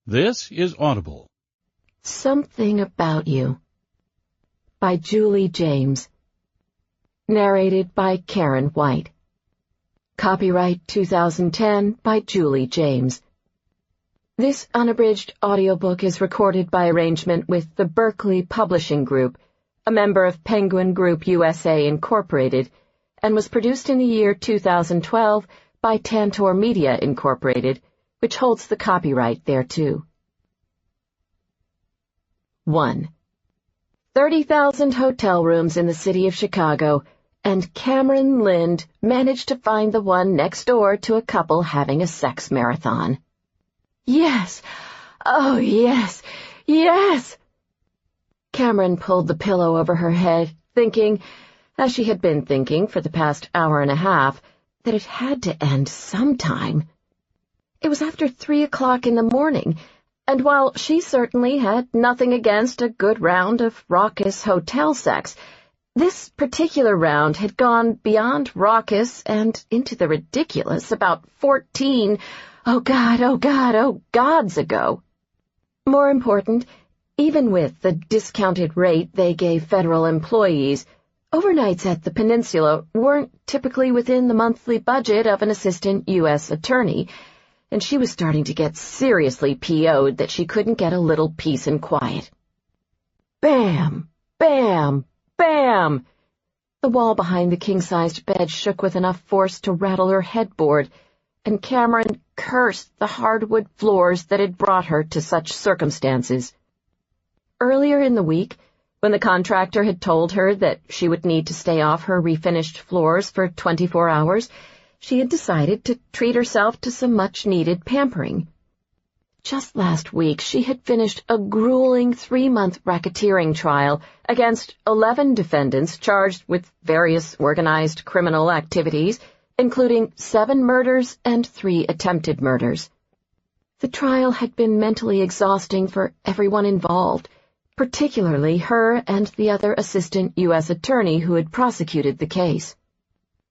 This is Audible. Something About You by Julie James. Narrated by Karen White. Copyright 2010 by Julie James. This unabridged audiobook is recorded by arrangement with the Berkeley Publishing Group, a member of Penguin Group USA Incorporated, and was produced in the year 2012 by Tantor Media Incorporated, which holds the copyright thereto. 1. 30,000 hotel rooms in the city of Chicago, and Cameron Lynde managed to find the one next door to a couple having a sex marathon. Yes! Oh, yes! Yes! Cameron pulled the pillow over her head, thinking, as she had been thinking for the past hour and a half, that it had to end sometime. It was after 3 o'clock in the morning, and while she certainly had nothing against a good round of raucous hotel sex, this particular round had gone beyond raucous and into the ridiculous about 14, oh gods ago. More important, even with the discounted rate they gave federal employees, overnights at the peninsula weren't typically within the monthly budget of an Assistant U.S. attorney, and she was starting to get seriously PO'd that she couldn't get a little peace and quiet. Bam! Bam! Bam! The wall behind the king-sized bed shook with enough force to rattle her headboard, and Cameron cursed the hardwood floors that had brought her to such circumstances. Earlier in the week, when the contractor had told her that she would need to stay off her refinished floors for 24 hours, she had decided to treat herself to some much-needed pampering. Just last week, she had finished a grueling 3-month racketeering trial against 11 defendants charged with various organized criminal activities, including 7 murders and 3 attempted murders. The trial had been mentally exhausting for everyone involved, particularly her and the other Assistant U.S. attorney who had prosecuted the case.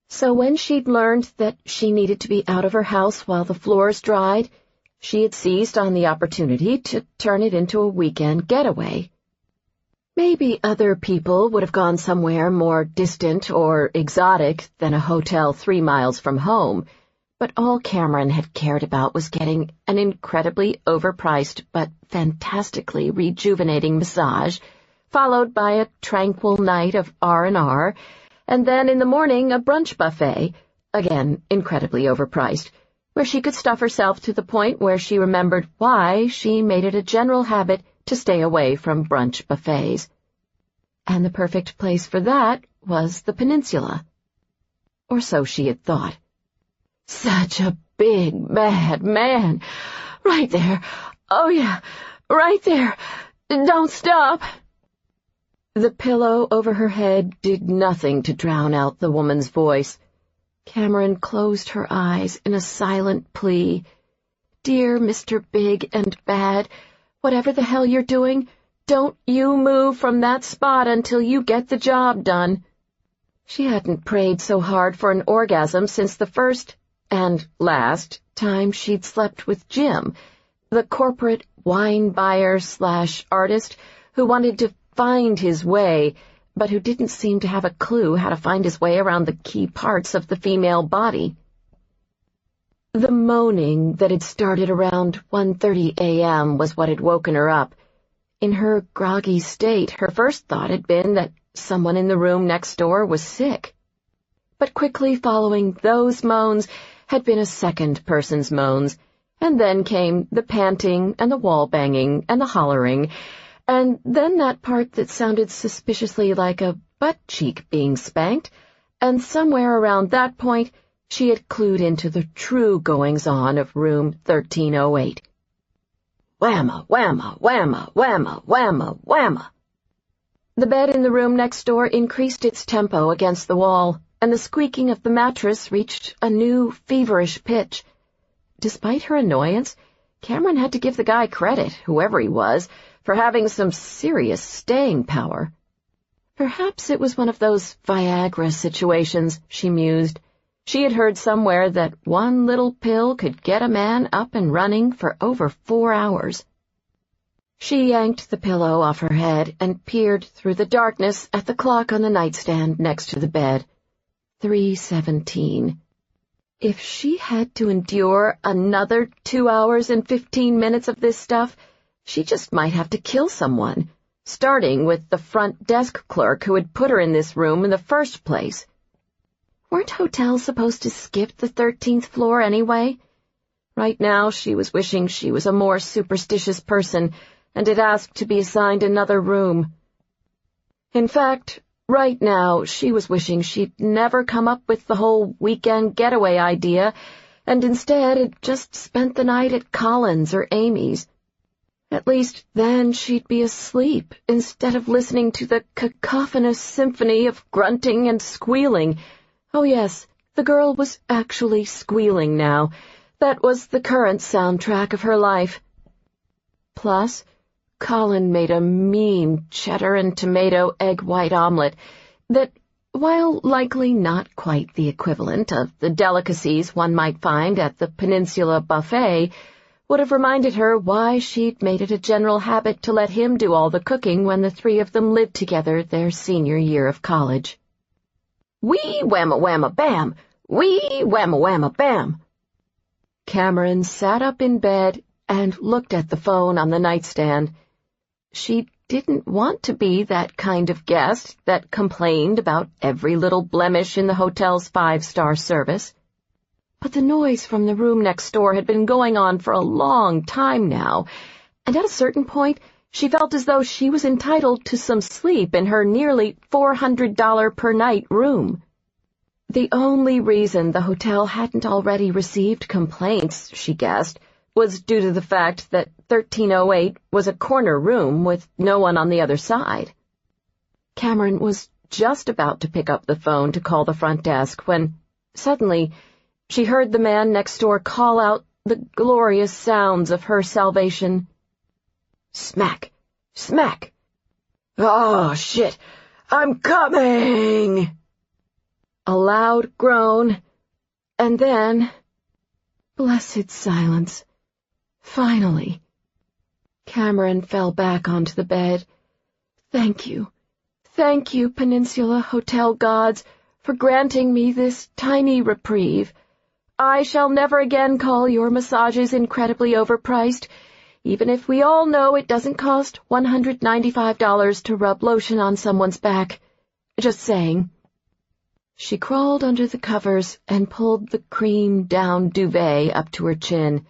So when she'd learned that she needed to be out of her house while the floors dried, she had seized on the opportunity to turn it into a weekend getaway. Maybe other people would have gone somewhere more distant or exotic than a hotel 3 miles from home, but all Cameron had cared about was getting an incredibly overpriced but fantastically rejuvenating massage, followed by a tranquil night of R&R, and then in the morning a brunch buffet, again incredibly overpriced, where she could stuff herself to the point where she remembered why she made it a general habit to stay away from brunch buffets. And the perfect place for that was the peninsula. Or so she had thought. Such a big, mad man. Right there. Oh, yeah, right there. Don't stop. The pillow over her head did nothing to drown out the woman's voice. Cameron closed her eyes in a silent plea. Dear Mr. Big and Bad, whatever the hell you're doing, don't you move from that spot until you get the job done. She hadn't prayed so hard for an orgasm since the first and last time she'd slept with Jim, the corporate wine buyer/artist who wanted to find his way, but who didn't seem to have a clue how to find his way around the key parts of the female body. The moaning that had started around 1:30 a.m. was what had woken her up. In her groggy state, her first thought had been that someone in the room next door was sick. But quickly following those moans had been a second person's moans, and then came the panting and the wall-banging and the hollering, and then that part that sounded suspiciously like a butt-cheek being spanked, and somewhere around that point she had clued into the true goings-on of room 1308. Whamma, whamma, whamma, whamma, whamma, whamma. The bed in the room next door increased its tempo against the wall, and the squeaking of the mattress reached a new, feverish pitch. Despite her annoyance, Cameron had to give the guy credit, whoever he was, for having some serious staying power. Perhaps it was one of those Viagra situations, she mused. She had heard somewhere that one little pill could get a man up and running for over 4 hours. She yanked the pillow off her head and peered through the darkness at the clock on the nightstand next to the bed. 3:17. If she had to endure another 2 hours and 15 minutes of this stuff, she just might have to kill someone, starting with the front desk clerk who had put her in this room in the first place. Weren't hotels supposed to skip the 13th floor anyway? Right now she was wishing she was a more superstitious person and had asked to be assigned another room. In fact, right now she was wishing she'd never come up with the whole weekend getaway idea and instead had just spent the night at Colin's or Amy's. At least then she'd be asleep instead of listening to the cacophonous symphony of grunting and squealing. Oh yes, the girl was actually squealing now. That was the current soundtrack of her life. Plus, Colin made a mean cheddar and tomato egg white omelet that, while likely not quite the equivalent of the delicacies one might find at the Peninsula Buffet, would have reminded her why she'd made it a general habit to let him do all the cooking when the three of them lived together their senior year of college. Wee whamma whamma bam! Wee whamma whamma bam! Cameron sat up in bed and looked at the phone on the nightstand. She didn't want to be that kind of guest that complained about every little blemish in the hotel's 5-star service. But the noise from the room next door had been going on for a long time now, and at a certain point she felt as though she was entitled to some sleep in her nearly $400 per night room. The only reason the hotel hadn't already received complaints, she guessed, was due to the fact that 1308 was a corner room with no one on the other side. Cameron was just about to pick up the phone to call the front desk when, suddenly, she heard the man next door call out the glorious sounds of her salvation. Smack! Smack! Oh, shit! I'm coming! A loud groan, and then, blessed silence. Finally, Cameron fell back onto the bed. Thank you, Peninsula Hotel gods, for granting me this tiny reprieve. I shall never again call your massages incredibly overpriced, even if we all know it doesn't cost $195 to rub lotion on someone's back. Just saying. She crawled under the covers and pulled the cream-down duvet up to her chin.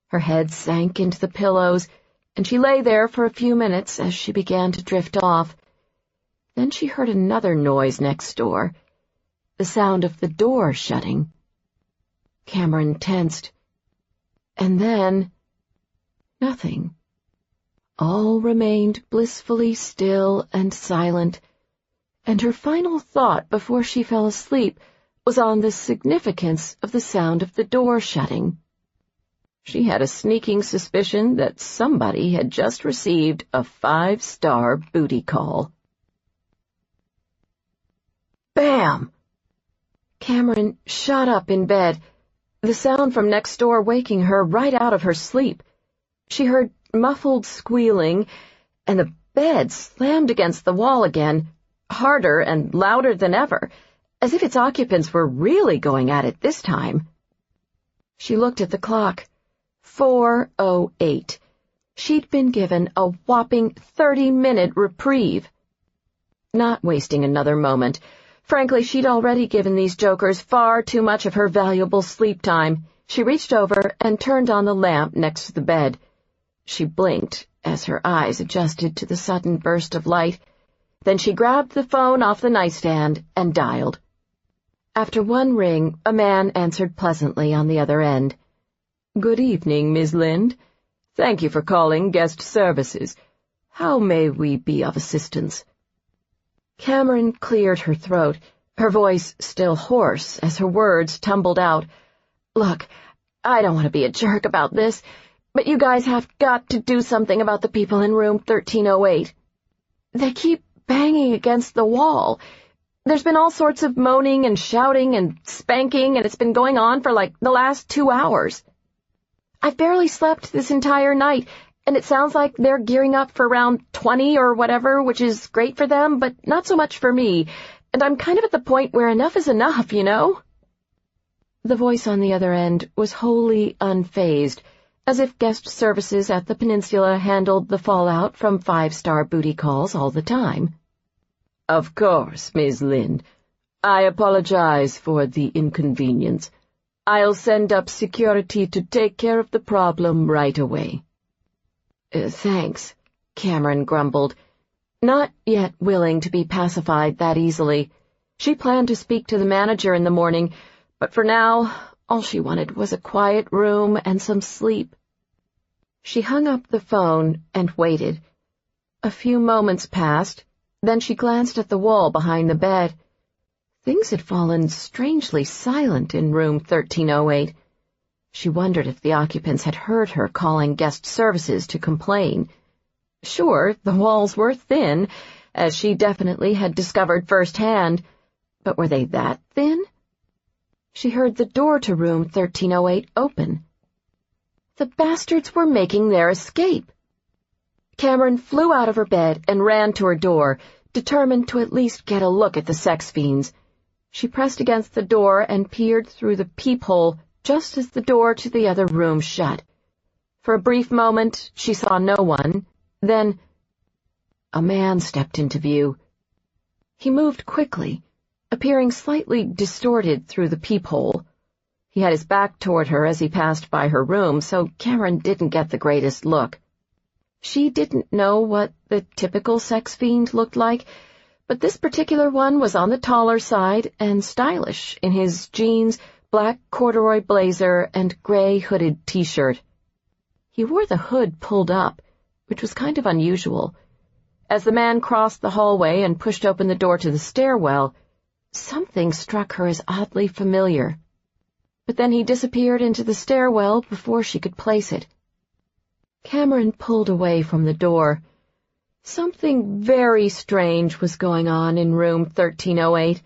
Her head sank into the pillows, and she lay there for a few minutes as she began to drift off. Then she heard another noise next door, the sound of the door shutting. Cameron tensed. And then, nothing. All remained blissfully still and silent, and her final thought before she fell asleep was on the significance of the sound of the door shutting. She had a sneaking suspicion that somebody had just received a 5-star booty call. Bam! Cameron shot up in bed, the sound from next door waking her right out of her sleep. She heard muffled squealing, and the bed slammed against the wall again, harder and louder than ever, as if its occupants were really going at it this time. She looked at the clock. 4:08. She'd been given a whopping 30-minute reprieve. Not wasting another moment. Frankly, she'd already given these jokers far too much of her valuable sleep time. She reached over and turned on the lamp next to the bed. She blinked as her eyes adjusted to the sudden burst of light. Then she grabbed the phone off the nightstand and dialed. After one ring, a man answered pleasantly on the other end. "Good evening, Miss Lynde. Thank you for calling Guest Services. How may we be of assistance?" Cameron cleared her throat, her voice still hoarse as her words tumbled out. "Look, I don't want to be a jerk about this, but you guys have got to do something about the people in room 1308. They keep banging against the wall. There's been all sorts of moaning and shouting and spanking, and it's been going on for like the last 2 hours. I've barely slept this entire night, and it sounds like they're gearing up for round 20 or whatever, which is great for them, but not so much for me, and I'm kind of at the point where enough is enough, you know? The voice on the other end was wholly unfazed, as if guest services at the peninsula handled the fallout from 5-star booty calls all the time. "Of course, Miss Lynde. I apologize for the inconvenience. I'll send up security to take care of the problem right away." Thanks," Cameron grumbled, not yet willing to be pacified that easily. She planned to speak to the manager in the morning, but for now, all she wanted was a quiet room and some sleep. She hung up the phone and waited. A few moments passed. Then she glanced at the wall behind the bed. Things had fallen strangely silent in room 1308. She wondered if the occupants had heard her calling guest services to complain. Sure, the walls were thin, as she definitely had discovered firsthand, but were they that thin? She heard the door to room 1308 open. The bastards were making their escape. Cameron flew out of her bed and ran to her door, determined to at least get a look at the sex fiends. She pressed against the door and peered through the peephole just as the door to the other room shut. For a brief moment, she saw no one. Then, a man stepped into view. He moved quickly, appearing slightly distorted through the peephole. He had his back toward her as he passed by her room, so Cameron didn't get the greatest look. She didn't know what the typical sex fiend looked like, but this particular one was on the taller side and stylish in his jeans, black corduroy blazer, and gray hooded t-shirt. He wore the hood pulled up, which was kind of unusual. As the man crossed the hallway and pushed open the door to the stairwell, something struck her as oddly familiar. But then he disappeared into the stairwell before she could place it. Cameron pulled away from the door. Something very strange was going on in room 1308.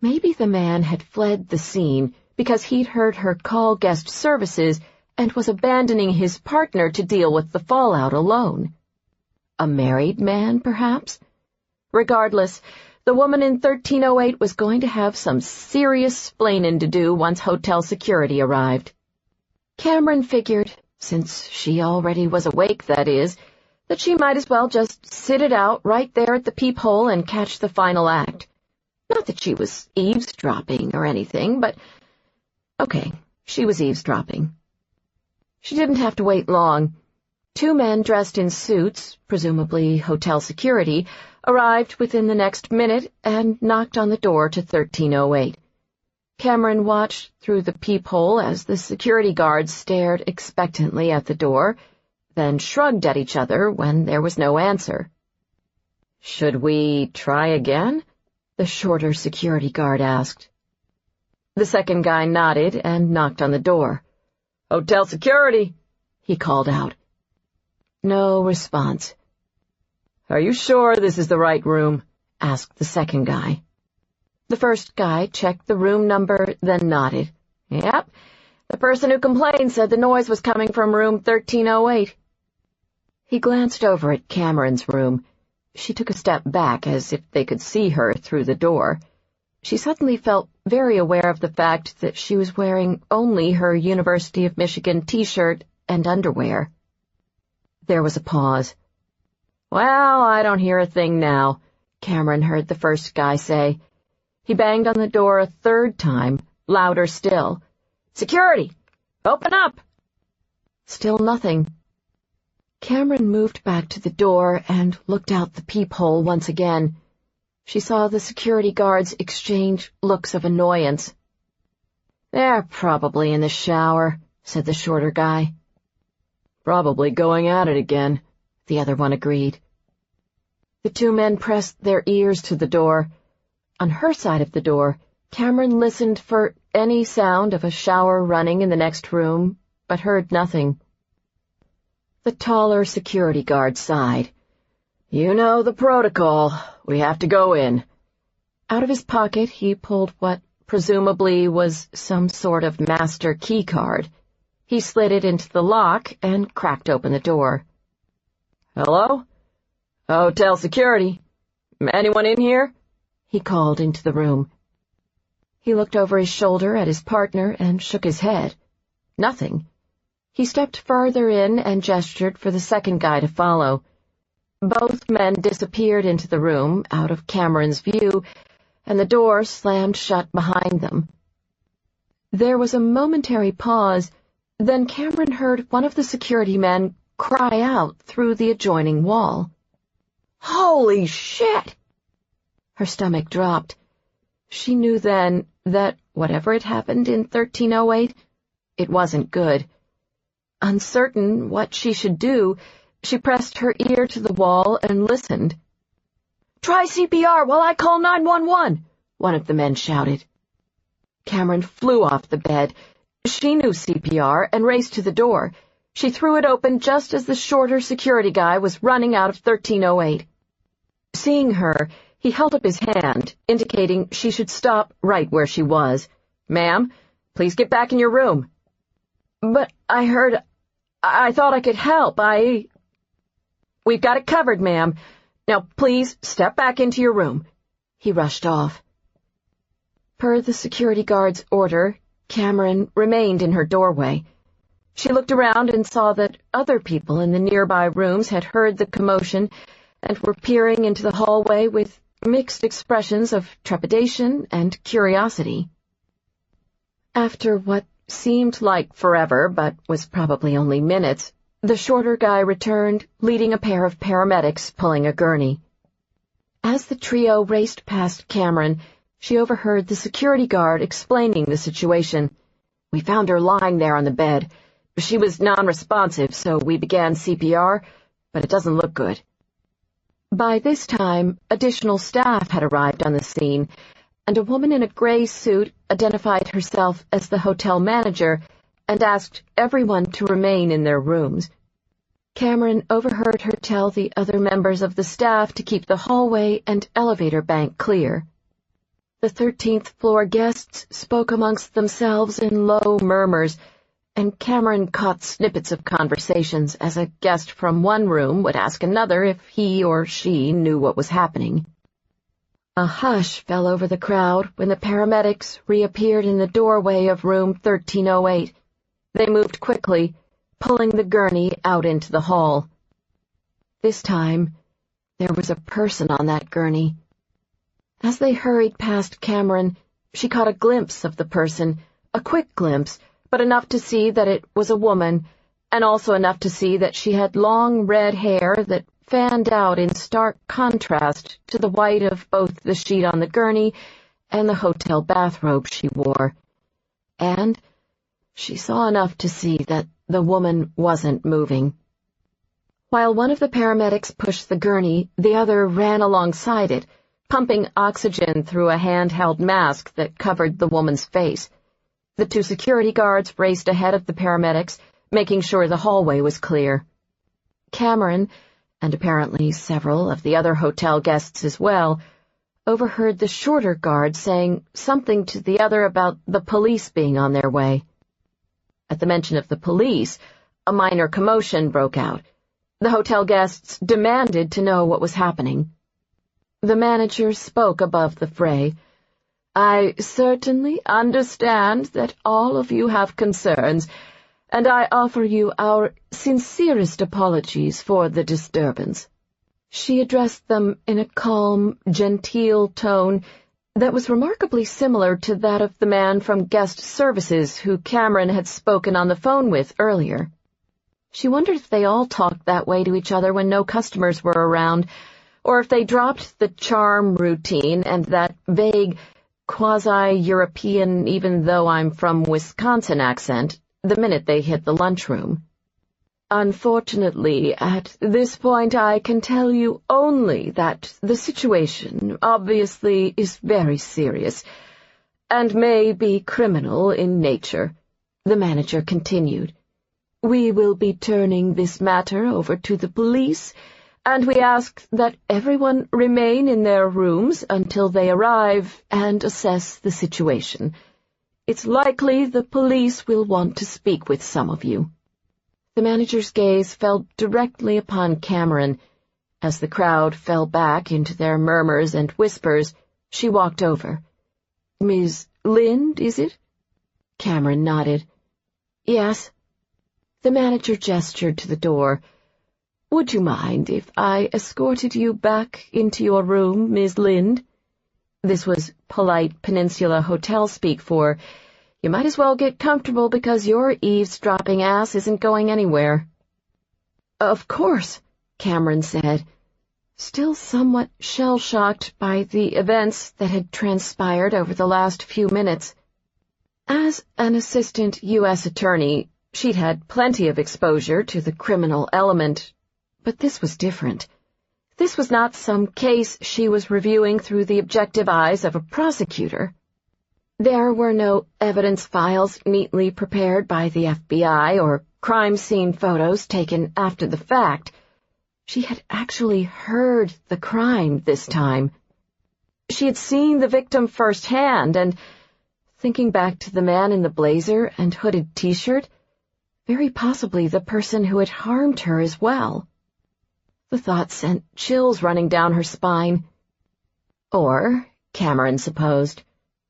Maybe the man had fled the scene because he'd heard her call guest services and was abandoning his partner to deal with the fallout alone. A married man, perhaps? Regardless, the woman in 1308 was going to have some serious splaining to do once hotel security arrived. Cameron figured, since she already was awake, that is, that she might as well just sit it out right there at the peephole and catch the final act. Not that she was eavesdropping or anything, but okay, she was eavesdropping. She didn't have to wait long. 2 men dressed in suits, presumably hotel security, arrived within the next minute and knocked on the door to 1308. Cameron watched through the peephole as the security guards stared expectantly at the door, then shrugged at each other when there was no answer. "Should we try again?" the shorter security guard asked. The second guy nodded and knocked on the door. "Hotel security," he called out. No response. "Are you sure this is the right room?" asked the second guy. The first guy checked the room number, then nodded. "Yep, the person who complained said the noise was coming from room 1308. He glanced over at Cameron's room. She took a step back as if they could see her through the door. She suddenly felt very aware of the fact that she was wearing only her University of Michigan t-shirt and underwear. There was a pause. "Well, I don't hear a thing now," Cameron heard the first guy say. He banged on the door a third time, louder still. "Security! Open up!" Still nothing. Cameron moved back to the door and looked out the peephole once again. She saw the security guards exchange looks of annoyance. "They're probably in the shower," said the shorter guy. "Probably going at it again," the other one agreed. The 2 men pressed their ears to the door. On her side of the door, Cameron listened for any sound of a shower running in the next room, but heard nothing. The taller security guard sighed. "You know the protocol. We have to go in." Out of his pocket, he pulled what presumably was some sort of master key card. He slid it into the lock and cracked open the door. "Hello? Hotel security. Anyone in here?" he called into the room. He looked over his shoulder at his partner and shook his head. Nothing. He stepped farther in and gestured for the second guy to follow. Both men disappeared into the room, out of Cameron's view, and the door slammed shut behind them. There was a momentary pause, then Cameron heard one of the security men cry out through the adjoining wall. "Holy shit!" Her stomach dropped. She knew then that whatever had happened in 1308, it wasn't good. Uncertain what she should do, she pressed her ear to the wall and listened. "Try CPR while I call 911, one of the men shouted. Cameron flew off the bed. She knew CPR and raced to the door. She threw it open just as the shorter security guy was running out of 1308. Seeing her, he held up his hand, indicating she should stop right where she was. "Ma'am, please get back in your room." "But I thought I could help. "We've got it covered, ma'am. Now please step back into your room." He rushed off. Per the security guard's order, Cameron remained in her doorway. She looked around and saw that other people in the nearby rooms had heard the commotion and were peering into the hallway with mixed expressions of trepidation and curiosity. After what seemed like forever, but was probably only minutes, the shorter guy returned, leading a pair of paramedics pulling a gurney. As the trio raced past Cameron, she overheard the security guard explaining the situation. "We found her lying there on the bed. She was non-responsive, so we began CPR, but it doesn't look good." By this time, additional staff had arrived on the scene, and a woman in a gray suit identified herself as the hotel manager and asked everyone to remain in their rooms. Cameron overheard her tell the other members of the staff to keep the hallway and elevator bank clear. The 13th floor guests spoke amongst themselves in low murmurs, and Cameron caught snippets of conversations as a guest from one room would ask another if he or she knew what was happening. A hush fell over the crowd when the paramedics reappeared in the doorway of room 1308. They moved quickly, pulling the gurney out into the hall. This time, there was a person on that gurney. As they hurried past Cameron, she caught a glimpse of the person, a quick glimpse, but enough to see that it was a woman, and also enough to see that she had long red hair that fanned out in stark contrast to the white of both the sheet on the gurney and the hotel bathrobe she wore. And she saw enough to see that the woman wasn't moving. While one of the paramedics pushed the gurney, the other ran alongside it, pumping oxygen through a handheld mask that covered the woman's face. The two security guards raced ahead of the paramedics, making sure the hallway was clear. Cameron, and apparently several of the other hotel guests as well, overheard the shorter guard saying something to the other about the police being on their way. At the mention of the police, a minor commotion broke out. The hotel guests demanded to know what was happening. The manager spoke above the fray. "I certainly understand that all of you have concerns, and I offer you our sincerest apologies for the disturbance." She addressed them in a calm, genteel tone that was remarkably similar to that of the man from guest services who Cameron had spoken on the phone with earlier. She wondered if they all talked that way to each other when no customers were around, or if they dropped the charm routine and that vague, quasi-European even-though-I'm-from-Wisconsin accent the minute they hit the lunchroom. "Unfortunately, at this point I can tell you only that the situation obviously is very serious, and may be criminal in nature," the manager continued. "We will be turning this matter over to the police, and we ask that everyone remain in their rooms until they arrive and assess the situation. It's likely the police will want to speak with some of you." The manager's gaze fell directly upon Cameron. As the crowd fell back into their murmurs and whispers, she walked over. "Ms. Lynde, is it?" Cameron nodded. "Yes." The manager gestured to the door. "Would you mind if I escorted you back into your room, Ms. Lynde?" This was polite Peninsula Hotel speak for, "You might as well get comfortable because your eavesdropping ass isn't going anywhere." "Of course," Cameron said, still somewhat shell-shocked by the events that had transpired over the last few minutes. As an Assistant U.S. attorney, she'd had plenty of exposure to the criminal element, but this was different. This was not some case she was reviewing through the objective eyes of a prosecutor. There were no evidence files neatly prepared by the FBI or crime scene photos taken after the fact. She had actually heard the crime this time. She had seen the victim firsthand, and, thinking back to the man in the blazer and hooded T-shirt, very possibly the person who had harmed her as well. The thought sent chills running down her spine. Or, Cameron supposed,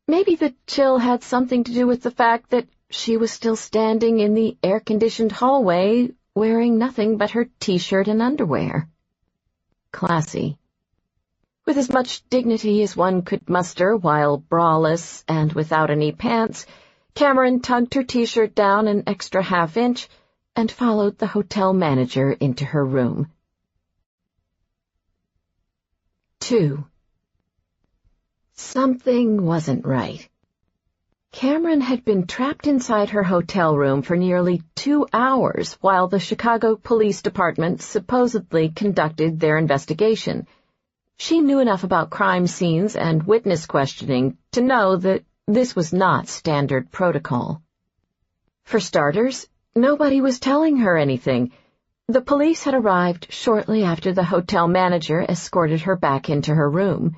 maybe the chill had something to do with the fact that she was still standing in the air-conditioned hallway wearing nothing but her T-shirt and underwear. Classy. With as much dignity as one could muster while braless and without any pants, Cameron tugged her T-shirt down an extra half-inch and followed the hotel manager into her room. 2. Something wasn't right. Cameron had been trapped inside her hotel room for nearly 2 hours while the Chicago Police Department supposedly conducted their investigation. She knew enough about crime scenes and witness questioning to know that this was not standard protocol. For starters, nobody was telling her anything. The police had arrived shortly after the hotel manager escorted her back into her room.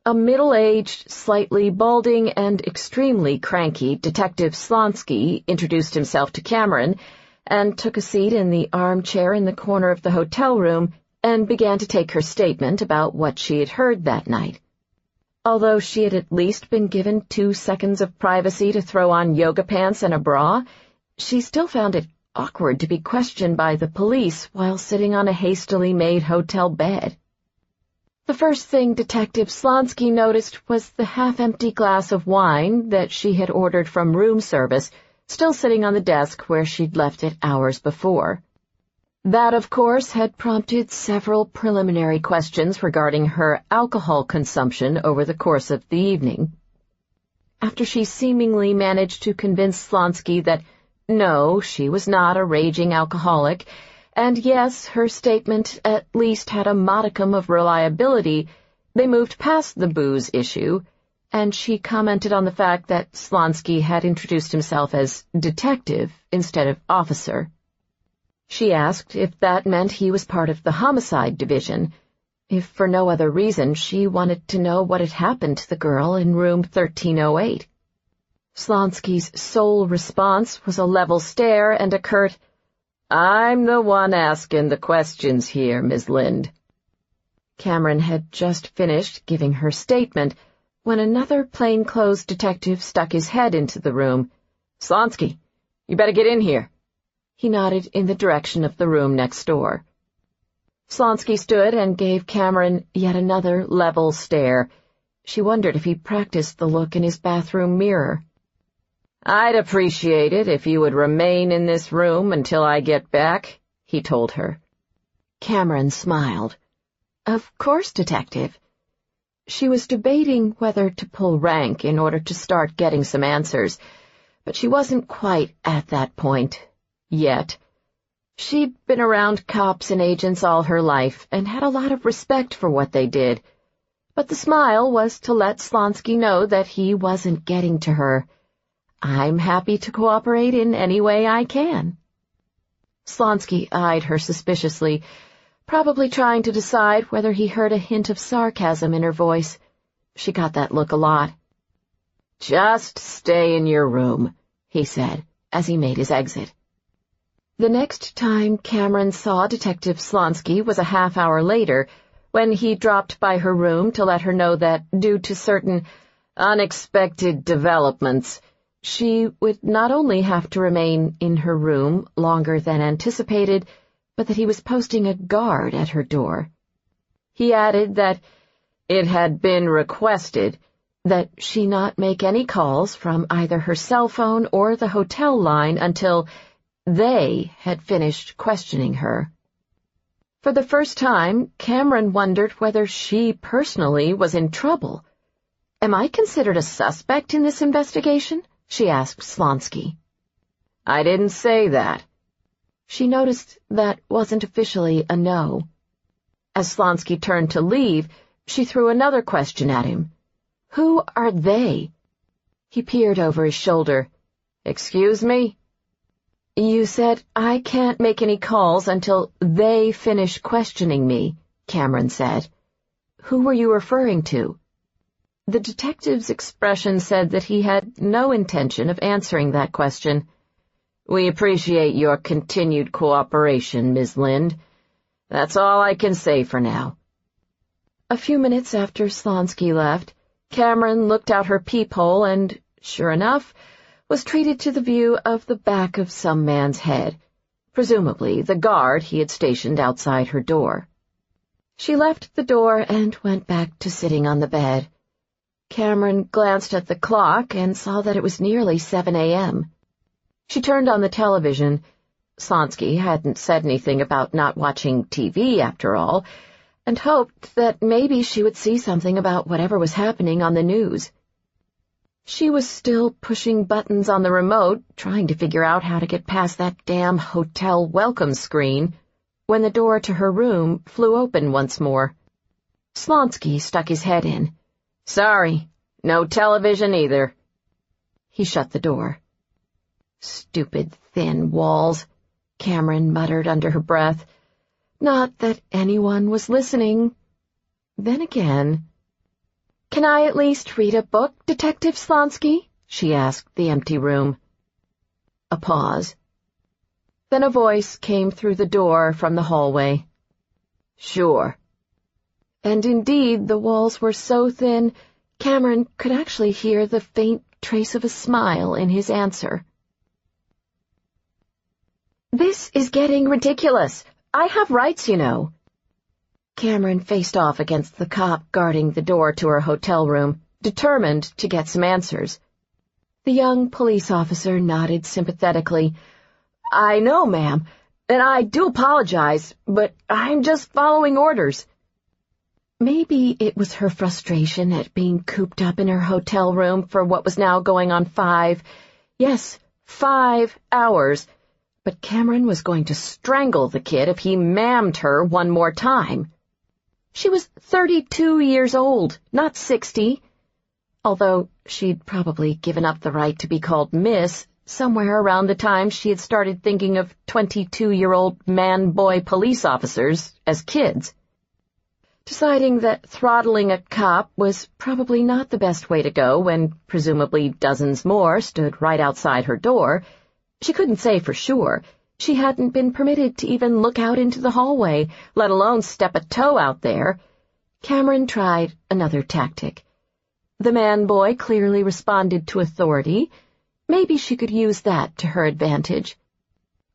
A middle-aged, slightly balding, and extremely cranky Detective Slonsky introduced himself to Cameron and took a seat in the armchair in the corner of the hotel room and began to take her statement about what she had heard that night. Although she had at least been given 2 seconds of privacy to throw on yoga pants and a bra, she still found it awkward to be questioned by the police while sitting on a hastily made hotel bed. The first thing Detective Slonsky noticed was the half-empty glass of wine that she had ordered from room service, still sitting on the desk where she'd left it hours before. That, of course, had prompted several preliminary questions regarding her alcohol consumption over the course of the evening. After she seemingly managed to convince Slonsky that, no, she was not a raging alcoholic, and yes, her statement at least had a modicum of reliability, they moved past the booze issue, and she commented on the fact that Slonsky had introduced himself as detective instead of officer. She asked if that meant he was part of the homicide division. If for no other reason, she wanted to know what had happened to the girl in room 1308. Slonsky's sole response was a level stare and a curt, "I'm the one asking the questions here, Ms. Lynde." Cameron had just finished giving her statement when another plainclothes detective stuck his head into the room. "Slonsky, you better get in here." He nodded in the direction of the room next door. Slonsky stood and gave Cameron yet another level stare. She wondered if he practiced the look in his bathroom mirror. "I'd appreciate it if you would remain in this room until I get back," he told her. Cameron smiled. "Of course, Detective." She was debating whether to pull rank in order to start getting some answers, but she wasn't quite at that point yet. She'd been around cops and agents all her life and had a lot of respect for what they did, but the smile was to let Slonsky know that he wasn't getting to her. "I'm happy to cooperate in any way I can." Slonsky eyed her suspiciously, probably trying to decide whether he heard a hint of sarcasm in her voice. She got that look a lot. "Just stay in your room," he said, as he made his exit. The next time Cameron saw Detective Slonsky was a half-hour later, when he dropped by her room to let her know that, due to certain unexpected developments, she would not only have to remain in her room longer than anticipated, but that he was posting a guard at her door. He added that it had been requested that she not make any calls from either her cell phone or the hotel line until they had finished questioning her. For the first time, Cameron wondered whether she personally was in trouble. "Am I considered a suspect in this investigation?" she asked Slonsky. "I didn't say that." She noticed that wasn't officially a no. As Slonsky turned to leave, she threw another question at him. "Who are they?" He peered over his shoulder. "Excuse me?" "You said I can't make any calls until they finish questioning me," Cameron said. "Who were you referring to?" The detective's expression said that he had no intention of answering that question. "We appreciate your continued cooperation, Ms. Lynde. That's all I can say for now." A few minutes after Slonsky left, Cameron looked out her peephole and, sure enough, was treated to the view of the back of some man's head, presumably the guard he had stationed outside her door. She left the door and went back to sitting on the bed. Cameron glanced at the clock and saw that it was nearly 7 a.m. She turned on the television. Slonsky hadn't said anything about not watching TV, after all, and hoped that maybe she would see something about whatever was happening on the news. She was still pushing buttons on the remote, trying to figure out how to get past that damn hotel welcome screen, when the door to her room flew open once more. Slonsky stuck his head in. "Sorry, no television either." He shut the door. "Stupid thin walls," Cameron muttered under her breath. Not that anyone was listening. Then again, "Can I at least read a book, Detective Slonsky?" she asked the empty room. A pause. Then a voice came through the door from the hallway. "Sure." And indeed, the walls were so thin, Cameron could actually hear the faint trace of a smile in his answer. "This is getting ridiculous. I have rights, you know." Cameron faced off against the cop guarding the door to her hotel room, determined to get some answers. The young police officer nodded sympathetically. "I know, ma'am, and I do apologize, but I'm just following orders." Maybe it was her frustration at being cooped up in her hotel room for what was now going on 5 hours, but Cameron was going to strangle the kid if he ma'amed her one more time. She was 32 years old, not 60, although she'd probably given up the right to be called Miss somewhere around the time she had started thinking of 22-year-old man-boy police officers as kids. Deciding that throttling a cop was probably not the best way to go when presumably dozens more stood right outside her door, she couldn't say for sure. She hadn't been permitted to even look out into the hallway, let alone step a toe out there. Cameron tried another tactic. The man-boy clearly responded to authority. Maybe she could use that to her advantage.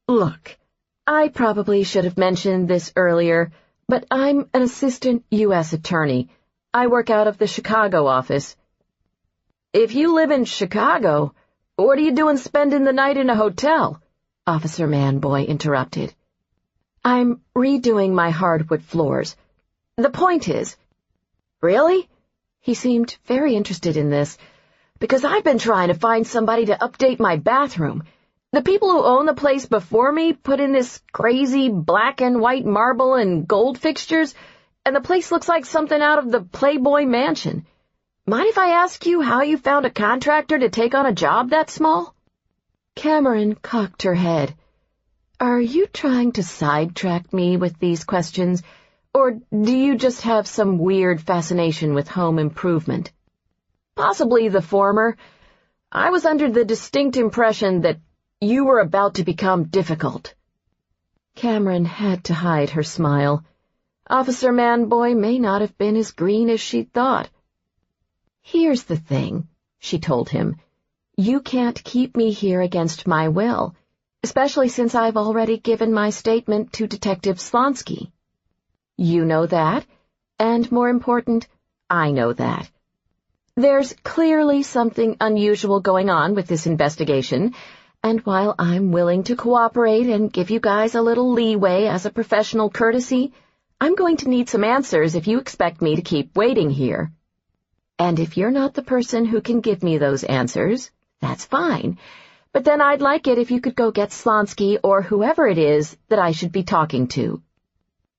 "Look, I probably should have mentioned this earlier, but I'm an Assistant U.S. attorney. I work out of the Chicago office." "If you live in Chicago, what are you doing spending the night in a hotel?" Officer Man-Boy interrupted. "I'm redoing my hardwood floors. The point is—" "Really?" He seemed very interested in this. "Because I've been trying to find somebody to update my bathroom. The people who own the place before me put in this crazy black and white marble and gold fixtures, and the place looks like something out of the Playboy Mansion. Mind if I ask you how you found a contractor to take on a job that small?" Cameron cocked her head. Are you trying to sidetrack me with these questions, or do you just have some weird fascination with home improvement? Possibly the former. I was under the distinct impression that you were about to become difficult. Cameron had to hide her smile. Officer Manboy may not have been as green as she'd thought. Here's the thing, she told him. You can't keep me here against my will, especially since I've already given my statement to Detective Slonsky. You know that, and more important, I know that. There's clearly something unusual going on with this investigation, and while I'm willing to cooperate and give you guys a little leeway as a professional courtesy, I'm going to need some answers if you expect me to keep waiting here. And if you're not the person who can give me those answers, that's fine. But then I'd like it if you could go get Slonsky or whoever it is that I should be talking to.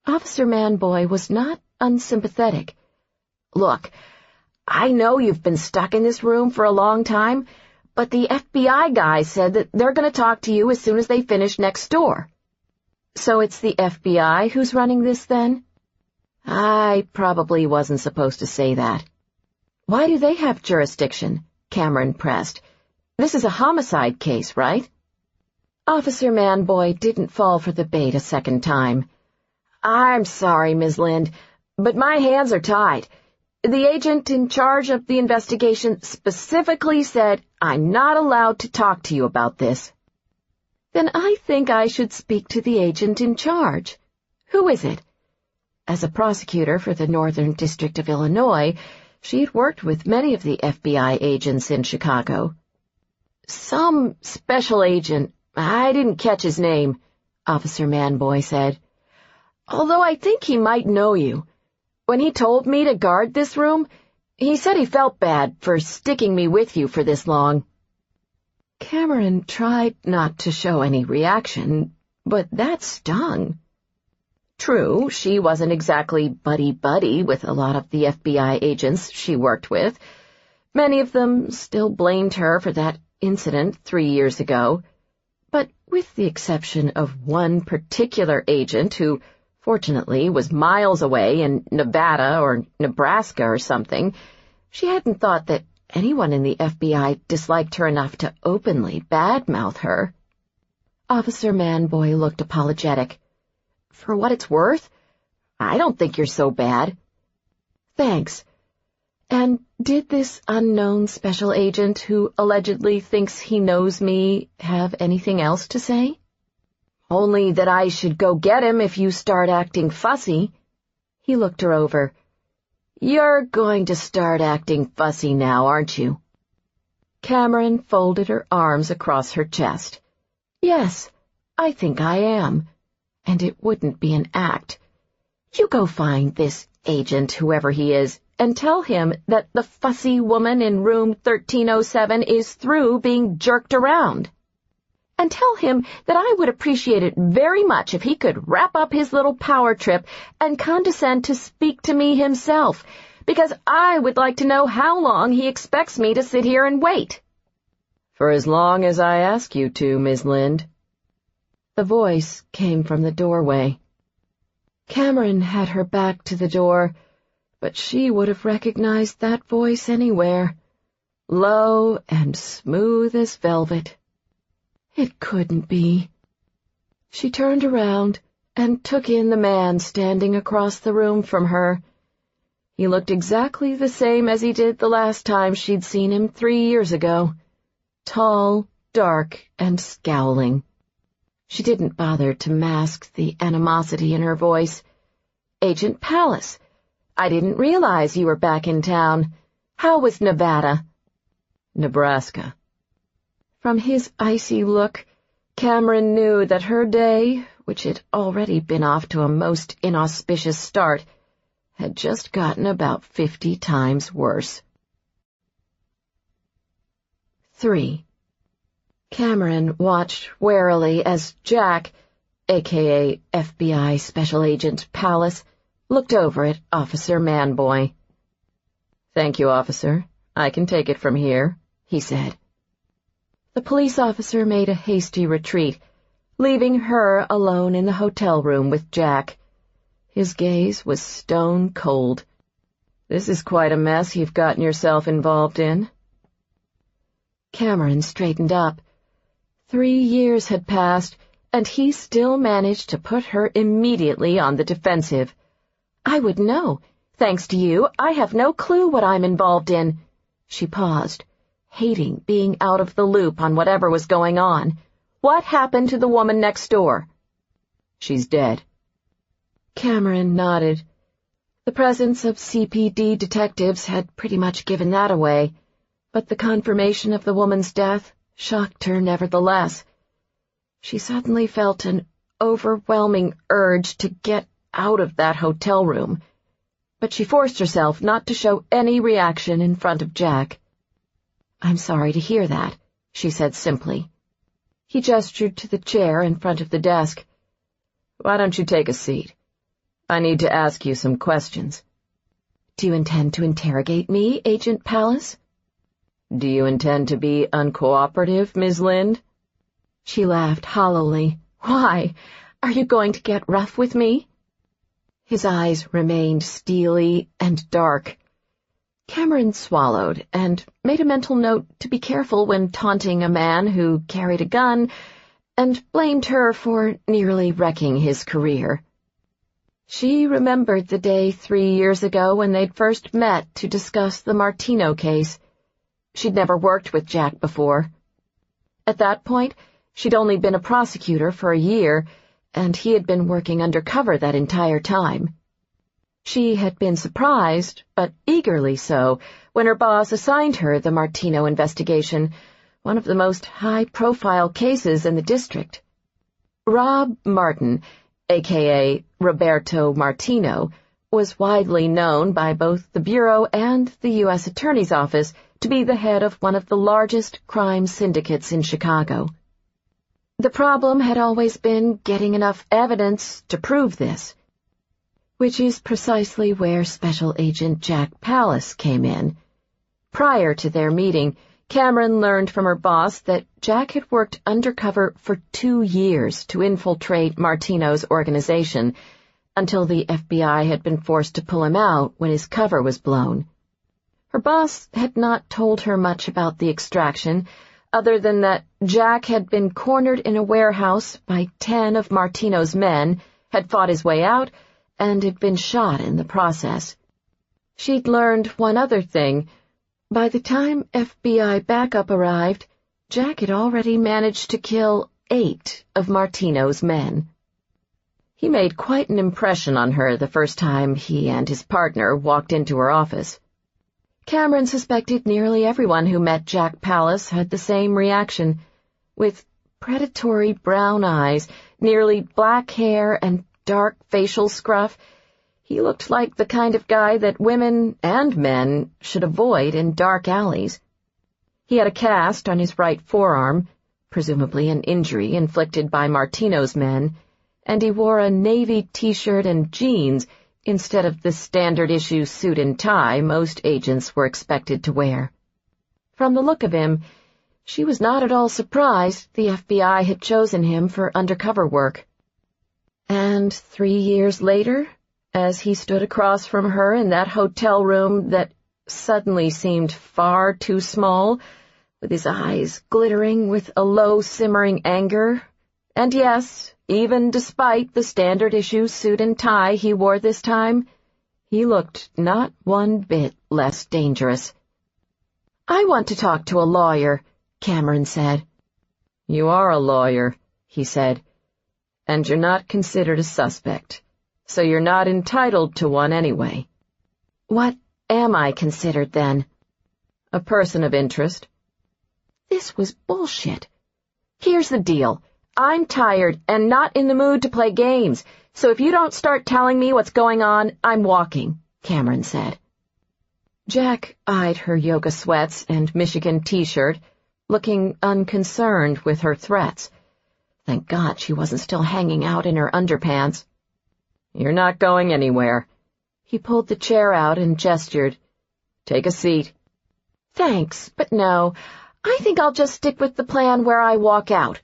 Officer Manboy was not unsympathetic. Look, I know you've been stuck in this room for a long time, but the FBI guy said that they're going to talk to you as soon as they finish next door. So it's the FBI who's running this, then? I probably wasn't supposed to say that. Why do they have jurisdiction? Cameron pressed. This is a homicide case, right? Officer Manboy didn't fall for the bait a second time. I'm sorry, Ms. Lynde, but my hands are tied. The agent in charge of the investigation specifically said I'm not allowed to talk to you about this. Then I think I should speak to the agent in charge. Who is it? As a prosecutor for the Northern District of Illinois, she'd worked with many of the FBI agents in Chicago. Some special agent. I didn't catch his name, Officer Manboy said. Although I think he might know you. When he told me to guard this room, he said he felt bad for sticking me with you for this long. Cameron tried not to show any reaction, but that stung. True, she wasn't exactly buddy-buddy with a lot of the FBI agents she worked with. Many of them still blamed her for that incident 3 years ago, but with the exception of one particular agent who, fortunately, was miles away in Nevada or Nebraska or something, she hadn't thought that anyone in the FBI disliked her enough to openly badmouth her. Officer Manboy looked apologetic. For what it's worth, I don't think you're so bad. Thanks. And did this unknown special agent who allegedly thinks he knows me have anything else to say? Only that I should go get him if you start acting fussy. He looked her over. You're going to start acting fussy now, aren't you? Cameron folded her arms across her chest. Yes, I think I am. And it wouldn't be an act. You go find this agent, whoever he is, and tell him that the fussy woman in room 1307 is through being jerked around. And tell him that I would appreciate it very much if he could wrap up his little power trip and condescend to speak to me himself, because I would like to know how long he expects me to sit here and wait. For as long as I ask you to, Ms. Lynde. The voice came from the doorway. Cameron had her back to the door, but she would have recognized that voice anywhere, low and smooth as velvet. It couldn't be. She turned around and took in the man standing across the room from her. He looked exactly the same as he did the last time she'd seen him 3 years ago. Tall, dark, and scowling. She didn't bother to mask the animosity in her voice. Agent Pallas, I didn't realize you were back in town. How was Nevada? Nebraska. From his icy look, Cameron knew that her day, which had already been off to a most inauspicious start, had just gotten about 50 times worse. 3. Cameron watched warily as Jack, a.k.a. FBI Special Agent Pallas, looked over at Officer Manboy. "Thank you, officer. I can take it from here," he said. The police officer made a hasty retreat, leaving her alone in the hotel room with Jack. His gaze was stone cold. "This is quite a mess you've gotten yourself involved in." Cameron straightened up. 3 years had passed, and he still managed to put her immediately on the defensive. "I would know. Thanks to you, I have no clue what I'm involved in." She paused, hating being out of the loop on whatever was going on. "What happened to the woman next door?" "She's dead." Cameron nodded. The presence of CPD detectives had pretty much given that away, but the confirmation of the woman's death shocked her nevertheless. She suddenly felt an overwhelming urge to get out of that hotel room, but she forced herself not to show any reaction in front of Jack. "I'm sorry to hear that," she said simply. He gestured to the chair in front of the desk. "Why don't you take a seat? I need to ask you some questions." "Do you intend to interrogate me, Agent Pallas?" "Do you intend to be uncooperative, Ms. Lynde?" She laughed hollowly. "Why? Are you going to get rough with me?" His eyes remained steely and dark. Cameron swallowed and made a mental note to be careful when taunting a man who carried a gun, and blamed her for nearly wrecking his career. She remembered the day 3 years ago when they'd first met to discuss the Martino case. She'd never worked with Jack before. At that point, she'd only been a prosecutor for a year, and he had been working undercover that entire time. She had been surprised, but eagerly so, when her boss assigned her the Martino investigation, one of the most high-profile cases in the district. Rob Martin, a.k.a. Roberto Martino, was widely known by both the Bureau and the U.S. Attorney's Office to be the head of one of the largest crime syndicates in Chicago. The problem had always been getting enough evidence to prove this, which is precisely where Special Agent Jack Pallas came in. Prior to their meeting, Cameron learned from her boss that Jack had worked undercover for 2 years to infiltrate Martino's organization, until the FBI had been forced to pull him out when his cover was blown. Her boss had not told her much about the extraction, other than that Jack had been cornered in a warehouse by 10 of Martino's men, had fought his way out, and had been shot in the process. She'd learned one other thing. By the time FBI backup arrived, Jack had already managed to kill 8 of Martino's men. He made quite an impression on her the first time he and his partner walked into her office. Cameron suspected nearly everyone who met Jack Pallas had the same reaction. With predatory brown eyes, nearly black hair, and dark facial scruff, he looked like the kind of guy that women and men should avoid in dark alleys. He had a cast on his right forearm, presumably an injury inflicted by Martino's men, and he wore a navy t-shirt and jeans instead of the standard-issue suit and tie most agents were expected to wear. From the look of him, she was not at all surprised the FBI had chosen him for undercover work. And 3 years later, as he stood across from her in that hotel room that suddenly seemed far too small, with his eyes glittering with a low simmering anger, and yes, even despite the standard-issue suit and tie he wore this time, he looked not one bit less dangerous. "I want to talk to a lawyer," Cameron said. "You are a lawyer," he said, "and you're not considered a suspect, so you're not entitled to one anyway." "What am I considered, then?" "A person of interest." This was bullshit. "Here's the deal. I'm tired and not in the mood to play games, so if you don't start telling me what's going on, I'm walking," Cameron said. Jack eyed her yoga sweats and Michigan t-shirt, looking unconcerned with her threats. Thank God she wasn't still hanging out in her underpants. "You're not going anywhere." He pulled the chair out and gestured. "Take a seat." "Thanks, but no. I think I'll just stick with the plan where I walk out."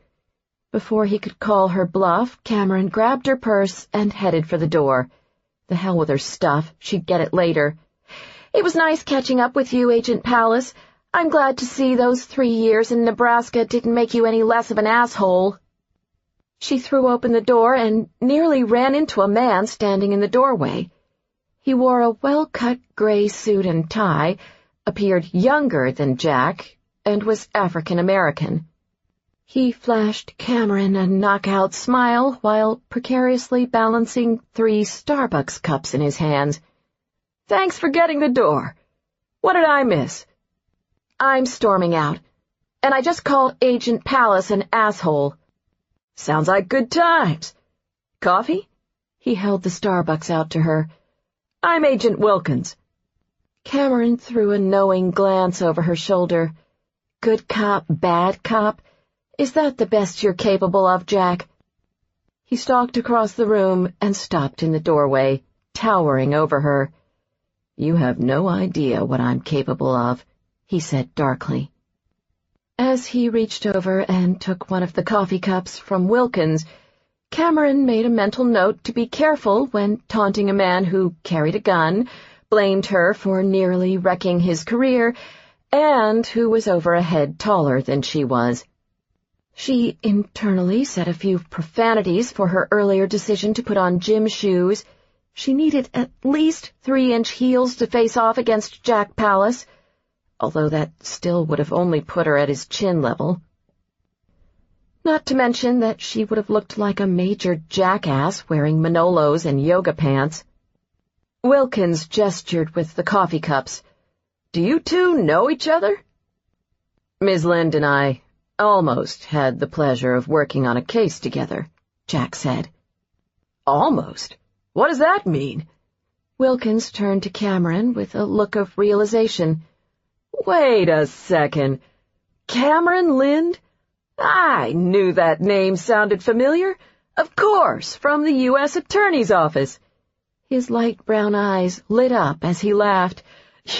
Before he could call her bluff, Cameron grabbed her purse and headed for the door. The hell with her stuff, she'd get it later. "It was nice catching up with you, Agent Pallas. I'm glad to see those 3 years in Nebraska didn't make you any less of an asshole." She threw open the door and nearly ran into a man standing in the doorway. He wore a well-cut gray suit and tie, appeared younger than Jack, and was African-American. He flashed Cameron a knockout smile while precariously balancing 3 Starbucks cups in his hands. "Thanks for getting the door. What did I miss?" "I'm storming out, and I just called Agent Pallas an asshole." "Sounds like good times. Coffee?" He held the Starbucks out to her. "I'm Agent Wilkins." Cameron threw a knowing glance over her shoulder. "Good cop, bad cop? Is that the best you're capable of, Jack?" He stalked across the room and stopped in the doorway, towering over her. "You have no idea what I'm capable of," he said darkly. As he reached over and took one of the coffee cups from Wilkins, Cameron made a mental note to be careful when taunting a man who carried a gun, blamed her for nearly wrecking his career, and who was over a head taller than she was. She internally said a few profanities for her earlier decision to put on gym shoes. She needed at least 3-inch heels to face off against Jack Pallas, although that still would have only put her at his chin level. Not to mention that she would have looked like a major jackass wearing Manolos and yoga pants. Wilkins gestured with the coffee cups. "Do you two know each other?" "Ms. Lynde and I almost had the pleasure of working on a case together," Jack said. "Almost? What does that mean?" Wilkins turned to Cameron with a look of realization. "Wait a second. Cameron Lynde? I knew that name sounded familiar. Of course, from the U.S. Attorney's Office." His light brown eyes lit up as he laughed.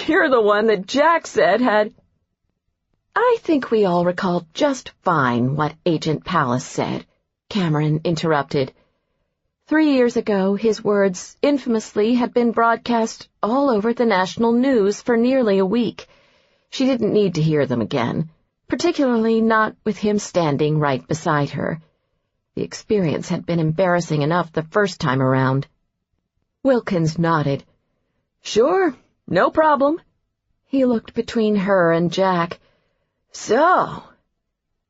"You're the one that Jack said had—" "I think we all recall just fine what Agent Pallas said," Cameron interrupted. 3 years ago, his words infamously had been broadcast all over the national news for nearly a week. She didn't need to hear them again, particularly not with him standing right beside her. The experience had been embarrassing enough the first time around. Wilkins nodded. "Sure, no problem." He looked between her and Jack. "So,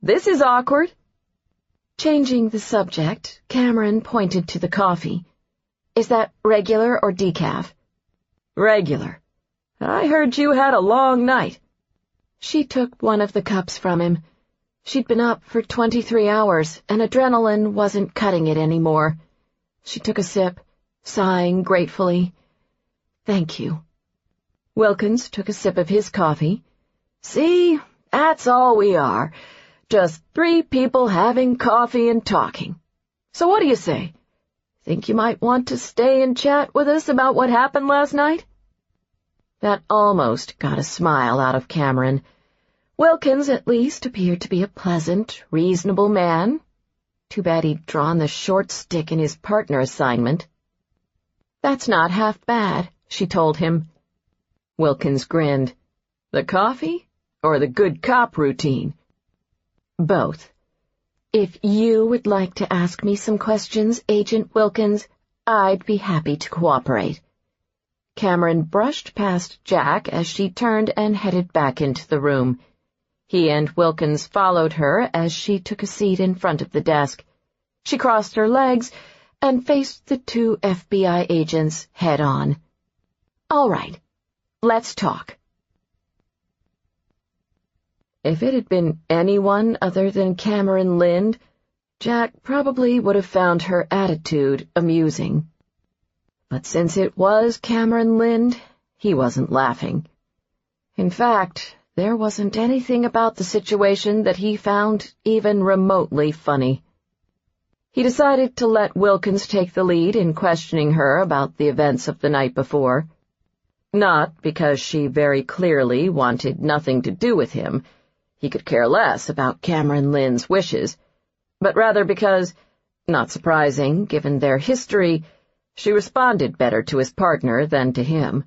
this is awkward." Changing the subject, Cameron pointed to the coffee. "Is that regular or decaf?" "Regular. I heard you had a long night." She took one of the cups from him. She'd been up for 23 hours, and adrenaline wasn't cutting it anymore. She took a sip, sighing gratefully. "Thank you." Wilkins took a sip of his coffee. "See, that's all we are. Just 3 people having coffee and talking. So what do you say? Think you might want to stay and chat with us about what happened last night?" That almost got a smile out of Cameron. Wilkins, at least, appeared to be a pleasant, reasonable man. Too bad he'd drawn the short stick in his partner assignment. "That's not half bad," she told him. Wilkins grinned. "The coffee or the good cop routine?" "Both. If you would like to ask me some questions, Agent Wilkins, I'd be happy to cooperate." Cameron brushed past Jack as she turned and headed back into the room. He and Wilkins followed her as she took a seat in front of the desk. She crossed her legs and faced the 2 FBI agents head on. "All right, let's talk." If it had been anyone other than Cameron Lynde, Jack probably would have found her attitude amusing. But since it was Cameron Lynde, he wasn't laughing. In fact, there wasn't anything about the situation that he found even remotely funny. He decided to let Wilkins take the lead in questioning her about the events of the night before. Not because she very clearly wanted nothing to do with him. He could care less about Cameron Lynde's wishes. but rather because, not surprising, given their history, she responded better to his partner than to him.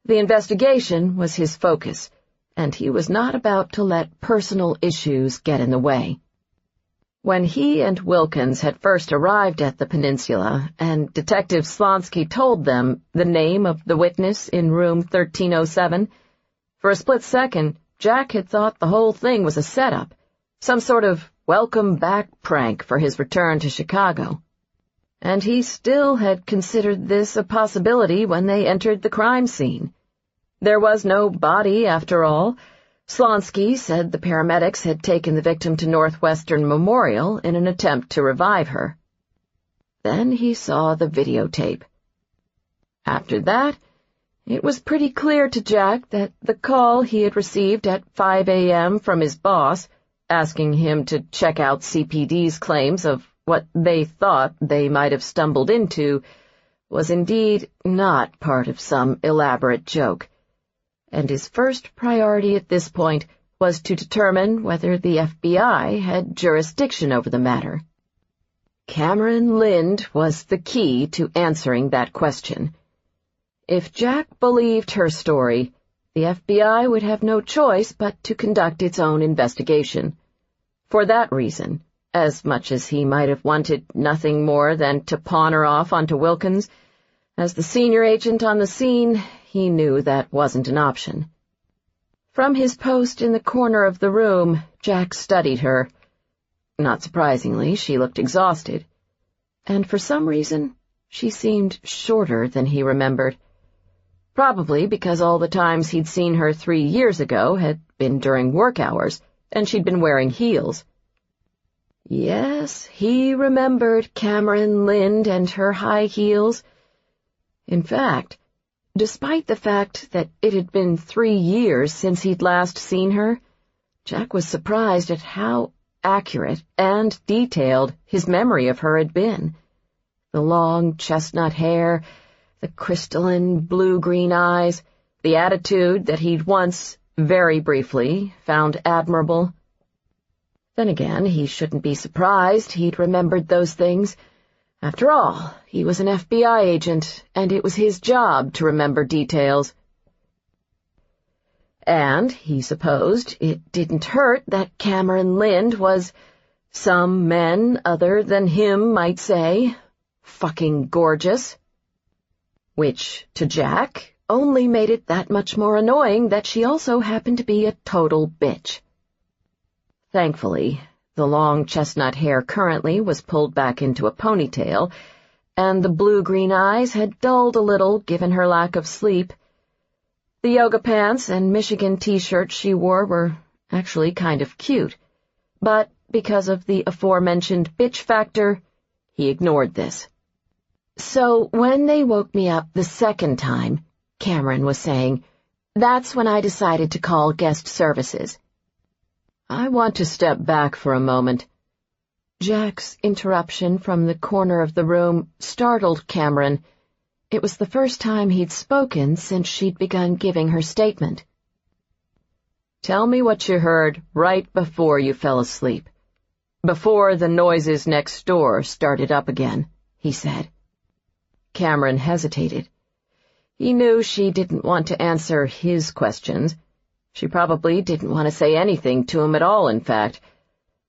The investigation was his focus, and he was not about to let personal issues get in the way. When he and Wilkins had first arrived at the peninsula, and Detective Slonsky told them the name of the witness in room 1307, for a split second, Jack had thought the whole thing was a setup, some sort of welcome-back prank for his return to Chicago. And he still had considered this a possibility when they entered the crime scene. There was no body, after all. Slonsky said the paramedics had taken the victim to Northwestern Memorial in an attempt to revive her. Then he saw the videotape. After that, it was pretty clear to Jack that the call he had received at 5 a.m. from his boss, asking him to check out CPD's claims of what they thought they might have stumbled into, was indeed not part of some elaborate joke, and his first priority at this point was to determine whether the FBI had jurisdiction over the matter. Cameron Lynde was the key to answering that question. If Jack believed her story, the FBI would have no choice but to conduct its own investigation. For that reason, as much as he might have wanted nothing more than to pawn her off onto Wilkins, as the senior agent on the scene, he knew that wasn't an option. From his post in the corner of the room, Jack studied her. Not surprisingly, she looked exhausted, and for some reason, she seemed shorter than he remembered. Probably because all the times he'd seen her 3 years ago had been during work hours, and she'd been wearing heels. Yes, he remembered Cameron Lynde and her high heels. In fact, despite the fact that it had been 3 years since he'd last seen her, Jack was surprised at how accurate and detailed his memory of her had been. The long chestnut hair, the crystalline blue-green eyes, the attitude that he'd once, very briefly, found admirable. Then again, he shouldn't be surprised he'd remembered those things. After all, he was an FBI agent, and it was his job to remember details. And, he supposed, it didn't hurt that Cameron Lynde was, some men other than him might say, fucking gorgeous. Which, to Jack, only made it that much more annoying that she also happened to be a total bitch. Thankfully, the long chestnut hair currently was pulled back into a ponytail, and the blue-green eyes had dulled a little given her lack of sleep. The yoga pants and Michigan t-shirt she wore were actually kind of cute, but because of the aforementioned bitch factor, he ignored this. So when they woke me up the second time, Cameron was saying, that's when I decided to call guest services. I want to step back for a moment. Jack's interruption from the corner of the room startled Cameron. It was the first time he'd spoken since she'd begun giving her statement. Tell me what you heard right before you fell asleep. Before the noises next door started up again, he said. Cameron hesitated. He knew she didn't want to answer his questions. She probably didn't want to say anything to him at all, in fact.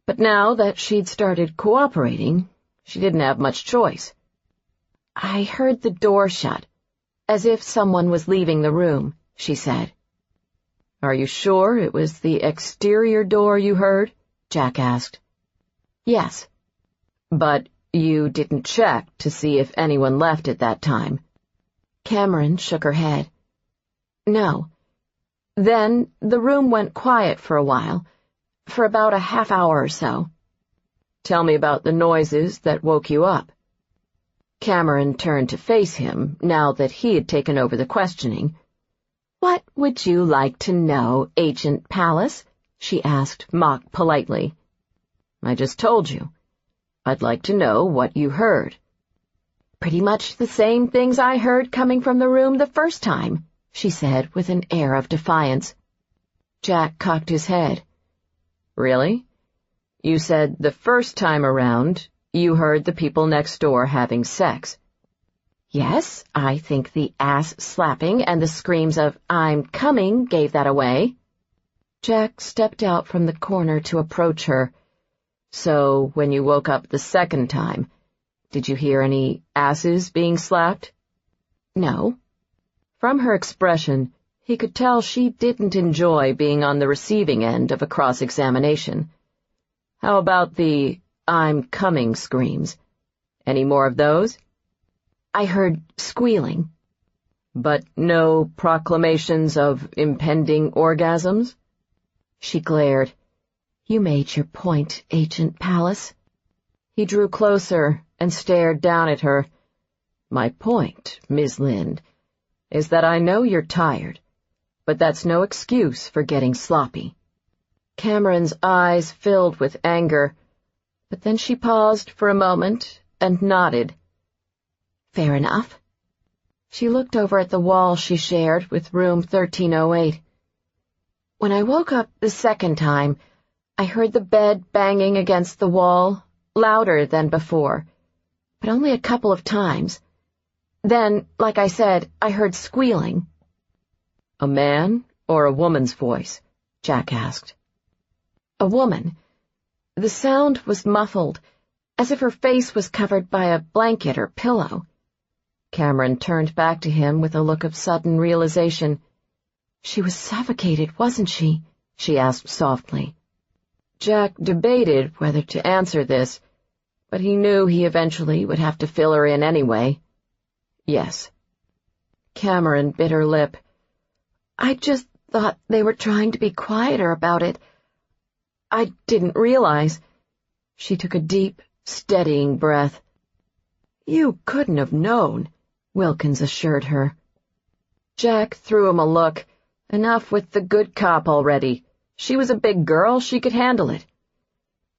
But now that she'd started cooperating, she didn't have much choice. I heard the door shut, as if someone was leaving the room, she said. Are you sure it was the exterior door you heard? Jack asked. Yes. But you didn't check to see if anyone left at that time? Cameron shook her head. No. Then the room went quiet for a while, for about a half hour or so. Tell me about the noises that woke you up. Cameron turned to face him, now that he had taken over the questioning. What would you like to know, Agent Pallas? She asked mock politely. I just told you. I'd like to know what you heard. Pretty much the same things I heard coming from the room the first time, she said with an air of defiance. Jack cocked his head. Really? You said the first time around, you heard the people next door having sex. Yes, I think the ass slapping and the screams of "I'm coming" gave that away. Jack stepped out from the corner to approach her. So, when you woke up the second time, did you hear any asses being slapped? No. From her expression, he could tell she didn't enjoy being on the receiving end of a cross-examination. How about the "I'm coming" screams? Any more of those? I heard squealing. But no proclamations of impending orgasms? She glared. You made your point, Agent Pallas. He drew closer and stared down at her. My point, Miss Lynde, is that I know you're tired, but that's no excuse for getting sloppy. Cameron's eyes filled with anger, but then she paused for a moment and nodded. Fair enough. She looked over at the wall she shared with room 1308. When I woke up the second time, I heard the bed banging against the wall, louder than before, but only a couple of times. Then, like I said, I heard squealing. A man or a woman's voice? Jack asked. A woman. The sound was muffled, as if her face was covered by a blanket or pillow. Cameron turned back to him with a look of sudden realization. She was suffocated, wasn't she? She asked softly. Jack debated whether to answer this, but he knew he eventually would have to fill her in anyway. Yes. Cameron bit her lip. I just thought they were trying to be quieter about it. I didn't realize. She took a deep, steadying breath. You couldn't have known, Wilkins assured her. Jack threw him a look. Enough with the good cop already. She was a big girl, she could handle it.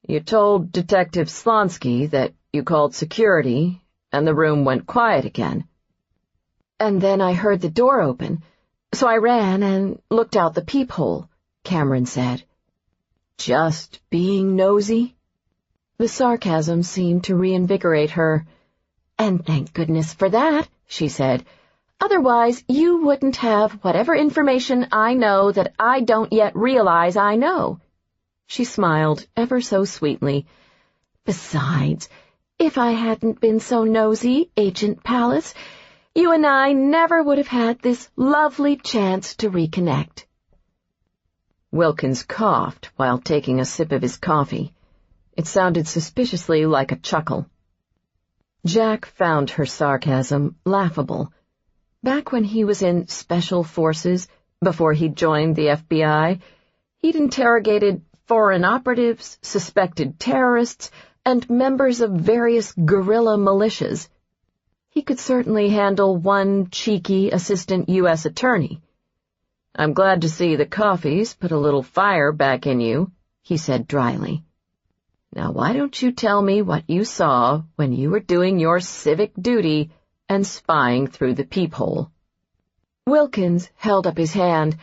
You told Detective Slonsky that you called security, and the room went quiet again. And then I heard the door open, so I ran and looked out the peephole, Cameron said. Just being nosy? The sarcasm seemed to reinvigorate her. And thank goodness for that, she said. Otherwise, you wouldn't have whatever information I know that I don't yet realize I know. She smiled ever so sweetly. Besides, if I hadn't been so nosy, Agent Pallas, you and I never would have had this lovely chance to reconnect. Wilkins coughed while taking a sip of his coffee. It sounded suspiciously like a chuckle. Jack found her sarcasm laughable. Back when he was in Special Forces, before he joined the FBI, he'd interrogated foreign operatives, suspected terrorists, and members of various guerrilla militias. He could certainly handle one cheeky Assistant U.S. attorney. I'm glad to see the coffee's put a little fire back in you, he said dryly. Now why don't you tell me what you saw when you were doing your civic duty and spying through the peephole? Wilkins held up his hand.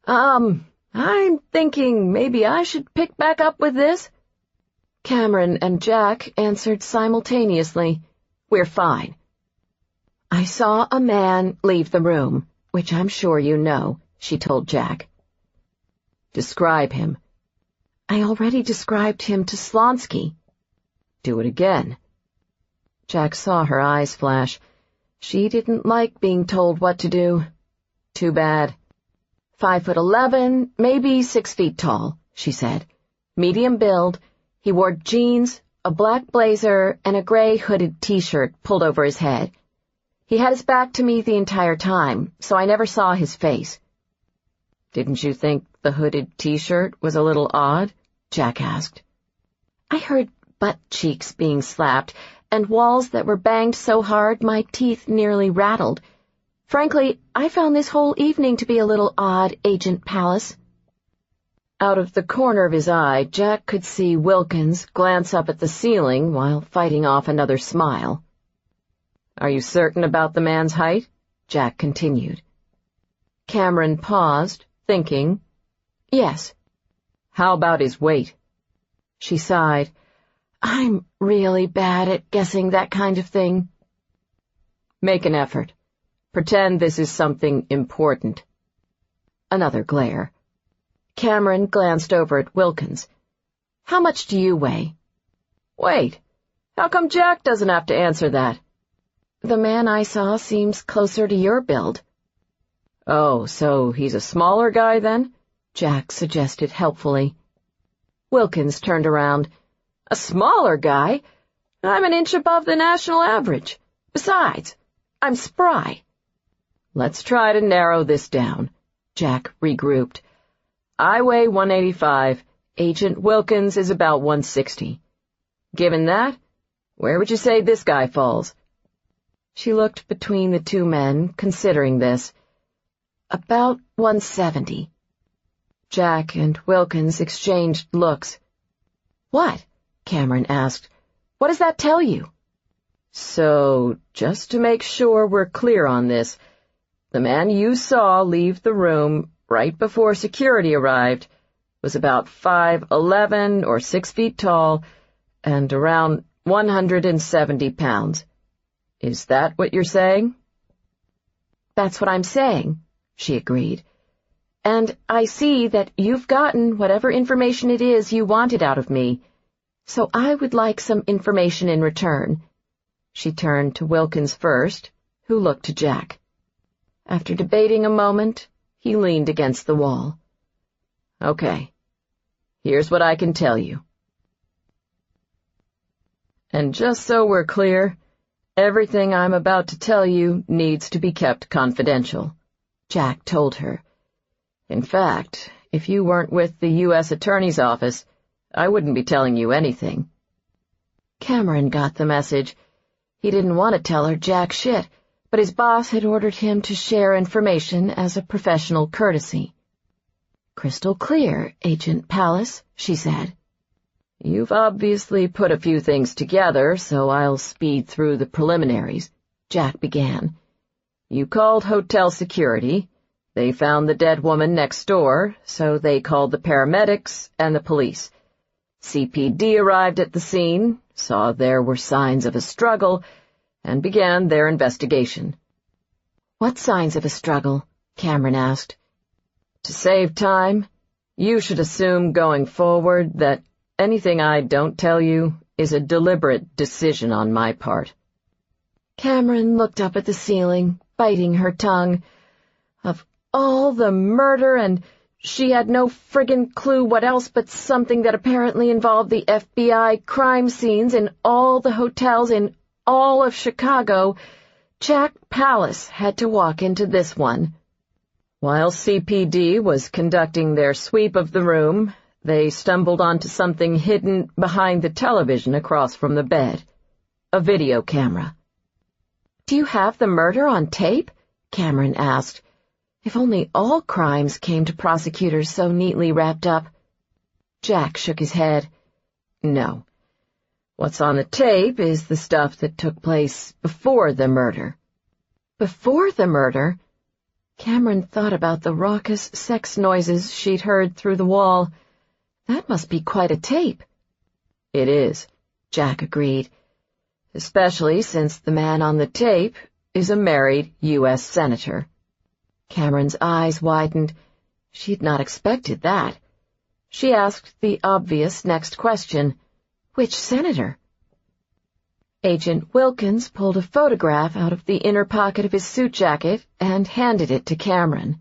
I'm thinking maybe I should pick back up with this. Cameron and Jack answered simultaneously. We're fine. I saw a man leave the room, which I'm sure you know, she told Jack. Describe him. I already described him to Slonsky. Do it again. Jack saw her eyes flash. She didn't like being told what to do. Too bad. 5'11", maybe 6 feet tall, she said. Medium build. He wore jeans, a black blazer, and a gray hooded T-shirt pulled over his head. He had his back to me the entire time, so I never saw his face. Didn't you think the hooded T-shirt was a little odd? Jack asked. I heard butt cheeks being slapped, and walls that were banged so hard my teeth nearly rattled. Frankly, I found this whole evening to be a little odd, Agent Pallas. Out of the corner of his eye, Jack could see Wilkins glance up at the ceiling while fighting off another smile. Are you certain about the man's height? Jack continued. Cameron paused, thinking. Yes. How about his weight? She sighed. I'm really bad at guessing that kind of thing. Make an effort. Pretend this is something important. Another glare. Cameron glanced over at Wilkins. How much do you weigh? Wait, how come Jack doesn't have to answer that? The man I saw seems closer to your build. Oh, so he's a smaller guy then? Jack suggested helpfully. Wilkins turned around. A smaller guy? I'm an inch above the national average. Besides, I'm spry. Let's try to narrow this down. Jack regrouped. I weigh 185. Agent Wilkins is about 160. Given that, where would you say this guy falls? She looked between the two men, considering this. About 170. Jack and Wilkins exchanged looks. What? Cameron asked. What does that tell you? So, just to make sure we're clear on this, the man you saw leave the room right before security arrived was about 5'11" or 6 feet tall and around 170 pounds. Is that what you're saying? That's what I'm saying, she agreed. And I see that you've gotten whatever information it is you wanted out of me, so I would like some information in return. She turned to Wilkins first, who looked to Jack. After debating a moment, he leaned against the wall. Okay, here's what I can tell you. And just so we're clear, everything I'm about to tell you needs to be kept confidential, Jack told her. In fact, if you weren't with the U.S. Attorney's Office, I wouldn't be telling you anything. Cameron got the message. He didn't want to tell her jack shit, but his boss had ordered him to share information as a professional courtesy. Crystal clear, Agent Pallas, she said. You've obviously put a few things together, so I'll speed through the preliminaries, Jack began. You called hotel security. They found the dead woman next door, so they called the paramedics and the police. CPD arrived at the scene, saw there were signs of a struggle, and began their investigation. What signs of a struggle? Cameron asked. To save time, you should assume going forward that anything I don't tell you is a deliberate decision on my part. Cameron looked up at the ceiling, biting her tongue. Of all the murder, and she had no friggin' clue what else but something that apparently involved the FBI crime scenes in all the hotels in all of Chicago, Jack Pallas had to walk into this one. While CPD was conducting their sweep of the room, they stumbled onto something hidden behind the television across from the bed. A video camera. Do you have the murder on tape? Cameron asked. If only all crimes came to prosecutors so neatly wrapped up. Jack shook his head. No. What's on the tape is the stuff that took place before the murder. Before the murder? Cameron thought about the raucous sex noises she'd heard through the wall. That must be quite a tape. It is, Jack agreed, especially since the man on the tape is a married U.S. senator. Cameron's eyes widened. She'd not expected that. She asked the obvious next question. Which senator? Agent Wilkins pulled a photograph out of the inner pocket of his suit jacket and handed it to Cameron.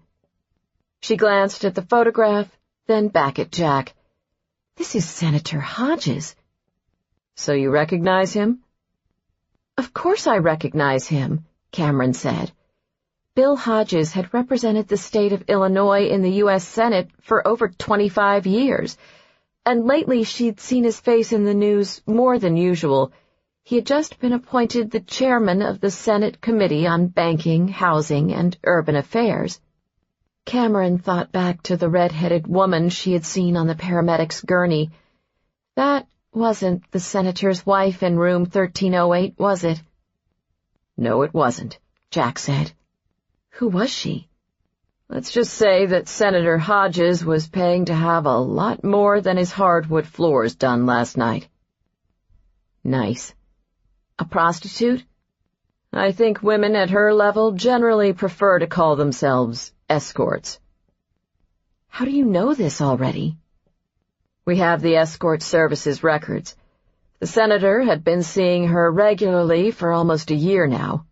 She glanced at the photograph, then back at Jack. This is Senator Hodges. So you recognize him? Of course I recognize him, Cameron said. Bill Hodges had represented the state of Illinois in the U.S. Senate for over 25 years, and lately she'd seen his face in the news more than usual. He had just been appointed the chairman of the Senate Committee on Banking, Housing, and Urban Affairs. Cameron thought back to the red-headed woman she had seen on the paramedic's gurney. That wasn't the senator's wife in room 1308, was it? No, it wasn't, Jack said. Who was she? Let's just say that Senator Hodges was paying to have a lot more than his hardwood floors done last night. Nice. A prostitute? I think women at her level generally prefer to call themselves escorts. How do you know this already? We have the escort services records. The senator had been seeing her regularly for almost a year now.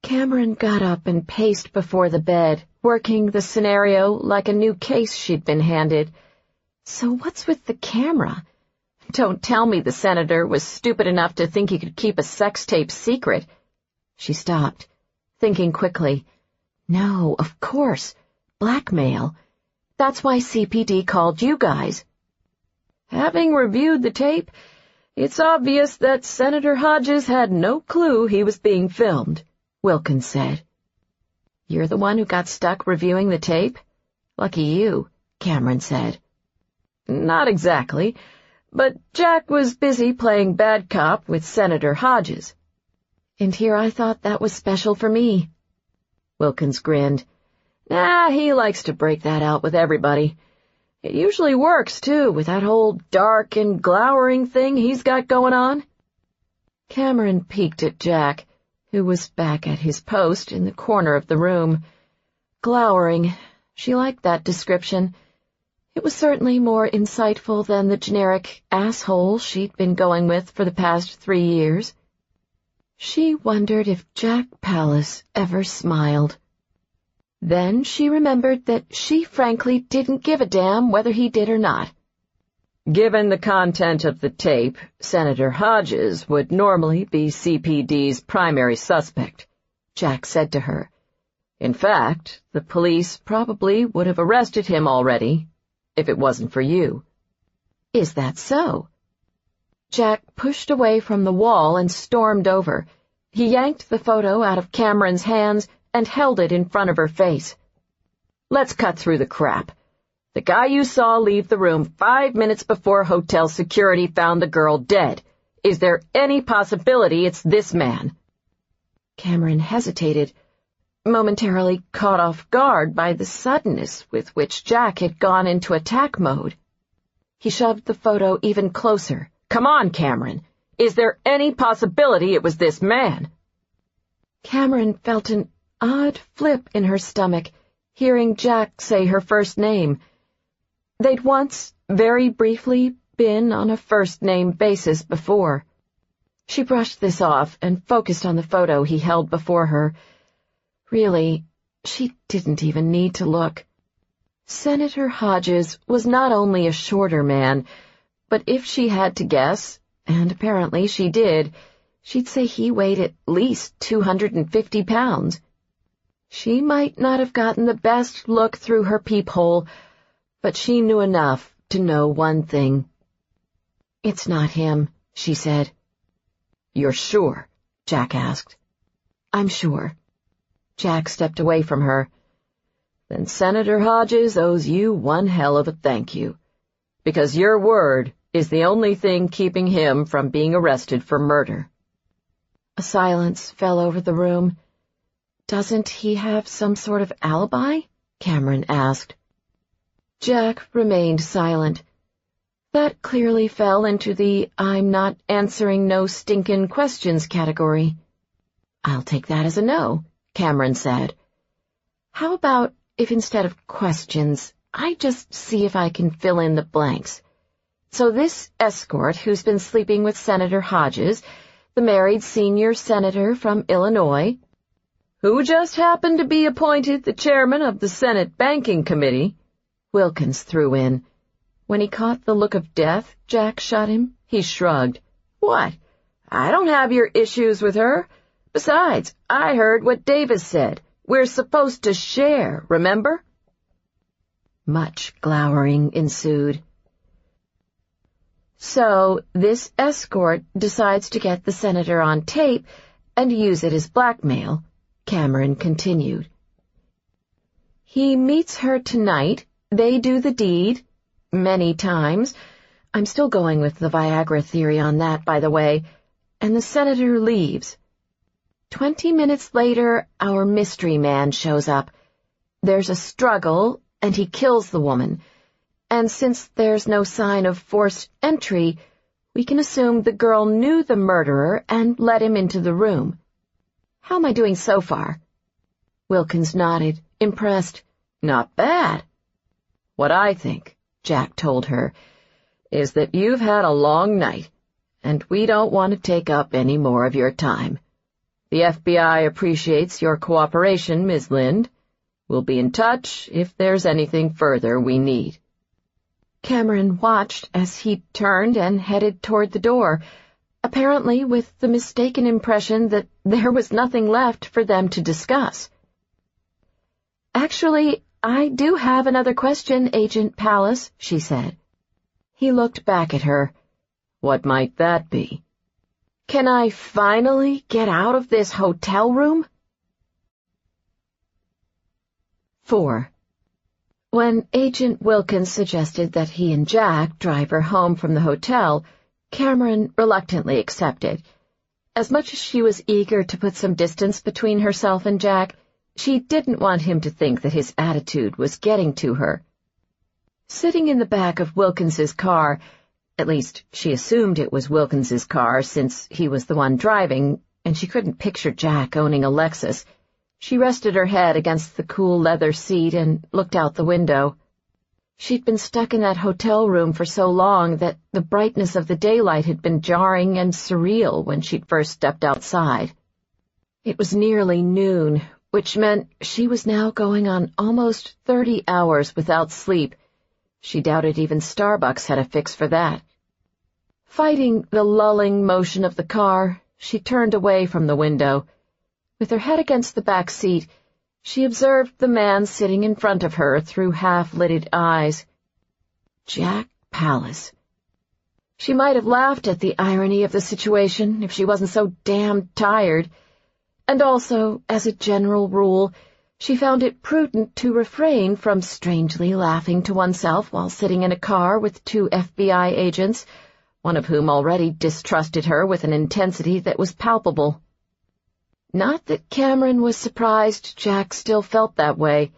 Cameron got up and paced before the bed, working the scenario like a new case she'd been handed. So what's with the camera? Don't tell me the senator was stupid enough to think he could keep a sex tape secret. She stopped, thinking quickly. No, of course. Blackmail. That's why CPD called you guys. Having reviewed the tape, it's obvious that Senator Hodges had no clue he was being filmed, Wilkins said. You're the one who got stuck reviewing the tape? Lucky you, Cameron said. Not exactly, but Jack was busy playing bad cop with Senator Hodges. And here I thought that was special for me. Wilkins grinned. Nah, he likes to break that out with everybody. It usually works, too, with that whole dark and glowering thing he's got going on. Cameron peeked at Jack, who was back at his post in the corner of the room. Glowering. She liked that description. It was certainly more insightful than the generic asshole she'd been going with for the past 3 years. She wondered if Jack Pallas ever smiled. Then she remembered that she frankly didn't give a damn whether he did or not. Given the content of the tape, Senator Hodges would normally be CPD's primary suspect, Jack said to her. In fact, the police probably would have arrested him already, if it wasn't for you. Is that so? Jack pushed away from the wall and stormed over. He yanked the photo out of Cameron's hands and held it in front of her face. Let's cut through the crap. The guy you saw leave the room 5 minutes before hotel security found the girl dead. Is there any possibility it's this man? Cameron hesitated, momentarily caught off guard by the suddenness with which Jack had gone into attack mode. He shoved the photo even closer. Come on, Cameron. Is there any possibility it was this man? Cameron felt an odd flip in her stomach, hearing Jack say her first name. They'd once, very briefly, been on a first-name basis before. She brushed this off and focused on the photo he held before her. Really, she didn't even need to look. Senator Hodges was not only a shorter man, but if she had to guess, and apparently she did, she'd say he weighed at least 250 pounds. She might not have gotten the best look through her peephole, but she knew enough to know one thing. It's not him, she said. You're sure? Jack asked. I'm sure. Jack stepped away from her. Then Senator Hodges owes you one hell of a thank you, because your word is the only thing keeping him from being arrested for murder. A silence fell over the room. Doesn't he have some sort of alibi? Cameron asked. Jack remained silent. That clearly fell into the I'm not answering no stinkin' questions category. I'll take that as a no, Cameron said. How about if instead of questions, I just see if I can fill in the blanks? So this escort who's been sleeping with Senator Hodges, the married senior senator from Illinois, who just happened to be appointed the chairman of the Senate Banking Committee, Wilkins threw in. When he caught the look of death Jack shot him, he shrugged. What? I don't have your issues with her. Besides, I heard what Davis said. We're supposed to share, remember? Much glowering ensued. So this escort decides to get the senator on tape and use it as blackmail, Cameron continued. He meets her tonight. They do the deed. Many times. I'm still going with the Viagra theory on that, by the way. And the senator leaves. 20 minutes later, our mystery man shows up. There's a struggle, and he kills the woman. And since there's no sign of forced entry, we can assume the girl knew the murderer and let him into the room. How am I doing so far?" Wilkins nodded, impressed. "Not bad." "What I think," Jack told her, "is that you've had a long night, and we don't want to take up any more of your time. The FBI appreciates your cooperation, Ms. Lynde. We'll be in touch if there's anything further we need." Cameron watched as he turned and headed toward the door, apparently with the mistaken impression that there was nothing left for them to discuss. "Actually, I do have another question, Agent Pallas," she said. He looked back at her. "What might that be?" "Can I finally get out of this hotel room?" 4. When Agent Wilkins suggested that he and Jack drive her home from the hotel, Cameron reluctantly accepted. As much as she was eager to put some distance between herself and Jack, she didn't want him to think that his attitude was getting to her. Sitting in the back of Wilkins's car, at least she assumed it was Wilkins's car since he was the one driving, and she couldn't picture Jack owning a Lexus, she rested her head against the cool leather seat and looked out the window. She'd been stuck in that hotel room for so long that the brightness of the daylight had been jarring and surreal when she'd first stepped outside. It was nearly noon, which meant she was now going on almost 30 hours without sleep. She doubted even Starbucks had a fix for that. Fighting the lulling motion of the car, she turned away from the window. With her head against the back seat, she observed the man sitting in front of her through half-lidded eyes. Jack Pallas. She might have laughed at the irony of the situation if she wasn't so damn tired. And also, as a general rule, she found it prudent to refrain from strangely laughing to oneself while sitting in a car with 2 FBI agents, one of whom already distrusted her with an intensity that was palpable. Not that Cameron was surprised Jack still felt that way.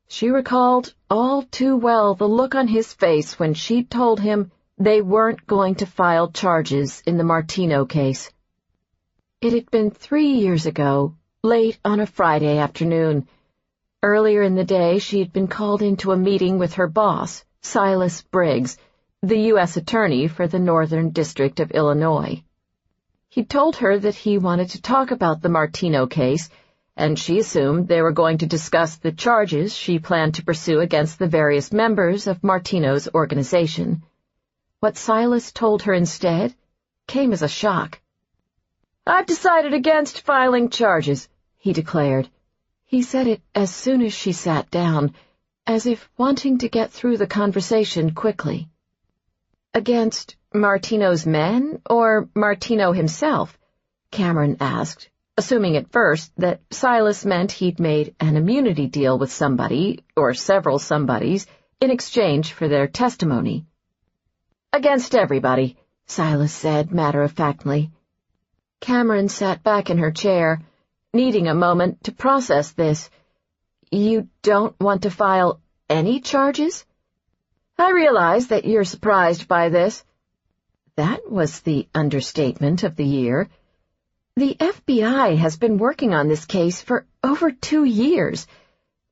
She recalled all too well the look on his face when she told him they weren't going to file charges in the Martino case. It had been 3 years ago, late on a Friday afternoon. Earlier in the day, she had been called into a meeting with her boss, Silas Briggs, the U.S. Attorney for the Northern District of Illinois. He'd told her that he wanted to talk about the Martino case, and she assumed they were going to discuss the charges she planned to pursue against the various members of Martino's organization. What Silas told her instead came as a shock. "I've decided against filing charges," he declared. He said it as soon as she sat down, as if wanting to get through the conversation quickly. "Against Martino's men, or Martino himself?" Cameron asked, assuming at first that Silas meant he'd made an immunity deal with somebody, or several somebodies, in exchange for their testimony. "Against everybody," Silas said matter-of-factly. Cameron sat back in her chair, needing a moment to process this. "You don't want to file any charges?" "I realize that you're surprised by this." That was the understatement of the year. The FBI has been working on this case for over 2 years.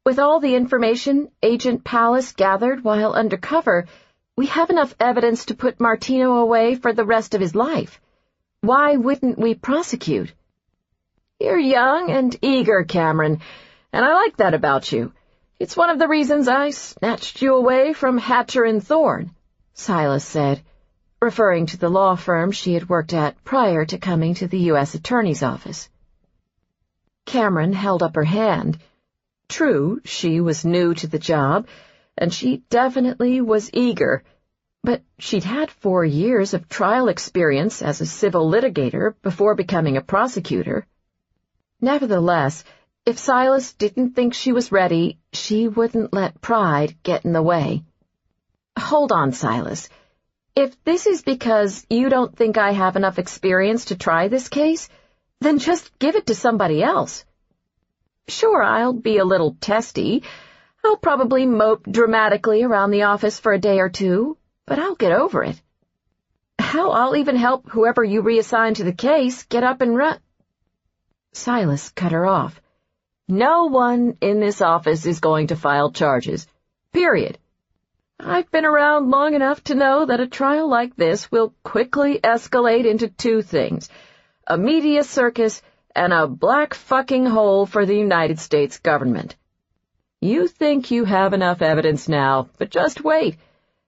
With all the information Agent Pallas gathered while undercover, we have enough evidence to put Martino away for the rest of his life. Why wouldn't we prosecute? "You're young and eager, Cameron, and I like that about you. It's one of the reasons I snatched you away from Hatcher and Thorne," Silas said, referring to the law firm she had worked at prior to coming to the U.S. Attorney's office. Cameron held up her hand. True, she was new to the job, and she definitely was eager, but she'd had 4 years of trial experience as a civil litigator before becoming a prosecutor. Nevertheless, if Silas didn't think she was ready, she wouldn't let pride get in the way. "Hold on, Silas. If this is because you don't think I have enough experience to try this case, then just give it to somebody else." Sure, I'll be a little testy. I'll probably mope dramatically around the office for a day or two, but I'll get over it. Hell, I'll even help whoever you reassign to the case get up and run." Silas cut her off. "No one in this office is going to file charges. Period. I've been around long enough to know that a trial like this will quickly escalate into two things: a media circus and a black fucking hole for the United States government. You think you have enough evidence now, but just wait.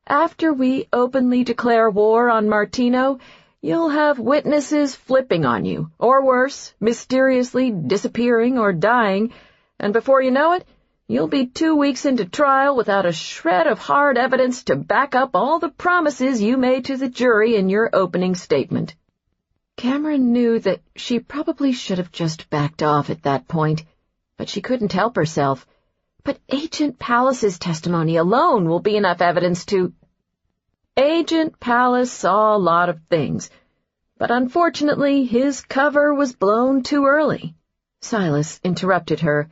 After we openly declare war on Martino, you'll have witnesses flipping on you, or worse, mysteriously disappearing or dying, and before you know it, you'll be 2 weeks into trial without a shred of hard evidence to back up all the promises you made to the jury in your opening statement." Cameron knew that she probably should have just backed off at that point, but she couldn't help herself. But Agent Pallas's testimony alone will be enough evidence to— Agent Pallas saw a lot of things, but unfortunately his cover was blown too early. Silas interrupted her.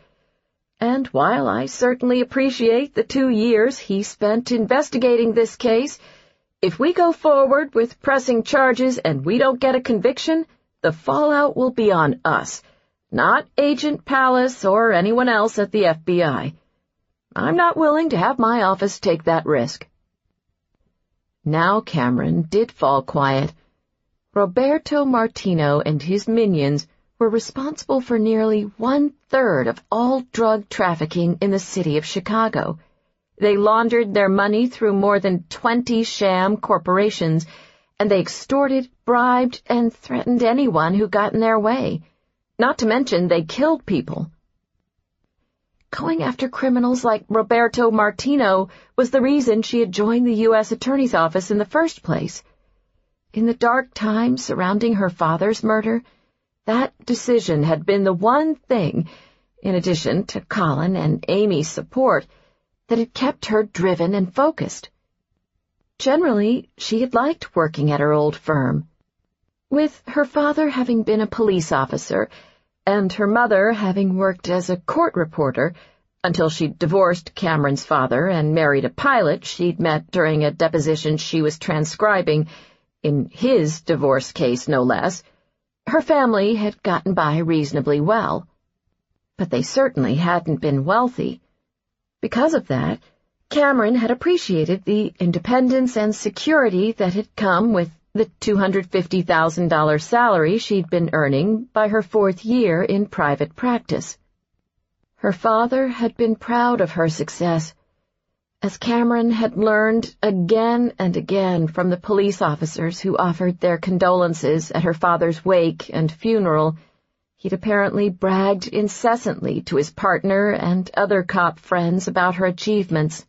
"And while I certainly appreciate the 2 years he spent investigating this case, if we go forward with pressing charges and we don't get a conviction, the fallout will be on us, not Agent Pallas or anyone else at the FBI. I'm not willing to have my office take that risk." Now Cameron did fall quiet. Roberto Martino and his minions were responsible for nearly 1/3 of all drug trafficking in the city of Chicago. They laundered their money through more than 20 sham corporations, and they extorted, bribed, and threatened anyone who got in their way. Not to mention they killed people. Going after criminals like Roberto Martino was the reason she had joined the U.S. Attorney's Office in the first place. In the dark times surrounding her father's murder, that decision had been the one thing, in addition to Colin and Amy's support, that had kept her driven and focused. Generally, she had liked working at her old firm. With her father having been a police officer, and her mother having worked as a court reporter, until she divorced Cameron's father and married a pilot she'd met during a deposition she was transcribing, in his divorce case no less, her family had gotten by reasonably well. But they certainly hadn't been wealthy. Because of that, Cameron had appreciated the independence and security that had come with the $250,000 salary she'd been earning by her 4th year in private practice. Her father had been proud of her success, as Cameron had learned again and again from the police officers who offered their condolences at her father's wake and funeral. He'd apparently bragged incessantly to his partner and other cop friends about her achievements.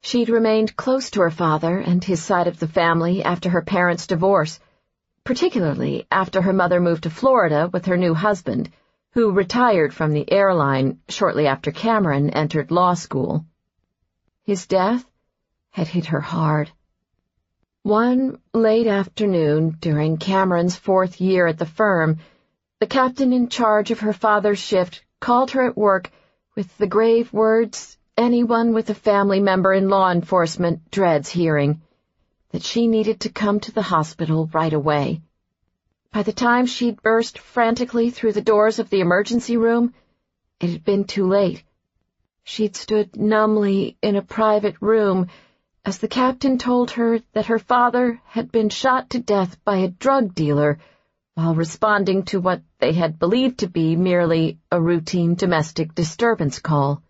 She'd remained close to her father and his side of the family after her parents' divorce, particularly after her mother moved to Florida with her new husband, who retired from the airline shortly after Cameron entered law school. His death had hit her hard. One late afternoon during Cameron's 4th year at the firm, the captain in charge of her father's shift called her at work with the grave words anyone with a family member in law enforcement dreads hearing, that she needed to come to the hospital right away. By the time she'd burst frantically through the doors of the emergency room, it had been too late. She'd stood numbly in a private room as the captain told her that her father had been shot to death by a drug dealer while responding to what they had believed to be merely a routine domestic disturbance call.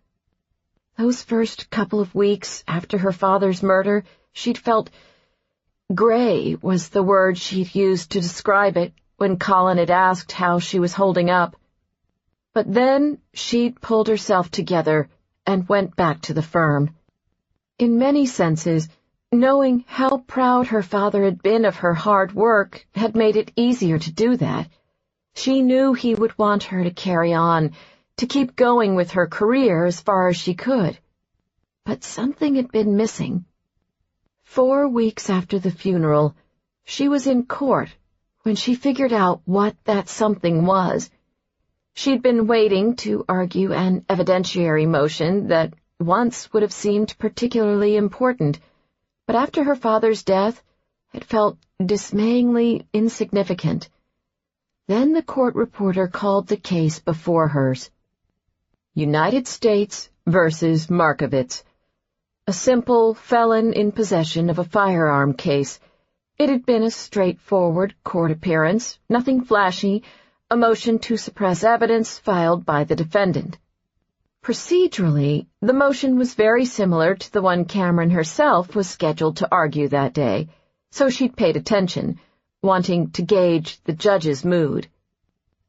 Those first couple of weeks after her father's murder, she'd felt— gray was the word she'd used to describe it when Colin had asked how she was holding up. But then she'd pulled herself together and went back to the firm. In many senses, knowing how proud her father had been of her hard work had made it easier to do that. She knew he would want her to carry on, to keep going with her career as far as she could. But something had been missing. 4 weeks after the funeral, she was in court when she figured out what that something was. She'd been waiting to argue an evidentiary motion that once would have seemed particularly important, but after her father's death, it felt dismayingly insignificant. Then the court reporter called the case before hers. United States versus Markovitz. A simple felon in possession of a firearm case. It had been a straightforward court appearance, nothing flashy, a motion to suppress evidence filed by the defendant. Procedurally, the motion was very similar to the one Cameron herself was scheduled to argue that day, so she'd paid attention, wanting to gauge the judge's mood.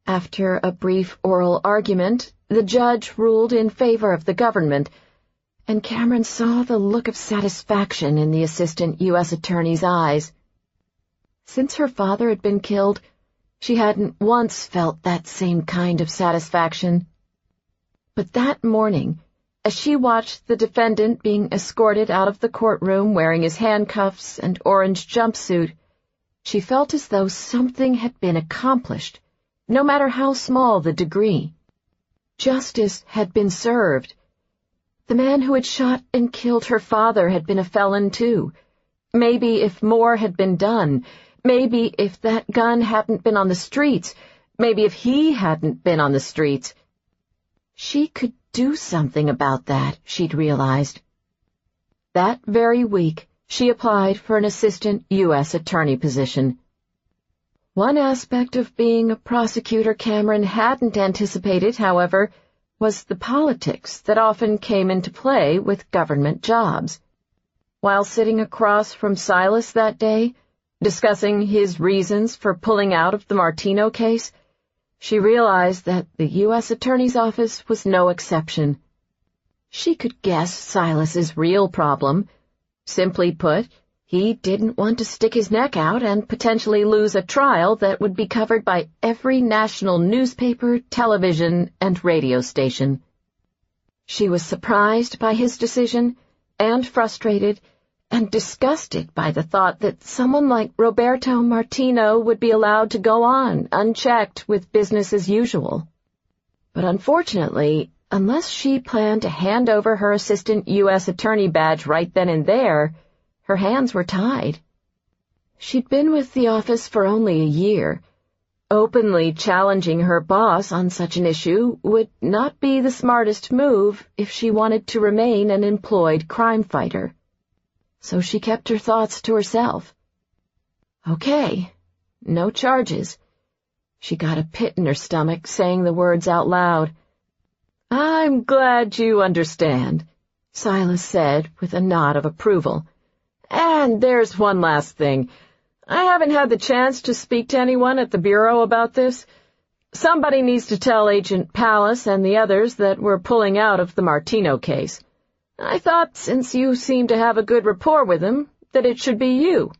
After a brief oral argument, the judge ruled in favor of the government, and Cameron saw the look of satisfaction in the Assistant U.S. Attorney's eyes. Since her father had been killed, she hadn't once felt that same kind of satisfaction. But that morning, as she watched the defendant being escorted out of the courtroom wearing his handcuffs and orange jumpsuit, she felt as though something had been accomplished, no matter how small the degree. Justice had been served. The man who had shot and killed her father had been a felon too. Maybe if more had been done, maybe if that gun hadn't been on the streets, maybe if he hadn't been on the streets. She could do something about that, she'd realized. That very week, she applied for an Assistant U.S. Attorney position. One aspect of being a prosecutor Cameron hadn't anticipated, however, was the politics that often came into play with government jobs. While sitting across from Silas that day, discussing his reasons for pulling out of the Martino case, she realized that the U.S. Attorney's Office was no exception. She could guess Silas's real problem. Simply put, he didn't want to stick his neck out and potentially lose a trial that would be covered by every national newspaper, television, and radio station. She was surprised by his decision, and frustrated, and disgusted by the thought that someone like Roberto Martino would be allowed to go on, unchecked, with business as usual. But unfortunately, unless she planned to hand over her Assistant U.S. Attorney badge right then and there, her hands were tied. She'd been with the office for only a year. Openly challenging her boss on such an issue would not be the smartest move if she wanted to remain an employed crime fighter. So she kept her thoughts to herself. Okay, no charges. She got a pit in her stomach, saying the words out loud. "I'm glad you understand," Silas said with a nod of approval. "And there's one last thing. I haven't had the chance to speak to anyone at the Bureau about this. Somebody needs to tell Agent Pallas and the others that we're pulling out of the Martino case. I thought, since you seem to have a good rapport with him, that it should be you."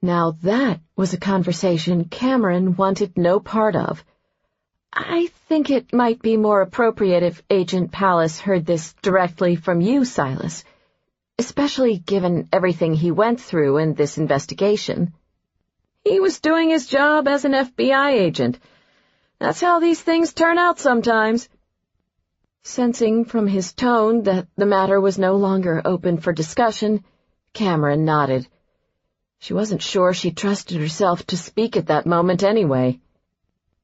Now that was a conversation Cameron wanted no part of. "I think it might be more appropriate if Agent Pallas heard this directly from you, Silas, especially given everything he went through in this investigation." "He was doing his job as an FBI agent. That's how these things turn out sometimes." Sensing from his tone that the matter was no longer open for discussion, Cameron nodded. She wasn't sure she trusted herself to speak at that moment anyway.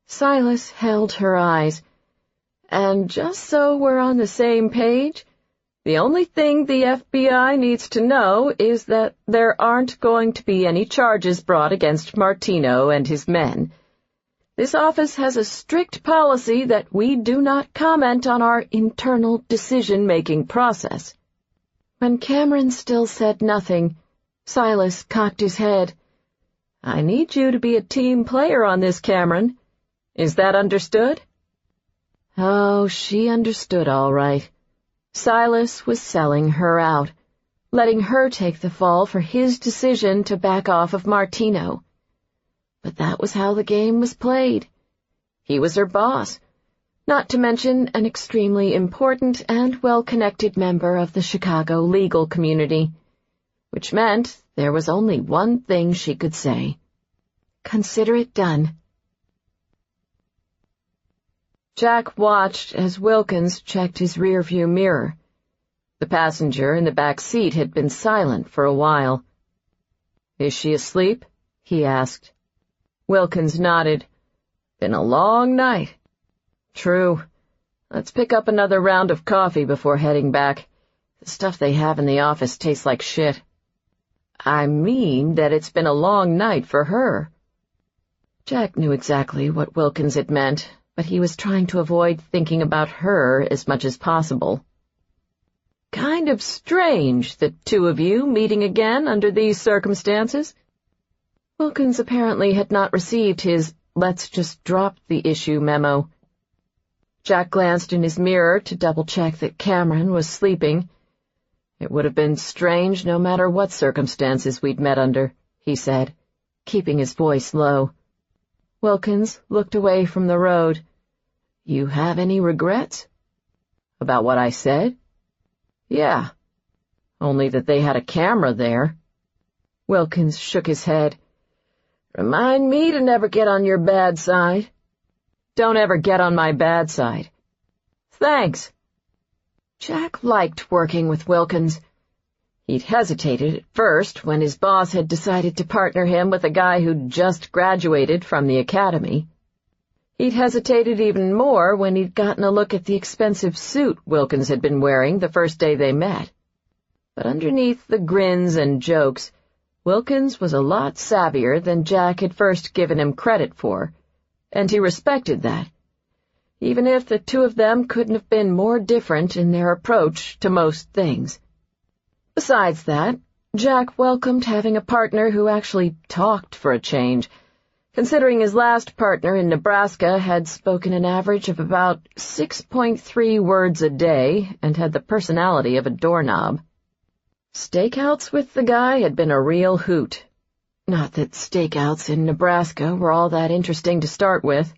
Silas held her eyes. "And just so we're on the same page, the only thing the FBI needs to know is that there aren't going to be any charges brought against Martino and his men. This office has a strict policy that we do not comment on our internal decision-making process." When Cameron still said nothing, Silas cocked his head. "I need you to be a team player on this, Cameron. Is that understood?" Oh, she understood all right. Silas was selling her out, letting her take the fall for his decision to back off of Martino. But that was how the game was played. He was her boss, not to mention an extremely important and well-connected member of the Chicago legal community, which meant there was only one thing she could say. Consider it done. Jack watched as Wilkins checked his rearview mirror. The passenger in the back seat had been silent for a while. "Is she asleep?" he asked. Wilkins nodded. "Been a long night." "True. Let's pick up another round of coffee before heading back. The stuff they have in the office tastes like shit." "I mean that it's been a long night for her." Jack knew exactly what Wilkins had meant, but he was trying to avoid thinking about her as much as possible. "Kind of strange, the two of you meeting again under these circumstances." Wilkins apparently had not received his "let's just drop the issue" memo. Jack glanced in his mirror to double-check that Cameron was sleeping. "It would have been strange no matter what circumstances we'd met under," he said, keeping his voice low. Wilkins looked away from the road. "You have any regrets?" "About what I said?" "Yeah. Only that they had a camera there." Wilkins shook his head. "Remind me to never get on your bad side." "Don't ever get on my bad side." "Thanks." Jack liked working with Wilkins. He'd hesitated at first when his boss had decided to partner him with a guy who'd just graduated from the academy. He'd hesitated even more when he'd gotten a look at the expensive suit Wilkins had been wearing the first day they met. But underneath the grins and jokes, Wilkins was a lot savvier than Jack had first given him credit for, and he respected that, even if the two of them couldn't have been more different in their approach to most things. Besides that, Jack welcomed having a partner who actually talked for a change, considering his last partner in Nebraska had spoken an average of about 6.3 words a day and had the personality of a doorknob. Stakeouts with the guy had been a real hoot. Not that stakeouts in Nebraska were all that interesting to start with.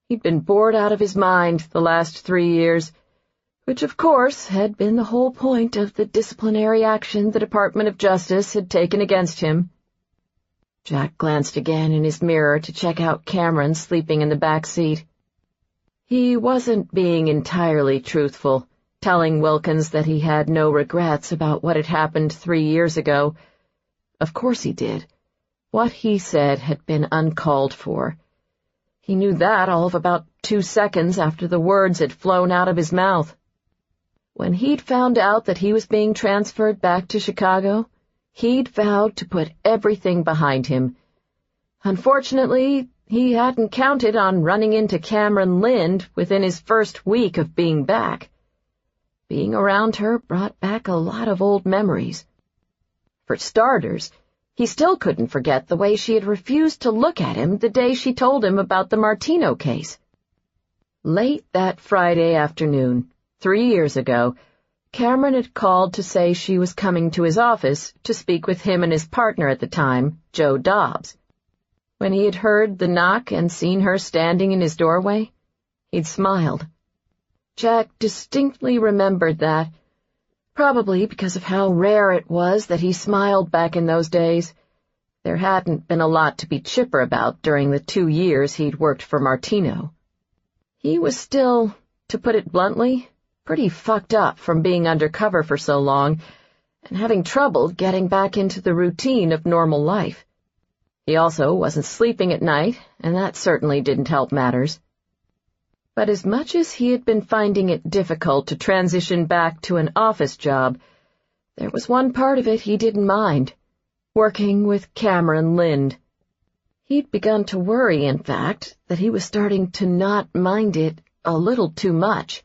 He'd been bored out of his mind the last 3 years, which of course had been the whole point of the disciplinary action the Department of Justice had taken against him. Jack glanced again in his mirror to check out Cameron sleeping in the back seat. He wasn't being entirely truthful, telling Wilkins that he had no regrets about what had happened 3 years ago. Of course he did. What he said had been uncalled for. He knew that all of about 2 seconds after the words had flown out of his mouth. When he'd found out that he was being transferred back to Chicago, he'd vowed to put everything behind him. Unfortunately, he hadn't counted on running into Cameron Lynde within his first week of being back. Being around her brought back a lot of old memories. For starters, he still couldn't forget the way she had refused to look at him the day she told him about the Martino case. Late that Friday afternoon, 3 years ago, Cameron had called to say she was coming to his office to speak with him and his partner at the time, Joe Dobbs. When he had heard the knock and seen her standing in his doorway, he'd smiled. Jack distinctly remembered that, probably because of how rare it was that he smiled back in those days. There hadn't been a lot to be chipper about during the 2 years he'd worked for Martino. He was still, to put it bluntly, pretty fucked up from being undercover for so long and having trouble getting back into the routine of normal life. He also wasn't sleeping at night, and that certainly didn't help matters. But as much as he had been finding it difficult to transition back to an office job, there was one part of it he didn't mind, working with Cameron Lynde. He'd begun to worry, in fact, that he was starting to not mind it a little too much.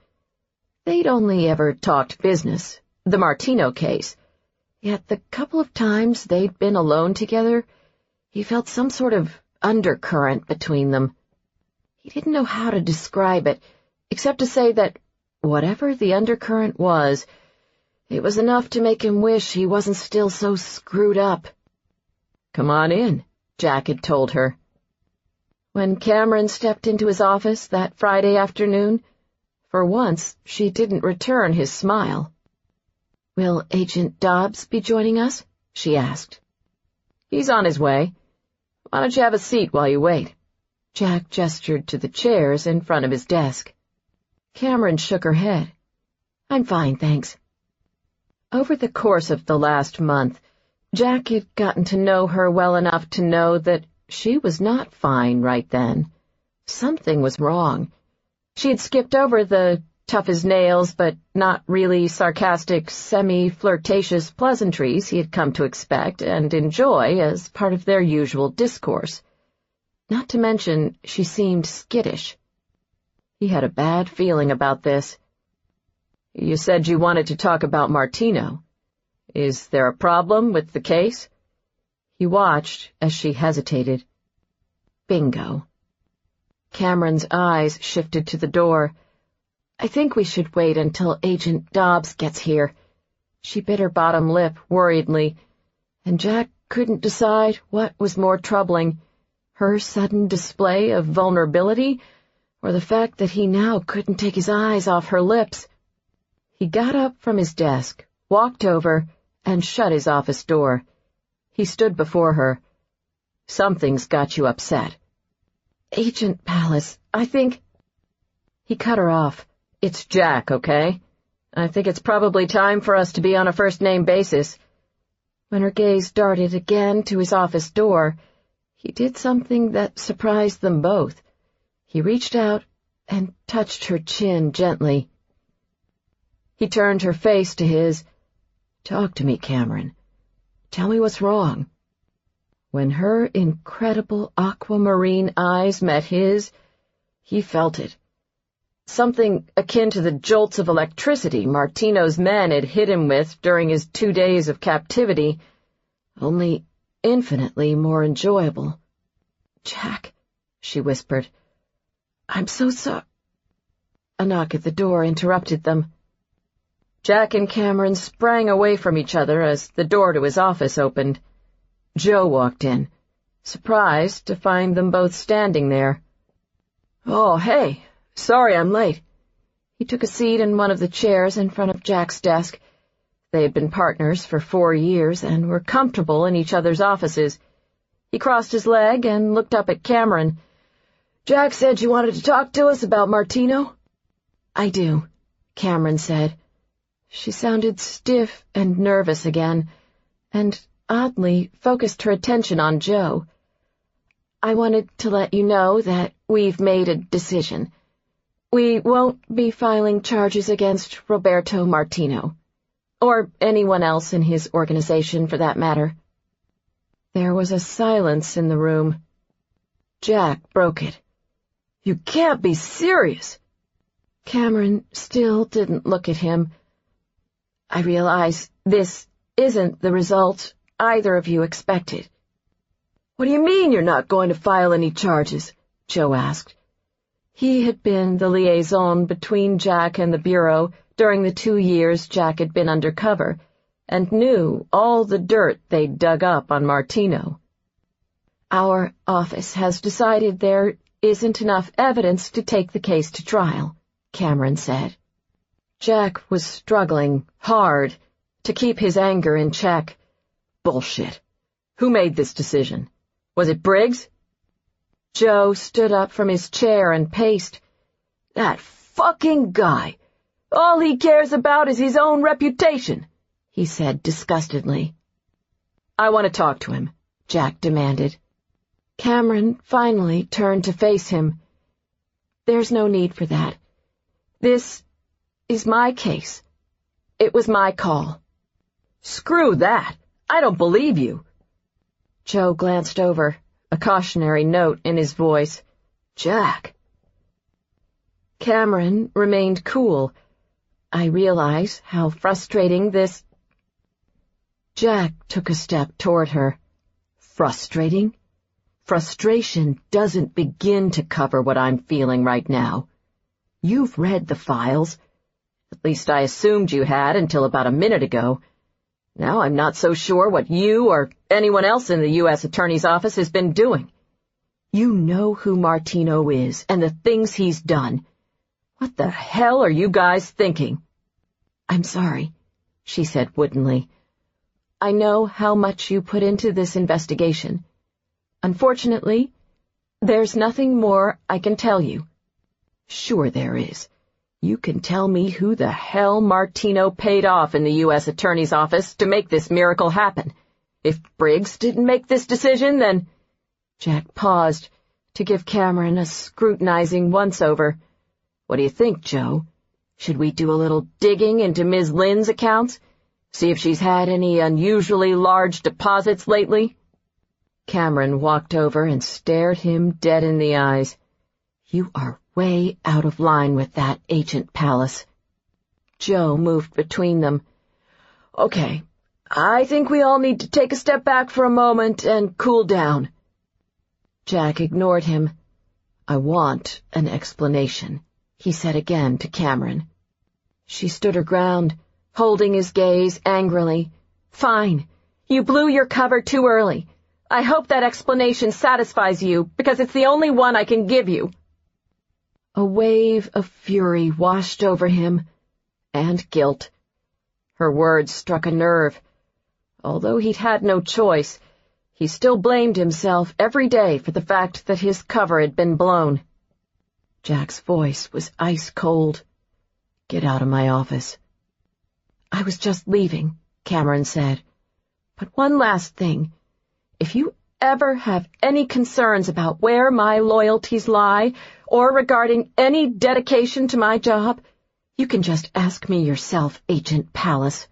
They'd only ever talked business, the Martino case, yet the couple of times they'd been alone together, he felt some sort of undercurrent between them. He didn't know how to describe it, except to say that, whatever the undercurrent was, it was enough to make him wish he wasn't still so screwed up. "Come on in," Jack had told her. When Cameron stepped into his office that Friday afternoon, for once she didn't return his smile. "Will Agent Dobbs be joining us?" she asked. "He's on his way. Why don't you have a seat while you wait?" Jack gestured to the chairs in front of his desk. Cameron shook her head. I'm fine, thanks. Over the course of the last month, Jack had gotten to know her well enough to know that she was not fine right then. Something was wrong. She had skipped over the tough-as-nails but not really sarcastic, semi-flirtatious pleasantries he had come to expect and enjoy as part of their usual discourse. Not to mention, she seemed skittish. He had a bad feeling about this. You said you wanted to talk about Martino. Is there a problem with the case? He watched as she hesitated. Bingo. Cameron's eyes shifted to the door. I think we should wait until Agent Dobbs gets here. She bit her bottom lip worriedly, and Jack couldn't decide what was more troubling, her sudden display of vulnerability or the fact that he now couldn't take his eyes off her lips. He got up from his desk, walked over, and shut his office door. He stood before her. Something's got you upset. Agent Pallas, I think... He cut her off. It's Jack, okay? I think it's probably time for us to be on a first-name basis. When her gaze darted again to his office door, he did something that surprised them both. He reached out and touched her chin gently. He turned her face to his. Talk to me, Cameron. Tell me what's wrong. When her incredible aquamarine eyes met his, he felt it. Something akin to the jolts of electricity Martino's men had hit him with during his 2 days of captivity, only infinitely more enjoyable. Jack, she whispered, I'm so sorry. A knock at the door interrupted them. Jack and Cameron sprang away from each other as the door to his office opened. Joe walked in, surprised to find them both standing there. Oh, hey, sorry I'm late. He took a seat in one of the chairs in front of Jack's desk. They had been partners for 4 years and were comfortable in each other's offices. He crossed his leg and looked up at Cameron. Jack said you wanted to talk to us about Martino? I do, Cameron said. She sounded stiff and nervous again, and oddly focused her attention on Joe. I wanted to let you know that we've made a decision. We won't be filing charges against Roberto Martino, or anyone else in his organization for that matter. There was a silence in the room. Jack broke it. You can't be serious. Cameron still didn't look at him. I realize this isn't the result either of you expected. What do you mean you're not going to file any charges? Joe asked. He had been the liaison between Jack and the Bureau during the 2 years Jack had been undercover, and knew all the dirt they'd dug up on Martino. Our office has decided there isn't enough evidence to take the case to trial, Cameron said. Jack was struggling hard to keep his anger in check. Bullshit. Who made this decision? Was it Briggs? Joe stood up from his chair and paced. That fucking guy. All he cares about is his own reputation, he said disgustedly. I want to talk to him, Jack demanded. Cameron finally turned to face him. There's no need for that. This is my case. It was my call. Screw that. I don't believe you. Joe glanced over, a cautionary note in his voice. Jack. Cameron remained cool. I realize how frustrating this... Jack took a step toward her. Frustrating? Frustration doesn't begin to cover what I'm feeling right now. You've read the files. At least I assumed you had until about a minute ago. Now I'm not so sure what you or anyone else in the U.S. Attorney's Office has been doing. You know who Martino is and the things he's done. What the hell are you guys thinking? I'm sorry, she said woodenly. I know how much you put into this investigation. Unfortunately, There's nothing more I can tell you. Sure there is. You can tell me who the hell Martino paid off in the U.S. Attorney's Office to make this miracle happen. If Briggs didn't make this decision, then— Jack paused to give Cameron a scrutinizing once-over. What do you think, Joe? Should we do a little digging into Ms. Lynde's accounts? See if she's had any unusually large deposits lately? Cameron walked over and stared him dead in the eyes. You are way out of line with that, Agent Pallas. Joe moved between them. Okay, I think we all need to take a step back for a moment and cool down. Jack ignored him. I want an explanation, he said again to Cameron. She stood her ground, holding his gaze angrily. Fine. You blew your cover too early. I hope that explanation satisfies you, because it's the only one I can give you. A wave of fury washed over him, and guilt. Her words struck a nerve. Although he'd had no choice, he still blamed himself every day for the fact that his cover had been blown. Jack's voice was ice-cold. Get out of my office. I was just leaving, Cameron said. But one last thing. If you ever have any concerns about where my loyalties lie, or regarding any dedication to my job, you can just ask me yourself, Agent Pallas.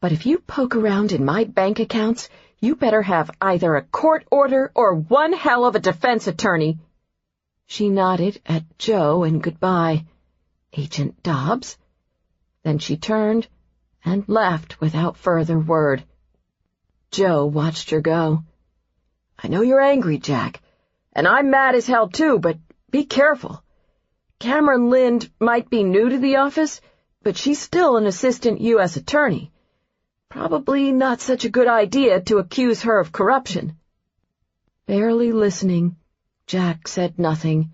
But if you poke around in my bank accounts, you better have either a court order or one hell of a defense attorney. She nodded at Joe in goodbye. Agent Dobbs? Then she turned and left without further word. Joe watched her go. I know you're angry, Jack, and I'm mad as hell too, but be careful. Cameron Lynde might be new to the office, but she's still an Assistant U.S. attorney. Probably not such a good idea to accuse her of corruption. Barely listening, Jack said nothing.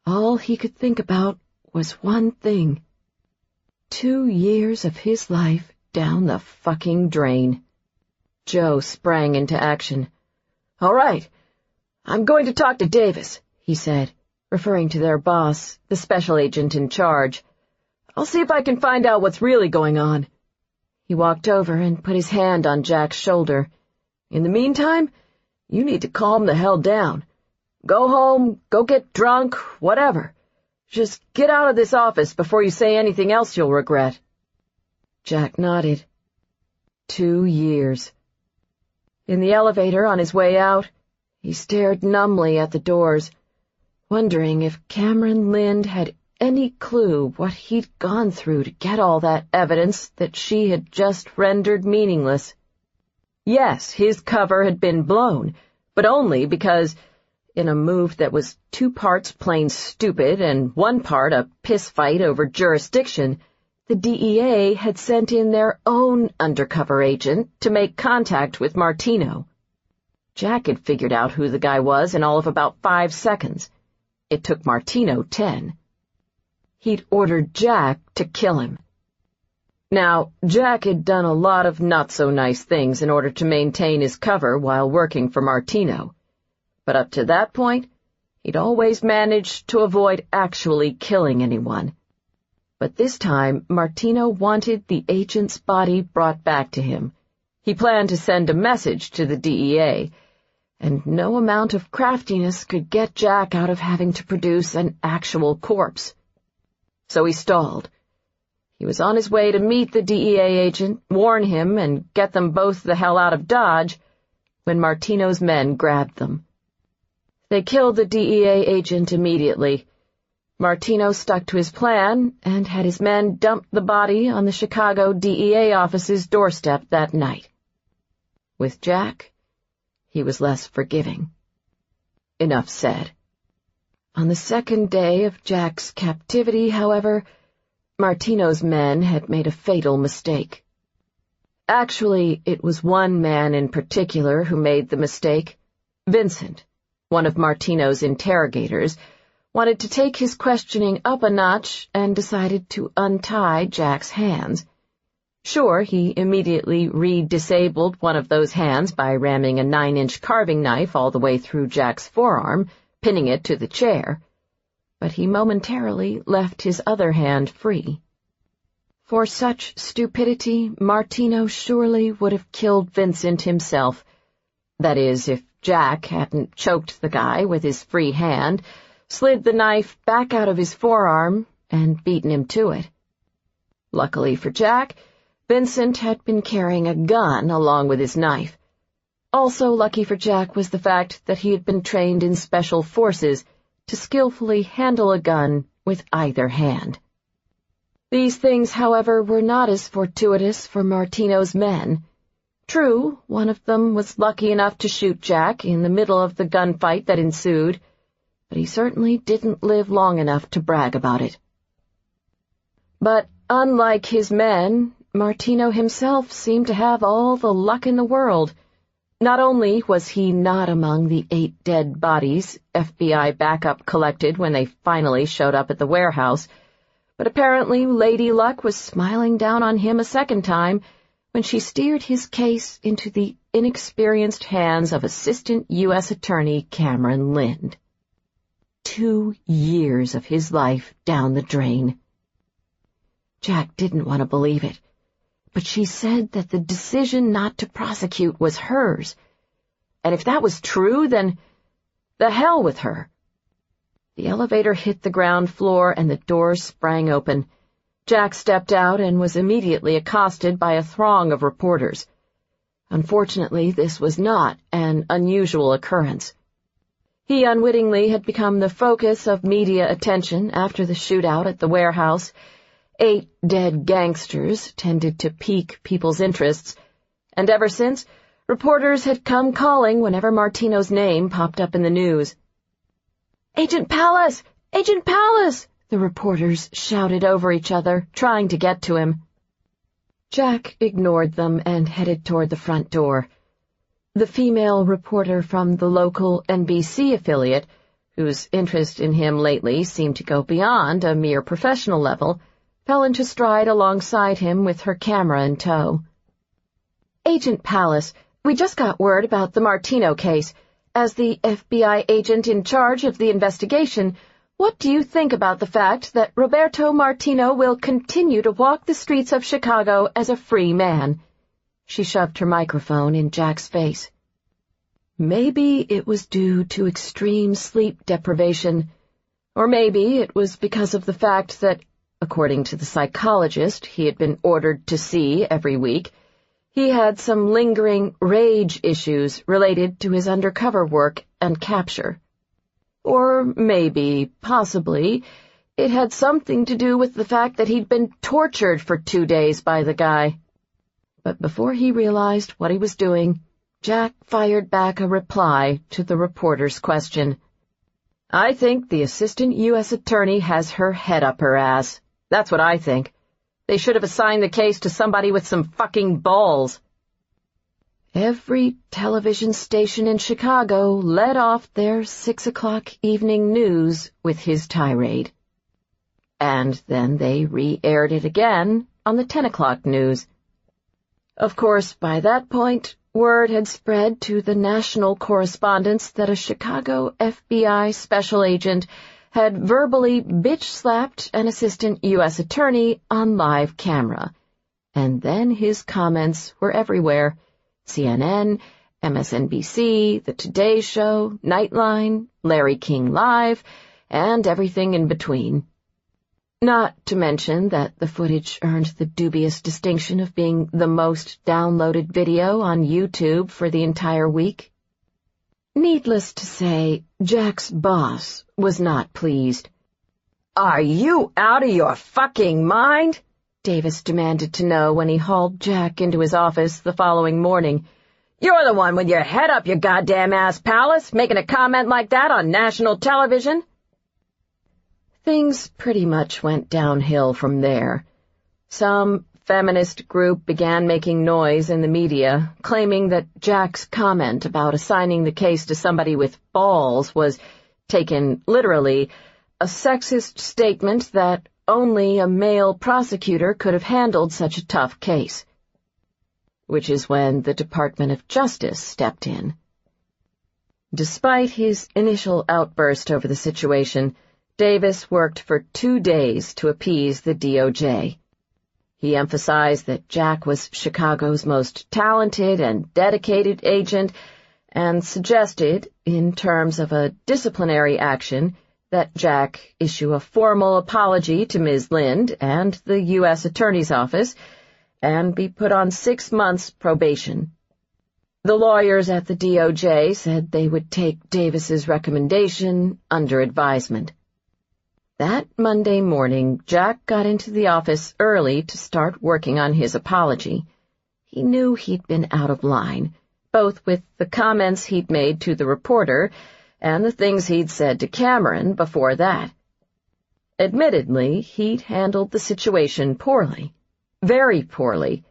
All he could think about was one thing. 2 years of his life down the fucking drain. Joe sprang into action. All right, I'm going to talk to Davis, he said, referring to their boss, the special agent in charge. I'll see if I can find out what's really going on. He walked over and put his hand on Jack's shoulder. In the meantime, you need to calm the hell down. Go home, go get drunk, whatever. Just get out of this office before you say anything else you'll regret. Jack nodded. 2 years. In the elevator on his way out, he stared numbly at the doors, wondering if Cameron Lynde had any clue what he'd gone through to get all that evidence that she had just rendered meaningless. Yes, his cover had been blown, but only because, in a move that was 2 parts plain stupid and 1 part a piss fight over jurisdiction, the DEA had sent in their own undercover agent to make contact with Martino. Jack had figured out who the guy was in all of about 5 seconds. It took Martino 10. He'd ordered Jack to kill him. Now, Jack had done a lot of not-so-nice things in order to maintain his cover while working for Martino. But up to that point, he'd always managed to avoid actually killing anyone. But this time, Martino wanted the agent's body brought back to him. He planned to send a message to the DEA, and no amount of craftiness could get Jack out of having to produce an actual corpse. So he stalled. He was on his way to meet the DEA agent, warn him, and get them both the hell out of Dodge, when Martino's men grabbed them. They killed the DEA agent immediately. Martino stuck to his plan and had his men dump the body on the Chicago DEA office's doorstep that night. With Jack, he was less forgiving. Enough said. On the second day of Jack's captivity, however, Martino's men had made a fatal mistake. Actually, it was one man in particular who made the mistake. Vincent, one of Martino's interrogators, wanted to take his questioning up a notch and decided to untie Jack's hands. Sure, he immediately re-disabled one of those hands by ramming a 9-inch carving knife all the way through Jack's forearm, pinning it to the chair, but he momentarily left his other hand free. For such stupidity, Martino surely would have killed Vincent himself. That is, if Jack hadn't choked the guy with his free hand, slid the knife back out of his forearm, and beaten him to it. Luckily for Jack, Vincent had been carrying a gun along with his knife. Also lucky for Jack was the fact that he had been trained in special forces to skillfully handle a gun with either hand. These things, however, were not as fortuitous for Martino's men. True, one of them was lucky enough to shoot Jack in the middle of the gunfight that ensued, but he certainly didn't live long enough to brag about it. But unlike his men, Martino himself seemed to have all the luck in the world. Not only was he not among the 8 dead bodies FBI backup collected when they finally showed up at the warehouse, but apparently Lady Luck was smiling down on him a second time when she steered his case into the inexperienced hands of Assistant U.S. Attorney Cameron Lynde. 2 years of his life down the drain. Jack didn't want to believe it, but she said that the decision not to prosecute was hers, and if that was true, then the hell with her. The elevator hit the ground floor and the doors sprang open. Jack stepped out and was immediately accosted by a throng of reporters. Unfortunately, this was not an unusual occurrence. He unwittingly had become the focus of media attention after the shootout at the warehouse. 8 dead gangsters tended to pique people's interests, and ever since, reporters had come calling whenever Martino's name popped up in the news. "Agent Pallas! Agent Pallas!" the reporters shouted over each other, trying to get to him. Jack ignored them and headed toward the front door. The female reporter from the local NBC affiliate, whose interest in him lately seemed to go beyond a mere professional level, fell into stride alongside him with her camera in tow. "Agent Pallas, we just got word about the Martino case. As the FBI agent in charge of the investigation, what do you think about the fact that Roberto Martino will continue to walk the streets of Chicago as a free man?" She shoved her microphone in Jack's face. Maybe it was due to extreme sleep deprivation, or maybe it was because of the fact that, according to the psychologist he had been ordered to see every week, he had some lingering rage issues related to his undercover work and capture. Or maybe, possibly, it had something to do with the fact that he'd been tortured for 2 days by the guy. But before he realized what he was doing, Jack fired back a reply to the reporter's question. "I think the Assistant U.S. Attorney has her head up her ass. That's what I think. They should have assigned the case to somebody with some fucking balls." Every television station in Chicago led off their 6 o'clock evening news with his tirade. And then they re-aired it again on the 10 o'clock news. Of course, by that point, word had spread to the national correspondents that a Chicago FBI special agent had verbally bitch-slapped an Assistant U.S. Attorney on live camera. And then his comments were everywhere. CNN, MSNBC, The Today Show, Nightline, Larry King Live, and everything in between. Not to mention that the footage earned the dubious distinction of being the most downloaded video on YouTube for the entire week. Needless to say, Jack's boss was not pleased. "Are you out of your fucking mind?" Davis demanded to know when he hauled Jack into his office the following morning. "You're the one with your head up your goddamn ass, Pallas, making a comment like that on national television?" Things pretty much went downhill from there. Some feminist group began making noise in the media, claiming that Jack's comment about assigning the case to somebody with balls was, taken literally, a sexist statement that, only a male prosecutor could have handled such a tough case. Which is when the Department of Justice stepped in. Despite his initial outburst over the situation, Davis worked for 2 days to appease the DOJ. He emphasized that Jack was Chicago's most talented and dedicated agent and suggested, in terms of a disciplinary action, that Jack issue a formal apology to Ms. Lynde and the U.S. Attorney's Office and be put on 6 months probation. The lawyers at the DOJ said they would take Davis's recommendation under advisement. That Monday morning, Jack got into the office early to start working on his apology. He knew he'd been out of line, both with the comments he'd made to the reporter and the things he'd said to Cameron before that. Admittedly, he'd handled the situation poorly, very poorly.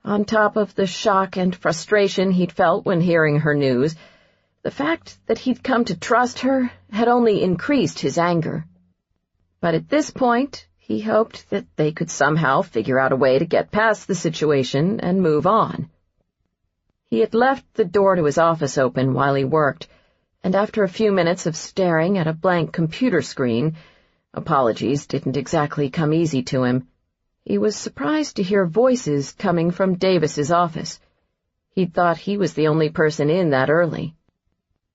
On top of the shock and frustration he'd felt when hearing her news, the fact that he'd come to trust her had only increased his anger. But at this point, he hoped that they could somehow figure out a way to get past the situation and move on. He had left the door to his office open while he worked, and after a few minutes of staring at a blank computer screen, apologies didn't exactly come easy to him, he was surprised to hear voices coming from Davis's office. He'd thought he was the only person in that early.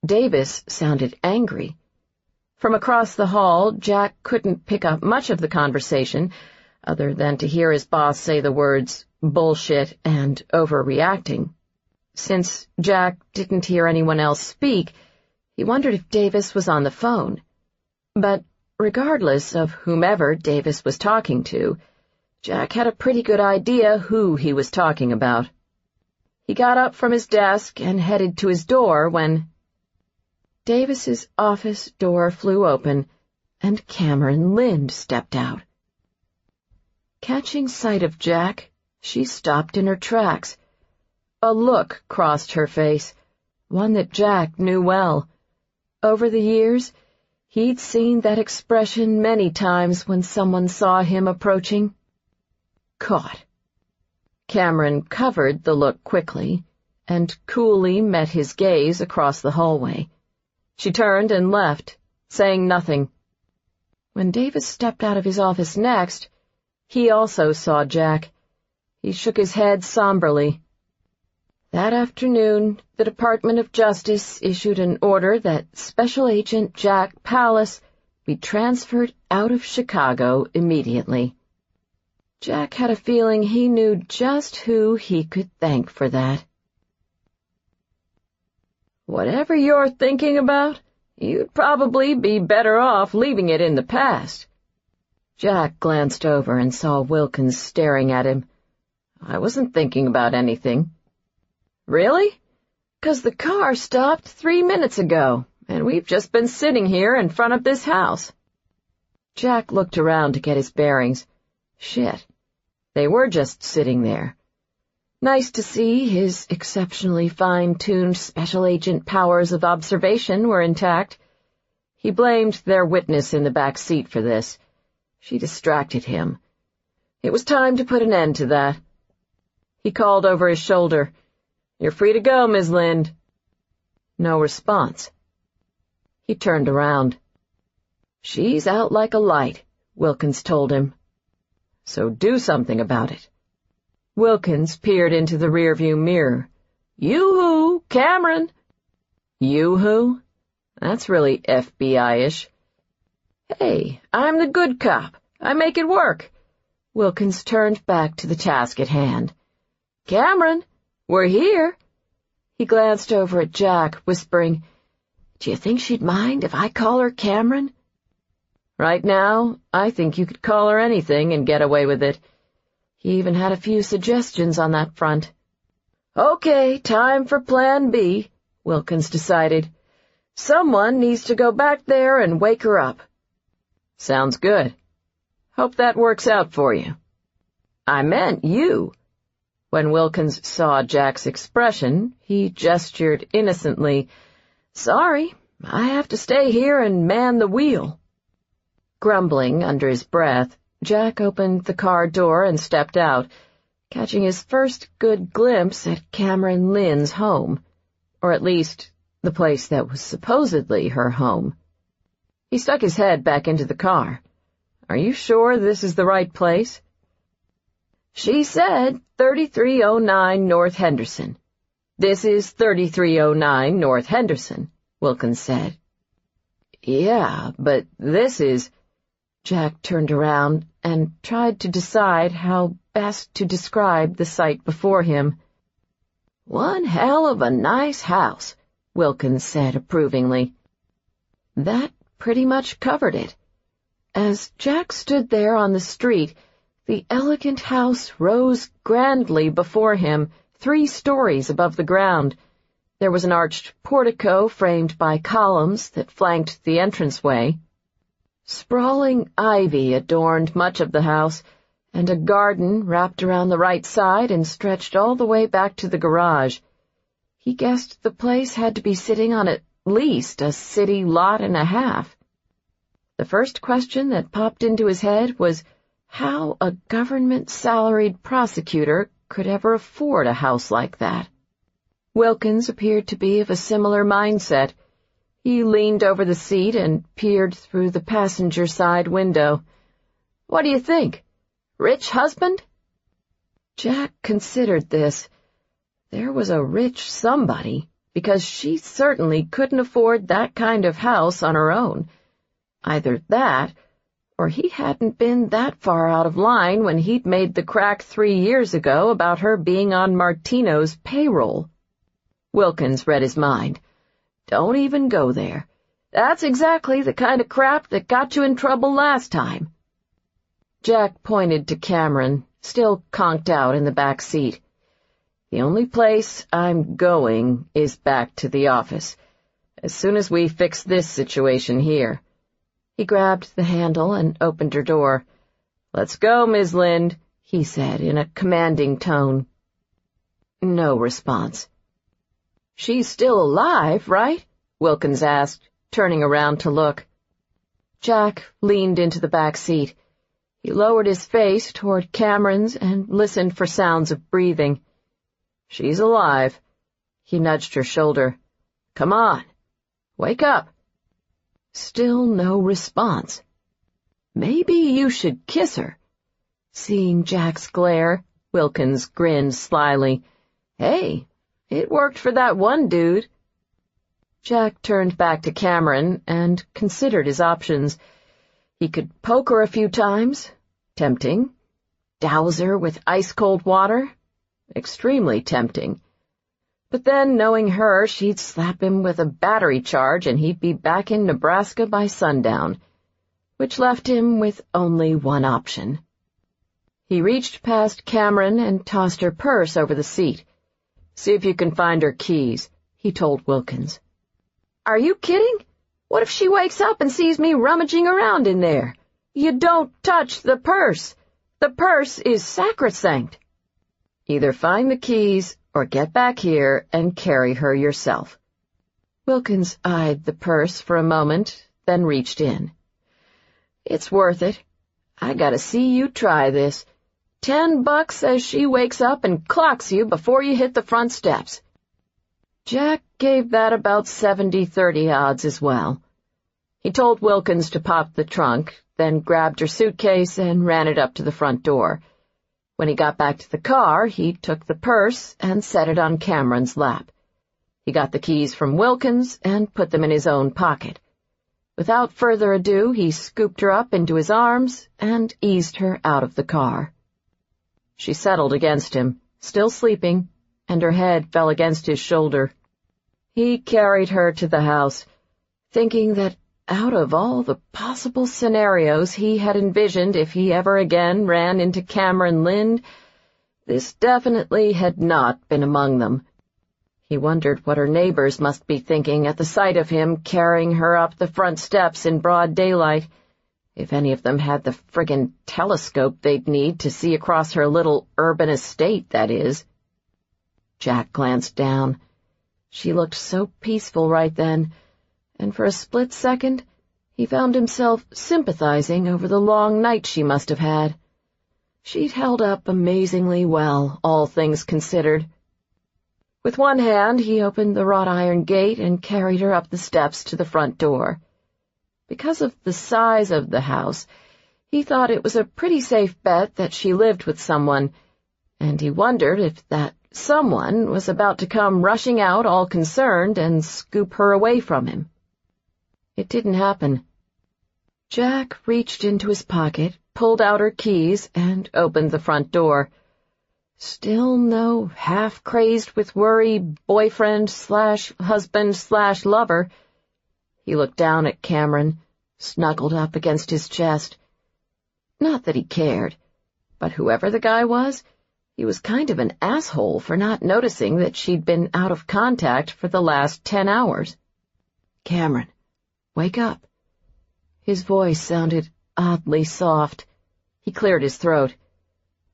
Davis sounded angry. From across the hall, Jack couldn't pick up much of the conversation, other than to hear his boss say the words bullshit and overreacting. Since Jack didn't hear anyone else speak, he wondered if Davis was on the phone. But regardless of whomever Davis was talking to, Jack had a pretty good idea who he was talking about. He got up from his desk and headed to his door when Davis's office door flew open and Cameron Lynde stepped out. Catching sight of Jack, she stopped in her tracks. A look crossed her face, one that Jack knew well. Over the years, he'd seen that expression many times when someone saw him approaching. Caught. Cameron covered the look quickly and coolly met his gaze across the hallway. She turned and left, saying nothing. When Davis stepped out of his office next, he also saw Jack. He shook his head somberly. That afternoon, the Department of Justice issued an order that Special Agent Jack Pallas be transferred out of Chicago immediately. Jack had a feeling he knew just who he could thank for that. Whatever you're thinking about, you'd probably be better off leaving it in the past. Jack glanced over and saw Wilkins staring at him. I wasn't thinking about anything. Really? 'Cause the car stopped 3 minutes ago, and we've just been sitting here in front of this house. Jack looked around to get his bearings. Shit. They were just sitting there. Nice to see his exceptionally fine-tuned special agent powers of observation were intact. He blamed their witness in the back seat for this. She distracted him. It was time to put an end to that. He called over his shoulder, "You're free to go, Ms. Lynde." No response. He turned around. "She's out like a light," Wilkins told him. "So do something about it." Wilkins peered into the rearview mirror. "Yoo-hoo, Cameron." "Yoo-hoo? That's really FBI-ish." "Hey, I'm the good cop. I make it work." Wilkins turned back to the task at hand. "Cameron, we're here." He glanced over at Jack, whispering, "Do you think she'd mind if I call her Cameron?" "Right now, I think you could call her anything and get away with it." He even had a few suggestions on that front. "Okay, time for Plan B," Wilkins decided. "Someone needs to go back there and wake her up." "Sounds good. Hope that works out for you." "I meant you." When Wilkins saw Jack's expression, he gestured innocently. "Sorry, I have to stay here and man the wheel." Grumbling under his breath, Jack opened the car door and stepped out, catching his first good glimpse at Cameron Lynde's home, or at least the place that was supposedly her home. He stuck his head back into the car. "Are you sure this is the right place?" "She said 3309 North Henderson. This is 3309 North Henderson," Wilkins said. "Yeah, but this is—" Jack turned around and tried to decide how best to describe the sight before him. "One hell of a nice house," Wilkins said approvingly. That pretty much covered it. As Jack stood there on the street, the elegant house rose grandly before him, 3 stories above the ground. There was an arched portico framed by columns that flanked the entranceway. Sprawling ivy adorned much of the house, and a garden wrapped around the right side and stretched all the way back to the garage. He guessed the place had to be sitting on at least a city lot and a half. The first question that popped into his head was how a government-salaried prosecutor could ever afford a house like that. Wilkins appeared to be of a similar mindset. He leaned over the seat and peered through the passenger side window. "What do you think? Rich husband?" Jack considered this. There was a rich somebody, because she certainly couldn't afford that kind of house on her own. Either that, or he hadn't been that far out of line when he'd made the crack 3 years ago about her being on Martino's payroll. Wilkins read his mind. "Don't even go there. That's exactly the kind of crap that got you in trouble last time." Jack pointed to Cameron, still conked out in the back seat. "The only place I'm going is back to the office, as soon as we fix this situation here." He grabbed the handle and opened her door. "Let's go, Ms. Lynde," he said in a commanding tone. No response. "She's still alive, right?" Wilkins asked, turning around to look. Jack leaned into the back seat. He lowered his face toward Cameron's and listened for sounds of breathing. "She's alive." He nudged her shoulder. "Come on. Wake up." Still no response. "Maybe you should kiss her." Seeing Jack's glare, Wilkins grinned slyly. "Hey, it worked for that one dude." Jack turned back to Cameron and considered his options. He could poke her a few times. Tempting. Douse her with ice-cold water. Extremely tempting. But then, knowing her, she'd slap him with a battery charge and he'd be back in Nebraska by sundown, which left him with only one option. He reached past Cameron and tossed her purse over the seat. "See if you can find her keys," he told Wilkins. "Are you kidding? What if she wakes up and sees me rummaging around in there? You don't touch the purse. The purse is sacrosanct." "Either find the keys or get back here and carry her yourself." Wilkins eyed the purse for a moment, then reached in. "It's worth it. I gotta see you try this. $10 as she wakes up and clocks you before you hit the front steps." Jack gave that about 70-30 odds as well. He told Wilkins to pop the trunk, then grabbed her suitcase and ran it up to the front door. When he got back to the car, he took the purse and set it on Cameron's lap. He got the keys from Wilkins and put them in his own pocket. Without further ado, he scooped her up into his arms and eased her out of the car. She settled against him, still sleeping, and her head fell against his shoulder. He carried her to the house, thinking that out of all the possible scenarios he had envisioned if he ever again ran into Cameron Lynde, this definitely had not been among them. He wondered what her neighbors must be thinking at the sight of him carrying her up the front steps in broad daylight, if any of them had the friggin' telescope they'd need to see across her little urban estate, that is. Jack glanced down. She looked so peaceful right then, and for a split second He found himself sympathizing over the long night she must have had. She'd held up amazingly well, all things considered. With one hand, he opened the wrought iron gate and carried her up the steps to the front door. Because of the size of the house, he thought it was a pretty safe bet that she lived with someone, and he wondered if that someone was about to come rushing out all concerned and scoop her away from him. It didn't happen. Jack reached into his pocket, pulled out her keys, and opened the front door. Still no half-crazed with worry boyfriend/husband/lover. He looked down at Cameron, snuggled up against his chest. Not that he cared, but whoever the guy was, he was kind of an asshole for not noticing that she'd been out of contact for the last 10 hours. "Cameron, wake up." His voice sounded oddly soft. He cleared his throat.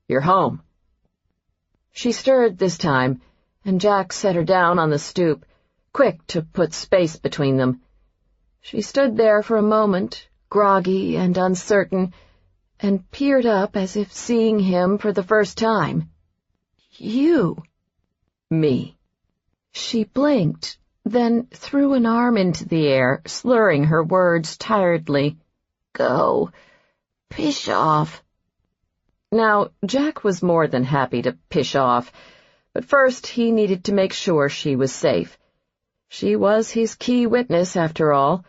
"You're home." She stirred this time, and Jack set her down on the stoop, quick to put space between them. She stood there for a moment, groggy and uncertain, and peered up as if seeing him for the first time. "You?" "Me." She blinked, then threw an arm into the air, slurring her words tiredly. "Go. Pish off." Now, Jack was more than happy to pish off, but first he needed to make sure she was safe. She was his key witness, after all.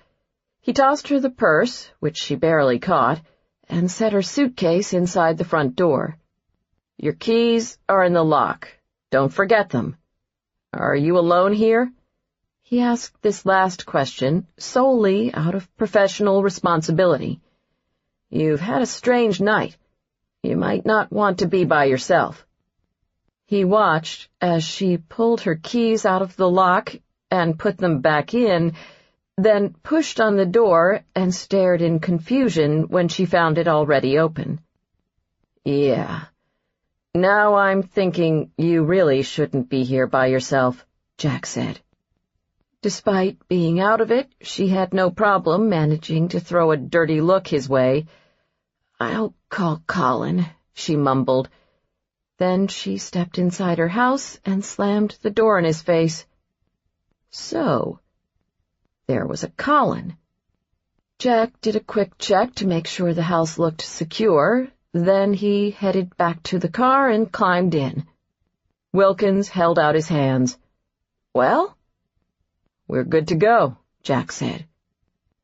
He tossed her the purse, which she barely caught, and set her suitcase inside the front door. "Your keys are in the lock. Don't forget them. Are you alone here?" He asked this last question solely out of professional responsibility. "You've had a strange night. You might not want to be by yourself." He watched as she pulled her keys out of the lock and put them back in, then pushed on the door and stared in confusion when she found it already open. "Yeah. Now I'm thinking you really shouldn't be here by yourself," Jack said. Despite being out of it, she had no problem managing to throw a dirty look his way. "I'll call Colin," she mumbled. Then she stepped inside her house and slammed the door in his face. So, there was a Colin. Jack did a quick check to make sure the house looked secure, then he headed back to the car and climbed in. Wilkins held out his hands. "Well?" "We're good to go," Jack said.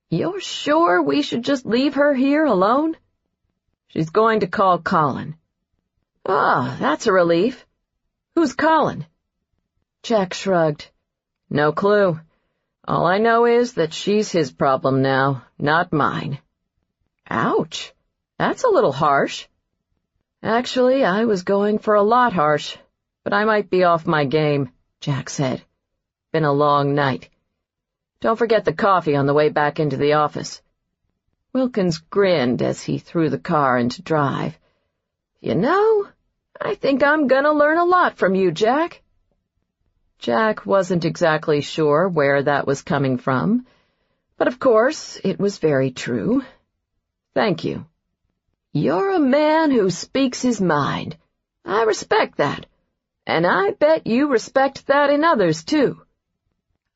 "You're sure we should just leave her here alone?" "She's going to call Colin." "Ah, that's a relief. Who's Colin?" Jack shrugged. "No clue. All I know is that she's his problem now, not mine." "Ouch. That's a little harsh." "Actually, I was going for a lot harsh, but I might be off my game," Jack said. "Been a long night. Don't forget the coffee on the way back into the office." Wilkins grinned as he threw the car into drive. "You know, I think I'm gonna learn a lot from you, Jack." Jack wasn't exactly sure where that was coming from, but of course it was very true. "Thank you." "You're a man who speaks his mind. I respect that, and I bet you respect that in others, too."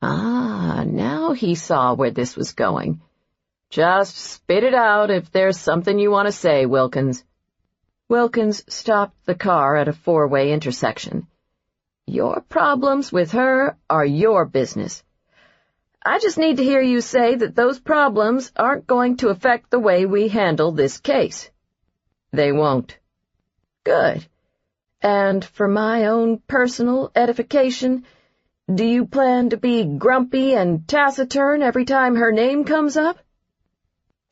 Ah, now he saw where this was going. "Just spit it out if there's something you want to say, Wilkins." Wilkins stopped the car at a four-way intersection. "Your problems with her are your business. I just need to hear you say that those problems aren't going to affect the way we handle this case." "They won't." "Good. And for my own personal edification, do you plan to be grumpy and taciturn every time her name comes up?"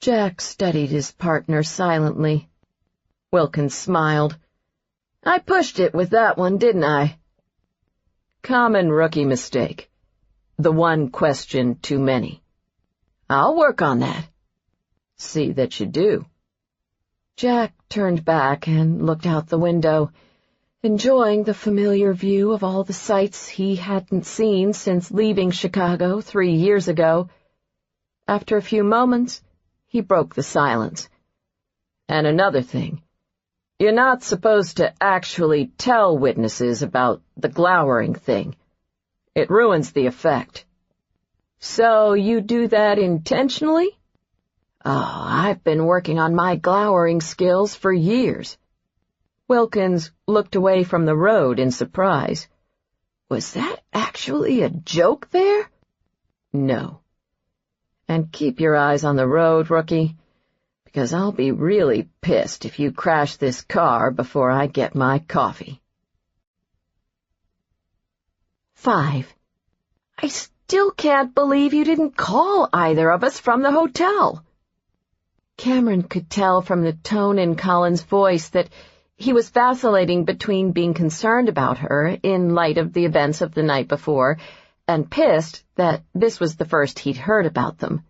Jack studied his partner silently. Wilkins smiled. "I pushed it with that one, didn't I?" "Common rookie mistake. The one question too many." "I'll work on that." "See that you do." Jack turned back and looked out the window, enjoying the familiar view of all the sights he hadn't seen since leaving Chicago 3 years ago. After a few moments, He broke the silence. "And another thing. You're not supposed to actually tell witnesses about the glowering thing. It ruins the effect." "So you do that intentionally?" "Oh, I've been working on my glowering skills for years." Wilkins looked away from the road in surprise. "Was that actually a joke there?" "No. And keep your eyes on the road, rookie, because I'll be really pissed if you crash this car before I get my coffee." 5. I still can't believe you didn't call either of us from the hotel. Cameron could tell from the tone in Colin's voice that he was vacillating between being concerned about her in light of the events of the night before and pissed that this was the first he'd heard about them.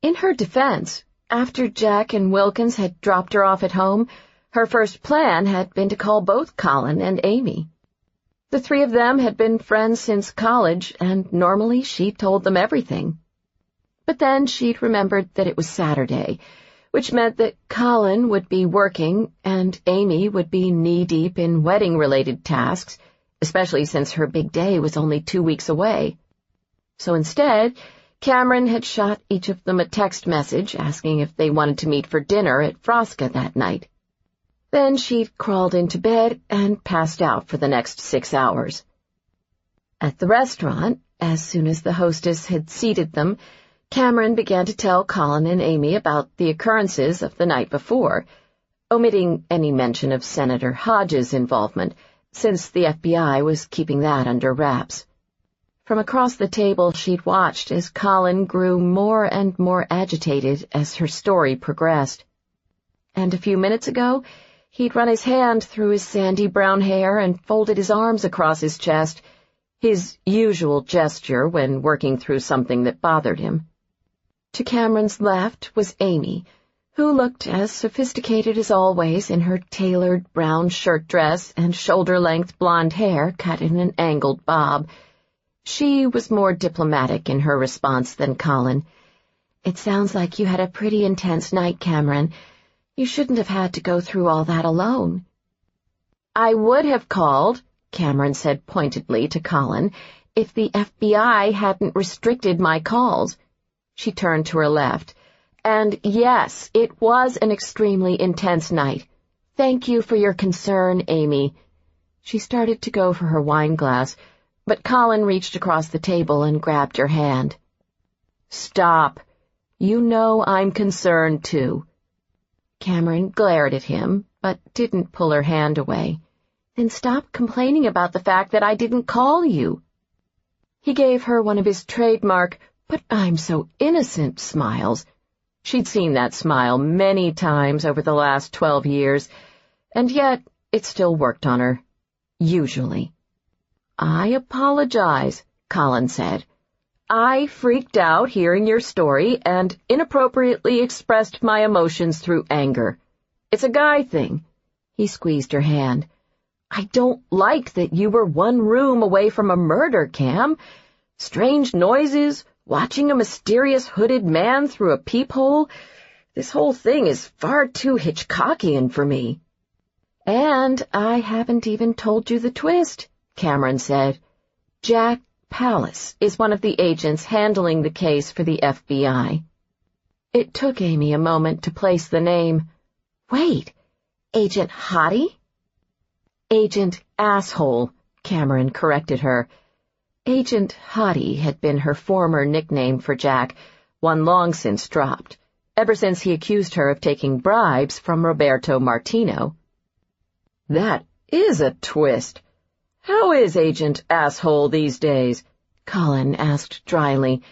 In her defense, after Jack and Wilkins had dropped her off at home, her first plan had been to call both Colin and Amy. The three of them had been friends since college, and normally she told them everything. But then she'd remembered that it was Saturday, which meant that Colin would be working and Amy would be knee-deep in wedding-related tasks, especially since her big day was only 2 weeks away. So instead, Cameron had shot each of them a text message asking if they wanted to meet for dinner at Frosca that night. Then she'd crawled into bed and passed out for the next 6 hours. At the restaurant, as soon as the hostess had seated them, Cameron began to tell Colin and Amy about the occurrences of the night before, omitting any mention of Senator Hodges' involvement, since the FBI was keeping that under wraps. From across the table she'd watched as Colin grew more and more agitated as her story progressed. And a few minutes ago, he'd run his hand through his sandy brown hair and folded his arms across his chest, his usual gesture when working through something that bothered him. To Cameron's left was Amy, who looked as sophisticated as always in her tailored brown shirt dress and shoulder-length blonde hair cut in an angled bob. She was more diplomatic in her response than Colin. "It sounds like you had a pretty intense night, Cameron. You shouldn't have had to go through all that alone." "I would have called," Cameron said pointedly to Colin, "if the FBI hadn't restricted my calls." She turned to her left. "And yes, it was an extremely intense night. Thank you for your concern, Amy." She started to go for her wine glass, but Colin reached across the table and grabbed her hand. "Stop. You know I'm concerned, too." Cameron glared at him, but didn't pull her hand away. "Then stop complaining about the fact that I didn't call you." He gave her one of his trademark, "but I'm so innocent" smiles. She'd seen that smile many times over the last 12 years, and yet it still worked on her. Usually. "I apologize," Colin said. "I freaked out hearing your story and inappropriately expressed my emotions through anger. It's a guy thing." He squeezed her hand. "I don't like that you were one room away from a murder, Cam. Strange noises, watching a mysterious hooded man through a peephole. This whole thing is far too Hitchcockian for me." "And I haven't even told you the twist," Cameron said. "Jack Pallas is one of the agents handling the case for the FBI." It took Amy a moment to place the name. "Wait, Agent Hottie?" "Agent Asshole," Cameron corrected her. Agent Hottie had been her former nickname for Jack, one long since dropped, ever since he accused her of taking bribes from Roberto Martino. "That is a twist. How is Agent Asshole these days?" Colin asked dryly.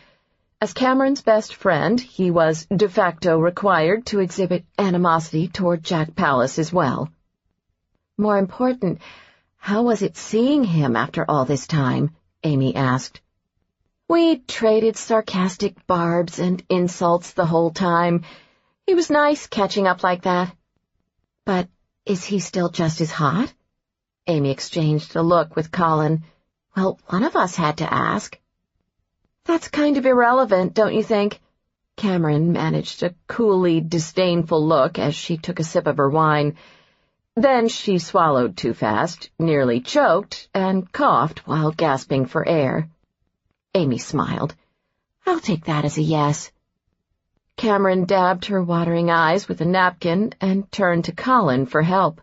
As Cameron's best friend, he was de facto required to exhibit animosity toward Jack Pallas as well. "More important, how was it seeing him after all this time?" Amy asked. "We traded sarcastic barbs and insults the whole time. It was nice catching up like that." "But is he still just as hot?" Amy exchanged a look with Colin. "Well, one of us had to ask." "That's kind of irrelevant, don't you think? Cameron managed a coolly disdainful look as she took a sip of her wine. Then she swallowed too fast, nearly choked, and coughed while gasping for air. Amy smiled. "I'll take that as a yes." Cameron dabbed her watering eyes with a napkin and turned to Colin for help.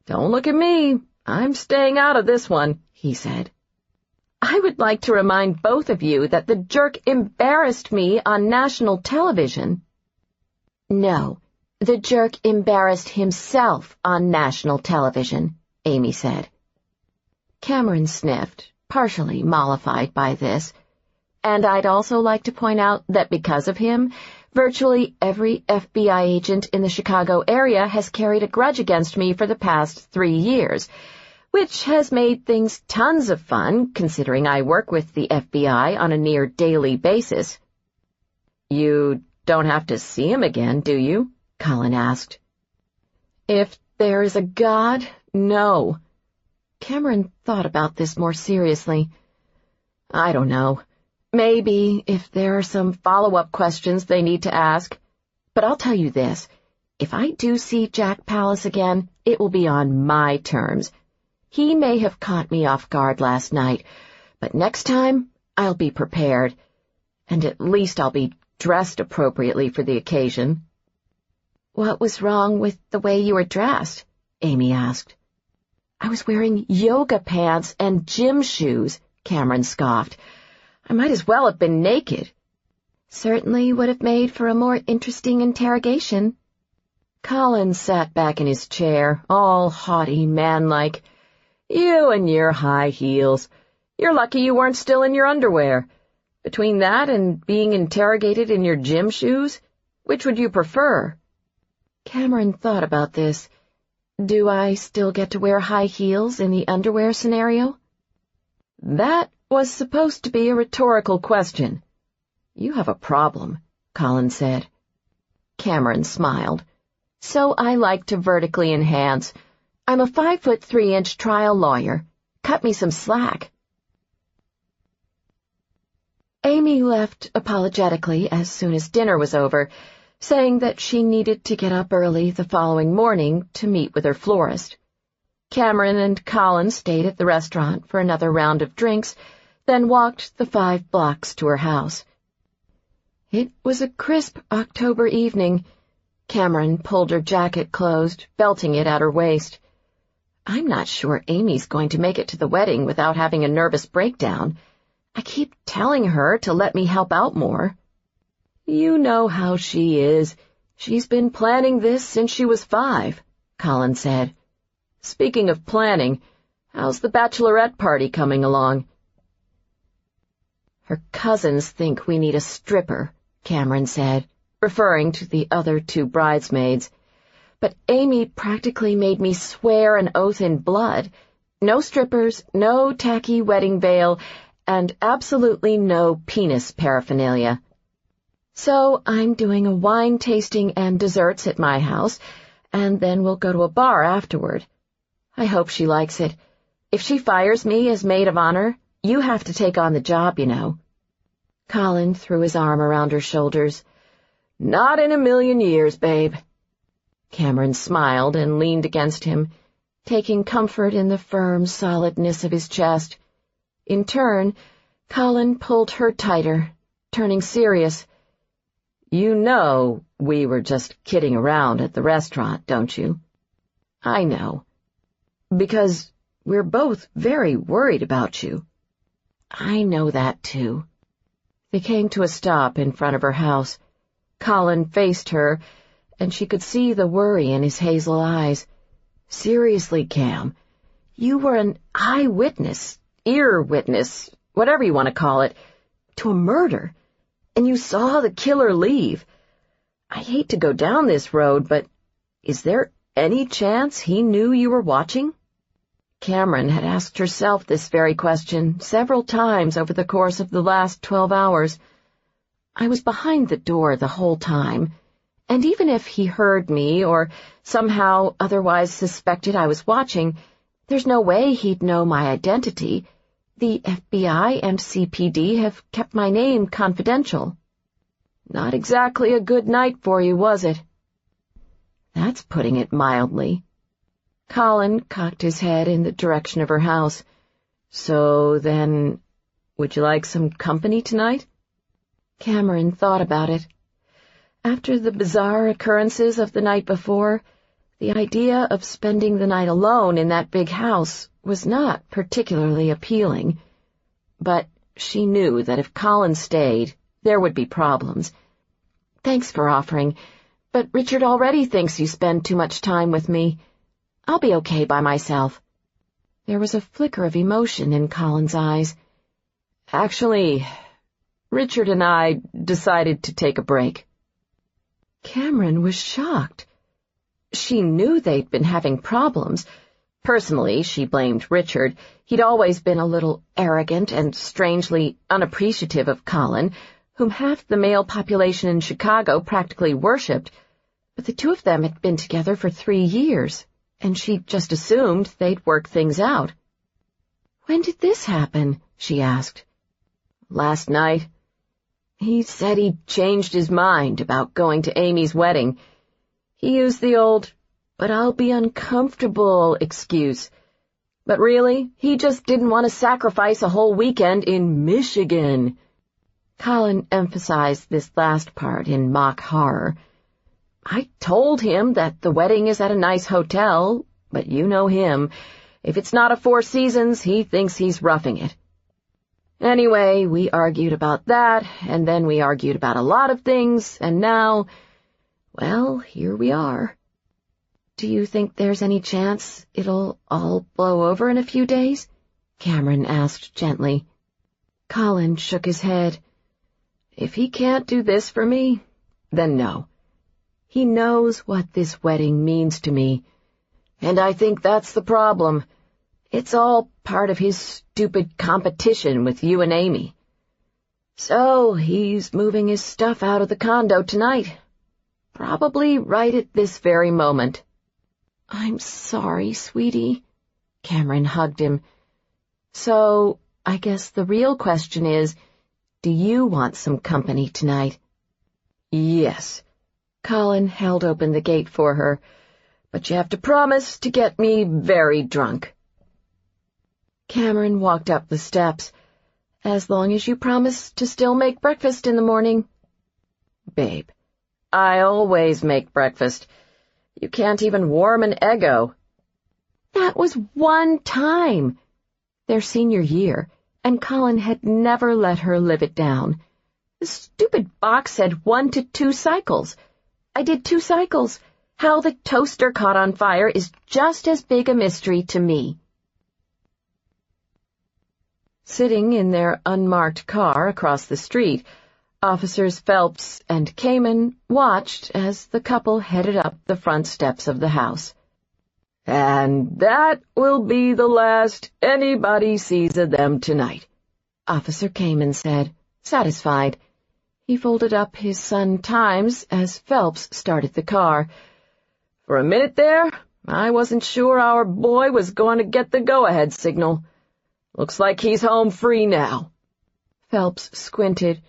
"Don't look at me. I'm staying out of this one," he said. "I would like to remind both of you that the jerk embarrassed me on national television." "No, the jerk embarrassed himself on national television," Amy said. Cameron sniffed, partially mollified by this. "And I'd also like to point out that because of him, virtually every FBI agent in the Chicago area has carried a grudge against me for the past 3 years, which has made things tons of fun, considering I work with the FBI on a near-daily basis." "You don't have to see him again, do you?" Colin asked. "If there is a God, no." Cameron thought about this more seriously. "I don't know. Maybe if there are some follow-up questions they need to ask. But I'll tell you this. If I do see Jack Pallas again, it will be on my terms. He may have caught me off guard last night, but next time I'll be prepared. And at least I'll be dressed appropriately for the occasion." "What was wrong with the way you were dressed?" Amy asked. "I was wearing yoga pants and gym shoes," Cameron scoffed. "I might as well have been naked." "Certainly would have made for a more interesting interrogation." Colin sat back in his chair, all haughty, manlike. "You and your high heels. You're lucky you weren't still in your underwear. Between that and being interrogated in your gym shoes, which would you prefer?" Cameron thought about this. Do I still get to wear high heels in the underwear scenario? That was supposed to be a rhetorical question. "You have a problem," Colin said. Cameron smiled. "So I like to vertically enhance. I'm a 5'3" trial lawyer. Cut me some slack." Amy left apologetically as soon as dinner was over, saying that she needed to get up early the following morning to meet with her florist. Cameron and Colin stayed at the restaurant for another round of drinks, then walked the 5 blocks to her house. It was a crisp October evening. Cameron pulled her jacket closed, belting it at her waist. "I'm not sure Amy's going to make it to the wedding without having a nervous breakdown. I keep telling her to let me help out more." "You know how she is. She's been planning this since she was 5, Colin said. "Speaking of planning, how's the bachelorette party coming along?" "Her cousins think we need a stripper," Cameron said, referring to the other 2 bridesmaids. "But Amy practically made me swear an oath in blood. No strippers, no tacky wedding veil, and absolutely no penis paraphernalia. So I'm doing a wine tasting and desserts at my house, and then we'll go to a bar afterward. I hope she likes it. If she fires me as maid of honor, you have to take on the job, you know." Colin threw his arm around her shoulders. "Not in a million years, babe." Cameron smiled and leaned against him, taking comfort in the firm solidness of his chest. In turn, Colin pulled her tighter, turning serious. "You know we were just kidding around at the restaurant, don't you?" "I know. Because we're both very worried about you." "I know that, too." They came to a stop in front of her house. Colin faced her, and she could see the worry in his hazel eyes. "Seriously, Cam, you were an eyewitness, ear witness, whatever you want to call it, to a murder, and you saw the killer leave. I hate to go down this road, but is there any chance he knew you were watching?" Cameron had asked herself this very question several times over the course of the last 12 hours. "I was behind the door the whole time, and even if he heard me or somehow otherwise suspected I was watching, there's no way he'd know my identity. The FBI and CPD have kept my name confidential." Not exactly a good night for you, was it?" "That's putting it mildly." Colin cocked his head in the direction of her house. "So then, would you like some company tonight?" Cameron thought about it. After the bizarre occurrences of the night before, the idea of spending the night alone in that big house was not particularly appealing. But she knew that if Colin stayed, there would be problems. "Thanks for offering, but Richard already thinks you spend too much time with me. I'll be okay by myself." There was a flicker of emotion in Colin's eyes. "Actually, Richard and I decided to take a break." Cameron was shocked. She knew they'd been having problems. Personally, she blamed Richard. He'd always been a little arrogant and strangely unappreciative of Colin, whom half the male population in Chicago practically worshipped. But the two of them had been together for 3 years, and she just assumed they'd work things out. "When did this happen?" she asked. "Last night. He said he'd changed his mind about going to Amy's wedding. He used the old, 'but I'll be uncomfortable' excuse. But really, he just didn't want to sacrifice a whole weekend in Michigan." Colin emphasized this last part in mock horror. "I told him that the wedding is at a nice hotel, but you know him. If it's not a Four Seasons, he thinks he's roughing it. Anyway, we argued about that, and then we argued about a lot of things, and now, well, here we are." "Do you think there's any chance it'll all blow over in a few days?" Cameron asked gently. Colin shook his head. "If he can't do this for me, then no. He knows what this wedding means to me, and I think that's the problem. It's all part of his stupid competition with you and Amy. So he's moving his stuff out of the condo tonight. Probably right at this very moment." "I'm sorry, sweetie." Cameron hugged him. "So, I guess the real question is, do you want some company tonight?" "Yes." Colin held open the gate for her. "But you have to promise to get me very drunk." Cameron walked up the steps. "As long as you promise to still make breakfast in the morning." "Babe, I always make breakfast. You can't even warm an Eggo." "That was one time." Their senior year, and Colin had never let her live it down. "The stupid box said 1 to 2 cycles. I did 2 cycles. How the toaster caught on fire is just as big a mystery to me." Sitting in their unmarked car across the street, Officers Phelps and Kamen watched as the couple headed up the front steps of the house. "And that will be the last anybody sees of them tonight," Officer Kamen said, satisfied. He folded up his Sun-Times as Phelps started the car. "For a minute there, I wasn't sure our boy was going to get the go-ahead signal. Looks like he's home free now." Phelps squinted,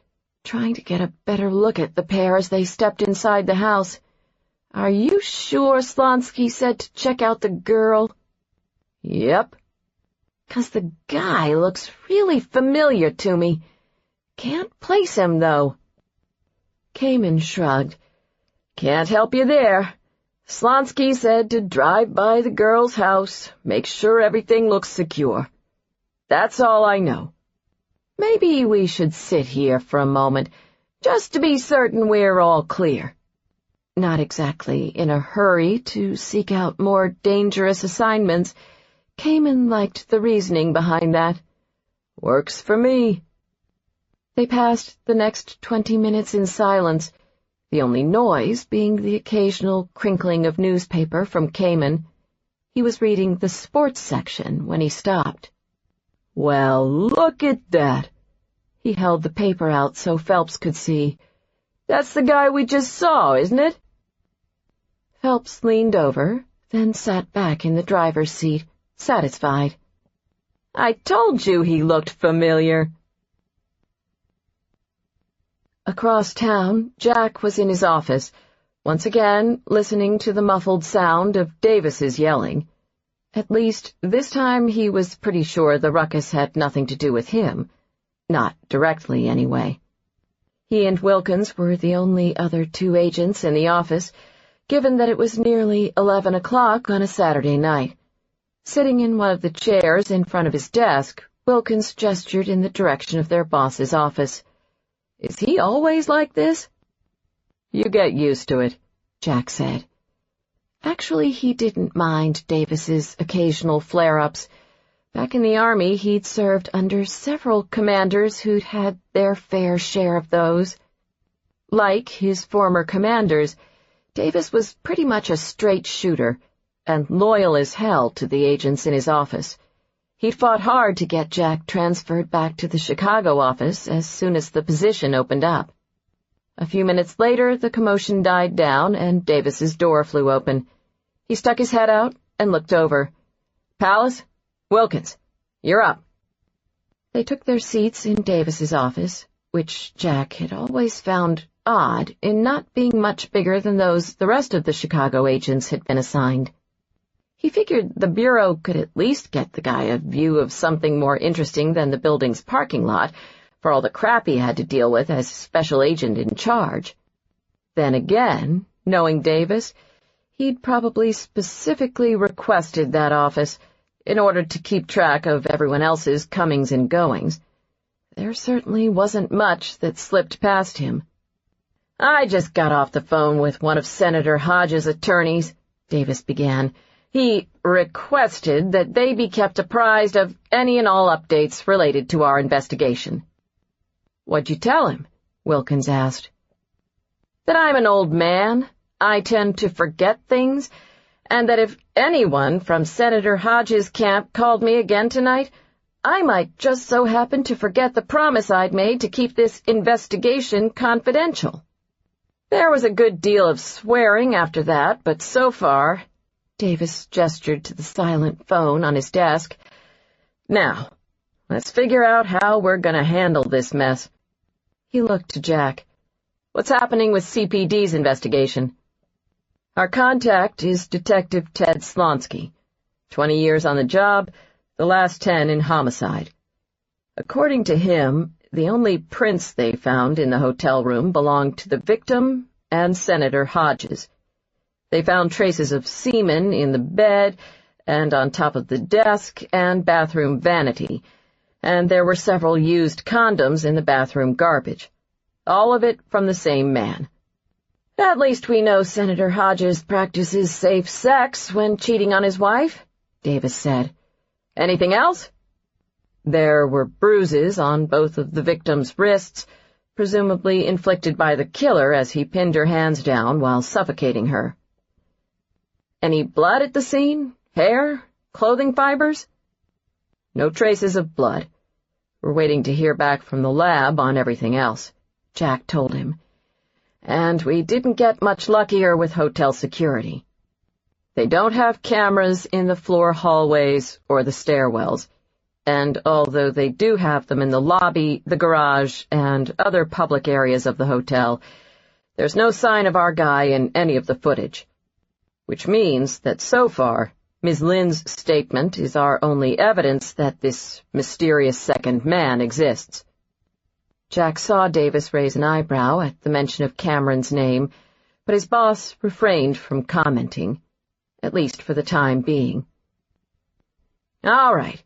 trying to get a better look at the pair as they stepped inside the house. "Are you sure Slonsky said to check out the girl?" "Yep." "'Cause the guy looks really familiar to me. Can't place him, though." Kamen shrugged. "Can't help you there. Slonsky said to drive by the girl's house, make sure everything looks secure. That's all I know. Maybe we should sit here for a moment, just to be certain we're all clear." Not exactly in a hurry to seek out more dangerous assignments, Kamen liked the reasoning behind that. "Works for me." They passed the next 20 minutes in silence, the only noise being the occasional crinkling of newspaper from Kamen. He was reading the sports section when he stopped. "Well, look at that." He held the paper out so Phelps could see. "That's the guy we just saw, isn't it?" Phelps leaned over, then sat back in the driver's seat, satisfied. "I told you he looked familiar." Across town, Jack was in his office, once again listening to the muffled sound of Davis's yelling. At least, this time he was pretty sure the ruckus had nothing to do with him. Not directly, anyway. He and Wilkins were the only other two agents in the office, given that it was nearly 11 o'clock on a Saturday night. Sitting in one of the chairs in front of his desk, Wilkins gestured in the direction of their boss's office. "Is he always like this?" "You get used to it," Jack said. Actually, he didn't mind Davis's occasional flare-ups. Back in the Army, he'd served under several commanders who'd had their fair share of those. Like his former commanders, Davis was pretty much a straight shooter, and loyal as hell to the agents in his office. He'd fought hard to get Jack transferred back to the Chicago office as soon as the position opened up. A few minutes later, the commotion died down and Davis's door flew open. He stuck his head out and looked over. "Pallas? Wilkins, you're up." They took their seats in Davis's office, which Jack had always found odd in not being much bigger than those the rest of the Chicago agents had been assigned. He figured the Bureau could at least get the guy a view of something more interesting than the building's parking lot, for all the crap he had to deal with as Special Agent in charge. Then again, knowing Davis, he'd probably specifically requested that office in order to keep track of everyone else's comings and goings. There certainly wasn't much that slipped past him. "I just got off the phone with one of Senator Hodges' attorneys," Davis began. "He requested that they be kept apprised of any and all updates related to our investigation." "What'd you tell him?" Wilkins asked. "That I'm an old man, I tend to forget things, and that if anyone from Senator Hodges' camp called me again tonight, I might just so happen to forget the promise I'd made to keep this investigation confidential." There was a good deal of swearing after that, but so far— Davis gestured to the silent phone on his desk. "Now, let's figure out how we're going to handle this mess." He looked to Jack. "What's happening with CPD's investigation?" "Our contact is Detective Ted Slonsky. 20 years on the job, the last 10 in homicide. According to him, the only prints they found in the hotel room belonged to the victim and Senator Hodges. They found traces of semen in the bed and on top of the desk and bathroom vanity, and there were several used condoms in the bathroom garbage. All of it from the same man. At least we know Senator Hodges practices safe sex when cheating on his wife," Davis said. "Anything else?" "There were bruises on both of the victim's wrists, presumably inflicted by the killer as he pinned her hands down while suffocating her." "Any blood at the scene? Hair? Clothing fibers?" "No traces of blood. We're waiting to hear back from the lab on everything else," Jack told him. "And we didn't get much luckier with hotel security. They don't have cameras in the floor hallways or the stairwells, and although they do have them in the lobby, the garage, and other public areas of the hotel, there's no sign of our guy in any of the footage. Which means that so far, Ms. Lynde's statement is our only evidence that this mysterious second man exists." Jack saw Davis raise an eyebrow at the mention of Cameron's name, but his boss refrained from commenting, at least for the time being. "All right,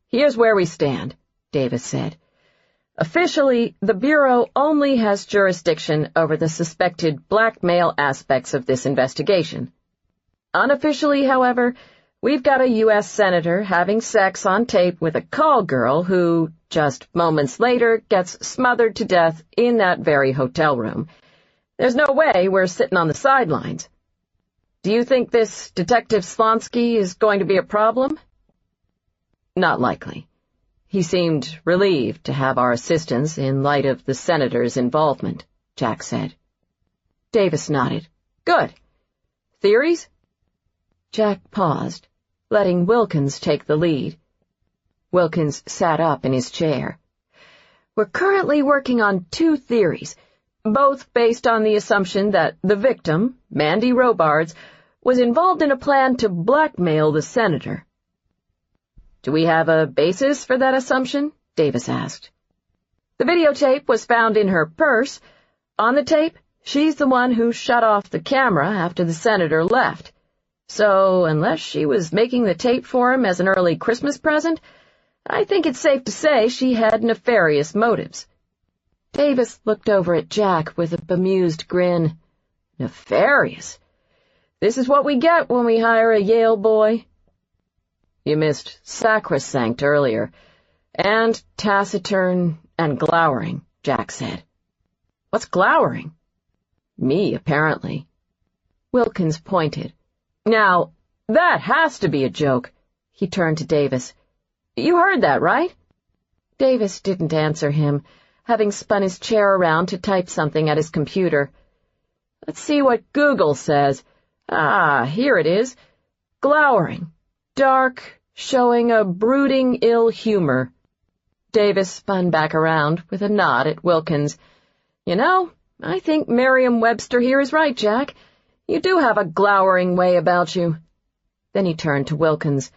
here's where we stand," Davis said. "Officially, the Bureau only has jurisdiction over the suspected blackmail aspects of this investigation. Unofficially, however, we've got a U.S. senator having sex on tape with a call girl who, just moments later, gets smothered to death in that very hotel room. There's no way we're sitting on the sidelines. Do you think this Detective Slonsky is going to be a problem?" "Not likely. He seemed relieved to have our assistance in light of the senator's involvement," Jack said. Davis nodded. "Good. Theories?" Jack paused, letting Wilkins take the lead. Wilkins sat up in his chair. "We're currently working on 2 theories. both based on the assumption that the victim, Mandy Robards, was involved in a plan to blackmail the senator. "Do we have a basis for that assumption?" Davis asked. "The videotape was found in her purse. On the tape, she's the one who shut off the camera after the senator left. So, unless she was making the tape for him as an early Christmas present, I think it's safe to say she had nefarious motives." Davis looked over at Jack with a bemused grin. "Nefarious? This is what we get when we hire a Yale boy." "You missed sacrosanct earlier, and taciturn and glowering," Jack said. "What's glowering?" "Me, apparently." Wilkins pointed. "Now, that has to be a joke." He turned to Davis. "You heard that, right?" Davis didn't answer him, having spun his chair around to type something at his computer. "Let's see what Google says. Ah, here it is. Glowering. Dark, showing a brooding ill humor." Davis spun back around with a nod at Wilkins. "You know, I think Merriam-Webster here is right, Jack. You do have a glowering way about you." Then he turned to Wilkins.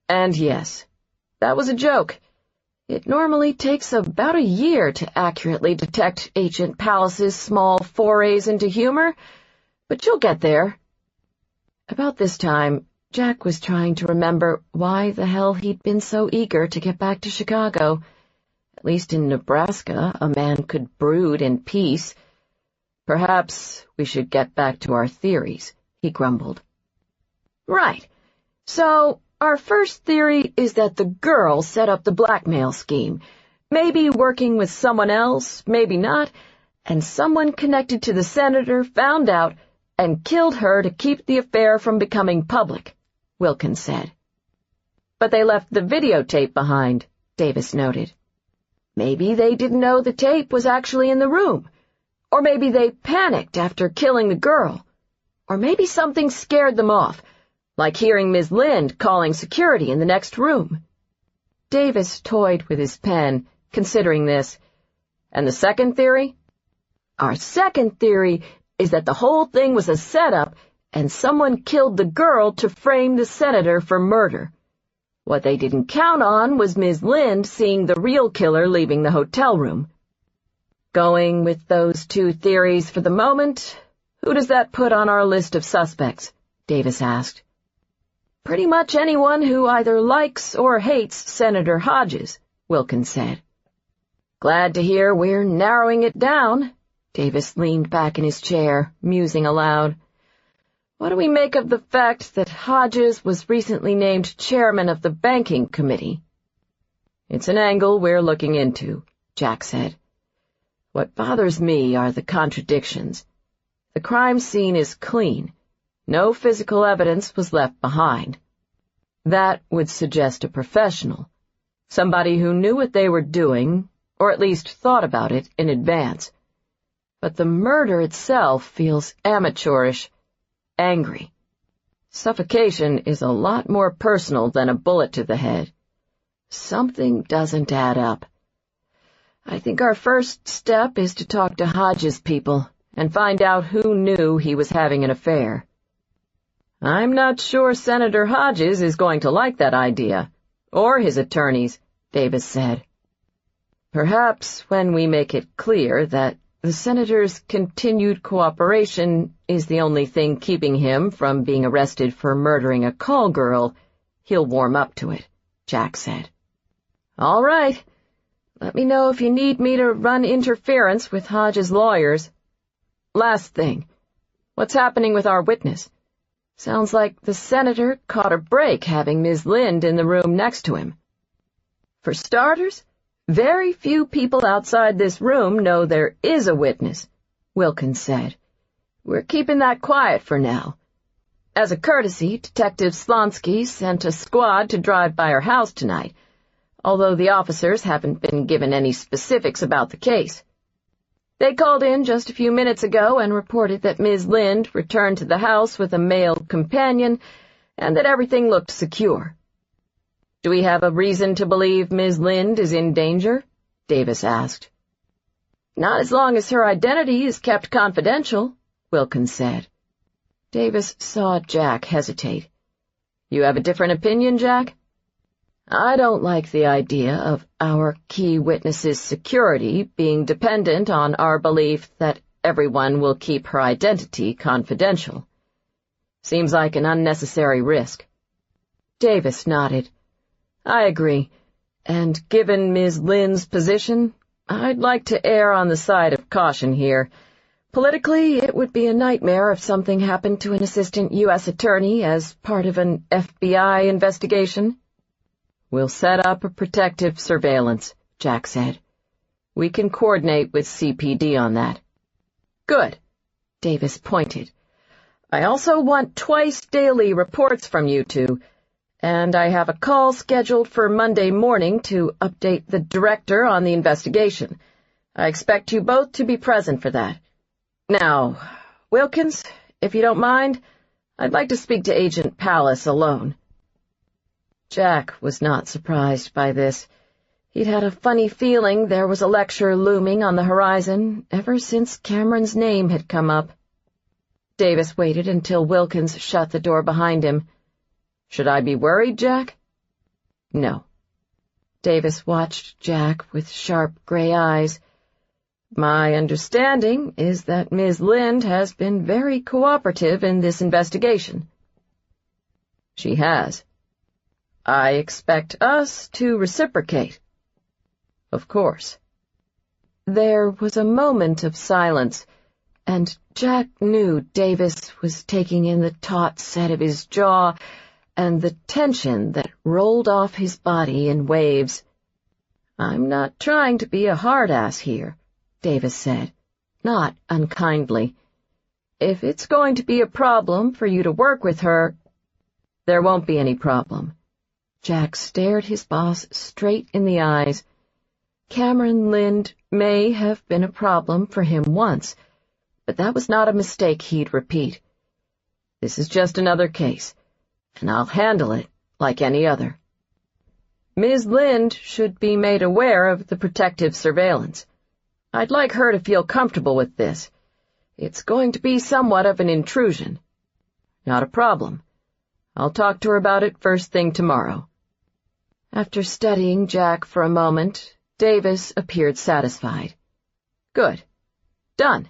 "And yes, that was a joke. It normally takes about a year to accurately detect Agent Pallas's small forays into humor, but you'll get there." About this time, Jack was trying to remember why the hell he'd been so eager to get back to Chicago. At least in Nebraska, a man could brood in peace. "Perhaps we should get back to our theories," he grumbled. "Right. So, our first theory is that the girl set up the blackmail scheme, maybe working with someone else, maybe not, and someone connected to the senator found out and killed her to keep the affair from becoming public," Wilkins said. "But they left the videotape behind," Davis noted. "Maybe they didn't know the tape was actually in the room. Or maybe they panicked after killing the girl. Or maybe something scared them off, like hearing Ms. Lynde calling security in the next room." Davis toyed with his pen, considering this. "And the second theory?" "Our second theory is that the whole thing was a setup and someone killed the girl to frame the senator for murder. What they didn't count on was Ms. Lynde seeing the real killer leaving the hotel room." "Going with those two theories for the moment, who does that put on our list of suspects?" Davis asked. "Pretty much anyone who either likes or hates Senator Hodges," Wilkins said. "Glad to hear we're narrowing it down." Davis leaned back in his chair, musing aloud. "What do we make of the fact that Hodges was recently named chairman of the banking committee?" "It's an angle we're looking into," Jack said. "What bothers me are the contradictions. The crime scene is clean. No physical evidence was left behind. That would suggest a professional, somebody who knew what they were doing, or at least thought about it in advance. But the murder itself feels amateurish, angry. Suffocation is a lot more personal than a bullet to the head. Something doesn't add up. I think our first step is to talk to Hodges' people and find out who knew he was having an affair." "I'm not sure Senator Hodges is going to like that idea, or his attorneys," Davis said. "Perhaps when we make it clear that the senator's continued cooperation is the only thing keeping him from being arrested for murdering a call girl, he'll warm up to it," Jack said. "All right. Let me know if you need me to run interference with Hodges' lawyers. Last thing. What's happening with our witness? Sounds like the senator caught a break having Ms. Lynde in the room next to him." "For starters, very few people outside this room know there is a witness," Wilkins said. "We're keeping that quiet for now. As a courtesy, Detective Slonsky sent a squad to drive by her house tonight, although the officers haven't been given any specifics about the case. They called in just a few minutes ago and reported that Ms. Lynde returned to the house with a male companion and that everything looked secure." "Do we have a reason to believe Ms. Lynde is in danger?" Davis asked. Not as long as her identity is kept confidential, Wilkins said. Davis saw Jack hesitate. You have a different opinion, Jack? I don't like the idea of our key witness's security being dependent on our belief that everyone will keep her identity confidential. Seems like an unnecessary risk. Davis nodded. I agree, and given Ms. Lynde's position, I'd like to err on the side of caution here. Politically, it would be a nightmare if something happened to an Assistant U.S. attorney as part of an FBI investigation. We'll set up a protective surveillance, Jack said. We can coordinate with CPD on that. Good, Davis pointed. I also want twice-daily reports from you two, and I have a call scheduled for Monday morning to update the director on the investigation. I expect you both to be present for that. Now, Wilkins, if you don't mind, I'd like to speak to Agent Pallas alone. Jack was not surprised by this. He'd had a funny feeling there was a lecture looming on the horizon ever since Cameron's name had come up. Davis waited until Wilkins shut the door behind him. Should I be worried, Jack? No. Davis watched Jack with sharp gray eyes. My understanding is that Ms. Lynde has been very cooperative in this investigation. She has. I expect us to reciprocate. Of course. There was a moment of silence, and Jack knew Davis was taking in the taut set of his jaw and the tension that rolled off his body in waves. I'm not trying to be a hard-ass here, Davis said, not unkindly. If it's going to be a problem for you to work with her, there won't be any problem. Jack stared his boss straight in the eyes. Cameron Lynde may have been a problem for him once, but that was not a mistake he'd repeat. This is just another case, and I'll handle it like any other. Ms. Lynde should be made aware of the protective surveillance. I'd like her to feel comfortable with this. It's going to be somewhat of an intrusion. Not a problem. I'll talk to her about it first thing tomorrow. After studying Jack for a moment, Davis appeared satisfied. Good. Done.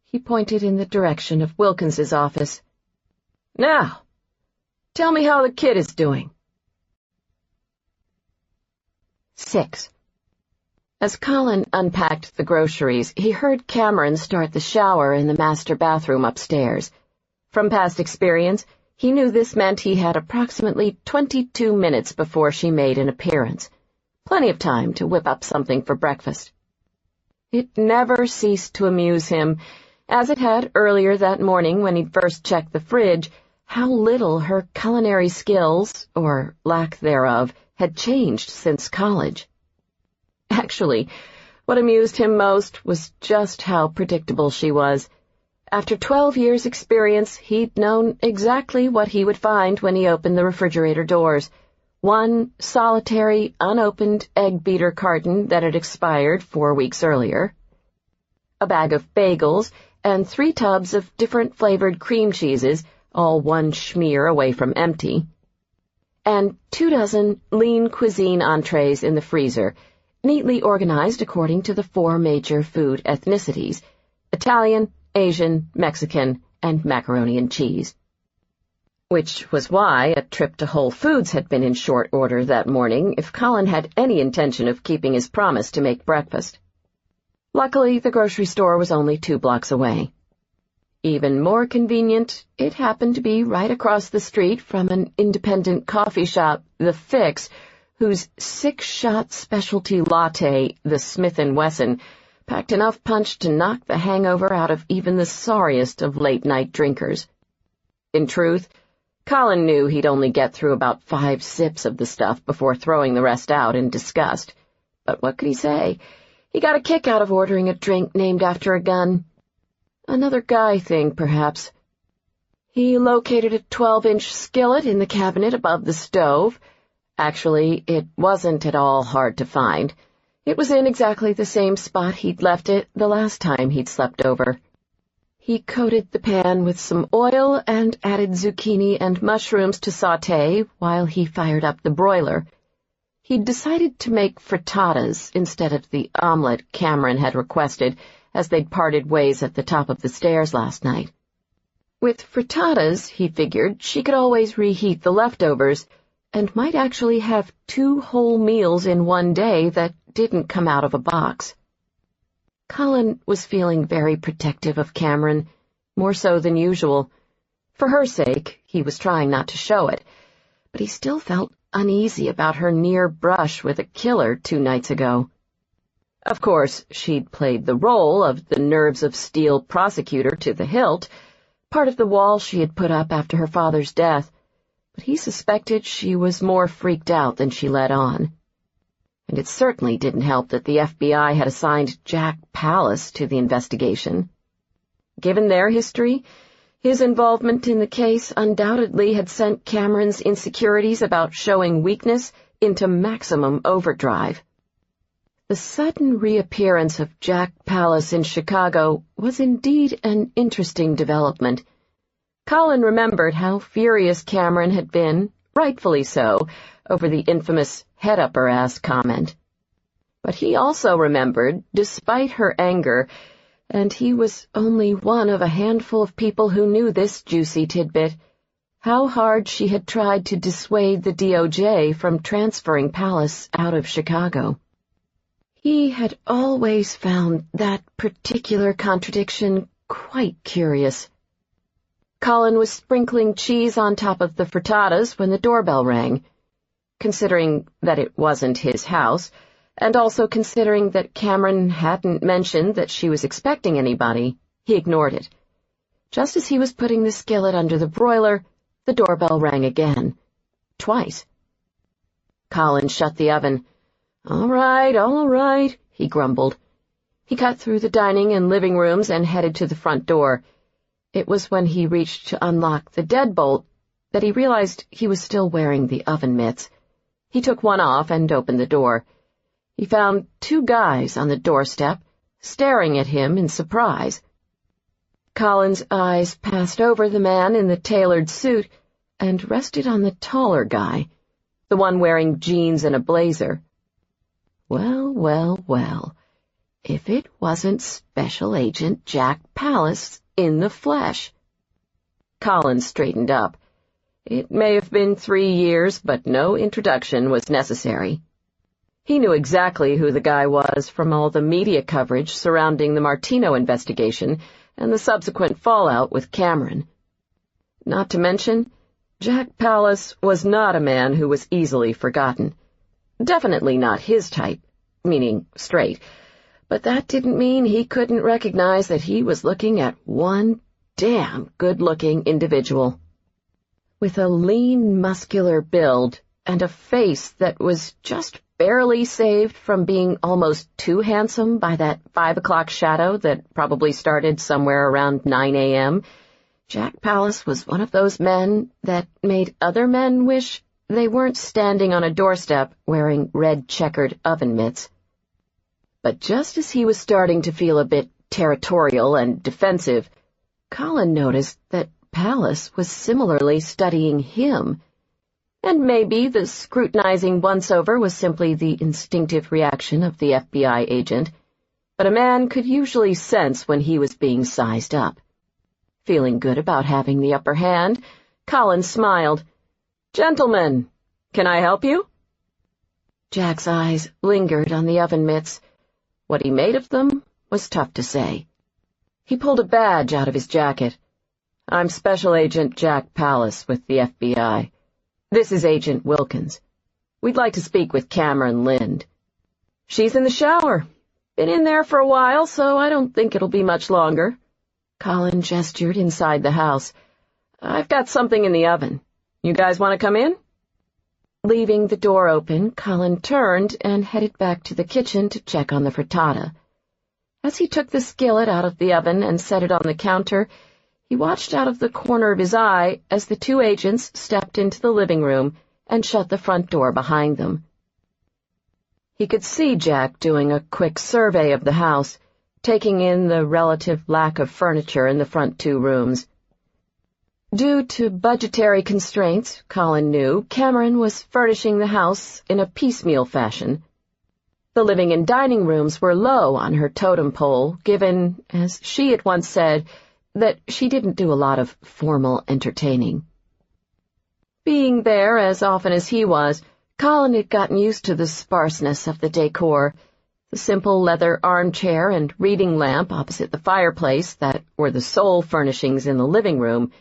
He pointed in the direction of Wilkins's office. Now, tell me how the kid is doing. 6. As Colin unpacked the groceries, he heard Cameron start the shower in the master bathroom upstairs. From past experience, he knew this meant he had approximately 22 minutes before she made an appearance. Plenty of time to whip up something for breakfast. It never ceased to amuse him, as it had earlier that morning when he'd first checked the fridge, how little her culinary skills, or lack thereof, had changed since college. Actually, what amused him most was just how predictable she was. After 12 years' experience, he'd known exactly what he would find when he opened the refrigerator doors. One solitary, unopened egg beater carton that had expired 4 weeks earlier, a bag of bagels, and 3 tubs of different flavored cream cheeses, all one schmear away from empty, and 24 lean cuisine entrees in the freezer, neatly organized according to the 4 major food ethnicities: Italian, Asian, Mexican, and macaroni and cheese. Which was why a trip to Whole Foods had been in short order that morning if Colin had any intention of keeping his promise to make breakfast. Luckily, the grocery store was only 2 blocks away. Even more convenient, it happened to be right across the street from an independent coffee shop, The Fix, whose 6-shot specialty latte, the Smith & Wesson, packed enough punch to knock the hangover out of even the sorriest of late-night drinkers. In truth, Colin knew he'd only get through about 5 sips of the stuff before throwing the rest out in disgust. But what could he say? He got a kick out of ordering a drink named after a gun. Another guy thing, perhaps. He located a 12-inch skillet in the cabinet above the stove. Actually, it wasn't at all hard to find. It was in exactly the same spot he'd left it the last time he'd slept over. He coated the pan with some oil and added zucchini and mushrooms to sauté while he fired up the broiler. He'd decided to make frittatas instead of the omelet Cameron had requested as they'd parted ways at the top of the stairs last night. With frittatas, he figured, she could always reheat the leftovers and might actually have 2 whole meals in one day that didn't come out of a box. Colin was feeling very protective of Cameron, more so than usual. For her sake, he was trying not to show it, but he still felt uneasy about her near brush with a killer 2 nights ago. Of course, she'd played the role of the nerves of steel prosecutor to the hilt, part of the wall she had put up after her father's death, but he suspected she was more freaked out than she let on. And it certainly didn't help that the FBI had assigned Jack Pallas to the investigation. Given their history, his involvement in the case undoubtedly had sent Cameron's insecurities about showing weakness into maximum overdrive. The sudden reappearance of Jack Pallas in Chicago was indeed an interesting development. Colin remembered how furious Cameron had been, rightfully so, over the infamous head-up-her-ass comment. But he also remembered, despite her anger, and he was only one of a handful of people who knew this juicy tidbit, how hard she had tried to dissuade the DOJ from transferring Pallas out of Chicago. He had always found that particular contradiction quite curious. Colin was sprinkling cheese on top of the frittatas when the doorbell rang. Considering that it wasn't his house, and also considering that Cameron hadn't mentioned that she was expecting anybody, he ignored it. Just as he was putting the skillet under the broiler, the doorbell rang again. Twice. Colin shut the oven. All right, he grumbled. He cut through the dining and living rooms and headed to the front door. It was when he reached to unlock the deadbolt that he realized he was still wearing the oven mitts. He took one off and opened the door. He found 2 guys on the doorstep, staring at him in surprise. Colin's eyes passed over the man in the tailored suit and rested on the taller guy, the one wearing jeans and a blazer. Well, if it wasn't Special Agent Jack Pallas in the flesh. Colin straightened up. It may have been 3 years, but no introduction was necessary. He knew exactly who the guy was from all the media coverage surrounding the Martino investigation and the subsequent fallout with Cameron. Not to mention, Jack Pallas was not a man who was easily forgotten. Definitely not his type, meaning straight, but that didn't mean he couldn't recognize that he was looking at one damn good-looking individual. With a lean, muscular build and a face that was just barely saved from being almost too handsome by that 5 o'clock shadow that probably started somewhere around 9 a.m., Jack Pallas was one of those men that made other men wish they weren't standing on a doorstep wearing red-checkered oven mitts. But just as he was starting to feel a bit territorial and defensive, Colin noticed that Pallas was similarly studying him, and maybe the scrutinizing once-over was simply the instinctive reaction of the FBI agent, but a man could usually sense when he was being sized up. Feeling good about having the upper hand, Colin smiled. "Gentlemen, can I help you?" Jack's eyes lingered on the oven mitts. What he made of them was tough to say. He pulled a badge out of his jacket. "I'm Special Agent Jack Pallas with the FBI. This is Agent Wilkins. We'd like to speak with Cameron Lynde." "She's in the shower. Been in there for a while, so I don't think it'll be much longer." Colin gestured inside the house. "I've got something in the oven. You guys want to come in?" Leaving the door open, Colin turned and headed back to the kitchen to check on the frittata. As he took the skillet out of the oven and set it on the counter, he watched out of the corner of his eye as the 2 agents stepped into the living room and shut the front door behind them. He could see Jack doing a quick survey of the house, taking in the relative lack of furniture in the front 2 rooms. Due to budgetary constraints, Colin knew, Cameron was furnishing the house in a piecemeal fashion. The living and dining rooms were low on her totem pole, given, as she had once said, that she didn't do a lot of formal entertaining. Being there as often as he was, Colin had gotten used to the sparseness of the decor, the simple leather armchair and reading lamp opposite the fireplace that were the sole furnishings in the living room,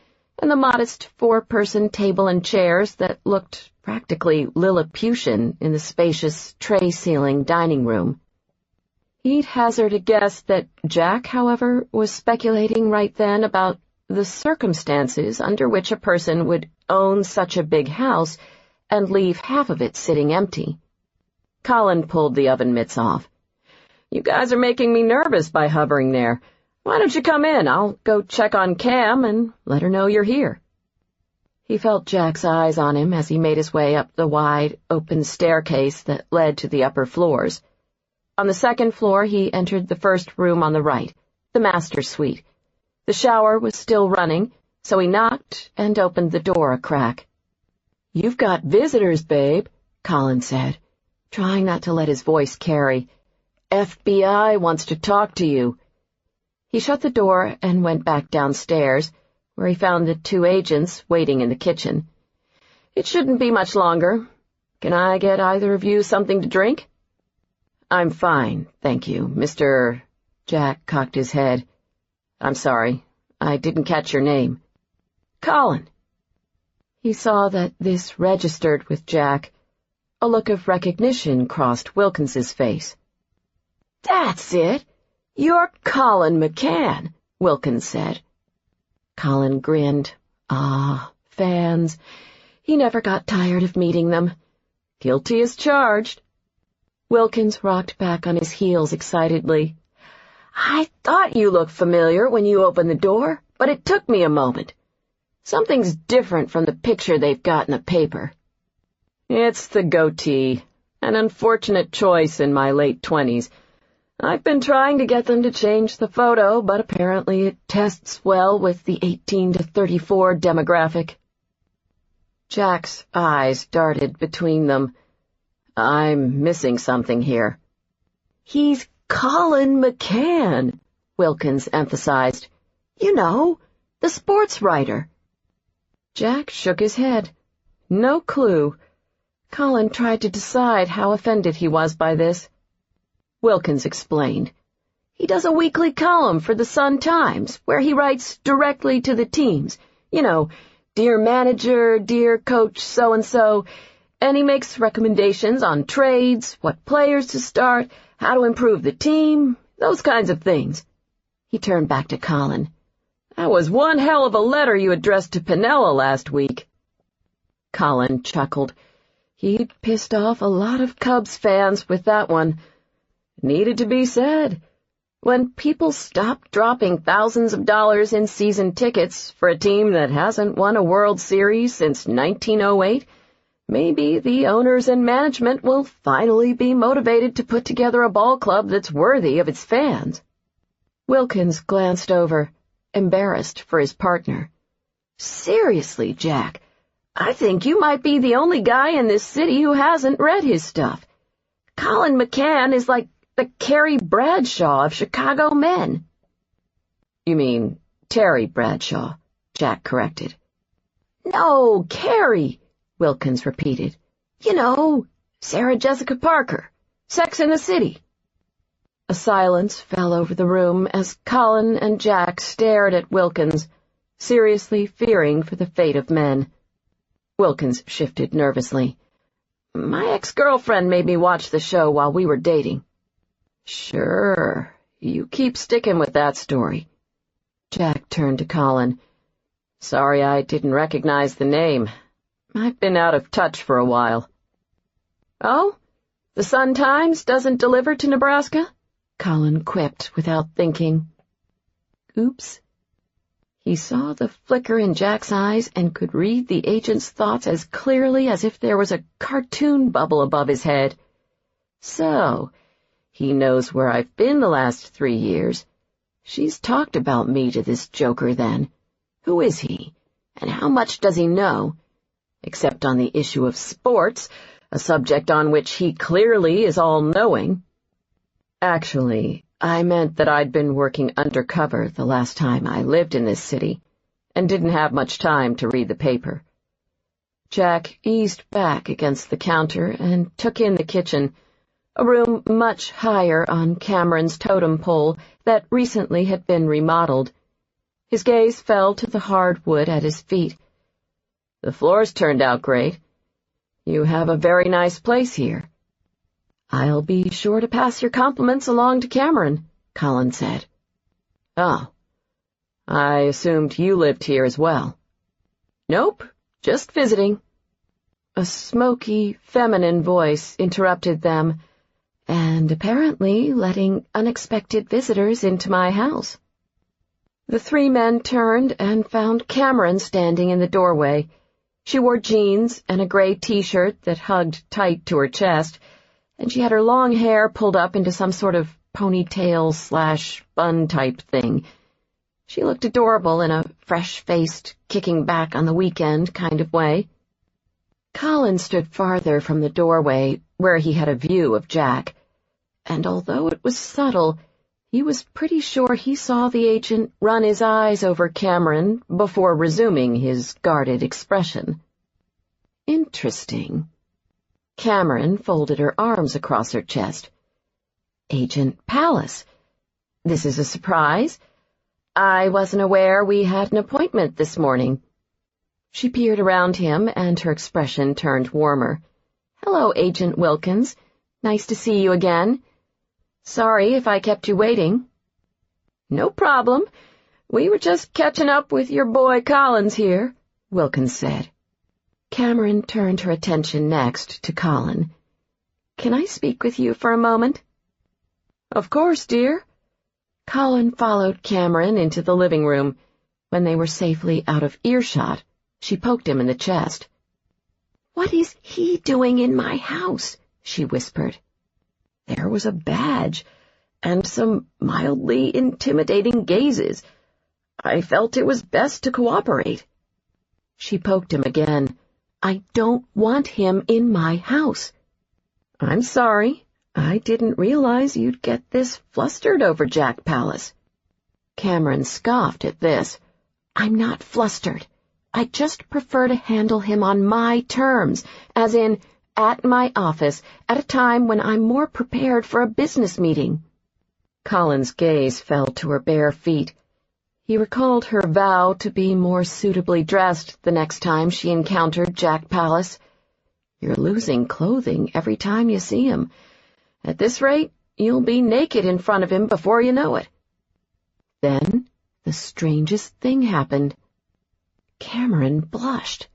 and the modest 4-person table and chairs that looked practically Lilliputian in the spacious tray-ceiling dining room. He'd hazard a guess that Jack, however, was speculating right then about the circumstances under which a person would own such a big house and leave half of it sitting empty. Colin pulled the oven mitts off. "You guys are making me nervous by hovering there. Why don't you come in? I'll go check on Cam and let her know you're here." He felt Jack's eyes on him as he made his way up the wide, open staircase that led to the upper floors. On the 2nd floor, he entered the first room on the right, the master suite. The shower was still running, so he knocked and opened the door a crack. "You've got visitors, babe," Colin said, trying not to let his voice carry. "FBI wants to talk to you." He shut the door and went back downstairs, where he found the 2 agents waiting in the kitchen. "It shouldn't be much longer. Can I get either of you something to drink?" "I'm fine, thank you, Mr. Jack cocked his head. "I'm sorry, I didn't catch your name." "Colin." He saw that this registered with Jack. A look of recognition crossed Wilkins's face. "That's it. You're Colin McCann," Wilkins said. Colin grinned. Ah, fans. He never got tired of meeting them. Guilty as charged. Wilkins rocked back on his heels excitedly. "I thought you looked familiar when you opened the door, but it took me a moment. Something's different from the picture they've got in the paper." "It's the goatee. An unfortunate choice in my late 20s. I've been trying to get them to change the photo, but apparently it tests well with the 18 to 34 demographic." Jack's eyes darted between them. "I'm missing something here." "He's Colin McCann," Wilkins emphasized. "You know, the sports writer." Jack shook his head. No clue. Colin tried to decide how offended he was by this. Wilkins explained. "He does a weekly column for the Sun-Times, where he writes directly to the teams. You know, dear manager, dear coach so-and-so, and he makes recommendations on trades, what players to start, how to improve the team, those kinds of things." He turned back to Colin. "That was one hell of a letter you addressed to Pinella last week." Colin chuckled. He'd pissed off a lot of Cubs fans with that one. Needed to be said. When people stop dropping thousands of dollars in season tickets for a team that hasn't won a World Series since 1908, maybe the owners and management will finally be motivated to put together a ball club that's worthy of its fans. Wilkins glanced over, embarrassed for his partner. "Seriously, Jack, I think you might be the only guy in this city who hasn't read his stuff. Colin McCann is like the Carrie Bradshaw of Chicago men." "You mean Terry Bradshaw," Jack corrected. "No, Carrie," Wilkins repeated. "You know, Sarah Jessica Parker, Sex and the City." A silence fell over the room as Colin and Jack stared at Wilkins, seriously fearing for the fate of men. Wilkins shifted nervously. "My ex-girlfriend made me watch the show while we were dating." "Sure, you keep sticking with that story." Jack turned to Colin. "Sorry I didn't recognize the name. I've been out of touch for a while." "Oh? The Sun-Times doesn't deliver to Nebraska?" Colin quipped without thinking. "Oops." He saw the flicker in Jack's eyes and could read the agent's thoughts as clearly as if there was a cartoon bubble above his head. So, he knows where I've been the last 3 years. She's talked about me to this joker then. Who is he? And how much does he know? Except on the issue of sports, a subject on which he clearly is all-knowing. Actually, I meant that I'd been working undercover the last time I lived in this city, and didn't have much time to read the paper. Jack eased back against the counter and took in the kitchen, a room much higher on Cameron's totem pole that recently had been remodeled. His gaze fell to the hardwood at his feet. The floors turned out great. You have a very nice place here. I'll be sure to pass your compliments along to Cameron, Colin said. Oh, I assumed you lived here as well. Nope, just visiting. A smoky, feminine voice interrupted them, and apparently letting unexpected visitors into my house. The 3 men turned and found Cameron standing in the doorway. She wore jeans and a gray T-shirt that hugged tight to her chest, and she had her long hair pulled up into some sort of ponytail/bun type thing. She looked adorable in a fresh-faced, kicking back on the weekend kind of way. Colin stood farther from the doorway, where he had a view of Jack, and although it was subtle, he was pretty sure he saw the agent run his eyes over Cameron before resuming his guarded expression. Interesting. Cameron folded her arms across her chest. Agent Pallas. This is a surprise. I wasn't aware we had an appointment this morning. She peered around him, and her expression turned warmer. Hello, Agent Wilkins. Nice to see you again. Sorry if I kept you waiting. No problem. We were just catching up with your boy Collins here, Wilkins said. Cameron turned her attention next to Colin. Can I speak with you for a moment? Of course, dear. Colin followed Cameron into the living room. When they were safely out of earshot, she poked him in the chest. What is he doing in my house? She whispered. There was a badge, and some mildly intimidating gazes. I felt it was best to cooperate. She poked him again. I don't want him in my house. I'm sorry. I didn't realize you'd get this flustered over Jack Pallas. Cameron scoffed at this. I'm not flustered. I just prefer to handle him on my terms, as in, at my office, at a time when I'm more prepared for a business meeting. Colin's gaze fell to her bare feet. He recalled her vow to be more suitably dressed the next time she encountered Jack Pallas. You're losing clothing every time you see him. At this rate, you'll be naked in front of him before you know it. Then, the strangest thing happened. Cameron blushed.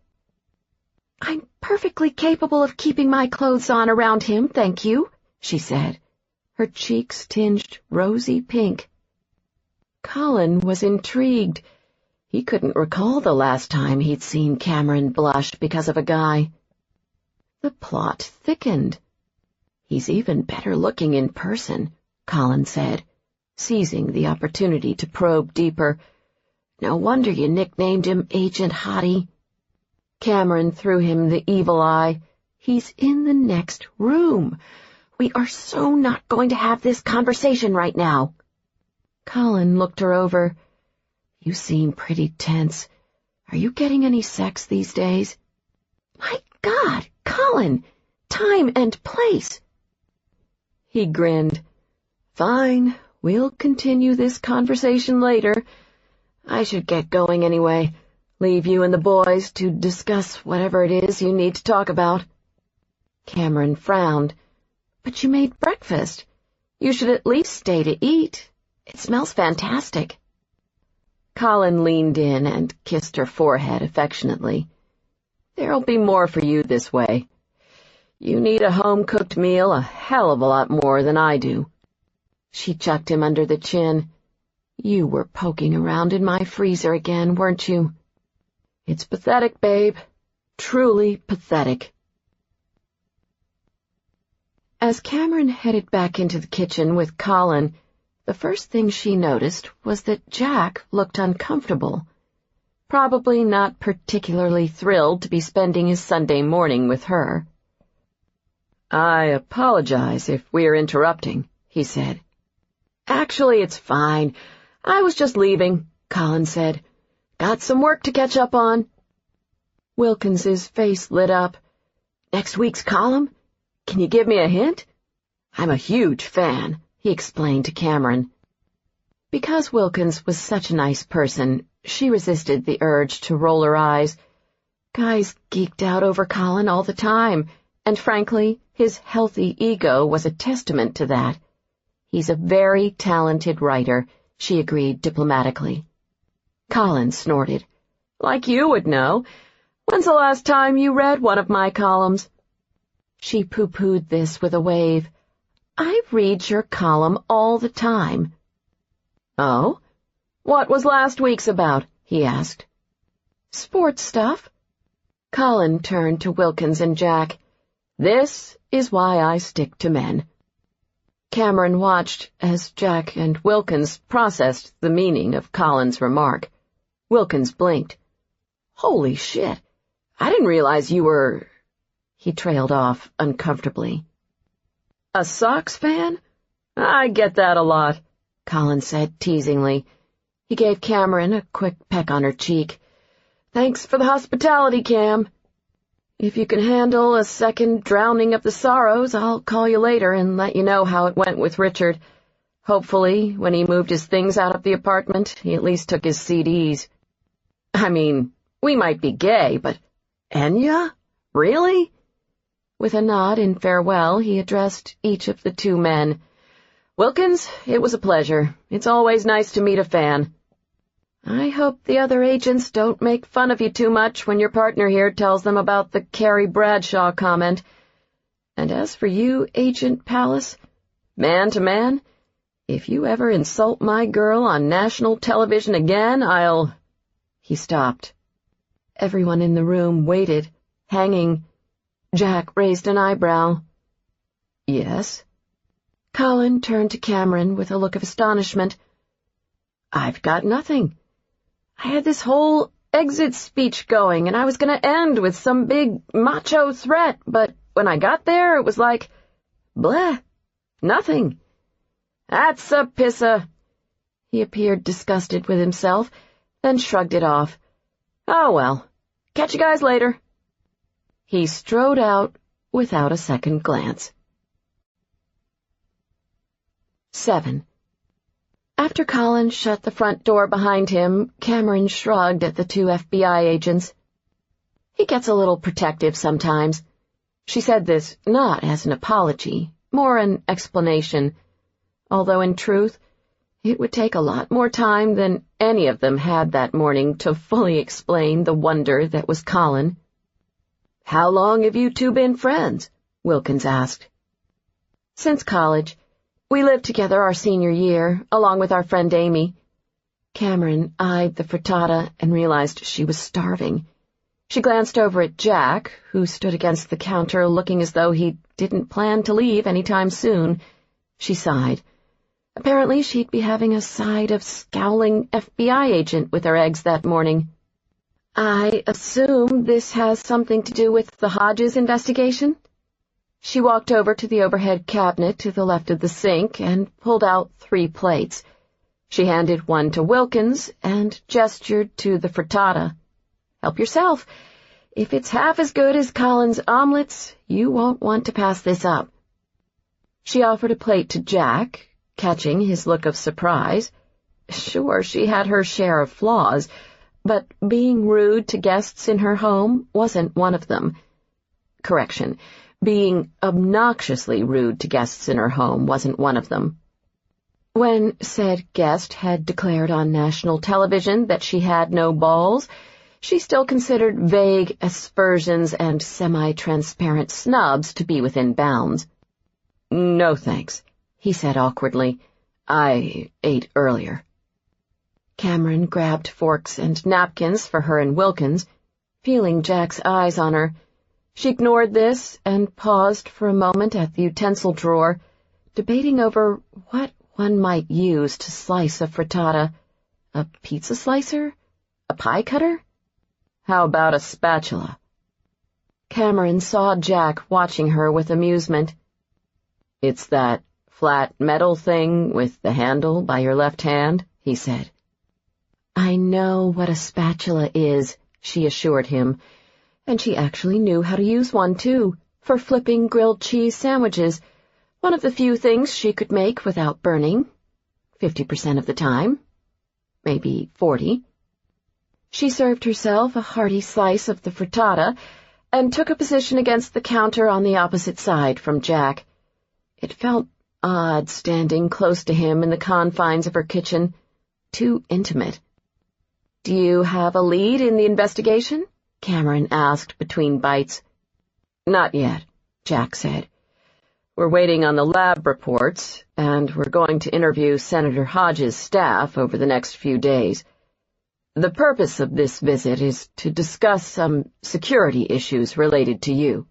I'm perfectly capable of keeping my clothes on around him, thank you, she said, her cheeks tinged rosy pink. Colin was intrigued. He couldn't recall the last time he'd seen Cameron blush because of a guy. The plot thickened. He's even better looking in person, Colin said, seizing the opportunity to probe deeper. No wonder you nicknamed him Agent Hottie. Cameron threw him the evil eye. He's in the next room. We are so not going to have this conversation right now. Colin looked her over. You seem pretty tense. Are you getting any sex these days? My God, Colin! Time and place! He grinned. Fine, we'll continue this conversation later. I should get going anyway. Leave you and the boys to discuss whatever it is you need to talk about. Cameron frowned. But you made breakfast. You should at least stay to eat. It smells fantastic. Colin leaned in and kissed her forehead affectionately. There'll be more for you this way. You need a home-cooked meal a hell of a lot more than I do. She chucked him under the chin. You were poking around in my freezer again, weren't you? It's pathetic, babe. Truly pathetic. As Cameron headed back into the kitchen with Colin, the first thing she noticed was that Jack looked uncomfortable. Probably not particularly thrilled to be spending his Sunday morning with her. "I apologize if we're interrupting," he said. "Actually, it's fine. I was just leaving," Colin said. "Got some work to catch up on." Wilkins's face lit up. "Next week's column? Can you give me a hint?" "I'm a huge fan," he explained to Cameron. Because Wilkins was such a nice person, she resisted the urge to roll her eyes. Guys geeked out over Colin all the time, and frankly, his healthy ego was a testament to that. "He's a very talented writer," she agreed diplomatically. Colin snorted. "Like you would know. When's the last time you read one of my columns?" She pooh-poohed this with a wave. "I read your column all the time." "Oh? What was last week's about?" he asked. "Sports stuff." Colin turned to Wilkins and Jack. "This is why I stick to men." Cameron watched as Jack and Wilkins processed the meaning of Colin's remark. Wilkins blinked. "Holy shit! I didn't realize you were—" He trailed off uncomfortably. "A Sox fan? I get that a lot," Colin said teasingly. He gave Cameron a quick peck on her cheek. "Thanks for the hospitality, Cam. If you can handle a second drowning of the sorrows, I'll call you later and let you know how it went with Richard. Hopefully, when he moved his things out of the apartment, he at least took his CDs. I mean, we might be gay, but Enya? Really?" With a nod in farewell, he addressed each of the two men. "Wilkins, it was a pleasure. It's always nice to meet a fan. I hope the other agents don't make fun of you too much when your partner here tells them about the Carrie Bradshaw comment. And as for you, Agent Pallas, man to man, if you ever insult my girl on national television again, I'll—" He stopped. Everyone in the room waited, hanging. Jack raised an eyebrow. "Yes?" Colin turned to Cameron with a look of astonishment. "I've got nothing. I had this whole exit speech going, and I was going to end with some big macho threat, but when I got there, it was like, bleh, nothing. That's a pissa." He appeared disgusted with himself, then shrugged it off. "Oh, well, catch you guys later." He strode out without a second glance. 7. After Colin shut the front door behind him, Cameron shrugged at the two FBI agents. "He gets a little protective sometimes." She said this not as an apology, more an explanation, although in truth, it would take a lot more time than any of them had that morning to fully explain the wonder that was Colin. "How long have you two been friends?" Wilkins asked. "Since college. We lived together our senior year, along with our friend Amy." Cameron eyed the frittata and realized she was starving. She glanced over at Jack, who stood against the counter looking as though he didn't plan to leave any time soon. She sighed. Apparently she'd be having a side of scowling FBI agent with her eggs that morning. "I assume this has something to do with the Hodges investigation?" She walked over to the overhead cabinet to the left of the sink and pulled out 3 plates. She handed one to Wilkins and gestured to the frittata. "Help yourself. If it's half as good as Colin's omelets, you won't want to pass this up." She offered a plate to Jack, catching his look of surprise. Sure, she had her share of flaws, but being rude to guests in her home wasn't one of them. Correction, being obnoxiously rude to guests in her home wasn't one of them. When said guest had declared on national television that she had no balls, she still considered vague aspersions and semi-transparent snubs to be within bounds. "No, thanks," he said awkwardly. "I ate earlier." Cameron grabbed forks and napkins for her and Wilkins. Feeling Jack's eyes on her, She ignored this and paused for a moment at the utensil drawer, debating over what one might use to slice a frittata. A pizza slicer? A pie cutter? How about a spatula? Cameron saw Jack watching her with amusement. It's that flat metal thing with the handle by your left hand, he said. I know what a spatula is, she assured him, and she actually knew how to use one, too, for flipping grilled cheese sandwiches, one of the few things she could make without burning, 50% of the time, maybe 40. She served herself a hearty slice of the frittata and took a position against the counter on the opposite side from Jack. It felt odd standing close to him in the confines of her kitchen, too intimate. Do you have a lead in the investigation? Cameron asked between bites. Not yet, Jack said. We're waiting on the lab reports, and we're going to interview Senator Hodges' staff over the next few days. The purpose of this visit is to discuss some security issues related to you.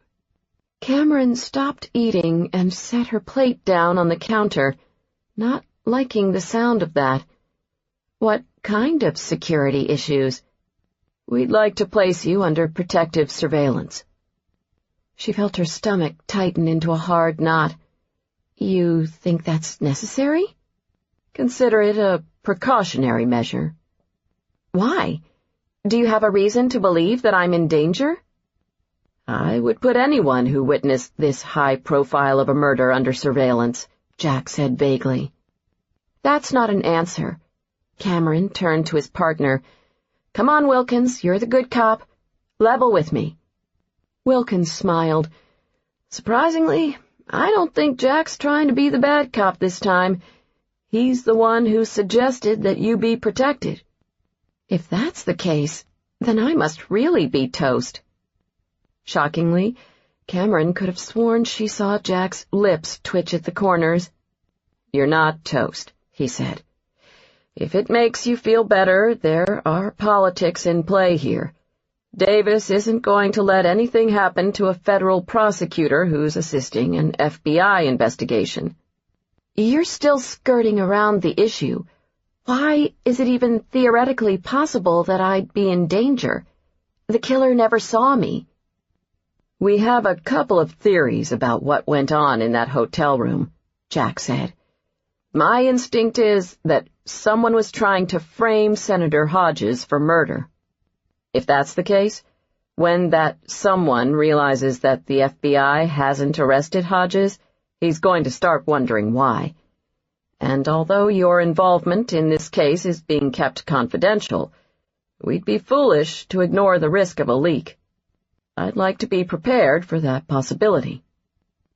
Cameron stopped eating and set her plate down on the counter, not liking the sound of that. What kind of security issues? We'd like to place you under protective surveillance. She felt her stomach tighten into a hard knot. You think that's necessary? Consider it a precautionary measure. Why? Do you have a reason to believe that I'm in danger? I would put anyone who witnessed this high profile of a murder under surveillance, Jack said vaguely. That's not an answer. Cameron turned to his partner. Come on, Wilkins, you're the good cop. Level with me. Wilkins smiled. Surprisingly, I don't think Jack's trying to be the bad cop this time. He's the one who suggested that you be protected. If that's the case, then I must really be toast. Shockingly, Cameron could have sworn she saw Jack's lips twitch at the corners. You're not toast, he said. If it makes you feel better, there are politics in play here. Davis isn't going to let anything happen to a federal prosecutor who's assisting an FBI investigation. You're still skirting around the issue. Why is it even theoretically possible that I'd be in danger? The killer never saw me. We have a couple of theories about what went on in that hotel room, Jack said. My instinct is that someone was trying to frame Senator Hodges for murder. If that's the case, when that someone realizes that the FBI hasn't arrested Hodges, he's going to start wondering why. And although your involvement in this case is being kept confidential, we'd be foolish to ignore the risk of a leak. I'd like to be prepared for that possibility.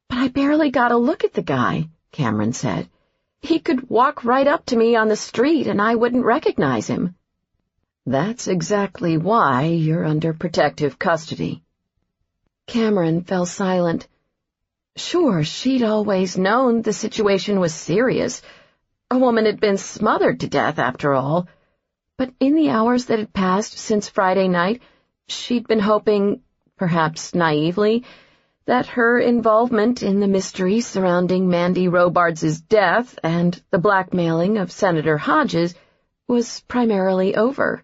But I barely got a look at the guy, Cameron said. He could walk right up to me on the street and I wouldn't recognize him. That's exactly why you're under protective custody. Cameron fell silent. Sure, she'd always known the situation was serious. A woman had been smothered to death, after all. But in the hours that had passed since Friday night, she'd been hoping, perhaps naively, that her involvement in the mystery surrounding Mandy Robards' death and the blackmailing of Senator Hodges was primarily over.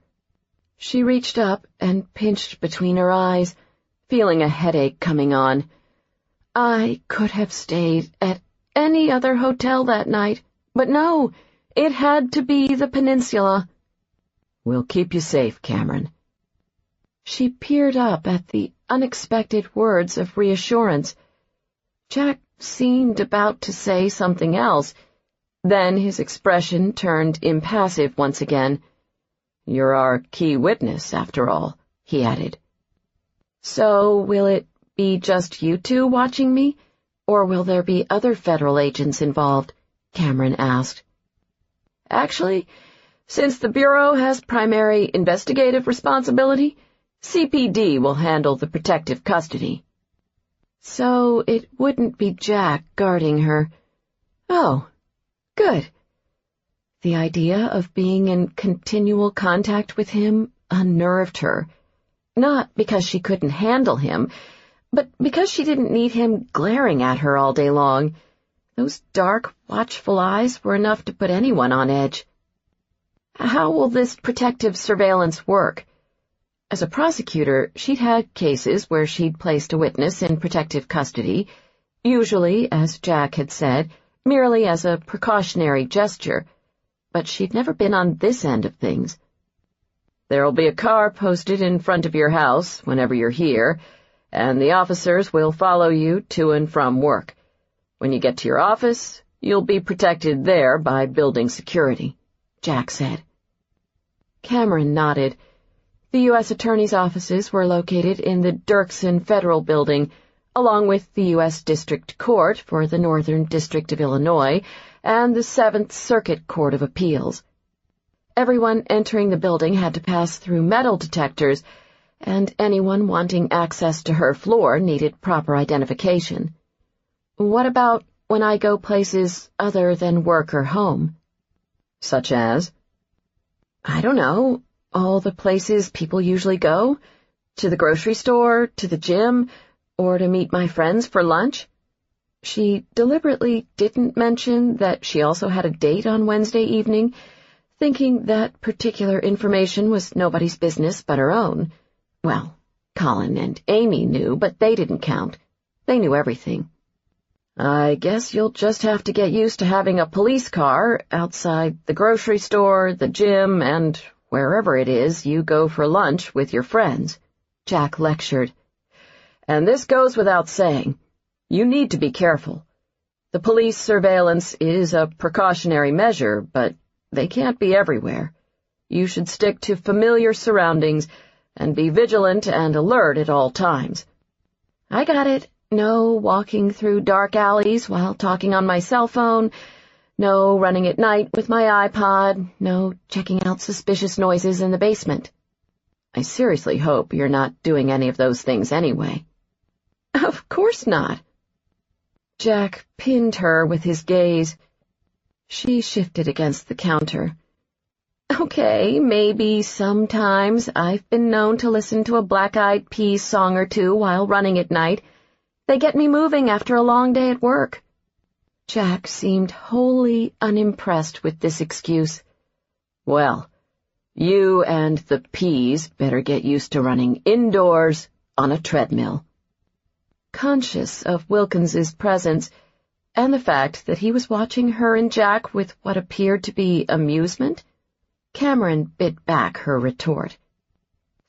She reached up and pinched between her eyes, feeling a headache coming on. I could have stayed at any other hotel that night, but no, it had to be the Peninsula. We'll keep you safe, Cameron. She peered up at the unexpected words of reassurance. Jack seemed about to say something else. Then his expression turned impassive once again. You're our key witness, after all, he added. So will it be just you two watching me, or will there be other federal agents involved? Cameron asked. Actually, since the Bureau has primary investigative responsibility, CPD will handle the protective custody. So it wouldn't be Jack guarding her. Oh, good. The idea of being in continual contact with him unnerved her, not because she couldn't handle him, But because she didn't need him glaring at her all day long, those dark, watchful eyes were enough to put anyone on edge. How will this protective surveillance work? As a prosecutor, she'd had cases where she'd placed a witness in protective custody, usually, as Jack had said, merely as a precautionary gesture, but she'd never been on this end of things. There'll be a car posted in front of your house whenever you're here, and the officers will follow you to and from work. When you get to your office, you'll be protected there by building security, Jack said. Cameron nodded. The U.S. Attorney's offices were located in the Dirksen Federal Building, along with the U.S. District Court for the Northern District of Illinois and the Seventh Circuit Court of Appeals. Everyone entering the building had to pass through metal detectors, and anyone wanting access to her floor needed proper identification. What about when I go places other than work or home? Such as? I don't know, all the places people usually go, to the grocery store, to the gym, or to meet my friends for lunch. She deliberately didn't mention that she also had a date on Wednesday evening, thinking that particular information was nobody's business but her own. Well, Colin and Amy knew, but they didn't count. They knew everything. I guess you'll just have to get used to having a police car outside the grocery store, the gym, and wherever it is you go for lunch with your friends, Jack lectured. And this goes without saying. You need to be careful. The police surveillance is a precautionary measure, but they can't be everywhere. You should stick to familiar surroundings and be vigilant and alert at all times. I got it. No walking through dark alleys while talking on my cell phone, no running at night with my iPod, no checking out suspicious noises in the basement. I seriously hope you're not doing any of those things anyway. Of course not. Jack pinned her with his gaze. She shifted against the counter. Okay, maybe sometimes I've been known to listen to a Black Eyed Peas song or two while running at night. They get me moving after a long day at work. Jack seemed wholly unimpressed with this excuse. Well, you and the peas better get used to running indoors on a treadmill. Conscious of Wilkins's presence, and the fact that he was watching her and Jack with what appeared to be amusement, Cameron bit back her retort.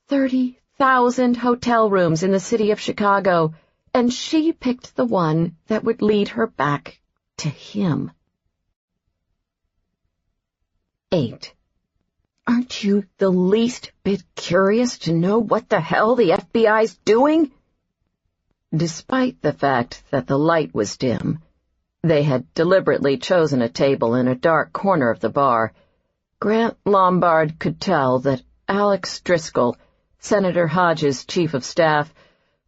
30,000 hotel rooms in the city of Chicago, and she picked the one that would lead her back to him. 8. Aren't you the least bit curious to know what the hell the FBI's doing? Despite the fact that the light was dim, they had deliberately chosen a table in a dark corner of the bar. Grant Lombard could tell that Alex Driscoll, Senator Hodges' chief of staff,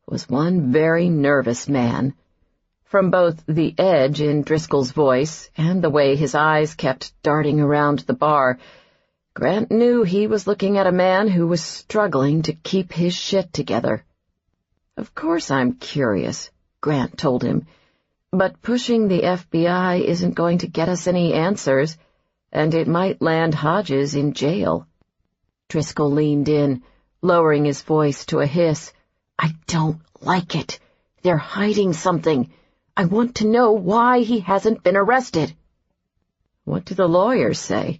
was one very nervous man. From both the edge in Driscoll's voice and the way his eyes kept darting around the bar, Grant knew he was looking at a man who was struggling to keep his shit together. Of course I'm curious, Grant told him, but pushing the FBI isn't going to get us any answers, and it might land Hodges in jail. Driscoll leaned in, lowering his voice to a hiss. I don't like it. They're hiding something. I want to know why he hasn't been arrested. What do the lawyers say?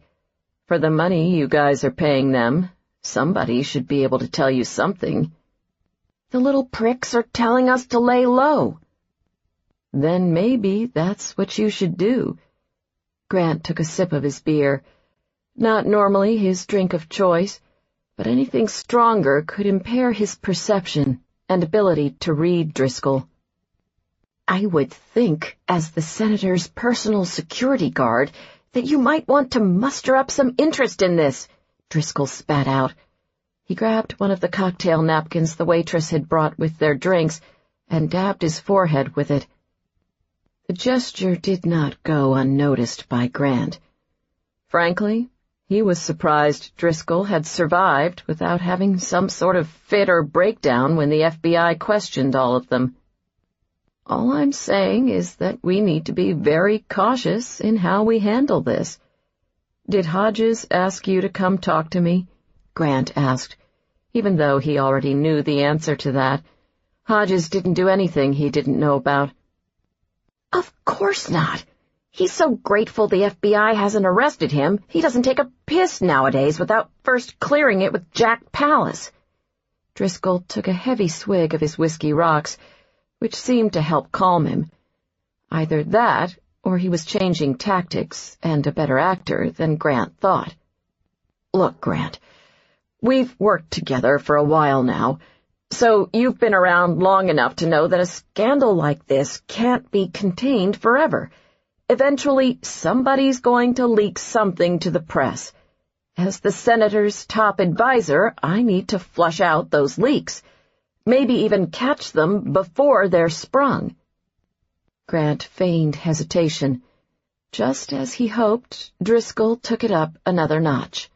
For the money you guys are paying them, somebody should be able to tell you something. The little pricks are telling us to lay low. Then maybe that's what you should do. Grant took a sip of his beer. Not normally his drink of choice, but anything stronger could impair his perception and ability to read Driscoll. I would think, as the senator's personal security guard, that you might want to muster up some interest in this, Driscoll spat out. He grabbed one of the cocktail napkins the waitress had brought with their drinks and dabbed his forehead with it. The gesture did not go unnoticed by Grant. Frankly, He was surprised Driscoll had survived without having some sort of fit or breakdown when the FBI questioned all of them. "All I'm saying is that we need to be very cautious in how we handle this." "Did Hodges ask you to come talk to me?" Grant asked, even though he already knew the answer to that. Hodges didn't do anything he didn't know about. "Of course not. He's so grateful the FBI hasn't arrested him, he doesn't take a piss nowadays without first clearing it with Jack Pallas." Driscoll took a heavy swig of his whiskey rocks, which seemed to help calm him. Either that, or he was changing tactics and a better actor than Grant thought. "Look, Grant, we've worked together for a while now, so you've been around long enough to know that a scandal like this can't be contained forever. Eventually, somebody's going to leak something to the press. As the senator's top advisor, I need to flush out those leaks, maybe even catch them before they're sprung." Grant feigned hesitation. Just as he hoped, Driscoll took it up another notch.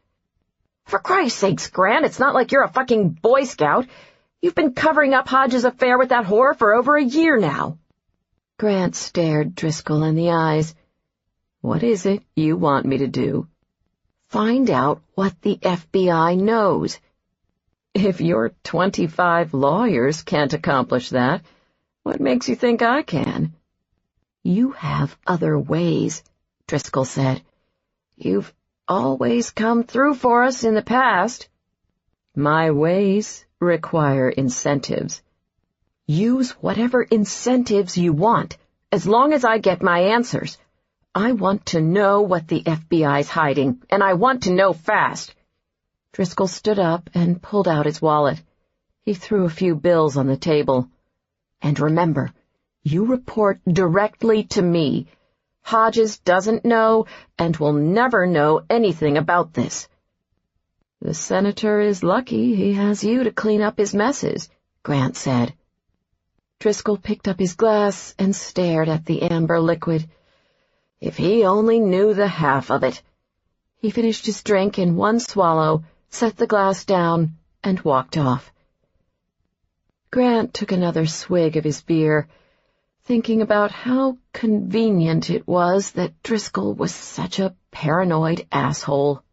"For Christ's sakes, Grant, it's not like you're a fucking Boy Scout. You've been covering up Hodges' affair with that whore for over a year now." Grant stared Driscoll in the eyes. "What is it you want me to do?" "Find out what the FBI knows." "If your 25 lawyers can't accomplish that, what makes you think I can?" "You have other ways," Driscoll said. "You've always come through for us in the past." "My ways require incentives." "Use whatever incentives you want, as long as I get my answers. I want to know what the FBI's hiding, and I want to know fast." Driscoll stood up and pulled out his wallet. He threw a few bills on the table. "And remember, you report directly to me. Hodges doesn't know and will never know anything about this." "The senator is lucky he has you to clean up his messes," Grant said. Driscoll picked up his glass and stared at the amber liquid. "If he only knew the half of it." He finished his drink in one swallow, set the glass down, and walked off. Grant took another swig of his beer, thinking about how convenient it was that Driscoll was such a paranoid asshole.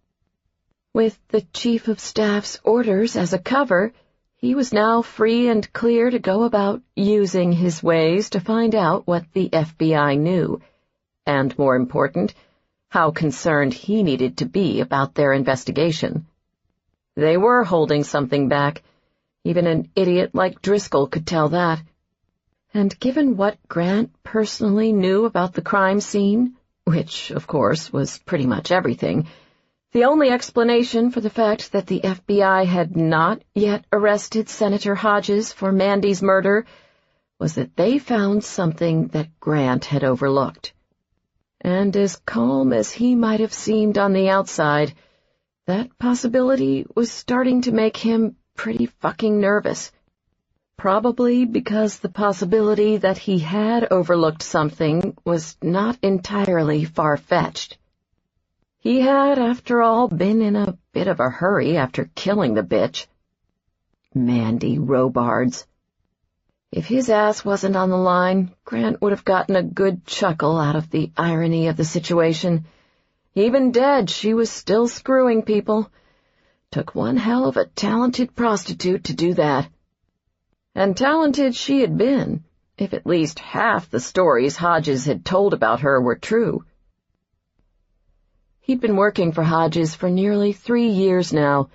With the Chief of Staff's orders as a cover, he was now free and clear to go about using his ways to find out what the FBI knew, and, more important, how concerned he needed to be about their investigation. They were holding something back. Even an idiot like Driscoll could tell that. And given what Grant personally knew about the crime scene, which, of course, was pretty much everything, the only explanation for the fact that the FBI had not yet arrested Senator Hodges for Mandy's murder was that they found something that Grant had overlooked. And as calm as he might have seemed on the outside, that possibility was starting to make him pretty fucking nervous. Probably because the possibility that he had overlooked something was not entirely far-fetched. He had, after all, been in a bit of a hurry after killing the bitch. Mandy Robards. If his ass wasn't on the line, Grant would have gotten a good chuckle out of the irony of the situation. Even dead, she was still screwing people. Took one hell of a talented prostitute to do that. And talented she had been, if at least half the stories Hodges had told about her were true. He'd been working for Hodges for nearly 3 years now.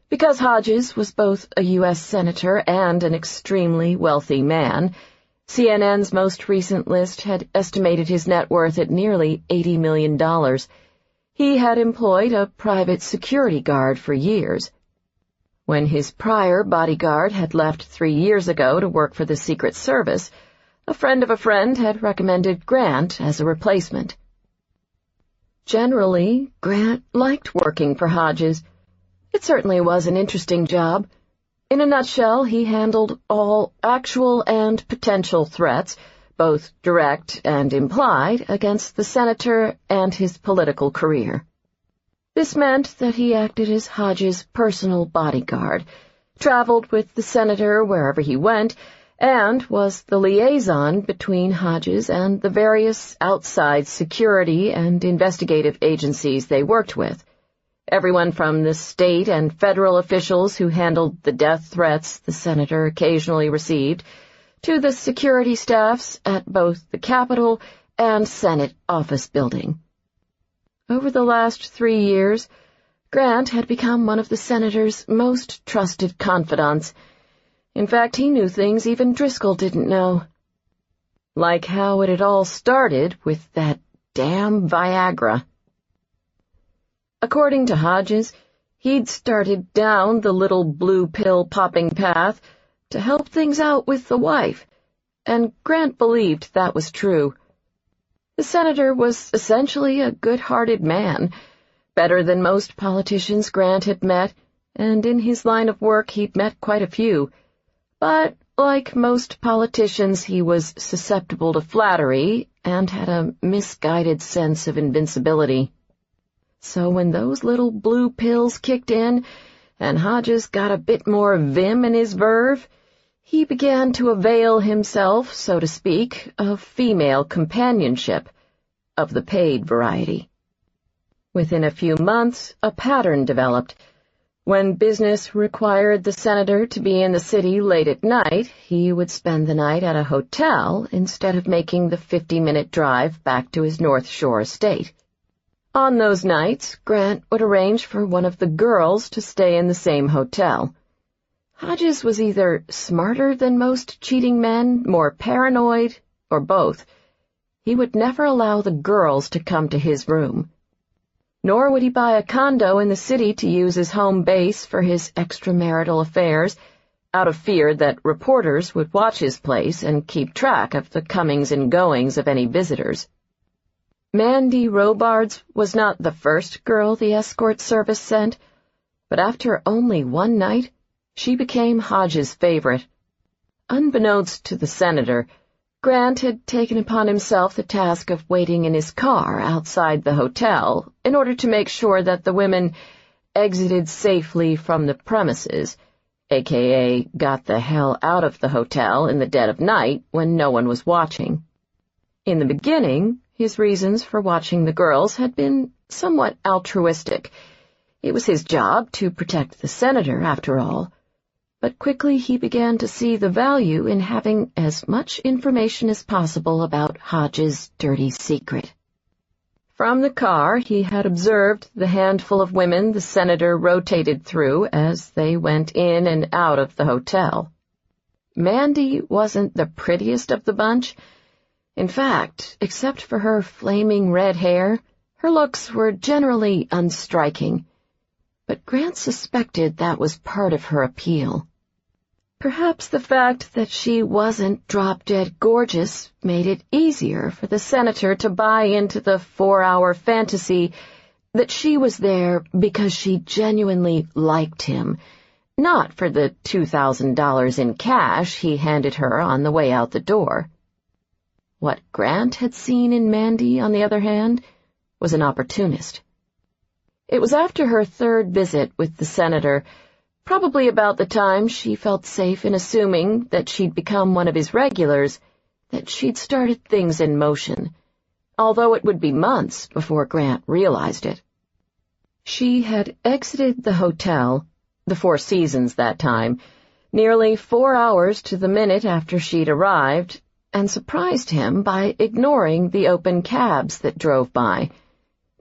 Because Hodges was both a U.S. senator and an extremely wealthy man, CNN's most recent list had estimated his net worth at nearly $80 million. He had employed a private security guard for years. When his prior bodyguard had left 3 years ago to work for the Secret Service, a friend of a friend had recommended Grant as a replacement. Generally, Grant liked working for Hodges. It certainly was an interesting job. In a nutshell, he handled all actual and potential threats, both direct and implied, against the senator and his political career. This meant that he acted as Hodges' personal bodyguard, traveled with the senator wherever he went, and was the liaison between Hodges and the various outside security and investigative agencies they worked with. Everyone from the state and federal officials who handled the death threats the senator occasionally received, to the security staffs at both the Capitol and Senate office building. Over the last 3 years, Grant had become one of the senator's most trusted confidants. In fact, he knew things even Driscoll didn't know. Like how it had all started with that damn Viagra. According to Hodges, he'd started down the little blue pill popping path to help things out with the wife, and Grant believed that was true. The senator was essentially a good-hearted man, better than most politicians Grant had met, and in his line of work he'd met quite a few. But, like most politicians, he was susceptible to flattery and had a misguided sense of invincibility. So when those little blue pills kicked in, and Hodges got a bit more vim in his verve, he began to avail himself, so to speak, of female companionship, of the paid variety. Within a few months, a pattern developed. When business required the senator to be in the city late at night, he would spend the night at a hotel instead of making the 50-minute drive back to his North Shore estate. On those nights, Grant would arrange for one of the girls to stay in the same hotel. Hodges was either smarter than most cheating men, more paranoid, or both. He would never allow the girls to come to his room. Nor would he buy a condo in the city to use as home base for his extramarital affairs, out of fear that reporters would watch his place and keep track of the comings and goings of any visitors. Mandy Robards was not the first girl the escort service sent, but after only one night, she became Hodges' favorite. Unbeknownst to the senator, Grant had taken upon himself the task of waiting in his car outside the hotel in order to make sure that the women exited safely from the premises, aka got the hell out of the hotel in the dead of night when no one was watching. In the beginning, his reasons for watching the girls had been somewhat altruistic. It was his job to protect the senator, after all. But quickly he began to see the value in having as much information as possible about Hodges' dirty secret. From the car, he had observed the handful of women the senator rotated through as they went in and out of the hotel. Mandy wasn't the prettiest of the bunch. In fact, except for her flaming red hair, her looks were generally unstriking. But Grant suspected that was part of her appeal. Perhaps the fact that she wasn't drop-dead gorgeous made it easier for the senator to buy into the 4-hour fantasy that she was there because she genuinely liked him, not for the $2,000 in cash he handed her on the way out the door. What Grant had seen in Mandy, on the other hand, was an opportunist. It was after her third visit with the senator, probably about the time she felt safe in assuming that she'd become one of his regulars, that she'd started things in motion, although it would be months before Grant realized it. She had exited the hotel, the Four Seasons that time, nearly 4 hours to the minute after she'd arrived, and surprised him by ignoring the open cabs that drove by.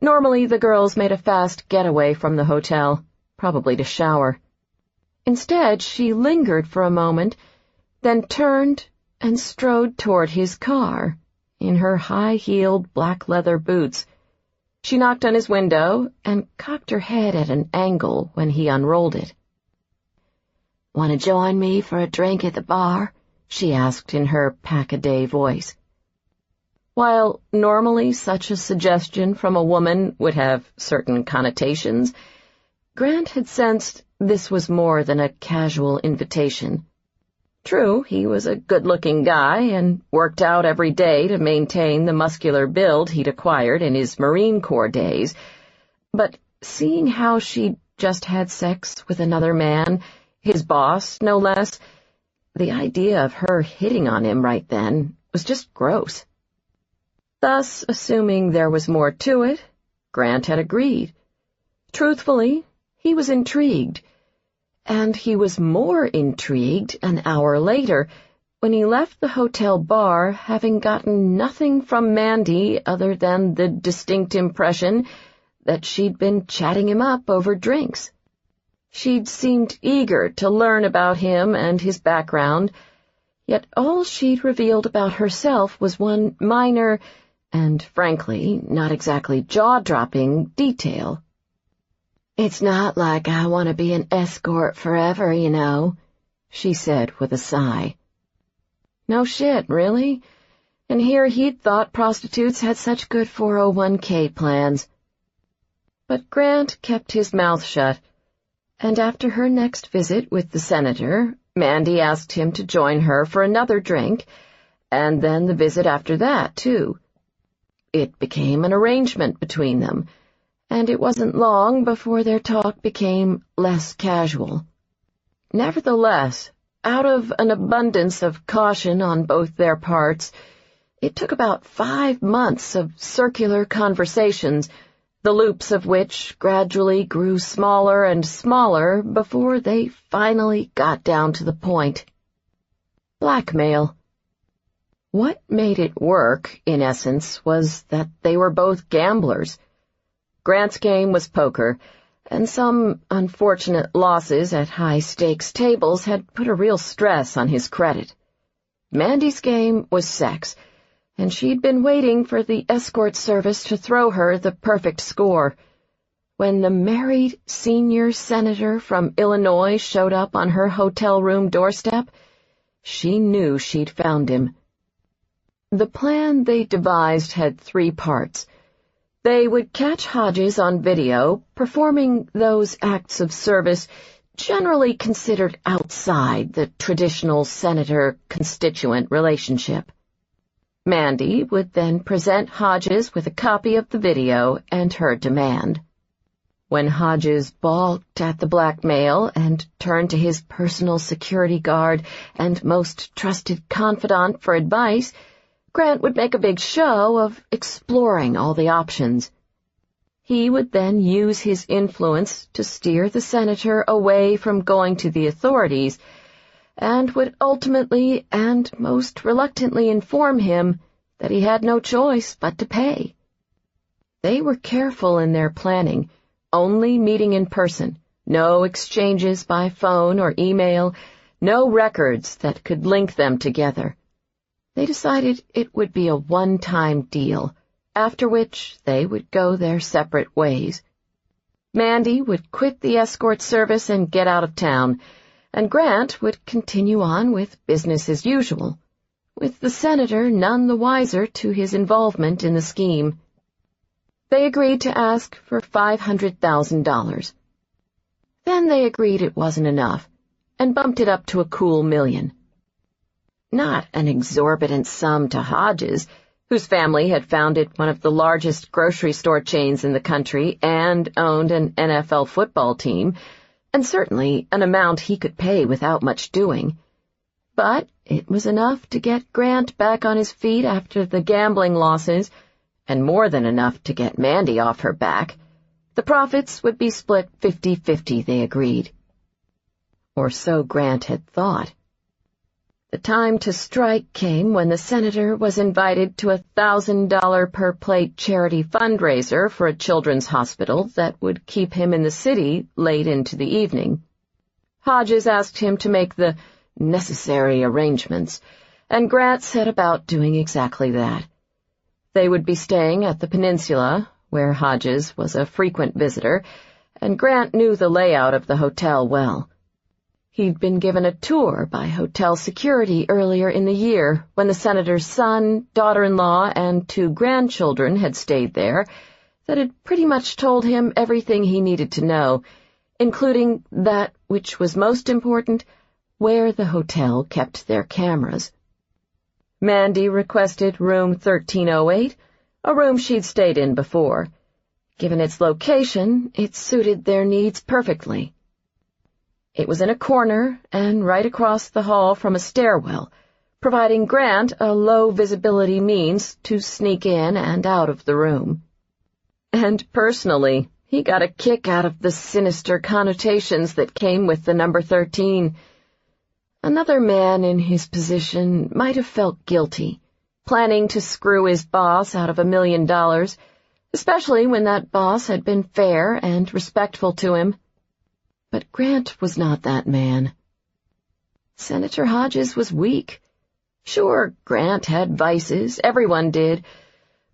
Normally the girls made a fast getaway from the hotel, probably to shower. Instead, she lingered for a moment, then turned and strode toward his car, in her high-heeled black leather boots. She knocked on his window and cocked her head at an angle when he unrolled it. "Want to join me for a drink at the bar?" she asked in her pack-a-day voice. While normally such a suggestion from a woman would have certain connotations, Grant had sensed this was more than a casual invitation. True, he was a good-looking guy and worked out every day to maintain the muscular build he'd acquired in his Marine Corps days, but seeing how she'd just had sex with another man, his boss, no less, the idea of her hitting on him right then was just gross. Thus, assuming there was more to it, Grant had agreed. Truthfully, he was intrigued. And he was more intrigued an hour later, when he left the hotel bar having gotten nothing from Mandy other than the distinct impression that she'd been chatting him up over drinks. She'd seemed eager to learn about him and his background, yet all she'd revealed about herself was one minor, and frankly, not exactly jaw-dropping, detail. "It's not like I want to be an escort forever, you know," she said with a sigh. No shit, really? And here he'd thought prostitutes had such good 401k plans. But Grant kept his mouth shut, and after her next visit with the senator, Mandy asked him to join her for another drink, and then the visit after that, too. It became an arrangement between them, and it wasn't long before their talk became less casual. Nevertheless, out of an abundance of caution on both their parts, it took about 5 months of circular conversations, the loops of which gradually grew smaller and smaller before they finally got down to the point. Blackmail. What made it work, in essence, was that they were both gamblers. Grant's game was poker, and some unfortunate losses at high-stakes tables had put a real stress on his credit. Mandy's game was sex, and she'd been waiting for the escort service to throw her the perfect score. When the married senior senator from Illinois showed up on her hotel room doorstep, she knew she'd found him. The plan they devised had 3 parts. They would catch Hodges on video performing those acts of service generally considered outside the traditional senator-constituent relationship. Mandy would then present Hodges with a copy of the video and her demand. When Hodges balked at the blackmail and turned to his personal security guard and most trusted confidant for advice, Grant would make a big show of exploring all the options. He would then use his influence to steer the senator away from going to the authorities, and would ultimately and most reluctantly inform him that he had no choice but to pay. They were careful in their planning, only meeting in person, no exchanges by phone or email, no records that could link them together. They decided it would be a one-time deal, after which they would go their separate ways. Mandy would quit the escort service and get out of town, and Grant would continue on with business as usual, with the senator none the wiser to his involvement in the scheme. They agreed to ask for $500,000. Then they agreed it wasn't enough, and bumped it up to a cool $1 million. Not an exorbitant sum to Hodges, whose family had founded one of the largest grocery store chains in the country and owned an NFL football team, and certainly an amount he could pay without much doing. But it was enough to get Grant back on his feet after the gambling losses, and more than enough to get Mandy off her back. The profits would be split 50-50, they agreed. Or so Grant had thought. The time to strike came when the senator was invited to a $1,000 per plate charity fundraiser for a children's hospital that would keep him in the city late into the evening. Hodges asked him to make the necessary arrangements, and Grant set about doing exactly that. They would be staying at the Peninsula, where Hodges was a frequent visitor, and Grant knew the layout of the hotel well. He'd been given a tour by hotel security earlier in the year when the senator's son, daughter-in-law, and 2 grandchildren had stayed there that had pretty much told him everything he needed to know, including that which was most important, where the hotel kept their cameras. Mandy requested room 1308, a room she'd stayed in before. Given its location, it suited their needs perfectly. It was in a corner and right across the hall from a stairwell, providing Grant a low-visibility means to sneak in and out of the room. And personally, he got a kick out of the sinister connotations that came with the number 13. Another man in his position might have felt guilty, planning to screw his boss out of $1 million, especially when that boss had been fair and respectful to him. But Grant was not that man. Senator Hodges was weak. Sure, Grant had vices, everyone did,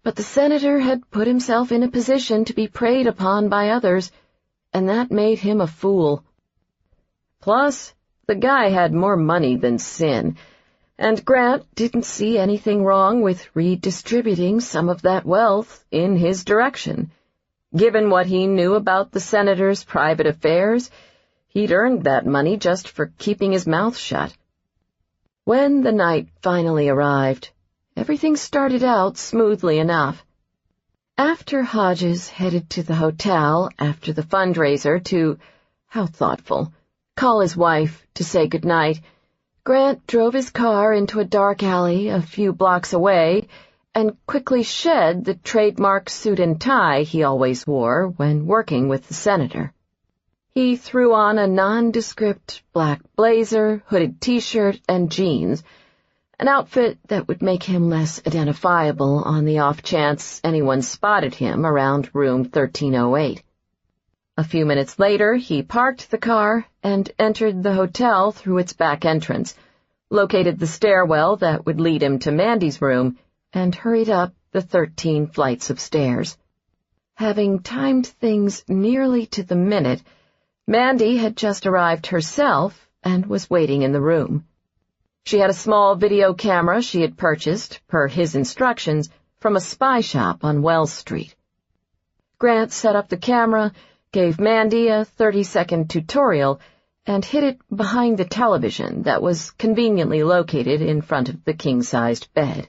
but the senator had put himself in a position to be preyed upon by others, and that made him a fool. Plus, the guy had more money than sin, and Grant didn't see anything wrong with redistributing some of that wealth in his direction. Given what he knew about the senator's private affairs, he'd earned that money just for keeping his mouth shut. When the night finally arrived, everything started out smoothly enough. After Hodges headed to the hotel after the fundraiser to, how thoughtful, call his wife to say goodnight, Grant drove his car into a dark alley a few blocks away and quickly shed the trademark suit and tie he always wore when working with the senator. He threw on a nondescript black blazer, hooded t-shirt, and jeans, an outfit that would make him less identifiable on the off chance anyone spotted him around room 1308. A few minutes later, he parked the car and entered the hotel through its back entrance, located the stairwell that would lead him to Mandy's room, and hurried up the 13 flights of stairs. Having timed things nearly to the minute, Mandy had just arrived herself and was waiting in the room. She had a small video camera she had purchased, per his instructions, from a spy shop on Wells Street. Grant set up the camera, gave Mandy a 30-second tutorial, and hid it behind the television that was conveniently located in front of the king-sized bed.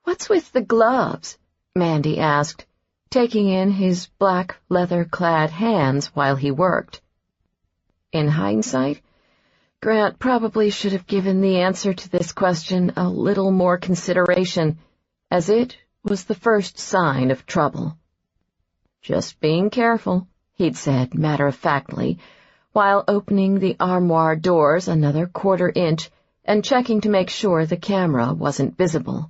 "What's with the gloves?" Mandy asked, taking in his black leather-clad hands while he worked. In hindsight, Grant probably should have given the answer to this question a little more consideration, as it was the first sign of trouble. "Just being careful," he'd said matter-of-factly, while opening the armoire doors another quarter-inch and checking to make sure the camera wasn't visible.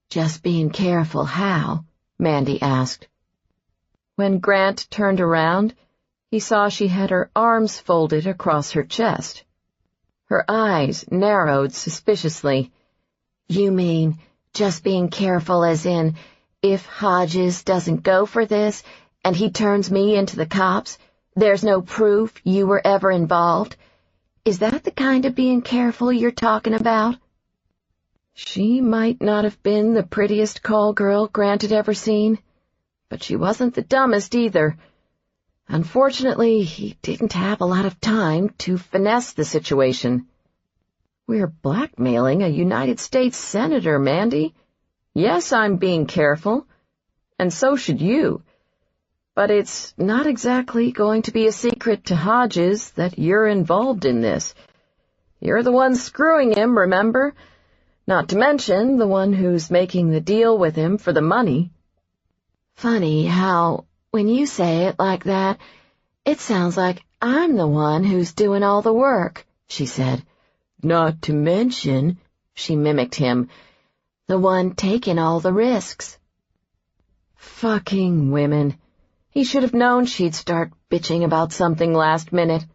"Just being careful how?" Mandy asked. When Grant turned around, he saw she had her arms folded across her chest. Her eyes narrowed suspiciously. "You mean just being careful as in, if Hodges doesn't go for this and he turns me into the cops, there's no proof you were ever involved? Is that the kind of being careful you're talking about?" She might not have been the prettiest call girl Grant had ever seen, but she wasn't the dumbest either. Unfortunately, he didn't have a lot of time to finesse the situation. "We're blackmailing a United States senator, Mandy. Yes, I'm being careful, and so should you. But it's not exactly going to be a secret to Hodges that you're involved in this. You're the one screwing him, remember? Not to mention the one who's making the deal with him for the money." "Funny how, when you say it like that, it sounds like I'm the one who's doing all the work," she said. "Not to mention," she mimicked him, "the one taking all the risks." Fucking women. He should have known she'd start bitching about something last minute.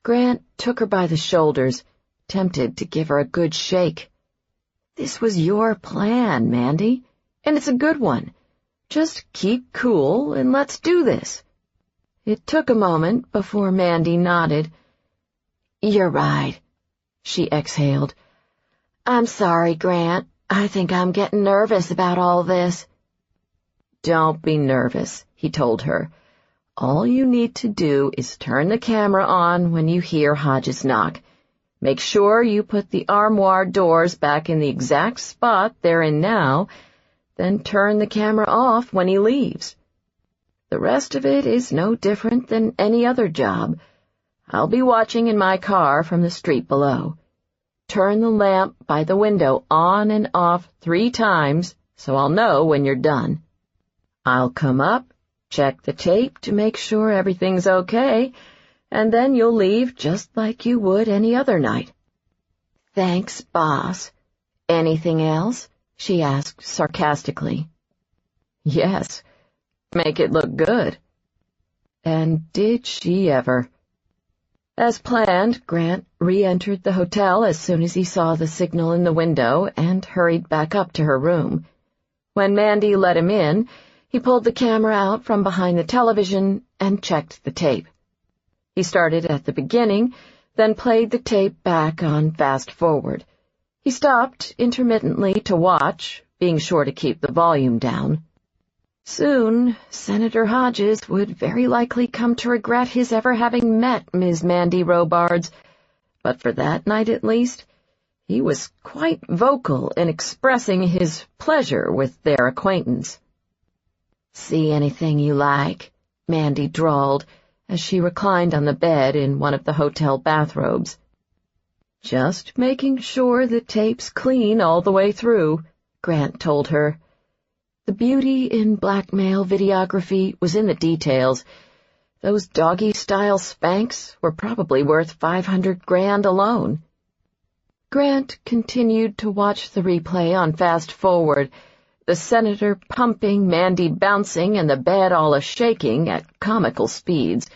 Grant took her by the shoulders, tempted to give her a good shake. "This was your plan, Mandy, and it's a good one. Just keep cool and let's do this." It took a moment before Mandy nodded. "You're right," she exhaled. "I'm sorry, Grant. I think I'm getting nervous about all this." "Don't be nervous," he told her. "All you need to do is turn the camera on when you hear Hodges knock. Make sure you put the armoire doors back in the exact spot they're in now, then turn the camera off when he leaves. The rest of it is no different than any other job. I'll be watching in my car from the street below. Turn the lamp by the window on and off 3 times so I'll know when you're done. I'll come up, check the tape to make sure everything's okay, and then you'll leave just like you would any other night." "Thanks, boss. Anything else?" she asked sarcastically. "Yes. Make it look good." And did she ever? As planned, Grant re-entered the hotel as soon as he saw the signal in the window and hurried back up to her room. When Mandy let him in, he pulled the camera out from behind the television and checked the tape. He started at the beginning, then played the tape back on fast-forward. He stopped intermittently to watch, being sure to keep the volume down. Soon, Senator Hodges would very likely come to regret his ever having met Ms. Mandy Robards, but for that night at least, he was quite vocal in expressing his pleasure with their acquaintance. "See anything you like?" Mandy drawled, as she reclined on the bed in one of the hotel bathrobes. "Just making sure the tape's clean all the way through," Grant told her. The beauty in blackmail videography was in the details. Those doggy-style spanks were probably worth $500 grand alone. Grant continued to watch the replay on fast-forward, the senator pumping, Mandy bouncing, and the bed all a-shaking at comical speeds,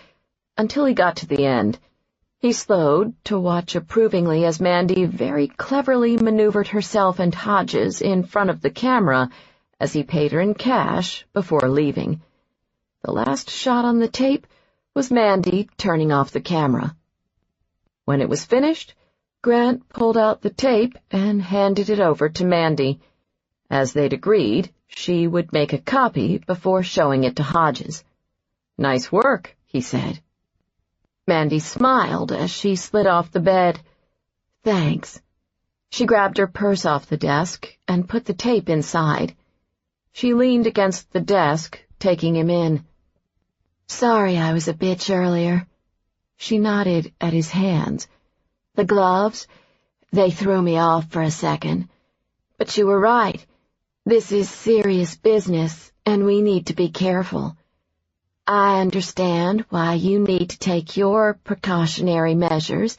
until he got to the end. He slowed to watch approvingly as Mandy very cleverly maneuvered herself and Hodges in front of the camera as he paid her in cash before leaving. The last shot on the tape was Mandy turning off the camera. When it was finished, Grant pulled out the tape and handed it over to Mandy. As they'd agreed, she would make a copy before showing it to Hodges. "Nice work," he said. Mandy smiled as she slid off the bed. "Thanks." She grabbed her purse off the desk and put the tape inside. She leaned against the desk, taking him in. "Sorry I was a bitch earlier." She nodded at his hands. "The gloves, they threw me off for a second. But you were right. This is serious business, and we need to be careful. I understand why you need to take your precautionary measures,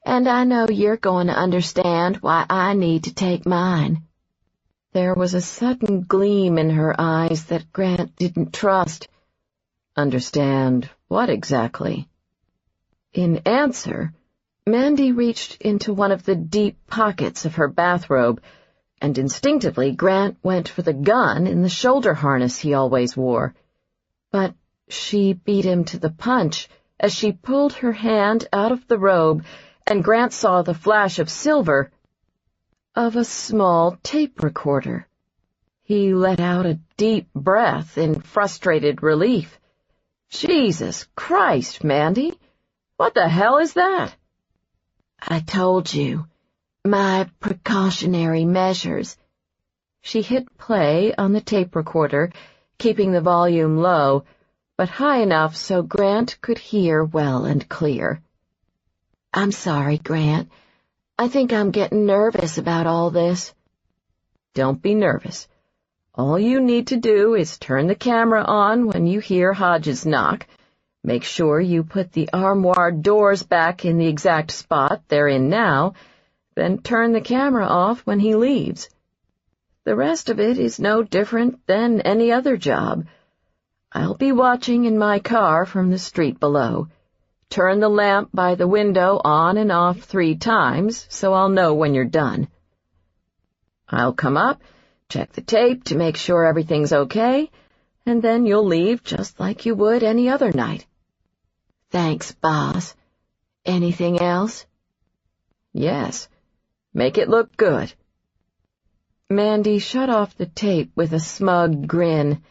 and I know you're going to understand why I need to take mine." There was a sudden gleam in her eyes that Grant didn't trust. "Understand what exactly?" In answer, Mandy reached into one of the deep pockets of her bathrobe, and instinctively Grant went for the gun in the shoulder harness he always wore. But she beat him to the punch as she pulled her hand out of the robe, and Grant saw the flash of silver of a small tape recorder. He let out a deep breath in frustrated relief. "Jesus Christ, Mandy! What the hell is that?" "I told you. My precautionary measures." She hit play on the tape recorder, keeping the volume low, but high enough so Grant could hear well and clear. "I'm sorry, Grant. I think I'm getting nervous about all this." "Don't be nervous. All you need to do is turn the camera on when you hear Hodges knock. Make sure you put the armoire doors back in the exact spot they're in now, then turn the camera off when he leaves. The rest of it is no different than any other job. I'll be watching in my car from the street below. Turn the lamp by the window on and off 3 times so I'll know when you're done. I'll come up, check the tape to make sure everything's okay, and then you'll leave just like you would any other night." "Thanks, boss. Anything else?" "Yes. Make it look good." Mandy shut off the tape with a smug grin.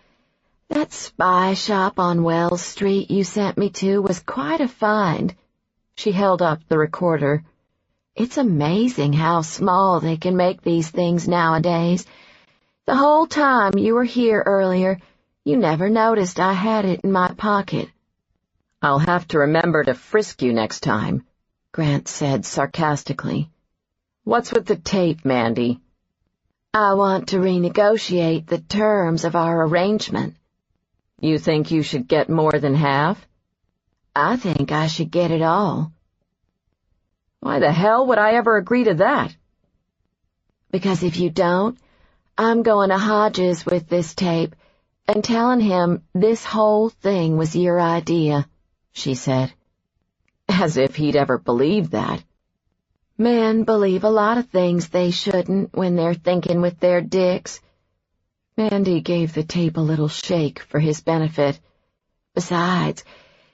"That spy shop on Wells Street you sent me to was quite a find." She held up the recorder. "It's amazing how small they can make these things nowadays. The whole time you were here earlier, You never noticed I had it in my pocket." "I'll have to remember to frisk you next time," Grant said sarcastically. "What's with the tape, Mandy?" "I want to renegotiate the terms of our arrangement." "You think you should get more than half?" "I think I should get it all." "Why the hell would I ever agree to that?" "Because if you don't, I'm going to Hodges with this tape and telling him this whole thing was your idea," she said. As if he'd ever believe that. "Men believe a lot of things they shouldn't when they're thinking with their dicks." Mandy gave the tape a little shake for his benefit. "Besides,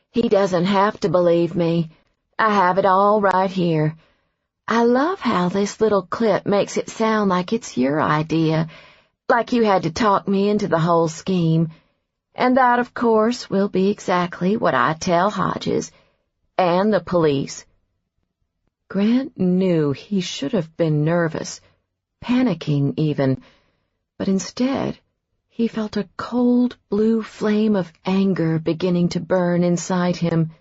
he doesn't have to believe me. I have it all right here. I love how this little clip makes it sound like it's your idea, like you had to talk me into the whole scheme. And that, of course, will be exactly what I tell Hodges and the police." Grant knew he should have been nervous, panicking even, but instead he felt a cold blue flame of anger beginning to burn inside him,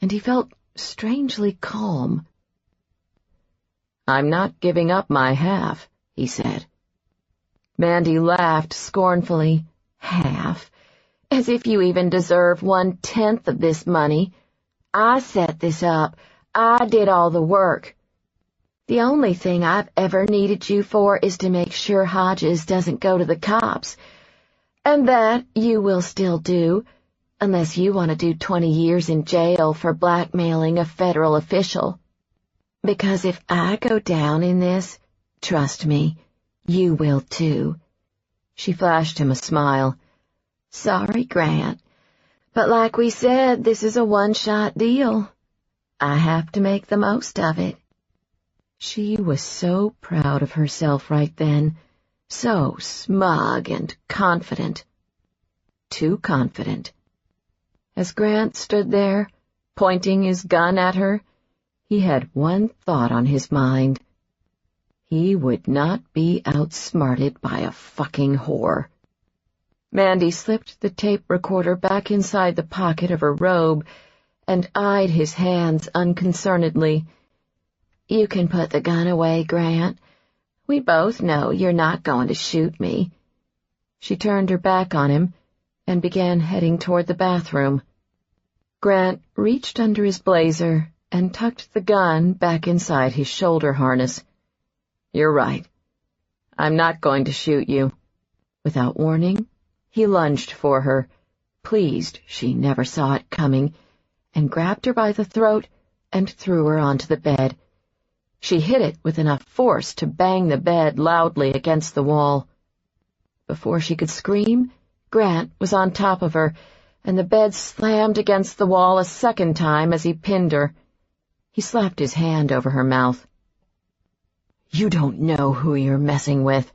and he felt strangely calm. "I'm not giving up my half," he said. Mandy laughed scornfully. "Half? As if you even deserve 1/10 of this money. I set this up. I did all the work. The only thing I've ever needed you for is to make sure Hodges doesn't go to the cops. And that you will still do, unless you want to do 20 years in jail for blackmailing a federal official. Because if I go down in this, trust me, you will too." She flashed him a smile. "Sorry, Grant, but like we said, this is a one-shot deal. I have to make the most of it." She was so proud of herself right then, so smug and confident. Too confident. As Grant stood there, pointing his gun at her, he had one thought on his mind. He would not be outsmarted by a fucking whore. Mandy slipped the tape recorder back inside the pocket of her robe and eyed his hands unconcernedly. "You can put the gun away, Grant. We both know you're not going to shoot me." She turned her back on him and began heading toward the bathroom. Grant reached under his blazer and tucked the gun back inside his shoulder harness. "You're right. I'm not going to shoot you." Without warning, he lunged for her, pleased she never saw it coming, and grabbed her by the throat and threw her onto the bed. She hit it with enough force to bang the bed loudly against the wall. Before she could scream, Grant was on top of her, and the bed slammed against the wall a second time as he pinned her. He slapped his hand over her mouth. "You don't know who you're messing with.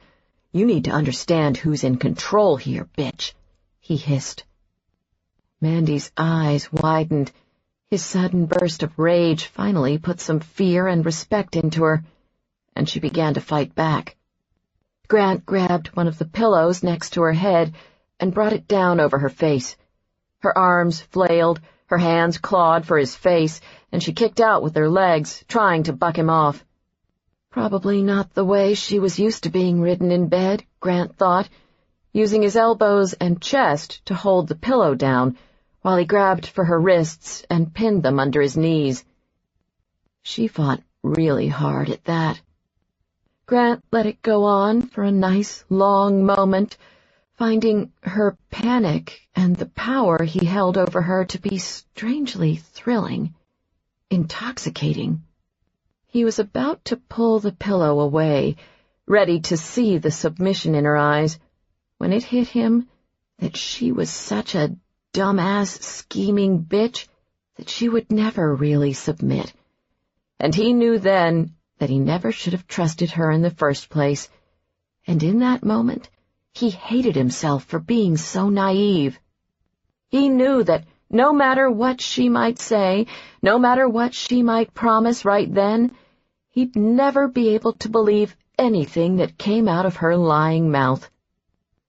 You need to understand who's in control here, bitch," he hissed. Mandy's eyes widened. His sudden burst of rage finally put some fear and respect into her, and she began to fight back. Grant grabbed one of the pillows next to her head and brought it down over her face. Her arms flailed, her hands clawed for his face, and she kicked out with her legs, trying to buck him off. Probably not the way she was used to being ridden in bed, Grant thought, using his elbows and chest to hold the pillow down, while he grabbed for her wrists and pinned them under his knees. She fought really hard at that. Grant let it go on for a nice, long moment, finding her panic and the power he held over her to be strangely thrilling, intoxicating. He was about to pull the pillow away, ready to see the submission in her eyes, when it hit him that she was such a dumbass, scheming bitch that she would never really submit. And he knew then that he never should have trusted her in the first place, and in that moment he hated himself for being so naive. He knew that no matter what she might say, no matter what she might promise right then, he'd never be able to believe anything that came out of her lying mouth.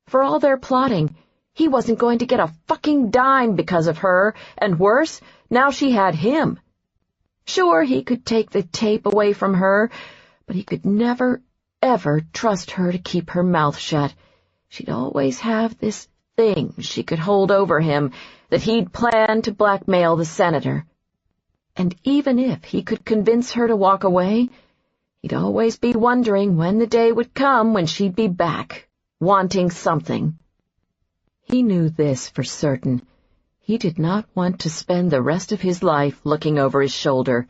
For all their plotting, He wasn't going to get a fucking dime because of her, and worse, now she had him. Sure, he could take the tape away from her, but he could never, ever trust her to keep her mouth shut. She'd always have this thing she could hold over him, that he'd planned to blackmail the senator. And even if he could convince her to walk away, he'd always be wondering when the day would come when she'd be back, wanting something. He knew this for certain. He did not want to spend the rest of his life looking over his shoulder.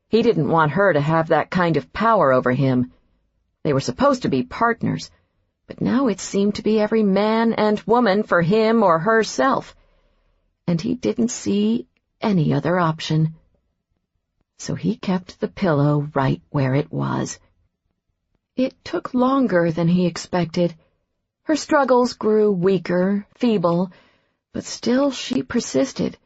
He didn't want her to have that kind of power over him. They were supposed to be partners, but now it seemed to be every man and woman for him or herself, and he didn't see any other option. So he kept the pillow right where it was. It took longer than he expected. Her struggles grew weaker, feeble, but still she persisted,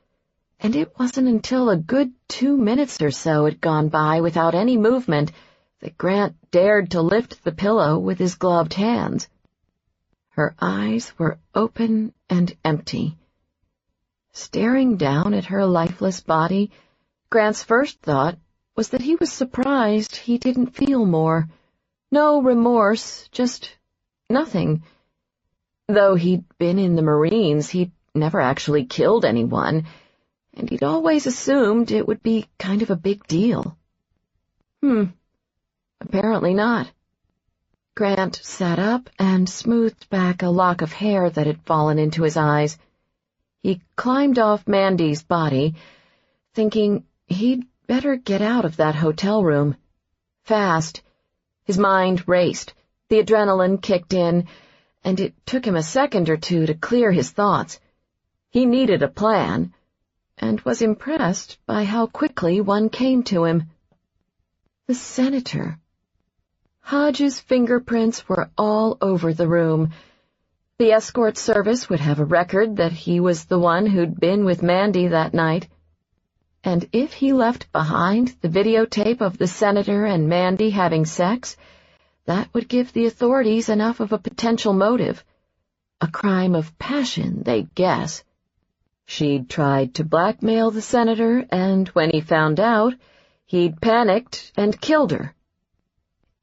and it wasn't until a good 2 minutes or so had gone by without any movement that Grant dared to lift the pillow with his gloved hands. Her eyes were open and empty. Staring down at her lifeless body, Grant's first thought was that he was surprised he didn't feel more. No remorse, just nothing. Though he'd been in the Marines, he'd never actually killed anyone, and he'd always assumed it would be kind of a big deal. Apparently not. Grant sat up and smoothed back a lock of hair that had fallen into his eyes. He climbed off Mandy's body, thinking he'd better get out of that hotel room. Fast. His mind raced, the adrenaline kicked in, and it took him a second or two to clear his thoughts. He needed a plan, and was impressed by how quickly one came to him. The senator. Hodge's fingerprints were all over the room. The escort service would have a record that he was the one who'd been with Mandy that night. And if he left behind the videotape of the senator and Mandy having sex, that would give the authorities enough of a potential motive. A crime of passion, they'd guess. She'd tried to blackmail the senator, and when he found out, he'd panicked and killed her.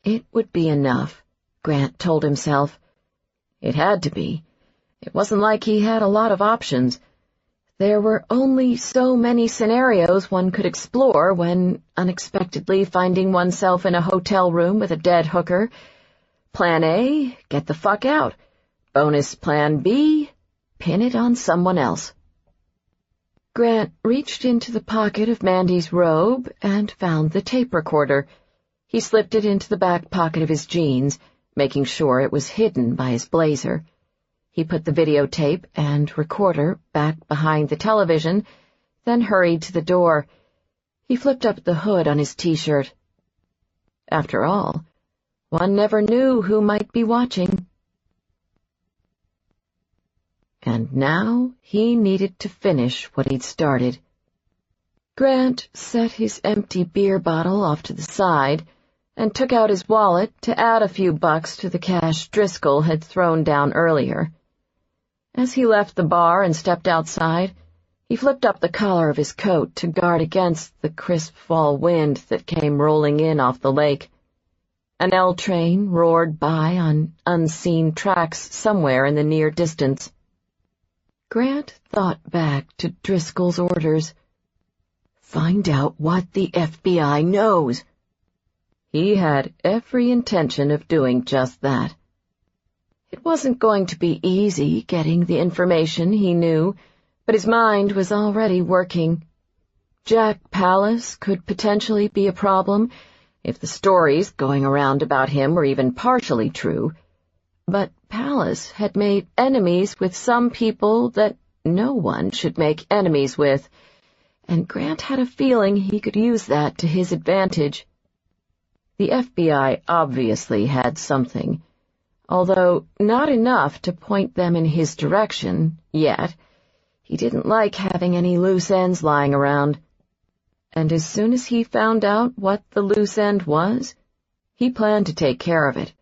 It would be enough, Grant told himself. It had to be. It wasn't like he had a lot of options. There were only so many scenarios one could explore when unexpectedly finding oneself in a hotel room with a dead hooker. Plan A, get the fuck out. Bonus Plan B, pin it on someone else. Grant reached into the pocket of Mandy's robe and found the tape recorder. He slipped it into the back pocket of his jeans, making sure it was hidden by his blazer. He put the videotape and recorder back behind the television, then hurried to the door. He flipped up the hood on his T-shirt. After all, one never knew who might be watching. And now he needed to finish what he'd started. Grant set his empty beer bottle off to the side and took out his wallet to add a few bucks to the cash Driscoll had thrown down earlier. As he left the bar and stepped outside, he flipped up the collar of his coat to guard against the crisp fall wind that came rolling in off the lake. An L train roared by on unseen tracks somewhere in the near distance. Grant thought back to Driscoll's orders. Find out what the FBI knows. He had every intention of doing just that. It wasn't going to be easy getting the information he knew, but his mind was already working. Jack Pallas could potentially be a problem if the stories going around about him were even partially true. But Pallas had made enemies with some people that no one should make enemies with, and Grant had a feeling he could use that to his advantage. The FBI obviously had something, although not enough to point them in his direction yet. He didn't like having any loose ends lying around, and as soon as he found out what the loose end was, he planned to take care of it.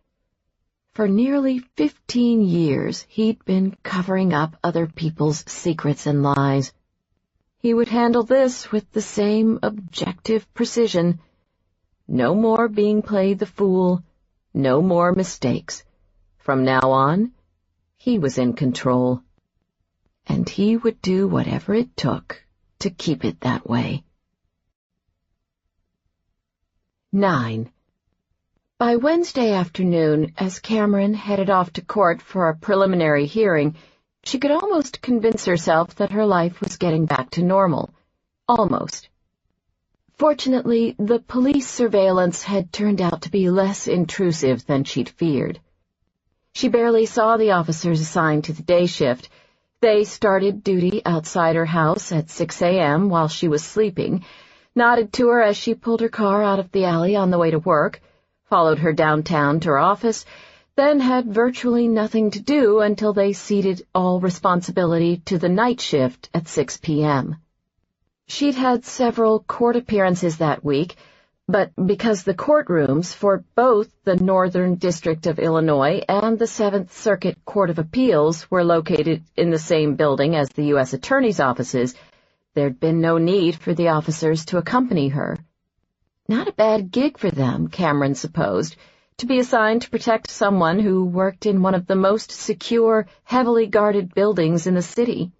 For nearly 15 years, he'd been covering up other people's secrets and lies. He would handle this with the same objective precision. No more being played the fool, no more mistakes. From now on, he was in control. And he would do whatever it took to keep it that way. 9. By Wednesday afternoon, as Cameron headed off to court for a preliminary hearing, she could almost convince herself that her life was getting back to normal. Almost. Fortunately, the police surveillance had turned out to be less intrusive than she'd feared. She barely saw the officers assigned to the day shift. They started duty outside her house at 6 a.m. while she was sleeping, nodded to her as she pulled her car out of the alley on the way to work, followed her downtown to her office, then had virtually nothing to do until they ceded all responsibility to the night shift at 6 p.m. She'd had several court appearances that week, but because the courtrooms for both the Northern District of Illinois and the Seventh Circuit Court of Appeals were located in the same building as the U.S. Attorney's offices, there'd been no need for the officers to accompany her. Not a bad gig for them, Cameron supposed, to be assigned to protect someone who worked in one of the most secure, heavily guarded buildings in the city.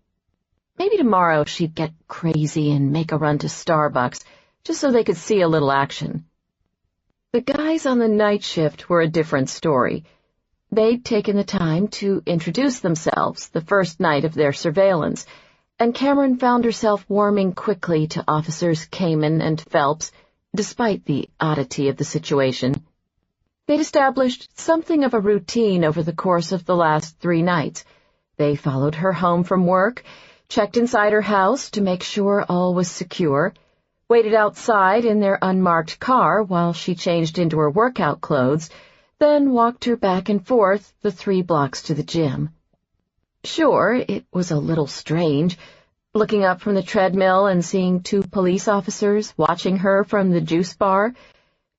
Maybe tomorrow she'd get crazy and make a run to Starbucks, just so they could see a little action. The guys on the night shift were a different story. They'd taken the time to introduce themselves the first night of their surveillance, and Cameron found herself warming quickly to Officers Kamen and Phelps, despite the oddity of the situation. They'd established something of a routine over the course of the last 3 nights. They followed her home from work, checked inside her house to make sure all was secure, waited outside in their unmarked car while she changed into her workout clothes, then walked her back and forth the 3 blocks to the gym. Sure, it was a little strange, looking up from the treadmill and seeing 2 police officers watching her from the juice bar,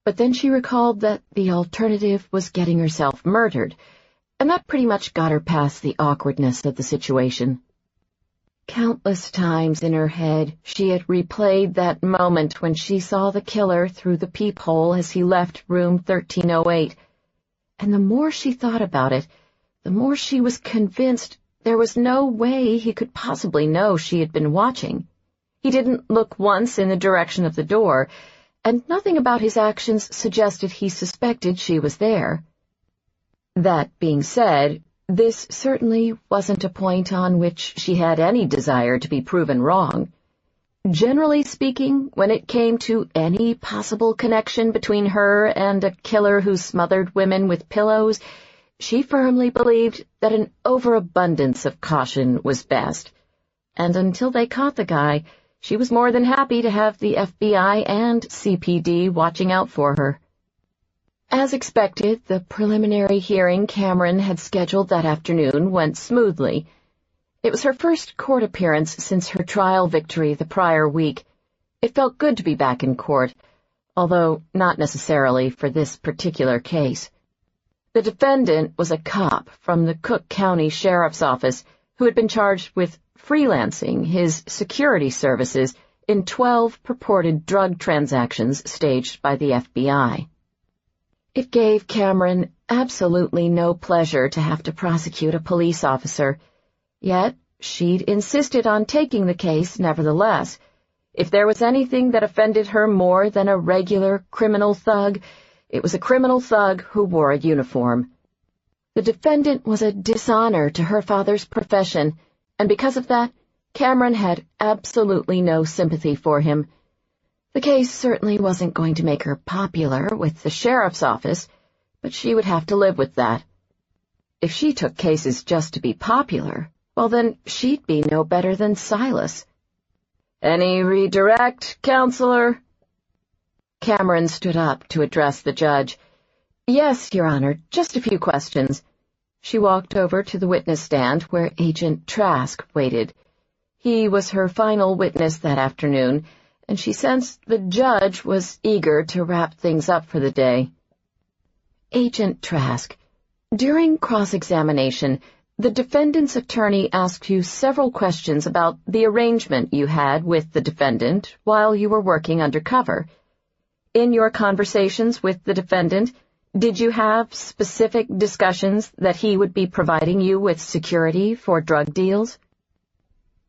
but then she recalled that the alternative was getting herself murdered, and that pretty much got her past the awkwardness of the situation. Countless times in her head she had replayed that moment when she saw the killer through the peephole as he left room 1308, and the more she thought about it, the more she was convinced there was no way he could possibly know she had been watching. He didn't look once in the direction of the door, and nothing about his actions suggested he suspected she was there. That being said, this certainly wasn't a point on which she had any desire to be proven wrong. Generally speaking, when it came to any possible connection between her and a killer who smothered women with pillows, she firmly believed that an overabundance of caution was best. And until they caught the guy, she was more than happy to have the FBI and CPD watching out for her. As expected, the preliminary hearing Cameron had scheduled that afternoon went smoothly. It was her first court appearance since her trial victory the prior week. It felt good to be back in court, although not necessarily for this particular case. The defendant was a cop from the Cook County Sheriff's Office who had been charged with freelancing his security services in 12 purported drug transactions staged by the FBI. It gave Cameron absolutely no pleasure to have to prosecute a police officer, yet she'd insisted on taking the case nevertheless. If there was anything that offended her more than a regular criminal thug, it was a criminal thug who wore a uniform. The defendant was a dishonor to her father's profession, and because of that, Cameron had absolutely no sympathy for him. The case certainly wasn't going to make her popular with the sheriff's office, but she would have to live with that. If she took cases just to be popular, well then she'd be no better than Silas. "Any redirect, counselor?" Cameron stood up to address the judge. "Yes, Your Honor, just a few questions." She walked over to the witness stand where Agent Trask waited. He was her final witness that afternoon, and she sensed the judge was eager to wrap things up for the day. "Agent Trask, During cross-examination, the defendant's attorney asked you several questions about the arrangement you had with the defendant while you were working undercover. In your conversations with the defendant, did you have specific discussions that he would be providing you with security for drug deals?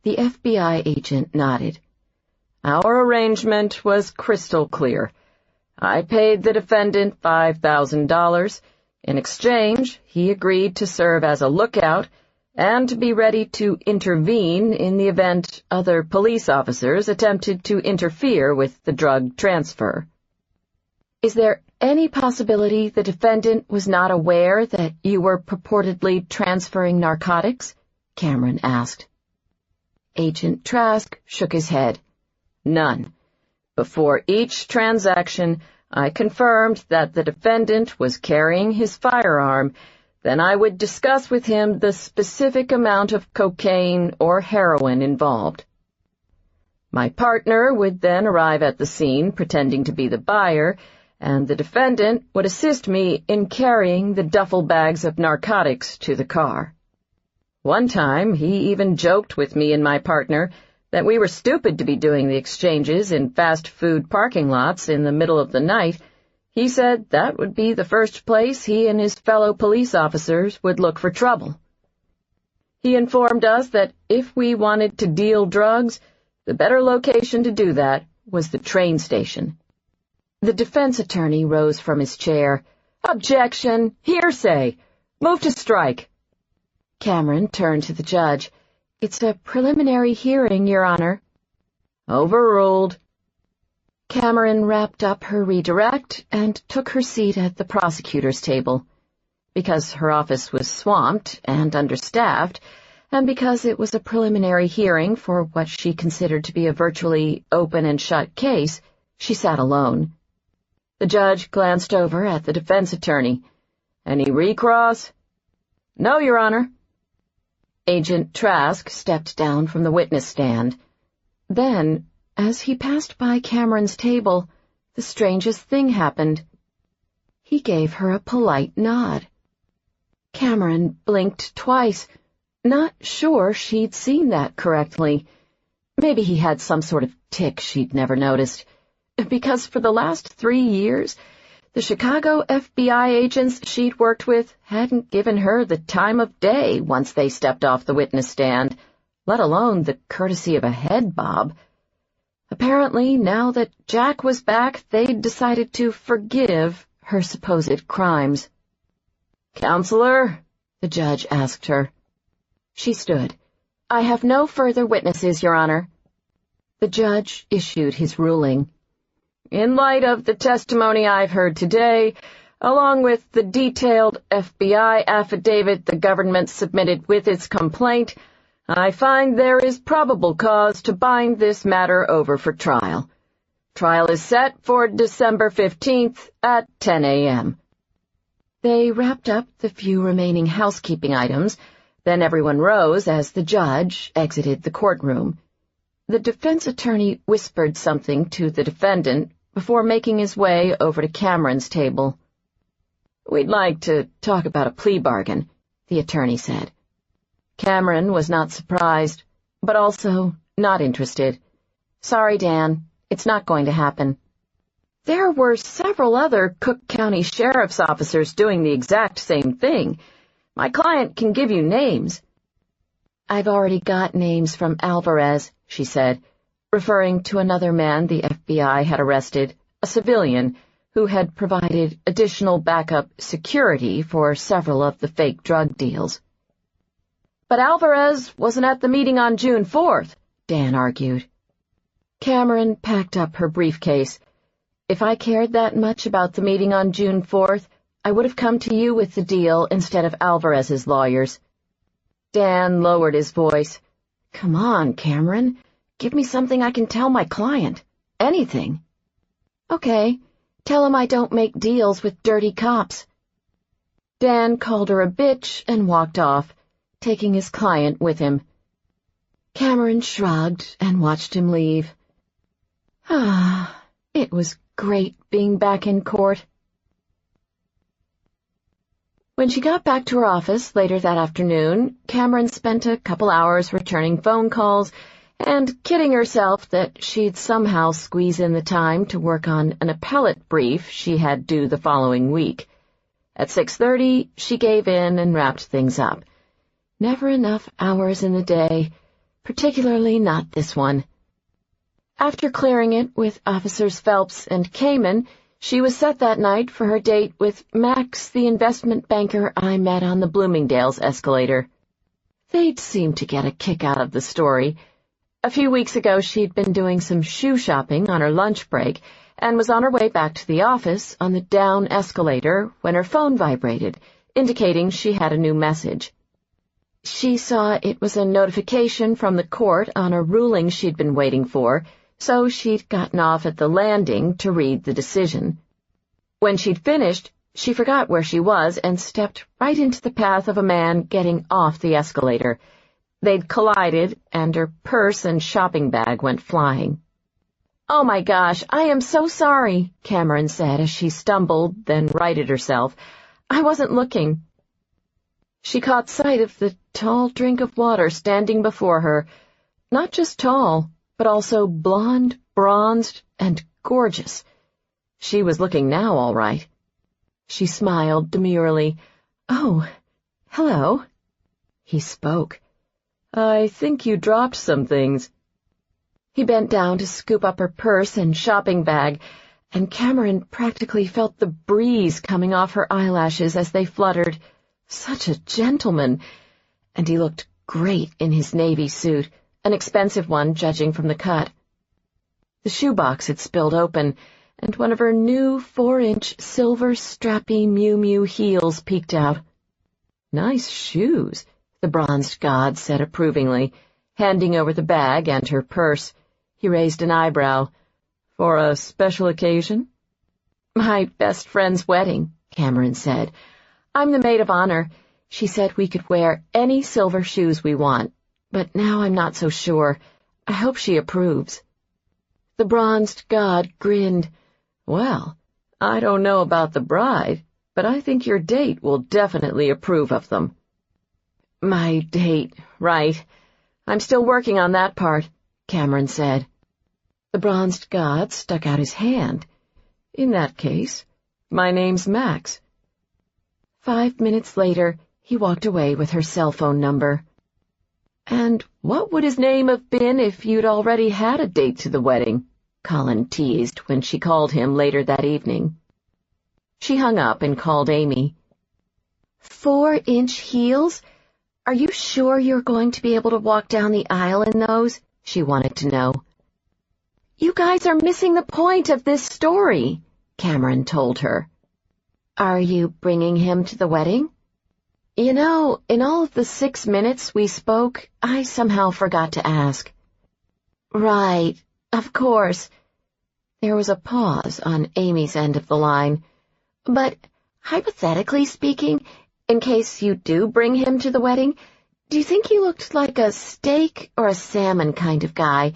The FBI agent nodded. Our arrangement was crystal clear. I paid the defendant $5,000. In exchange, he agreed to serve as a lookout and to be ready to intervene in the event other police officers attempted to interfere with the drug transfer. Is there any possibility the defendant was not aware that you were purportedly transferring narcotics? Cameron asked. Agent Trask shook his head. None. Before each transaction, I confirmed that the defendant was carrying his firearm. Then I would discuss with him the specific amount of cocaine or heroin involved. My partner would then arrive at the scene pretending to be the buyer, and the defendant would assist me in carrying the duffel bags of narcotics to the car. One time, he even joked with me and my partner that we were stupid to be doing the exchanges in fast food parking lots in the middle of the night. He said that would be the first place he and his fellow police officers would look for trouble. He informed us that if we wanted to deal drugs, the better location to do that was the train station. The defense attorney rose from his chair. Objection! Hearsay! Move to strike! Cameron turned to the judge. It's a preliminary hearing, Your Honor. Overruled. Cameron wrapped up her redirect and took her seat at the prosecutor's table. Because her office was swamped and understaffed, and because it was a preliminary hearing for what she considered to be a virtually open-and-shut case, she sat alone. The judge glanced over at the defense attorney. Any recross? No, Your Honor. Agent Trask stepped down from the witness stand. Then, as he passed by Cameron's table, the strangest thing happened. He gave her a polite nod. Cameron blinked twice, not sure she'd seen that correctly. Maybe he had some sort of tic she'd never noticed, because for the last 3 years, the Chicago FBI agents she'd worked with hadn't given her the time of day once they stepped off the witness stand, let alone the courtesy of a head bob. Apparently, now that Jack was back, they'd decided to forgive her supposed crimes. "Counselor?" the judge asked her. She stood. "I have no further witnesses, Your Honor." The judge issued his ruling. In light of the testimony I've heard today, along with the detailed FBI affidavit the government submitted with its complaint, I find there is probable cause to bind this matter over for trial. Trial is set for December 15th at 10 a.m. They wrapped up the few remaining housekeeping items, then everyone rose as the judge exited the courtroom. The defense attorney whispered something to the defendant before making his way over to Cameron's table. "We'd like to talk about a plea bargain," the attorney said. Cameron was not surprised, but also not interested. "Sorry, Dan, it's not going to happen." There were several other Cook County Sheriff's officers doing the exact same thing. My client can give you names. "I've already got names from Alvarez," she said, referring to another man the FBI had arrested, a civilian, who had provided additional backup security for several of the fake drug deals. "But Alvarez wasn't at the meeting on June 4th, Dan argued. Cameron packed up her briefcase. "If I cared that much about the meeting on June 4th, I would have come to you with the deal instead of Alvarez's lawyers." Dan lowered his voice. "Come on, Cameron. Give me something I can tell my client. Anything." "Okay, tell him I don't make deals with dirty cops." Dan called her a bitch and walked off, taking his client with him. Cameron shrugged and watched him leave. It was great being back in court. When she got back to her office later that afternoon, Cameron spent a couple hours returning phone calls and kidding herself that she'd somehow squeeze in the time to work on an appellate brief she had due the following week. At 6:30, she gave in and wrapped things up. Never enough hours in the day, particularly not this one. After clearing it with Officers Phelps and Kamen, she was set that night for her date with Max, the investment banker I met on the Bloomingdale's escalator. They'd seemed to get a kick out of the story. A few weeks ago, she'd been doing some shoe shopping on her lunch break and was on her way back to the office on the down escalator when her phone vibrated, indicating she had a new message. She saw it was a notification from the court on a ruling she'd been waiting for, so she'd gotten off at the landing to read the decision. When she'd finished, she forgot where she was and stepped right into the path of a man getting off the escalator. They'd collided, and her purse and shopping bag went flying. "Oh my gosh, I am so sorry," Cameron said as she stumbled, then righted herself. "I wasn't looking." She caught sight of the tall drink of water standing before her. Not just tall, but also blonde, bronzed, and gorgeous. She was looking now, all right. She smiled demurely. "Oh, hello." He spoke. "I think you dropped some things." He bent down to scoop up her purse and shopping bag, and Cameron practically felt the breeze coming off her eyelashes as they fluttered. Such a gentleman. And he looked great in his navy suit, an expensive one judging from the cut. The shoebox had spilled open, and one of her new 4-inch silver strappy Miu Miu heels peeked out. "Nice shoes," the bronzed god said approvingly, handing over the bag and her purse. He raised an eyebrow. "For a special occasion?" "My best friend's wedding," Cameron said. "I'm the maid of honor. She said we could wear any silver shoes we want, but now I'm not so sure. I hope she approves." The bronzed god grinned. "Well, I don't know about the bride, but I think your date will definitely approve of them." "My date, right. I'm still working on that part," Cameron said. The bronzed god stuck out his hand. "In that case, my name's Max." 5 minutes later, he walked away with her cell phone number. "And what would his name have been if you'd already had a date to the wedding?" Colin teased when she called him later that evening. She hung up and called Amy. 4-inch heels? Are you sure you're going to be able to walk down the aisle in those? She wanted to know. "You guys are missing the point of this story," Cameron told her. "Are you bringing him to the wedding?" "You know, in all of the 6 minutes we spoke, I somehow forgot to ask." "Right, of course." There was a pause on Amy's end of the line. "But, hypothetically speaking, in case you do bring him to the wedding, do you think he looked like a steak or a salmon kind of guy?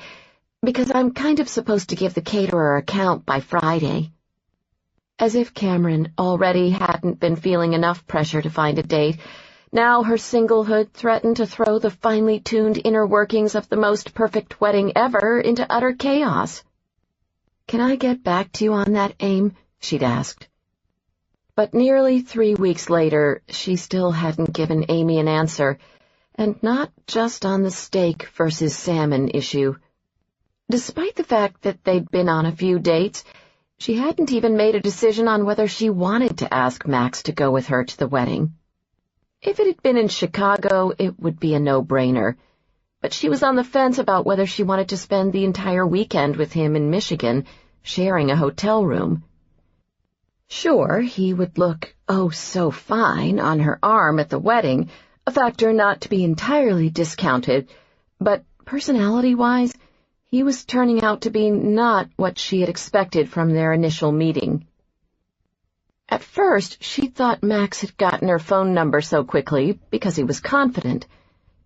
Because I'm kind of supposed to give the caterer a count by Friday." As if Cameron already hadn't been feeling enough pressure to find a date, now her singlehood threatened to throw the finely tuned inner workings of the most perfect wedding ever into utter chaos. "Can I get back to you on that, Aim?" she'd asked. But nearly 3 weeks later, she still hadn't given Amy an answer, and not just on the steak versus salmon issue. Despite the fact that they'd been on a few dates, she hadn't even made a decision on whether she wanted to ask Max to go with her to the wedding. If it had been in Chicago, it would be a no-brainer, but she was on the fence about whether she wanted to spend the entire weekend with him in Michigan, sharing a hotel room. Sure, he would look oh so fine on her arm at the wedding, a factor not to be entirely discounted, but personality-wise, he was turning out to be not what she had expected from their initial meeting. At first, she thought Max had gotten her phone number so quickly because he was confident.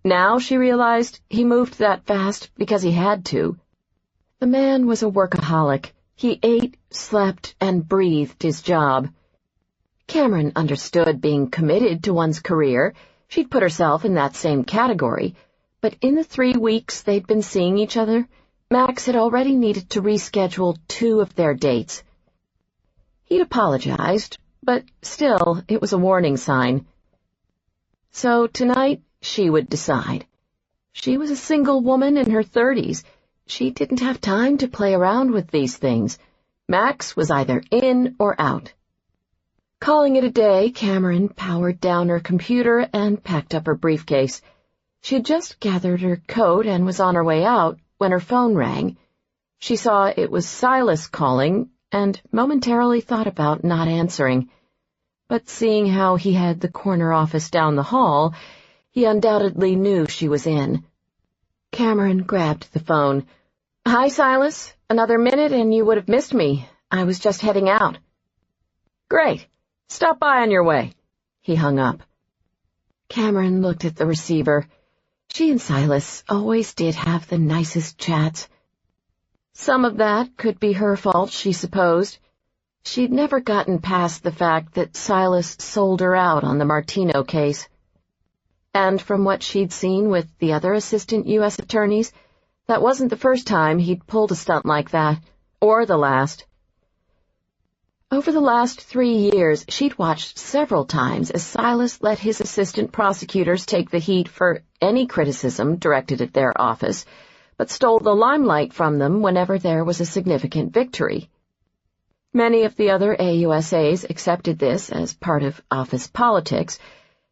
Now she realized he moved that fast because he had to. The man was a workaholic. He ate, slept, and breathed his job. Cameron understood being committed to one's career. She'd put herself in that same category. But in the 3 weeks they'd been seeing each other, Max had already needed to reschedule 2 of their dates. He'd apologized, but still, it was a warning sign. So tonight, she would decide. She was a single woman in her 30s. She didn't have time to play around with these things. Max was either in or out. Calling it a day, Cameron powered down her computer and packed up her briefcase. She had just gathered her coat and was on her way out when her phone rang. She saw it was Silas calling and momentarily thought about not answering. But seeing how he had the corner office down the hall, he undoubtedly knew she was in. Cameron grabbed the phone. "Hi, Silas. Another minute and you would have missed me. I was just heading out." "Great. Stop by on your way." He hung up. Cameron looked at the receiver. She and Silas always did have the nicest chats. Some of that could be her fault, she supposed. She'd never gotten past the fact that Silas sold her out on the Martino case. And from what she'd seen with the other Assistant U.S. attorneys, that wasn't the first time he'd pulled a stunt like that, or the last. Over the last 3 years, she'd watched several times as Silas let his assistant prosecutors take the heat for any criticism directed at their office, but stole the limelight from them whenever there was a significant victory. Many of the other AUSAs accepted this as part of office politics,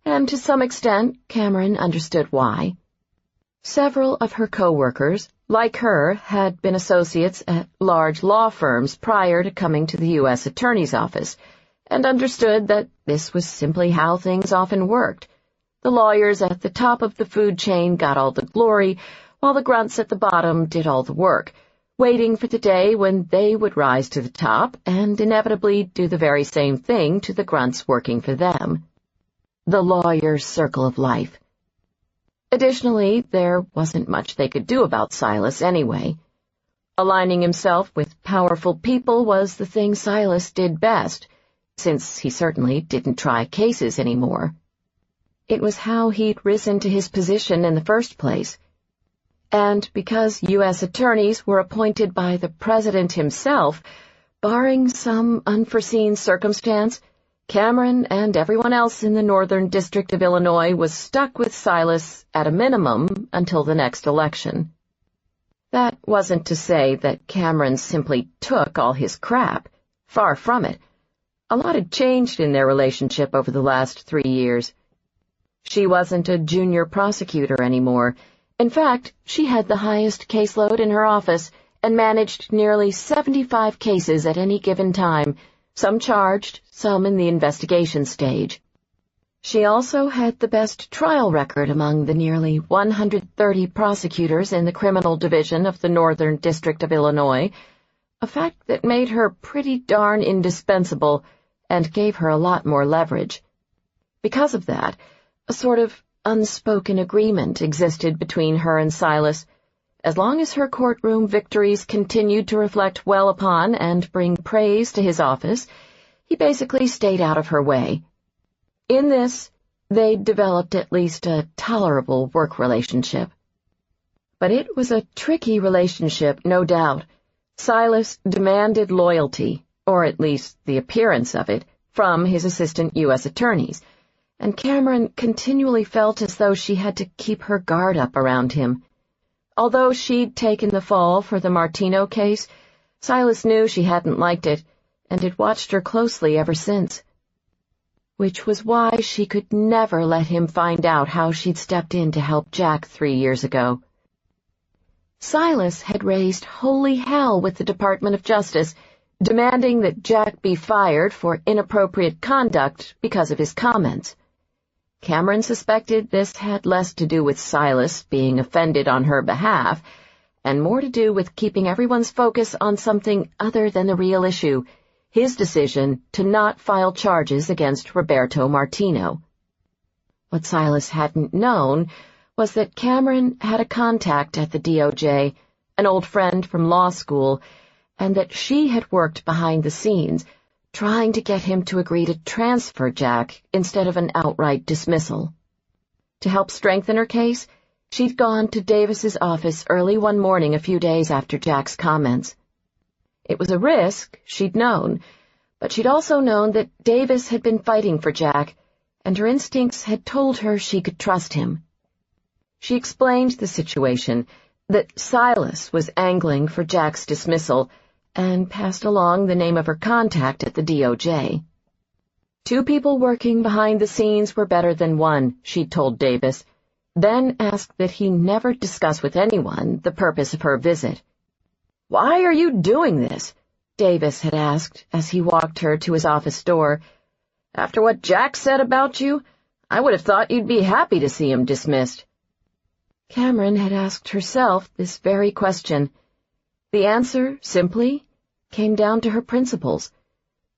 and to some extent Cameron understood why. Several of her co-workers, like her, had been associates at large law firms prior to coming to the U.S. Attorney's Office, and understood that this was simply how things often worked. The lawyers at the top of the food chain got all the glory, while the grunts at the bottom did all the work, waiting for the day when they would rise to the top and inevitably do the very same thing to the grunts working for them. The lawyer's circle of life. Additionally, there wasn't much they could do about Silas anyway. Aligning himself with powerful people was the thing Silas did best, since he certainly didn't try cases anymore. It was how he'd risen to his position in the first place. And because U.S. attorneys were appointed by the President himself, barring some unforeseen circumstance, Cameron and everyone else in the Northern District of Illinois was stuck with Silas at a minimum until the next election. That wasn't to say that Cameron simply took all his crap. Far from it. A lot had changed in their relationship over the last 3 years. She wasn't a junior prosecutor anymore. In fact, she had the highest caseload in her office and managed nearly 75 cases at any given time, some charged, some in the investigation stage. She also had the best trial record among the nearly 130 prosecutors in the criminal division of the Northern District of Illinois, a fact that made her pretty darn indispensable and gave her a lot more leverage. Because of that, a sort of unspoken agreement existed between her and Silas. As long as her courtroom victories continued to reflect well upon and bring praise to his office, he basically stayed out of her way. In this, they'd developed at least a tolerable work relationship. But it was a tricky relationship, no doubt. Silas demanded loyalty, or at least the appearance of it, from his Assistant U.S. attorneys, and Cameron continually felt as though she had to keep her guard up around him. Although she'd taken the fall for the Martino case, Silas knew she hadn't liked it, and had watched her closely ever since. Which was why she could never let him find out how she'd stepped in to help Jack 3 years ago. Silas had raised holy hell with the Department of Justice, demanding that Jack be fired for inappropriate conduct because of his comments. Cameron suspected this had less to do with Silas being offended on her behalf, and more to do with keeping everyone's focus on something other than the real issue, his decision to not file charges against Roberto Martino. What Silas hadn't known was that Cameron had a contact at the DOJ, an old friend from law school, and that she had worked behind the scenes, trying to get him to agree to transfer Jack instead of an outright dismissal. To help strengthen her case, she'd gone to Davis's office early one morning a few days after Jack's comments. It was a risk, she'd known, but she'd also known that Davis had been fighting for Jack, and her instincts had told her she could trust him. She explained the situation, that Silas was angling for Jack's dismissal, and passed along the name of her contact at the DOJ. 2 people working behind the scenes were better than 1, she'd told Davis, then asked that he never discuss with anyone the purpose of her visit. "Why are you doing this?" Davis had asked as he walked her to his office door. "After what Jack said about you, I would have thought you'd be happy to see him dismissed." Cameron had asked herself this very question. The answer, simply, came down to her principles.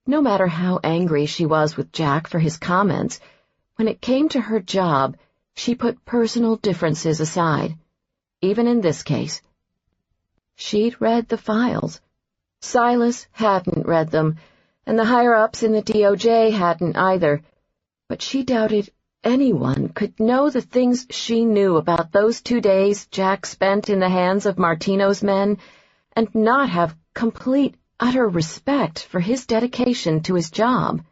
No matter how angry she was with Jack for his comments, when it came to her job, she put personal differences aside, even in this case. She'd read the files. Silas hadn't read them, and the higher-ups in the DOJ hadn't either, but she doubted anyone could know the things she knew about those 2 days Jack spent in the hands of Martino's men and not have complete, utter respect for his dedication to his job.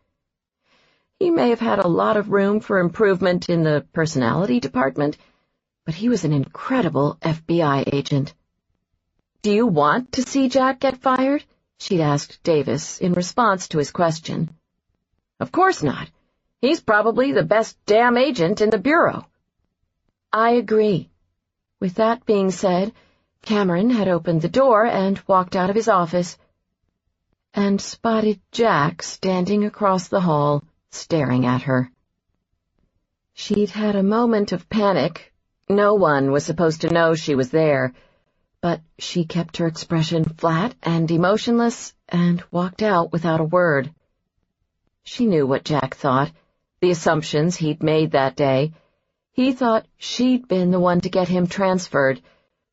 He may have had a lot of room for improvement in the personality department, but he was an incredible FBI agent. "Do you want to see Jack get fired?" she'd asked Davis in response to his question. "Of course not. He's probably the best damn agent in the Bureau." "I agree." With that being said, Cameron had opened the door and walked out of his office, and spotted Jack standing across the hall, staring at her. She'd had a moment of panic. No one was supposed to know she was there, but she kept her expression flat and emotionless and walked out without a word. She knew what Jack thought, the assumptions he'd made that day. He thought she'd been the one to get him transferred,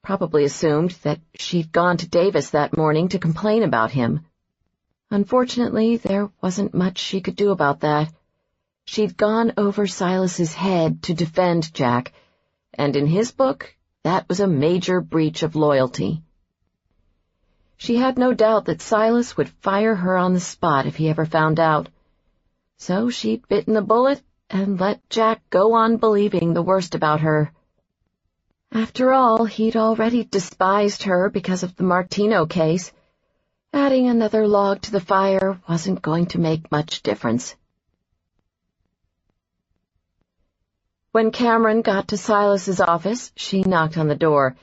probably assumed that she'd gone to Davis that morning to complain about him. Unfortunately, there wasn't much she could do about that. She'd gone over Silas's head to defend Jack, and in his book, that was a major breach of loyalty. She had no doubt that Silas would fire her on the spot if he ever found out. So she'd bitten the bullet and let Jack go on believing the worst about her. After all, he'd already despised her because of the Martino case. Adding another log to the fire wasn't going to make much difference. When Cameron got to Silas's office, she knocked on the door.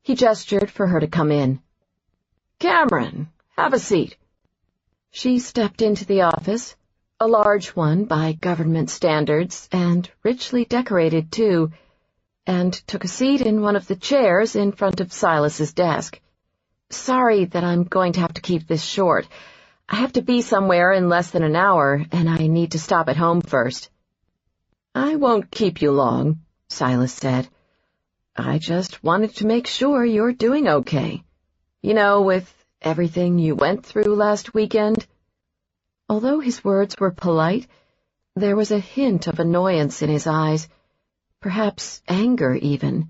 He gestured for her to come in. "Cameron, have a seat." She stepped into the office, a large one by government standards, and richly decorated, too, and took a seat in one of the chairs in front of Silas's desk. "Sorry that I'm going to have to keep this short. I have to be somewhere in less than an hour, and I need to stop at home first." "I won't keep you long," Silas said. "I just wanted to make sure you're doing okay. You know, with everything you went through last weekend." Although his words were polite, there was a hint of annoyance in his eyes, perhaps anger even.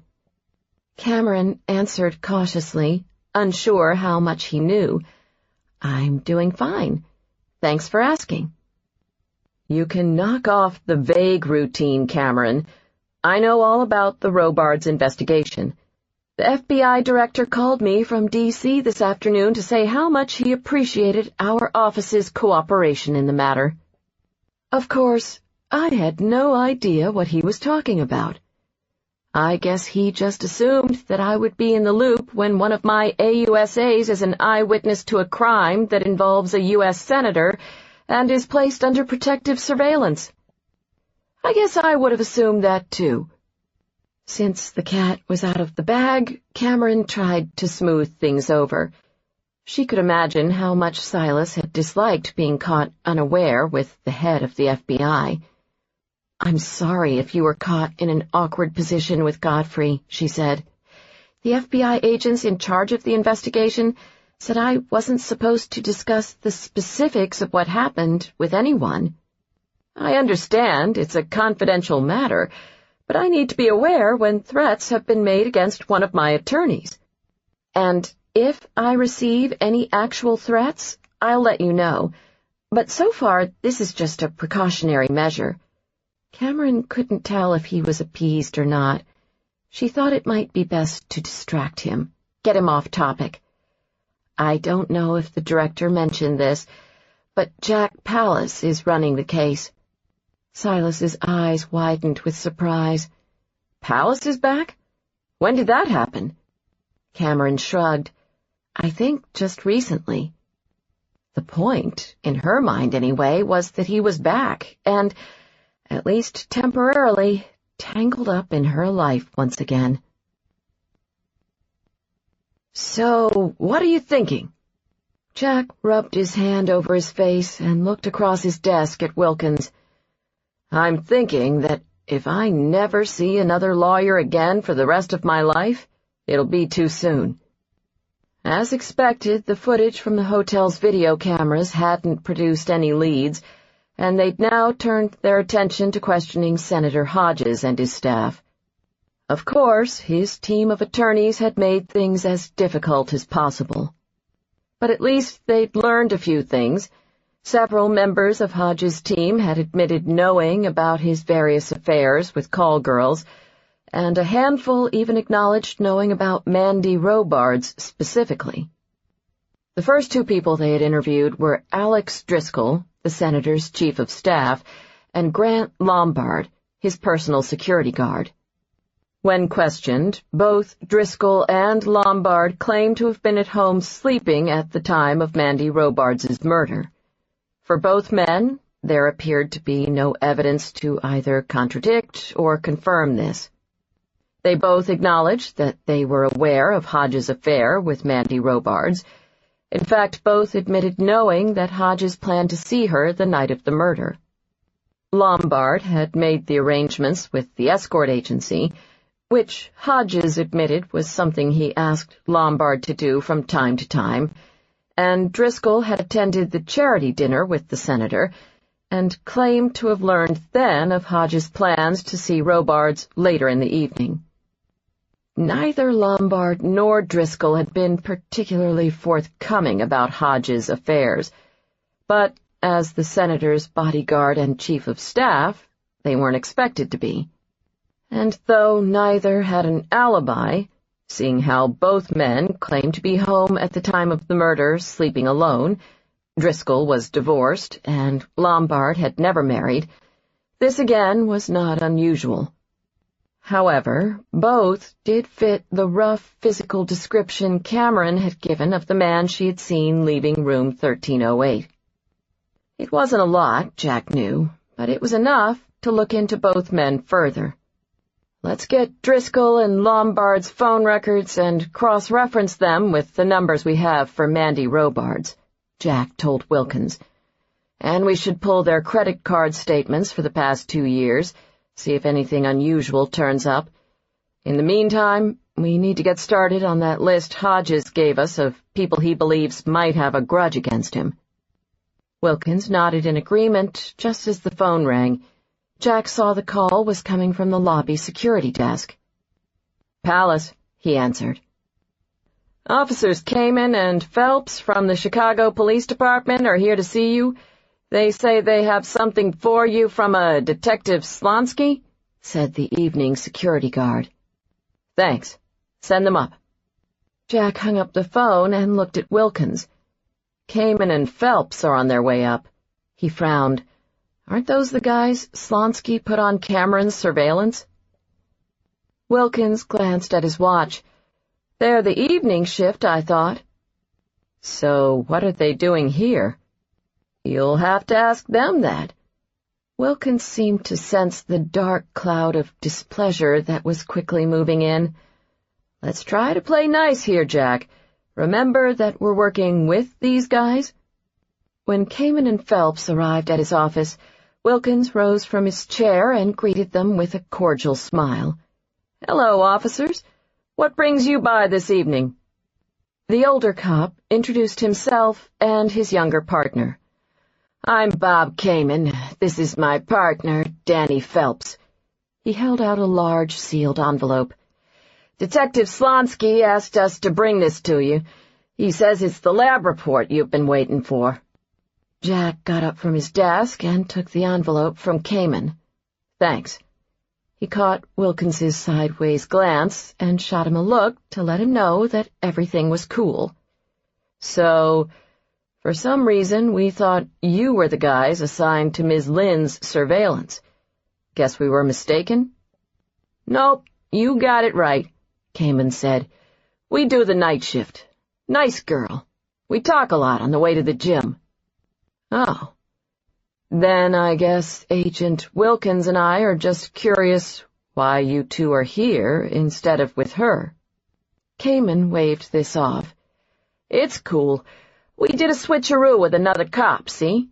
Cameron answered cautiously, unsure how much he knew. "I'm doing fine. Thanks for asking." "You can knock off the vague routine, Cameron. I know all about the Robards investigation. The FBI director called me from D.C. this afternoon to say how much he appreciated our office's cooperation in the matter. Of course, I had no idea what he was talking about. I guess he just assumed that I would be in the loop when one of my AUSAs is an eyewitness to a crime that involves a U.S. senator and is placed under protective surveillance. I guess I would have assumed that, too." Since the cat was out of the bag, Cameron tried to smooth things over. She could imagine how much Silas had disliked being caught unaware with the head of the FBI. "I'm sorry if you were caught in an awkward position with Godfrey," she said. "The FBI agents in charge of the investigation Said I wasn't supposed to discuss the specifics of what happened with anyone. I understand it's a confidential matter, but I need to be aware when threats have been made against one of my attorneys. And if I receive any actual threats, I'll let you know. But so far, this is just a precautionary measure. Cameron couldn't tell if he was appeased or not. She thought it might be best to distract him, get him off topic. I don't know if the director mentioned this, but Jack Pallas is running the case. Silas's eyes widened with surprise. Pallas is back? When did that happen? Cameron shrugged. I think just recently. The point, in her mind anyway, was that he was back and, at least temporarily, tangled up in her life once again. So, what are you thinking? Jack rubbed his hand over his face and looked across his desk at Wilkins. I'm thinking that if I never see another lawyer again for the rest of my life, it'll be too soon. As expected, the footage from the hotel's video cameras hadn't produced any leads, and they'd now turned their attention to questioning Senator Hodges and his staff. Of course, his team of attorneys had made things as difficult as possible. But at least they'd learned a few things. Several members of Hodges' team had admitted knowing about his various affairs with call girls, and a handful even acknowledged knowing about Mandy Robards specifically. The first two people they had interviewed were Alex Driscoll, the senator's chief of staff, and Grant Lombard, his personal security guard. When questioned, both Driscoll and Lombard claimed to have been at home sleeping at the time of Mandy Robards' murder. For both men, there appeared to be no evidence to either contradict or confirm this. They both acknowledged that they were aware of Hodges' affair with Mandy Robards. In fact, both admitted knowing that Hodges planned to see her the night of the murder. Lombard had made the arrangements with the escort agency, which Hodges admitted was something he asked Lombard to do from time to time, and Driscoll had attended the charity dinner with the senator, and claimed to have learned then of Hodges' plans to see Robards later in the evening. Neither Lombard nor Driscoll had been particularly forthcoming about Hodges' affairs, but as the senator's bodyguard and chief of staff, they weren't expected to be. And though neither had an alibi, seeing how both men claimed to be home at the time of the murder sleeping alone, Driscoll was divorced and Lombard had never married, this again was not unusual. However, both did fit the rough physical description Cameron had given of the man she had seen leaving room 1308. It wasn't a lot, Jack knew, but it was enough to look into both men further. Let's get Driscoll and Lombard's phone records and cross-reference them with the numbers we have for Mandy Robards, Jack told Wilkins. And we should pull their credit card statements for the past 2 years, see if anything unusual turns up. In the meantime, we need to get started on that list Hodges gave us of people he believes might have a grudge against him. Wilkins nodded in agreement just as the phone rang. Jack saw the call was coming from the lobby security desk. Pallas, he answered. Officers Kamen and Phelps from the Chicago Police Department are here to see you. They say they have something for you from a Detective Slonsky, said the evening security guard. Thanks. Send them up. Jack hung up the phone and looked at Wilkins. Kamen and Phelps are on their way up. He frowned. Aren't those the guys Slonsky put on Cameron's surveillance? Wilkins glanced at his watch. They're the evening shift, I thought. So what are they doing here? You'll have to ask them that. Wilkins seemed to sense the dark cloud of displeasure that was quickly moving in. Let's try to play nice here, Jack. Remember that we're working with these guys? When Kamen and Phelps arrived at his office, Wilkins rose from his chair and greeted them with a cordial smile. Hello, officers. What brings you by this evening? The older cop introduced himself and his younger partner. "I'm Bob Kamen. This is my partner, Danny Phelps." He held out a large sealed envelope. "Detective Slonsky asked us to bring this to you. He says it's the lab report you've been waiting for." Jack got up from his desk and took the envelope from Kamen. "Thanks." He caught Wilkins's sideways glance and shot him a look to let him know that everything was cool. "So, for some reason we thought you were the guys assigned to Ms. Lynde's surveillance. Guess we were mistaken?" "Nope, you got it right," Kamen said. "We do the night shift. Nice girl. We talk a lot on the way to the gym." "Oh. Then I guess Agent Wilkins and I are just curious why you two are here instead of with her." Kamen waved this off. "It's cool. We did a switcheroo with another cop, see?"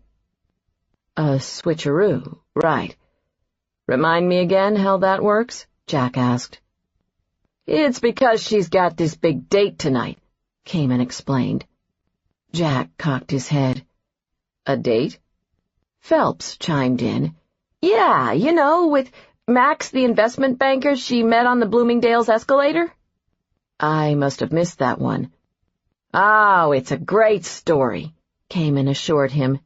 "A switcheroo, right. Remind me again how that works?" Jack asked. "It's because she's got this big date tonight," Kamen explained. Jack cocked his head. "A date?" Phelps chimed in. "Yeah, you know, with Max, the investment banker she met on the Bloomingdale's escalator." "I must have missed that one." "Oh, it's a great story," Kamen assured him.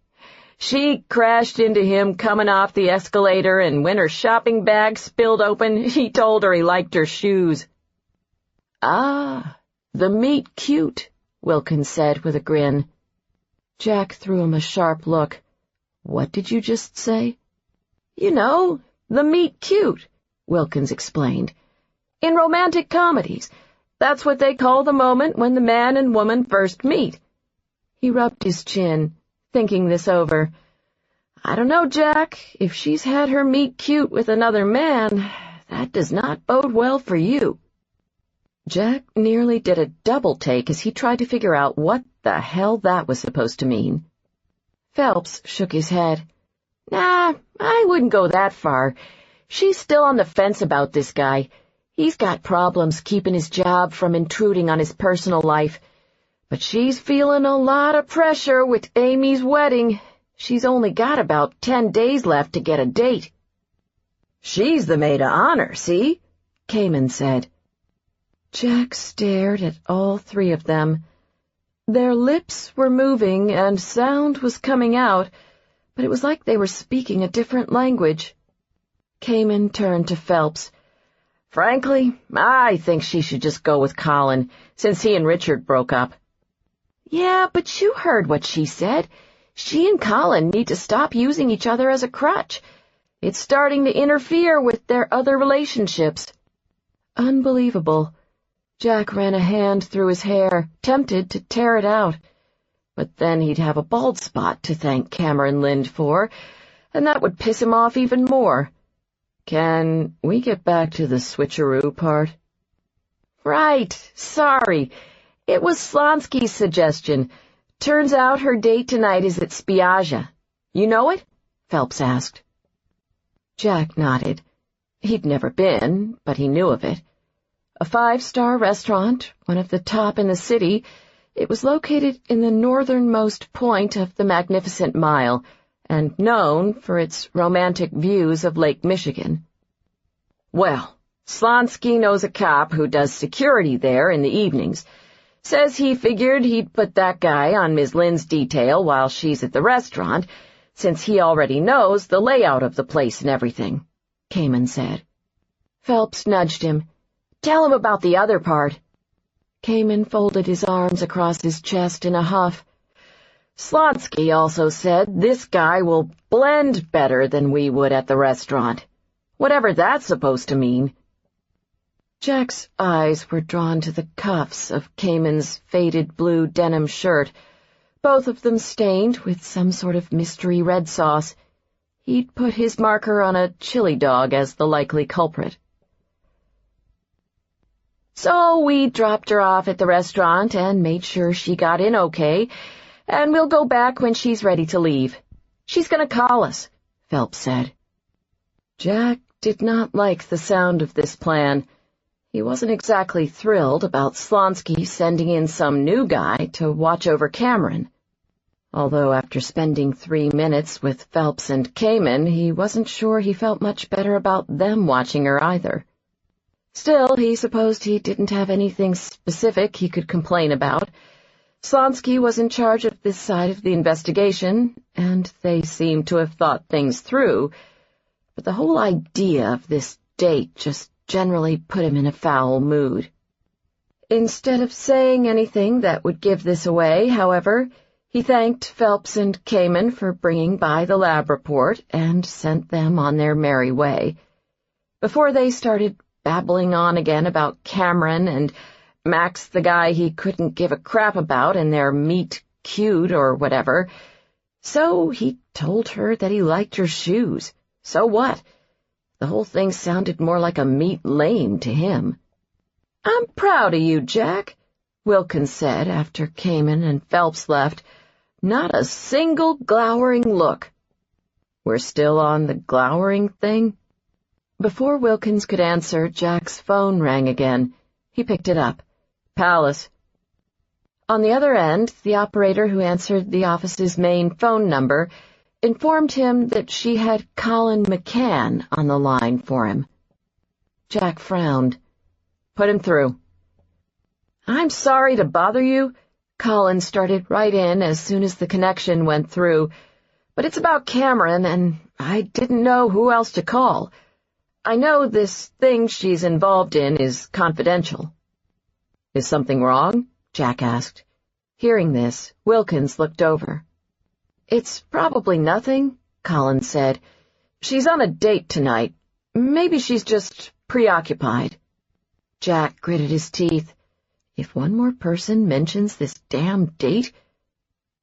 "She crashed into him coming off the escalator, and when her shopping bag spilled open, he told her he liked her shoes." "Ah, the meet cute," Wilkins said with a grin. Jack threw him a sharp look. "What did you just say?" "You know, the meet cute," Wilkins explained. "In romantic comedies, that's what they call the moment when the man and woman first meet." He rubbed his chin, thinking this over. "I don't know, Jack. If she's had her meet cute with another man, that does not bode well for you." Jack nearly did a double take as he tried to figure out what the hell that was supposed to mean. Phelps shook his head. "Nah, I wouldn't go that far. She's still on the fence about this guy. He's got problems keeping his job from intruding on his personal life. But she's feeling a lot of pressure with Amy's wedding. She's only got about 10 days left to get a date." "She's the maid of honor, see?" Kamen said. Jack stared at all three of them. Their lips were moving and sound was coming out, but it was like they were speaking a different language. Kamen turned to Phelps. "Frankly, I think she should just go with Colin, since he and Richard broke up." "Yeah, but you heard what she said. She and Colin need to stop using each other as a crutch. It's starting to interfere with their other relationships." Unbelievable. Jack ran a hand through his hair, tempted to tear it out. But then he'd have a bald spot to thank Cameron Lynde for, and that would piss him off even more. "Can we get back to the switcheroo part?" "Right, sorry. It was Slonsky's suggestion. Turns out her date tonight is at Spiaggia. You know it?" Phelps asked. Jack nodded. He'd never been, but he knew of it. A 5-star restaurant, one of the top in the city, it was located in the northernmost point of the Magnificent Mile, and known for its romantic views of Lake Michigan. "Well, Slonsky knows a cop who does security there in the evenings. Says he figured he'd put that guy on Ms. Lynde's detail while she's at the restaurant, since he already knows the layout of the place and everything," Kamen said. Phelps nudged him. "Tell him about the other part." Kamen folded his arms across his chest in a huff. "Slonsky also said this guy will blend better than we would at the restaurant. Whatever that's supposed to mean." Jack's eyes were drawn to the cuffs of Kamen's faded blue denim shirt, both of them stained with some sort of mystery red sauce. He'd put his marker on a chili dog as the likely culprit. "So we dropped her off at the restaurant and made sure she got in okay, and we'll go back when she's ready to leave. She's going to call us," Phelps said. Jack did not like the sound of this plan. He wasn't exactly thrilled about Slonsky sending in some new guy to watch over Cameron. Although after spending 3 minutes with Phelps and Kamen, he wasn't sure he felt much better about them watching her either. Still, he supposed he didn't have anything specific he could complain about. Slonsky was in charge of this side of the investigation, and they seemed to have thought things through, but the whole idea of this date just generally put him in a foul mood. Instead of saying anything that would give this away, however, he thanked Phelps and Kamen for bringing by the lab report and sent them on their merry way. Before they started babbling on again about Cameron and Max, the guy he couldn't give a crap about, and their meet cute or whatever. So he told her that he liked her shoes. So what? The whole thing sounded more like a meet lame to him. "I'm proud of you, Jack," Wilkins said after Kamen and Phelps left. "Not a single glowering look." "We're still on the glowering thing?" Before Wilkins could answer, Jack's phone rang again. He picked it up. "Pallas." On the other end, the operator who answered the office's main phone number informed him that she had Colin McCann on the line for him. Jack frowned. "Put him through." "I'm sorry to bother you." Colin started right in as soon as the connection went through, "but it's about Cameron, and I didn't know who else to call. I know this thing she's involved in is confidential." "Is something wrong?" Jack asked. Hearing this, Wilkins looked over. "It's probably nothing," Colin said. "She's on a date tonight. Maybe she's just preoccupied." Jack gritted his teeth. If one more person mentions this damn date...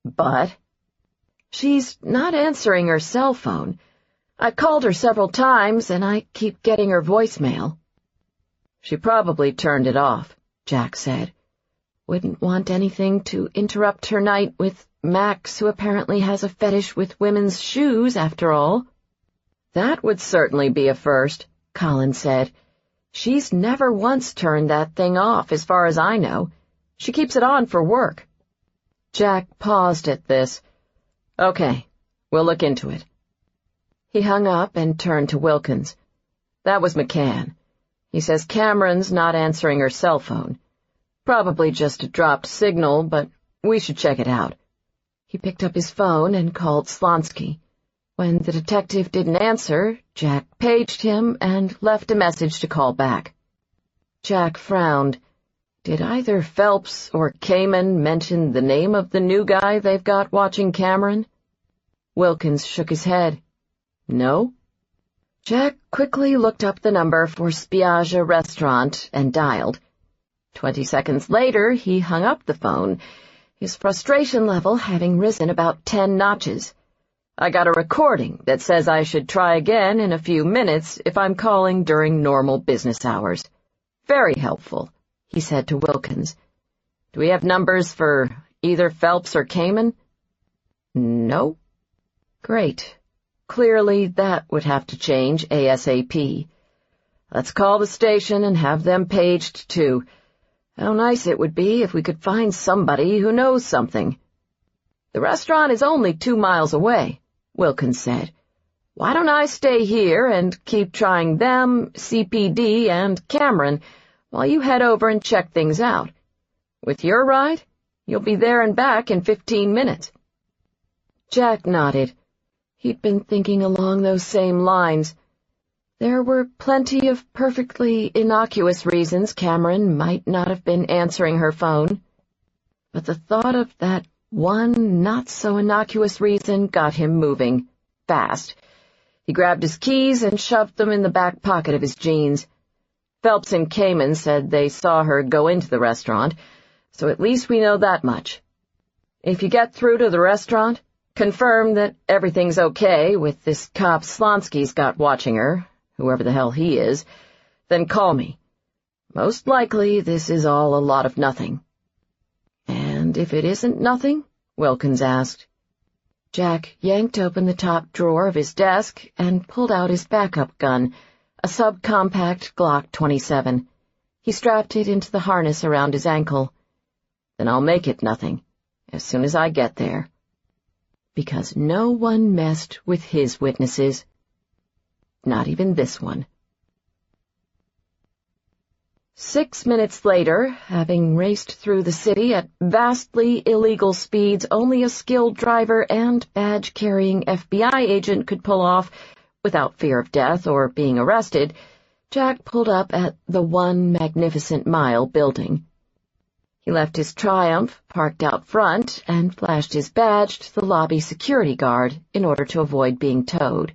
But she's not answering her cell phone. I called her several times, and I keep getting her voicemail. "She probably turned it off," Jack said. "Wouldn't want anything to interrupt her night with Max, who apparently has a fetish with women's shoes, after all." "That would certainly be a first," Colin said. "She's never once turned that thing off, as far as I know. She keeps it on for work." Jack paused at this. "Okay, we'll look into it." He hung up and turned to Wilkins. "That was McCann. He says Cameron's not answering her cell phone. Probably just a dropped signal, but we should check it out." He picked up his phone and called Slonsky. When the detective didn't answer, Jack paged him and left a message to call back. Jack frowned. Did either Phelps or Kamen mention the name of the new guy they've got watching Cameron? Wilkins shook his head. No? Jack quickly looked up the number for Spiaggia Restaurant and dialed. 20 seconds later, he hung up the phone, his frustration level having risen about 10 notches. "I got a recording that says I should try again in a few minutes if I'm calling during normal business hours. Very helpful," he said to Wilkins. "Do we have numbers for either Phelps or Kamen?" "No." "Great. Clearly that would have to change ASAP. Let's call the station and have them paged, too. How nice it would be if we could find somebody who knows something." "The restaurant is only 2 miles away," Wilkins said. "Why don't I stay here and keep trying them, CPD, and Cameron, while you head over and check things out? With your ride, you'll be there and back in 15 minutes. Jack nodded. He'd been thinking along those same lines. There were plenty of perfectly innocuous reasons Cameron might not have been answering her phone, but the thought of that one not-so-innocuous reason got him moving, fast. He grabbed his keys and shoved them in the back pocket of his jeans. Phelps and Kamen said they saw her go into the restaurant, so at least we know that much. If you get through to the restaurant, confirm that everything's okay with this cop Slonsky's got watching her, whoever the hell he is, then call me. Most likely this is all a lot of nothing." "And if it isn't nothing?" Wilkins asked. Jack yanked open the top drawer of his desk and pulled out his backup gun, a subcompact Glock 27. He strapped it into the harness around his ankle. "Then I'll make it nothing, as soon as I get there." Because no one messed with his witnesses. Not even this one. 6 minutes later, having raced through the city at vastly illegal speeds only a skilled driver and badge-carrying FBI agent could pull off without fear of death or being arrested, Jack pulled up at the One Magnificent Mile building. He left his Triumph parked out front and flashed his badge to the lobby security guard in order to avoid being towed.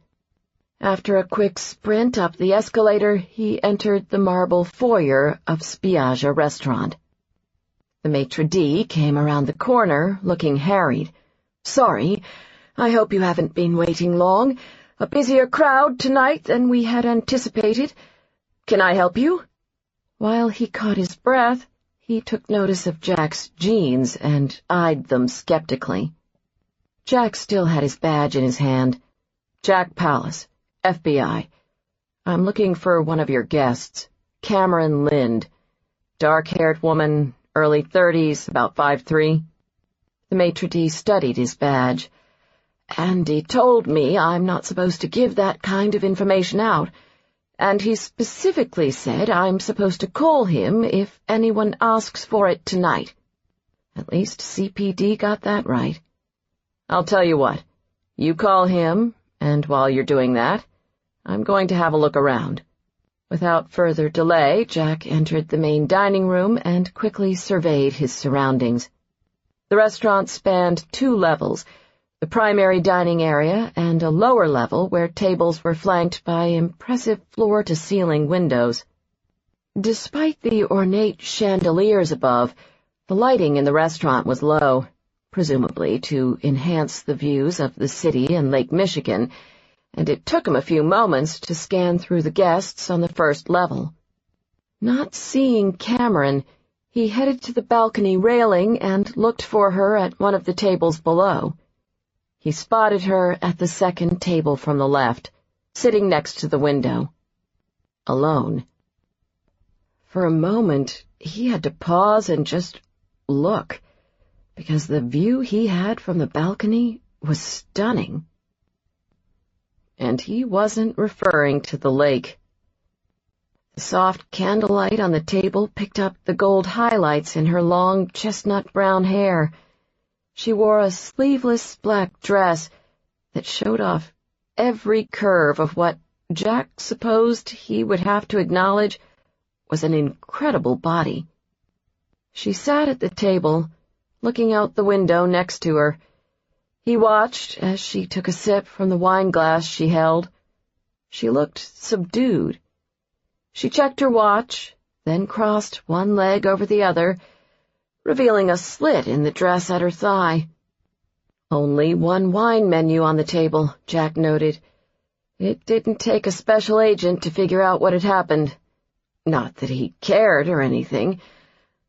After a quick sprint up the escalator, he entered the marble foyer of Spiaggia Restaurant. The maitre d' came around the corner, looking harried. "Sorry, I hope you haven't been waiting long. A busier crowd tonight than we had anticipated. Can I help you?" While he caught his breath, he took notice of Jack's jeans and eyed them skeptically. Jack still had his badge in his hand. "Jack Pallas, FBI. I'm looking for one of your guests, Cameron Lynde. Dark-haired woman, early 30s, about 5'3". The maitre d' studied his badge. "Andy told me I'm not supposed to give that kind of information out, and he specifically said I'm supposed to call him if anyone asks for it tonight. At least CPD got that right. I'll tell you what, you call him, and while you're doing that, I'm going to have a look around." Without further delay, Jack entered the main dining room and quickly surveyed his surroundings. The restaurant spanned 2 levels, the primary dining area and a lower level where tables were flanked by impressive floor-to-ceiling windows. Despite the ornate chandeliers above, the lighting in the restaurant was low, presumably to enhance the views of the city and Lake Michigan, and it took him a few moments to scan through the guests on the first level. Not seeing Cameron, he headed to the balcony railing and looked for her at one of the tables below. He spotted her at the second table from the left, sitting next to the window. Alone. For a moment, he had to pause and just look, because the view he had from the balcony was stunning. And he wasn't referring to the lake. The soft candlelight on the table picked up the gold highlights in her long chestnut-brown hair. She wore a sleeveless black dress that showed off every curve of what Jack supposed he would have to acknowledge was an incredible body. She sat at the table, looking out the window next to her. He watched as she took a sip from the wine glass she held. She looked subdued. She checked her watch, then crossed one leg over the other, revealing a slit in the dress at her thigh. Only one wine menu on the table, Jack noted. It didn't take a special agent to figure out what had happened. Not that he cared or anything,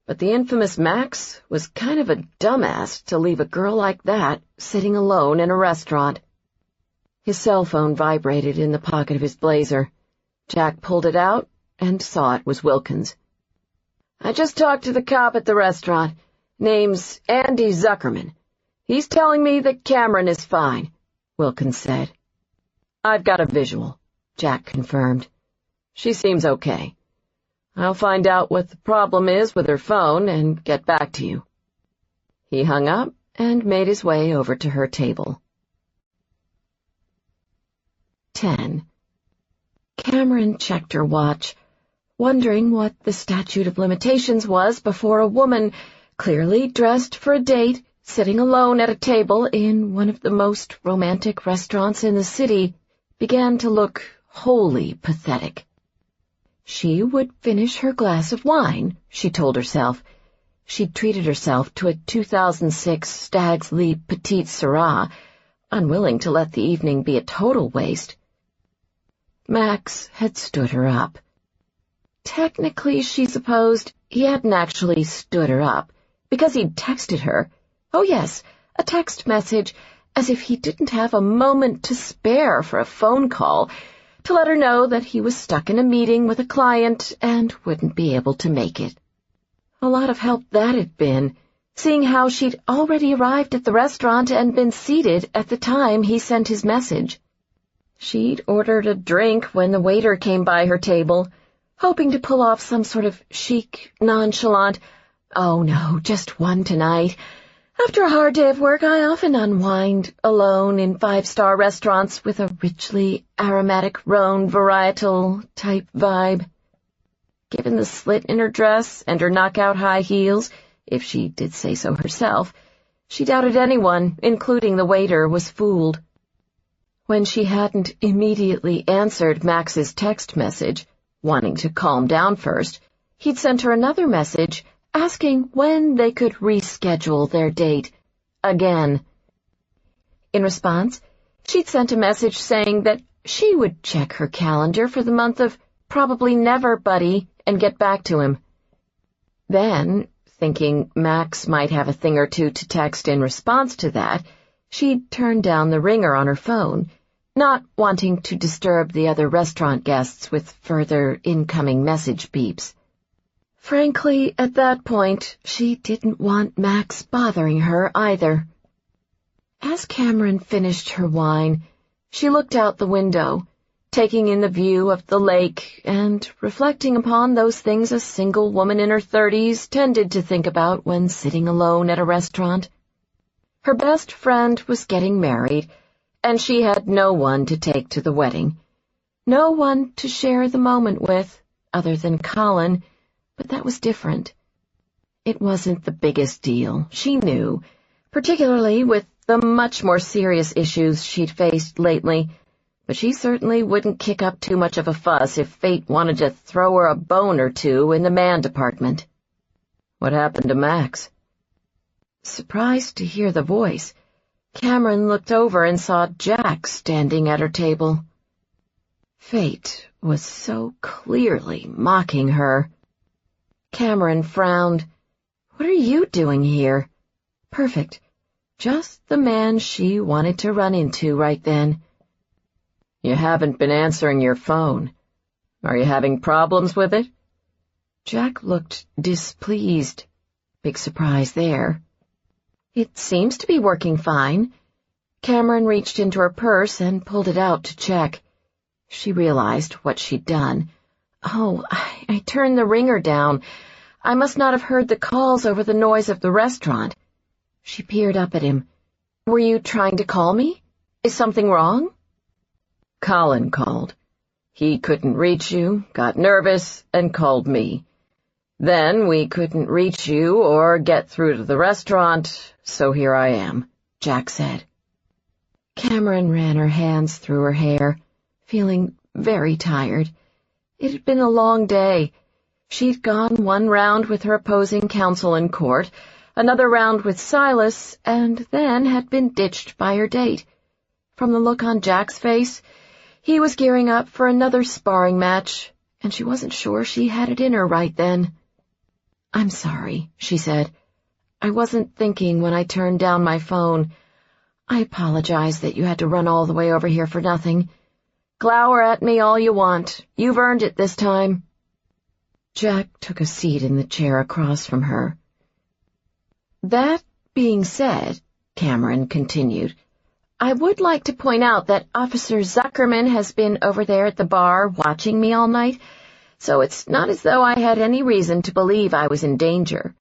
but the infamous Max was kind of a dumbass to leave a girl like that sitting alone in a restaurant. His cell phone vibrated in the pocket of his blazer. Jack pulled it out and saw it was Wilkins. "I just talked to the cop at the restaurant. Name's Andy Zuckerman. He's telling me that Cameron is fine," Wilkins said. "I've got a visual," Jack confirmed. "She seems okay. I'll find out what the problem is with her phone and get back to you." He hung up and made his way over to her table. 10. Cameron checked her watch, wondering what the statute of limitations was before a woman, clearly dressed for a date, sitting alone at a table in one of the most romantic restaurants in the city, began to look wholly pathetic. She would finish her glass of wine, she told herself. She'd treated herself to a 2006 Stag's Leap Petite Syrah, unwilling to let the evening be a total waste. Max had stood her up. Technically, she supposed, he hadn't actually stood her up, because he'd texted her. Oh yes, a text message, as if he didn't have a moment to spare for a phone call, to let her know that he was stuck in a meeting with a client and wouldn't be able to make it. A lot of help that had been, seeing how she'd already arrived at the restaurant and been seated at the time he sent his message. She'd ordered a drink when the waiter came by her table, hoping to pull off some sort of chic, nonchalant, "Oh no, just one tonight. After a hard day of work, I often unwind alone in five-star restaurants with a richly aromatic Rhone varietal type vibe." Given the slit in her dress and her knockout high heels, if she did say so herself, she doubted anyone, including the waiter, was fooled. When she hadn't immediately answered Max's text message, wanting to calm down first, he'd sent her another message asking when they could reschedule their date again. In response, she'd sent a message saying that she would check her calendar for the month of probably never, buddy, and get back to him. Then, thinking Max might have a thing or two to text in response to that, she'd turned down the ringer on her phone, not wanting to disturb the other restaurant guests with further incoming message beeps. Frankly, at that point, she didn't want Max bothering her either. As Cameron finished her wine, she looked out the window, taking in the view of the lake and reflecting upon those things a single woman in her 30s tended to think about when sitting alone at a restaurant. Her best friend was getting married, and she had no one to take to the wedding, no one to share the moment with, other than Colin, but that was different. It wasn't the biggest deal, she knew, particularly with the much more serious issues she'd faced lately, but she certainly wouldn't kick up too much of a fuss if fate wanted to throw her a bone or two in the man department. What happened to Max? Surprised to hear the voice, Cameron looked over and saw Jack standing at her table. Fate was so clearly mocking her. Cameron frowned. "What are you doing here?" Perfect. Just the man she wanted to run into right then. "You haven't been answering your phone. Are you having problems with it?" Jack looked displeased. Big surprise there. "It seems to be working fine." Cameron reached into her purse and pulled it out to check. She realized what she'd done. "Oh, I turned the ringer down. I must not have heard the calls over the noise of the restaurant." She peered up at him. "Were you trying to call me? Is something wrong?" "Colin called. He couldn't reach you, got nervous, and called me. Then we couldn't reach you or get through to the restaurant, so here I am," Jack said. Cameron ran her hands through her hair, feeling very tired. It had been a long day. She'd gone one round with her opposing counsel in court, another round with Silas, and then had been ditched by her date. From the look on Jack's face, he was gearing up for another sparring match, and she wasn't sure she had it in her right then. "I'm sorry," she said. "I wasn't thinking when I turned down my phone. I apologize that you had to run all the way over here for nothing. Glower at me all you want. You've earned it this time." Jack took a seat in the chair across from her. "That being said," Cameron continued, "I would like to point out that Officer Zuckerman has been over there at the bar watching me all night, so it's not as though I had any reason to believe I was in danger.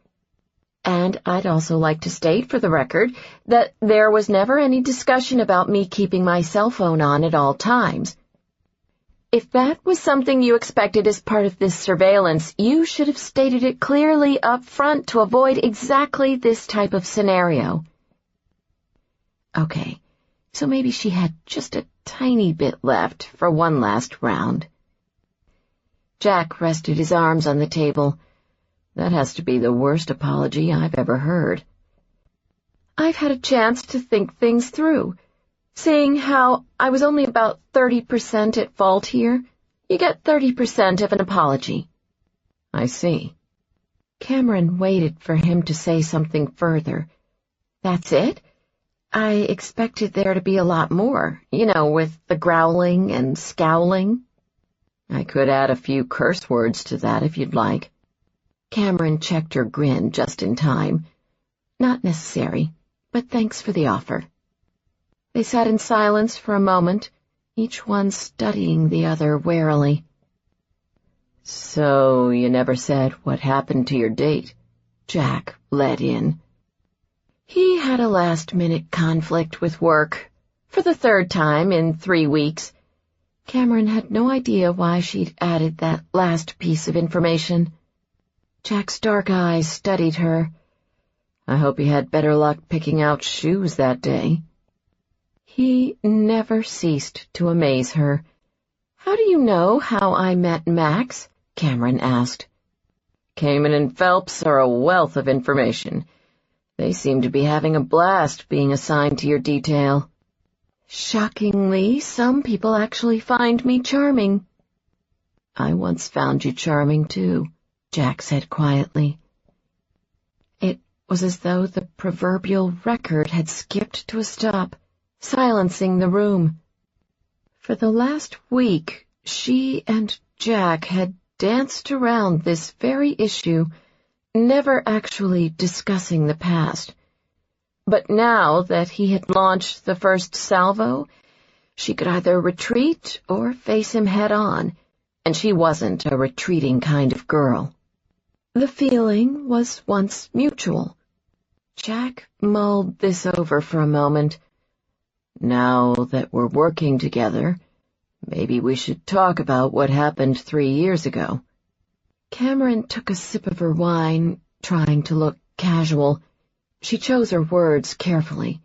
And I'd also like to state for the record that there was never any discussion about me keeping my cell phone on at all times. If that was something you expected as part of this surveillance, you should have stated it clearly up front to avoid exactly this type of scenario." Okay, so maybe she had just a tiny bit left for one last round. Jack rested his arms on the table. "That has to be the worst apology I've ever heard." "I've had a chance to think things through. Seeing how I was only about 30% at fault here, you get 30% of an apology." "I see." Cameron waited for him to say something further. "That's it? I expected there to be a lot more, with the growling and scowling. I could add a few curse words to that if you'd like. Cameron checked her grin just in time. Not necessary, but thanks for the offer. They sat in silence for a moment, each one studying the other warily. So you never said what happened to your date? Jack led in. He had a last-minute conflict with work, for the third time in 3 weeks. Cameron had no idea why she'd added that last piece of information. Jack's dark eyes studied her. I hope you had better luck picking out shoes that day. He never ceased to amaze her. How do you know how I met Max? Cameron asked. Cayman and Phelps are a wealth of information. They seem to be having a blast being assigned to your detail. Shockingly, some people actually find me charming. I once found you charming, too, Jack said quietly. It was as though the proverbial record had skipped to a stop, silencing the room. For the last week, she and Jack had danced around this very issue, never actually discussing the past. But now that he had launched the first salvo, she could either retreat or face him head-on, and she wasn't a retreating kind of girl. The feeling was once mutual. Jack mulled this over for a moment. Now that we're working together, maybe we should talk about what happened 3 years ago. Cameron took a sip of her wine, trying to look casual. She chose her words carefully.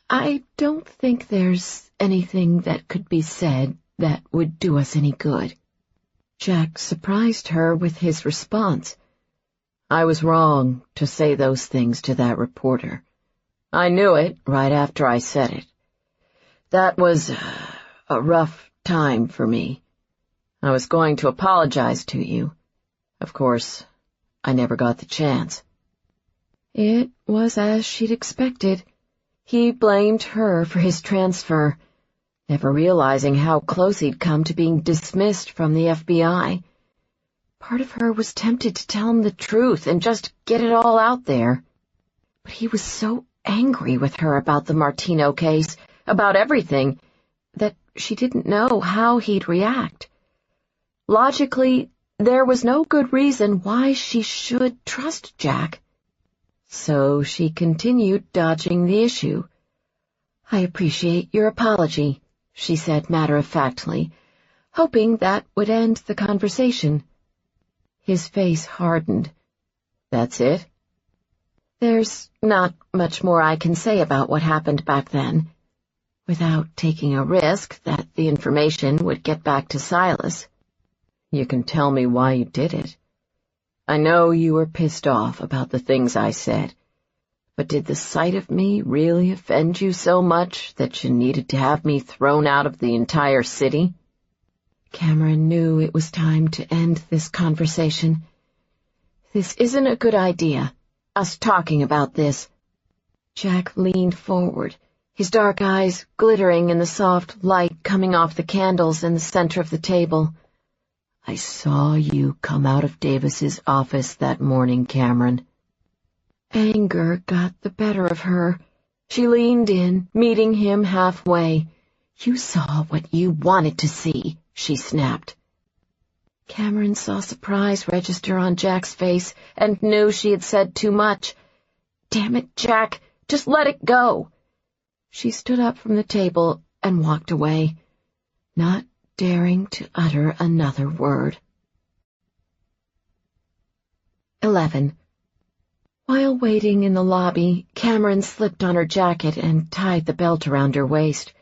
I don't think there's anything that could be said that would do us any good. Jack surprised her with his response. I was wrong to say those things to that reporter. I knew it right after I said it. That was a rough time for me. I was going to apologize to you. Of course, I never got the chance. It was as she'd expected. He blamed her for his transfer, never realizing how close he'd come to being dismissed from the FBI. Part of her was tempted to tell him the truth and just get it all out there. But he was so angry with her about the Martino case, about everything, that she didn't know how he'd react. Logically, there was no good reason why she should trust Jack. So she continued dodging the issue. I appreciate your apology, she said matter-of-factly, hoping that would end the conversation. His face hardened. That's it? There's not much more I can say about what happened back then, without taking a risk that the information would get back to Silas. You can tell me why you did it. I know you were pissed off about the things I said, but did the sight of me really offend you so much that you needed to have me thrown out of the entire city? Cameron knew it was time to end this conversation. This isn't a good idea, us talking about this. Jack leaned forward, his dark eyes glittering in the soft light coming off the candles in the center of the table. I saw you come out of Davis's office that morning, Cameron. Anger got the better of her. She leaned in, meeting him halfway. You saw what you wanted to see, she snapped. Cameron saw surprise register on Jack's face and knew she had said too much. Damn it, Jack, just let it go. She stood up from the table and walked away, not daring to utter another word. 11. While waiting in the lobby, Cameron slipped on her jacket and tied the belt around her waist.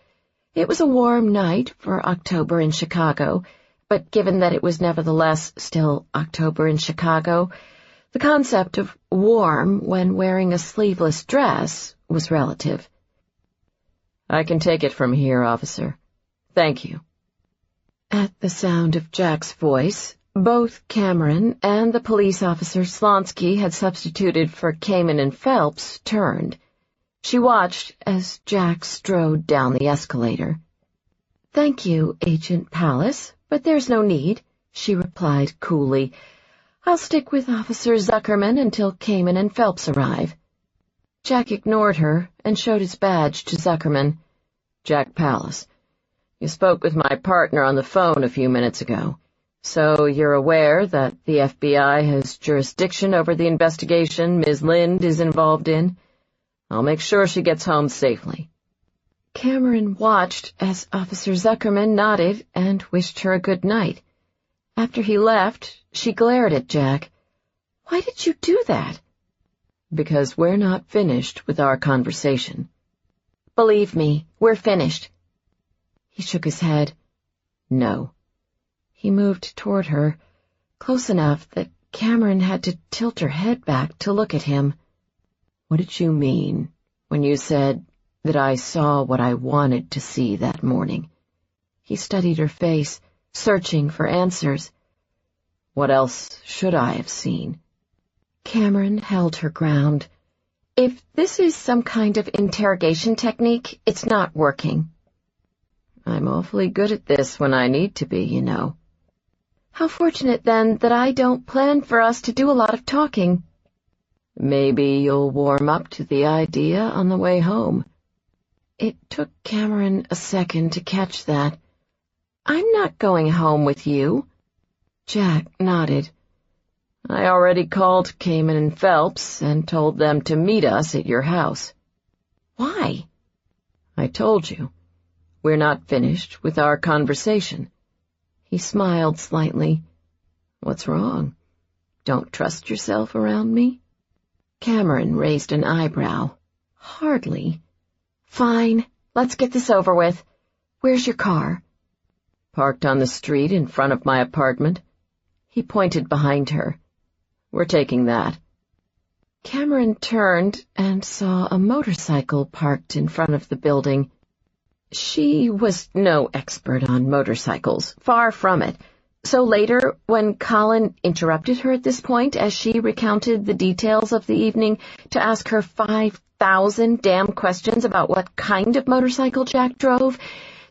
It was a warm night for October in Chicago, but given that it was nevertheless still October in Chicago, the concept of warm when wearing a sleeveless dress was relative. I can take it from here, officer. Thank you. At the sound of Jack's voice, both Cameron and the police officer Slonsky had substituted for Cayman and Phelps turned. She watched as Jack strode down the escalator. "Thank you, Agent Pallas, but there's no need," she replied coolly. "I'll stick with Officer Zuckerman until Kamen and Phelps arrive." Jack ignored her and showed his badge to Zuckerman. "Jack Pallas. You spoke with my partner on the phone a few minutes ago, so you're aware that the FBI has jurisdiction over the investigation Ms. Lynde is involved in? I'll make sure she gets home safely." Cameron watched as Officer Zuckerman nodded and wished her a good night. After he left, she glared at Jack. "Why did you do that?" "Because we're not finished with our conversation." "Believe me, we're finished." He shook his head. "No." He moved toward her, close enough that Cameron had to tilt her head back to look at him. "What did you mean when you said that I saw what I wanted to see that morning?" He studied her face, searching for answers. "What else should I have seen?" Cameron held her ground. "If this is some kind of interrogation technique, it's not working." "I'm awfully good at this when I need to be, you know." "How fortunate, then, that I don't plan for us to do a lot of talking." "Maybe you'll warm up to the idea on the way home." It took Cameron a second to catch that. "I'm not going home with you." Jack nodded. "I already called Kamen and Phelps and told them to meet us at your house." "Why?" "I told you. We're not finished with our conversation." He smiled slightly. "What's wrong? Don't trust yourself around me?" Cameron raised an eyebrow. "Hardly." "Fine. Let's get this over with. Where's your car?" "Parked on the street in front of my apartment." He pointed behind her. "We're taking that." Cameron turned and saw a motorcycle parked in front of the building. She was no expert on motorcycles, far from it. So later, when Colin interrupted her at this point as she recounted the details of the evening to ask her 5,000 damn questions about what kind of motorcycle Jack drove,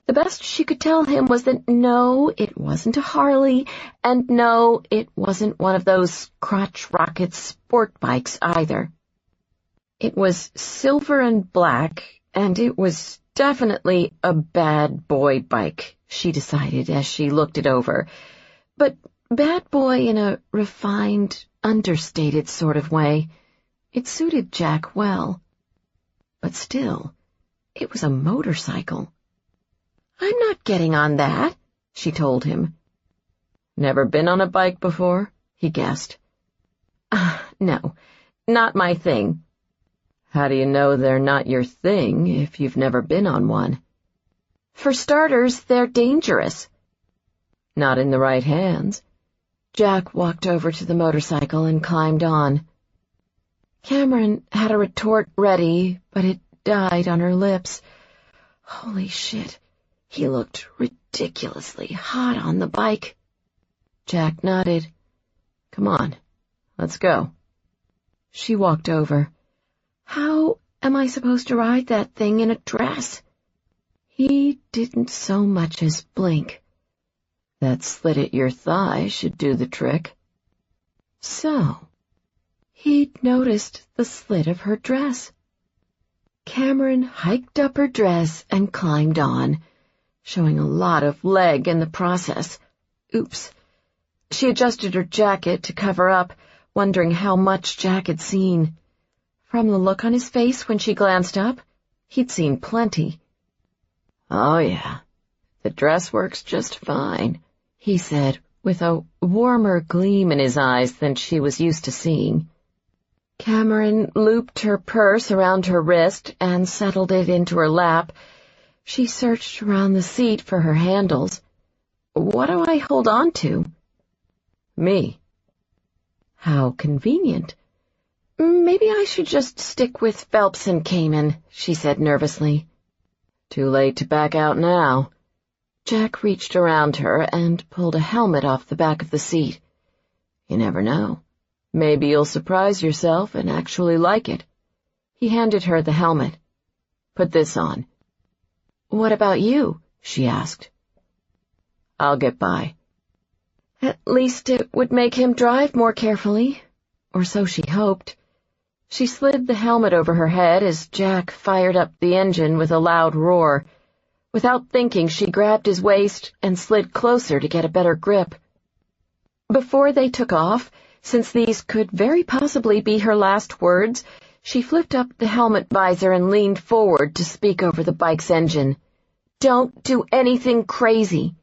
the best she could tell him was that no, it wasn't a Harley, and no, it wasn't one of those crotch rocket sport bikes either. It was silver and black, and it was definitely a bad boy bike, she decided as she looked it over. But bad boy in a refined, understated sort of way. It suited Jack well. But still, it was a motorcycle. "I'm not getting on that," she told him. "Never been on a bike before?" he guessed. No, not my thing." "How do you know they're not your thing if you've never been on one?" "For starters, they're dangerous." "Not in the right hands." Jack walked over to the motorcycle and climbed on. Cameron had a retort ready, but it died on her lips. Holy shit, he looked ridiculously hot on the bike. Jack nodded. "Come on, let's go." She walked over. "How am I supposed to ride that thing in a dress?" He didn't so much as blink. "That slit at your thigh should do the trick." So, he'd noticed the slit of her dress. Cameron hiked up her dress and climbed on, showing a lot of leg in the process. Oops. She adjusted her jacket to cover up, wondering how much Jack had seen. From the look on his face when she glanced up, he'd seen plenty. "Oh, yeah, the dress works just fine," he said, with a warmer gleam in his eyes than she was used to seeing. Cameron looped her purse around her wrist and settled it into her lap. She searched around the seat for her handles. "What do I hold on to?" "Me." "How convenient." "Maybe I should just stick with Phelps and Kamen," she said nervously. "Too late to back out now." Jack reached around her and pulled a helmet off the back of the seat. "You never know. Maybe you'll surprise yourself and actually like it." He handed her the helmet. Put this on." "What about you?" she asked. "I'll get by." At least it would make him drive more carefully, or so she hoped. She slid the helmet over her head as Jack fired up the engine with a loud roar. Without thinking, she grabbed his waist and slid closer to get a better grip. Before they took off, since these could very possibly be her last words, she flipped up the helmet visor and leaned forward to speak over the bike's engine. "Don't do anything crazy.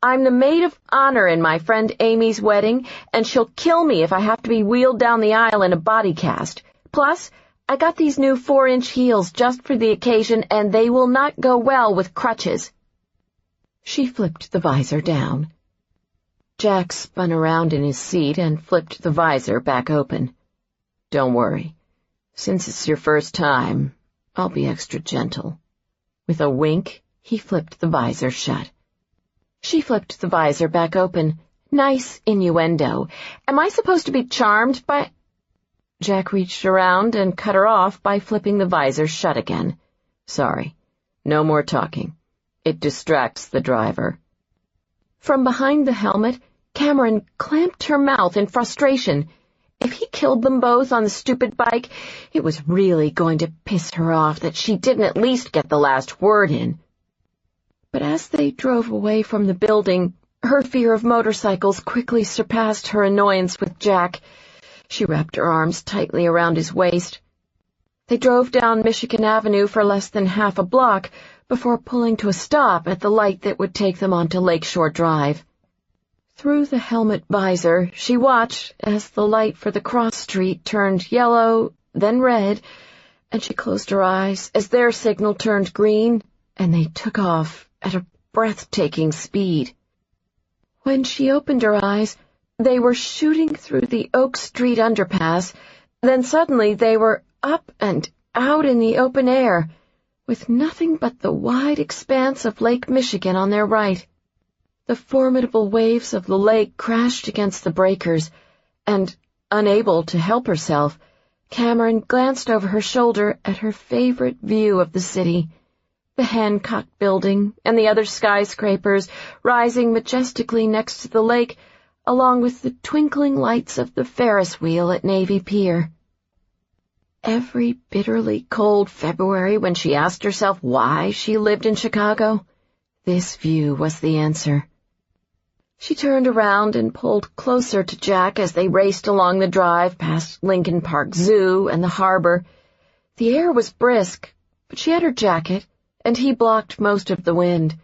I'm the maid of honor in my friend Amy's wedding, and she'll kill me if I have to be wheeled down the aisle in a body cast. Plus, I got these new 4-inch heels just for the occasion, and they will not go well with crutches." She flipped the visor down. Jack spun around in his seat and flipped the visor back open. "Don't worry. Since it's your first time, I'll be extra gentle." With a wink, he flipped the visor shut. She flipped the visor back open. Nice innuendo. Am I supposed to be charmed by— Jack reached around and cut her off by flipping the visor shut again. "Sorry. No more talking. It distracts the driver." From behind the helmet, Cameron clamped her mouth in frustration. If he killed them both on the stupid bike, it was really going to piss her off that she didn't at least get the last word in. But as they drove away from the building, her fear of motorcycles quickly surpassed her annoyance with Jack. She wrapped her arms tightly around his waist. They drove down Michigan Avenue for less than half a block before pulling to a stop at the light that would take them onto Lakeshore Drive. Through the helmet visor, she watched as the light for the cross street turned yellow, then red, and she closed her eyes as their signal turned green, and they took off at a breathtaking speed. When she opened her eyes, they were shooting through the Oak Street underpass, then suddenly they were up and out in the open air, with nothing but the wide expanse of Lake Michigan on their right. The formidable waves of the lake crashed against the breakers, and, unable to help herself, Cameron glanced over her shoulder at her favorite view of the city, the Hancock Building and the other skyscrapers rising majestically next to the lake, along with the twinkling lights of the Ferris wheel at Navy Pier. Every bitterly cold February when she asked herself why she lived in Chicago, this view was the answer. She turned around and pulled closer to Jack as they raced along the drive past Lincoln Park Zoo and the harbor. The air was brisk, but she had her jacket, and he blocked most of the wind.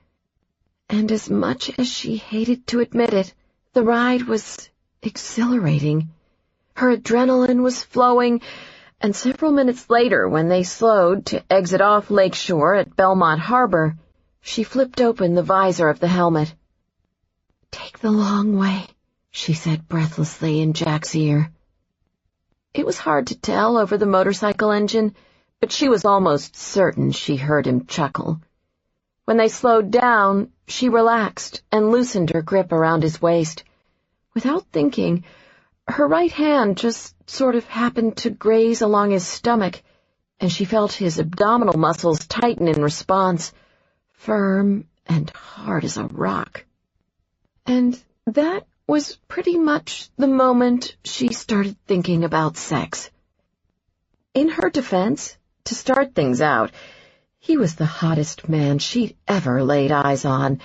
And as much as she hated to admit it, the ride was exhilarating. Her adrenaline was flowing, and several minutes later, when they slowed to exit off Lakeshore at Belmont Harbor, she flipped open the visor of the helmet. "Take the long way," she said breathlessly in Jack's ear. It was hard to tell over the motorcycle engine, but she was almost certain she heard him chuckle. When they slowed down, she relaxed and loosened her grip around his waist. Without thinking, her right hand just sort of happened to graze along his stomach, and she felt his abdominal muscles tighten in response, firm and hard as a rock. And that was pretty much the moment she started thinking about sex. In her defense, to start things out, he was the hottest man she'd ever laid eyes on,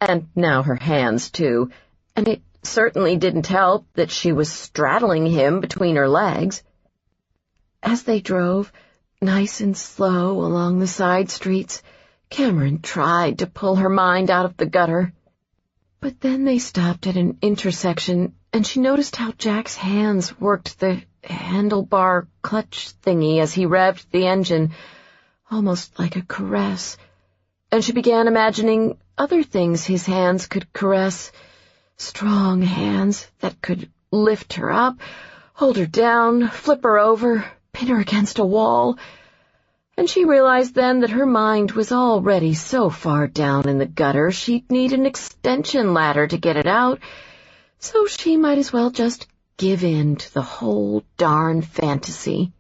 and now her hands, too, and it certainly didn't help that she was straddling him between her legs. As they drove, nice and slow, along the side streets, Cameron tried to pull her mind out of the gutter. But then they stopped at an intersection, and she noticed how Jack's hands worked the handlebar clutch thingy as he revved the engine, almost like a caress, and she began imagining other things his hands could caress, strong hands that could lift her up, hold her down, flip her over, pin her against a wall. And she realized then that her mind was already so far down in the gutter she'd need an extension ladder to get it out, so she might as well just give in to the whole darn fantasy.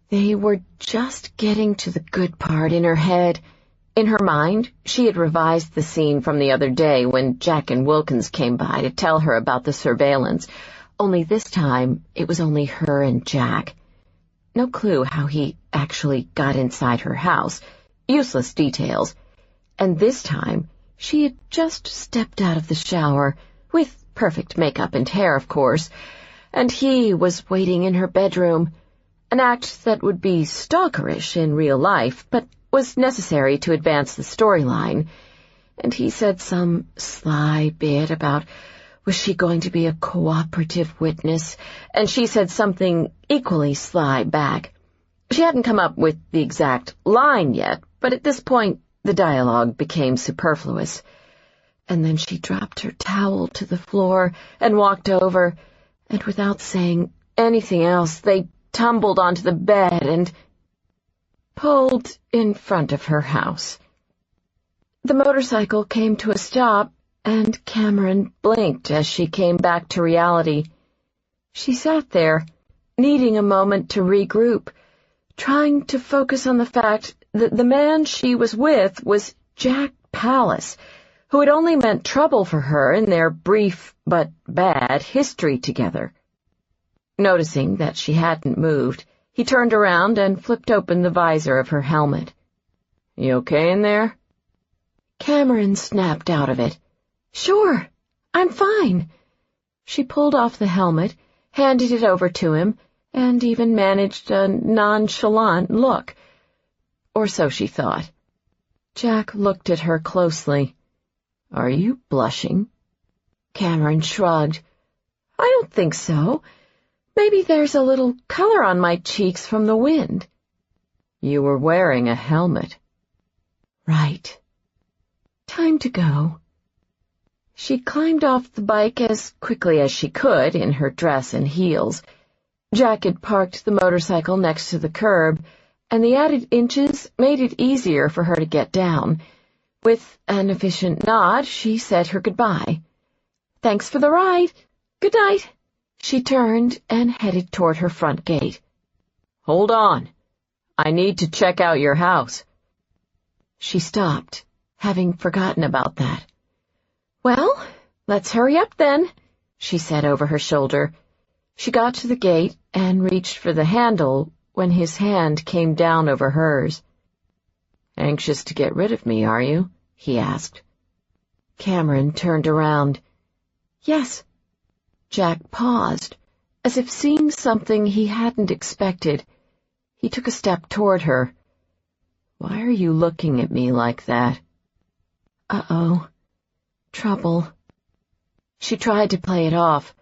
They were just getting to the good part in her head. In her mind, she had revised the scene from the other day when Jack and Wilkins came by to tell her about the surveillance, only this time it was only her and Jack. No clue how he actually got inside her house. Useless details. And this time, she had just stepped out of the shower, with perfect makeup and hair, of course, and he was waiting in her bedroom, an act that would be stalkerish in real life, but was necessary to advance the storyline. And he said some sly bit about was she going to be a cooperative witness, and she said something equally sly back. She hadn't come up with the exact line yet, but at this point the dialogue became superfluous. And then she dropped her towel to the floor and walked over, and without saying anything else, they tumbled onto the bed and pulled in front of her house. The motorcycle came to a stop, and Cameron blinked as she came back to reality. She sat there, needing a moment to regroup, trying to focus on the fact that the man she was with was Jack Pallas, who had only meant trouble for her in their brief but bad history together. Noticing that she hadn't moved, he turned around and flipped open the visor of her helmet. "You okay in there?" Cameron snapped out of it. "Sure, I'm fine." She pulled off the helmet, handed it over to him, and even managed a nonchalant look. Or so she thought. Jack looked at her closely. "Are you blushing?" Cameron shrugged. "I don't think so. Maybe there's a little color on my cheeks from the wind." "You were wearing a helmet." "Right. Time to go." She climbed off the bike as quickly as she could in her dress and heels. Jack had parked the motorcycle next to the curb, and the added inches made it easier for her to get down. With an efficient nod, she said her goodbye. "Thanks for the ride. Good night." She turned and headed toward her front gate. "Hold on. I need to check out your house." She stopped, having forgotten about that. "Well, let's hurry up then," she said over her shoulder. She got to the gate and reached for the handle when his hand came down over hers. "Anxious to get rid of me, are you?" he asked. Cameron turned around. "Yes." Jack paused, as if seeing something he hadn't expected. He took a step toward her. "Why are you looking at me like that?" "Uh-oh. Trouble." She tried to play it off.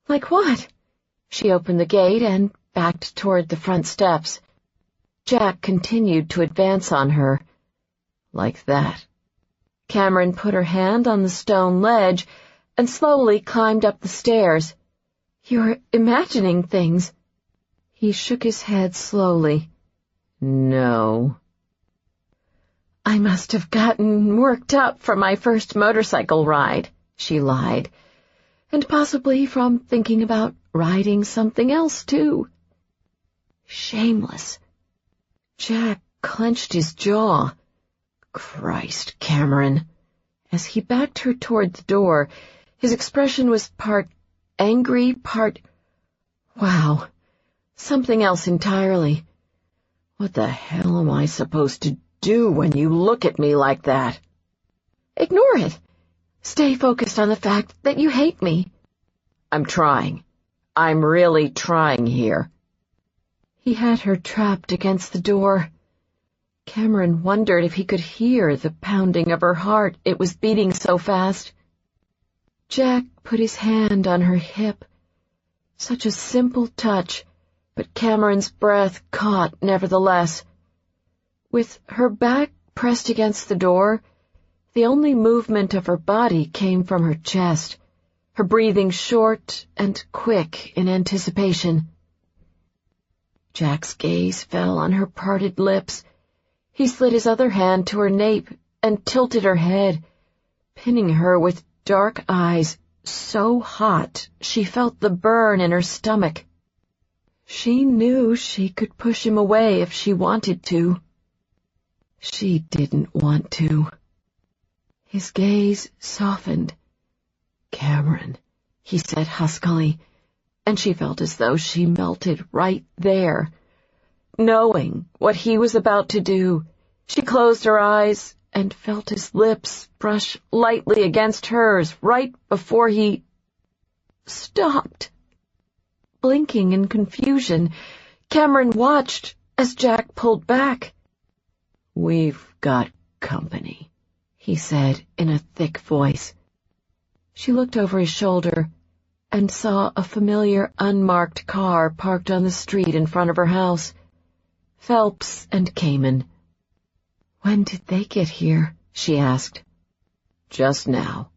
"Like what?" She opened the gate and backed toward the front steps. Jack continued to advance on her. "Like that." Cameron put her hand on the stone ledge and slowly climbed up the stairs. "You're imagining things." He shook his head slowly. "No." "I must have gotten worked up from my first motorcycle ride," she lied, "and possibly from thinking about riding something else, too." Shameless. Jack clenched his jaw. "Christ, Cameron." As he backed her toward the door, his expression was part angry, part, wow, something else entirely. "What the hell am I supposed to do when you look at me like that?" "Ignore it. Stay focused on the fact that you hate me." "I'm trying. I'm really trying here." He had her trapped against the door. Cameron wondered if he could hear the pounding of her heart. It was beating so fast. Jack put his hand on her hip. Such a simple touch, but Cameron's breath caught nevertheless. With her back pressed against the door, the only movement of her body came from her chest, her breathing short and quick in anticipation. Jack's gaze fell on her parted lips. He slid his other hand to her nape and tilted her head, pinning her with dark eyes so hot she felt the burn in her stomach. She knew she could push him away if she wanted to. She didn't want to. His gaze softened. "Cameron," he said huskily, and she felt as though she melted right there. Knowing what he was about to do, she closed her eyes and felt his lips brush lightly against hers right before he stopped. Blinking in confusion, Cameron watched as Jack pulled back. "We've got company," he said in a thick voice. She looked over his shoulder and saw a familiar unmarked car parked on the street in front of her house. Phelps and Cayman. "When did they get here?" she asked. "Just now.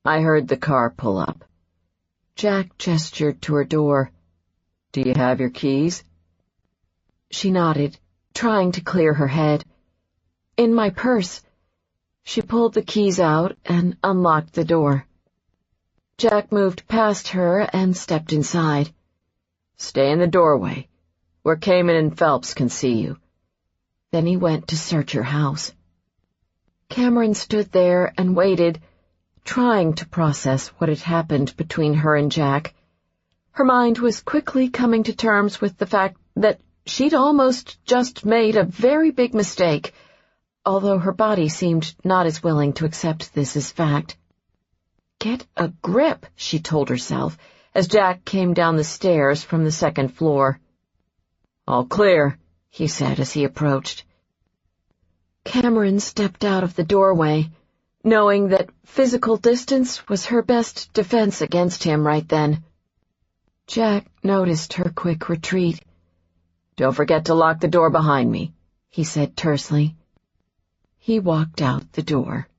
I heard the car pull up." Jack gestured to her door. "Do you have your keys?" She nodded, trying to clear her head. "In my purse." She pulled the keys out and unlocked the door. Jack moved past her and stepped inside. "Stay in the doorway, where Cayman and Phelps can see you." Then he went to search her house. Cameron stood there and waited, trying to process what had happened between her and Jack. Her mind was quickly coming to terms with the fact that she'd almost just made a very big mistake, although her body seemed not as willing to accept this as fact. "Get a grip," she told herself, as Jack came down the stairs from the second floor. "All clear," he said as he approached. Cameron stepped out of the doorway, knowing that physical distance was her best defense against him right then. Jack noticed her quick retreat. "Don't forget to lock the door behind me," he said tersely. He walked out the door.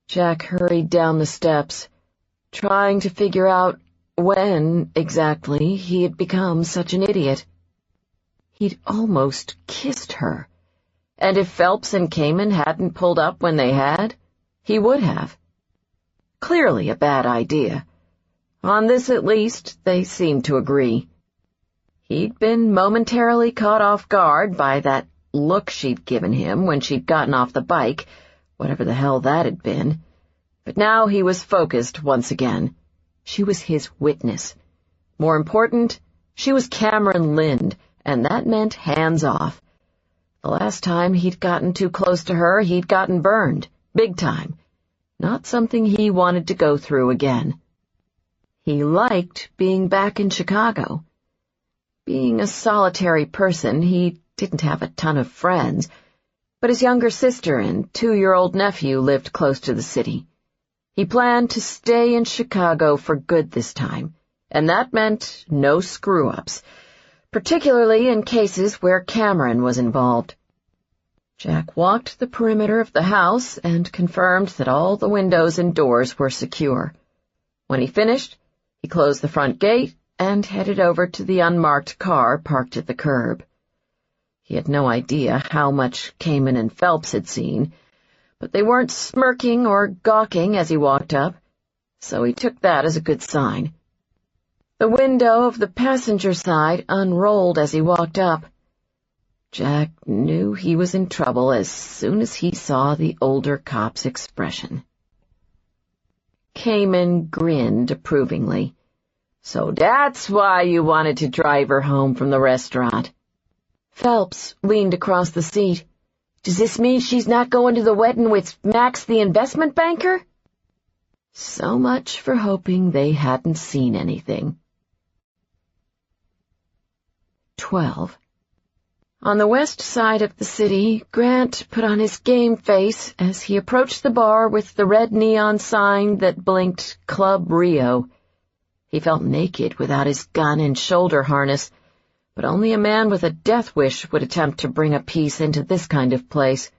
Jack hurried down the steps, trying to figure out when, exactly, he had become such an idiot. He'd almost kissed her, and if Phelps and Cayman hadn't pulled up when they had, he would have. Clearly a bad idea. On this, at least, they seemed to agree. He'd been momentarily caught off guard by that look she'd given him when she'd gotten off the bike, whatever the hell that had been. But now he was focused once again. She was his witness. More important, she was Cameron Lynde, and that meant hands off. The last time he'd gotten too close to her, he'd gotten burned, big time. Not something he wanted to go through again. He liked being back in Chicago. Being a solitary person, he didn't have a ton of friends, but his younger sister and 2-year-old nephew lived close to the city. He planned to stay in Chicago for good this time, and that meant no screw-ups, particularly in cases where Cameron was involved. Jack walked the perimeter of the house and confirmed that all the windows and doors were secure. When he finished, he closed the front gate and headed over to the unmarked car parked at the curb. He had no idea how much Cayman and Phelps had seen, but they weren't smirking or gawking as he walked up, so he took that as a good sign. The window of the passenger side unrolled as he walked up. Jack knew he was in trouble as soon as he saw the older cop's expression. Cayman grinned approvingly. "So that's why you wanted to drive her home from the restaurant." Phelps leaned across the seat. "Does this mean she's not going to the wedding with Max the investment banker?" So much for hoping they hadn't seen anything. 12. On the west side of the city, Grant put on his game face as he approached the bar with the red neon sign that blinked Club Rio. He felt naked without his gun and shoulder harness, but only a man with a death wish would attempt to bring a piece into this kind of place.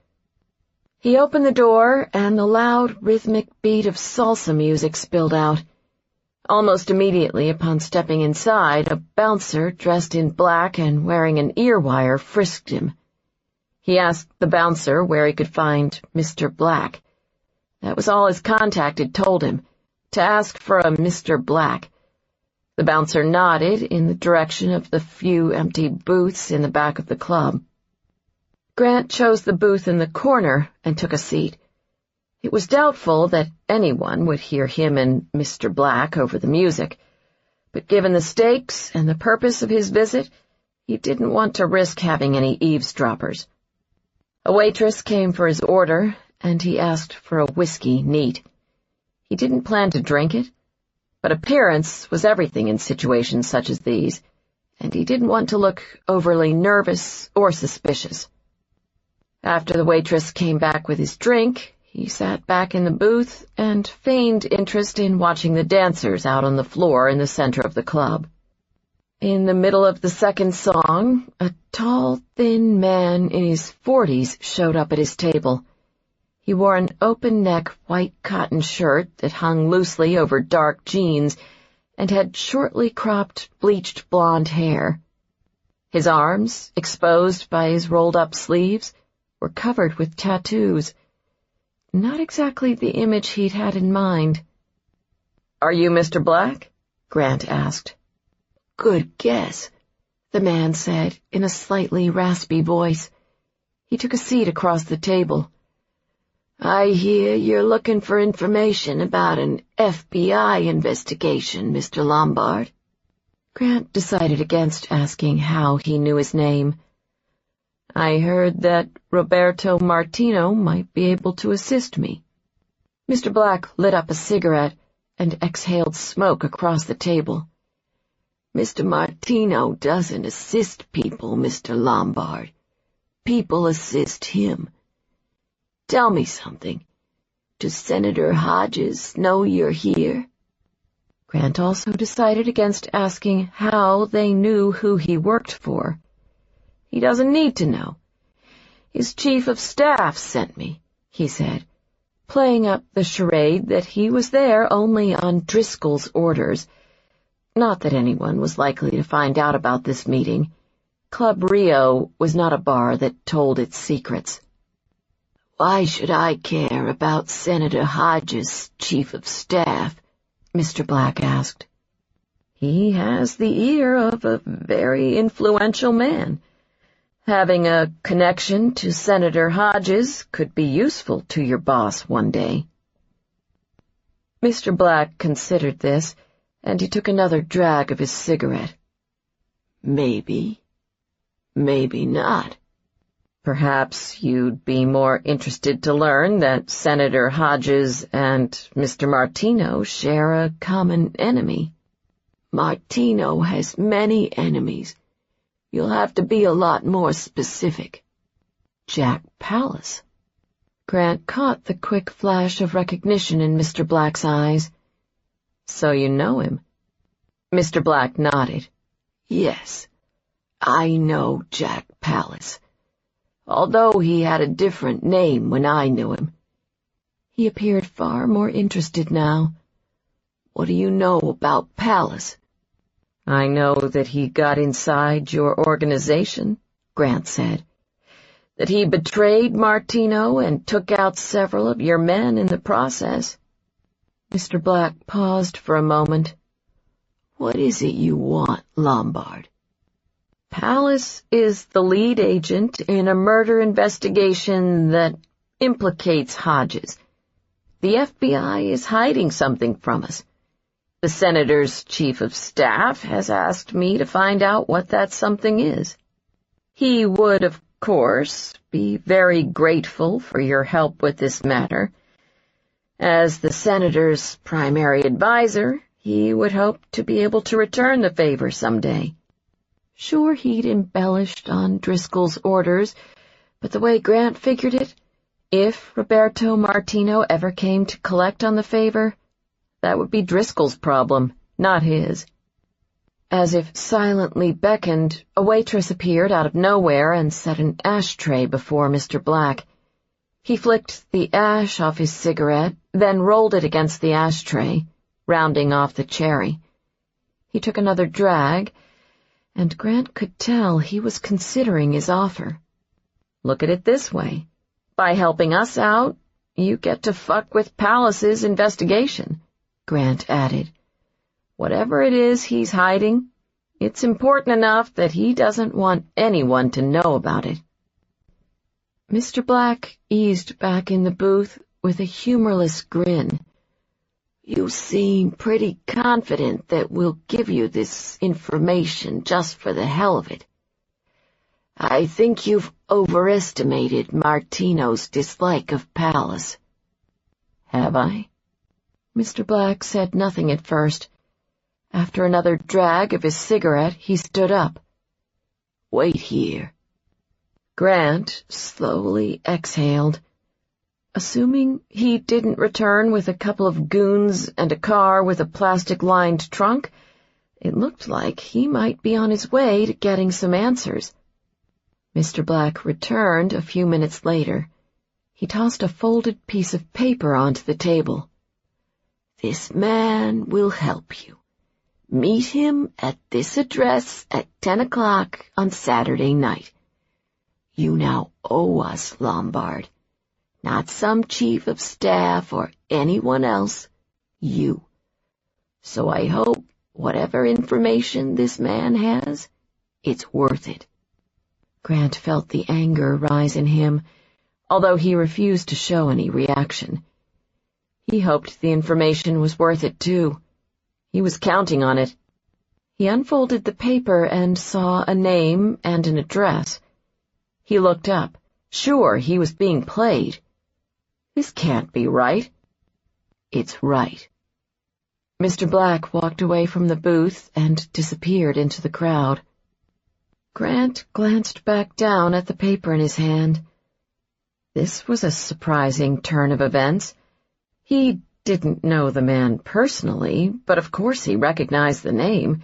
He opened the door, and the loud, rhythmic beat of salsa music spilled out. Almost immediately upon stepping inside, a bouncer dressed in black and wearing an ear wire frisked him. He asked the bouncer where he could find Mr. Black. That was all his contact had told him, to ask for a Mr. Black. The bouncer nodded in the direction of the few empty booths in the back of the club. Grant chose the booth in the corner and took a seat. It was doubtful that anyone would hear him and Mr. Black over the music, but given the stakes and the purpose of his visit, he didn't want to risk having any eavesdroppers. A waitress came for his order, and he asked for a whiskey neat. He didn't plan to drink it, but appearance was everything in situations such as these, and he didn't want to look overly nervous or suspicious. After the waitress came back with his drink, he sat back in the booth and feigned interest in watching the dancers out on the floor in the center of the club. In the middle of the second song, a tall, thin man in his 40s showed up at his table. He wore an open-neck white cotton shirt that hung loosely over dark jeans and had shortly cropped, bleached blonde hair. His arms, exposed by his rolled-up sleeves, were covered with tattoos. Not exactly the image he'd had in mind. "Are you Mr. Black?" Grant asked. "Good guess," the man said in a slightly raspy voice. He took a seat across the table. "I hear you're looking for information about an FBI investigation, Mr. Lombard." Grant decided against asking how he knew his name. "I heard that Roberto Martino might be able to assist me." Mr. Black lit up a cigarette and exhaled smoke across the table. "Mr. Martino doesn't assist people, Mr. Lombard. People assist him. Tell me something. Does Senator Hodges know you're here?" Grant also decided against asking how they knew who he worked for. "He doesn't need to know. His chief of staff sent me," he said, playing up the charade that he was there only on Driscoll's orders. Not that anyone was likely to find out about this meeting. Club Rio was not a bar that told its secrets. "Why should I care about Senator Hodges' chief of staff?" Mr. Black asked. "He has the ear of a very influential man. Having a connection to Senator Hodges could be useful to your boss one day." Mr. Black considered this, and he took another drag of his cigarette. "Maybe. Maybe not. Perhaps you'd be more interested to learn that Senator Hodges and Mr. Martino share a common enemy." "Martino has many enemies. You'll have to be a lot more specific." "Jack Pallas." Grant caught the quick flash of recognition in Mr. Black's eyes. "So you know him?" Mr. Black nodded. "Yes, I know Jack Pallas. Although he had a different name when I knew him." He appeared far more interested now. "What do you know about Pallas?" "I know that he got inside your organization," Grant said. "That he betrayed Martino and took out several of your men in the process." Mr. Black paused for a moment. "What is it you want, Lombard?" "Pallas is the lead agent in a murder investigation that implicates Hodges. The FBI is hiding something from us. The senator's chief of staff has asked me to find out what that something is. He would, of course, be very grateful for your help with this matter. As the senator's primary advisor, he would hope to be able to return the favor someday." Sure, he'd embellished on Driscoll's orders, but the way Grant figured it, if Roberto Martino ever came to collect on the favor, that would be Driscoll's problem, not his. As if silently beckoned, a waitress appeared out of nowhere and set an ashtray before Mr. Black. He flicked the ash off his cigarette, then rolled it against the ashtray, rounding off the cherry. He took another drag, and Grant could tell he was considering his offer. "Look at it this way. By helping us out, you get to fuck with Pallas's investigation," Grant added. Whatever it is he's hiding, it's important enough that he doesn't want anyone to know about it." Mr. Black eased back in the booth with a humorless grin. "You seem pretty confident that we'll give you this information just for the hell of it. I think you've overestimated Martino's dislike of Pallas." "Have I?" Mr. Black said nothing at first. After another drag of his cigarette, he stood up. "Wait here." Grant slowly exhaled. Assuming he didn't return with a couple of goons and a car with a plastic-lined trunk, it looked like he might be on his way to getting some answers. Mr. Black returned a few minutes later. He tossed a folded piece of paper onto the table. "This man will help you. Meet him at this address at 10 o'clock on Saturday night. You now owe us, Lombard. Not some chief of staff or anyone else. You. So I hope whatever information this man has, it's worth it." Grant felt the anger rise in him, although he refused to show any reaction. He hoped the information was worth it, too. He was counting on it. He unfolded the paper and saw a name and an address. He looked up, sure he was being played. This can't be right. It's right. Mr. Black walked away from the booth and disappeared into the crowd. Grant glanced back down at the paper in his hand. This was a surprising turn of events. He didn't know the man personally, but of course he recognized the name.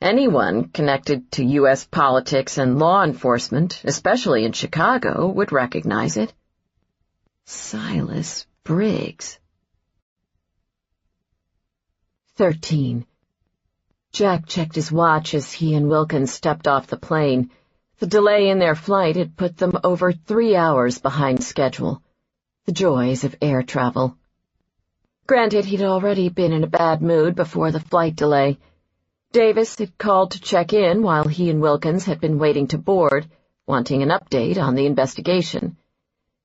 Anyone connected to U.S. politics and law enforcement, especially in Chicago, would recognize it. Silas Briggs. 13. Jack checked his watch as he and Wilkins stepped off the plane. The delay in their flight had put them over 3 hours behind schedule. The joys of air travel. Granted, he'd already been in a bad mood before the flight delay. Davis had called to check in while he and Wilkins had been waiting to board, wanting an update on the investigation.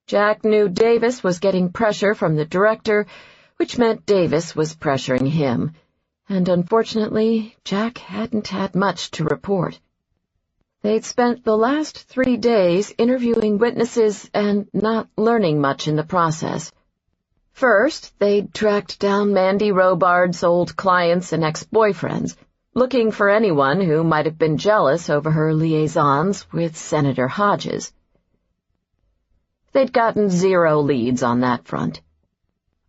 Jack knew Davis was getting pressure from the director, which meant Davis was pressuring him, and unfortunately, Jack hadn't had much to report. They'd spent the last 3 days interviewing witnesses and not learning much in the process. First, they'd tracked down Mandy Robard's old clients and ex-boyfriends, looking for anyone who might have been jealous over her liaisons with Senator Hodges. They'd gotten 0 leads on that front.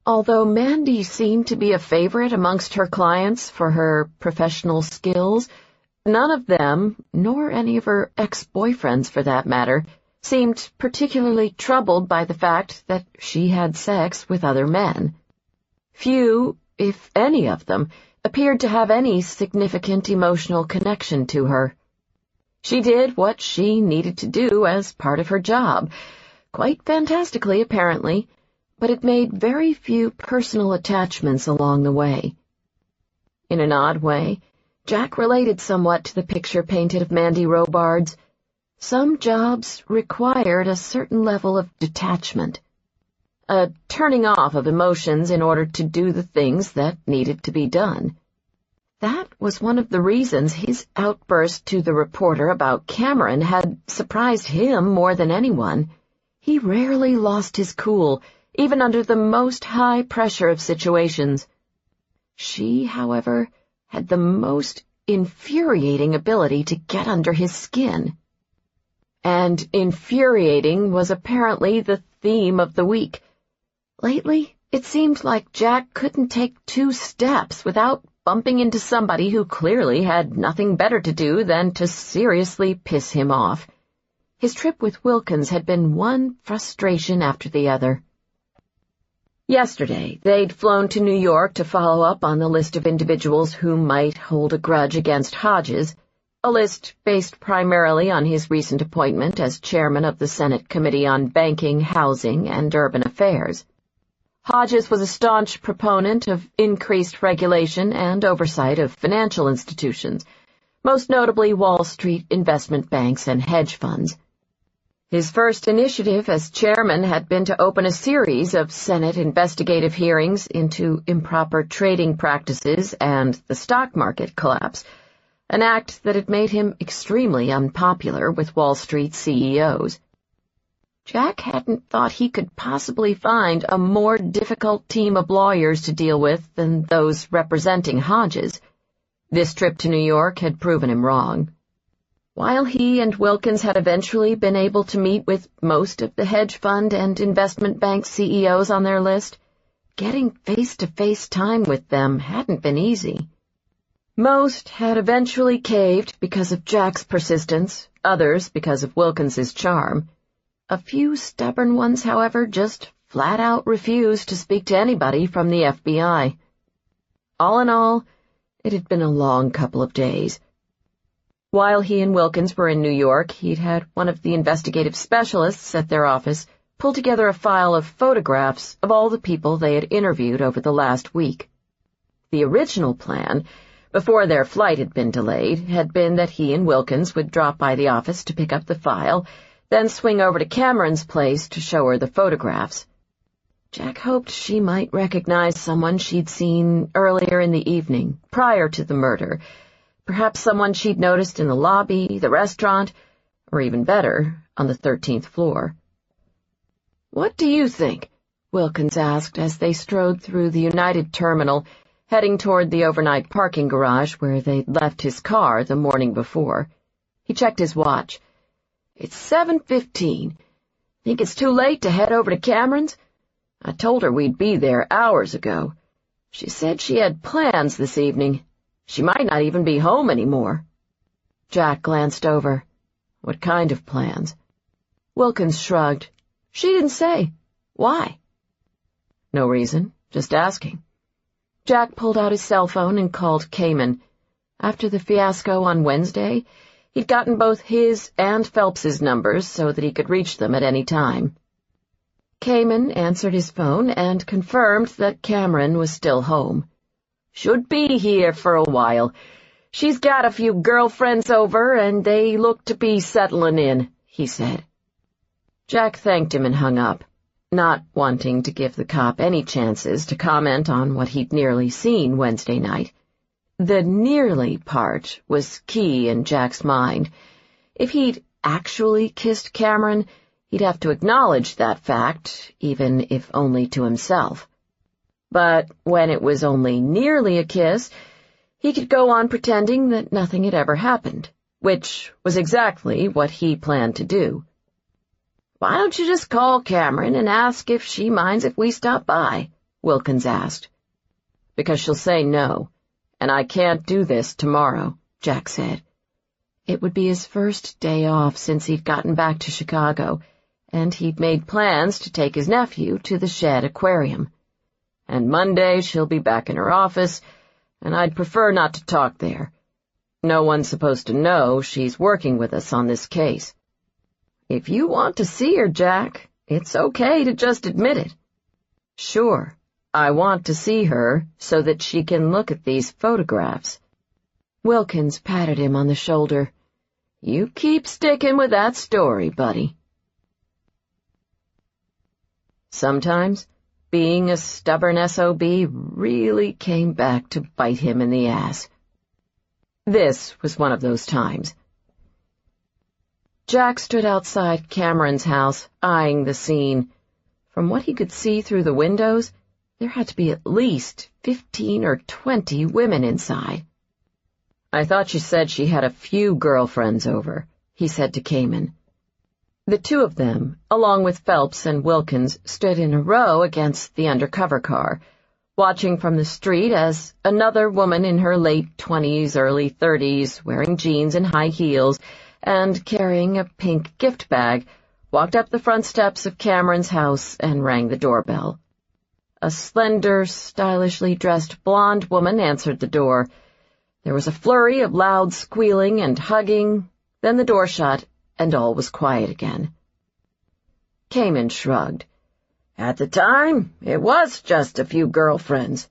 Although Mandy seemed to be a favorite amongst her clients for her professional skills, none of them, nor any of her ex-boyfriends for that matter, seemed particularly troubled by the fact that she had sex with other men. Few, if any of them, appeared to have any significant emotional connection to her. She did what she needed to do as part of her job, quite fantastically apparently, but it made very few personal attachments along the way. In an odd way, Jack related somewhat to the picture painted of Mandy Robard's. Some jobs required a certain level of detachment, a turning off of emotions in order to do the things that needed to be done. That was one of the reasons his outburst to the reporter about Cameron had surprised him more than anyone. He rarely lost his cool, even under the most high pressure of situations. She, however, had the most infuriating ability to get under his skin. And infuriating was apparently the theme of the week. Lately, it seemed like Jack couldn't take 2 steps without bumping into somebody who clearly had nothing better to do than to seriously piss him off. His trip with Wilkins had been one frustration after the other. Yesterday, they'd flown to New York to follow up on the list of individuals who might hold a grudge against Hodges, a list based primarily on his recent appointment as chairman of the Senate Committee on Banking, Housing, and Urban Affairs. Hodges was a staunch proponent of increased regulation and oversight of financial institutions, most notably Wall Street investment banks and hedge funds. His first initiative as chairman had been to open a series of Senate investigative hearings into improper trading practices and the stock market collapse, an act that had made him extremely unpopular with Wall Street CEOs. Jack hadn't thought he could possibly find a more difficult team of lawyers to deal with than those representing Hodges. This trip to New York had proven him wrong. While he and Wilkins had eventually been able to meet with most of the hedge fund and investment bank CEOs on their list, getting face-to-face time with them hadn't been easy. Most had eventually caved because of Jack's persistence, others because of Wilkins's charm. A few stubborn ones, however, just flat-out refused to speak to anybody from the FBI. All in all, it had been a long couple of days. While he and Wilkins were in New York, he'd had one of the investigative specialists at their office pull together a file of photographs of all the people they had interviewed over the last week. The original plan, before their flight had been delayed, had been that he and Wilkins would drop by the office to pick up the file, then swing over to Cameron's place to show her the photographs. Jack hoped she might recognize someone she'd seen earlier in the evening, prior to the murder, perhaps someone she'd noticed in the lobby, the restaurant, or even better, on the 13th floor. "What do you think?" Wilkins asked as they strode through the United Terminal, heading toward the overnight parking garage where they'd left his car the morning before. He checked his watch. "It's 7:15. Think it's too late to head over to Cameron's? I told her we'd be there hours ago. She said she had plans this evening. She might not even be home anymore." Jack glanced over. "What kind of plans?" Wilkins shrugged. "She didn't say. Why?" "No reason. Just asking." Jack pulled out his cell phone and called Cayman. After the fiasco on Wednesday, he'd gotten both his and Phelps's numbers so that he could reach them at any time. Cayman answered his phone and confirmed that Cameron was still home. "Should be here for a while. She's got a few girlfriends over, and they look to be settling in," he said. Jack thanked him and hung up, not wanting to give the cop any chances to comment on what he'd nearly seen Wednesday night. The nearly part was key in Jack's mind. If he'd actually kissed Cameron, he'd have to acknowledge that fact, even if only to himself. But when it was only nearly a kiss, he could go on pretending that nothing had ever happened, which was exactly what he planned to do. "Why don't you just call Cameron and ask if she minds if we stop by?" Wilkins asked. "Because she'll say no. And I can't do this tomorrow," Jack said. It would be his first day off since he'd gotten back to Chicago, and he'd made plans to take his nephew to the Shed Aquarium. "And Monday she'll be back in her office, and I'd prefer not to talk there. No one's supposed to know she's working with us on this case." "If you want to see her, Jack, it's okay to just admit it." "Sure. I want to see her so that she can look at these photographs." Wilkins patted him on the shoulder. "You keep sticking with that story, buddy." Sometimes, being a stubborn SOB really came back to bite him in the ass. This was one of those times. Jack stood outside Cameron's house, eyeing the scene. From what he could see through the windows, there had to be at least 15 or 20 women inside. "I thought you said she had a few girlfriends over," he said to Cayman. The two of them, along with Phelps and Wilkins, stood in a row against the undercover car, watching from the street as another woman in her late 20s, early 30s, wearing jeans and high heels, and carrying a pink gift bag, walked up the front steps of Cameron's house and rang the doorbell. A slender, stylishly dressed blonde woman answered the door. There was a flurry of loud squealing and hugging, then the door shut, and all was quiet again. Cayman shrugged. At the time, it was just a few girlfriends.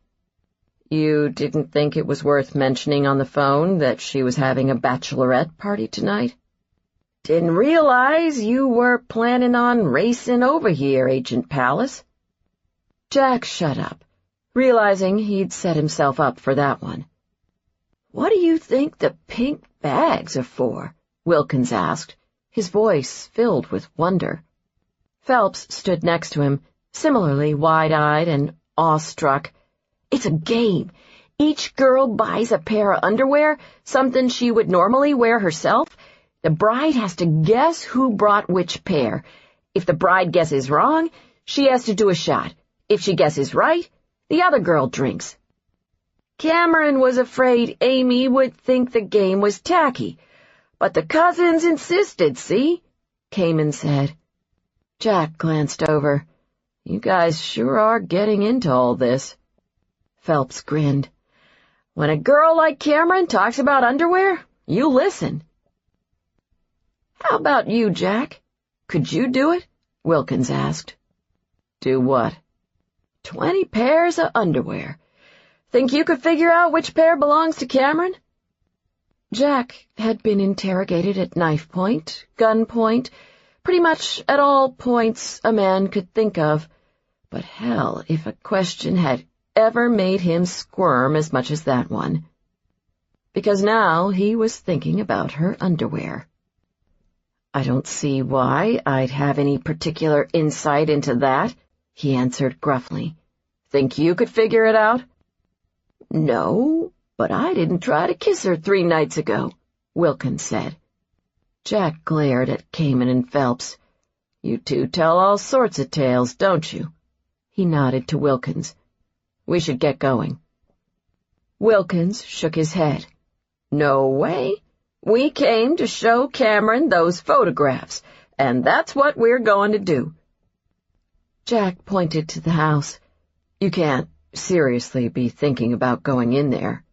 You didn't think it was worth mentioning on the phone that she was having a bachelorette party tonight? Didn't realize you were planning on racing over here, Agent Pallas. Jack shut up, realizing he'd set himself up for that one. What do you think the pink bags are for? Wilkins asked, his voice filled with wonder. Phelps stood next to him, similarly wide-eyed and awestruck. It's a game. Each girl buys a pair of underwear, something she would normally wear herself. The bride has to guess who brought which pair. If the bride guesses wrong, she has to do a shot. If she guesses right, the other girl drinks. Cameron was afraid Amy would think the game was tacky, but the cousins insisted, see? Kamen said. Jack glanced over. You guys sure are getting into all this. Phelps grinned. When a girl like Cameron talks about underwear, you listen. How about you, Jack? Could you do it? Wilkins asked. Do what? 20 pairs of underwear. Think you could figure out which pair belongs to Cameron? Jack had been interrogated at knife point, gun point, pretty much at all points a man could think of. But hell, if a question had ever made him squirm as much as that one. Because now he was thinking about her underwear. I don't see why I'd have any particular insight into that, he answered gruffly. Think you could figure it out? No, but I didn't try to kiss her 3 nights ago, Wilkins said. Jack glared at Kamen and Phelps. You two tell all sorts of tales, don't you? He nodded to Wilkins. We should get going. Wilkins shook his head. No way. We came to show Cameron those photographs, and that's what we're going to do. Jack pointed to the house. You can't seriously be thinking about going in there.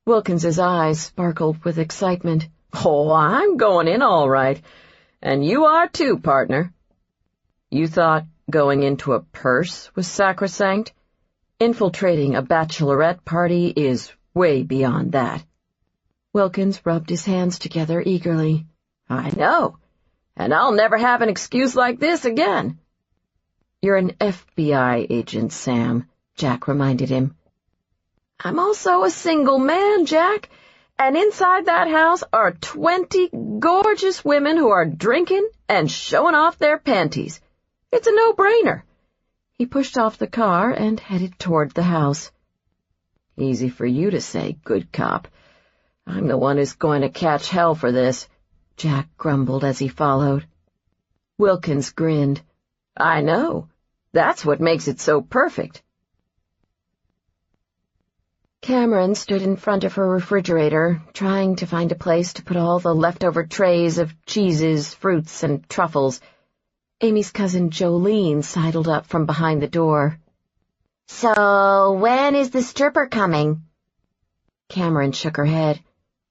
Wilkins's eyes sparkled with excitement. Oh, I'm going in all right. And you are too, partner. You thought going into a purse was sacrosanct? Infiltrating a bachelorette party is way beyond that. Wilkins rubbed his hands together eagerly. I know, and I'll never have an excuse like this again. You're an FBI agent, Sam, Jack reminded him. I'm also a single man, Jack, and inside that house are 20 gorgeous women who are drinking and showing off their panties. It's a no-brainer. He pushed off the car and headed toward the house. Easy for you to say, good cop. I'm the one who's going to catch hell for this, Jack grumbled as he followed. Wilkins grinned. I know. That's what makes it so perfect. Cameron stood in front of her refrigerator, trying to find a place to put all the leftover trays of cheeses, fruits, and truffles. Amy's cousin Jolene sidled up from behind the door. So, when is the stripper coming? Cameron shook her head.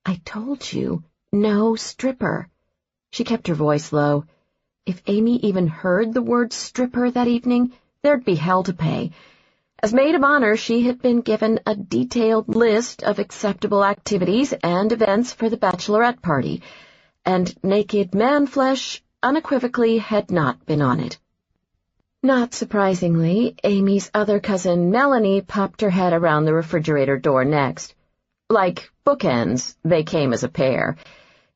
I told you, no stripper. She kept her voice low. If Amy even heard the word stripper that evening, there'd be hell to pay. As maid of honor, she had been given a detailed list of acceptable activities and events for the bachelorette party, and naked man-flesh unequivocally had not been on it. Not surprisingly, Amy's other cousin Melanie popped her head around the refrigerator door next. Like bookends, they came as a pair.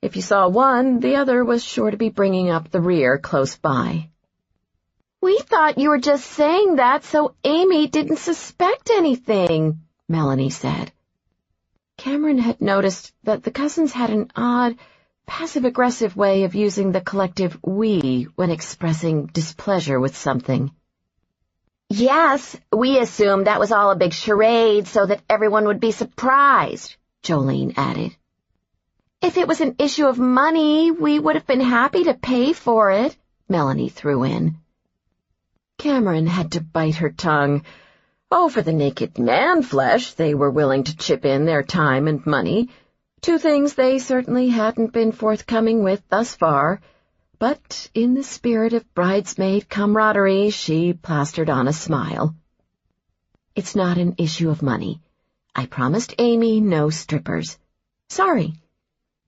If you saw one, the other was sure to be bringing up the rear close by. We thought you were just saying that so Amy didn't suspect anything, Melanie said. Cameron had noticed that the cousins had an odd, passive-aggressive way of using the collective we when expressing displeasure with something. Yes, we assumed that was all a big charade so that everyone would be surprised, Jolene added. If it was an issue of money, we would have been happy to pay for it, Melanie threw in. Cameron had to bite her tongue. Oh, for the naked man-flesh, they were willing to chip in their time and money, 2 things they certainly hadn't been forthcoming with thus far, but in the spirit of bridesmaid camaraderie, she plastered on a smile. "It's not an issue of money. I promised Amy no strippers. Sorry."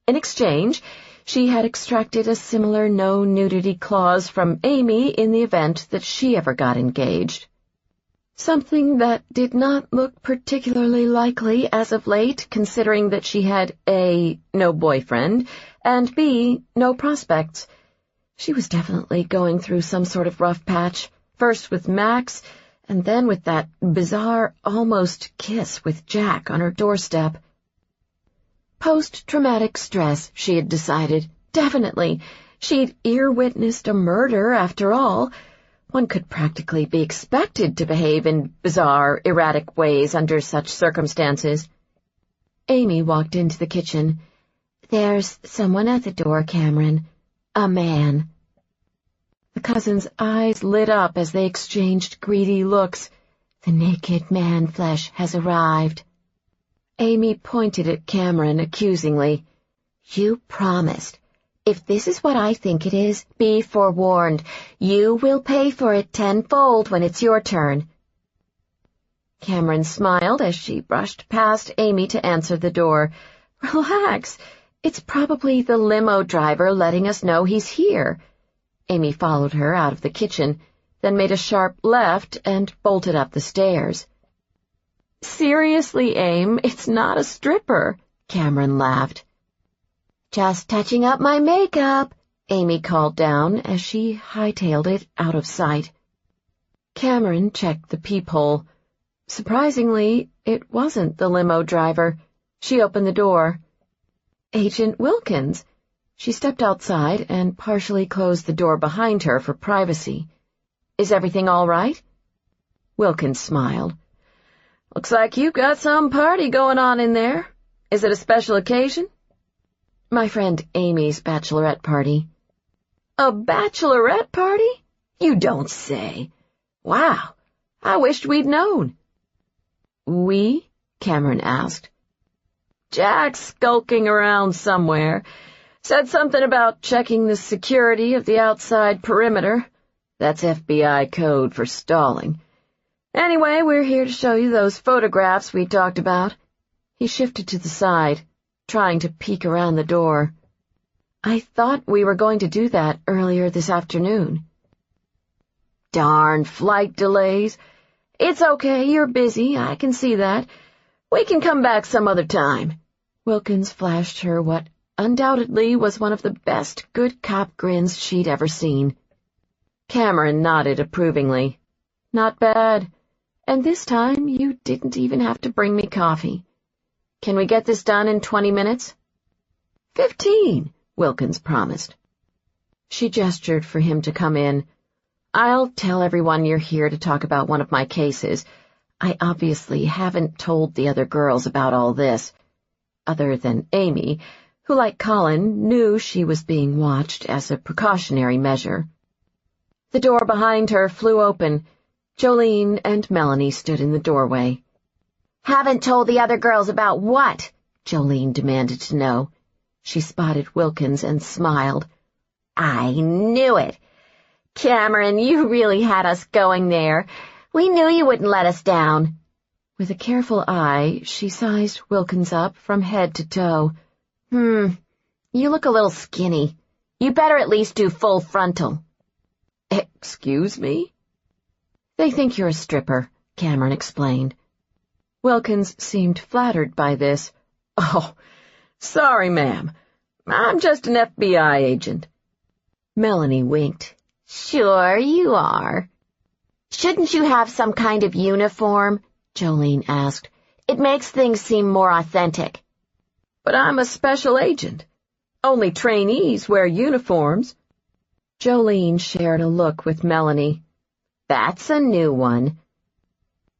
In exchange, she had extracted a similar no-nudity clause from Amy in the event that she ever got engaged. Something that did not look particularly likely as of late, considering that she had A, no boyfriend, and B, no prospects. She was definitely going through some sort of rough patch, first with Max, and then with that bizarre, almost kiss with Jack on her doorstep. Post-traumatic stress, she had decided. Definitely. She'd ear-witnessed a murder, after all. One could practically be expected to behave in bizarre, erratic ways under such circumstances. Amy walked into the kitchen. "There's someone at the door, Cameron. A man." The cousins' eyes lit up as they exchanged greedy looks. "The naked man-flesh has arrived." Amy pointed at Cameron accusingly. "You promised. If this is what I think it is, be forewarned. You will pay for it tenfold when it's your turn." Cameron smiled as she brushed past Amy to answer the door. "Relax. It's probably the limo driver letting us know he's here." Amy followed her out of the kitchen, then made a sharp left and bolted up the stairs. "Seriously, Aim, it's not a stripper," Cameron laughed. "Just touching up my makeup," Amy called down as she hightailed it out of sight. Cameron checked the peephole. Surprisingly, it wasn't the limo driver. She opened the door. "Agent Wilkins." She stepped outside and partially closed the door behind her for privacy. "Is everything all right?" Wilkins smiled. "Looks like you've got some party going on in there. Is it a special occasion?" "My friend Amy's bachelorette party." "A bachelorette party? You don't say. Wow, I wished we'd known." "We?" Cameron asked. "Jack's skulking around somewhere. Said something about checking the security of the outside perimeter. That's FBI code for stalling. Anyway, we're here to show you those photographs we talked about." He shifted to the side, trying to peek around the door. "I thought we were going to do that earlier this afternoon." "Darn flight delays. It's okay, you're busy, I can see that. We can come back some other time." Wilkins flashed her what undoubtedly was one of the best good cop grins she'd ever seen. Cameron nodded approvingly. "Not bad. And this time you didn't even have to bring me coffee. Can we get this done in 20 minutes? 15, Wilkins promised. She gestured for him to come in. "I'll tell everyone you're here to talk about one of my cases. I obviously haven't told the other girls about all this, other than Amy, who, like Colin, knew she was being watched as a precautionary measure." The door behind her flew open. Jolene and Melanie stood in the doorway. "Haven't told the other girls about what?" Jolene demanded to know. She spotted Wilkins and smiled. "I knew it. Cameron, you really had us going there. We knew you wouldn't let us down." With a careful eye, she sized Wilkins up from head to toe. You look a little skinny. You better at least do full frontal." "Excuse me?" "They think you're a stripper," Cameron explained. Wilkins seemed flattered by this. "Oh, sorry, ma'am. I'm just an FBI agent." Melanie winked. "Sure you are." "Shouldn't you have some kind of uniform?" Jolene asked. "It makes things seem more authentic." "But I'm a special agent. Only trainees wear uniforms." Jolene shared a look with Melanie. "That's a new one."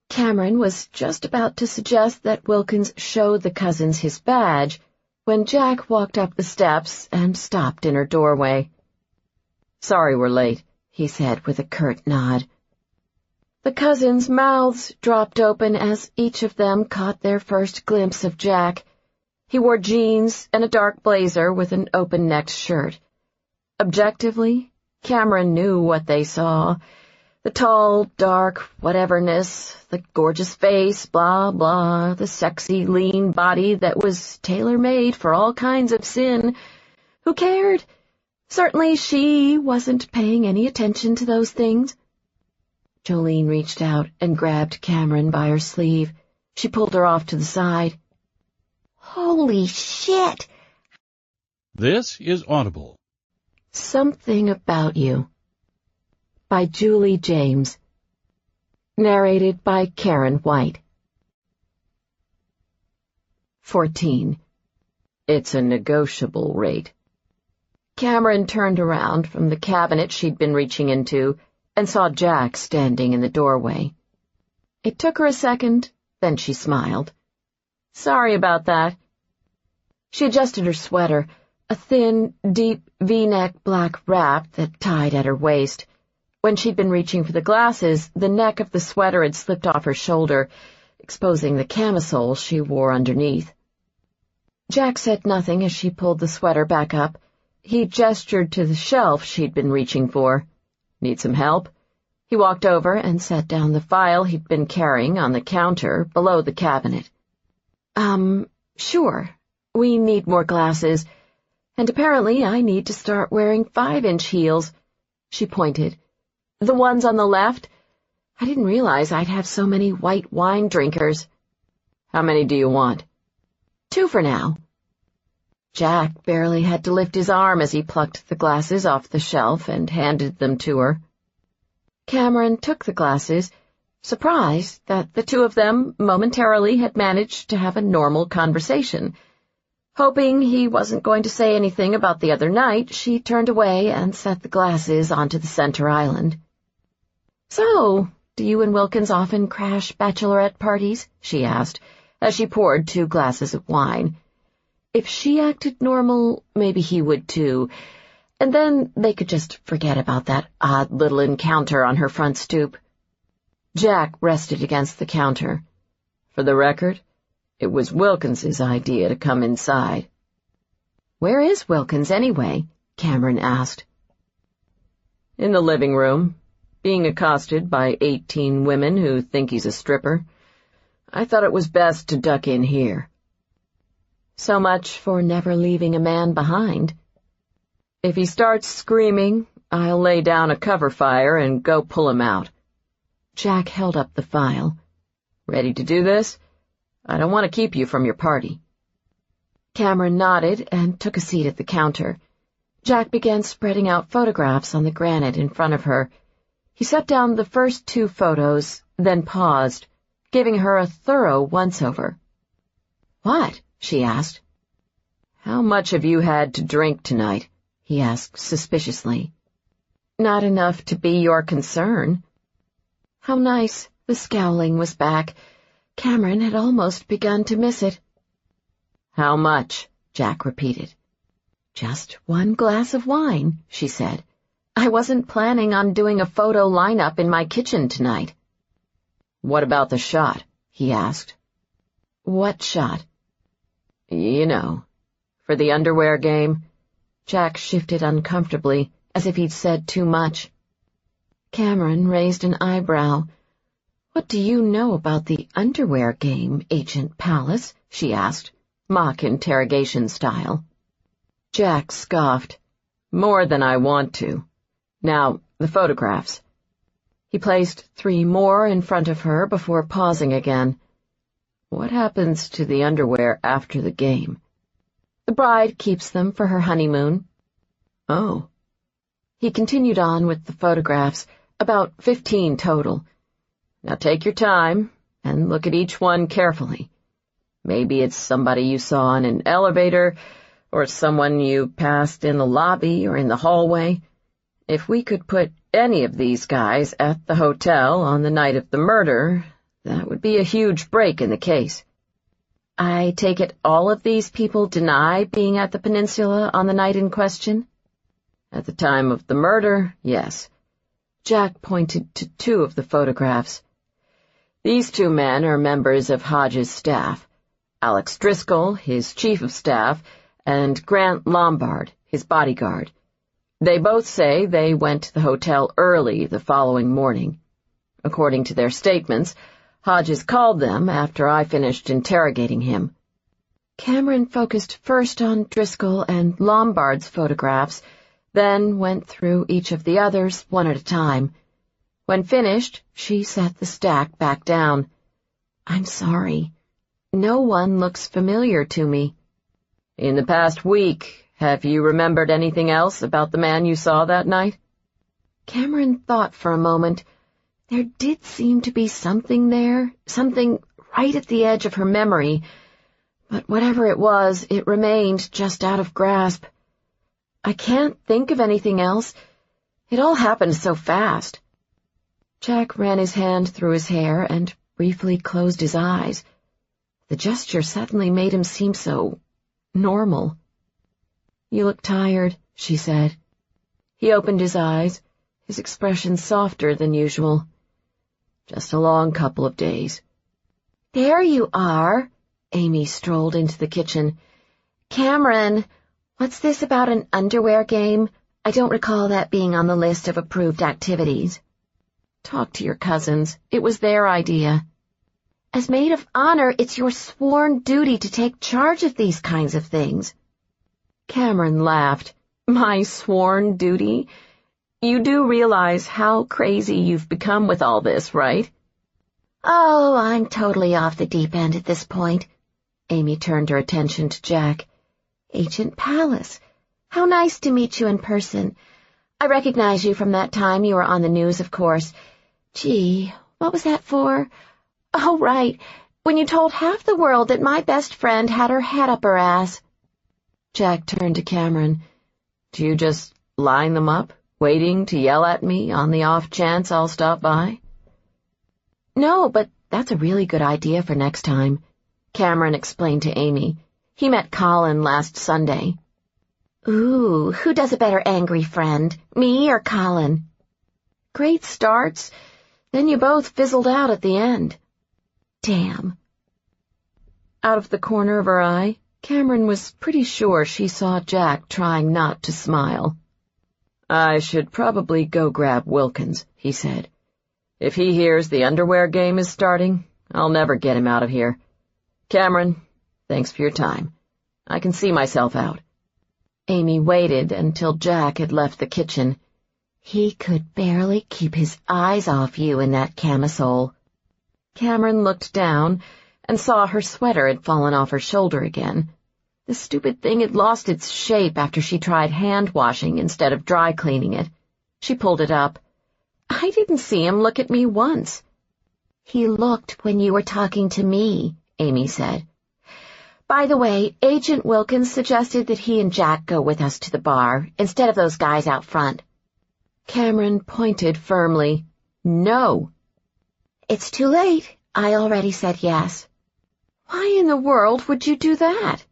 Cameron was just about to suggest that Wilkins show the cousins his badge when Jack walked up the steps and stopped in her doorway. "Sorry we're late," he said with a curt nod. The cousins' mouths dropped open as each of them caught their first glimpse of Jack. He wore jeans and a dark blazer with an open-necked shirt. Objectively, Cameron knew what they saw. The tall, dark whateverness, the gorgeous face, blah, blah, the sexy, lean body that was tailor-made for all kinds of sin. Who cared? Certainly she wasn't paying any attention to those things. Jolene reached out and grabbed Cameron by her sleeve. She pulled her off to the side. Holy shit! This is Audible. Something About You by Julie James. Narrated by Karen White. 14. It's a negotiable rate. Cameron turned around from the cabinet she'd been reaching into and saw Jack standing in the doorway. It took her a second, then she smiled. Sorry about that. She adjusted her sweater, a thin, deep V-neck black wrap that tied at her waist. When she'd been reaching for the glasses, the neck of the sweater had slipped off her shoulder, exposing the camisole she wore underneath. Jack said nothing as she pulled the sweater back up. He gestured to the shelf she'd been reaching for. Need some help? He walked over and set down the file he'd been carrying on the counter below the cabinet. Sure. We need more glasses. And apparently I need to start wearing 5-inch heels. She pointed. The ones on the left? I didn't realize I'd have so many white wine drinkers. How many do you want? 2 for now. Jack barely had to lift his arm as he plucked the glasses off the shelf and handed them to her. Cameron took the glasses, surprised that the 2 of them momentarily had managed to have a normal conversation. Hoping he wasn't going to say anything about the other night, she turned away and set the glasses onto the center island. So, do you and Wilkins often crash bachelorette parties? She asked, as she poured 2 glasses of wine. If she acted normal, maybe he would too, and then they could just forget about that odd little encounter on her front stoop. Jack rested against the counter. For the record, it was Wilkins's idea to come inside. Where is Wilkins, anyway? Cameron asked. In the living room, being accosted by 18 women who think he's a stripper. I thought it was best to duck in here. So much for never leaving a man behind. If he starts screaming, I'll lay down a cover fire and go pull him out. Jack held up the file. Ready to do this? I don't want to keep you from your party. Cameron nodded and took a seat at the counter. Jack began spreading out photographs on the granite in front of her. He set down the first 2 photos, then paused, giving her a thorough once-over. What? She asked. How much have you had to drink tonight? He asked suspiciously. Not enough to be your concern. How nice. The scowling was back. Cameron had almost begun to miss it. How much? Jack repeated. Just 1 glass of wine, she said. I wasn't planning on doing a photo lineup in my kitchen tonight. What about the shot? He asked. What shot? You know, for the underwear game. Jack shifted uncomfortably, as if he'd said too much. Cameron raised an eyebrow. What do you know about the underwear game, Agent Pallas? She asked, mock interrogation style. Jack scoffed. More than I want to. Now, the photographs. He placed 3 more in front of her before pausing again. What happens to the underwear after the game? The bride keeps them for her honeymoon. Oh. He continued on with the photographs, about 15 total. Now take your time and look at each one carefully. Maybe it's somebody you saw in an elevator, or someone you passed in the lobby or in the hallway. If we could put any of these guys at the hotel on the night of the murder, that would be a huge break in the case. I take it all of these people deny being at the peninsula on the night in question? At the time of the murder, yes. Jack pointed to 2 of the photographs. These 2 men are members of Hodges' staff. Alex Driscoll, his chief of staff, and Grant Lombard, his bodyguard. They both say they went to the hotel early the following morning. According to their statements, Hodges called them after I finished interrogating him. Cameron focused first on Driscoll and Lombard's photographs, then went through each of the others one at a time. When finished, she set the stack back down. "I'm sorry. No one looks familiar to me." "In the past week, have you remembered anything else about the man you saw that night?" Cameron thought for a moment. There did seem to be something there, something right at the edge of her memory, but whatever it was, it remained just out of grasp. "I can't think of anything else. It all happened so fast." Jack ran his hand through his hair and briefly closed his eyes. The gesture suddenly made him seem so normal. "You look tired," she said. He opened his eyes, his expression softer than usual. "Just a long couple of days." "There you are." Amy strolled into the kitchen. "Cameron, what's this about an underwear game? I don't recall that being on the list of approved activities." "Talk to your cousins. It was their idea." "As maid of honor, it's your sworn duty to take charge of these kinds of things." Cameron laughed. "My sworn duty? You do realize how crazy you've become with all this, right?" "Oh, I'm totally off the deep end at this point." Amy turned her attention to Jack. "Agent Pallas, how nice to meet you in person. I recognize you from that time you were on the news, of course. Gee, what was that for? Oh, right, when you told half the world that my best friend had her head up her ass." Jack turned to Cameron. "Do you just line them up, waiting to yell at me on the off chance I'll stop by?" "No, but that's a really good idea for next time," Cameron explained to Amy. "He met Colin last Sunday." "Ooh, who does a better angry friend, me or Colin?" "Great starts. Then you both fizzled out at the end." "Damn." Out of the corner of her eye, Cameron was pretty sure she saw Jack trying not to smile. "I should probably go grab Wilkins," he said. "If he hears the underwear game is starting, I'll never get him out of here. Cameron, thanks for your time. I can see myself out." Amy waited until Jack had left the kitchen. "He could barely keep his eyes off you in that camisole." Cameron looked down and saw her sweater had fallen off her shoulder again. The stupid thing had lost its shape after she tried hand-washing instead of dry-cleaning it. She pulled it up. "I didn't see him look at me once." "He looked when you were talking to me," Amy said. "By the way, Agent Wilkins suggested that he and Jack go with us to the bar, instead of those guys out front." Cameron pointed firmly. "No." "It's too late. I already said yes." "Why in the world would you do that?"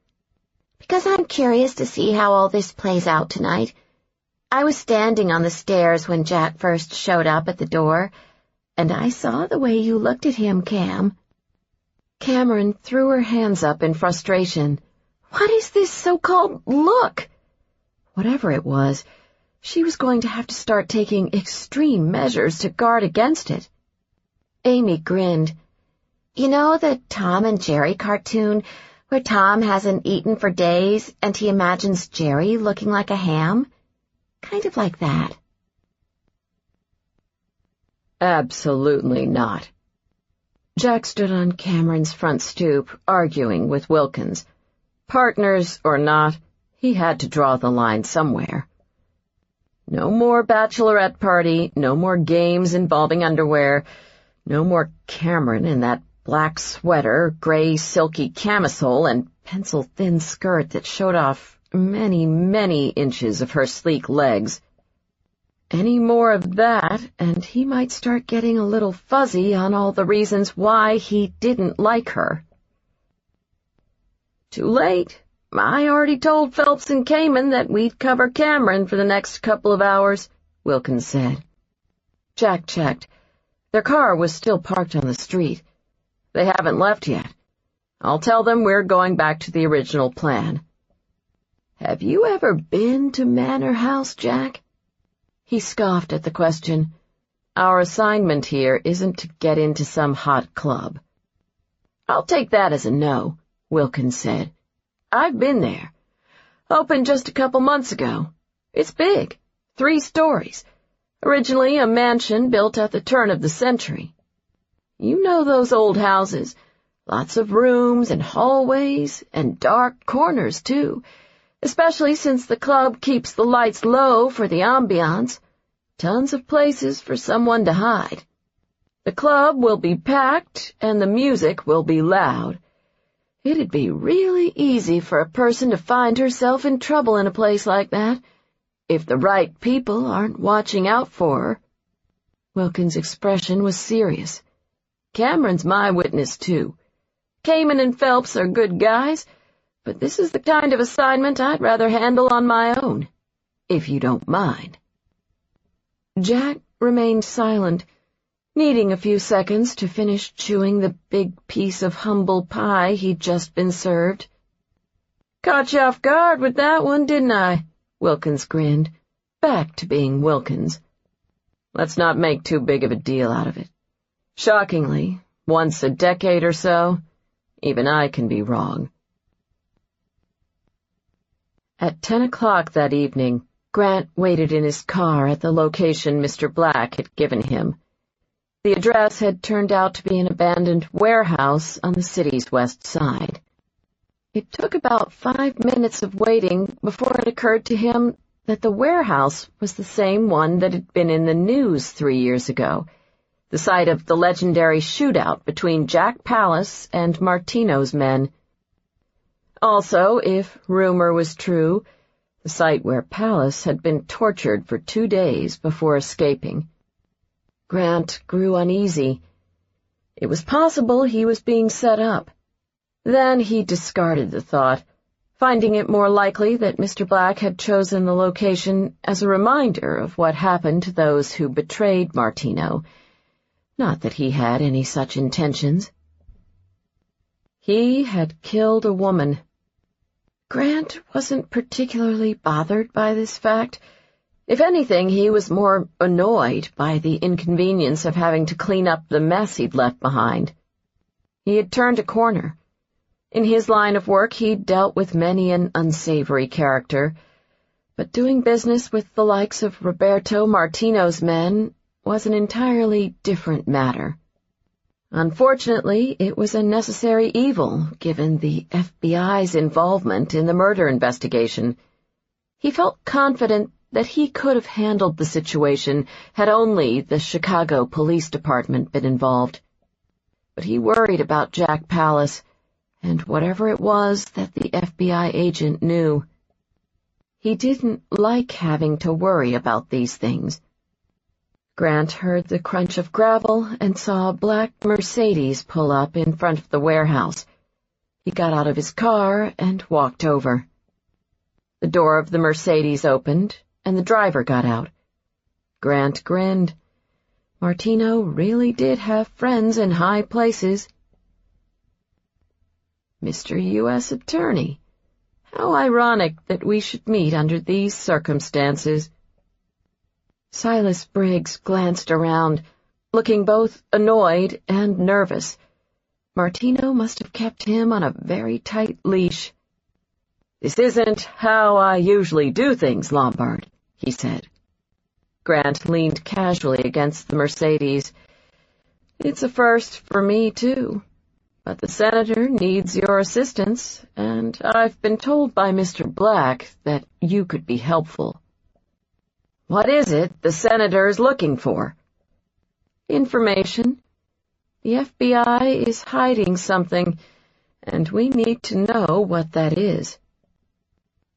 "Because I'm curious to see how all this plays out tonight. I was standing on the stairs when Jack first showed up at the door, and I saw the way you looked at him, Cam." Cameron threw her hands up in frustration. What is this so-called look? Whatever it was, she was going to have to start taking extreme measures to guard against it. Amy grinned. "You know the Tom and Jerry cartoon, where Tom hasn't eaten for days and he imagines Jerry looking like a ham? Kind of like that." "Absolutely not." Jack stood on Cameron's front stoop, arguing with Wilkins. Partners or not, he had to draw the line somewhere. No more bachelorette party, no more games involving underwear, no more Cameron in that black sweater, gray silky camisole, and pencil-thin skirt that showed off many, many inches of her sleek legs. Any more of that, and he might start getting a little fuzzy on all the reasons why he didn't like her. "Too late. I already told Phelps and Kamen that we'd cover Cameron for the next couple of hours," Wilkins said. Jack checked. Their car was still parked on the street. "They haven't left yet. I'll tell them we're going back to the original plan." "Have you ever been to Manor House, Jack?" He scoffed at the question. "Our assignment here isn't to get into some hot club." "I'll take that as a no," Wilkins said. "I've been there. Opened just a couple months ago. It's big, 3 stories. Originally a mansion built at the turn of the century. You know those old houses. Lots of rooms and hallways, and dark corners, too, especially since the club keeps the lights low for the ambiance. Tons of places for someone to hide. The club will be packed, and the music will be loud. It'd be really easy for a person to find herself in trouble in a place like that, if the right people aren't watching out for her." Wilkins' expression was serious. "Cameron's my witness, too. Kamen and Phelps are good guys, but this is the kind of assignment I'd rather handle on my own, if you don't mind." Jack remained silent, needing a few seconds to finish chewing the big piece of humble pie he'd just been served. "Caught you off guard with that one, didn't I?" Wilkins grinned, back to being Wilkins. "Let's not make too big of a deal out of it. Shockingly, once a decade or so, even I can be wrong." At 10 o'clock that evening, Grant waited in his car at the location Mr. Black had given him. The address had turned out to be an abandoned warehouse on the city's west side. It took about 5 minutes of waiting before it occurred to him that the warehouse was the same one that had been in the news 3 years ago, the site of the legendary shootout between Jack Pallas and Martino's men. Also, if rumor was true, the site where Pallas had been tortured for 2 days before escaping. Grant grew uneasy. It was possible he was being set up. Then he discarded the thought, finding it more likely that Mr. Black had chosen the location as a reminder of what happened to those who betrayed Martino, not that he had any such intentions. He had killed a woman. Grant wasn't particularly bothered by this fact. If anything, he was more annoyed by the inconvenience of having to clean up the mess he'd left behind. He had turned a corner. In his line of work, he'd dealt with many an unsavory character, but doing business with the likes of Roberto Martino's men was an entirely different matter. Unfortunately, it was a necessary evil, given the FBI's involvement in the murder investigation. He felt confident that he could have handled the situation had only the Chicago Police Department been involved. But he worried about Jack Pallas, and whatever it was that the FBI agent knew. He didn't like having to worry about these things. Grant heard the crunch of gravel and saw a black Mercedes pull up in front of the warehouse. He got out of his car and walked over. The door of the Mercedes opened, and the driver got out. Grant grinned. Martino really did have friends in high places. "Mr. U.S. Attorney, how ironic that we should meet under these circumstances." Silas Briggs glanced around, looking both annoyed and nervous. Martino must have kept him on a very tight leash. "This isn't how I usually do things, Lombard," he said. Grant leaned casually against the Mercedes. "It's a first for me, too. But the senator needs your assistance, and I've been told by Mr. Black that you could be helpful." "What is it the senator is looking for?" "Information. The FBI is hiding something, and we need to know what that is."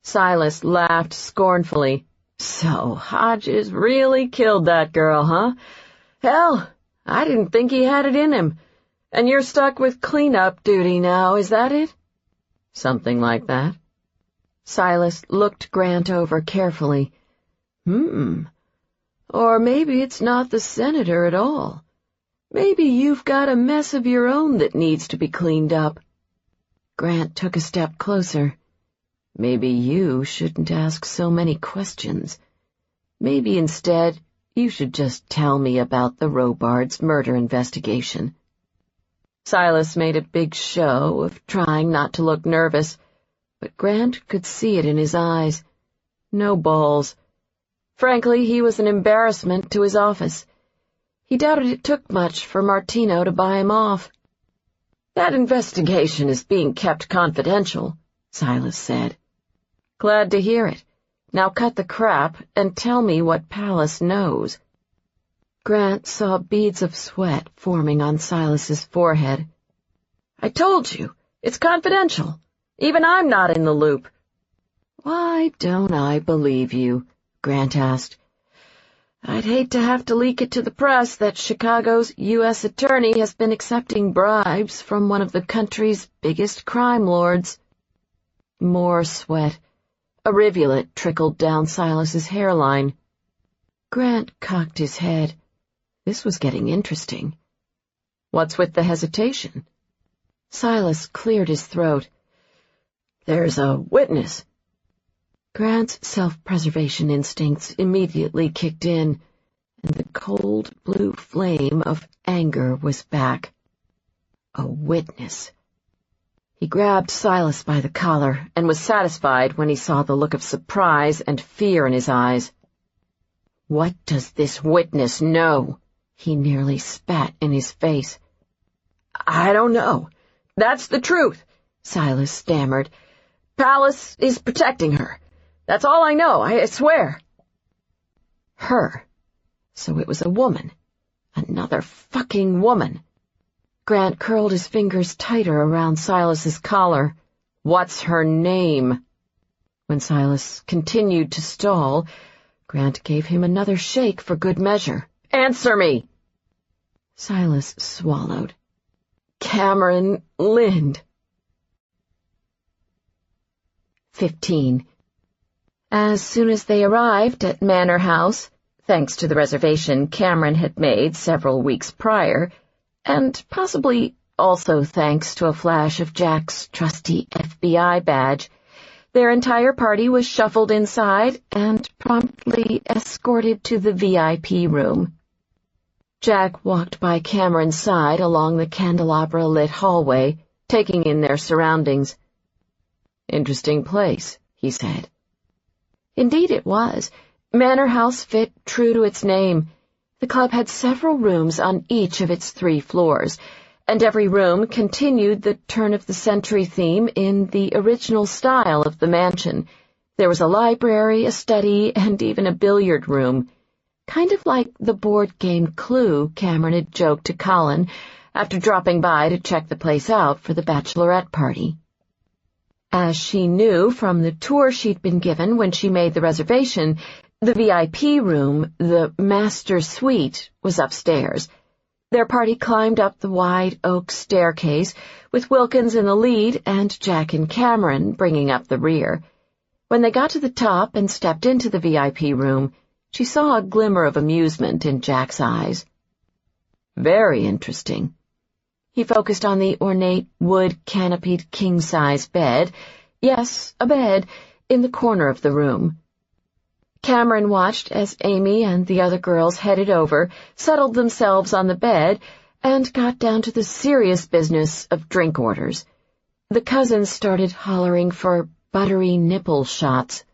Silas laughed scornfully. "So Hodges really killed that girl, huh? Hell, I didn't think he had it in him. And you're stuck with cleanup duty now, is that it?" "Something like that." Silas looked Grant over carefully. Or maybe it's not the senator at all. Maybe you've got a mess of your own that needs to be cleaned up." Grant took a step closer. "Maybe you shouldn't ask so many questions." Maybe instead you should just tell me about the Robards murder investigation." Silas made a big show of trying not to look nervous, but Grant could see it in his eyes. No balls. Frankly, he was an embarrassment to his office. He doubted it took much for Martino to buy him off. "That investigation is being kept confidential," Silas said. "Glad to hear it. Now cut the crap and tell me what Pallas knows." Grant saw beads of sweat forming on Silas's forehead. "I told you, it's confidential. Even I'm not in the loop." "Why don't I believe you?" Grant asked. "I'd hate to have to leak it to the press that Chicago's U.S. attorney has been accepting bribes from one of the country's biggest crime lords." More sweat. A rivulet trickled down Silas's hairline. Grant cocked his head. This was getting interesting. "What's with the hesitation?" Silas cleared his throat. "There's a witness." Grant's self-preservation instincts immediately kicked in, and the cold blue flame of anger was back. A witness. He grabbed Silas by the collar and was satisfied when he saw the look of surprise and fear in his eyes. "What does this witness know?" He nearly spat in his face. "I don't know. That's the truth," Silas stammered. "Pallas is protecting her. That's all I know, I swear." Her. So it was a woman. Another fucking woman. Grant curled his fingers tighter around Silas's collar. "What's her name?" When Silas continued to stall, Grant gave him another shake for good measure. "Answer me!" Silas swallowed. "Cameron Lynde." 15. As soon as they arrived at Manor House, thanks to the reservation Cameron had made several weeks prior, and possibly also thanks to a flash of Jack's trusty FBI badge, their entire party was shuffled inside and promptly escorted to the VIP room. Jack walked by Cameron's side along the candelabra-lit hallway, taking in their surroundings. "Interesting place," he said. Indeed it was. Manor House fit true to its name. The club had several rooms on each of its 3 floors, and every room continued the turn-of-the-century theme in the original style of the mansion. There was a library, a study, and even a billiard room. Kind of like the board game Clue Cameron had joked to Colin after dropping by to check the place out for the bachelorette party. As she knew from the tour she'd been given when she made the reservation, the VIP room, the master suite, was upstairs. Their party climbed up the wide oak staircase, with Wilkins in the lead and Jack and Cameron bringing up the rear. When they got to the top and stepped into the VIP room, she saw a glimmer of amusement in Jack's eyes. Very interesting. He focused on the ornate, wood-canopied king-size bed, yes, a bed, in the corner of the room. Cameron watched as Amy and the other girls headed over, settled themselves on the bed, and got down to the serious business of drink orders. The cousins started hollering for buttery nipple shots.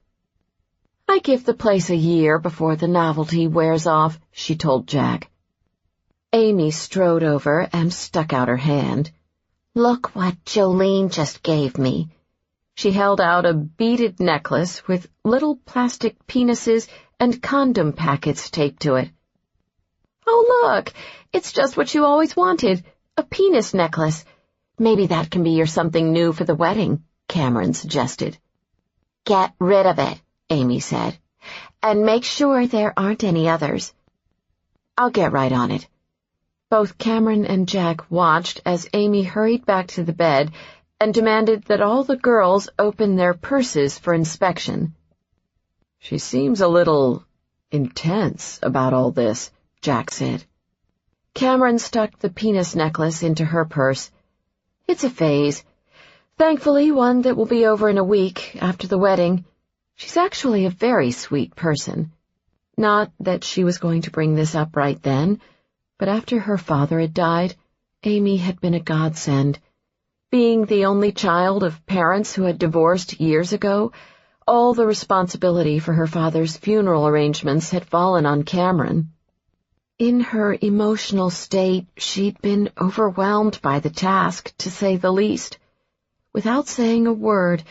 "I give the place a year before the novelty wears off," she told Jack. Amy strode over and stuck out her hand. "Look what Jolene just gave me." She held out a beaded necklace with little plastic penises and condom packets taped to it. "Oh, look, it's just what you always wanted, a penis necklace. Maybe that can be your something new for the wedding," Cameron suggested. "Get rid of it," Amy said, "and make sure there aren't any others." "I'll get right on it." Both Cameron and Jack watched as Amy hurried back to the bed and demanded that all the girls open their purses for inspection. "She seems a little intense about all this," Jack said. Cameron stuck the penis necklace into her purse. "It's a phase. Thankfully, one that will be over in a week after the wedding. She's actually a very sweet person." Not that she was going to bring this up right then, but after her father had died, Amy had been a godsend. Being the only child of parents who had divorced years ago, all the responsibility for her father's funeral arrangements had fallen on Cameron. In her emotional state, she'd been overwhelmed by the task, to say the least. Without saying a word,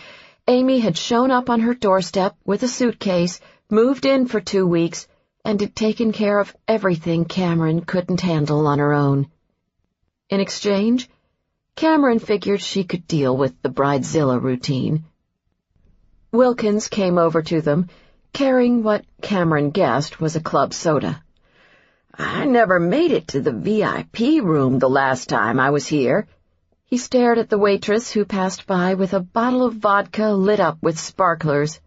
Amy had shown up on her doorstep with a suitcase, moved in for 2 weeks, and had taken care of everything Cameron couldn't handle on her own. In exchange, Cameron figured she could deal with the bridezilla routine. Wilkins came over to them, carrying what Cameron guessed was a club soda. "I never made it to the VIP room the last time I was here." He stared at the waitress who passed by with a bottle of vodka lit up with sparklers.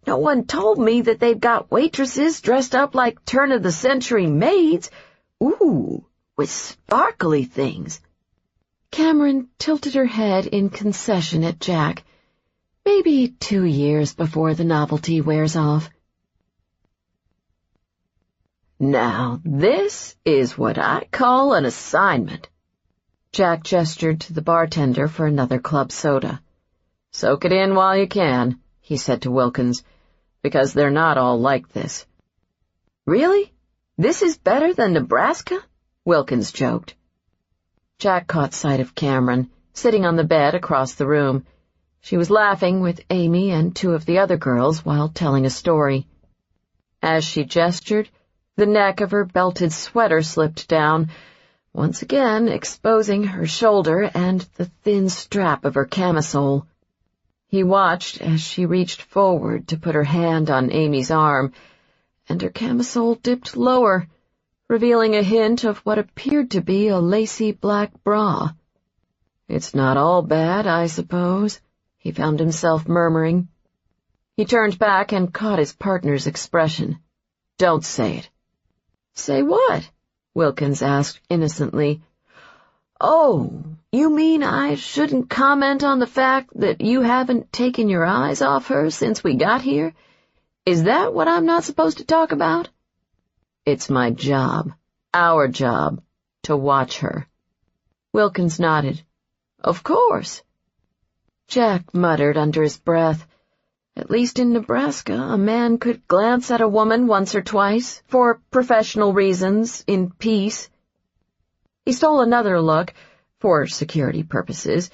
"No one told me that they've got waitresses dressed up like turn-of-the-century maids. Ooh, with sparkly things." Cameron tilted her head in concession at Jack. Maybe 2 years before the novelty wears off. "Now, this is what I call an assignment." Jack gestured to the bartender for another club soda. "Soak it in while you can," he said to Wilkins, "because they're not all like this." "Really? This is better than Nebraska?" Wilkins joked. Jack caught sight of Cameron, sitting on the bed across the room. She was laughing with Amy and 2 of the other girls while telling a story. As she gestured, the neck of her belted sweater slipped down, once again exposing her shoulder and the thin strap of her camisole. He watched as she reached forward to put her hand on Amy's arm, and her camisole dipped lower, revealing a hint of what appeared to be a lacy black bra. "It's not all bad, I suppose," he found himself murmuring. He turned back and caught his partner's expression. "Don't say it." "Say what?" Wilkins asked innocently. "Oh, you mean I shouldn't comment on the fact that you haven't taken your eyes off her since we got here? Is that what I'm not supposed to talk about?" "It's my job, our job, to watch her." Wilkins nodded. "Of course." Jack muttered under his breath. At least in Nebraska, a man could glance at a woman once or twice, for professional reasons, in peace. He stole another look, for security purposes,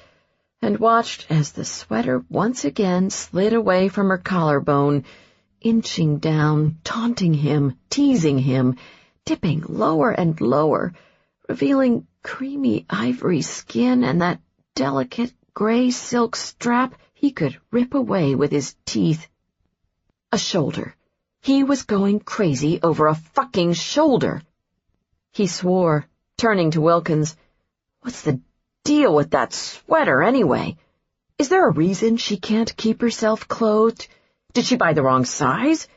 and watched as the sweater once again slid away from her collarbone, inching down, taunting him, teasing him, dipping lower and lower, revealing creamy ivory skin and that delicate gray silk strap he could rip away with his teeth. A shoulder. He was going crazy over a fucking shoulder. He swore, turning to Wilkins. "What's the deal with that sweater, anyway? Is there a reason she can't keep herself clothed? Did she buy the wrong size?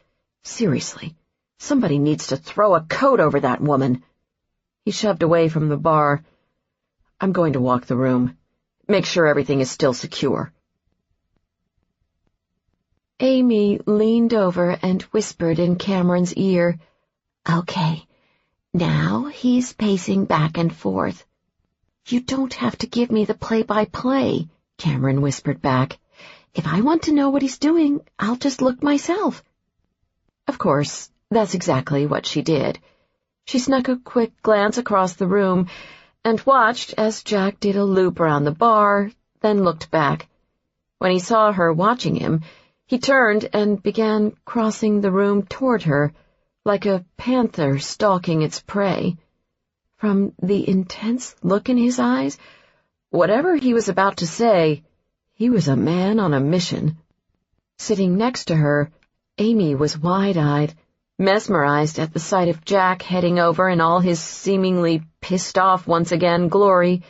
Seriously, somebody needs to throw a coat over that woman." He shoved away from the bar. "I'm going to walk the room. Make sure everything is still secure." Amy leaned over and whispered in Cameron's ear, "Okay, now he's pacing back and forth." "You don't have to give me the play-by-play," Cameron whispered back. "If I want to know what he's doing, I'll just look myself." Of course, that's exactly what she did. She snuck a quick glance across the room and watched as Jack did a loop around the bar, then looked back. When he saw her watching him, he turned and began crossing the room toward her, like a panther stalking its prey. From the intense look in his eyes, whatever he was about to say, he was a man on a mission. Sitting next to her, Amy was wide-eyed, mesmerized at the sight of Jack heading over in all his seemingly pissed-off-once-again glory.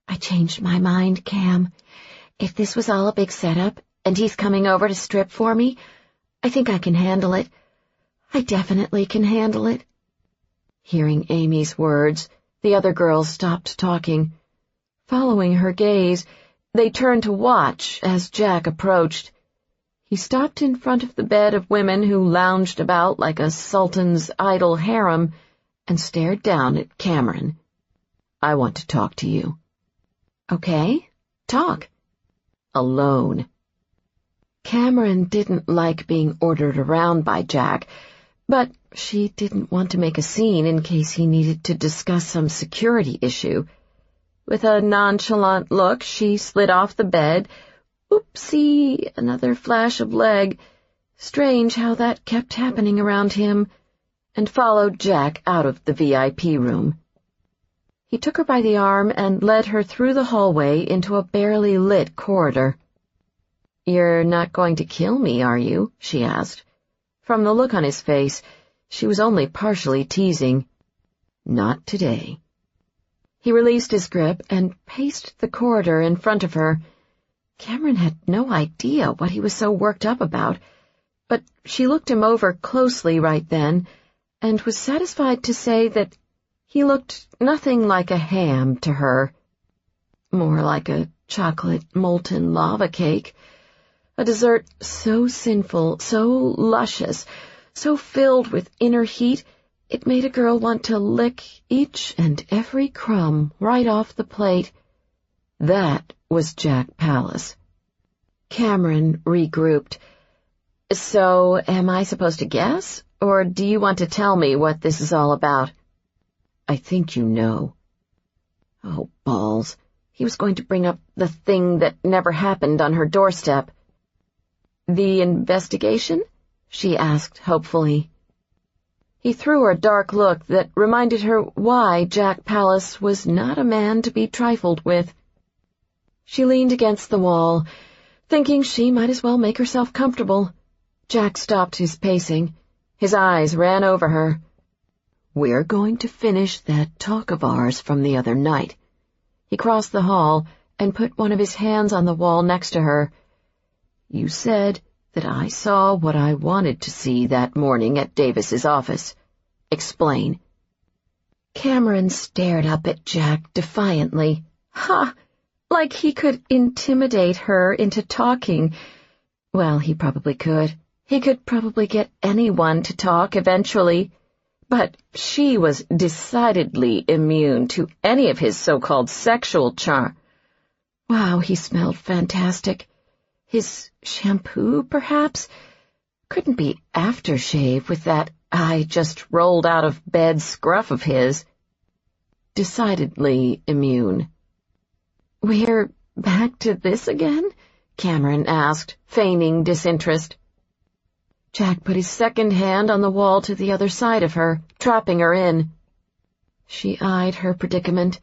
"I changed my mind, Cam. If this was all a big setup, and he's coming over to strip for me, I think I can handle it. I definitely can handle it." Hearing Amy's words, the other girls stopped talking. Following her gaze, they turned to watch as Jack approached. He stopped in front of the bed of women who lounged about like a sultan's idle harem and stared down at Cameron. "I want to talk to you." "Okay, talk." "Alone." Cameron didn't like being ordered around by Jack, but she didn't want to make a scene in case he needed to discuss some security issue. With a nonchalant look, she slid off the bed. Oopsie, another flash of leg. Strange how that kept happening around him, and followed Jack out of the VIP room. He took her by the arm and led her through the hallway into a barely lit corridor. "You're not going to kill me, are you?" she asked. From the look on his face, she was only partially teasing. "Not today." He released his grip and paced the corridor in front of her. Cameron had no idea what he was so worked up about, but she looked him over closely right then and was satisfied to say that he looked nothing like a ham to her. More like a chocolate molten lava cake, a dessert so sinful, so luscious, so filled with inner heat, it made a girl want to lick each and every crumb right off the plate. That was Jack Pallas. Cameron regrouped. "So, am I supposed to guess, or do you want to tell me what this is all about?" "I think you know." Oh, balls. He was going to bring up the thing that never happened on her doorstep. "The investigation?" she asked hopefully. He threw her a dark look that reminded her why Jack Pallas was not a man to be trifled with. She leaned against the wall, thinking she might as well make herself comfortable. Jack stopped his pacing. His eyes ran over her. "We're going to finish that talk of ours from the other night." He crossed the hall and put one of his hands on the wall next to her. "You said that I saw what I wanted to see that morning at Davis's office. Explain." Cameron stared up at Jack defiantly. Ha! Like he could intimidate her into talking. Well, he probably could. He could probably get anyone to talk eventually. But she was decidedly immune to any of his so-called sexual charm. Wow, he smelled fantastic. His shampoo, perhaps? Couldn't be aftershave with that I-just-rolled-out-of-bed scruff of his. Decidedly immune. "We're back to this again?" Cameron asked, feigning disinterest. Jack put his second hand on the wall to the other side of her, trapping her in. She eyed her predicament.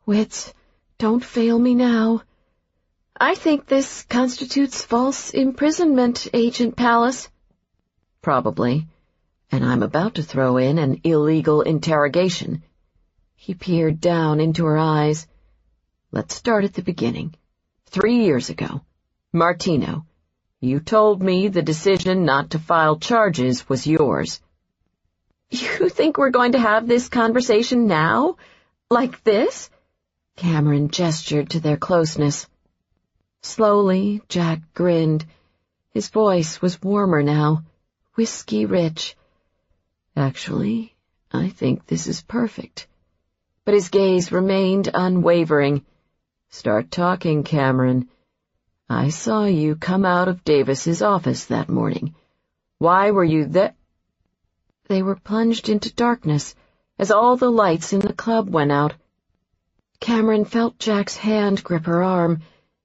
"Wits, don't fail me now." "I think this constitutes false imprisonment, Agent Pallas." "Probably. And I'm about to throw in an illegal interrogation." He peered down into her eyes. "Let's start at the beginning. 3 years ago. Martino, you told me the decision not to file charges was yours." "You think we're going to have this conversation now? Like this?" Cameron gestured to their closeness. Slowly, Jack grinned. His voice was warmer now, whiskey-rich. "Actually, I think this is perfect." But his gaze remained unwavering. "Start talking, Cameron. I saw you come out of Davis's office that morning. Why were you there?" They were plunged into darkness as all the lights in the club went out. Cameron felt Jack's hand grip her arm.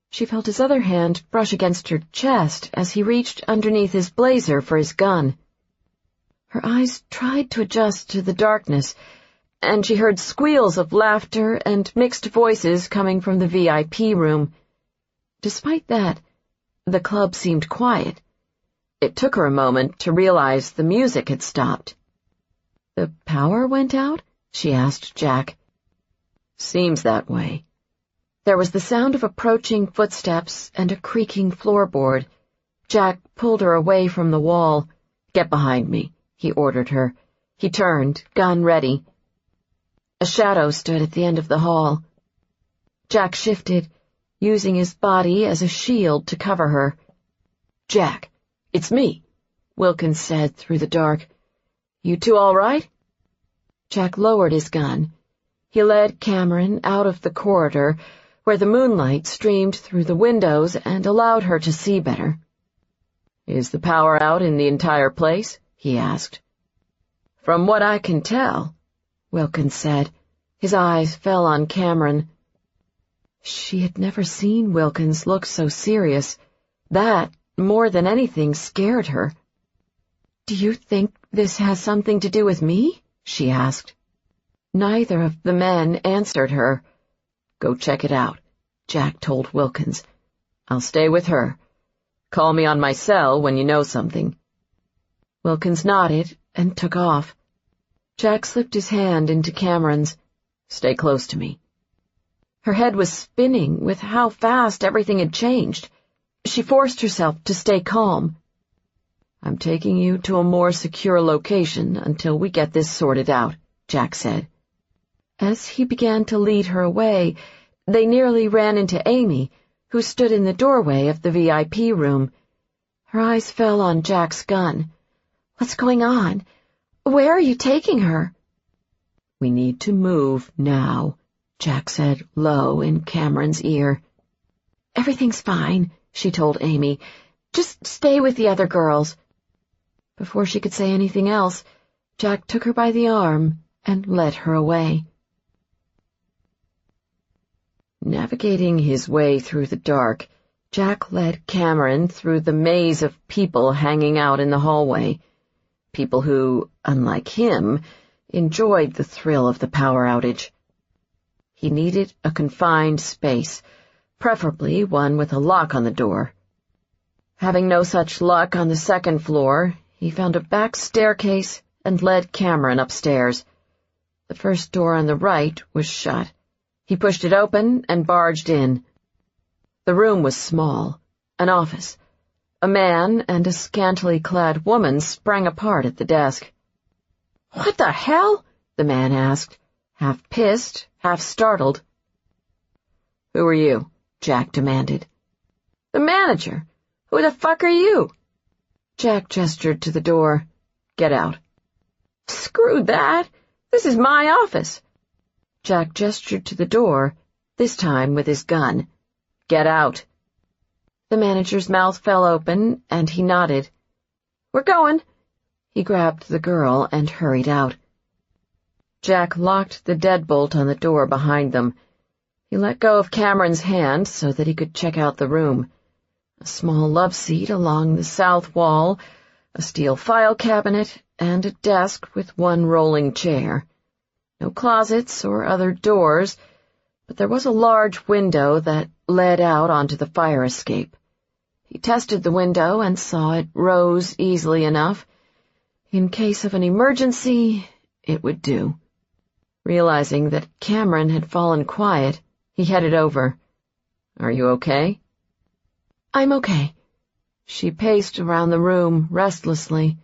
She felt his other hand brush against her chest as he reached underneath his blazer for his gun. Her eyes tried to adjust to the darkness, and she heard squeals of laughter and mixed voices coming from the VIP room. Despite that, the club seemed quiet. It took her a moment to realize the music had stopped. "The power went out?" she asked Jack. "Seems that way." There was the sound of approaching footsteps and a creaking floorboard. Jack pulled her away from the wall. "Get behind me," he ordered her. He turned, gun ready. A shadow stood at the end of the hall. Jack shifted, using his body as a shield to cover her. "Jack, "It's me," Wilkins said through the dark. "You two all right?" Jack lowered his gun. He led Cameron out of the corridor, where the moonlight streamed through the windows and allowed her to see better. "Is the power out in the entire place?" he asked. "From what I can tell," Wilkins said. His eyes fell on Cameron. She had never seen Wilkins look so serious. That, more than anything, scared her. "Do you think this has something to do with me?" she asked. Neither of the men answered her. "Go check it out," Jack told Wilkins. "I'll stay with her. Call me on my cell when you know something." Wilkins nodded and took off. Jack slipped his hand into Cameron's. "Stay close to me." Her head was spinning with how fast everything had changed. She forced herself to stay calm. "I'm taking you to a more secure location until we get this sorted out," Jack said. As he began to lead her away, they nearly ran into Amy, who stood in the doorway of the VIP room. Her eyes fell on Jack's gun. "What's going on? Where are you taking her?" "We need to move now," Jack said low in Cameron's ear. "Everything's fine," she told Amy. "Just stay with the other girls." Before she could say anything else, Jack took her by the arm and led her away. Navigating his way through the dark, Jack led Cameron through the maze of people hanging out in the hallway. People who, unlike him, enjoyed the thrill of the power outage. He needed a confined space, preferably one with a lock on the door. Having no such luck on the second floor, he found a back staircase and led Cameron upstairs. The first door on the right was shut. He pushed it open and barged in. The room was small, an office. A man and a scantily clad woman sprang apart at the desk. "What the hell?" the man asked, half pissed, half startled. "Who are you?" Jack demanded. "The manager. Who the fuck are you?" Jack gestured to the door. "Get out." "Screw that. This is my office." Jack gestured to the door, this time with his gun. "Get out." The manager's mouth fell open, and he nodded. "We're going." He grabbed the girl and hurried out. Jack locked the deadbolt on the door behind them. He let go of Cameron's hand so that he could check out the room. A small love seat along the south wall, a steel file cabinet, and a desk with one rolling chair. No closets or other doors, but there was a large window that led out onto the fire escape. He tested the window and saw it rose easily enough. In case of an emergency, it would do. Realizing that Cameron had fallen quiet, he headed over. "Are you okay?" "I'm okay." She paced around the room restlessly.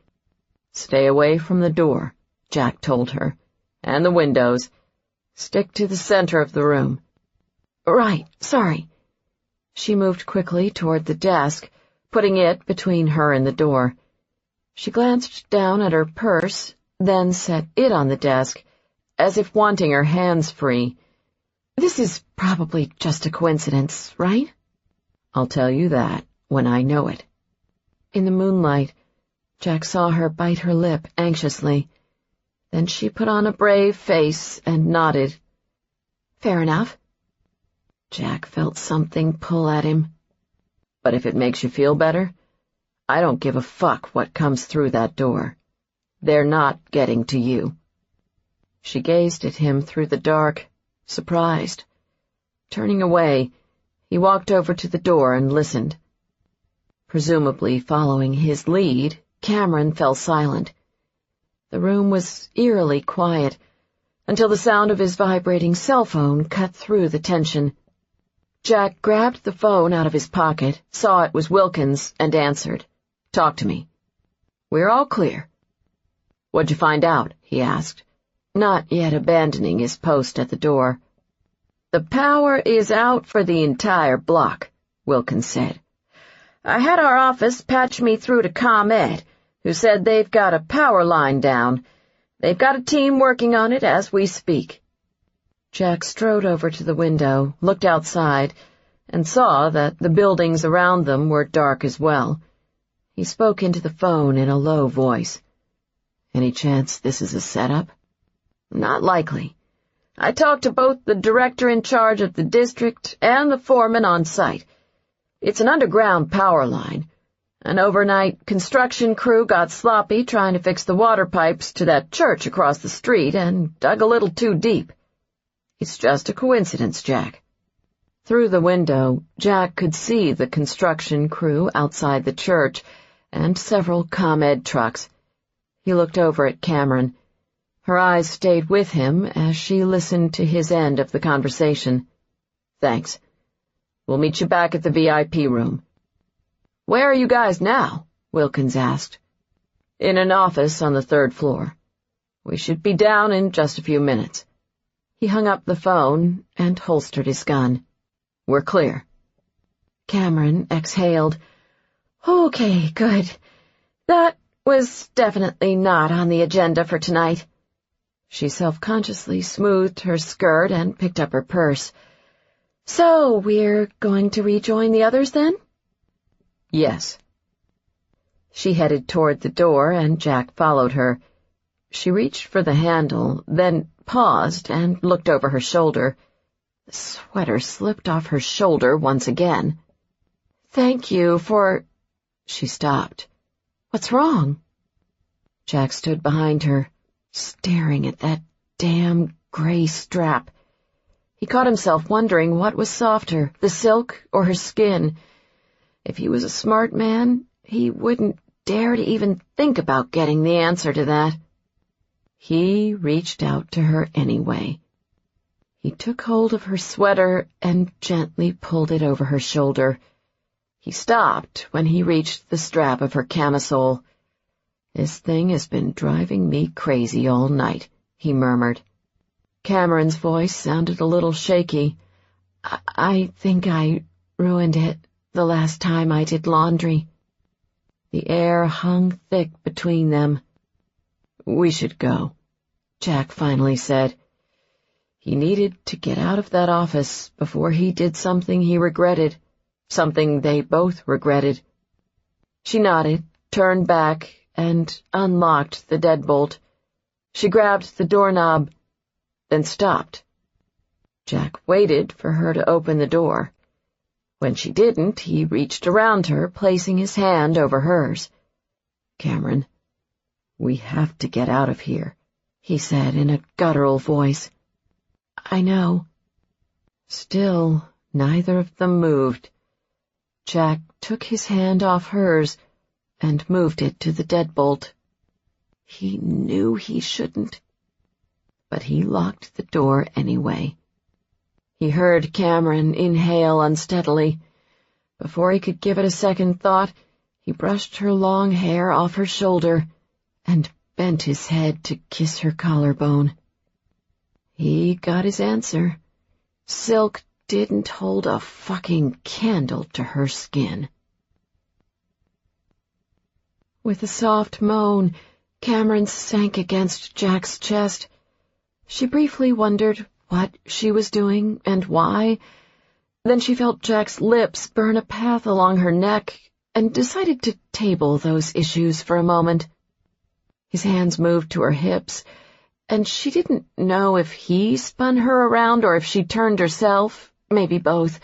"Stay away from the door," Jack told her, "and the windows. Stick to the center of the room." "Right, sorry." She moved quickly toward the desk, putting it between her and the door. She glanced down at her purse, then set it on the desk, as if wanting her hands free. "This is probably just a coincidence, right?" "I'll tell you that when I know it." In the moonlight, Jack saw her bite her lip anxiously. Then she put on a brave face and nodded. "Fair enough." Jack felt something pull at him. "But if it makes you feel better, I don't give a fuck what comes through that door. They're not getting to you." She gazed at him through the dark, surprised. Turning away, he walked over to the door and listened. Presumably following his lead, Cameron fell silent. The room was eerily quiet, until the sound of his vibrating cell phone cut through the tension. Jack grabbed the phone out of his pocket, saw it was Wilkins, and answered. "Talk to me." "We're all clear." "What'd you find out?" he asked, not yet abandoning his post at the door. "The power is out for the entire block," Wilkins said. I had our office patch me through to ComEd, who said they've got a power line down. They've got a team working on it as we speak." Jack strode over to the window, looked outside, and saw that the buildings around them were dark as well. He spoke into the phone in a low voice. "Any chance this is a setup?" "Not likely. I talked to both the director in charge of the district and the foreman on site. It's an underground power line. An overnight construction crew got sloppy trying to fix the water pipes to that church across the street and dug a little too deep. It's just a coincidence, Jack." Through the window, Jack could see the construction crew outside the church and several ComEd trucks. He looked over at Cameron. Her eyes stayed with him as she listened to his end of the conversation. "Thanks. We'll meet you back at the VIP room." "Where are you guys now?" Wilkins asked. "In an office on the 3rd floor. We should be down in just a few minutes." He hung up the phone and holstered his gun. "We're clear." Cameron exhaled. "Okay, good. That was definitely not on the agenda for tonight." She self-consciously smoothed her skirt and picked up her purse. "So, we're going to rejoin the others, then?" "Yes." She headed toward the door, and Jack followed her. She reached for the handle, then paused and looked over her shoulder. The sweater slipped off her shoulder once again. "Thank you for—" She stopped. "What's wrong?" Jack stood behind her, staring at that damn gray strap. He caught himself wondering what was softer, the silk or her skin. If he was a smart man, he wouldn't dare to even think about getting the answer to that. He reached out to her anyway. He took hold of her sweater and gently pulled it over her shoulder. He stopped when he reached the strap of her camisole. "This thing has been driving me crazy all night," he murmured. Cameron's voice sounded a little shaky. I think I ruined it the last time I did laundry." The air hung thick between them. "We should go," Jack finally said. He needed to get out of that office before he did something he regretted, something they both regretted. She nodded, turned back, and unlocked the deadbolt. She grabbed the doorknob, then stopped. Jack waited for her to open the door. When she didn't, he reached around her, placing his hand over hers. "Cameron, we have to get out of here," he said in a guttural voice. "I know." Still, neither of them moved. Jack took his hand off hers and moved it to the deadbolt. He knew he shouldn't, but he locked the door anyway. He heard Cameron inhale unsteadily. Before he could give it a second thought, he brushed her long hair off her shoulder and bent his head to kiss her collarbone. He got his answer. Silk didn't hold a fucking candle to her skin. With a soft moan, Cameron sank against Jack's chest. She briefly wondered what she was doing and why. Then she felt Jack's lips burn a path along her neck and decided to table those issues for a moment. His hands moved to her hips, and she didn't know if he spun her around or if she turned herself, maybe both.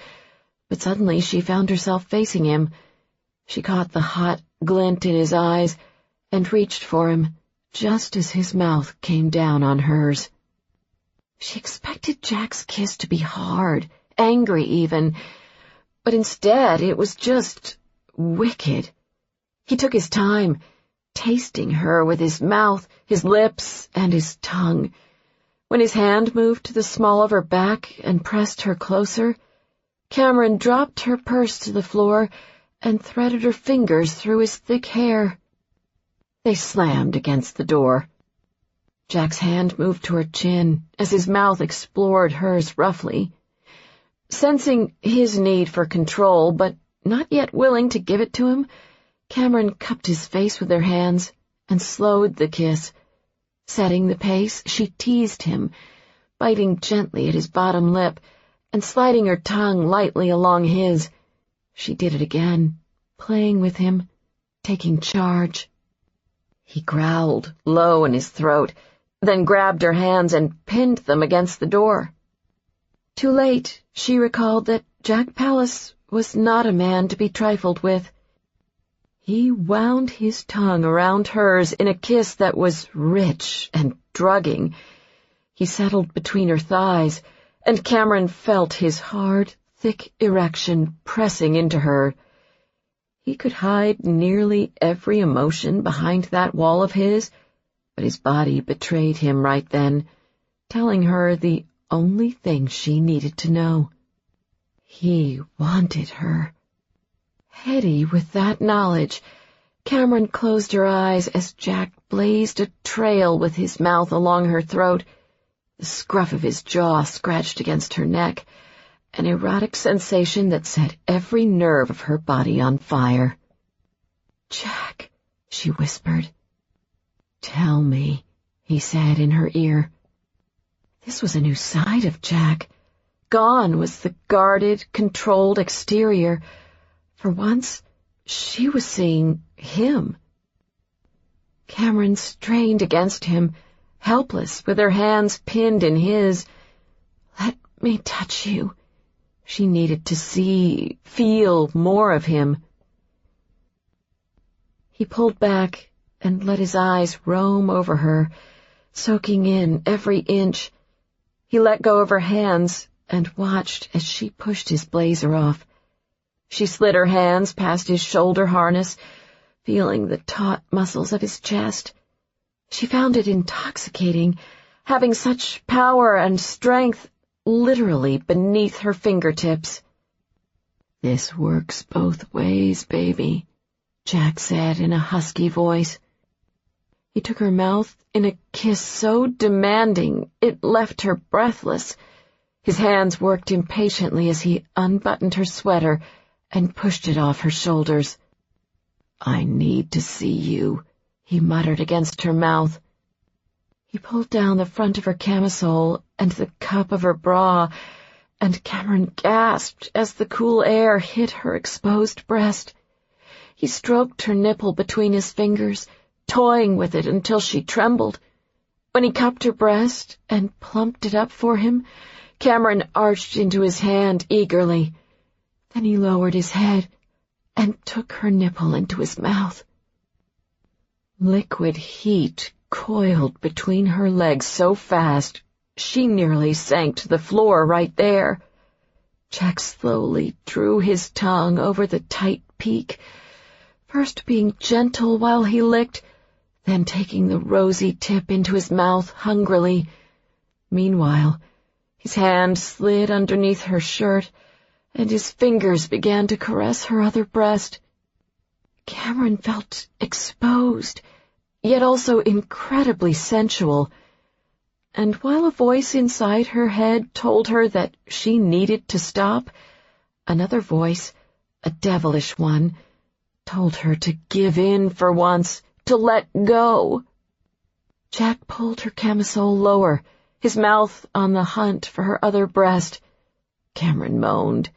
But suddenly she found herself facing him. She caught the hot glint in his eyes and reached for him, just as his mouth came down on hers. She expected Jack's kiss to be hard, angry even, but instead it was just wicked. He took his time, tasting her with his mouth, his lips, and his tongue. When his hand moved to the small of her back and pressed her closer, Cameron dropped her purse to the floor and threaded her fingers through his thick hair. They slammed against the door. Jack's hand moved to her chin as his mouth explored hers roughly. Sensing his need for control, but not yet willing to give it to him, Cameron cupped his face with her hands and slowed the kiss. Setting the pace, she teased him, biting gently at his bottom lip and sliding her tongue lightly along his. She did it again, playing with him, taking charge. He growled low in his throat, then grabbed her hands and pinned them against the door. Too late, she recalled that Jack Pallas was not a man to be trifled with. He wound his tongue around hers in a kiss that was rich and drugging. He settled between her thighs, and Cameron felt his hard, thick erection pressing into her. He could hide nearly every emotion behind that wall of his, but his body betrayed him right then, telling her the only thing she needed to know. He wanted her. Heady with that knowledge, Cameron closed her eyes as Jack blazed a trail with his mouth along her throat, the scruff of his jaw scratched against her neck, an erotic sensation that set every nerve of her body on fire. "Jack," she whispered. "Tell me," he said in her ear. This was a new side of Jack. Gone was the guarded, controlled exterior. For once, she was seeing him. Cameron strained against him, helpless, with her hands pinned in his. "Let me touch you." She needed to see, feel more of him. He pulled back and let his eyes roam over her, soaking in every inch. He let go of her hands and watched as she pushed his blazer off. She slid her hands past his shoulder harness, feeling the taut muscles of his chest. She found it intoxicating, having such power and strength literally beneath her fingertips. "This works both ways, baby," Jack said in a husky voice. He took her mouth in a kiss so demanding it left her breathless. His hands worked impatiently as he unbuttoned her sweater and pushed it off her shoulders. "I need to see you," he muttered against her mouth. He pulled down the front of her camisole and the cup of her bra, and Cameron gasped as the cool air hit her exposed breast. He stroked her nipple between his fingers, toying with it until she trembled. When he cupped her breast and plumped it up for him, Cameron arched into his hand eagerly. Then he lowered his head and took her nipple into his mouth. Liquid heat coiled between her legs so fast she nearly sank to the floor right there. Jack slowly drew his tongue over the tight peak, first being gentle while he licked, then taking the rosy tip into his mouth hungrily. Meanwhile, his hand slid underneath her shirt, and his fingers began to caress her other breast. Cameron felt exposed, yet also incredibly sensual, and while a voice inside her head told her that she needed to stop, another voice, a devilish one, told her to give in for once, to let go. Jack pulled her camisole lower, his mouth on the hunt for her other breast. Cameron moaned,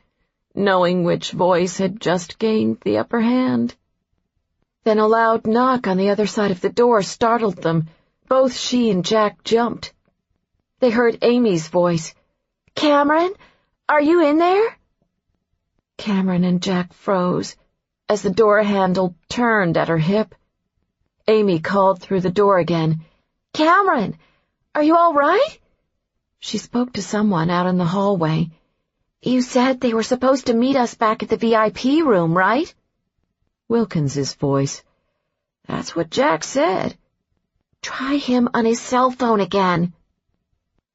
knowing which voice had just gained the upper hand. Then a loud knock on the other side of the door startled them. Both she and Jack jumped. They heard Amy's voice. "Cameron, are you in there?" Cameron and Jack froze as the door handle turned at her hip. Amy called through the door again. "Cameron, are you all right?" She spoke to someone out in the hallway. "You said they were supposed to meet us back at the VIP room, right?" Wilkins's voice. "That's what Jack said." "Try him on his cell phone again."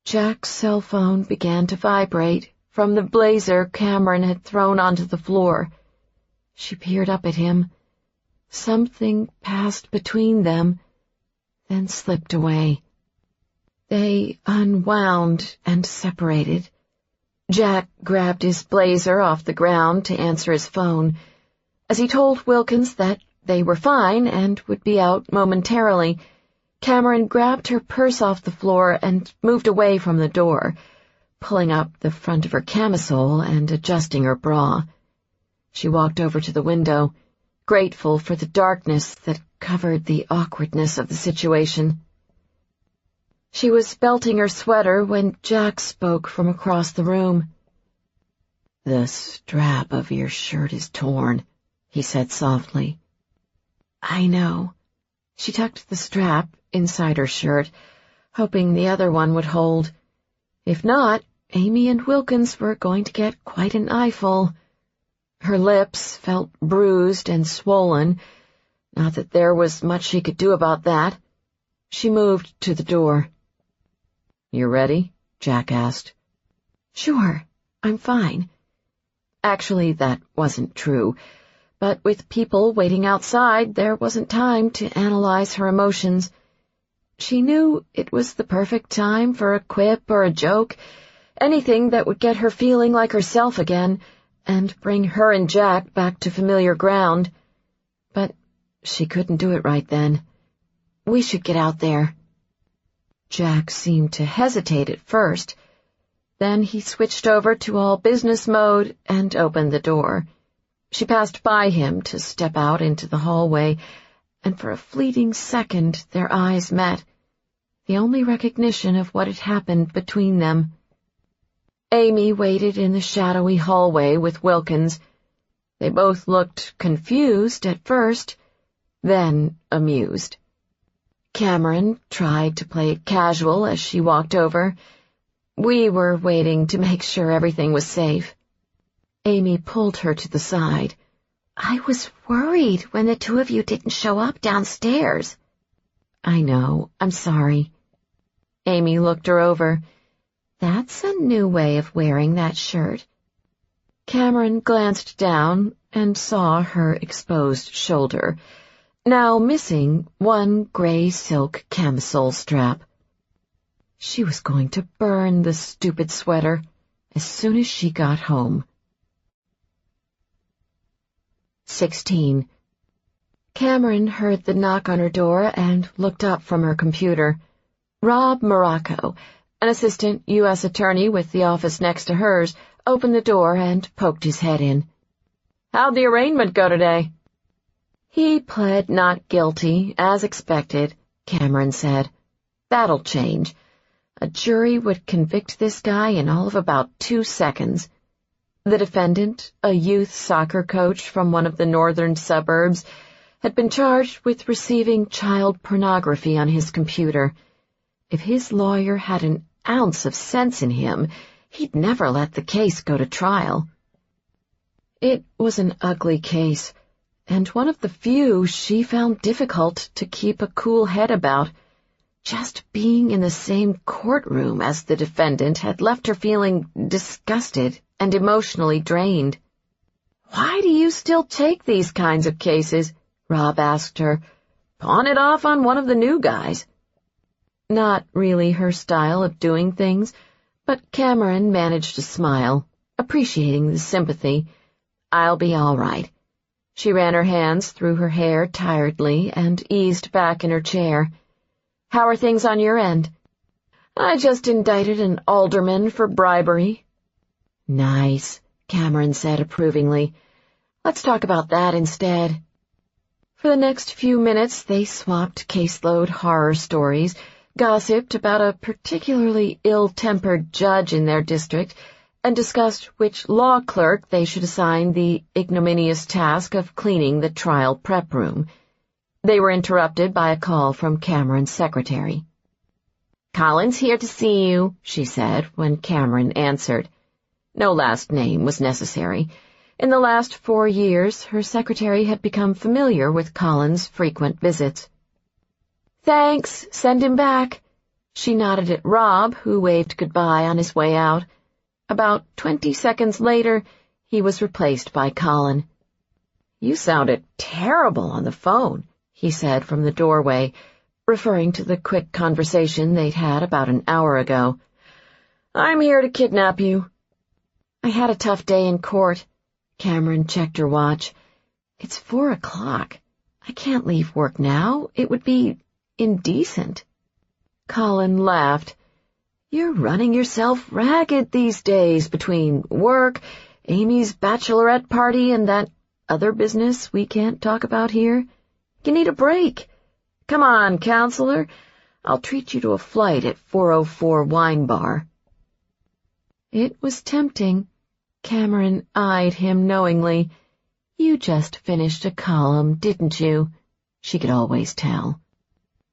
Jack's cell phone began to vibrate from the blazer Cameron had thrown onto the floor. She peered up at him. Something passed between them, then slipped away. They unwound and separated. Jack grabbed his blazer off the ground to answer his phone. As he told Wilkins that they were fine and would be out momentarily, Cameron grabbed her purse off the floor and moved away from the door, pulling up the front of her camisole and adjusting her bra. She walked over to the window, grateful for the darkness that covered the awkwardness of the situation. She was belting her sweater when Jack spoke from across the room. "The strap of your shirt is torn," he said softly. "I know." She tucked the strap inside her shirt, hoping the other one would hold. If not, Amy and Wilkins were going to get quite an eyeful. Her lips felt bruised and swollen, not that there was much she could do about that. She moved to the door. "You ready?" Jack asked. "Sure, I'm fine." Actually, that wasn't true, but with people waiting outside, there wasn't time to analyze her emotions. She knew it was the perfect time for a quip or a joke, anything that would get her feeling like herself again and bring her and Jack back to familiar ground. But she couldn't do it right then. "We should get out there." Jack seemed to hesitate at first. Then he switched over to all business mode and opened the door. She passed by him to step out into the hallway, and for a fleeting second their eyes met, the only recognition of what had happened between them. Amy waited in the shadowy hallway with Wilkins. They both looked confused at first, then amused. Cameron tried to play it casual as she walked over. "We were waiting to make sure everything was safe." Amy pulled her to the side. "I was worried when the two of you didn't show up downstairs." "I know. I'm sorry." Amy looked her over. "That's a new way of wearing that shirt." Cameron glanced down and saw her exposed shoulder, now missing one gray silk camisole strap. She was going to burn the stupid sweater as soon as she got home. 16. Cameron heard the knock on her door and looked up from her computer. Rob Morocco, an Assistant U.S. attorney with the office next to hers, opened the door and poked his head in. "How'd the arraignment go today?" "He pled not guilty, as expected," Cameron said. "That'll change. A jury would convict this guy in all of about 2 seconds. The defendant, a youth soccer coach from one of the northern suburbs, had been charged with receiving child pornography on his computer. If his lawyer had an ounce of sense in him, he'd never let the case go to trial. It was an ugly case, and one of the few she found difficult to keep a cool head about. Just being in the same courtroom as the defendant had left her feeling disgusted and emotionally drained. "Why do you still take these kinds of cases?" Rob asked her. "Pawn it off on one of the new guys." Not really her style of doing things, but Cameron managed to smile, appreciating the sympathy. "I'll be all right." She ran her hands through her hair tiredly and eased back in her chair. "How are things on your end?" "I just indicted an alderman for bribery." "Nice," Cameron said approvingly. "Let's talk about that instead." For the next few minutes they swapped caseload horror stories, gossiped about a particularly ill-tempered judge in their district, and discussed which law clerk they should assign the ignominious task of cleaning the trial prep room. They were interrupted by a call from Cameron's secretary. "Colin's here to see you," she said when Cameron answered. No last name was necessary. In the last 4 years, her secretary had become familiar with Colin's frequent visits. "Thanks, send him back." She nodded at Rob, who waved goodbye on his way out. About 20 seconds later, he was replaced by Colin. "You sounded terrible on the phone," he said from the doorway, referring to the quick conversation they'd had about an hour ago. "I'm here to kidnap you." I had a tough day in court. Cameron checked her watch. It's 4 o'clock. I can't leave work now. It would be indecent. Colin laughed. You're running yourself ragged these days between work, Amy's bachelorette party, and that other business we can't talk about here. You need a break. Come on, counselor. I'll treat you to a flight at 404 Wine Bar. It was tempting. Cameron eyed him knowingly. You just finished a column, didn't you? She could always tell.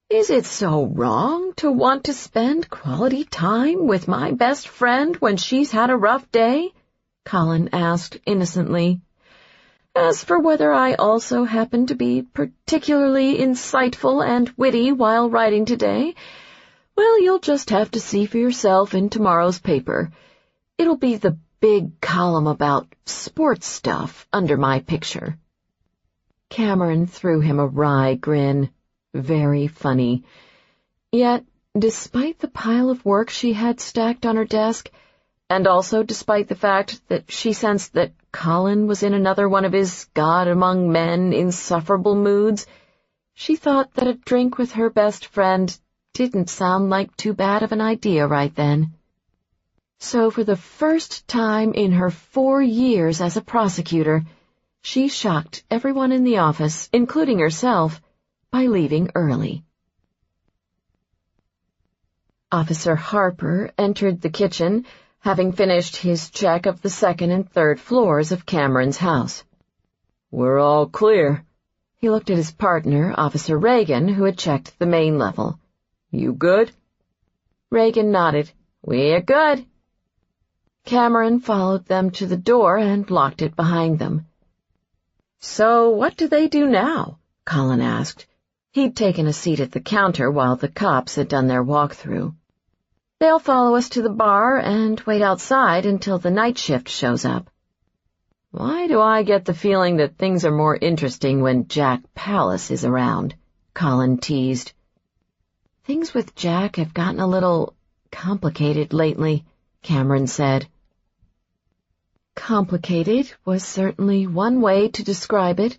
Is it so wrong to want to spend quality time with my best friend when she's had a rough day? Colin asked innocently. As for whether I also happen to be particularly insightful and witty while writing today, well, you'll just have to see for yourself in tomorrow's paper. It'll be the big column about sports stuff under my picture. Cameron threw him a wry grin. Very funny. Yet, despite the pile of work she had stacked on her desk, and also despite the fact that she sensed that Colin was in another one of his God-among-men insufferable moods, she thought that a drink with her best friend didn't sound like too bad of an idea right then. So for the first time in her 4 years as a prosecutor, she shocked everyone in the office, including herself, by leaving early. Officer Harper entered the kitchen, having finished his check of the 2nd and 3rd floors of Cameron's house. We're all clear. He looked at his partner, Officer Reagan, who had checked the main level. You good? Reagan nodded. We're good. Cameron followed them to the door and locked it behind them. So what do they do now? Colin asked. He'd taken a seat at the counter while the cops had done their walkthrough. They'll follow us to the bar and wait outside until the night shift shows up. Why do I get the feeling that things are more interesting when Jack Pallas is around? Colin teased. Things with Jack have gotten a little complicated lately, Cameron said. Complicated was certainly one way to describe it.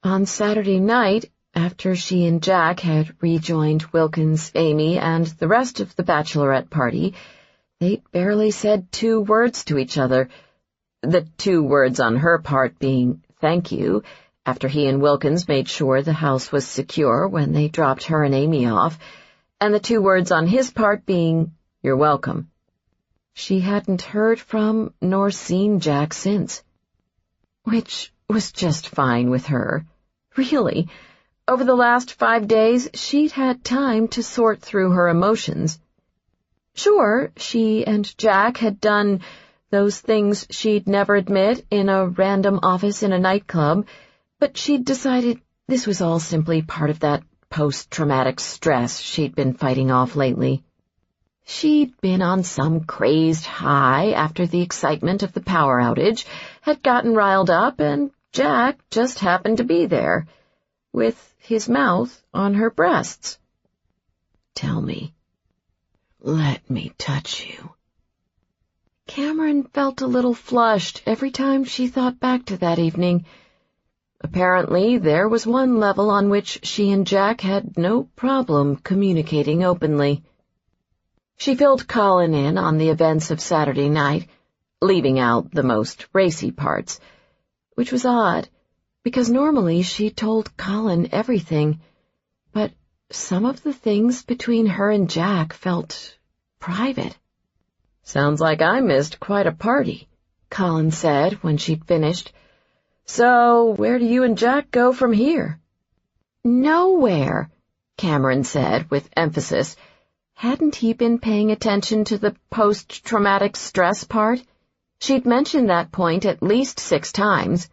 On Saturday night, after she and Jack had rejoined Wilkins, Amy, and the rest of the bachelorette party, they'd barely said 2 words to each other, the 2 words on her part being thank you, after he and Wilkins made sure the house was secure when they dropped her and Amy off, and the 2 words on his part being you're welcome. She hadn't heard from nor seen Jack since, which was just fine with her. Really, over the last 5 days, she'd had time to sort through her emotions. Sure, she and Jack had done those things she'd never admit in a random office in a nightclub, but she'd decided this was all simply part of that post-traumatic stress she'd been fighting off lately. She'd been on some crazed high after the excitement of the power outage, had gotten riled up, and Jack just happened to be there, with his mouth on her breasts. Tell me. Let me touch you. Cameron felt a little flushed every time she thought back to that evening. Apparently, there was one level on which she and Jack had no problem communicating openly. She filled Colin in on the events of Saturday night, leaving out the most racy parts, which was odd, because normally she told Colin everything, but some of the things between her and Jack felt private. Sounds like I missed quite a party, Colin said when she'd finished. So where do you and Jack go from here? Nowhere, Cameron said with emphasis. Hadn't he been paying attention to the post-traumatic stress part? She'd mentioned that point at least 6 times.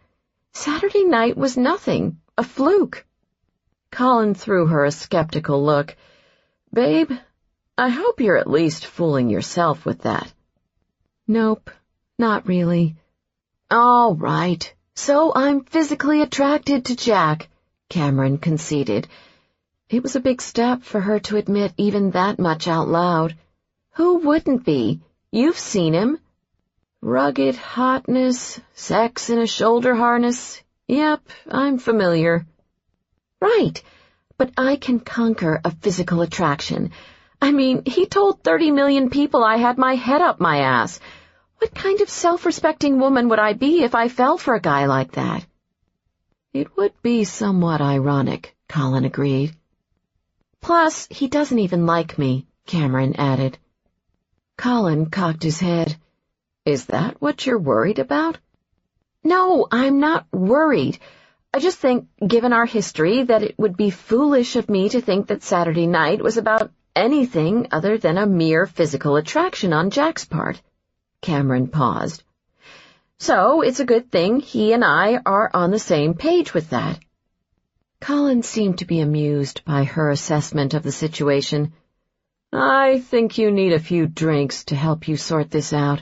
Saturday night was nothing, a fluke. Colin threw her a skeptical look. Babe, I hope you're at least fooling yourself with that. Nope, not really. All right, so I'm physically attracted to Jack, Cameron conceded. It was a big step for her to admit even that much out loud. Who wouldn't be? You've seen him. Rugged hotness, sex in a shoulder harness. Yep, I'm familiar. Right, but I can conquer a physical attraction. I mean, he told 30 million people I had my head up my ass. What kind of self-respecting woman would I be if I fell for a guy like that? It would be somewhat ironic, Colin agreed. Plus, he doesn't even like me, Cameron added. Colin cocked his head. Is that what you're worried about? No, I'm not worried. I just think, given our history, that it would be foolish of me to think that Saturday night was about anything other than a mere physical attraction on Jack's part. Cameron paused. So it's a good thing he and I are on the same page with that. Colin seemed to be amused by her assessment of the situation. I think you need a few drinks to help you sort this out.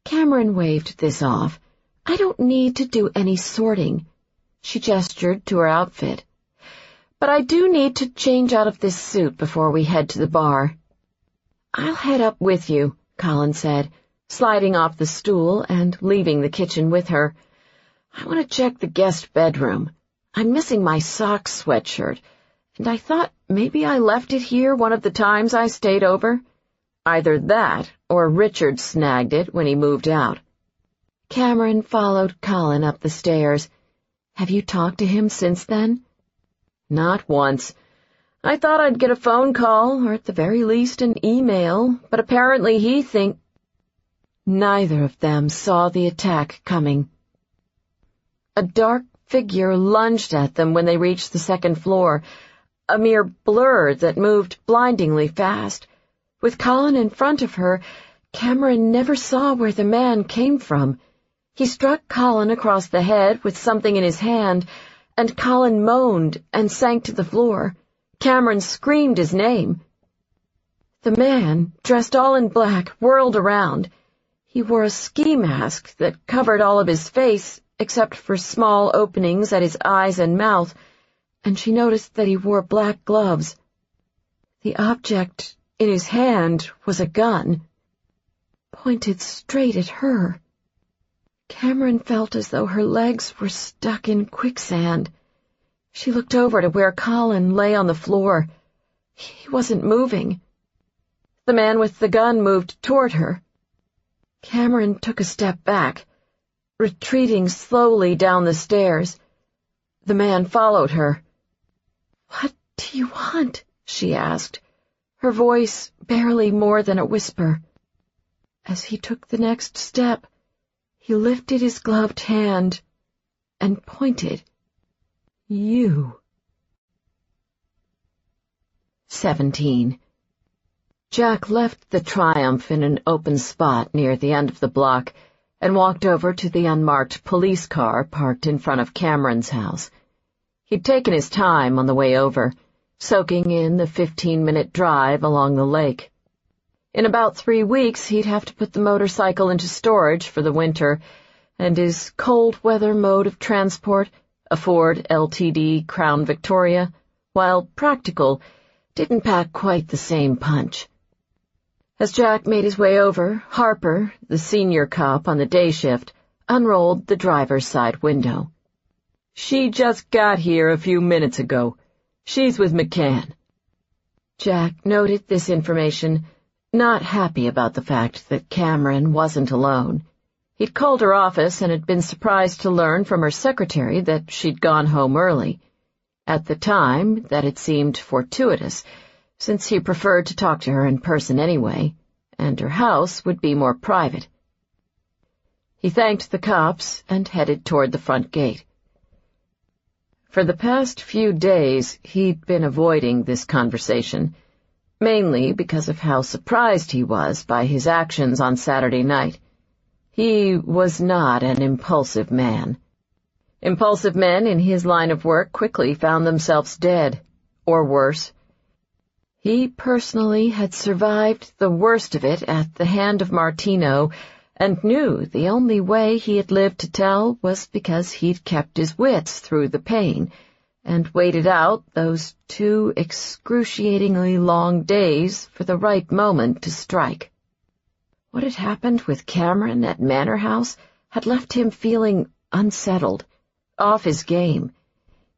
Cameron waved this off. I don't need to do any sorting. She gestured to her outfit. But I do need to change out of this suit before we head to the bar. I'll head up with you, Colin said, sliding off the stool and leaving the kitchen with her. I want to check the guest bedroom. I'm missing my sock sweatshirt, and I thought maybe I left it here one of the times I stayed over. Either that, or Richard snagged it when he moved out. Cameron followed Colin up the stairs. Have you talked to him since then? Not once. I thought I'd get a phone call, or at the very least an email, but apparently he thinks... Neither of them saw the attack coming. A dark figure lunged at them when they reached the second floor, a mere blur that moved blindingly fast. With Colin in front of her, Cameron never saw where the man came from. He struck Colin across the head with something in his hand, and Colin moaned and sank to the floor. Cameron screamed his name. The man, dressed all in black, whirled around. He wore a ski mask that covered all of his face, except for small openings at his eyes and mouth, and she noticed that he wore black gloves. The object in his hand was a gun, pointed straight at her. Cameron felt as though her legs were stuck in quicksand. She looked over to where Colin lay on the floor. He wasn't moving. The man with the gun moved toward her. Cameron took a step back, retreating slowly down the stairs. The man followed her. "What do you want?" she asked, her voice barely more than a whisper. As he took the next step, he lifted his gloved hand and pointed. "You." 17. Jack left the Triumph in an open spot near the end of the block and walked over to the unmarked police car parked in front of Cameron's house. He'd taken his time on the way over, soaking in the 15-minute drive along the lake. In about 3 weeks, he'd have to put the motorcycle into storage for the winter, and his cold-weather mode of transport, a Ford LTD Crown Victoria, while practical, didn't pack quite the same punch. As Jack made his way over, Harper, the senior cop on the day shift, unrolled the driver's side window. "She just got here a few minutes ago. She's with McCann." Jack noted this information, not happy about the fact that Cameron wasn't alone. He'd called her office and had been surprised to learn from her secretary that she'd gone home early. At the time, that had seemed fortuitous, since he preferred to talk to her in person anyway, and her house would be more private. He thanked the cops and headed toward the front gate. For the past few days, he'd been avoiding this conversation, mainly because of how surprised he was by his actions on Saturday night. He was not an impulsive man. Impulsive men in his line of work quickly found themselves dead, or worse. He personally had survived the worst of it at the hand of Martino, and knew the only way he had lived to tell was because he'd kept his wits through the pain, and waited out those 2 excruciatingly long days for the right moment to strike. What had happened with Cameron at Manor House had left him feeling unsettled, off his game.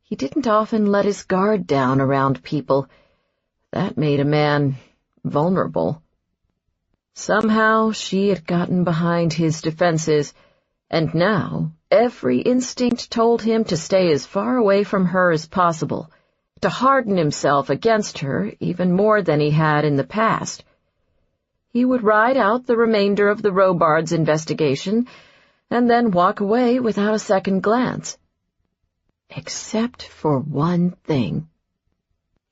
He didn't often let his guard down around people. That made a man vulnerable. Somehow she had gotten behind his defenses, and now every instinct told him to stay as far away from her as possible, to harden himself against her even more than he had in the past. He would ride out the remainder of the Robards' investigation and then walk away without a second glance. Except for one thing.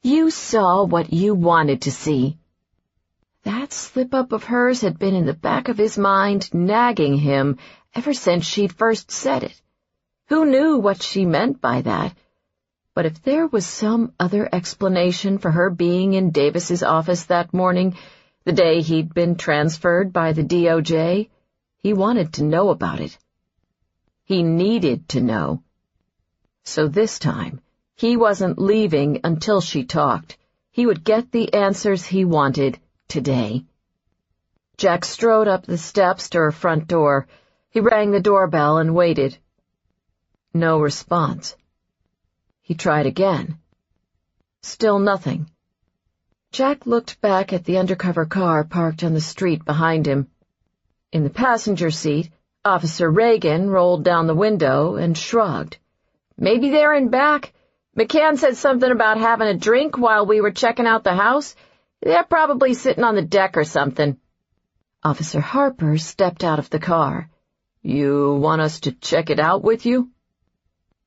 You saw what you wanted to see. That slip-up of hers had been in the back of his mind, nagging him ever since she'd first said it. Who knew what she meant by that? But if there was some other explanation for her being in Davis's office that morning, the day he'd been transferred by the DOJ, he wanted to know about it. He needed to know. So this time, he wasn't leaving until she talked. He would get the answers he wanted today. Jack strode up the steps to her front door. He rang the doorbell and waited. No response. He tried again. Still nothing. Jack looked back at the undercover car parked on the street behind him. In the passenger seat, Officer Reagan rolled down the window and shrugged. Maybe they're in back. McCann said something about having a drink while we were checking out the house. They're probably sitting on the deck or something. Officer Harper stepped out of the car. You want us to check it out with you?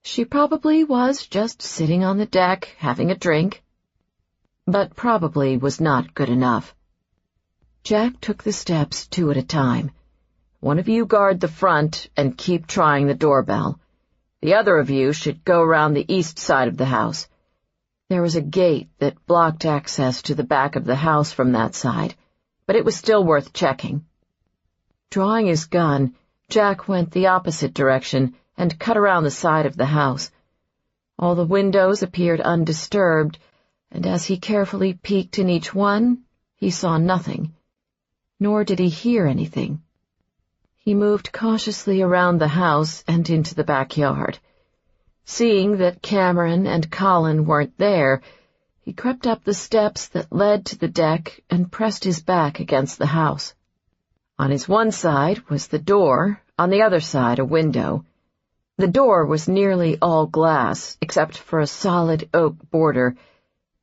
She probably was just sitting on the deck, having a drink. But probably was not good enough. Jack took the steps 2 at a time. One of you guard the front and keep trying the doorbell. The other of you should go around the east side of the house. There was a gate that blocked access to the back of the house from that side, but it was still worth checking. Drawing his gun, Jack went the opposite direction and cut around the side of the house. All the windows appeared undisturbed, and as he carefully peeked in each one, he saw nothing, nor did he hear anything. He moved cautiously around the house and into the backyard. Seeing that Cameron and Colin weren't there, he crept up the steps that led to the deck and pressed his back against the house. On his one side was the door, on the other side a window. The door was nearly all glass, except for a solid oak border.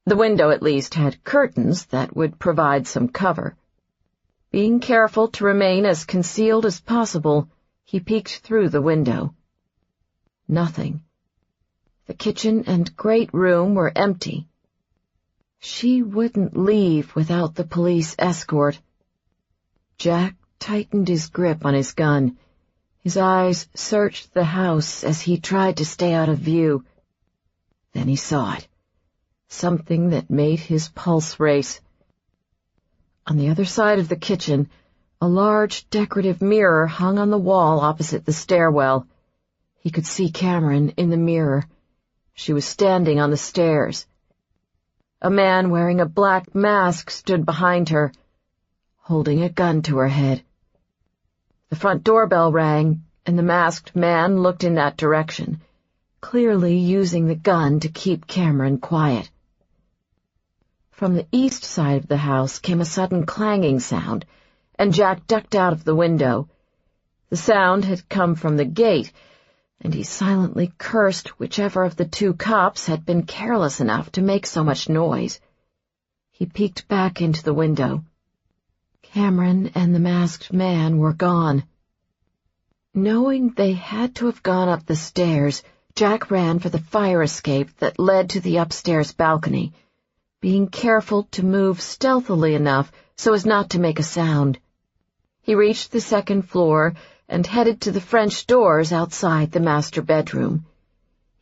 The window at least had curtains that would provide some cover. Being careful to remain as concealed as possible, he peeked through the window. Nothing. The kitchen and great room were empty. She wouldn't leave without the police escort. Jack tightened his grip on his gun. His eyes searched the house as he tried to stay out of view. Then he saw it. Something that made his pulse race. On the other side of the kitchen, a large decorative mirror hung on the wall opposite the stairwell. He could see Cameron in the mirror. She was standing on the stairs. A man wearing a black mask stood behind her, holding a gun to her head. The front doorbell rang, and the masked man looked in that direction, clearly using the gun to keep Cameron quiet. From the east side of the house came a sudden clanging sound, and Jack ducked out of the window. The sound had come from the gate, and he silently cursed whichever of the 2 cops had been careless enough to make so much noise. He peeked back into the window. Cameron and the masked man were gone. Knowing they had to have gone up the stairs, Jack ran for the fire escape that led to the upstairs balcony, being careful to move stealthily enough so as not to make a sound. He reached the 2nd floor and headed to the French doors outside the master bedroom.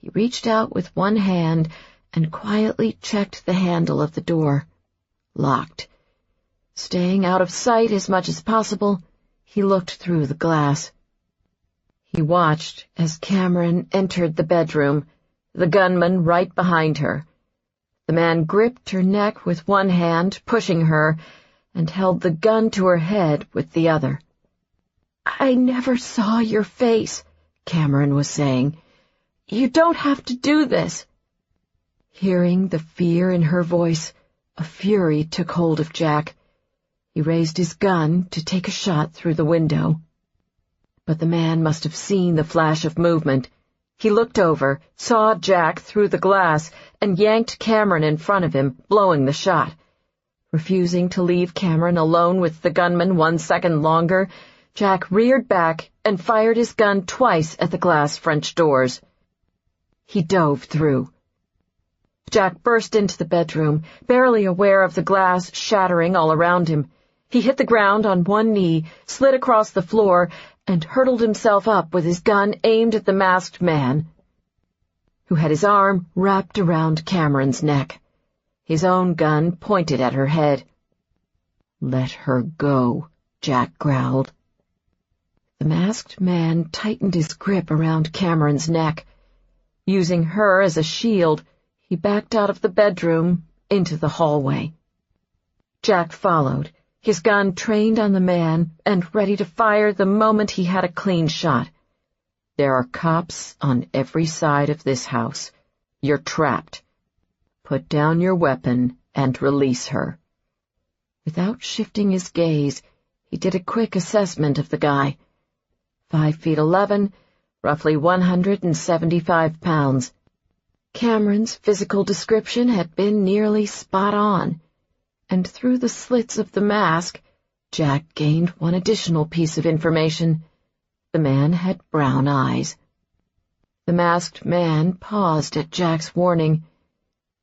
He reached out with one hand and quietly checked the handle of the door. Locked. Staying out of sight as much as possible, he looked through the glass. He watched as Cameron entered the bedroom, the gunman right behind her. The man gripped her neck with one hand, pushing her, and held the gun to her head with the other. "I never saw your face," Cameron was saying. "You don't have to do this." Hearing the fear in her voice, a fury took hold of Jack. He raised his gun to take a shot through the window. But the man must have seen the flash of movement. He looked over, saw Jack through the glass, and yanked Cameron in front of him, blowing the shot. Refusing to leave Cameron alone with the gunman 1 second longer, Jack reared back and fired his gun twice at the glass French doors. He dove through. Jack burst into the bedroom, barely aware of the glass shattering all around him. He hit the ground on one knee, slid across the floor, and hurtled himself up with his gun aimed at the masked man, who had his arm wrapped around Cameron's neck. His own gun pointed at her head. "Let her go," Jack growled. The masked man tightened his grip around Cameron's neck. Using her as a shield, he backed out of the bedroom into the hallway. Jack followed, his gun trained on the man and ready to fire the moment he had a clean shot. "There are cops on every side of this house. You're trapped. Put down your weapon and release her." Without shifting his gaze, he did a quick assessment of the guy. 5'11", roughly 175 pounds. Cameron's physical description had been nearly spot on, and through the slits of the mask, Jack gained one additional piece of information. The man had brown eyes. The masked man paused at Jack's warning.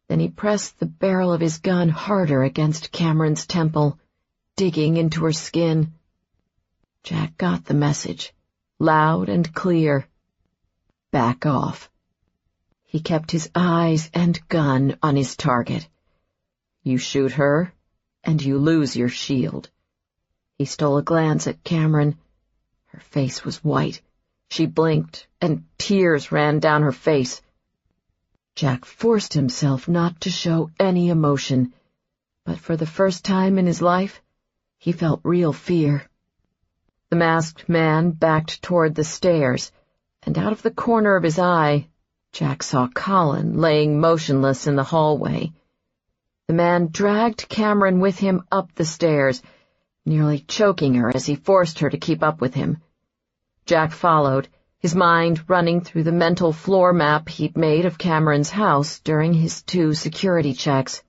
Then he pressed the barrel of his gun harder against Cameron's temple, digging into her skin. Jack got the message, loud and clear. Back off. He kept his eyes and gun on his target. You shoot her, and you lose your shield. He stole a glance at Cameron. Her face was white. She blinked, and tears ran down her face. Jack forced himself not to show any emotion, but for the first time in his life, he felt real fear. The masked man backed toward the stairs, and out of the corner of his eye, Jack saw Colin laying motionless in the hallway. The man dragged Cameron with him up the stairs, nearly choking her as he forced her to keep up with him. Jack followed, his mind running through the mental floor map he'd made of Cameron's house during his 2 security checks.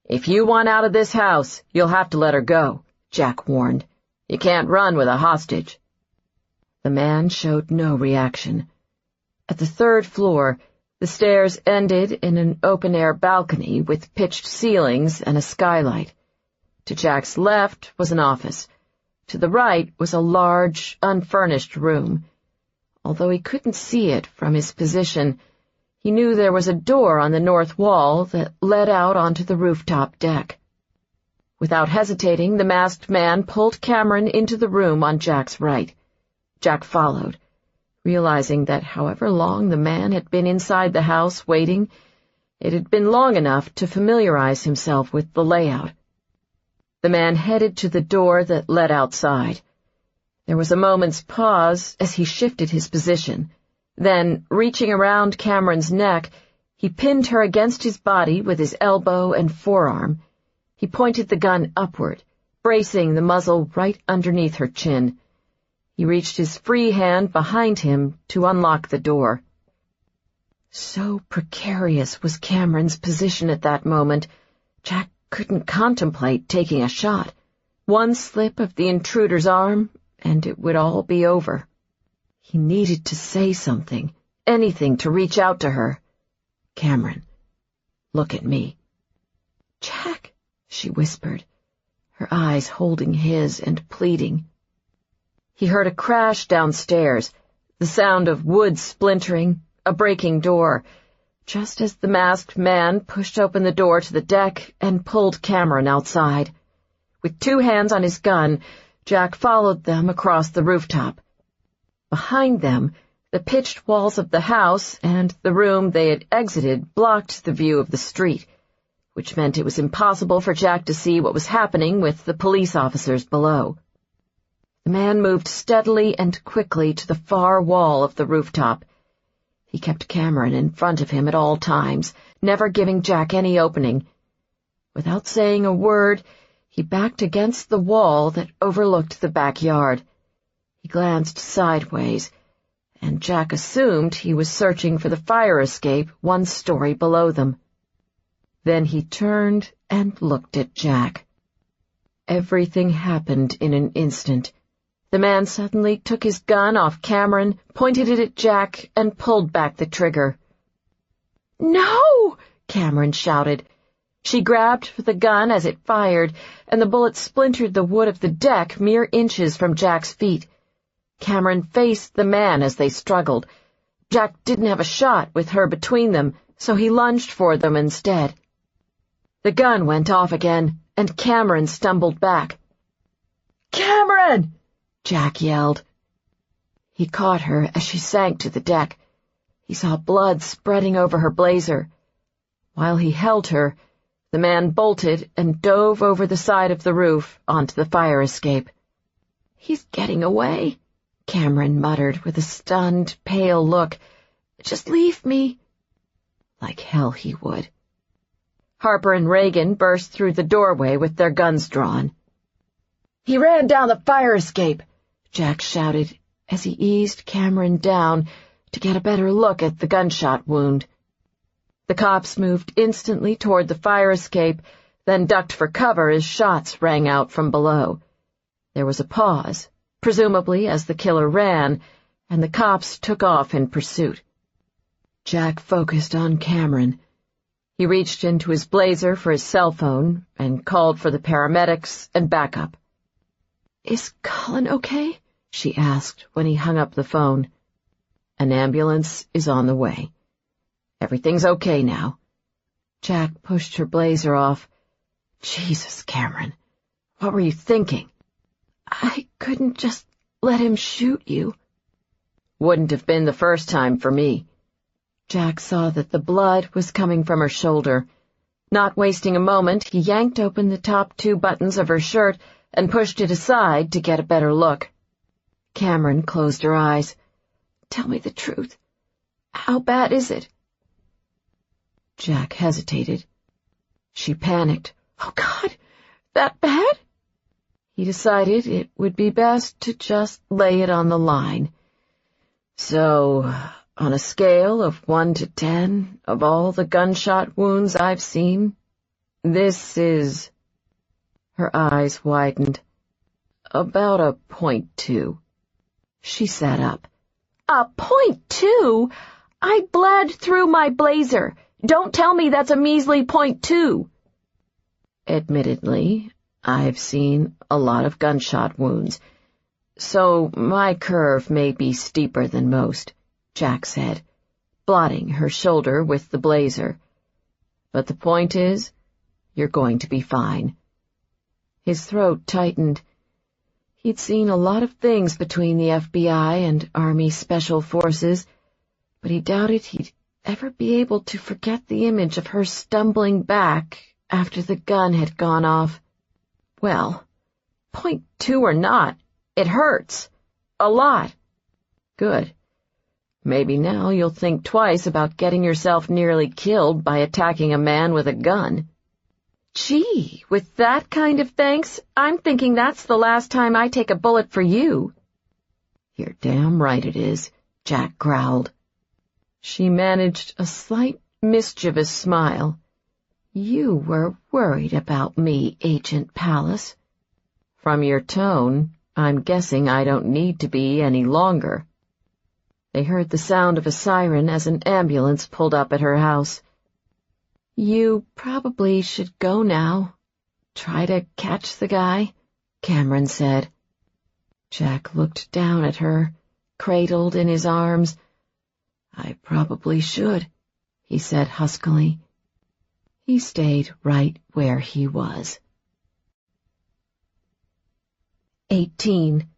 "If you want out of this house, you'll have to let her go," Jack warned. "You can't run with a hostage." The man showed no reaction. At the 3rd floor, the stairs ended in an open-air balcony with pitched ceilings and a skylight. To Jack's left was an office. To the right was a large, unfurnished room. Although he couldn't see it from his position, he knew there was a door on the north wall that led out onto the rooftop deck. Without hesitating, the masked man pulled Cameron into the room on Jack's right. Jack followed, realizing that however long the man had been inside the house waiting, it had been long enough to familiarize himself with the layout. The man headed to the door that led outside. There was a moment's pause as he shifted his position. Then, reaching around Cameron's neck, he pinned her against his body with his elbow and forearm. He pointed the gun upward, bracing the muzzle right underneath her chin. He reached his free hand behind him to unlock the door. So precarious was Cameron's position at that moment, Jack couldn't contemplate taking a shot. One slip of the intruder's arm, and it would all be over. He needed to say something, anything to reach out to her. "Cameron, look at me." "Jack," she whispered, her eyes holding his and pleading. He heard a crash downstairs, the sound of wood splintering, a breaking door, just as the masked man pushed open the door to the deck and pulled Cameron outside. With 2 hands on his gun, Jack followed them across the rooftop. Behind them, the pitched walls of the house and the room they had exited blocked the view of the street. which meant it was impossible for Jack to see what was happening with the police officers below. The man moved steadily and quickly to the far wall of the rooftop. He kept Cameron in front of him at all times, never giving Jack any opening. Without saying a word, he backed against the wall that overlooked the backyard. He glanced sideways, and Jack assumed he was searching for the fire escape 1 story below them. Then he turned and looked at Jack. Everything happened in an instant. The man suddenly took his gun off Cameron, pointed it at Jack, and pulled back the trigger. "No!" Cameron shouted. She grabbed for the gun as it fired, and the bullet splintered the wood of the deck mere inches from Jack's feet. Cameron faced the man as they struggled. Jack didn't have a shot with her between them, so he lunged for them instead. The gun went off again, and Cameron stumbled back. "Cameron!" Jack yelled. He caught her as she sank to the deck. He saw blood spreading over her blazer. While he held her, the man bolted and dove over the side of the roof onto the fire escape. "He's getting away," Cameron muttered with a stunned, pale look. "Just leave me." Like hell he would. Harper and Reagan burst through the doorway with their guns drawn. "He ran down the fire escape," Jack shouted as he eased Cameron down to get a better look at the gunshot wound. The cops moved instantly toward the fire escape, then ducked for cover as shots rang out from below. There was a pause, presumably as the killer ran, and the cops took off in pursuit. Jack focused on Cameron. He reached into his blazer for his cell phone and called for the paramedics and backup. "Is Colin okay?" she asked when he hung up the phone. "An ambulance is on the way. Everything's okay now." Jack pushed her blazer off. "Jesus, Cameron, what were you thinking?" "I couldn't just let him shoot you." "Wouldn't have been the first time for me." Jack saw that the blood was coming from her shoulder. Not wasting a moment, he yanked open the top 2 buttons of her shirt and pushed it aside to get a better look. Cameron closed her eyes. "Tell me the truth. How bad is it?" Jack hesitated. She panicked. "Oh, God, that bad?" He decided it would be best to just lay it on the line. "So, on a scale of 1 to 10, of all the gunshot wounds I've seen, this is—" Her eyes widened. "About a 0.2. She sat up. "A 0.2? I bled through my blazer. Don't tell me that's a measly 0.2. "Admittedly, I've seen a lot of gunshot wounds, so my curve may be steeper than most," Jack said, blotting her shoulder with the blazer. "But the point is, you're going to be fine." His throat tightened. He'd seen a lot of things between the FBI and Army Special Forces, but he doubted he'd ever be able to forget the image of her stumbling back after the gun had gone off. "Well, 0.2 or not, it hurts. A lot." "Good. Maybe now you'll think twice about getting yourself nearly killed by attacking a man with a gun." "Gee, with that kind of thanks, I'm thinking that's the last time I take a bullet for you." "You're damn right it is," Jack growled. She managed a slight, mischievous smile. "You were worried about me, Agent Pallas." "From your tone, I'm guessing I don't need to be any longer." They heard the sound of a siren as an ambulance pulled up at her house. "You probably should go now. Try to catch the guy," Cameron said. Jack looked down at her, cradled in his arms. "I probably should," he said huskily. He stayed right where he was. 18.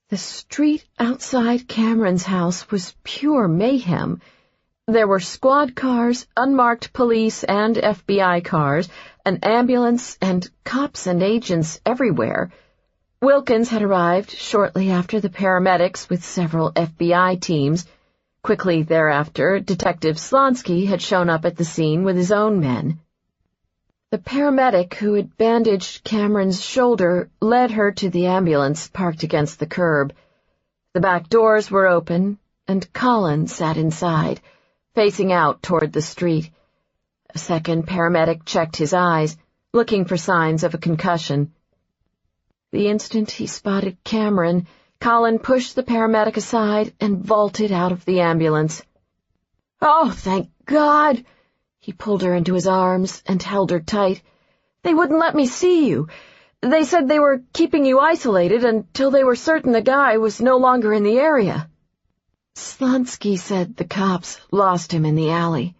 The street outside Cameron's house was pure mayhem. There were squad cars, unmarked police and FBI cars, an ambulance, and cops and agents everywhere. Wilkins had arrived shortly after the paramedics with several FBI teams. Quickly thereafter, Detective Slonsky had shown up at the scene with his own men. The paramedic who had bandaged Cameron's shoulder led her to the ambulance parked against the curb. The back doors were open, and Colin sat inside, facing out toward the street. A second paramedic checked his eyes, looking for signs of a concussion. The instant he spotted Cameron, Colin pushed the paramedic aside and vaulted out of the ambulance. "Oh, thank God!" He pulled her into his arms and held her tight. "They wouldn't let me see you. They said they were keeping you isolated until they were certain the guy was no longer in the area." Slonsky said the cops lost him in the alley.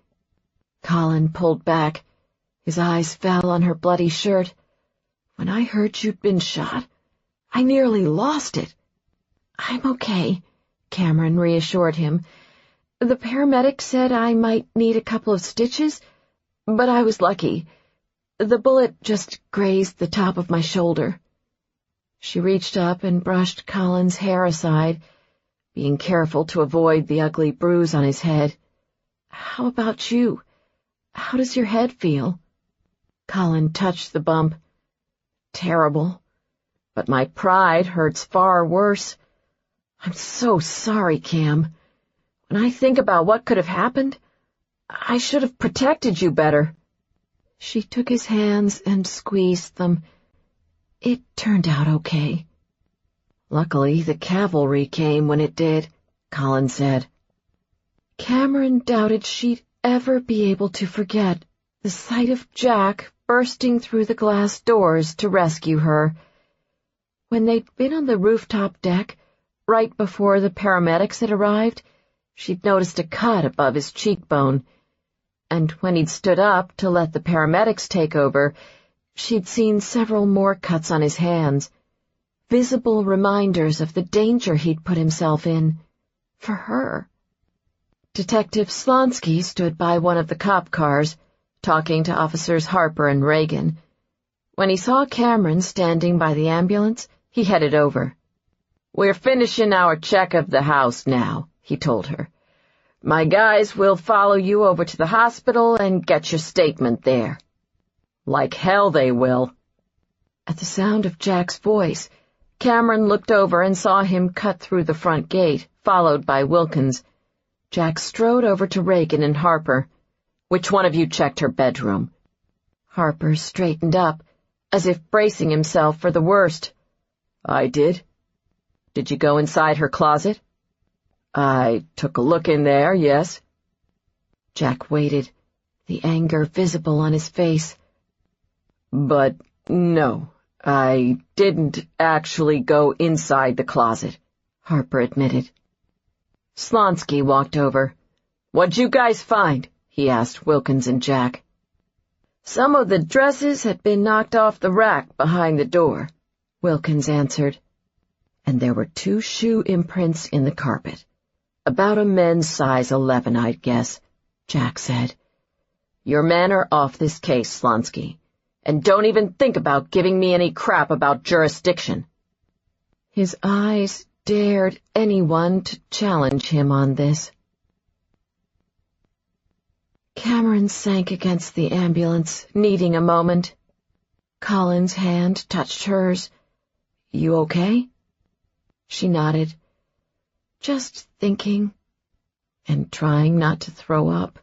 Colin pulled back. His eyes fell on her bloody shirt. "When I heard you'd been shot, I nearly lost it." "I'm okay," Cameron reassured him. "The paramedic said I might need a couple of stitches, but I was lucky. The bullet just grazed the top of my shoulder." She reached up and brushed Colin's hair aside, being careful to avoid the ugly bruise on his head. "How about you? How does your head feel?" Colin touched the bump. "Terrible, but my pride hurts far worse. I'm so sorry, Cam. When I think about what could have happened, I should have protected you better." She took his hands and squeezed them. "It turned out okay." "Luckily, the cavalry came when it did," Colin said. Cameron doubted she'd ever be able to forget the sight of Jack bursting through the glass doors to rescue her. When they'd been on the rooftop deck, right before the paramedics had arrived, she'd noticed a cut above his cheekbone, and when he'd stood up to let the paramedics take over, she'd seen several more cuts on his hands, visible reminders of the danger he'd put himself in, for her. Detective Slonsky stood by one of the cop cars, talking to Officers Harper and Reagan. When he saw Cameron standing by the ambulance, he headed over. "We're finishing our check of the house now," he told her. "My guys will follow you over to the hospital and get your statement there." "Like hell they will." At the sound of Jack's voice, Cameron looked over and saw him cut through the front gate, followed by Wilkins. Jack strode over to Reagan and Harper. "Which one of you checked her bedroom?" Harper straightened up, as if bracing himself for the worst. "I did." "Did you go inside her closet?" "I took a look in there, yes." Jack waited, the anger visible on his face. "But no, I didn't actually go inside the closet," Harper admitted. Slonsky walked over. "What'd you guys find?" he asked Wilkins and Jack. "Some of the dresses had been knocked off the rack behind the door," Wilkins answered. "And there were 2 shoe imprints in the carpet. About a men's size 11, I'd guess," Jack said. "Your men are off this case, Slonsky, and don't even think about giving me any crap about jurisdiction." His eyes dared anyone to challenge him on this. Cameron sank against the ambulance, needing a moment. Colin's hand touched hers. "You okay?" She nodded. "Just thinking, and trying not to throw up.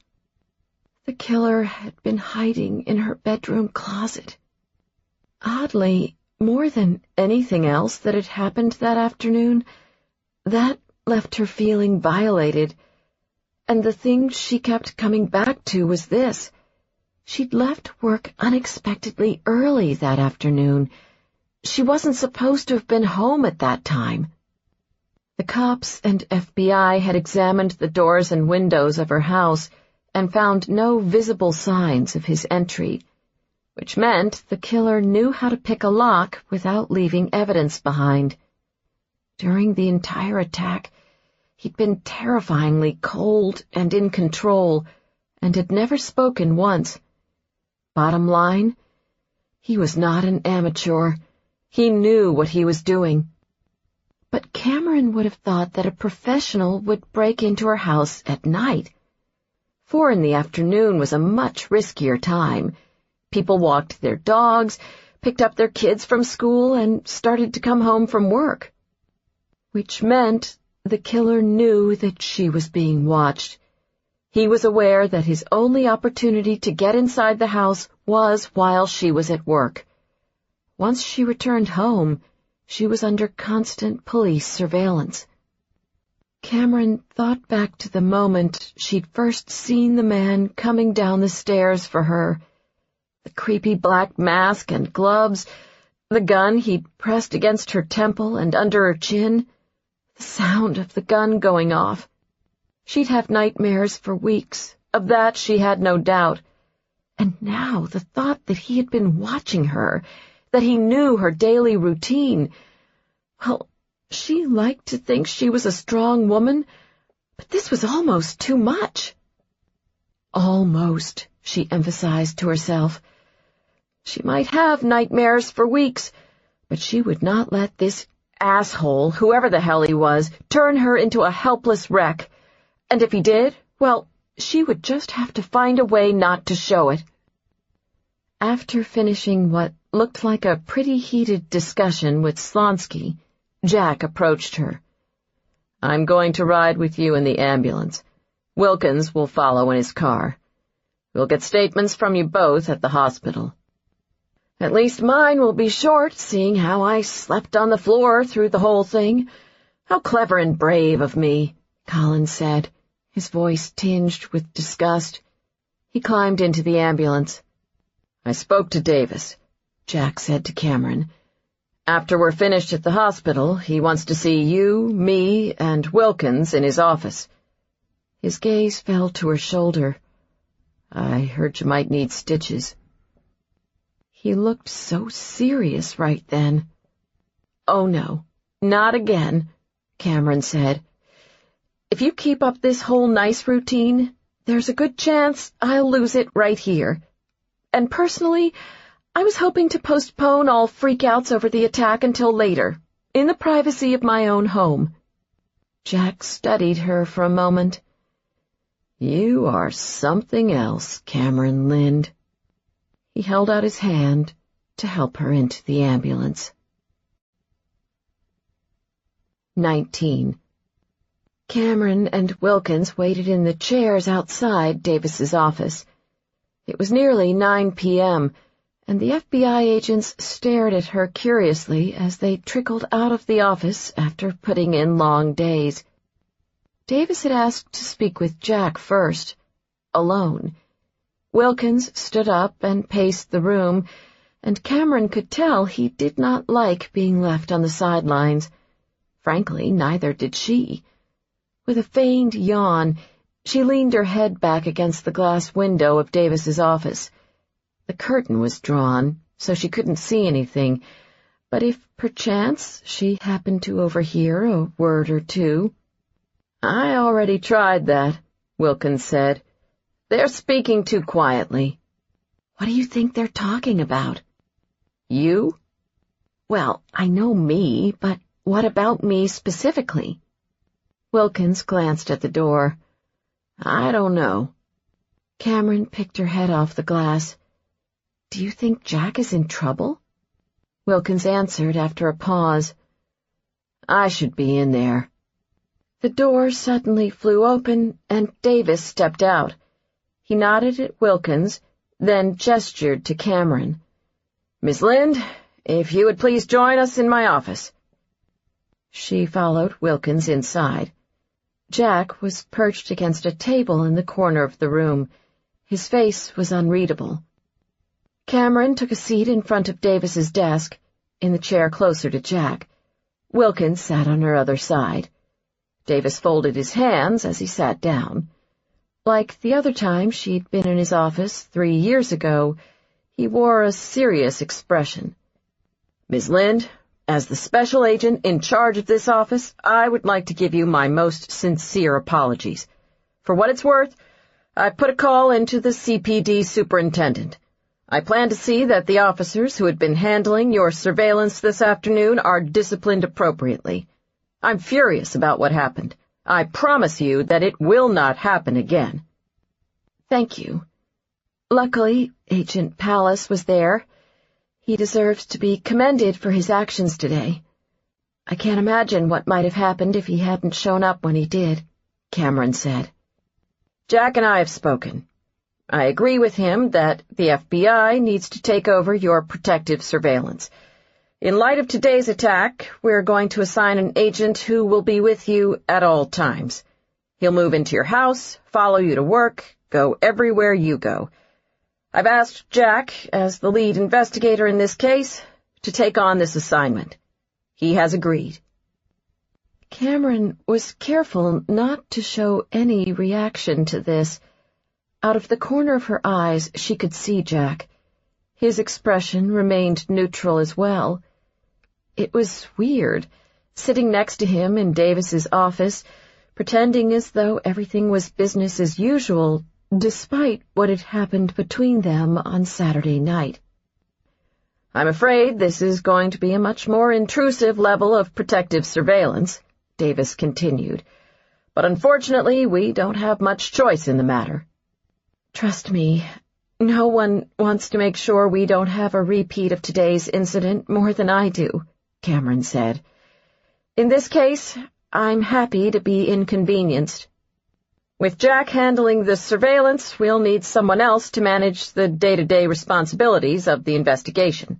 The killer had been hiding in her bedroom closet. Oddly, more than anything else that had happened that afternoon, that left her feeling violated, and the thing she kept coming back to was this. She'd left work unexpectedly early that afternoon. She wasn't supposed to have been home at that time. The cops and FBI had examined the doors and windows of her house and found no visible signs of his entry, which meant the killer knew how to pick a lock without leaving evidence behind. During the entire attack, He'd been terrifyingly cold and in control, and had never spoken once. Bottom line, he was not an amateur. He knew what he was doing. But Cameron would have thought that a professional would break into her house at night. 4 in the afternoon was a much riskier time. People walked their dogs, picked up their kids from school, and started to come home from work. Which meant the killer knew that she was being watched. He was aware that his only opportunity to get inside the house was while she was at work. Once she returned home, she was under constant police surveillance. Cameron thought back to the moment she'd first seen the man coming down the stairs for her. The creepy black mask and gloves, the gun he'd pressed against her temple and under her chin, the sound of the gun going off. She'd have nightmares for weeks, of that she had no doubt. And now the thought that he had been watching her, that he knew her daily routine. Well, she liked to think she was a strong woman, but this was almost too much. Almost, she emphasized to herself. She might have nightmares for weeks, but she would not let this asshole, whoever the hell he was, turn her into a helpless wreck. And if he did, well, she would just have to find a way not to show it. After finishing what looked like a pretty heated discussion with Slonsky, Jack approached her. "I'm going to ride with you in the ambulance. Wilkins will follow in his car. We'll get statements from you both at the hospital." "At least mine will be short, seeing how I slept on the floor through the whole thing. How clever and brave of me," Colin said, his voice tinged with disgust. He climbed into the ambulance. "I spoke to Davis," Jack said to Cameron. "After we're finished at the hospital, he wants to see you, me, and Wilkins in his office." His gaze fell to her shoulder. "I heard you might need stitches." He looked so serious right then. "Oh, no, not again," Cameron said. "If you keep up this whole nice routine, there's a good chance I'll lose it right here. And personally, I was hoping to postpone all freakouts over the attack until later, in the privacy of my own home." Jack studied her for a moment. "You are something else, Cameron Lynde." He held out his hand to help her into the ambulance. 19. Cameron and Wilkins waited in the chairs outside Davis's office. It was nearly 9 p.m., and the FBI agents stared at her curiously as they trickled out of the office after putting in long days. Davis had asked to speak with Jack first, alone. Wilkins stood up and paced the room, and Cameron could tell he did not like being left on the sidelines. Frankly, neither did she. With a feigned yawn, she leaned her head back against the glass window of Davis's office. The curtain was drawn, so she couldn't see anything, but if perchance she happened to overhear a word or two. "I already tried that," Wilkins said. "They're speaking too quietly." "What do you think they're talking about?" "You?" "Well, I know me, but what about me specifically?" Wilkins glanced at the door. "I don't know." Cameron picked her head off the glass. "Do you think Jack is in trouble?" Wilkins answered after a pause. "I should be in there." The door suddenly flew open, and Davis stepped out. He nodded at Wilkins, then gestured to Cameron. "Miss Lynde, if you would please join us in my office." She followed Wilkins inside. Jack was perched against a table in the corner of the room. His face was unreadable. Cameron took a seat in front of Davis's desk, in the chair closer to Jack. Wilkins sat on her other side. Davis folded his hands as he sat down. Like the other time she'd been in his office 3 years ago, he wore a serious expression. "Miss Lynde, As the special agent in charge of this office, I would like to give you my most sincere apologies. For what it's worth, I put a call into the CPD superintendent. I plan to see that the officers who had been handling your surveillance this afternoon are disciplined appropriately. I'm furious about what happened. I promise you that it will not happen again. Thank you. Luckily, Agent Pallas was there. He deserves to be commended for his actions today. I can't imagine what might have happened if he hadn't shown up when he did, Cameron said. Jack and I have spoken. I agree with him that the FBI needs to take over your protective surveillance. In light of today's attack, we're going to assign an agent who will be with you at all times. He'll move into your house, follow you to work, go everywhere you go. I've asked Jack, as the lead investigator in this case, to take on this assignment. He has agreed. Cameron was careful not to show any reaction to this. Out of the corner of her eyes, she could see Jack. His expression remained neutral as well. It was weird, sitting next to him in Davis's office, pretending as though everything was business as usual, despite what had happened between them on Saturday night. I'm afraid this is going to be a much more intrusive level of protective surveillance, Davis continued, but unfortunately we don't have much choice in the matter. Trust me, no one wants to make sure we don't have a repeat of today's incident more than I do, Cameron said. In this case, I'm happy to be inconvenienced. With Jack handling the surveillance, we'll need someone else to manage the day-to-day responsibilities of the investigation.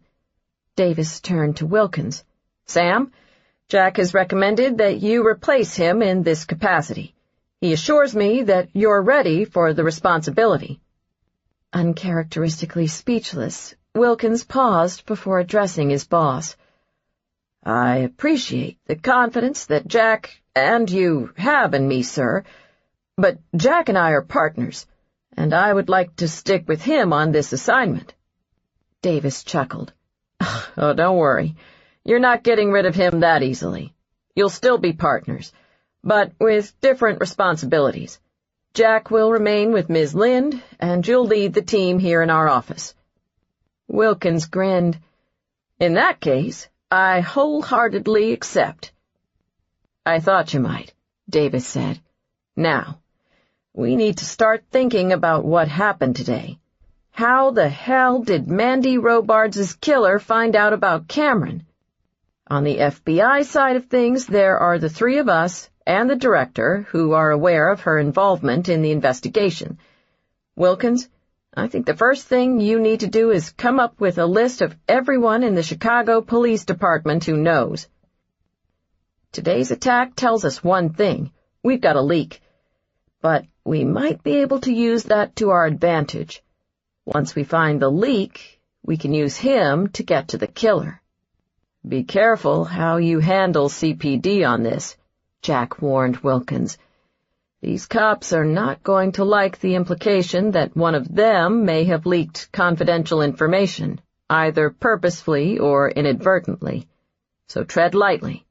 Davis turned to Wilkins. Sam, Jack has recommended that you replace him in this capacity. He assures me that you're ready for the responsibility. Uncharacteristically speechless, Wilkins paused before addressing his boss. I appreciate the confidence that Jack and you have in me, sir, but Jack and I are partners, and I would like to stick with him on this assignment. Davis chuckled. Oh, don't worry. You're not getting rid of him that easily. You'll still be partners, but with different responsibilities. Jack will remain with Ms. Lynde, and you'll lead the team here in our office. Wilkins grinned. In that case, I wholeheartedly accept. I thought you might, Davis said. Now, we need to start thinking about what happened today. How the hell did Mandy Robards' killer find out about Cameron? On the FBI side of things, there are the three of us and the director who are aware of her involvement in the investigation. Wilkins, I think the first thing you need to do is come up with a list of everyone in the Chicago Police Department who knows. Today's attack tells us one thing. We've got a leak. But we might be able to use that to our advantage. Once we find the leak, we can use him to get to the killer. Be careful how you handle CPD on this, Jack warned Wilkins. These cops are not going to like the implication that one of them may have leaked confidential information, either purposefully or inadvertently. So tread lightly.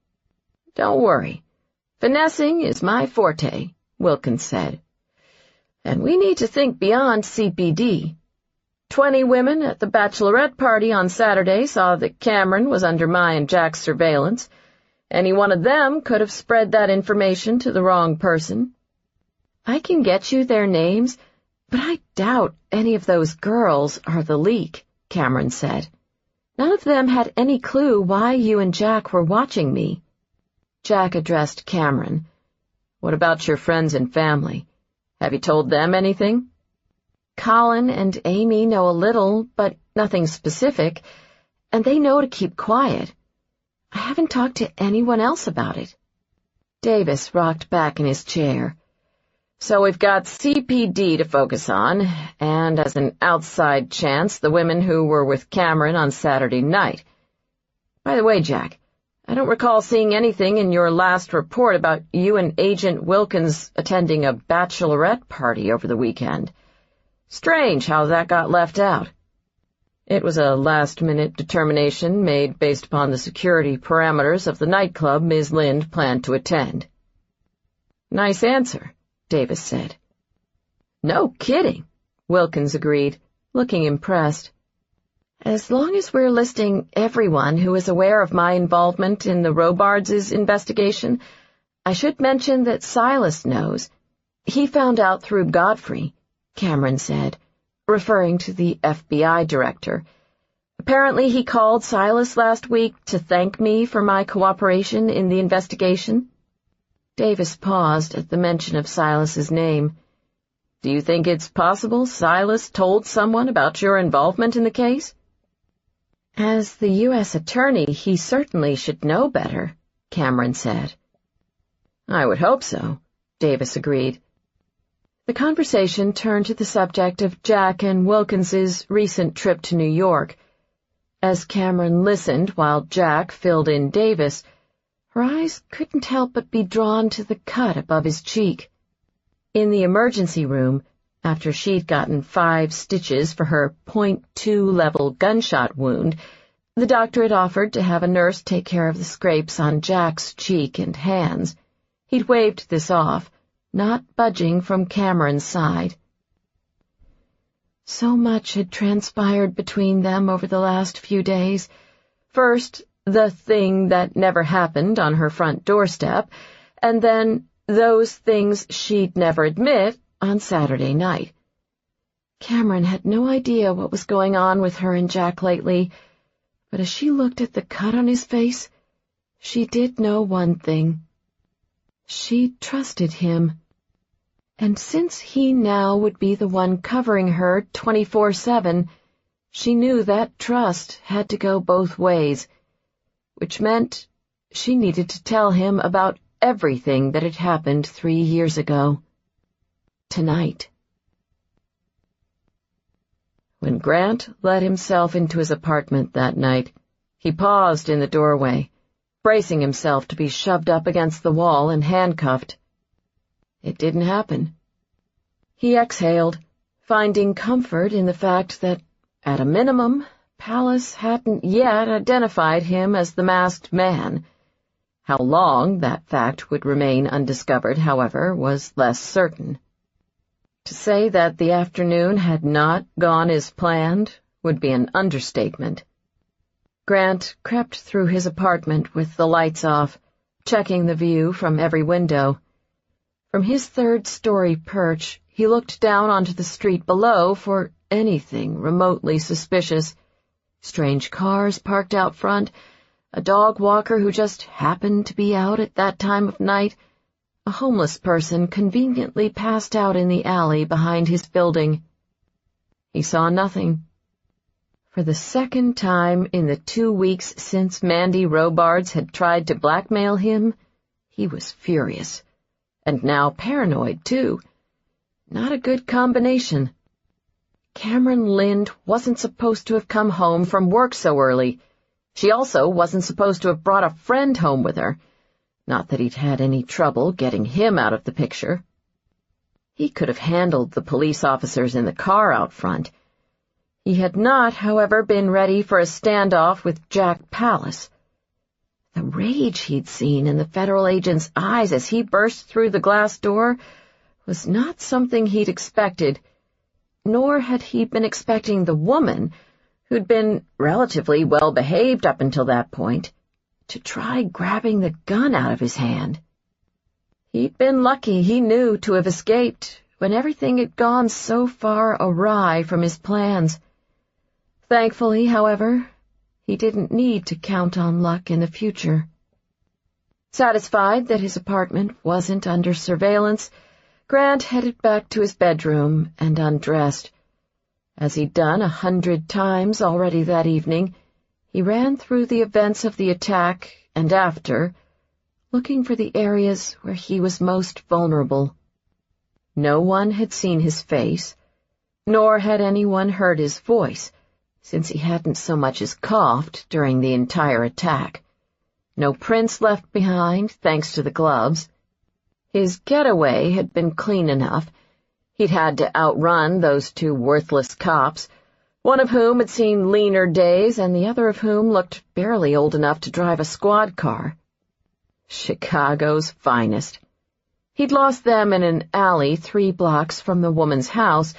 Don't worry. Finessing is my forte, Wilkins said. And we need to think beyond CPD. 20 women at the bachelorette party on Saturday saw that Cameron was under my and Jack's surveillance. Any one of them could have spread that information to the wrong person. I can get you their names, but I doubt any of those girls are the leak, Cameron said. None of them had any clue why you and Jack were watching me. Jack addressed Cameron. What about your friends and family? Have you told them anything? Colin and Amy know a little, but nothing specific, and they know to keep quiet. I haven't talked to anyone else about it. Davis rocked back in his chair. So we've got CPD to focus on, and as an outside chance, the women who were with Cameron on Saturday night. By the way, Jack, I don't recall seeing anything in your last report about you and Agent Wilkins attending a bachelorette party over the weekend. Strange how that got left out. It was a last-minute determination made based upon the security parameters of the nightclub Ms. Lynde planned to attend. Nice answer, Davis said. No kidding, Wilkins agreed, looking impressed. As long as we're listing everyone who is aware of my involvement in the Robards' investigation, I should mention that Silas knows. He found out through Godfrey, Cameron said, referring to the FBI director. Apparently he called Silas last week to thank me for my cooperation in the investigation. Davis paused at the mention of Silas's name. Do you think it's possible Silas told someone about your involvement in the case? As the U.S. attorney, he certainly should know better, Cameron said. I would hope so, Davis agreed. The conversation turned to the subject of Jack and Wilkins's recent trip to New York. As Cameron listened while Jack filled in Davis, her eyes couldn't help but be drawn to the cut above his cheek. In the emergency room, after she'd gotten 5 stitches for her .2 level gunshot wound, the doctor had offered to have a nurse take care of the scrapes on Jack's cheek and hands. He'd waved this off, not budging from Cameron's side. So much had transpired between them over the last few days. First, the thing that never happened on her front doorstep, and then those things she'd never admit on Saturday night. Cameron had no idea what was going on with her and Jack lately, but as she looked at the cut on his face, she did know one thing. She trusted him. And since he now would be the one covering her 24/7, she knew that trust had to go both ways, which meant she needed to tell him about everything that had happened 3 years ago. Tonight. When Grant let himself into his apartment that night, he paused in the doorway, bracing himself to be shoved up against the wall and handcuffed. It didn't happen. He exhaled, finding comfort in the fact that, at a minimum, Pallas hadn't yet identified him as the masked man. How long that fact would remain undiscovered, however, was less certain. To say that the afternoon had not gone as planned would be an understatement. Grant crept through his apartment with the lights off, checking the view from every window. From his third-story perch, he looked down onto the street below for anything remotely suspicious. Strange cars parked out front, a dog walker who just happened to be out at that time of night, a homeless person conveniently passed out in the alley behind his building. He saw nothing. For the second time in the 2 weeks since Mandy Robards had tried to blackmail him, he was furious. And now paranoid, too. Not a good combination. Cameron Lynde wasn't supposed to have come home from work so early. She also wasn't supposed to have brought a friend home with her. Not that he'd had any trouble getting him out of the picture. He could have handled the police officers in the car out front. He had not, however, been ready for a standoff with Jack Pallas. The rage he'd seen in the federal agent's eyes as he burst through the glass door was not something he'd expected, nor had he been expecting the woman, who'd been relatively well-behaved up until that point, to try grabbing the gun out of his hand. He'd been lucky, he knew, to have escaped when everything had gone so far awry from his plans. Thankfully, however, he didn't need to count on luck in the future. Satisfied that his apartment wasn't under surveillance, Grant headed back to his bedroom and undressed. As he'd done 100 times already that evening, he ran through the events of the attack and after, looking for the areas where he was most vulnerable. No one had seen his face, nor had anyone heard his voice, since he hadn't so much as coughed during the entire attack. No prints left behind, thanks to the gloves. His getaway had been clean enough. He'd had to outrun those 2 worthless cops, one of whom had seen leaner days and the other of whom looked barely old enough to drive a squad car. Chicago's finest. He'd lost them in an alley 3 blocks from the woman's house,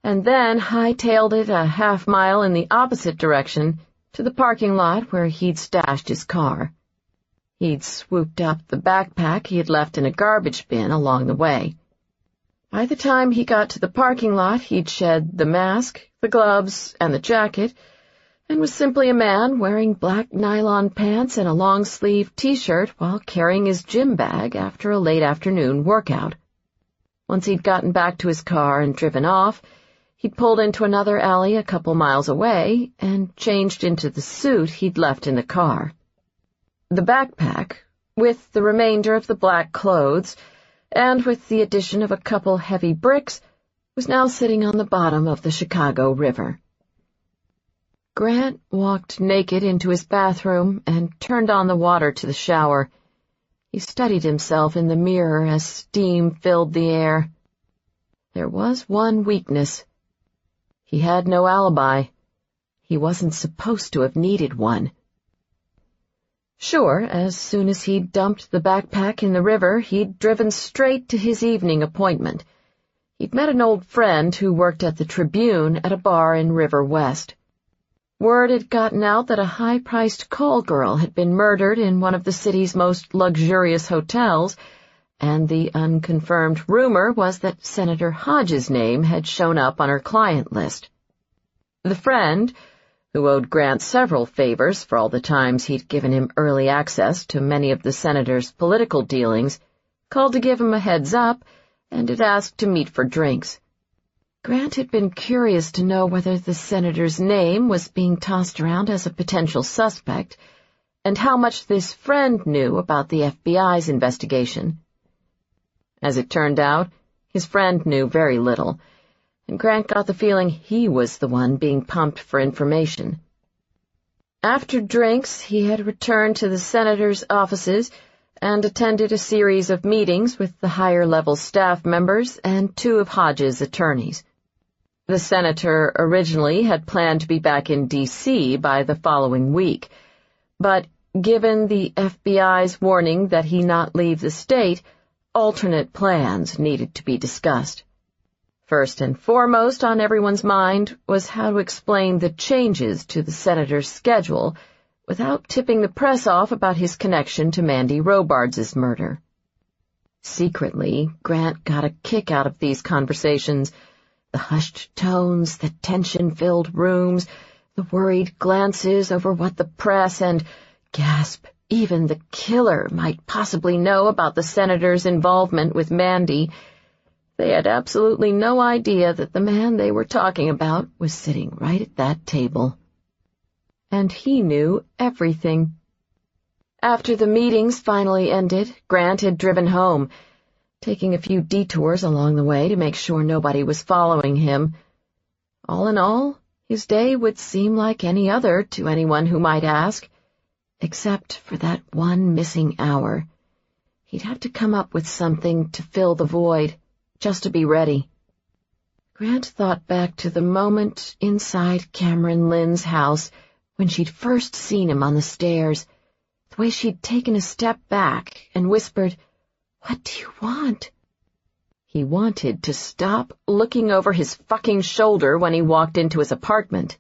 and then hightailed it a half-mile in the opposite direction to the parking lot where he'd stashed his car. He'd swooped up the backpack he had left in a garbage bin along the way. By the time he got to the parking lot, he'd shed the mask, the gloves, and the jacket, and was simply a man wearing black nylon pants and a long-sleeved T-shirt while carrying his gym bag after a late afternoon workout. Once he'd gotten back to his car and driven off, he'd pulled into another alley a couple miles away and changed into the suit he'd left in the car. The backpack, with the remainder of the black clothes, and with the addition of a couple heavy bricks, was now sitting on the bottom of the Chicago River. Grant walked naked into his bathroom and turned on the water to the shower. He studied himself in the mirror as steam filled the air. There was one weakness. He had no alibi. He wasn't supposed to have needed one. Sure, as soon as he'd dumped the backpack in the river, he'd driven straight to his evening appointment. He'd met an old friend who worked at the Tribune at a bar in River West. Word had gotten out that a high-priced call girl had been murdered in one of the city's most luxurious hotels, and the unconfirmed rumor was that Senator Hodges' name had shown up on her client list. The friend, who owed Grant several favors for all the times he'd given him early access to many of the senator's political dealings, called to give him a heads-up and had asked to meet for drinks. Grant had been curious to know whether the senator's name was being tossed around as a potential suspect, and how much this friend knew about the FBI's investigation. As it turned out, his friend knew very little, and Grant got the feeling he was the one being pumped for information. After drinks, he had returned to the senator's offices and attended a series of meetings with the higher-level staff members and 2 of Hodges' attorneys. The senator originally had planned to be back in D.C. by the following week, but given the FBI's warning that he not leave the state, alternate plans needed to be discussed. First and foremost on everyone's mind was how to explain the changes to the senator's schedule without tipping the press off about his connection to Mandy Robards' murder. Secretly, Grant got a kick out of these conversations. The hushed tones, the tension-filled rooms, the worried glances over what the press and, gasp, even the killer might possibly know about the senator's involvement with Mandy. They had absolutely no idea that the man they were talking about was sitting right at that table. And he knew everything. After the meetings finally ended, Grant had driven home, taking a few detours along the way to make sure nobody was following him. All in all, his day would seem like any other to anyone who might ask, except for that one missing hour. He'd have to come up with something to fill the void, just to be ready. Grant thought back to the moment inside Cameron Lynde's house when she'd first seen him on the stairs, the way she'd taken a step back and whispered, "What do you want?" He wanted to stop looking over his fucking shoulder when he walked into his apartment.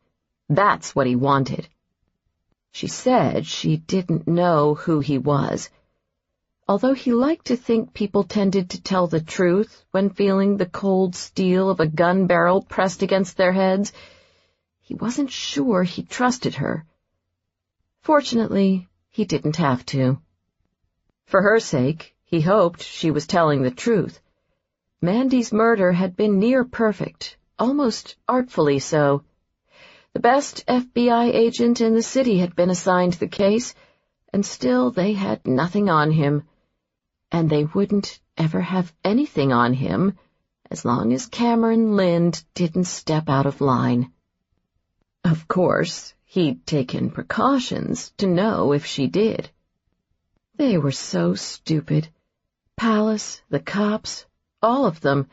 That's what he wanted. She said she didn't know who he was. Although he liked to think people tended to tell the truth when feeling the cold steel of a gun barrel pressed against their heads, he wasn't sure he trusted her. Fortunately, he didn't have to. For her sake, he hoped she was telling the truth. Mandy's murder had been near perfect, almost artfully so. The best FBI agent in the city had been assigned the case, and still they had nothing on him. And they wouldn't ever have anything on him as long as Cameron Lynde didn't step out of line. Of course, he'd taken precautions to know if she did. They were so stupid. Pallas, the cops, all of them.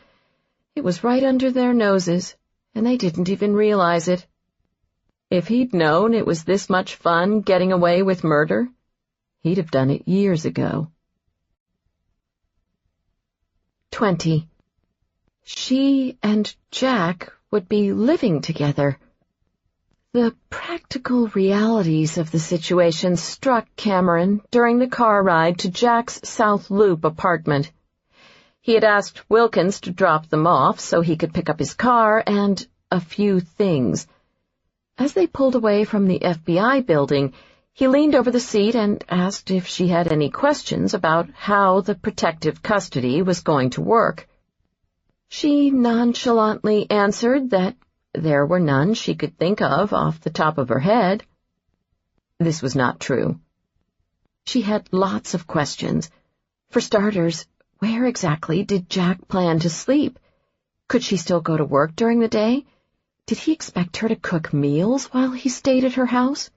It was right under their noses, and they didn't even realize it. If he'd known it was this much fun getting away with murder, he'd have done it years ago. 20. She and Jack would be living together. The practical realities of the situation struck Cameron during the car ride to Jack's South Loop apartment. He had asked Wilkins to drop them off so he could pick up his car and a few things. As they pulled away from the FBI building, he leaned over the seat and asked if she had any questions about how the protective custody was going to work. She nonchalantly answered that there were none she could think of off the top of her head. This was not true. She had lots of questions. For starters, where exactly did Jack plan to sleep? Could she still go to work during the day? Did he expect her to cook meals while he stayed at her house?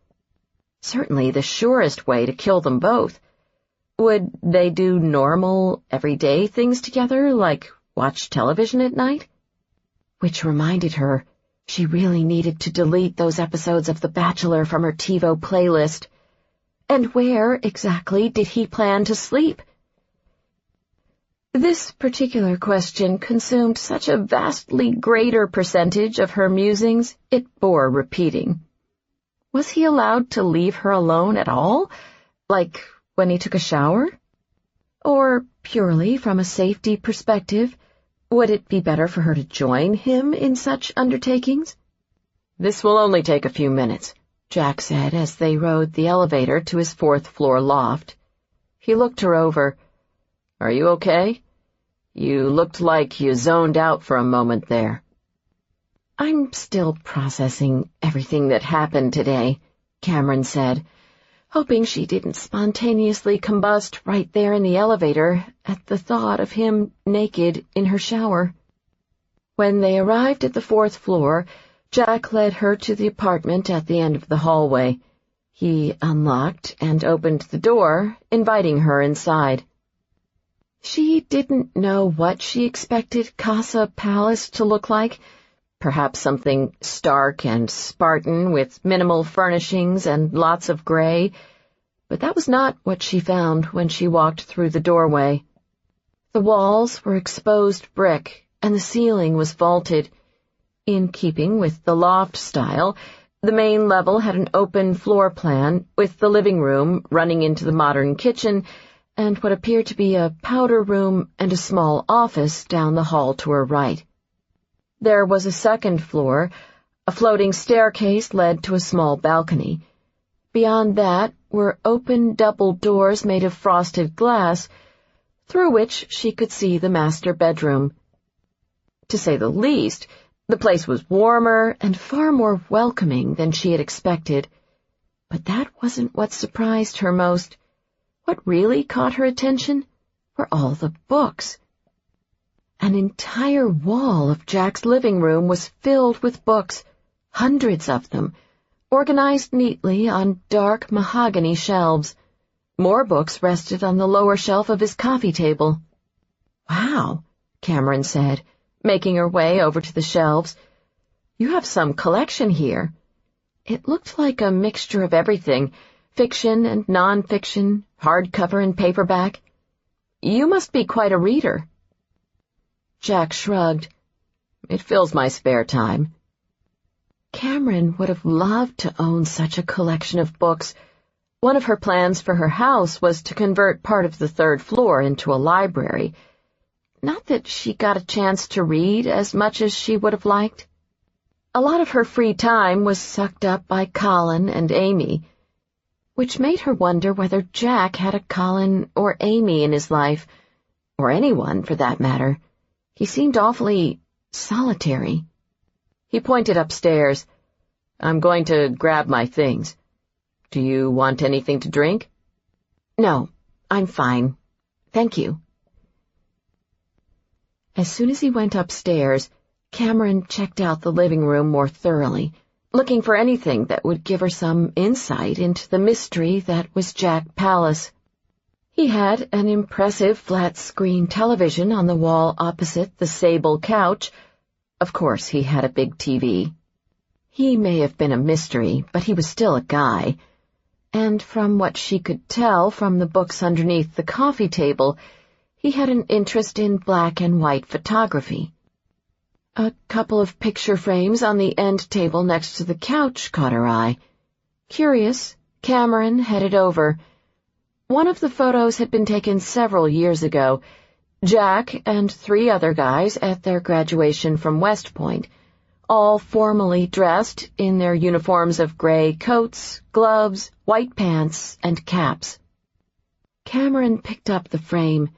Certainly the surest way to kill them both. Would they do normal, everyday things together, like watch television at night? Which reminded her she really needed to delete those episodes of The Bachelor from her TiVo playlist. And where exactly did he plan to sleep? This particular question consumed such a vastly greater percentage of her musings, it bore repeating. Was he allowed to leave her alone at all, like when he took a shower? Or, purely from a safety perspective, would it be better for her to join him in such undertakings? "This will only take a few minutes," Jack said as they rode the elevator to his fourth-floor loft. He looked her over. "Are you okay? You looked like you zoned out for a moment there." "I'm still processing everything that happened today," Cameron said, hoping she didn't spontaneously combust right there in the elevator at the thought of him naked in her shower. When they arrived at the fourth floor, Jack led her to the apartment at the end of the hallway. He unlocked and opened the door, inviting her inside. She didn't know what she expected Casa Pallas to look like, perhaps something stark and Spartan with minimal furnishings and lots of gray, but that was not what she found when she walked through the doorway. The walls were exposed brick, and the ceiling was vaulted. In keeping with the loft style, the main level had an open floor plan, with the living room running into the modern kitchen, and what appeared to be a powder room and a small office down the hall to her right. There was a second floor. A floating staircase led to a small balcony. Beyond that were open double doors made of frosted glass, through which she could see the master bedroom. To say the least, the place was warmer and far more welcoming than she had expected. But that wasn't what surprised her most. What really caught her attention were all the books. An entire wall of Jack's living room was filled with books, hundreds of them, organized neatly on dark mahogany shelves. More books rested on the lower shelf of his coffee table. "Wow," Cameron said, making her way over to the shelves. "You have some collection here." It looked like a mixture of everything, fiction and non-fiction, hardcover and paperback. "You must be quite a reader." Jack shrugged. "It fills my spare time." Cameron would have loved to own such a collection of books. One of her plans for her house was to convert part of the third floor into a library. Not that she got a chance to read as much as she would have liked. A lot of her free time was sucked up by Colin and Amy, which made her wonder whether Jack had a Colin or Amy in his life, or anyone for that matter. He seemed awfully solitary. He pointed upstairs. "I'm going to grab my things. Do you want anything to drink?" "No, I'm fine. Thank you." As soon as he went upstairs, Cameron checked out the living room more thoroughly, looking for anything that would give her some insight into the mystery that was Jack Pallas. He had an impressive flat-screen television on the wall opposite the sable couch. Of course, he had a big TV. He may have been a mystery, but he was still a guy. And from what she could tell from the books underneath the coffee table, he had an interest in black and white photography. A couple of picture frames on the end table next to the couch caught her eye. Curious, Cameron headed over. One of the photos had been taken several years ago. Jack and 3 other guys at their graduation from West Point, all formally dressed in their uniforms of gray coats, gloves, white pants, and caps. Cameron picked up the frame.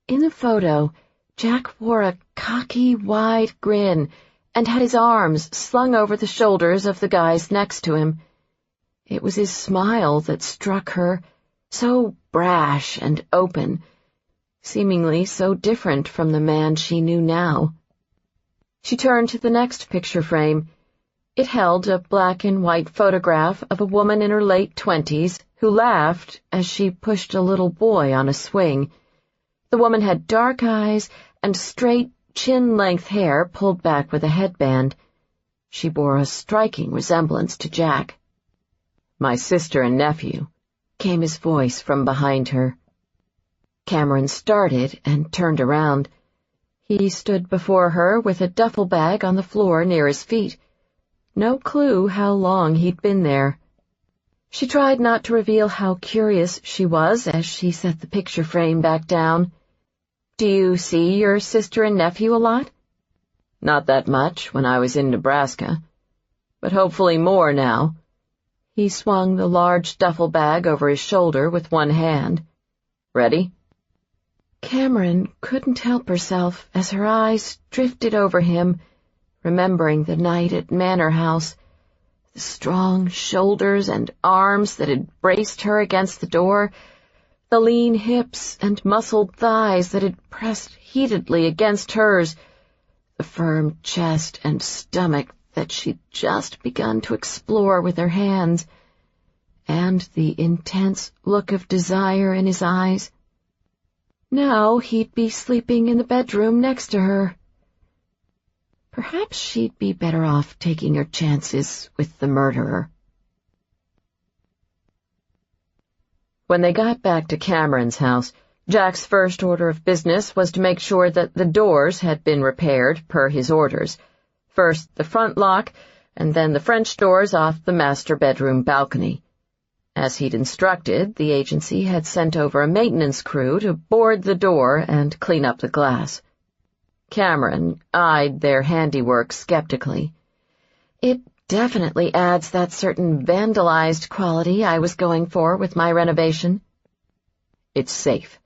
In the photo, Jack wore a cocky, wide grin and had his arms slung over the shoulders of the guys next to him. It was his smile that struck her, so brash and open, seemingly so different from the man she knew now. She turned to the next picture frame. It held a black and white photograph of a woman in her late 20s who laughed as she pushed a little boy on a swing. The woman had dark eyes and straight, chin-length hair pulled back with a headband. She bore a striking resemblance to Jack. "My sister and nephew," came his voice from behind her. Cameron started and turned around. He stood before her with a duffel bag on the floor near his feet. No clue how long he'd been there. She tried not to reveal how curious she was as she set the picture frame back down. "Do you see your sister and nephew a lot?" "Not that much when I was in Nebraska, but hopefully more now." He swung the large duffel bag over his shoulder with one hand. "Ready?" Cameron couldn't help herself as her eyes drifted over him, remembering the night at Manor House, the strong shoulders and arms that had braced her against the door, the lean hips and muscled thighs that had pressed heatedly against hers, the firm chest and stomach that she'd just begun to explore with her hands, and the intense look of desire in his eyes. Now he'd be sleeping in the bedroom next to her. Perhaps she'd be better off taking her chances with the murderer. When they got back to Cameron's house, Jack's first order of business was to make sure that the doors had been repaired per his orders. First the front lock, and then the French doors off the master bedroom balcony. As he'd instructed, the agency had sent over a maintenance crew to board the door and clean up the glass. Cameron eyed their handiwork skeptically. "It definitely adds that certain vandalized quality I was going for with my renovation." "It's safe.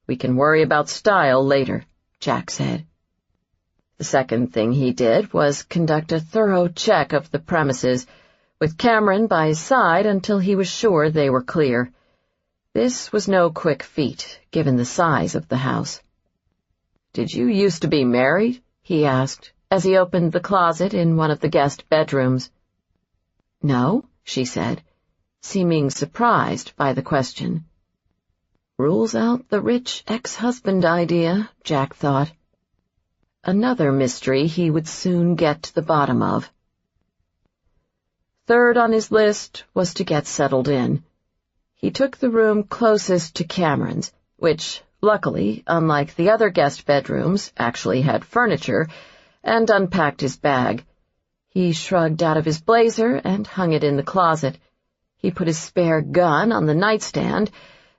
We can worry about style later," Jack said. The second thing he did was conduct a thorough check of the premises, with Cameron by his side until he was sure they were clear. This was no quick feat, given the size of the house. "Did you used to be married?" he asked, as he opened the closet in one of the guest bedrooms. "No," she said, seeming surprised by the question. Rules out the rich ex-husband idea, Jack thought. Another mystery he would soon get to the bottom of. Third on his list was to get settled in. He took the room closest to Cameron's, which, luckily, unlike the other guest bedrooms, actually had furniture, and unpacked his bag. He shrugged out of his blazer and hung it in the closet. He put his spare gun on the nightstand,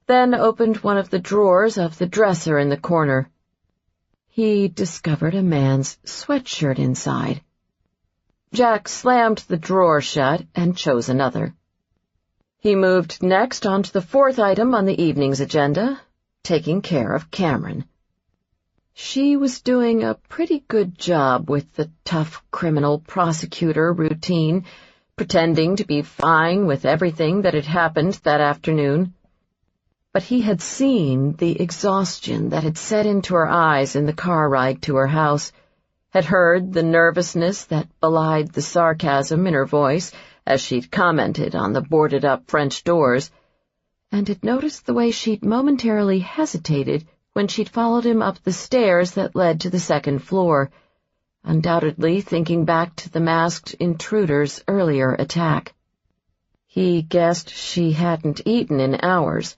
then opened one of the drawers of the dresser in the corner. He discovered a man's sweatshirt inside. Jack slammed the drawer shut and chose another. He moved next on to the fourth item on the evening's agenda, taking care of Cameron. She was doing a pretty good job with the tough criminal prosecutor routine, pretending to be fine with everything that had happened that afternoon. But he had seen the exhaustion that had set into her eyes in the car ride to her house, had heard the nervousness that belied the sarcasm in her voice as she'd commented on the boarded-up French doors, and had noticed the way she'd momentarily hesitated when she'd followed him up the stairs that led to the second floor, undoubtedly thinking back to the masked intruder's earlier attack. He guessed she hadn't eaten in hours.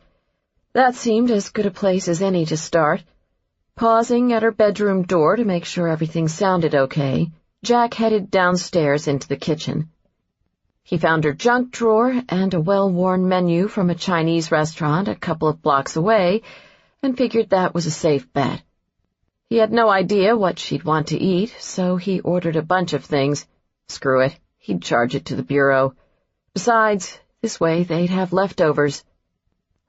That seemed as good a place as any to start. Pausing at her bedroom door to make sure everything sounded okay, Jack headed downstairs into the kitchen. He found her junk drawer and a well-worn menu from a Chinese restaurant a couple of blocks away, and figured that was a safe bet. He had no idea what she'd want to eat, so he ordered a bunch of things. Screw it, he'd charge it to the bureau. Besides, this way they'd have leftovers.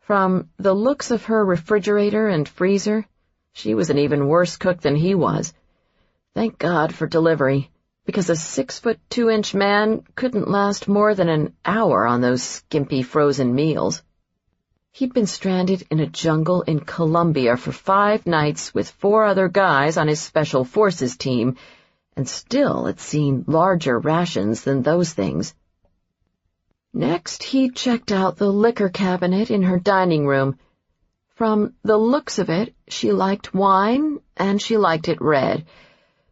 From the looks of her refrigerator and freezer, she was an even worse cook than he was. Thank God for delivery, because a 6'2" man couldn't last more than an hour on those skimpy frozen meals. He'd been stranded in a jungle in Colombia for 5 nights with 4 other guys on his Special Forces team, and still had seen larger rations than those things. Next, he checked out the liquor cabinet in her dining room. From the looks of it, she liked wine, and she liked it red.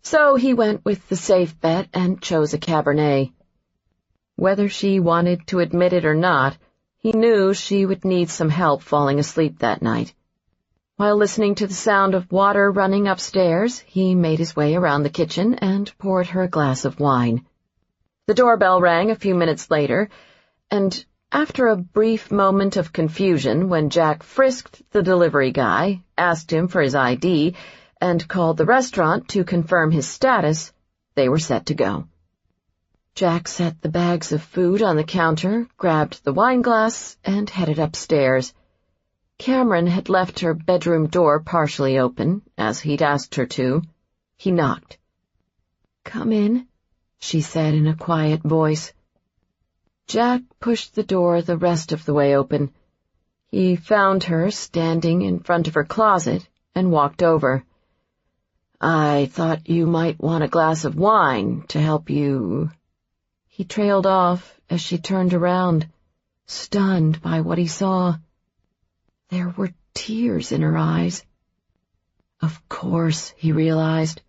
So he went with the safe bet and chose a Cabernet. Whether she wanted to admit it or not, he knew she would need some help falling asleep that night. While listening to the sound of water running upstairs, he made his way around the kitchen and poured her a glass of wine. The doorbell rang a few minutes later, and after a brief moment of confusion when Jack frisked the delivery guy, asked him for his ID, and called the restaurant to confirm his status, they were set to go. Jack set the bags of food on the counter, grabbed the wine glass, and headed upstairs. Cameron had left her bedroom door partially open, as he'd asked her to. He knocked. "Come in," she said in a quiet voice. Jack pushed the door the rest of the way open. He found her standing in front of her closet and walked over. "I thought you might want a glass of wine to help you—" He trailed off as she turned around, stunned by what he saw. There were tears in her eyes. Of course, he realized,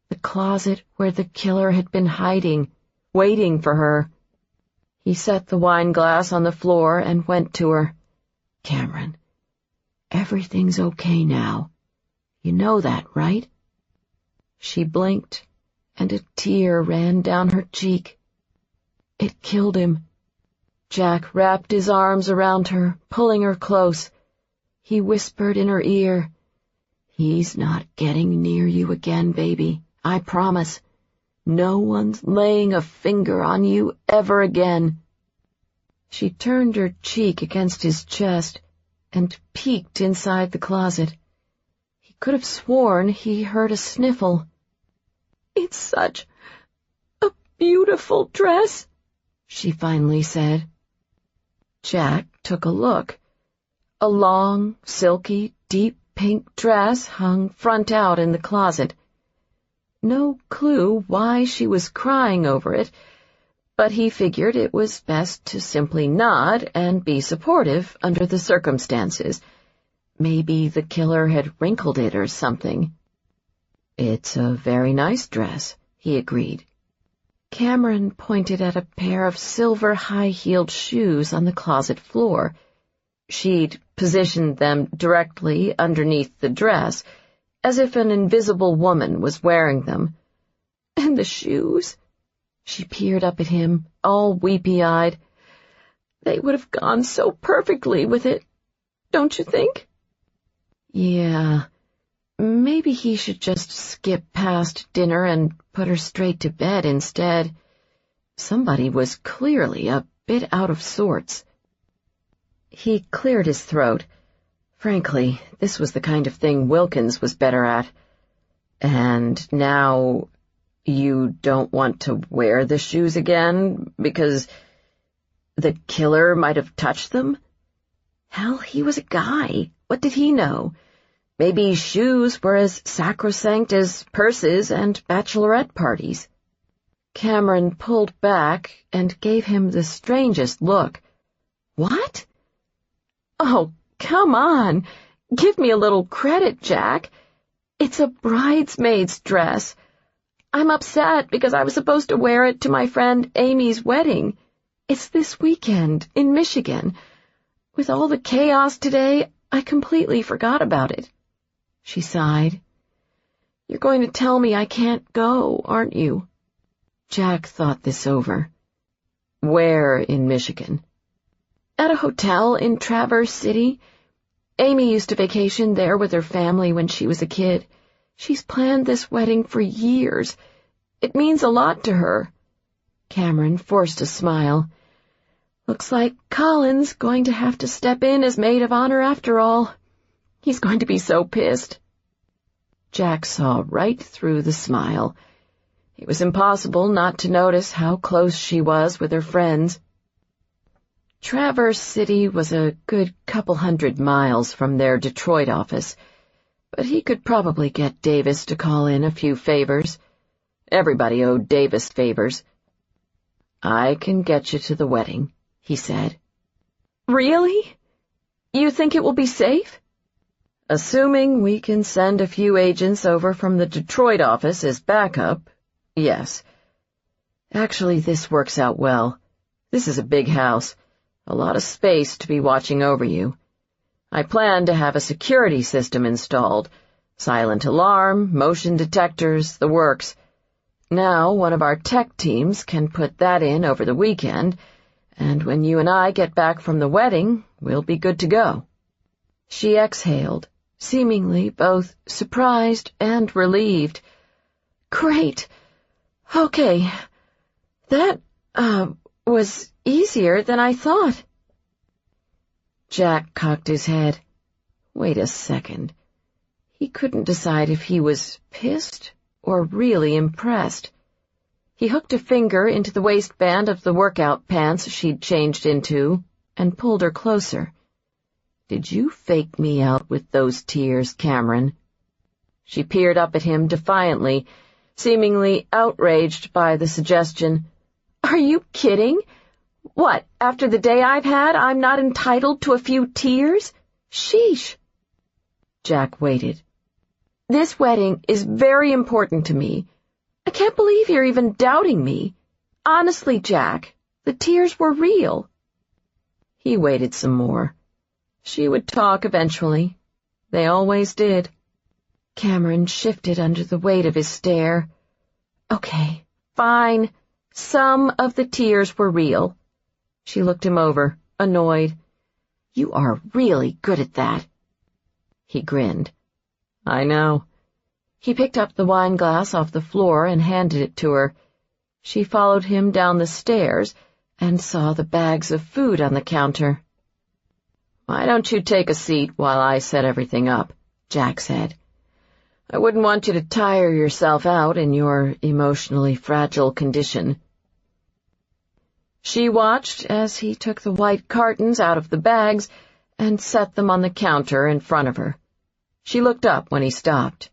the closet where the killer had been hiding, waiting for her. He set the wine glass on the floor and went to her. "Cameron, everything's okay now. You know that, right?" She blinked, and a tear ran down her cheek. It killed him. Jack wrapped his arms around her, pulling her close. He whispered in her ear, "He's not getting near you again, baby. I promise. No one's laying a finger on you ever again." She turned her cheek against his chest and peeked inside the closet. He could have sworn he heard a sniffle. "It's such a beautiful dress," she finally said. Jack took a look. A long, silky, deep pink dress hung front out in the closet. No clue why she was crying over it, but he figured it was best to simply nod and be supportive under the circumstances. Maybe the killer had wrinkled it or something. "It's a very nice dress," he agreed. Cameron pointed at a pair of silver high-heeled shoes on the closet floor. She'd positioned them directly underneath the dress, as if an invisible woman was wearing them. "And the shoes?" She peered up at him, all weepy-eyed. "They would have gone so perfectly with it, don't you think?" Yeah, maybe he should just skip past dinner and put her straight to bed instead. Somebody was clearly a bit out of sorts. He cleared his throat. Frankly, this was the kind of thing Wilkins was better at. "And now you don't want to wear the shoes again because the killer might have touched them?" Hell, he was a guy. What did he know? Maybe shoes were as sacrosanct as purses and bachelorette parties. Cameron pulled back and gave him the strangest look. "What?" "Oh, come on. Give me a little credit, Jack. It's a bridesmaid's dress. I'm upset because I was supposed to wear it to my friend Amy's wedding. It's this weekend in Michigan. With all the chaos today, I completely forgot about it. She sighed. You're going to tell me I can't go, aren't you? Jack thought this over. Where in Michigan? At a hotel in Traverse City. Amy used to vacation there with her family when she was a kid. She's planned this wedding for years. It means a lot to her. Cameron forced a smile. Looks like Colin's going to have to step in as maid of honor after all. He's going to be so pissed. Jack saw right through the smile. It was impossible not to notice how close she was with her friends. Traverse City was a good couple 100 miles from their Detroit office, but he could probably get Davis to call in a few favors. Everybody owed Davis favors. I can get you to the wedding, he said. Really? You think it will be safe? Assuming we can send a few agents over from the Detroit office as backup, yes. Actually, this works out well. This is a big house, a lot of space to be watching over you. I plan to have a security system installed, silent alarm, motion detectors, the works. Now one of our tech teams can put that in over the weekend, and when you and I get back from the wedding, we'll be good to go. She exhaled, seemingly both surprised and relieved. Great. Okay. That, was easier than I thought. Jack cocked his head. Wait a second. He couldn't decide if he was pissed or really impressed. He hooked a finger into the waistband of the workout pants she'd changed into and pulled her closer. Did you fake me out with those tears, Cameron? She peered up at him defiantly, seemingly outraged by the suggestion. Are you kidding? What, after the day I've had, I'm not entitled to a few tears? Sheesh. Jack waited. This wedding is very important to me. I can't believe you're even doubting me. Honestly, Jack, the tears were real. He waited some more. She would talk eventually. They always did. Cameron shifted under the weight of his stare. Okay, fine. Some of the tears were real. She looked him over, annoyed. You are really good at that. He grinned. I know. He picked up the wine glass off the floor and handed it to her. She followed him down the stairs and saw the bags of food on the counter. Why don't you take a seat while I set everything up? Jack said. I wouldn't want you to tire yourself out in your emotionally fragile condition. She watched as he took the white cartons out of the bags and set them on the counter in front of her. She looked up when he stopped.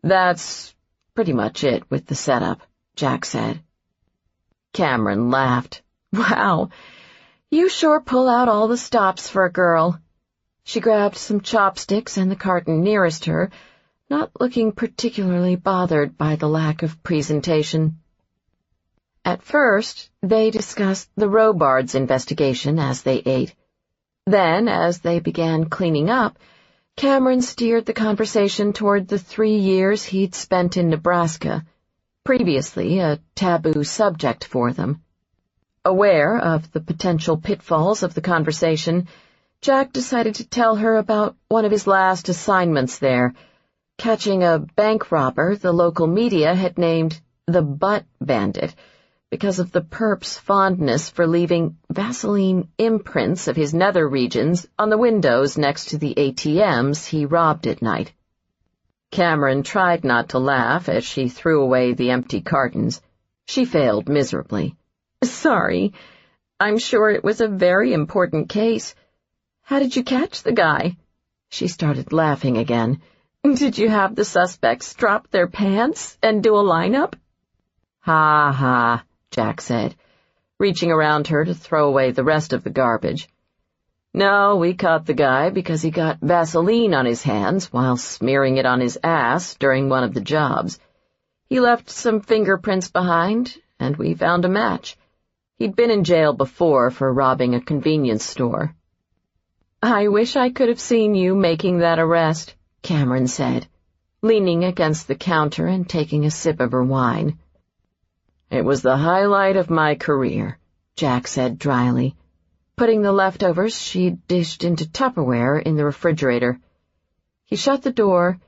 That's pretty much it with the setup, Jack said. Cameron laughed. Wow, you sure pull out all the stops for a girl. She grabbed some chopsticks and the carton nearest her, not looking particularly bothered by the lack of presentation. At first, they discussed the Robards investigation as they ate. Then, as they began cleaning up, Cameron steered the conversation toward the 3 years he'd spent in Nebraska, previously a taboo subject for them. Aware of the potential pitfalls of the conversation, Jack decided to tell her about one of his last assignments there, catching a bank robber the local media had named the Butt Bandit, because of the perp's fondness for leaving Vaseline imprints of his nether regions on the windows next to the ATMs he robbed at night. Cameron tried not to laugh as she threw away the empty cartons. She failed miserably. Sorry. I'm sure it was a very important case. How did you catch the guy? She started laughing again. Did you have the suspects drop their pants and do a lineup? Ha ha, Jack said, reaching around her to throw away the rest of the garbage. No, we caught the guy because he got Vaseline on his hands while smearing it on his ass during one of the jobs. He left some fingerprints behind, and we found a match. He'd been in jail before for robbing a convenience store. "I wish I could have seen you making that arrest," Cameron said, leaning against the counter and taking a sip of her wine. "It was the highlight of my career," Jack said dryly, putting the leftovers she'd dished into Tupperware in the refrigerator. He shut the door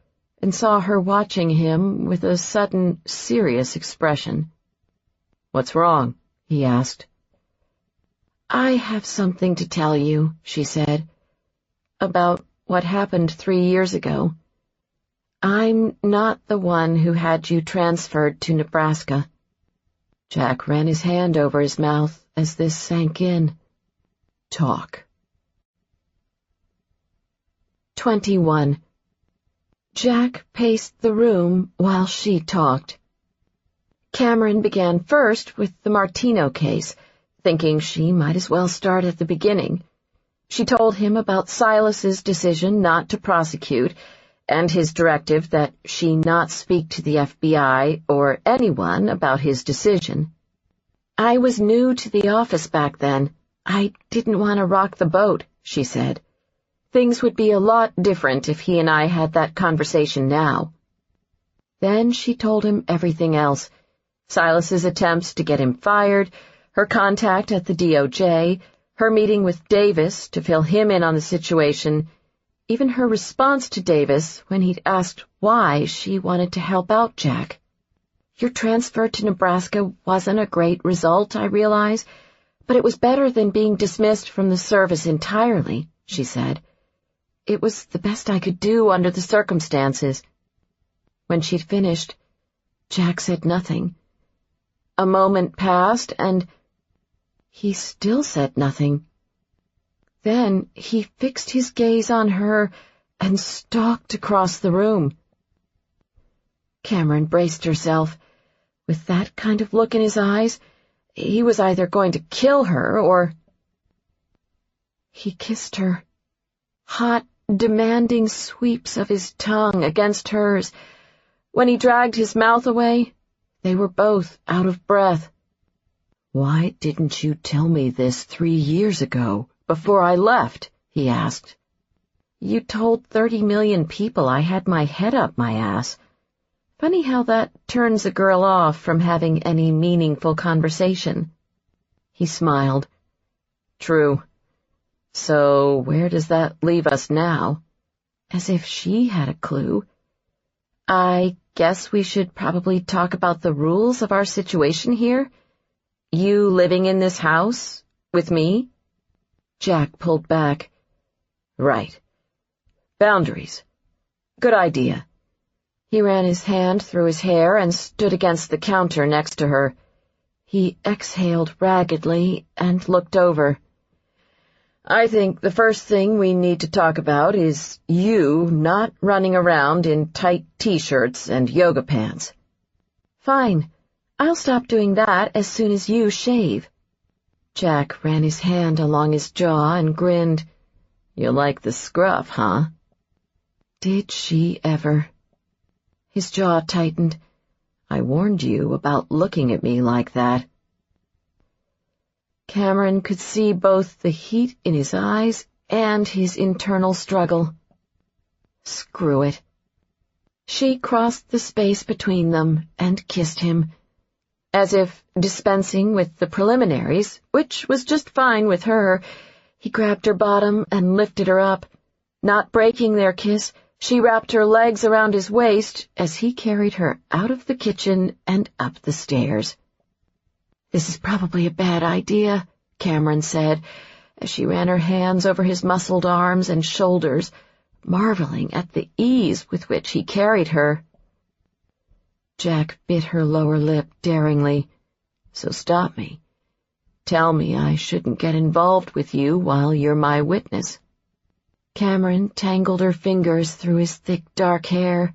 and saw her watching him with a sudden, serious expression. "What's wrong?" he asked. "I have something to tell you," she said, "about what happened 3 years ago. I'm not the one who had you transferred to Nebraska." Jack ran his hand over his mouth as this sank in. "Talk." 21. Jack paced the room while she talked. Cameron began first with the Martino case, thinking she might as well start at the beginning. She told him about Silas's decision not to prosecute and his directive that she not speak to the FBI or anyone about his decision. "I was new to the office back then. I didn't want to rock the boat," she said. "Things would be a lot different if he and I had that conversation now." Then she told him everything else. Silas's attempts to get him fired, her contact at the DOJ, her meeting with Davis to fill him in on the situation, even her response to Davis when he'd asked why she wanted to help out Jack. "Your transfer to Nebraska wasn't a great result, I realize, but it was better than being dismissed from the service entirely," she said. "It was the best I could do under the circumstances." When she'd finished, Jack said nothing. A moment passed, and he still said nothing. Then he fixed his gaze on her and stalked across the room. Cameron braced herself. With that kind of look in his eyes, he was either going to kill her or... He kissed her. Hot, demanding sweeps of his tongue against hers. When he dragged his mouth away, they were both out of breath. "Why didn't you tell me this 3 years ago, before I left?" he asked. "You told 30 million people I had my head up my ass. Funny how that turns a girl off from having any meaningful conversation." He smiled. "True. So where does that leave us now?" As if she had a clue. "I guess we should probably talk about the rules of our situation here. You living in this house, with me?" Jack pulled back. "Right. Boundaries. Good idea." He ran his hand through his hair and stood against the counter next to her. He exhaled raggedly and looked over. "I think the first thing we need to talk about is you not running around in tight t-shirts and yoga pants." "Fine. I'll stop doing that as soon as you shave." Jack ran his hand along his jaw and grinned. "You like the scruff, huh?" Did she ever? His jaw tightened. "I warned you about looking at me like that." Cameron could see both the heat in his eyes and his internal struggle. Screw it. She crossed the space between them and kissed him, as if dispensing with the preliminaries, which was just fine with her. He grabbed her bottom and lifted her up. Not breaking their kiss, she wrapped her legs around his waist as he carried her out of the kitchen and up the stairs. "This is probably a bad idea," Cameron said, as she ran her hands over his muscled arms and shoulders, marveling at the ease with which he carried her. Jack bit her lower lip daringly. "So stop me. Tell me I shouldn't get involved with you while you're my witness." Cameron tangled her fingers through his thick dark hair.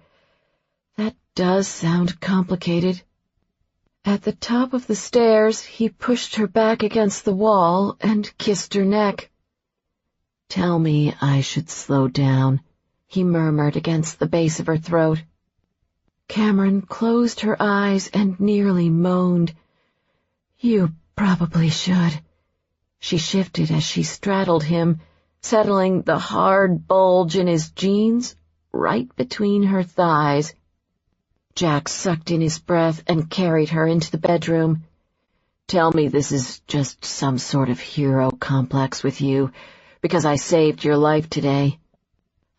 "That does sound complicated." At the top of the stairs, he pushed her back against the wall and kissed her neck. "Tell me I should slow down," he murmured against the base of her throat. Cameron closed her eyes and nearly moaned. "You probably should." She shifted as she straddled him, settling the hard bulge in his jeans right between her thighs. Jack sucked in his breath and carried her into the bedroom. "Tell me this is just some sort of hero complex with you, because I saved your life today."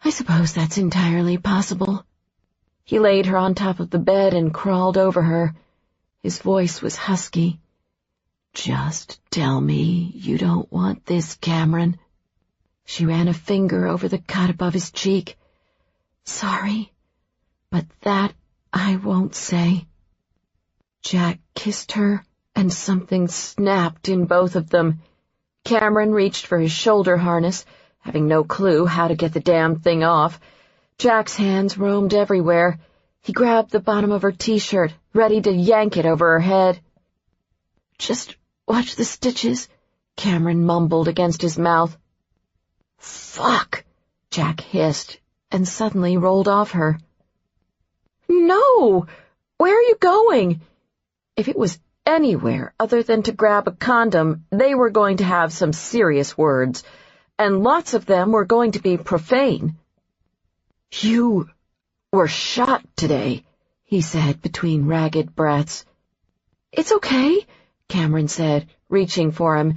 "I suppose that's entirely possible." He laid her on top of the bed and crawled over her. His voice was husky. "Just tell me you don't want this, Cameron." She ran a finger over the cut above his cheek. "Sorry, but that I won't say." Jack kissed her, and something snapped in both of them. Cameron reached for his shoulder harness, having no clue how to get the damn thing off. Jack's hands roamed everywhere. He grabbed the bottom of her t-shirt, ready to yank it over her head. "Just watch the stitches," Cameron mumbled against his mouth. "Fuck," Jack hissed, and suddenly rolled off her. "No! Where are you going?" If it was anywhere other than to grab a condom, they were going to have some serious words, and lots of them were going to be profane. "You were shot today," he said between ragged breaths. "It's okay," Cameron said, reaching for him.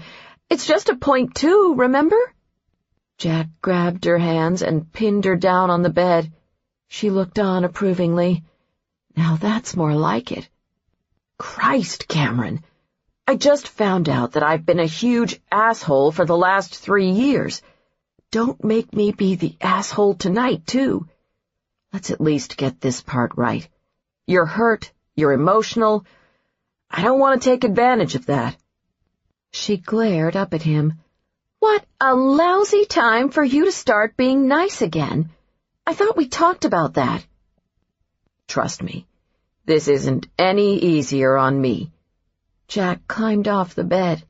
"It's just a .2, remember?" Jack grabbed her hands and pinned her down on the bed. She looked on approvingly. "Now that's more like it." "Christ, Cameron, I just found out that I've been a huge asshole for the last 3 years. Don't make me be the asshole tonight, too. Let's at least get this part right. You're hurt, you're emotional. I don't want to take advantage of that." She glared up at him. "What a lousy time for you to start being nice again. I thought we talked about that." "Trust me, this isn't any easier on me." Jack climbed off the bed.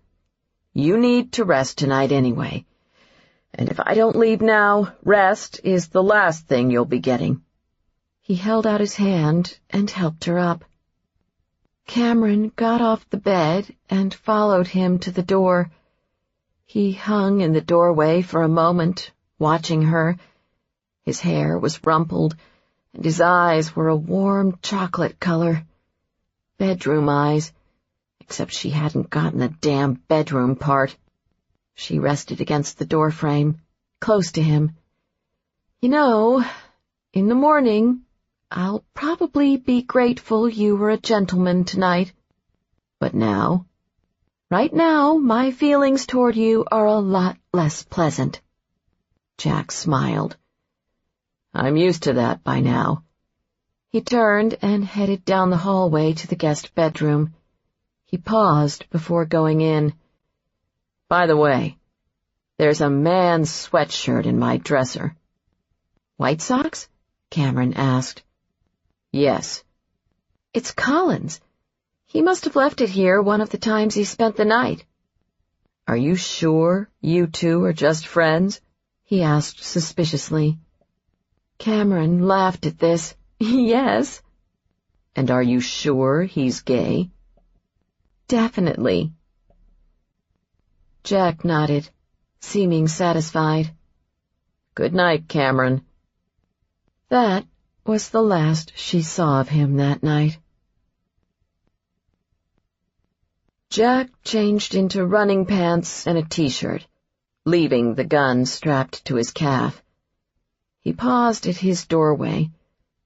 "You need to rest tonight anyway. And if I don't leave now, rest is the last thing you'll be getting." He held out his hand and helped her up. Cameron got off the bed and followed him to the door. He hung in the doorway for a moment, watching her. His hair was rumpled, and his eyes were a warm chocolate color. Bedroom eyes, except she hadn't gotten the damn bedroom part. She rested against the doorframe, close to him. "You know, in the morning, I'll probably be grateful you were a gentleman tonight. But now, right now, my feelings toward you are a lot less pleasant." Jack smiled. "I'm used to that by now." He turned and headed down the hallway to the guest bedroom. He paused before going in. "By the way, there's a man's sweatshirt in my dresser." "White Sox?" Cameron asked. "Yes." "It's Colin's. He must have left it here one of the times he spent the night." "Are you sure you two are just friends?" he asked suspiciously. Cameron laughed at this. "Yes." "And are you sure he's gay?" "Definitely." Jack nodded, seeming satisfied. "Good night, Cameron." That was the last she saw of him that night. Jack changed into running pants and a t-shirt, leaving the gun strapped to his calf. He paused at his doorway,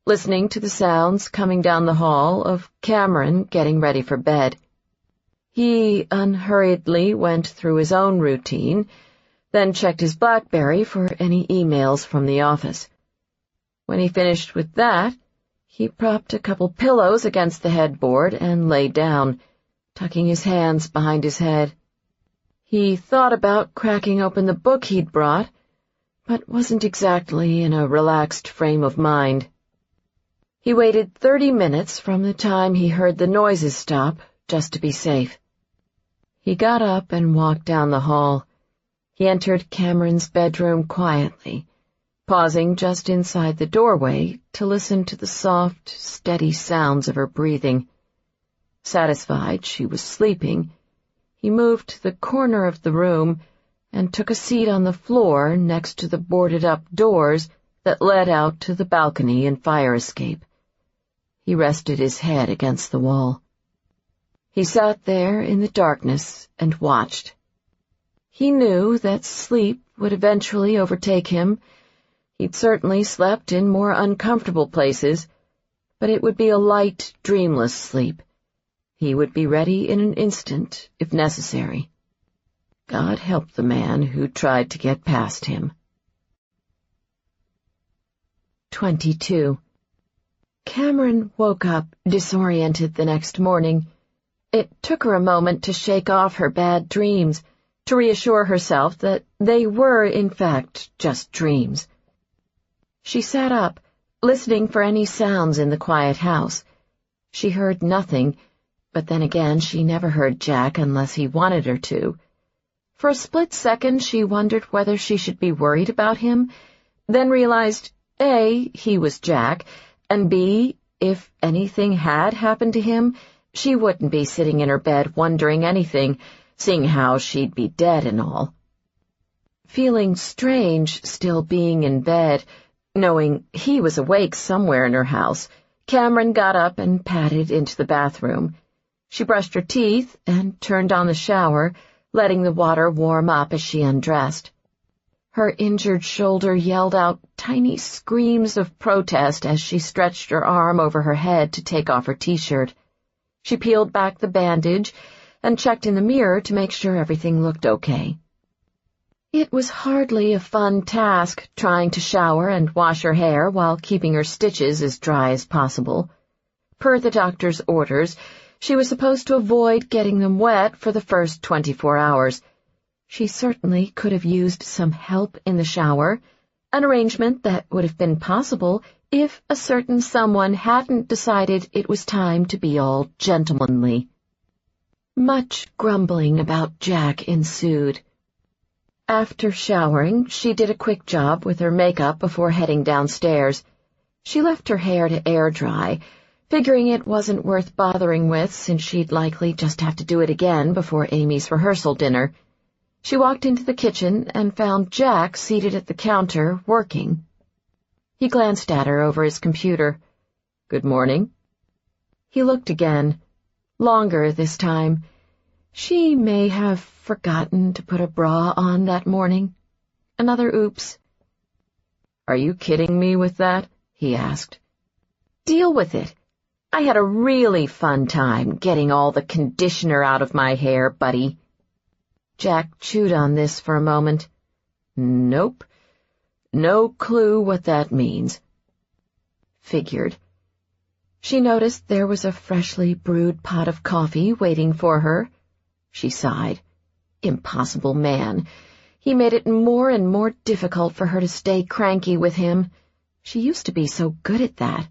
listening to the sounds coming down the hall of Cameron getting ready for bed. He unhurriedly went through his own routine, then checked his BlackBerry for any emails from the office. When he finished with that, he propped a couple pillows against the headboard and lay down, tucking his hands behind his head. He thought about cracking open the book he'd brought, but wasn't exactly in a relaxed frame of mind. He waited 30 minutes from the time he heard the noises stop, just to be safe. He got up and walked down the hall. He entered Cameron's bedroom quietly, pausing just inside the doorway to listen to the soft, steady sounds of her breathing. Satisfied she was sleeping, he moved to the corner of the room and took a seat on the floor next to the boarded-up doors that led out to the balcony and fire escape. He rested his head against the wall. He sat there in the darkness and watched. He knew that sleep would eventually overtake him. He'd certainly slept in more uncomfortable places, but it would be a light, dreamless sleep. He would be ready in an instant, if necessary. God help the man who tried to get past him. 22. Cameron woke up disoriented the next morning. It took her a moment to shake off her bad dreams, to reassure herself that they were, in fact, just dreams. She sat up, listening for any sounds in the quiet house. She heard nothing, but then again she never heard Jack unless he wanted her to. For a split second she wondered whether she should be worried about him, then realized, A, he was Jack, and B, if anything had happened to him, she wouldn't be sitting in her bed wondering anything, seeing how she'd be dead and all. Feeling strange still being in bed, knowing he was awake somewhere in her house, Cameron got up and padded into the bathroom. She brushed her teeth and turned on the shower, letting the water warm up as she undressed. Her injured shoulder yelled out tiny screams of protest as she stretched her arm over her head to take off her t-shirt. She peeled back the bandage and checked in the mirror to make sure everything looked okay. It was hardly a fun task trying to shower and wash her hair while keeping her stitches as dry as possible. Per the doctor's orders, she was supposed to avoid getting them wet for the first 24 hours. She certainly could have used some help in the shower, an arrangement that would have been possible if a certain someone hadn't decided it was time to be all gentlemanly. Much grumbling about Jack ensued. After showering, she did a quick job with her makeup before heading downstairs. She left her hair to air dry, figuring it wasn't worth bothering with since she'd likely just have to do it again before Amy's rehearsal dinner. She walked into the kitchen and found Jack seated at the counter, working. He glanced at her over his computer. "Good morning." He looked again. Longer this time. She may have forgotten to put a bra on that morning. Another oops. "Are you kidding me with that?" he asked. "Deal with it. I had a really fun time getting all the conditioner out of my hair, buddy." Jack chewed on this for a moment. "Nope. No clue what that means." Figured. She noticed there was a freshly brewed pot of coffee waiting for her. She sighed. Impossible man. He made it more and more difficult for her to stay cranky with him. She used to be so good at that.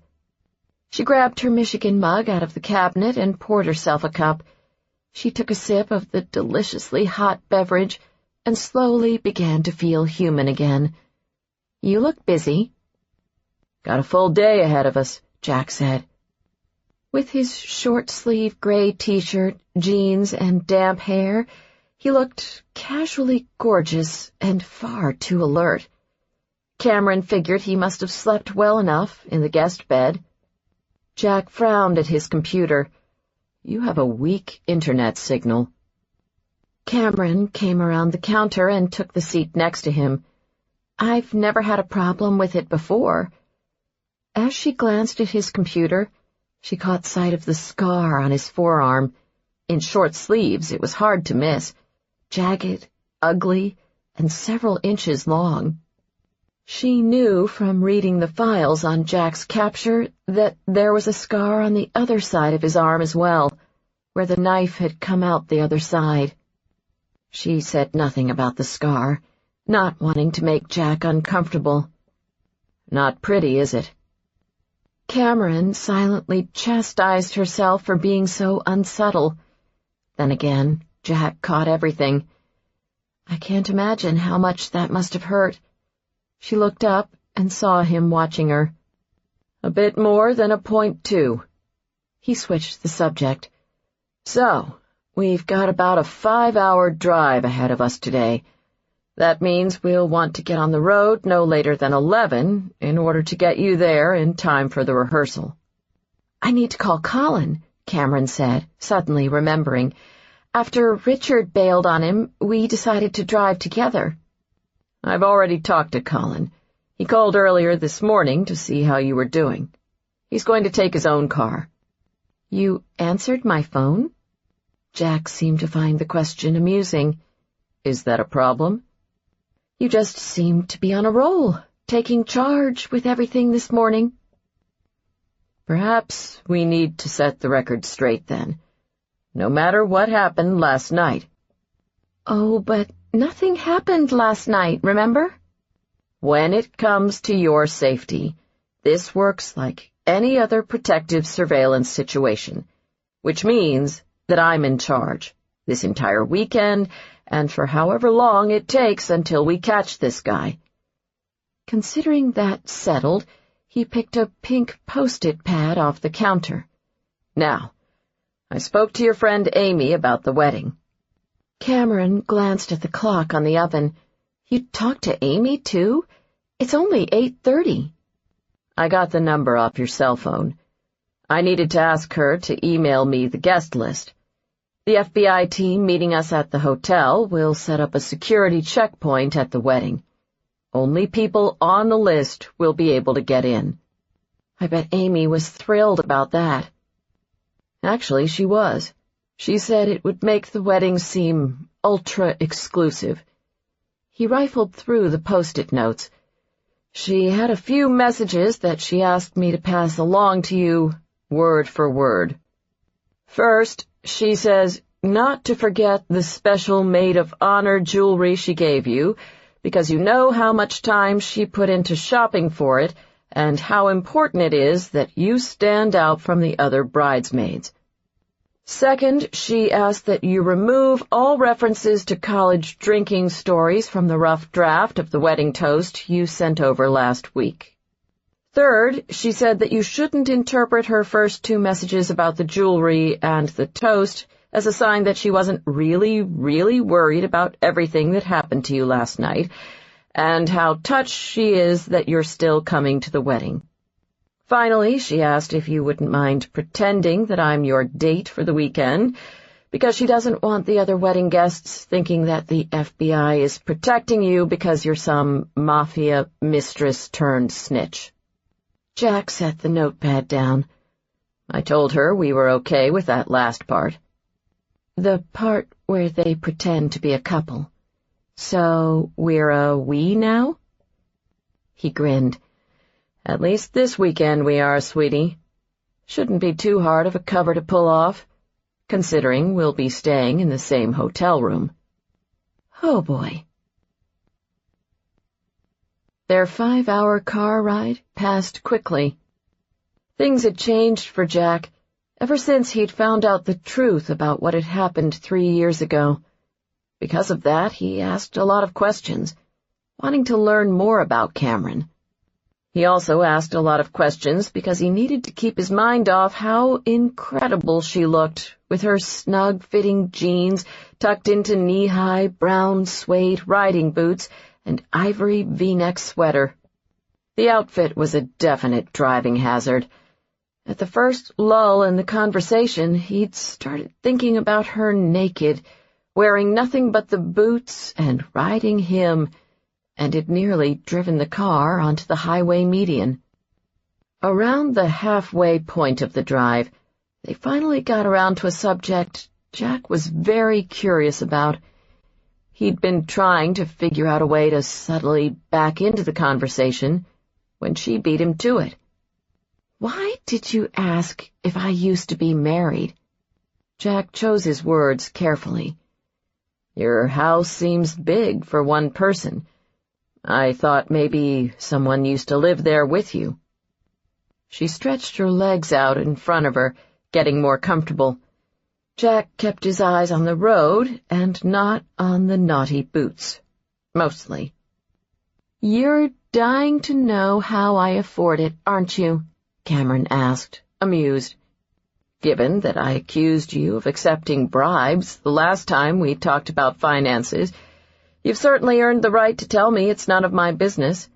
She grabbed her Michigan mug out of the cabinet and poured herself a cup. She took a sip of the deliciously hot beverage and slowly began to feel human again. "You look busy." "Got a full day ahead of us," Jack said. With his short-sleeved gray t-shirt, jeans, and damp hair, he looked casually gorgeous and far too alert. Cameron figured he must have slept well enough in the guest bed. Jack frowned at his computer. "You have a weak internet signal." Cameron came around the counter and took the seat next to him. "I've never had a problem with it before." As she glanced at his computer, she caught sight of the scar on his forearm. In short sleeves, it was hard to miss. Jagged, ugly, and several inches long. She knew from reading the files on Jack's capture that there was a scar on the other side of his arm as well, where the knife had come out the other side. She said nothing about the scar, not wanting to make Jack uncomfortable. "Not pretty, is it?" Cameron silently chastised herself for being so unsubtle. Then again, Jack caught everything. I can't imagine how much that must have hurt. She looked up and saw him watching her. "A bit more than a .2. He switched the subject. "So, we've got about a 5-hour drive ahead of us today. That means we'll want to get on the road no later than 11 in order to get you there in time for the rehearsal." "I need to call Colin," Cameron said, suddenly remembering. "After Richard bailed on him, we decided to drive together." "I've already talked to Colin. He called earlier this morning to see how you were doing. He's going to take his own car." "You answered my phone?" Jack seemed to find the question amusing. "Is that a problem?" "You just seemed to be on a roll, taking charge with everything this morning." "Perhaps we need to set the record straight then. No matter what happened last night." "Oh, but nothing happened last night, remember?" "When it comes to your safety, this works like any other protective surveillance situation, which means that I'm in charge this entire weekend and for however long it takes until we catch this guy." Considering that settled, he picked a pink Post-it pad off the counter. "Now, I spoke to your friend Amy about the wedding." Cameron glanced at the clock on the oven. "You talked to Amy, too? It's only 8:30. "I got the number off your cell phone. I needed to ask her to email me the guest list. The FBI team meeting us at the hotel will set up a security checkpoint at the wedding. Only people on the list will be able to get in." I bet Amy was thrilled about that. Actually, she was. She said it would make the wedding seem ultra-exclusive. He rifled through the Post-it notes. "She had a few messages that she asked me to pass along to you, word for word. First, she says not to forget the special maid of honor jewelry she gave you, because you know how much time she put into shopping for it and how important it is that you stand out from the other bridesmaids. Second, she asked that you remove all references to college drinking stories from the rough draft of the wedding toast you sent over last week. Third, she said that you shouldn't interpret her first 2 messages about the jewelry and the toast as a sign that she wasn't really worried about everything that happened to you last night, and how touched she is that you're still coming to the wedding. Finally, she asked if you wouldn't mind pretending that I'm your date for the weekend, because she doesn't want the other wedding guests thinking that the FBI is protecting you because you're some mafia mistress-turned-snitch." Jack set the notepad down. "I told her we were okay with that last part." "The part where they pretend to be a couple. So we're a we now?" He grinned. "At least this weekend we are, sweetie. Shouldn't be too hard of a cover to pull off, considering we'll be staying in the same hotel room." Oh, boy. Their 5-hour car ride passed quickly. Things had changed for Jack ever since he'd found out the truth about what had happened 3 years ago. Because of that, he asked a lot of questions, wanting to learn more about Cameron. He also asked a lot of questions because he needed to keep his mind off how incredible she looked, with her snug-fitting jeans tucked into knee-high brown suede riding boots and ivory V-neck sweater. The outfit was a definite driving hazard. At the first lull in the conversation, he'd started thinking about her naked, wearing nothing but the boots and riding him, and had nearly driven the car onto the highway median. Around the halfway point of the drive, they finally got around to a subject Jack was very curious about. He'd been trying to figure out a way to subtly back into the conversation when she beat him to it. "Why did you ask if I used to be married?" Jack chose his words carefully. "Your house seems big for one person. I thought maybe someone used to live there with you." She stretched her legs out in front of her, getting more comfortable. Jack kept his eyes on the road and not on the naughty boots. Mostly. "You're dying to know how I afford it, aren't you?" Cameron asked, amused. "Given that I accused you of accepting bribes the last time we talked about finances, you've certainly earned the right to tell me it's none of my business.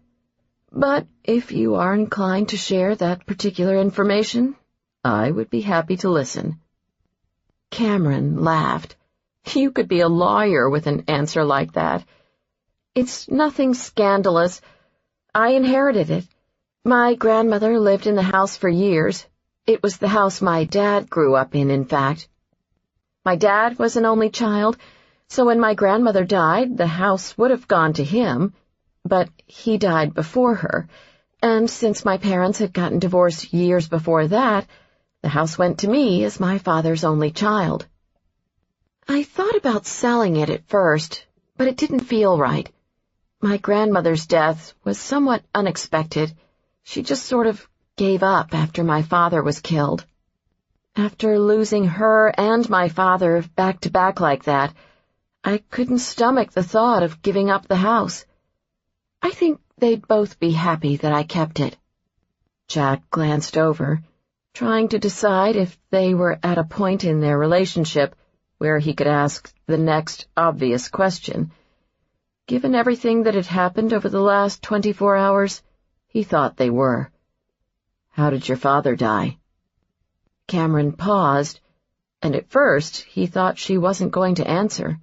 But if you are inclined to share that particular information, I would be happy to listen." Cameron laughed. "You could be a lawyer with an answer like that. It's nothing scandalous. I inherited it. My grandmother lived in the house for years. It was the house my dad grew up in fact. My dad was an only child, so when my grandmother died, the house would have gone to him, but he died before her, and since my parents had gotten divorced years before that, the house went to me as my father's only child. I thought about selling it at first, but it didn't feel right. My grandmother's death was somewhat unexpected. She just sort of gave up after my father was killed. After losing her and my father back-to-back like that, I couldn't stomach the thought of giving up the house. I think they'd both be happy that I kept it." Jack glanced over, trying to decide if they were at a point in their relationship where he could ask the next obvious question. Given everything that had happened over the last 24 hours, he thought they were. "How did your father die?" Cameron paused, and at first he thought she wasn't going to answer.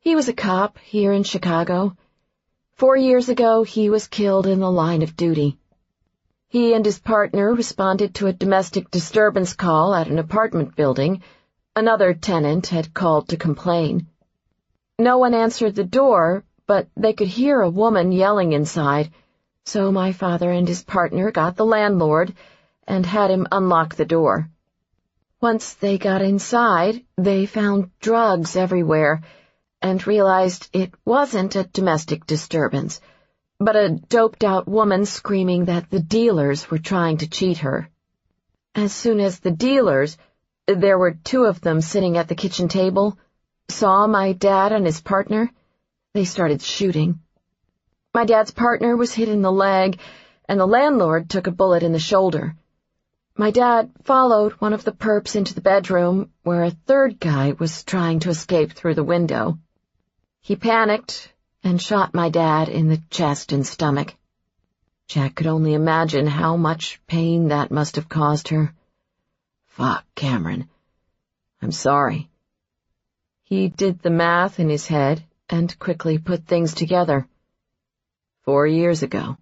"He was a cop here in Chicago. 4 years ago, he was killed in the line of duty. He and his partner responded to a domestic disturbance call at an apartment building. Another tenant had called to complain. No one answered the door, but they could hear a woman yelling inside, so my father and his partner got the landlord and had him unlock the door. Once they got inside, they found drugs everywhere and realized it wasn't a domestic disturbance, but a doped-out woman screaming that the dealers were trying to cheat her. As soon as the dealers, there were 2 of them sitting at the kitchen table, saw my dad and his partner, they started shooting. My dad's partner was hit in the leg, and the landlord took a bullet in the shoulder. My dad followed one of the perps into the bedroom, where a 3rd guy was trying to escape through the window. He panicked and shot my dad in the chest and stomach. Jack could only imagine how much pain that must have caused her. Fuck, Cameron. I'm sorry. He did the math in his head and quickly put things together. 4 years ago.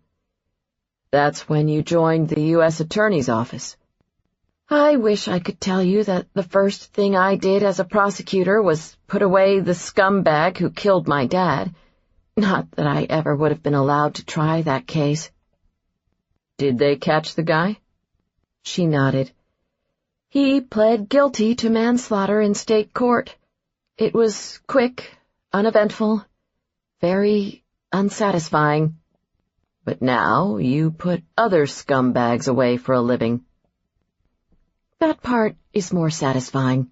That's when you joined the U.S. Attorney's Office. I wish I could tell you that the first thing I did as a prosecutor was put away the scumbag who killed my dad. Not that I ever would have been allowed to try that case. Did they catch the guy? She nodded. He pled guilty to manslaughter in state court. It was quick, uneventful, very unsatisfying. But now you put other scumbags away for a living. That part is more satisfying.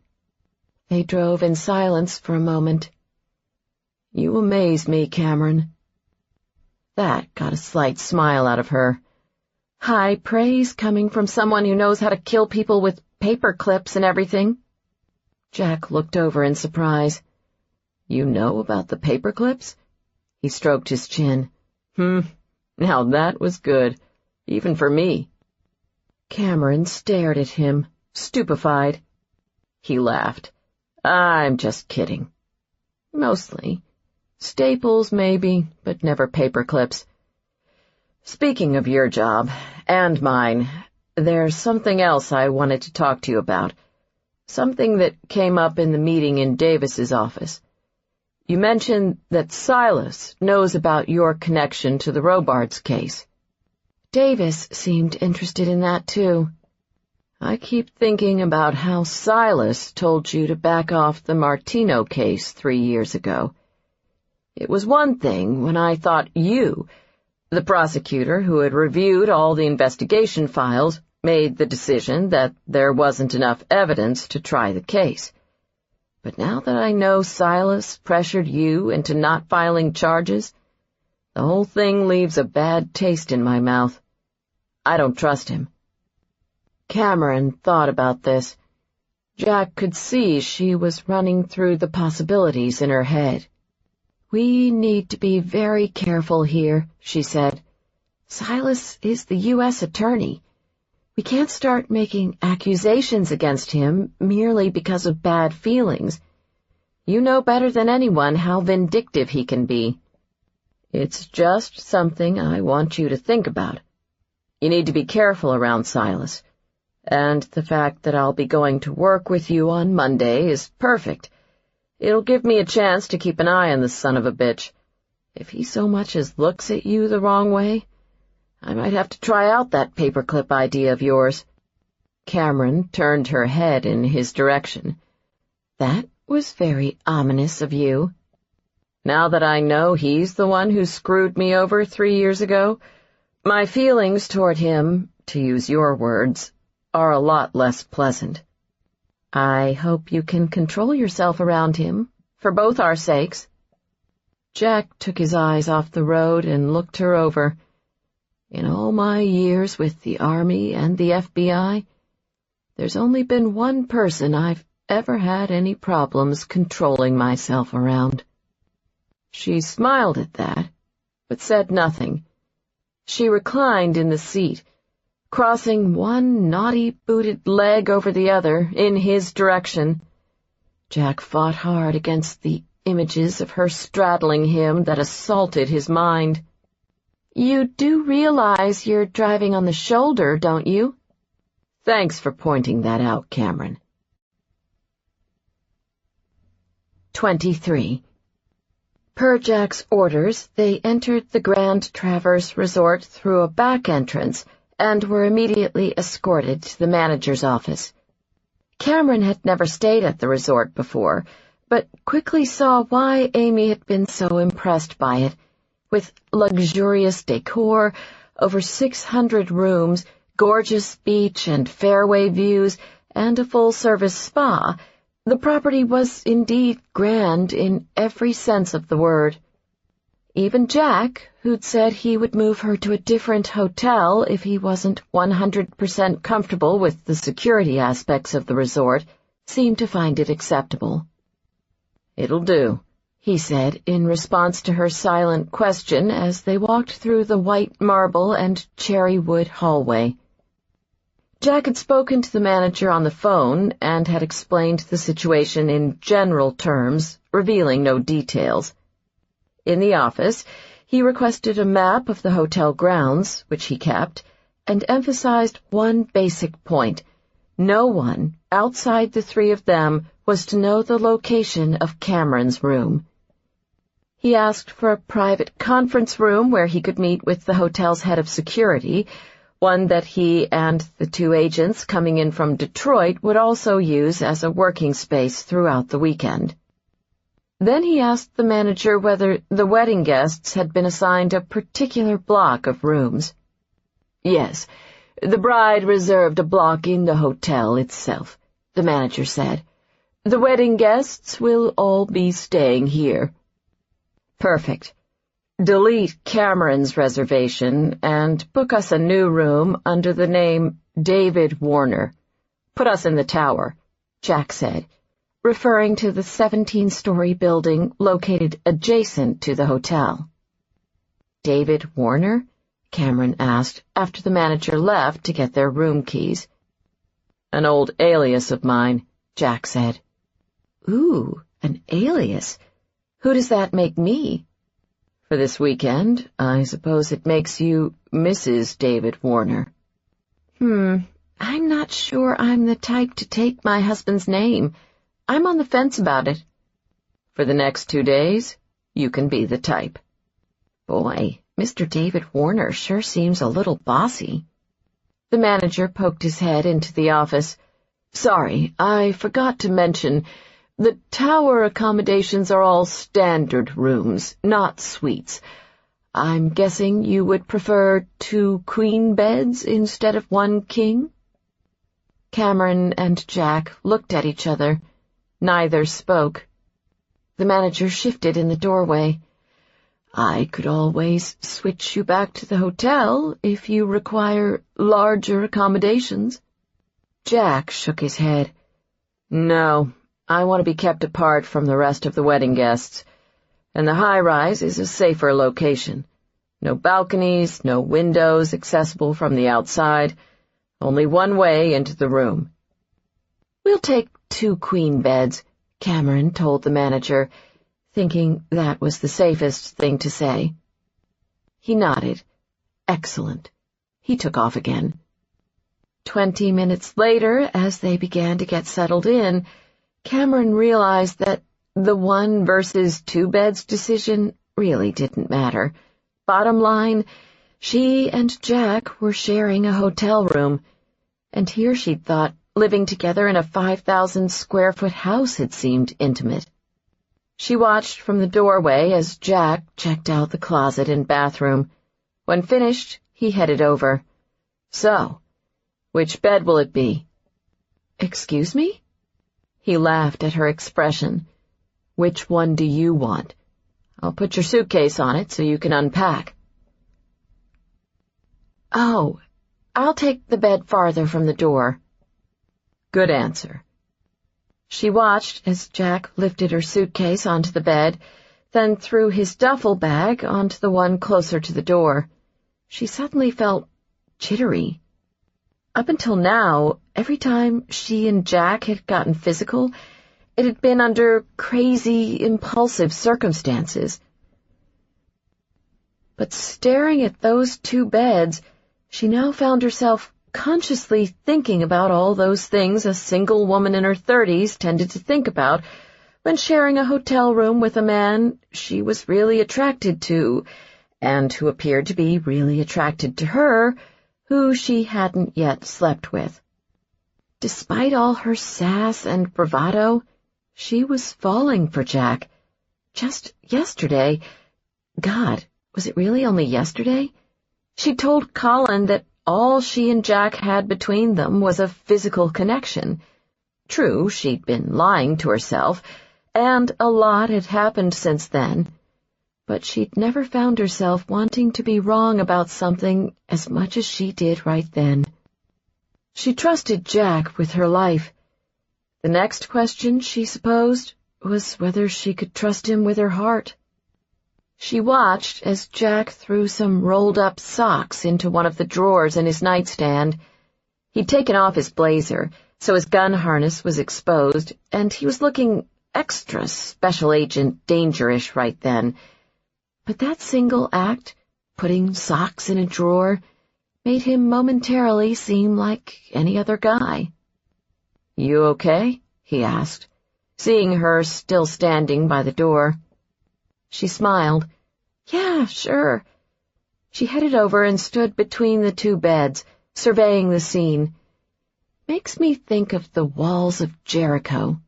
They drove in silence for a moment. You amaze me, Cameron. That got a slight smile out of her. High praise coming from someone who knows how to kill people with paper clips and everything. Jack looked over in surprise. You know about the paper clips? He stroked his chin. Now that was good, even for me. Cameron stared at him, stupefied. He laughed. I'm just kidding. Mostly. Staples, maybe, but never paper clips. Speaking of your job, and mine, there's something else I wanted to talk to you about. Something that came up in the meeting in Davis's office. You mentioned that Silas knows about your connection to the Robards case. Davis seemed interested in that, too. I keep thinking about how Silas told you to back off the Martino case 3 years ago. It was one thing when I thought you, the prosecutor who had reviewed all the investigation files, made the decision that there wasn't enough evidence to try the case. But now that I know Silas pressured you into not filing charges, The whole thing leaves a bad taste in my mouth. I don't trust him." Cameron thought about this. Jack could see she was running through the possibilities in her head. "We need to be very careful here," she said. "Silas is the U.S. attorney. We can't start making accusations against him merely because of bad feelings. You know better than anyone how vindictive he can be. It's just something I want you to think about. You need to be careful around Silas. And the fact that I'll be going to work with you on Monday is perfect. It'll give me a chance to keep an eye on the son of a bitch. If he so much as looks at you the wrong way, I might have to try out that paperclip idea of yours." Cameron turned her head in his direction. "That was very ominous of you." "Now that I know he's the one who screwed me over 3 years ago, my feelings toward him, to use your words, are a lot less pleasant. I hope you can control yourself around him, for both our sakes." Jack took his eyes off the road and looked her over. "In all my years with the Army and the FBI, there's only been one person I've ever had any problems controlling myself around." She smiled at that, but said nothing. She reclined in the seat, crossing one naughty-booted leg over the other in his direction. Jack fought hard against the images of her straddling him that assaulted his mind. "You do realize you're driving on the shoulder, don't you?" "Thanks for pointing that out, Cameron." 23. Per Jack's orders, they entered the Grand Traverse Resort through a back entrance and were immediately escorted to the manager's office. Cameron had never stayed at the resort before, but quickly saw why Amy had been so impressed by it. With luxurious decor, over 600 rooms, gorgeous beach and fairway views, and a full-service spa, the property was indeed grand in every sense of the word. Even Jack, who'd said he would move her to a different hotel if he wasn't 100% comfortable with the security aspects of the resort, seemed to find it acceptable. "It'll do," he said in response to her silent question as they walked through the white marble and cherry wood hallway. Jack had spoken to the manager on the phone and had explained the situation in general terms, revealing no details. In the office, he requested a map of the hotel grounds, which he kept, and emphasized one basic point. No one, outside the three of them, was to know the location of Cameron's room. He asked for a private conference room where he could meet with the hotel's head of security, one that he and the 2 agents coming in from Detroit would also use as a working space throughout the weekend. Then he asked the manager whether the wedding guests had been assigned a particular block of rooms. "Yes, the bride reserved a block in the hotel itself," the manager said. "The wedding guests will all be staying here." "Perfect. Delete Cameron's reservation and book us a new room under the name David Warner. Put us in the tower," Jack said, referring to the 17-story building located adjacent to the hotel. "David Warner?" Cameron asked after the manager left to get their room keys. "An old alias of mine," Jack said. "Ooh, an alias. Who does that make me?" "For this weekend, I suppose it makes you Mrs. David Warner." I'm not sure I'm the type to take my husband's name. I'm on the fence about it." "For the next 2 days, you can be the type." Boy, Mr. David Warner sure seems a little bossy. The manager poked his head into the office. "Sorry, I forgot to mention, the tower accommodations are all standard rooms, not suites. I'm guessing you would prefer 2 queen beds instead of 1 king?" Cameron and Jack looked at each other. Neither spoke. The manager shifted in the doorway. I could always switch you back to the hotel if you require larger accommodations." Jack shook his head. "No, I want to be kept apart from the rest of the wedding guests, and the high-rise is a safer location. No balconies, no windows accessible from the outside, only one way into the room." "We'll take 2 queen beds," Cameron told the manager, thinking that was the safest thing to say. He nodded. Excellent. He took off again. 20 minutes later, as they began to get settled in, Cameron realized that the 1 versus 2 beds decision really didn't matter. Bottom line, she and Jack were sharing a hotel room, and here she'd thought living together in a 5,000-square-foot house had seemed intimate. She watched from the doorway as Jack checked out the closet and bathroom. When finished, he headed over. "So, which bed will it be?" "Excuse me?" He laughed at her expression. "Which one do you want? I'll put your suitcase on it so you can unpack." "Oh, I'll take the bed farther from the door." "Good answer." She watched as Jack lifted her suitcase onto the bed, then threw his duffel bag onto the one closer to the door. She suddenly felt jittery. Up until now, every time she and Jack had gotten physical, it had been under crazy, impulsive circumstances. But staring at those 2 beds, she now found herself consciously thinking about all those things a single woman in her 30s tended to think about when sharing a hotel room with a man she was really attracted to, and who appeared to be really attracted to her, who she hadn't yet slept with. Despite all her sass and bravado, she was falling for Jack. Just yesterday— God, was it really only yesterday? She told Colin that all she and Jack had between them was a physical connection. True, she'd been lying to herself, and a lot had happened since then, but she'd never found herself wanting to be wrong about something as much as she did right then. She trusted Jack with her life. The next question, she supposed, was whether she could trust him with her heart. She watched as Jack threw some rolled-up socks into one of the drawers in his nightstand. He'd taken off his blazer, so his gun harness was exposed, and he was looking extra Special Agent Danger-ish right then. But that single act, putting socks in a drawer, made him momentarily seem like any other guy. "You okay?" he asked, seeing her still standing by the door. She smiled. "Yeah, sure." She headed over and stood between the 2 beds, surveying the scene. "Makes me think of the walls of Jericho."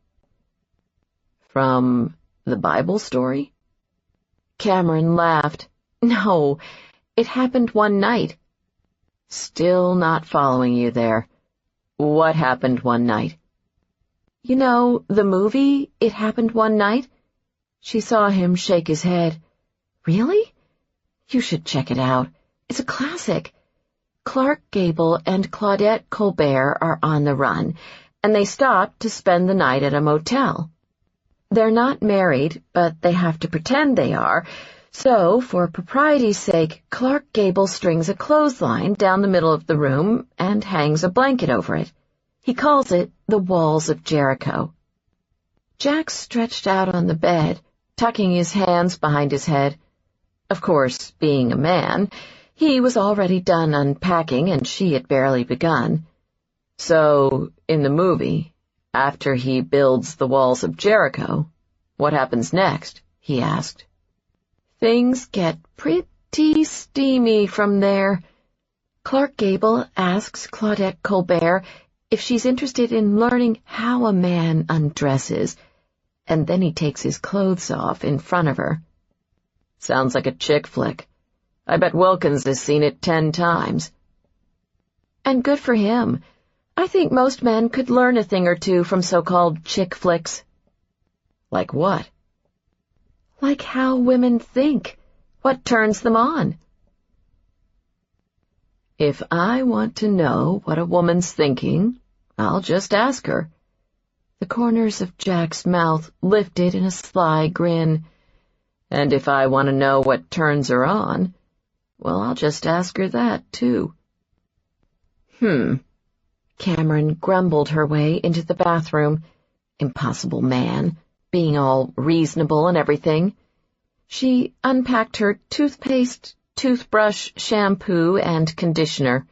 "From the Bible story?" Cameron laughed. "No, it happened one night." "Still not following you there. What happened one night?" "You know, the movie, It Happened One Night?" She saw him shake his head. "Really? You should check it out. It's a classic. Clark Gable and Claudette Colbert are on the run, and they stop to spend the night at a motel. They're not married, but they have to pretend they are, so for propriety's sake, Clark Gable strings a clothesline down the middle of the room and hangs a blanket over it. He calls it the Walls of Jericho." Jack stretched out on the bed, tucking his hands behind his head. Of course, being a man, he was already done unpacking and she had barely begun. "So, in the movie, after he builds the Walls of Jericho, what happens next?" he asked. "Things get pretty steamy from there. Clark Gable asks Claudette Colbert if she's interested in learning how a man undresses, and then he takes his clothes off in front of her." "Sounds like a chick flick. I bet Wilkins has seen it 10 times. "And good for him. I think most men could learn a thing or 2 from so-called chick flicks." "Like what?" "Like how women think, What turns them on? If I want to know what a woman's thinking, I'll just ask her. The corners of Jack's mouth lifted in a sly grin. And if I want to know what turns her on, well, I'll just ask her that, too. Cameron grumbled her way into the bathroom. Impossible man, being all reasonable and everything. She unpacked her toothpaste, toothbrush, shampoo, and conditioner.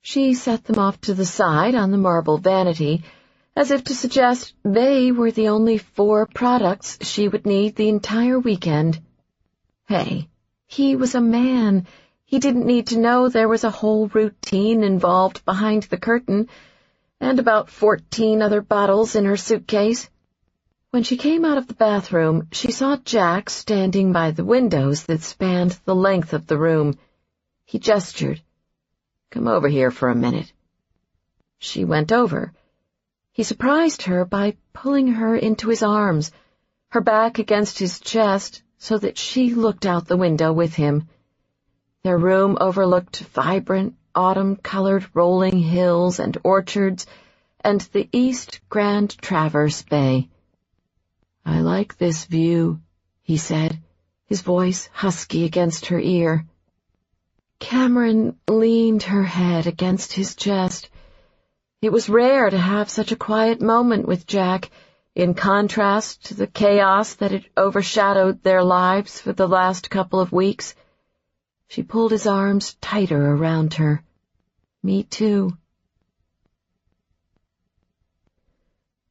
She set them off to the side on the marble vanity, as if to suggest they were the only 4 products she would need the entire weekend. Hey, he was a man. He didn't need to know there was a whole routine involved behind the curtain, and about 14 other bottles in her suitcase. When she came out of the bathroom, she saw Jack standing by the windows that spanned the length of the room. He gestured. "Come over here for a minute." She went over. He surprised her by pulling her into his arms, her back against his chest, so that she looked out the window with him. Their room overlooked vibrant, autumn-colored rolling hills and orchards, and the East Grand Traverse Bay. "I like this view," he said, his voice husky against her ear. Cameron leaned her head against his chest. It was rare to have such a quiet moment with Jack, in contrast to the chaos that had overshadowed their lives for the last couple of weeks. She pulled his arms tighter around her. "Me too."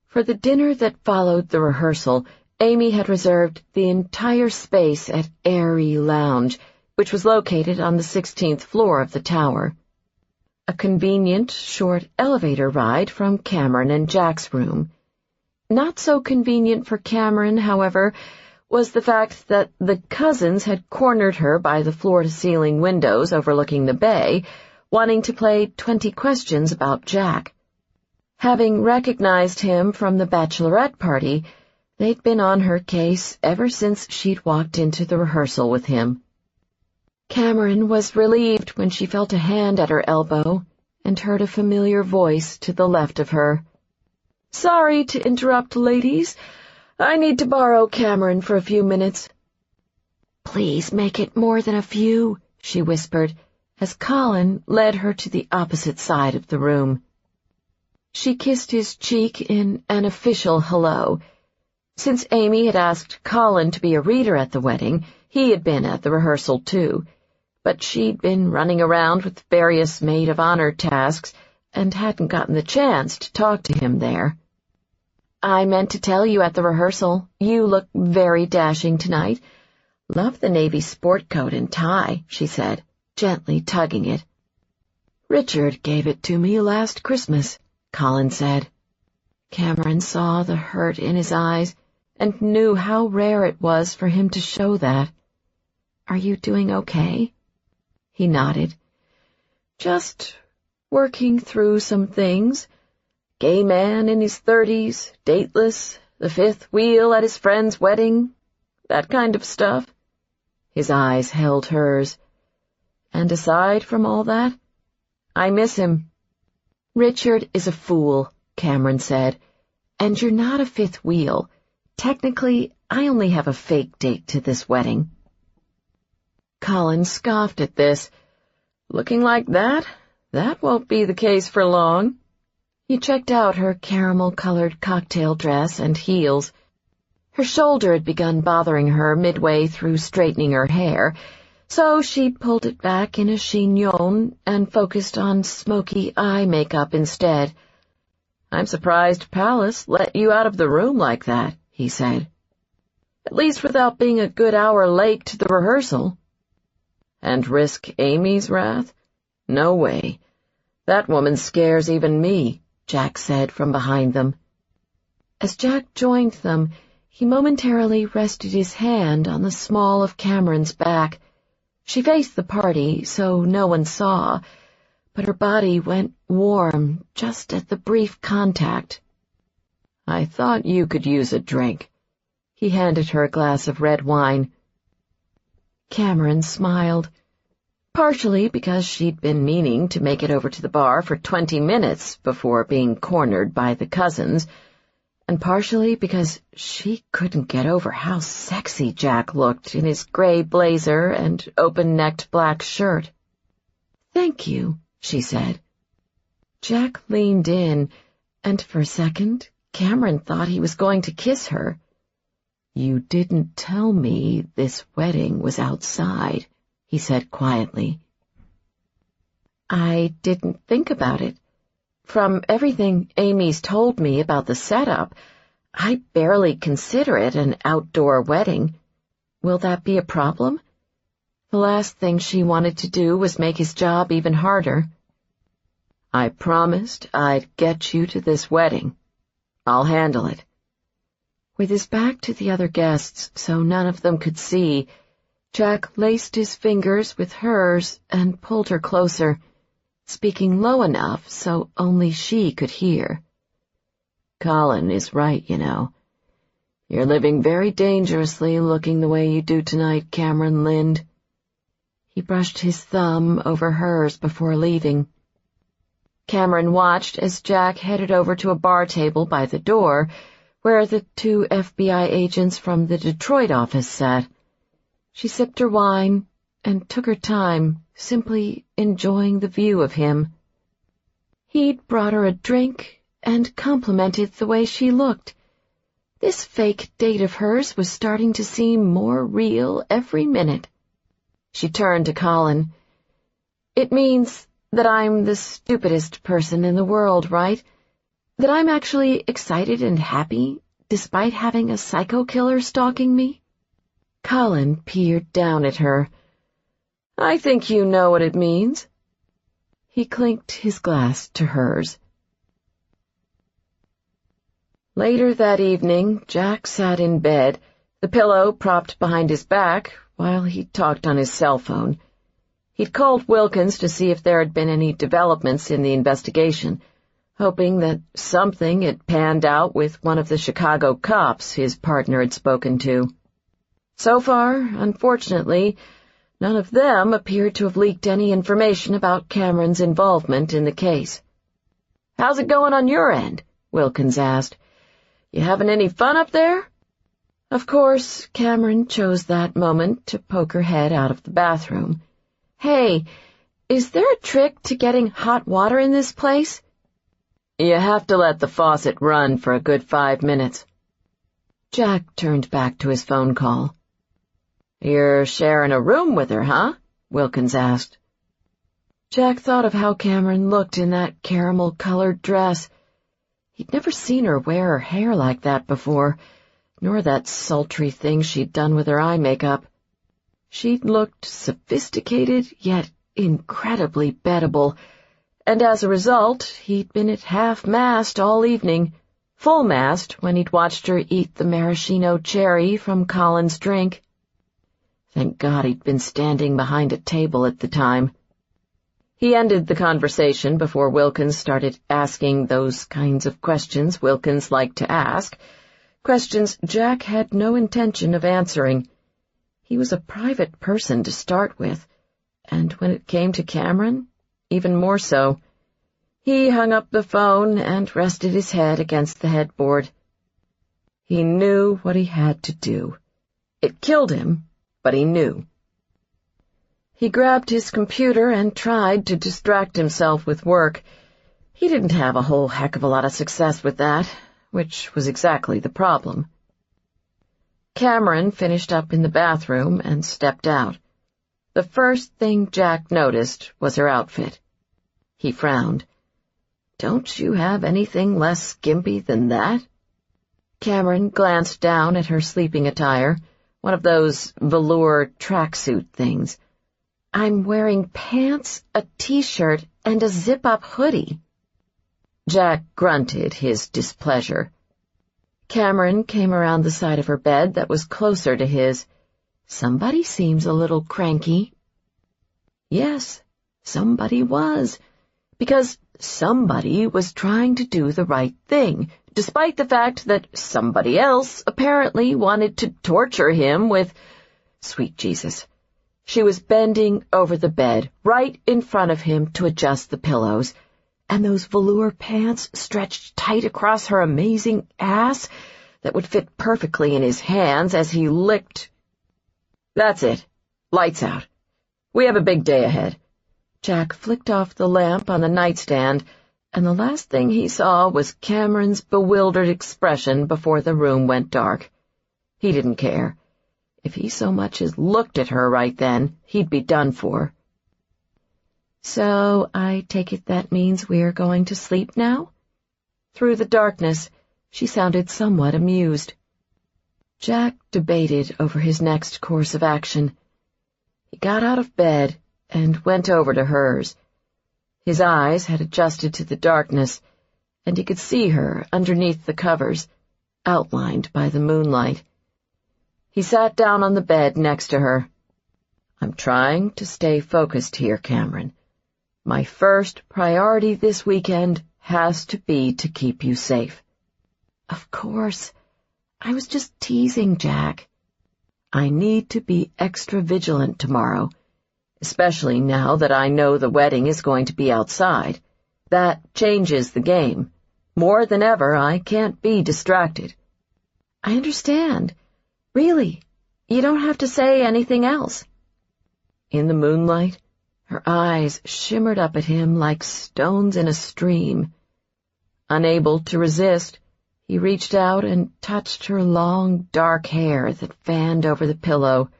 For the dinner that followed the rehearsal, Amy had reserved the entire space at Airy Lounge, which was located on the 16th floor of the tower. A convenient, short elevator ride from Cameron and Jack's room. Not so convenient for Cameron, however, was the fact that the cousins had cornered her by the floor-to-ceiling windows overlooking the bay, wanting to play 20 questions about Jack. Having recognized him from the bachelorette party, they'd been on her case ever since she'd walked into the rehearsal with him. Cameron was relieved when she felt a hand at her elbow and heard a familiar voice to the left of her. "Sorry to interrupt, ladies. I need to borrow Cameron for a few minutes." "Please make it more than a few," she whispered, as Colin led her to the opposite side of the room. She kissed his cheek in an official hello. Since Amy had asked Colin to be a reader at the wedding, he had been at the rehearsal too, but she'd been running around with various maid-of-honor tasks and hadn't gotten the chance to talk to him there. "I meant to tell you at the rehearsal, you look very dashing tonight. Love the navy sport coat and tie," she said, gently tugging it. "Richard gave it to me last Christmas," Colin said. Cameron saw the hurt in his eyes and knew how rare it was for him to show that. "Are you doing okay?" He nodded. "Just working through some things. Gay man in his 30s, dateless, the 5th wheel at his friend's wedding, that kind of stuff." His eyes held hers. "And aside from all that, I miss him." "Richard is a fool," Cameron said, "and you're not a 5th wheel. Technically, I only have a fake date to this wedding." Colin scoffed at this. "Looking like that? That won't be the case for long." He checked out her caramel-colored cocktail dress and heels. Her shoulder had begun bothering her midway through straightening her hair, so she pulled it back in a chignon and focused on smoky eye makeup instead. "I'm surprised Pallas let you out of the room like that," he said. "At least without being a good hour late to the rehearsal." "And risk Amy's wrath? No way. That woman scares even me," Jack said from behind them. As Jack joined them, he momentarily rested his hand on the small of Cameron's back. She faced the party, so no one saw, but her body went warm just at the brief contact. "I thought you could use a drink." He handed her a glass of red wine. Cameron smiled, partially because she'd been meaning to make it over to the bar for 20 minutes before being cornered by the cousins, and partially because she couldn't get over how sexy Jack looked in his gray blazer and open-necked black shirt. "Thank you," she said. Jack leaned in, and for a second, Cameron thought he was going to kiss her. "You didn't tell me this wedding was outside," he said quietly. "I didn't think about it. From everything Amy's told me about the setup, I barely consider it an outdoor wedding. Will that be a problem?" The last thing she wanted to do was make his job even harder. "I promised I'd get you to this wedding. I'll handle it." With his back to the other guests so none of them could see, Jack laced his fingers with hers and pulled her closer, speaking low enough so only she could hear. "Colin is right, you know. You're living very dangerously looking the way you do tonight, Cameron Lynde." He brushed his thumb over hers before leaving. Cameron watched as Jack headed over to a bar table by the door, where the 2 FBI agents from the Detroit office sat. She sipped her wine and took her time, simply enjoying the view of him. He'd brought her a drink and complimented the way she looked. This fake date of hers was starting to seem more real every minute. She turned to Colin. "It means that I'm the stupidest person in the world, right? That I'm actually excited and happy, despite having a psycho killer stalking me?" Colin peered down at her. "I think you know what it means." He clinked his glass to hers. Later that evening, Jack sat in bed, the pillow propped behind his back, while he talked on his cell phone. He'd called Wilkins to see if there had been any developments in the investigation, hoping that something had panned out with one of the Chicago cops his partner had spoken to. So far, unfortunately, none of them appeared to have leaked any information about Cameron's involvement in the case. "How's it going on your end?" Wilkins asked. "You having any fun up there?" Of course, Cameron chose that moment to poke her head out of the bathroom. "Hey, is there a trick to getting hot water in this place?" "You have to let the faucet run for a good 5 minutes. Jack turned back to his phone call. "You're sharing a room with her, huh?" Wilkins asked. Jack thought of how Cameron looked in that caramel-colored dress. He'd never seen her wear her hair like that before, nor that sultry thing she'd done with her eye makeup. She'd looked sophisticated, yet incredibly bettable, and as a result, he'd been at half-mast all evening, full-mast when he'd watched her eat the maraschino cherry from Colin's drink. Thank God he'd been standing behind a table at the time. He ended the conversation before Wilkins started asking those kinds of questions Wilkins liked to ask, questions Jack had no intention of answering. He was a private person to start with, and when it came to Cameron, even more so. He hung up the phone and rested his head against the headboard. He knew what he had to do. It killed him, but he knew. He grabbed his computer and tried to distract himself with work. He didn't have a whole heck of a lot of success with that, which was exactly the problem. Cameron finished up in the bathroom and stepped out. The first thing Jack noticed was her outfit. He frowned. "Don't you have anything less skimpy than that?" Cameron glanced down at her sleeping attire, one of those velour tracksuit things. "I'm wearing pants, a t-shirt, and a zip-up hoodie." Jack grunted his displeasure. Cameron came around the side of her bed that was closer to his. "Somebody seems a little cranky." Yes, somebody was, because somebody was trying to do the right thing, despite the fact that somebody else apparently wanted to torture him with... Sweet Jesus. She was bending over the bed, right in front of him to adjust the pillows, and those velour pants stretched tight across her amazing ass that would fit perfectly in his hands as he licked. "That's it. Lights out. We have a big day ahead." Jack flicked off the lamp on the nightstand, and the last thing he saw was Cameron's bewildered expression before the room went dark. He didn't care. If he so much as looked at her right then, he'd be done for. "So I take it that means we're going to sleep now?" Through the darkness, she sounded somewhat amused. Jack debated over his next course of action. He got out of bed and went over to hers. His eyes had adjusted to the darkness, and he could see her underneath the covers, outlined by the moonlight. He sat down on the bed next to her. "I'm trying to stay focused here, Cameron. My first priority this weekend has to be to keep you safe." "Of course. I was just teasing, Jack." "I need to be extra vigilant tomorrow, especially now that I know the wedding is going to be outside. That changes the game. More than ever, I can't be distracted." "I understand. Really, you don't have to say anything else." In the moonlight, her eyes shimmered up at him like stones in a stream. Unable to resist, he reached out and touched her long, dark hair that fanned over the pillow.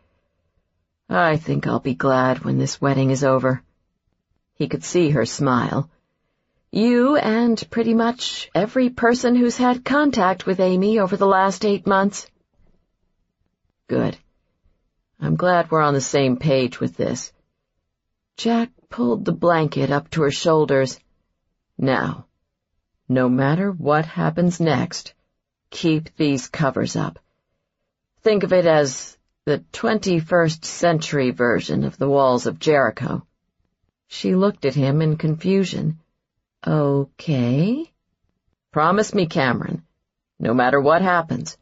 "I think I'll be glad when this wedding is over." He could see her smile. "You and pretty much every person who's had contact with Amy over the last 8 months." "Good. I'm glad we're on the same page with this." Jack pulled the blanket up to her shoulders. "Now, no matter what happens next, keep these covers up. Think of it as the 21st century version of the walls of Jericho." She looked at him in confusion. "Okay." "Promise me, Cameron, no matter what happens."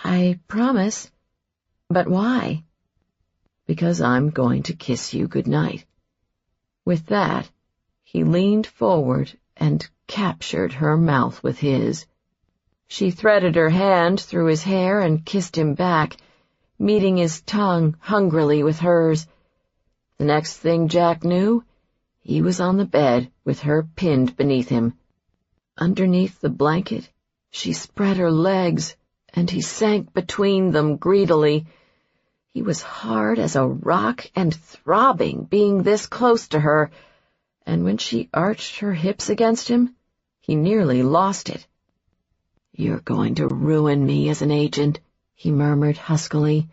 "I promise. But why?" "Because I'm going to kiss you goodnight." With that, he leaned forward and captured her mouth with his. She threaded her hand through his hair and kissed him back, meeting his tongue hungrily with hers. The next thing Jack knew, he was on the bed with her pinned beneath him. Underneath the blanket, she spread her legs, and he sank between them greedily. He was hard as a rock and throbbing being this close to her, and when she arched her hips against him, he nearly lost it. "You're going to ruin me as an agent," he murmured huskily.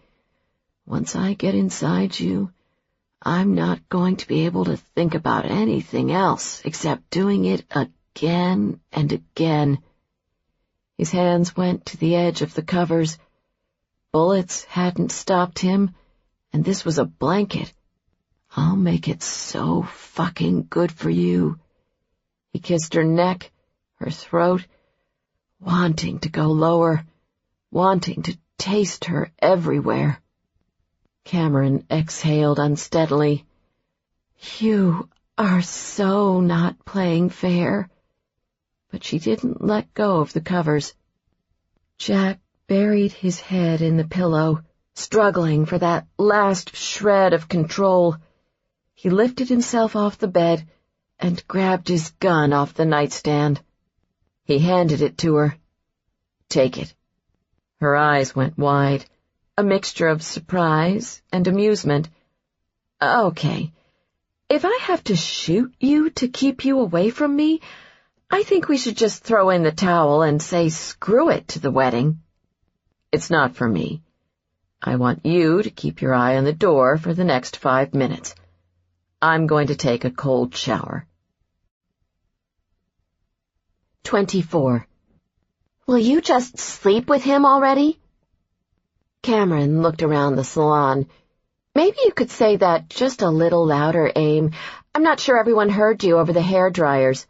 "Once I get inside you, I'm not going to be able to think about anything else except doing it again and again." His hands went to the edge of the covers. Bullets hadn't stopped him, and this was a blanket. "I'll make it so fucking good for you." He kissed her neck, her throat, wanting to go lower, wanting to taste her everywhere. Cameron exhaled unsteadily. "You are so not playing fair." But she didn't let go of the covers. Jack buried his head in the pillow, struggling for that last shred of control. He lifted himself off the bed and grabbed his gun off the nightstand. He handed it to her. "Take it." Her eyes went wide, a mixture of surprise and amusement. "Okay. If I have to shoot you to keep you away from me, I think we should just throw in the towel and say screw it to the wedding." "It's not for me. I want you to keep your eye on the door for the next 5 minutes. I'm going to take a cold shower." 24. Will you just sleep with him already? Cameron looked around the salon. Maybe you could say that just a little louder, Aim. I'm not sure everyone heard you over the hair dryers.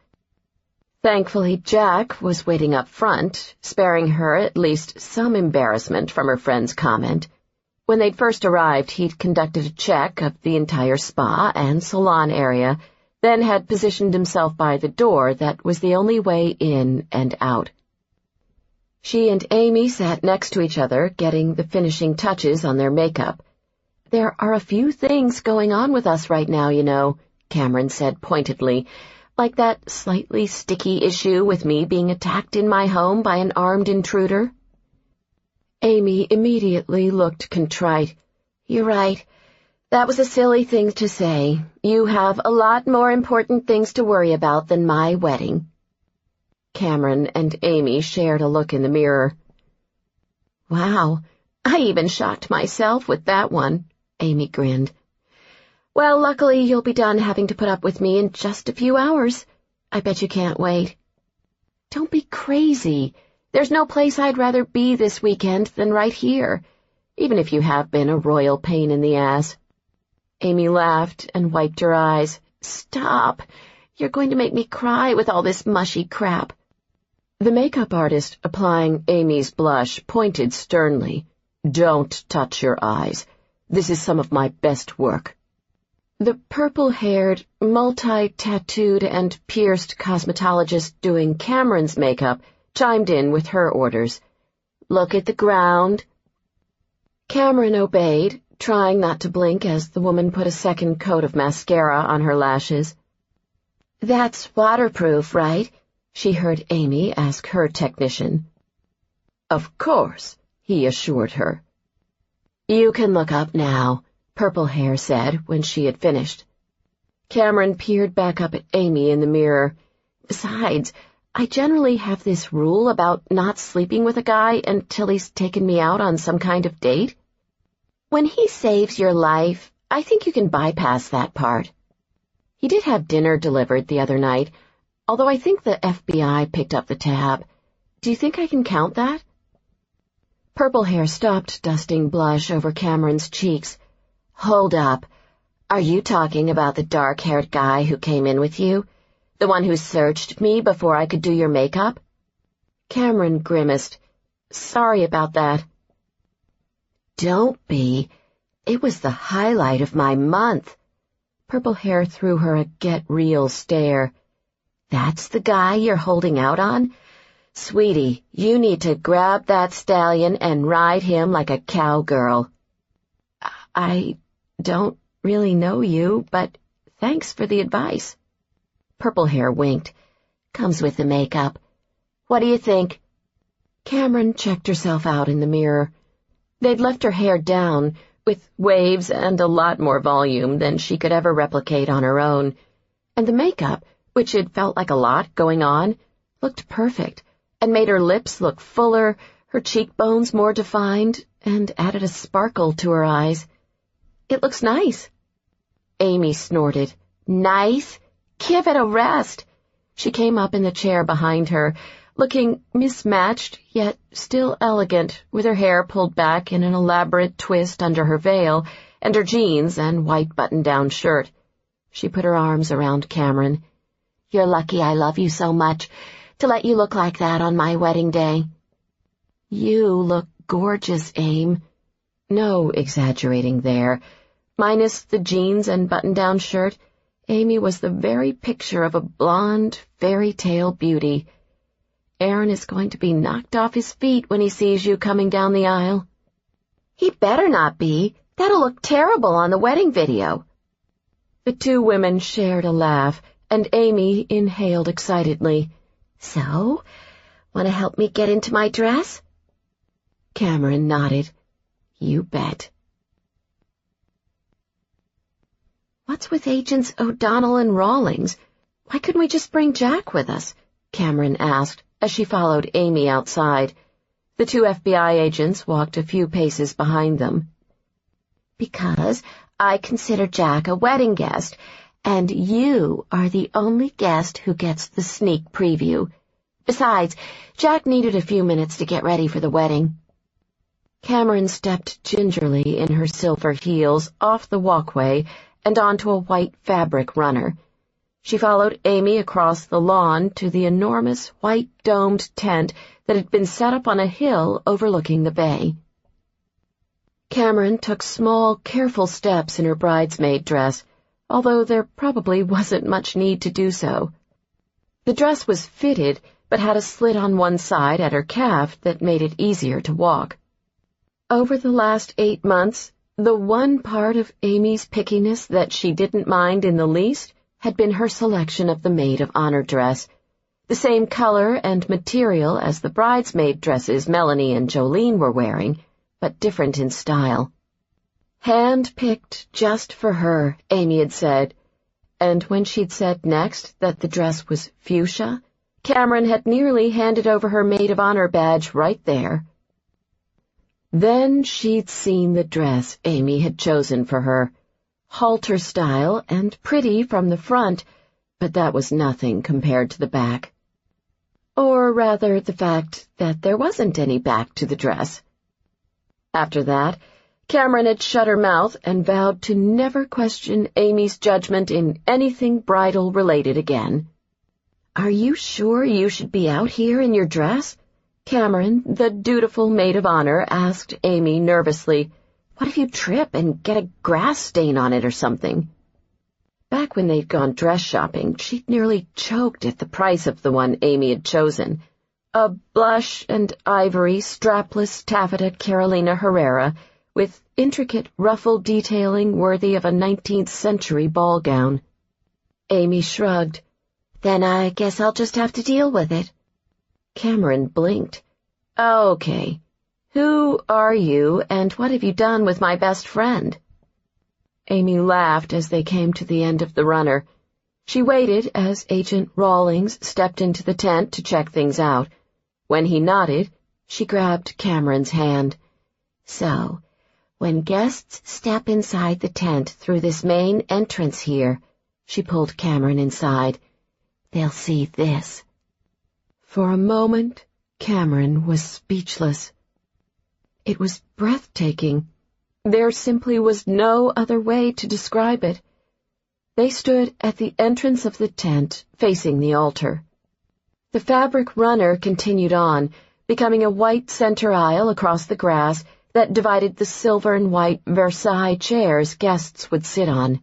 Thankfully, Jack was waiting up front, sparing her at least some embarrassment from her friend's comment. When they'd first arrived, he'd conducted a check of the entire spa and salon area, then had positioned himself by the door that was the only way in and out. She and Amy sat next to each other, getting the finishing touches on their makeup. "There are a few things going on with us right now, you know," Cameron said pointedly, "like that slightly sticky issue with me being attacked in my home by an armed intruder." Amy immediately looked contrite. "You're right. That was a silly thing to say. You have a lot more important things to worry about than my wedding." Cameron and Amy shared a look in the mirror. "Wow, I even shocked myself with that one," Amy grinned. "Well, luckily you'll be done having to put up with me in just a few hours. I bet you can't wait." "Don't be crazy. There's no place I'd rather be this weekend than right here, even if you have been a royal pain in the ass." Amy laughed and wiped her eyes. "Stop. You're going to make me cry with all this mushy crap." The makeup artist, applying Amy's blush, pointed sternly. "Don't touch your eyes. This is some of my best work." The purple-haired, multi-tattooed and pierced cosmetologist doing Cameron's makeup chimed in with her orders. "Look at the ground." Cameron obeyed, trying not to blink as the woman put a second coat of mascara on her lashes. "That's waterproof, right?" she heard Amy ask her technician. "Of course," he assured her. "You can look up now," Purple Hair said when she had finished. Cameron peered back up at Amy in the mirror. "Besides, I generally have this rule about not sleeping with a guy until he's taken me out on some kind of date. When he saves your life, I think you can bypass that part. He did have dinner delivered the other night, although I think the FBI picked up the tab. Do you think I can count that?" Purple Hair stopped dusting blush over Cameron's cheeks. "Hold up. Are you talking about the dark-haired guy who came in with you? The one who searched me before I could do your makeup?" Cameron grimaced. "Sorry about that." "Don't be. It was the highlight of my month." Purple Hair threw her a get-real stare. "That's the guy you're holding out on? Sweetie, you need to grab that stallion and ride him like a cowgirl." "I don't really know you, but thanks for the advice." Purple Hair winked. "Comes with the makeup. What do you think?" Cameron checked herself out in the mirror. They'd left her hair down, with waves and a lot more volume than she could ever replicate on her own, and the makeup, which had felt like a lot going on, looked perfect, and made her lips look fuller, her cheekbones more defined, and added a sparkle to her eyes. "It looks nice." Amy snorted. "Nice? Give it a rest." She came up in the chair behind her, looking mismatched, yet still elegant, with her hair pulled back in an elaborate twist under her veil, and her jeans and white button-down shirt. She put her arms around Cameron. "You're lucky I love you so much, to let you look like that on my wedding day." "You look gorgeous, Aim." No exaggerating there. Minus the jeans and button-down shirt, Amy was the very picture of a blonde, fairy-tale beauty. "Aaron is going to be knocked off his feet when he sees you coming down the aisle." "He better not be. That'll look terrible on the wedding video." The two women shared a laugh, and Amy inhaled excitedly. "So, want to help me get into my dress?" Cameron nodded. "You bet." "What's with Agents O'Donnell and Rawlings? Why couldn't we just bring Jack with us?" Cameron asked, as she followed Amy outside. The two FBI agents walked a few paces behind them. "Because I consider Jack a wedding guest, and you are the only guest who gets the sneak preview. Besides, Jack needed a few minutes to get ready for the wedding." Cameron stepped gingerly in her silver heels off the walkway and onto a white fabric runner. She followed Amy across the lawn to the enormous white-domed tent that had been set up on a hill overlooking the bay. Cameron took small, careful steps in her bridesmaid dress, although there probably wasn't much need to do so. The dress was fitted, but had a slit on one side at her calf that made it easier to walk. Over the last 8 months, the one part of Amy's pickiness that she didn't mind in the least had been her selection of the maid of honor dress, the same color and material as the bridesmaid dresses Melanie and Jolene were wearing, but different in style. Hand-picked just for her, Amy had said, and when she'd said next that the dress was fuchsia, Cameron had nearly handed over her maid of honor badge right there. Then she'd seen the dress Amy had chosen for her, halter style and pretty from the front, but that was nothing compared to the back. Or rather, the fact that there wasn't any back to the dress. After that, Cameron had shut her mouth and vowed to never question Amy's judgment in anything bridal-related again. "Are you sure you should be out here in your dress?" Cameron, the dutiful maid of honor, asked Amy nervously. "What if you trip and get a grass stain on it or something?" Back when they'd gone dress shopping, she'd nearly choked at the price of the one Amy had chosen, a blush and ivory strapless taffeta Carolina Herrera with intricate ruffle detailing worthy of a 19th century ball gown. Amy shrugged. "Then I guess I'll just have to deal with it." Cameron blinked. "Okay. Who are you, and what have you done with my best friend?" Amy laughed as they came to the end of the runner. She waited as Agent Rawlings stepped into the tent to check things out. When he nodded, she grabbed Cameron's hand. "So, when guests step inside the tent through this main entrance here," she pulled Cameron inside, "they'll see this." For a moment, Cameron was speechless. It was breathtaking. There simply was no other way to describe it. They stood at the entrance of the tent, facing the altar. The fabric runner continued on, becoming a white center aisle across the grass that divided the silver and white Versailles chairs guests would sit on.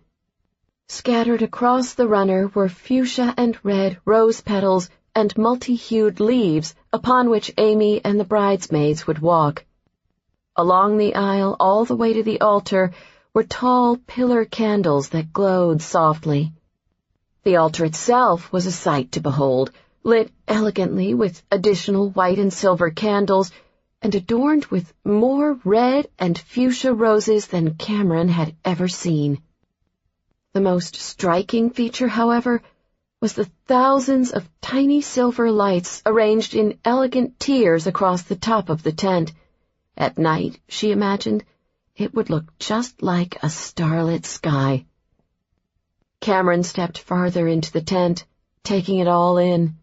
Scattered across the runner were fuchsia and red rose petals and multi-hued leaves upon which Amy and the bridesmaids would walk. Along the aisle all the way to the altar were tall pillar candles that glowed softly. The altar itself was a sight to behold, lit elegantly with additional white and silver candles and adorned with more red and fuchsia roses than Cameron had ever seen. The most striking feature, however, was the thousands of tiny silver lights arranged in elegant tiers across the top of the tent. At night, she imagined, it would look just like a starlit sky. Cameron stepped farther into the tent, taking it all in.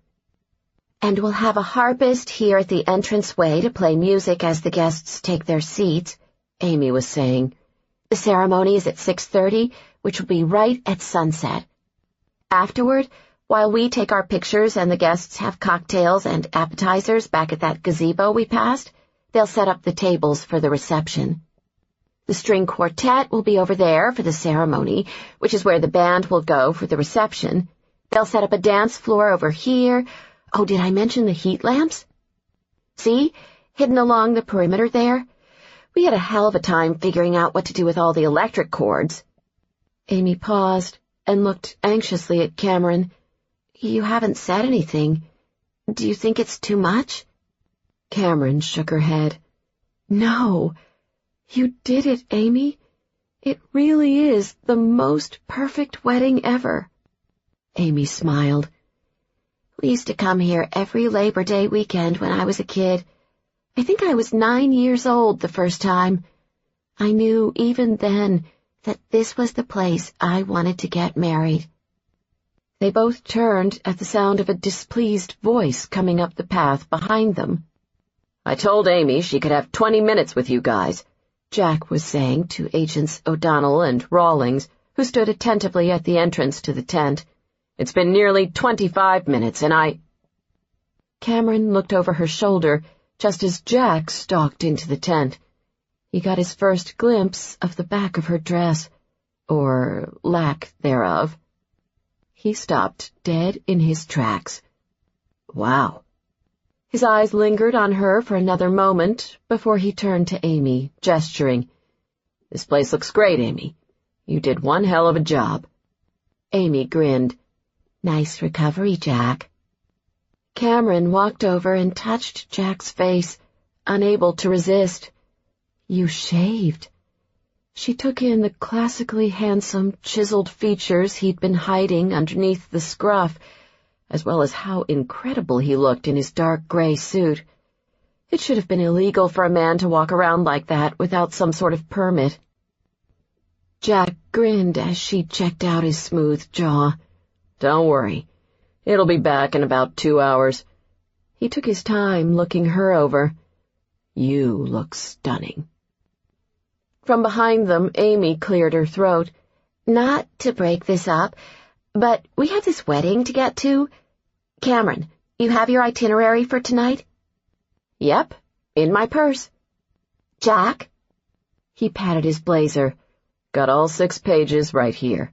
"And we'll have a harpist here at the entranceway to play music as the guests take their seats," Amy was saying. "The ceremony is at 6:30, which will be right at sunset. Afterward, while we take our pictures and the guests have cocktails and appetizers back at that gazebo we passed, they'll set up the tables for the reception. The string quartet will be over there for the ceremony, which is where the band will go for the reception. They'll set up a dance floor over here. Oh, did I mention the heat lamps? See, hidden along the perimeter there? We had a hell of a time figuring out what to do with all the electric cords." Amy paused and looked anxiously at Cameron. "You haven't said anything. Do you think it's too much?" Cameron shook her head. "No. You did it, Amy. It really is the most perfect wedding ever." Amy smiled. "We used to come here every Labor Day weekend when I was a kid. I think I was 9 years old the first time. I knew even then that this was the place I wanted to get married." They both turned at the sound of a displeased voice coming up the path behind them. "I told Amy she could have 20 minutes with you guys," Jack was saying to Agents O'Donnell and Rawlings, who stood attentively at the entrance to the tent. "It's been nearly 25 minutes, and I—" Cameron looked over her shoulder just as Jack stalked into the tent. He got his first glimpse of the back of her dress, or lack thereof. He stopped dead in his tracks. Wow. His eyes lingered on her for another moment before he turned to Amy, gesturing. This place looks great, Amy. You did one hell of a job. Amy grinned. Nice recovery, Jack. Cameron walked over and touched Jack's face, unable to resist. You shaved. She took in the classically handsome, chiseled features he'd been hiding underneath the scruff, as well as how incredible he looked in his dark gray suit. It should have been illegal for a man to walk around like that without some sort of permit. Jack grinned as she checked out his smooth jaw. Don't worry. It'll be back in about 2 hours. He took his time looking her over. You look stunning. From behind them, Amy cleared her throat. Not to break this up, but we have this wedding to get to. Cameron, you have your itinerary for tonight? Yep, in my purse. Jack? He patted his blazer. Got all 6 pages right here.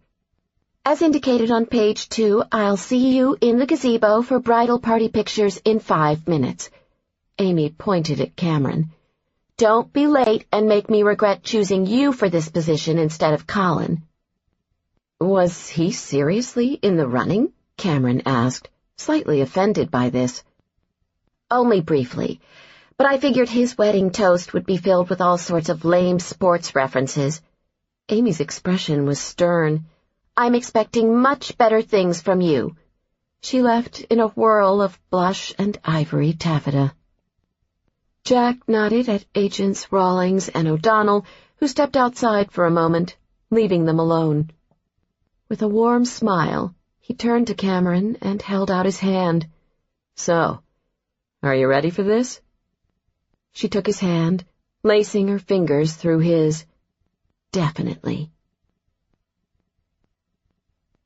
As indicated on page 2, I'll see you in the gazebo for bridal party pictures in 5 minutes. Amy pointed at Cameron. Don't be late and make me regret choosing you for this position instead of Colin. Was he seriously in the running? Cameron asked, slightly offended by this. Only briefly, but I figured his wedding toast would be filled with all sorts of lame sports references. Amy's expression was stern. I'm expecting much better things from you. She left in a whirl of blush and ivory taffeta. Jack nodded at Agents Rawlings and O'Donnell, who stepped outside for a moment, leaving them alone. With a warm smile, he turned to Cameron and held out his hand. So, are you ready for this? She took his hand, lacing her fingers through his. Definitely.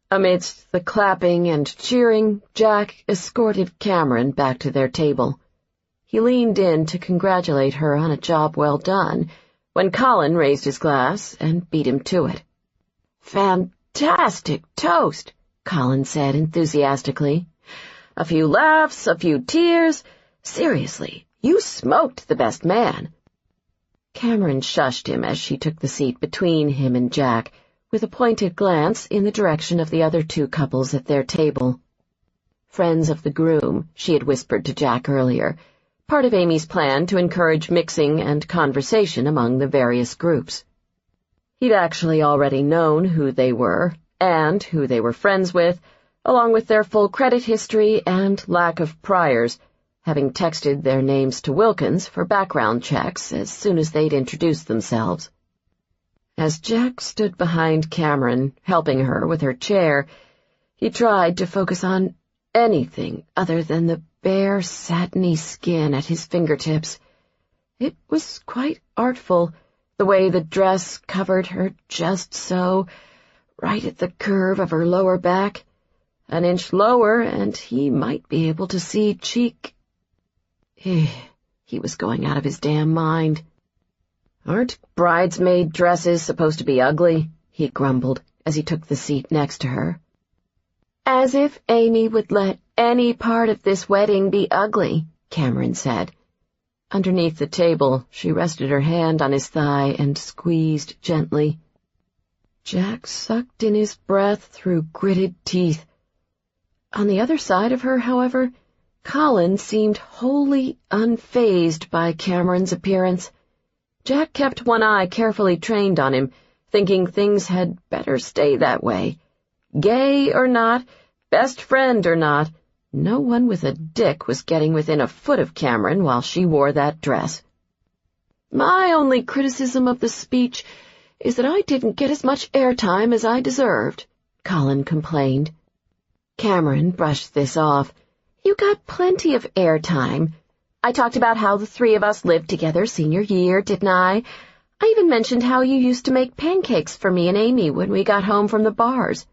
Amidst the clapping and cheering, Jack escorted Cameron back to their table. He leaned in to congratulate her on a job well done, when Colin raised his glass and beat him to it. Fantastic toast, Colin said enthusiastically. A few laughs, a few tears. Seriously, you smoked the best man. Cameron shushed him as she took the seat between him and Jack, with a pointed glance in the direction of the other 2 couples at their table. Friends of the groom, she had whispered to Jack earlier, part of Amy's plan to encourage mixing and conversation among the various groups. He'd actually already known who they were, and who they were friends with, along with their full credit history and lack of priors, having texted their names to Wilkins for background checks as soon as they'd introduced themselves. As Jack stood behind Cameron, helping her with her chair, he tried to focus on anything other than the bare, satiny skin at his fingertips. It was quite artful, the way the dress covered her just so, right at the curve of her lower back. An inch lower, and he might be able to see cheek. He was going out of his damn mind. Aren't bridesmaid dresses supposed to be ugly? He grumbled as he took the seat next to her. As if Amy would let any part of this wedding be ugly, Cameron said. Underneath the table, she rested her hand on his thigh and squeezed gently. Jack sucked in his breath through gritted teeth. On the other side of her, however, Colin seemed wholly unfazed by Cameron's appearance. Jack kept one eye carefully trained on him, thinking things had better stay that way. Gay or not, best friend or not, no one with a dick was getting within a foot of Cameron while she wore that dress. My only criticism of the speech is that I didn't get as much airtime as I deserved, Colin complained. Cameron brushed this off. You got plenty of airtime. I talked about how the 3 of us lived together senior year, didn't I? I even mentioned how you used to make pancakes for me and Amy when we got home from the bars.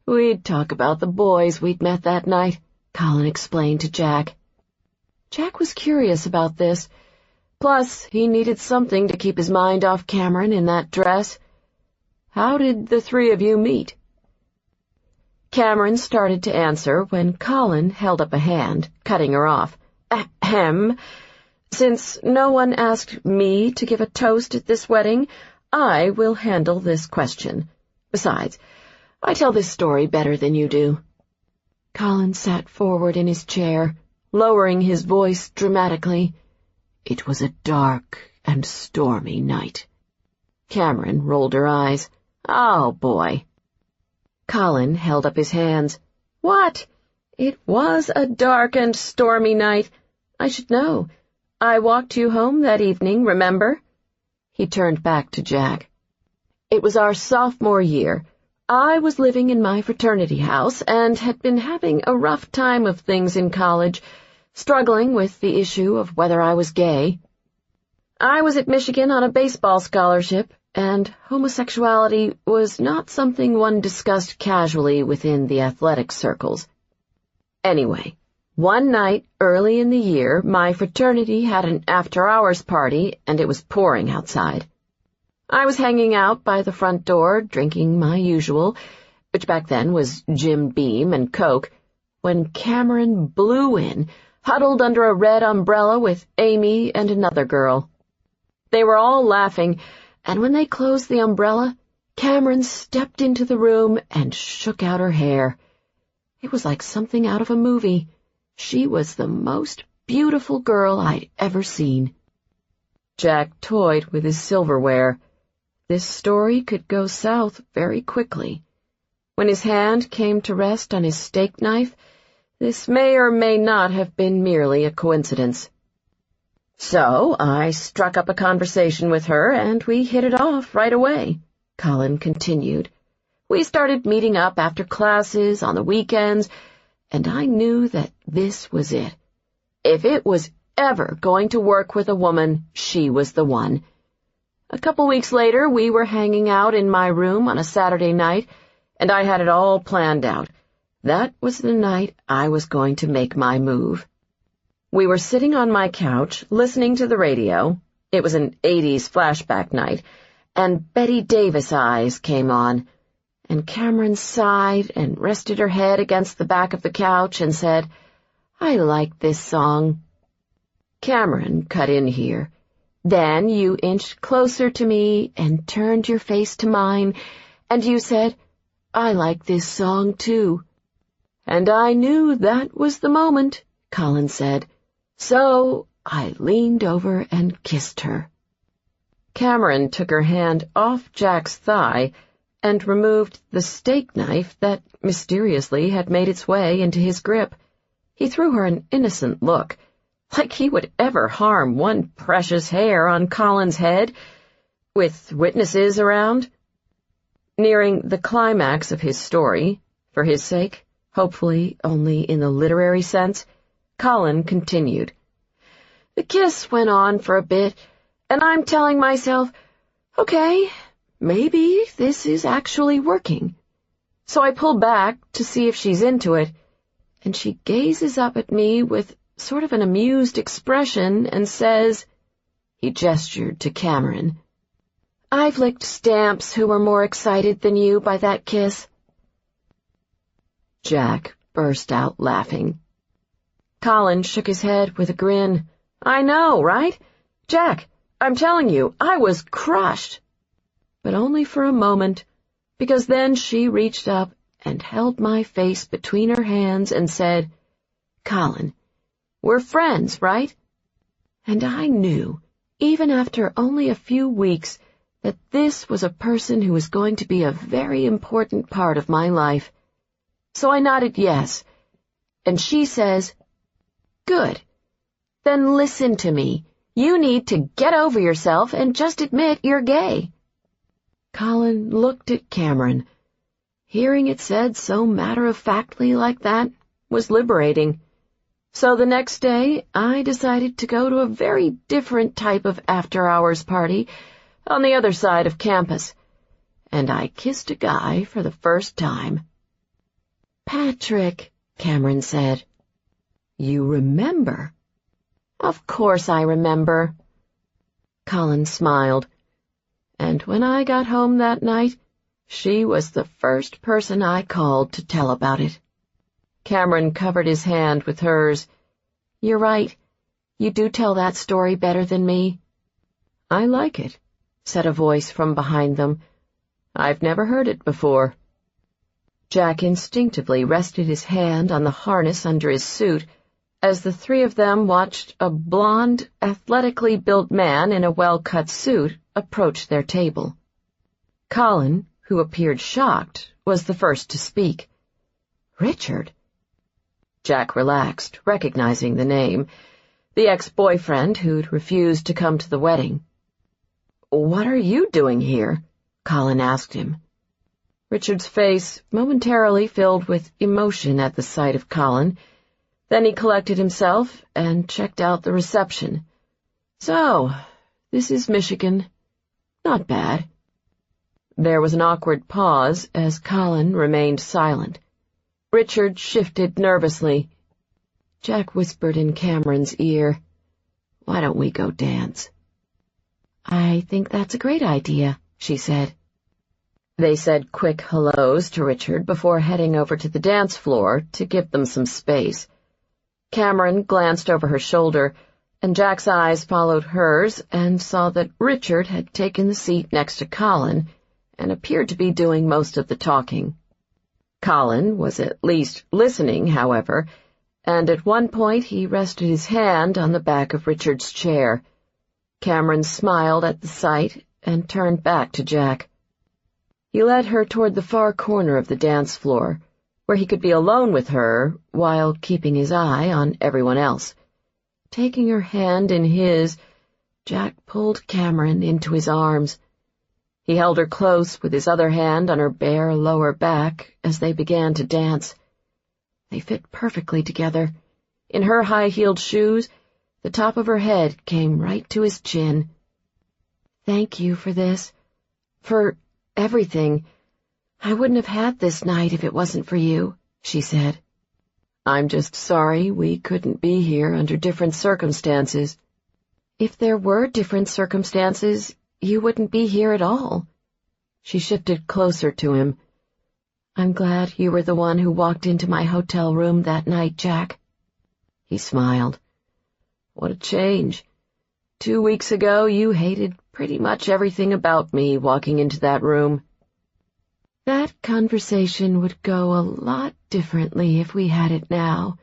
We'd talk about the boys we'd met that night, Colin explained to Jack. Jack was curious about this, Plus, he needed something to keep his mind off Cameron in that dress. How did the three of you meet? Cameron started to answer when Colin held up a hand, cutting her off. Ahem. Since no one asked me to give a toast at this wedding, I will handle this question. Besides, I tell this story better than you do. Colin sat forward in his chair, lowering his voice dramatically. It was a dark and stormy night. Cameron rolled her eyes. Oh, boy. Colin held up his hands. What? It was a dark and stormy night. I should know. I walked you home that evening, remember? He turned back to Jack. It was our sophomore year. I was living in my fraternity house and had been having a rough time of things in college, struggling with the issue of whether I was gay. I was at Michigan on a baseball scholarship, and homosexuality was not something one discussed casually within the athletic circles. Anyway, one night early in the year, my fraternity had an after-hours party, and it was pouring outside. I was hanging out by the front door, drinking my usual, which back then was Jim Beam and Coke, when Cameron blew in, huddled under a red umbrella with Amy and another girl. They were all laughing, and when they closed the umbrella, Cameron stepped into the room and shook out her hair. It was like something out of a movie. She was the most beautiful girl I'd ever seen. Jack toyed with his silverware. This story could go south very quickly. When his hand came to rest on his steak knife, this may or may not have been merely a coincidence. So I struck up a conversation with her, and we hit it off right away, Colin continued. We started meeting up after classes on the weekends, and I knew that this was it. If it was ever going to work with a woman, she was the one. A couple weeks later, we were hanging out in my room on a Saturday night, and I had it all planned out. That was the night I was going to make my move. We were sitting on my couch, listening to the radio. It was an 80s flashback night, and Betty Davis Eyes came on, and Cameron sighed and rested her head against the back of the couch and said, I like this song. Cameron cut in here. Then you inched closer to me and turned your face to mine, and you said, I like this song, too. And I knew that was the moment, Colin said. So I leaned over and kissed her. Cameron took her hand off Jack's thigh and removed the steak knife that mysteriously had made its way into his grip. He threw her an innocent look, like he would ever harm one precious hair on Colin's head, with witnesses around. Nearing the climax of his story, for his sake, hopefully only in the literary sense, Colin continued. The kiss went on for a bit, and I'm telling myself, okay, maybe this is actually working. So I pull back to see if she's into it, and she gazes up at me with sort of an amused expression and says, he gestured to Cameron, I've licked stamps who were more excited than you by that kiss. Jack burst out laughing. Colin shook his head with a grin. I know, right? Jack, I'm telling you, I was crushed. But only for a moment, because then she reached up and held my face between her hands and said, Colin, we're friends, right? And I knew, even after only a few weeks, that this was a person who was going to be a very important part of my life. So I nodded yes, and she says, Good. Then listen to me. You need to get over yourself and just admit you're gay. Colin looked at Cameron. Hearing it said so matter-of-factly like that was liberating. So the next day, I decided to go to a very different type of after-hours party on the other side of campus, and I kissed a guy for the first time. Patrick, Cameron said. You remember? Of course I remember. Colin smiled. And when I got home that night, she was the first person I called to tell about it. Cameron covered his hand with hers. You're right. You do tell that story better than me. I like it, said a voice from behind them. I've never heard it before. Jack instinctively rested his hand on the harness under his suit as the three of them watched a blond, athletically built man in a well-cut suit approach their table. Colin, who appeared shocked, was the first to speak. Richard? Jack relaxed, recognizing the name, the ex-boyfriend who'd refused to come to the wedding. What are you doing here? Colin asked him. Richard's face momentarily filled with emotion at the sight of Colin. Then he collected himself and checked out the reception. So, this is Michigan. Not bad. There was an awkward pause as Colin remained silent. Richard shifted nervously. Jack whispered in Cameron's ear, Why don't we go dance? I think that's a great idea, she said. They said quick hellos to Richard before heading over to the dance floor to give them some space. Cameron glanced over her shoulder, and Jack's eyes followed hers and saw that Richard had taken the seat next to Colin and appeared to be doing most of the talking. Colin was at least listening, however, and at one point he rested his hand on the back of Richard's chair. Cameron smiled at the sight and turned back to Jack. He led her toward the far corner of the dance floor, where he could be alone with her while keeping his eye on everyone else. Taking her hand in his, Jack pulled Cameron into his arms. He held her close with his other hand on her bare lower back as they began to dance. They fit perfectly together. In her high-heeled shoes, the top of her head came right to his chin. Thank you for this. For everything. I wouldn't have had this night if it wasn't for you, she said. I'm just sorry we couldn't be here under different circumstances. If there were different circumstances, you wouldn't be here at all. She shifted closer to him. I'm glad you were the one who walked into my hotel room that night, Jack. He smiled. What a change. 2 weeks ago, you hated pretty much everything about me walking into that room. That conversation would go a lot differently if we had it now.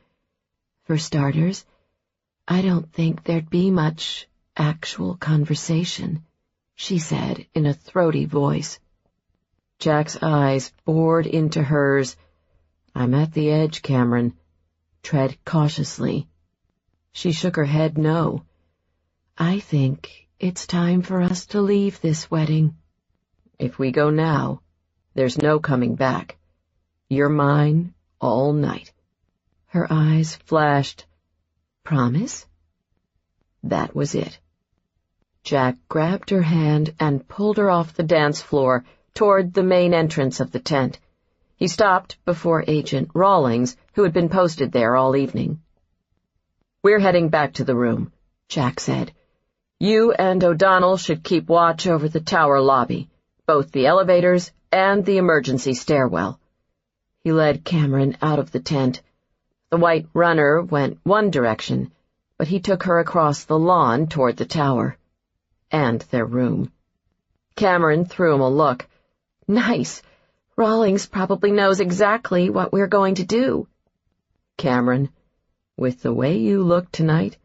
For starters, I don't think there'd be much actual conversation, she said in a throaty voice. Jack's eyes bored into hers. I'm at the edge, Cameron. Tread cautiously. She shook her head no. I think it's time for us to leave this wedding. If we go now, there's no coming back. You're mine all night. Her eyes flashed. Promise? That was it. Jack grabbed her hand and pulled her off the dance floor toward the main entrance of the tent. He stopped before Agent Rawlings, who had been posted there all evening. We're heading back to the room, Jack said. You and O'Donnell should keep watch over the tower lobby, both the elevators and the emergency stairwell. He led Cameron out of the tent. The white runner went one direction, but he took her across the lawn toward the tower. And their room. Cameron threw him a look. Nice. Rawlings probably knows exactly what we're going to do. Cameron, with the way you look tonight,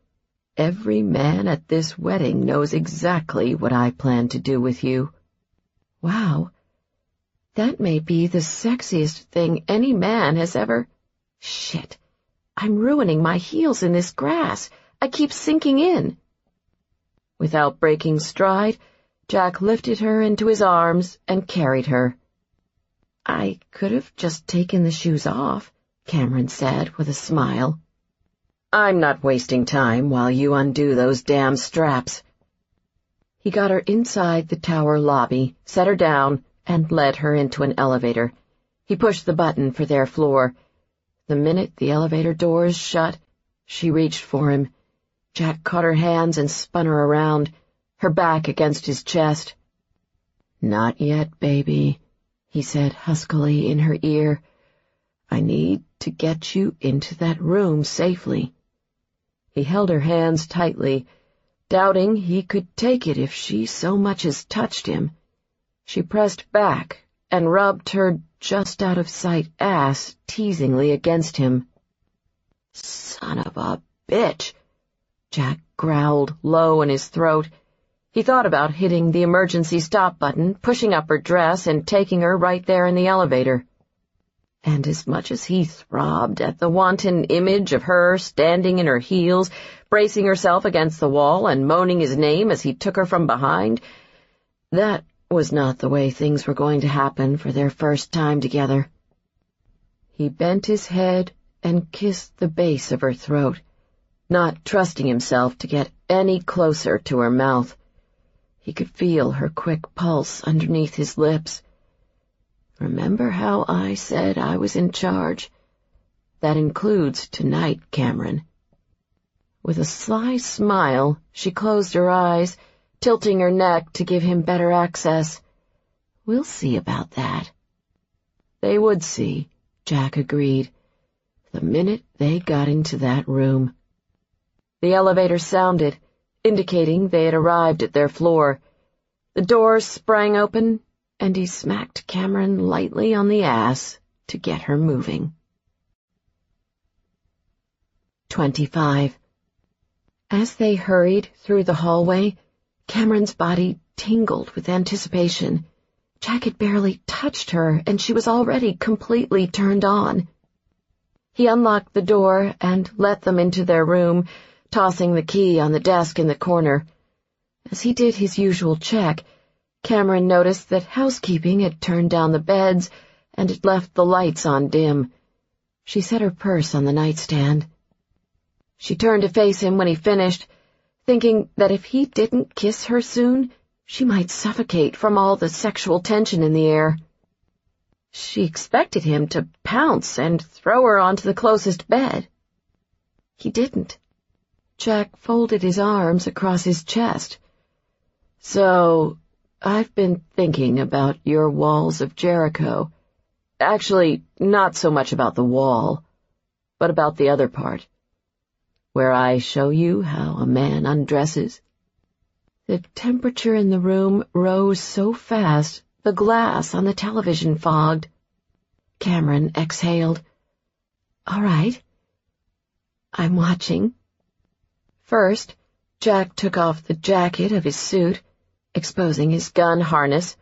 every man at this wedding knows exactly what I plan to do with you. Wow. That may be the sexiest thing any man has ever... Shit. I'm ruining my heels in this grass. I keep sinking in. Without breaking stride, Jack lifted her into his arms and carried her. I could have just taken the shoes off, Cameron said with a smile. I'm not wasting time while you undo those damn straps. He got her inside the tower lobby, set her down, and led her into an elevator. He pushed the button for their floor. The minute the elevator doors shut, she reached for him. Jack caught her hands and spun her around. her back against his chest. "Not yet, baby," he said huskily in her ear. "I need to get you into that room safely." He held her hands tightly, doubting he could take it if she so much as touched him. She pressed back and rubbed her just-out-of-sight ass teasingly against him. "Son of a bitch," Jack growled low in his throat. He thought about hitting the emergency stop button, pushing up her dress, and taking her right there in the elevator. And as much as he throbbed at the wanton image of her standing in her heels, bracing herself against the wall and moaning his name as he took her from behind, that was not the way things were going to happen for their first time together. He bent his head and kissed the base of her throat, not trusting himself to get any closer to her mouth. He could feel her quick pulse underneath his lips. "Remember how I said I was in charge? That includes tonight, Cameron." With a sly smile, she closed her eyes, tilting her neck to give him better access. "We'll see about that." They would see, Jack agreed, the minute they got into that room. The elevator sounded, indicating they had arrived at their floor. The doors sprang open, and he smacked Cameron lightly on the ass to get her moving. 25. As they hurried through the hallway, Cameron's body tingled with anticipation. Jack had barely touched her, and she was already completely turned on. He unlocked the door and let them into their room, tossing the key on the desk in the corner. As he did his usual check, Cameron noticed that housekeeping had turned down the beds and had left the lights on dim. She set her purse on the nightstand. She turned to face him when he finished, thinking that if he didn't kiss her soon, she might suffocate from all the sexual tension in the air. She expected him to pounce and throw her onto the closest bed. He didn't. Jack folded his arms across his chest. "So, I've been thinking about your walls of Jericho. Actually, not so much about the wall, but about the other part, where I show you how a man undresses." The temperature in the room rose so fast the glass on the television fogged. Cameron exhaled. "All right. I'm watching." First, Jack took off the jacket of his suit, exposing his gun harness.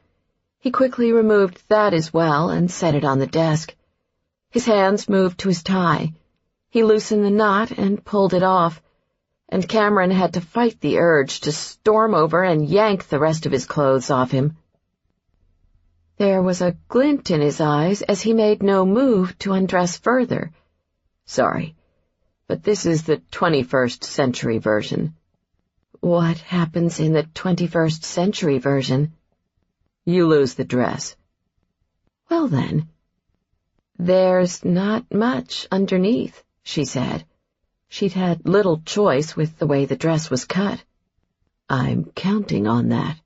He quickly removed that as well and set it on the desk. His hands moved to his tie. He loosened the knot and pulled it off, and Cameron had to fight the urge to storm over and yank the rest of his clothes off him. There was a glint in his eyes as he made no move to undress further. "Sorry, but this is the 21st century version." "What happens in the 21st century version?" "You lose the dress." "Well then." "There's not much underneath," she said. She'd had little choice with the way the dress was cut. "I'm counting on that."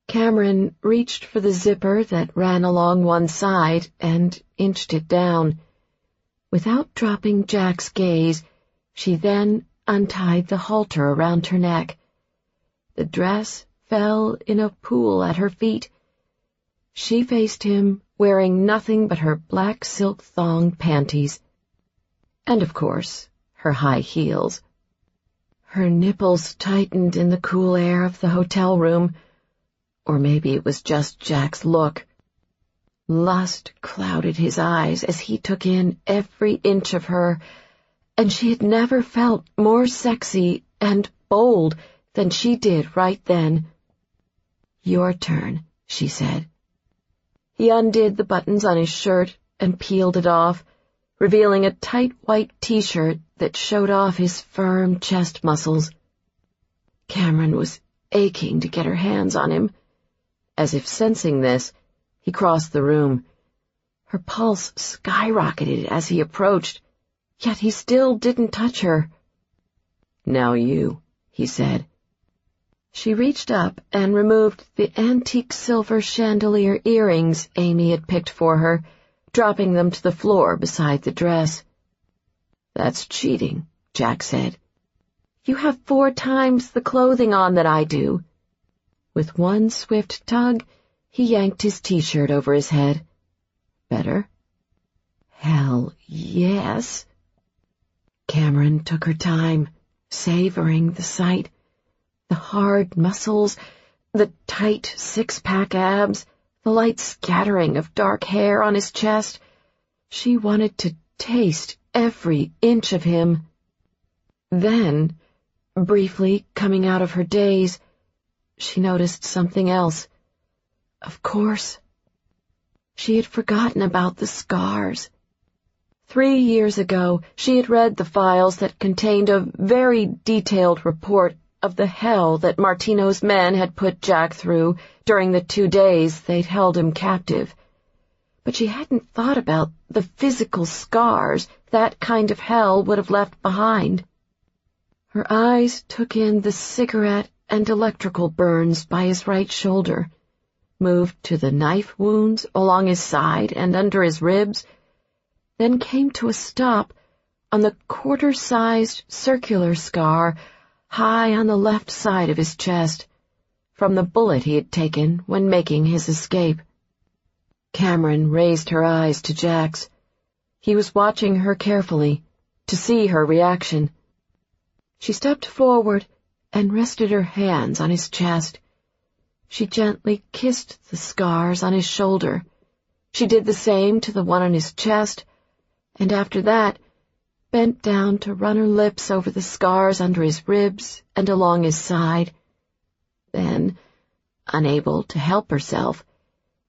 Cameron reached for the zipper that ran along one side and inched it down. Without dropping Jack's gaze, she then untied the halter around her neck. The dress fell in a pool at her feet. She faced him, wearing nothing but her black silk thong panties. And, of course, her high heels. Her nipples tightened in the cool air of the hotel room, or maybe it was just Jack's look. Lust clouded his eyes as he took in every inch of her, and she had never felt more sexy and bold than she did right then. "Your turn," she said. He undid the buttons on his shirt and peeled it off, revealing a tight white t-shirt that showed off his firm chest muscles. Cameron was aching to get her hands on him. As if sensing this, he crossed the room. Her pulse skyrocketed as he approached, yet he still didn't touch her. "Now you," he said. She reached up and removed the antique silver chandelier earrings Amy had picked for her, dropping them to the floor beside the dress. "That's cheating," Jack said. "You have 4 times the clothing on that I do." With one swift tug, he yanked his T-shirt over his head. "Better?" "Hell, yes." Cameron took her time, savoring the sight. The hard muscles, the tight 6-pack abs, the light scattering of dark hair on his chest. She wanted to taste every inch of him. Then, briefly coming out of her daze, she noticed something else. Of course, she had forgotten about the scars. 3 years ago, she had read the files that contained a very detailed report of the hell that Martino's men had put Jack through during the 2 days they'd held him captive. But she hadn't thought about the physical scars that kind of hell would have left behind. Her eyes took in the cigarette and electrical burns by his right shoulder, moved to the knife wounds along his side and under his ribs, then came to a stop on the quarter-sized circular scar high on the left side of his chest, from the bullet he had taken when making his escape. Cameron raised her eyes to Jack's. He was watching her carefully, to see her reaction. She stepped forward and rested her hands on his chest. She gently kissed the scars on his shoulder. She did the same to the one on his chest, and after that, bent down to run her lips over the scars under his ribs and along his side. Then, unable to help herself,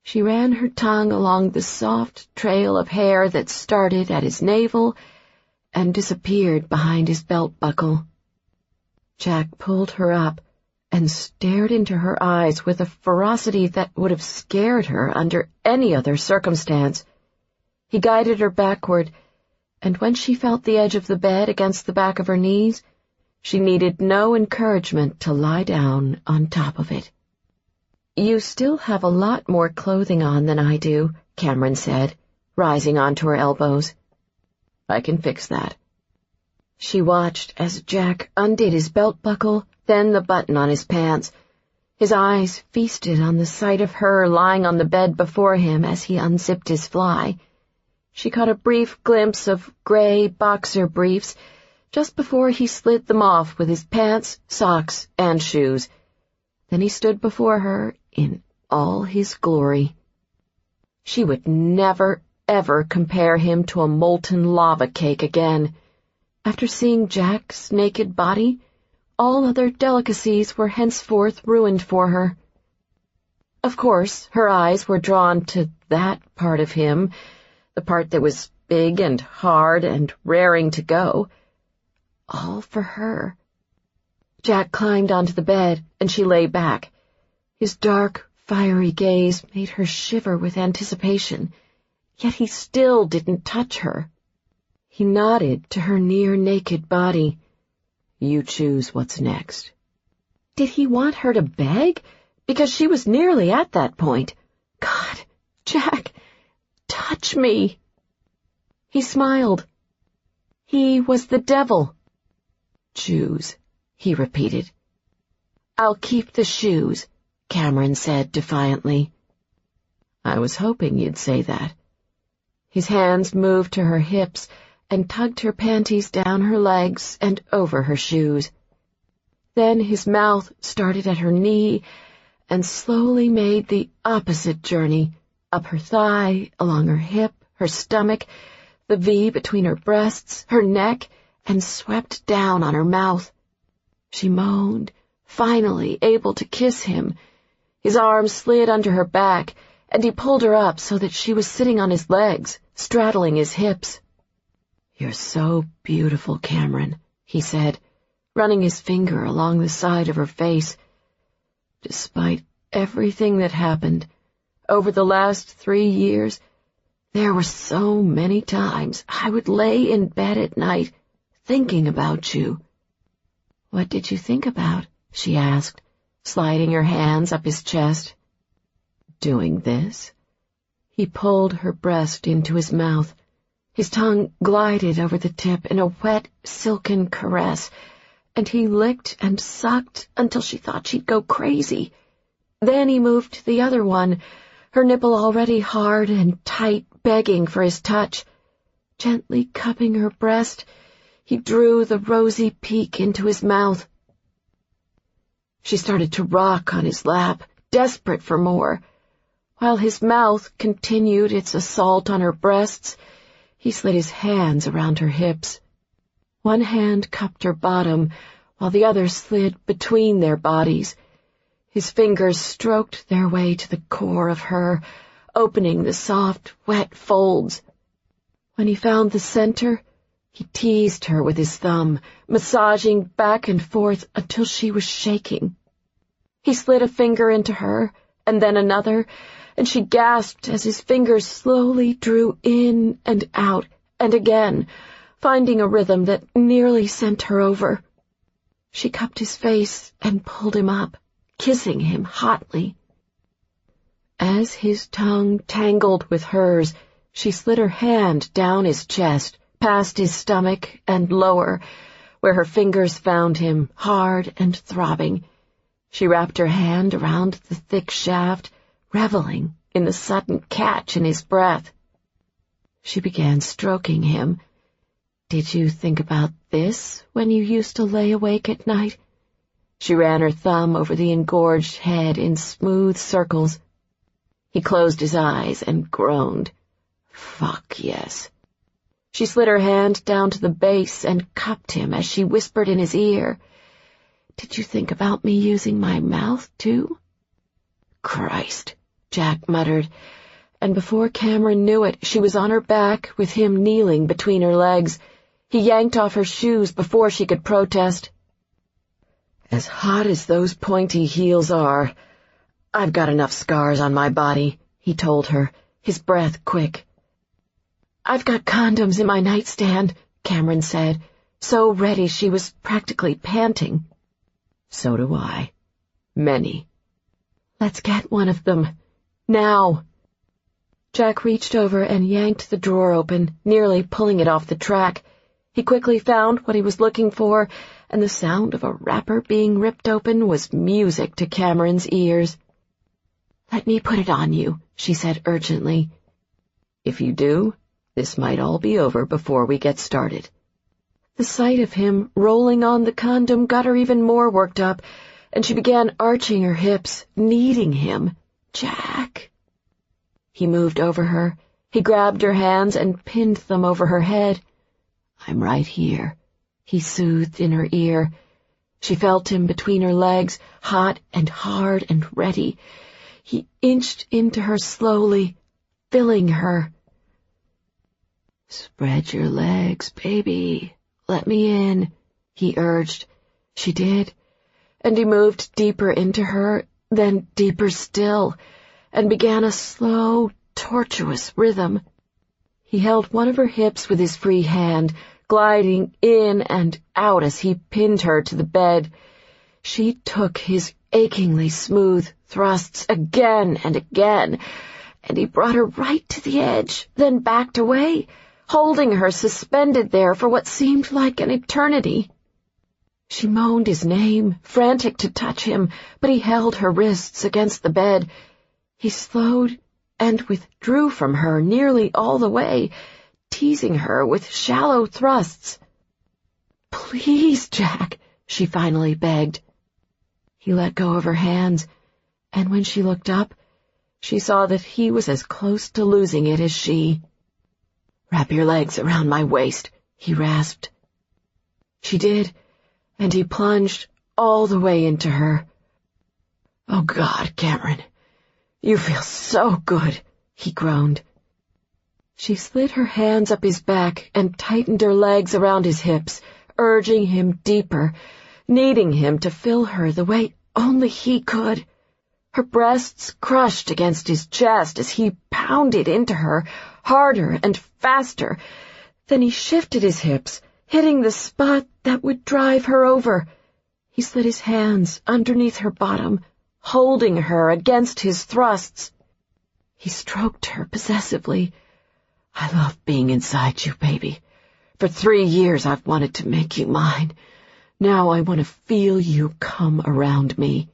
she ran her tongue along the soft trail of hair that started at his navel and disappeared behind his belt buckle. Jack pulled her up and stared into her eyes with a ferocity that would have scared her under any other circumstance. He guided her backward, and when she felt the edge of the bed against the back of her knees, she needed no encouragement to lie down on top of it. "You still have a lot more clothing on than I do," Cameron said, rising onto her elbows. "I can fix that." She watched as Jack undid his belt buckle, then the button on his pants. His eyes feasted on the sight of her lying on the bed before him as he unzipped his fly. She caught a brief glimpse of gray boxer briefs just before he slid them off with his pants, socks, and shoes. Then he stood before her in all his glory. She would never, ever compare him to a molten lava cake again. After seeing Jack's naked body, all other delicacies were henceforth ruined for her. Of course, her eyes were drawn to that part of him, the part that was big and hard and raring to go. All for her. Jack climbed onto the bed, and she lay back. His dark, fiery gaze made her shiver with anticipation, yet he still didn't touch her. He nodded to her near-naked body. "You choose what's next." Did he want her to beg? Because she was nearly at that point. God, Jack, touch me. He smiled. He was the devil. "Choose," he repeated. "I'll keep the shoes," Cameron said defiantly. "I was hoping you'd say that." His hands moved to her hips and tugged her panties down her legs and over her shoes. Then his mouth started at her knee and slowly made the opposite journey, up her thigh, along her hip, her stomach, the V between her breasts, her neck, and swept down on her mouth. She moaned, finally able to kiss him. His arms slid under her back, and he pulled her up so that she was sitting on his legs, straddling his hips. "You're so beautiful, Cameron," he said, running his finger along the side of her face. "Despite everything that happened, over the last 3 years, there were so many times I would lay in bed at night thinking about you." "What did you think about?" she asked, sliding her hands up his chest. Doing this, he pulled her breast into his mouth. His tongue glided over the tip in a wet, silken caress, and he licked and sucked until she thought she'd go crazy. Then he moved to the other one, her nipple already hard and tight, begging for his touch. Gently cupping her breast, he drew the rosy peak into his mouth. She started to rock on his lap, desperate for more. While his mouth continued its assault on her breasts, he slid his hands around her hips. One hand cupped her bottom, while the other slid between their bodies. His fingers stroked their way to the core of her, opening the soft, wet folds. When he found the center, he teased her with his thumb, massaging back and forth until she was shaking. He slid a finger into her, and then another, and she gasped as his fingers slowly drew in and out, and again, finding a rhythm that nearly sent her over. She cupped his face and pulled him up, kissing him hotly. As his tongue tangled with hers, she slid her hand down his chest, past his stomach and lower, where her fingers found him, hard and throbbing. She wrapped her hand around the thick shaft, reveling in the sudden catch in his breath. She began stroking him. "Did you think about this when you used to lay awake at night?" She ran her thumb over the engorged head in smooth circles. He closed his eyes and groaned. "Fuck yes." She slid her hand down to the base and cupped him as she whispered in his ear, "Did you think about me using my mouth, too?" "Christ," Jack muttered, and before Cameron knew it, she was on her back with him kneeling between her legs. He yanked off her shoes before she could protest. "As hot as those pointy heels are, I've got enough scars on my body," he told her, his breath quick. "I've got condoms in my nightstand," Cameron said, so ready she was practically panting. "So do I. Many." "Let's get one of them. Now." Jack reached over and yanked the drawer open, nearly pulling it off the track. He quickly found what he was looking for, and the sound of a wrapper being ripped open was music to Cameron's ears. "Let me put it on you," she said urgently. "If you do, this might all be over before we get started." The sight of him rolling on the condom got her even more worked up, and she began arching her hips, needing him. "Jack." He moved over her. He grabbed her hands and pinned them over her head. "I'm right here," he soothed in her ear. She felt him between her legs, hot and hard and ready. He inched into her slowly, filling her. "Spread your legs, baby. Let me in," he urged. She did, and he moved deeper into her, then deeper still, and began a slow, tortuous rhythm. He held one of her hips with his free hand, gliding in and out as he pinned her to the bed. She took his achingly smooth thrusts again and again, and he brought her right to the edge, then backed away, holding her suspended there for what seemed like an eternity. She moaned his name, frantic to touch him, but he held her wrists against the bed. He slowed and withdrew from her nearly all the way, teasing her with shallow thrusts. "Please, Jack," she finally begged. He let go of her hands, and when she looked up, she saw that he was as close to losing it as she. "Wrap your legs around my waist," he rasped. She did, and he plunged all the way into her. "Oh, God, Cameron, you feel so good," he groaned. She slid her hands up his back and tightened her legs around his hips, urging him deeper, needing him to fill her the way only he could. Her breasts crushed against his chest as he pounded into her, harder and faster. Then he shifted his hips, hitting the spot that would drive her over. He slid his hands underneath her bottom, holding her against his thrusts. He stroked her possessively. "I love being inside you, baby. For 3 years I've wanted to make you mine. Now I want to feel you come around me."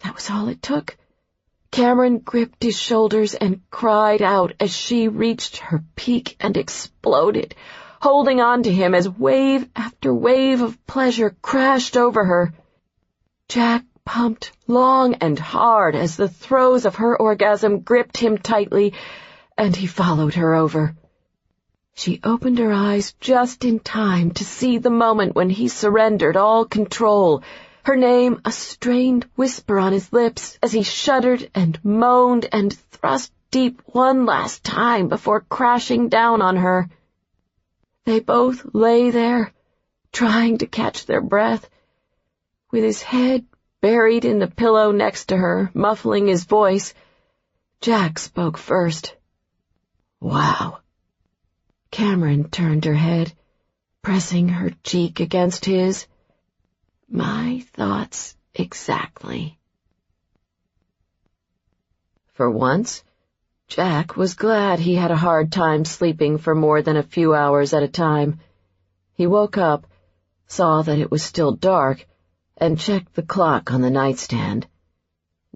That was all it took. Cameron gripped his shoulders and cried out as she reached her peak and exploded, holding on to him as wave after wave of pleasure crashed over her. Jack pumped long and hard as the throes of her orgasm gripped him tightly, and he followed her over. She opened her eyes just in time to see the moment when he surrendered all control, her name a strained whisper on his lips as he shuddered and moaned and thrust deep one last time before crashing down on her. They both lay there, trying to catch their breath. With his head buried in the pillow next to her, muffling his voice, Jack spoke first. "Wow." Cameron turned her head, pressing her cheek against his. "My thoughts exactly." For once, Jack was glad he had a hard time sleeping for more than a few hours at a time. He woke up, saw that it was still dark, and checked the clock on the nightstand.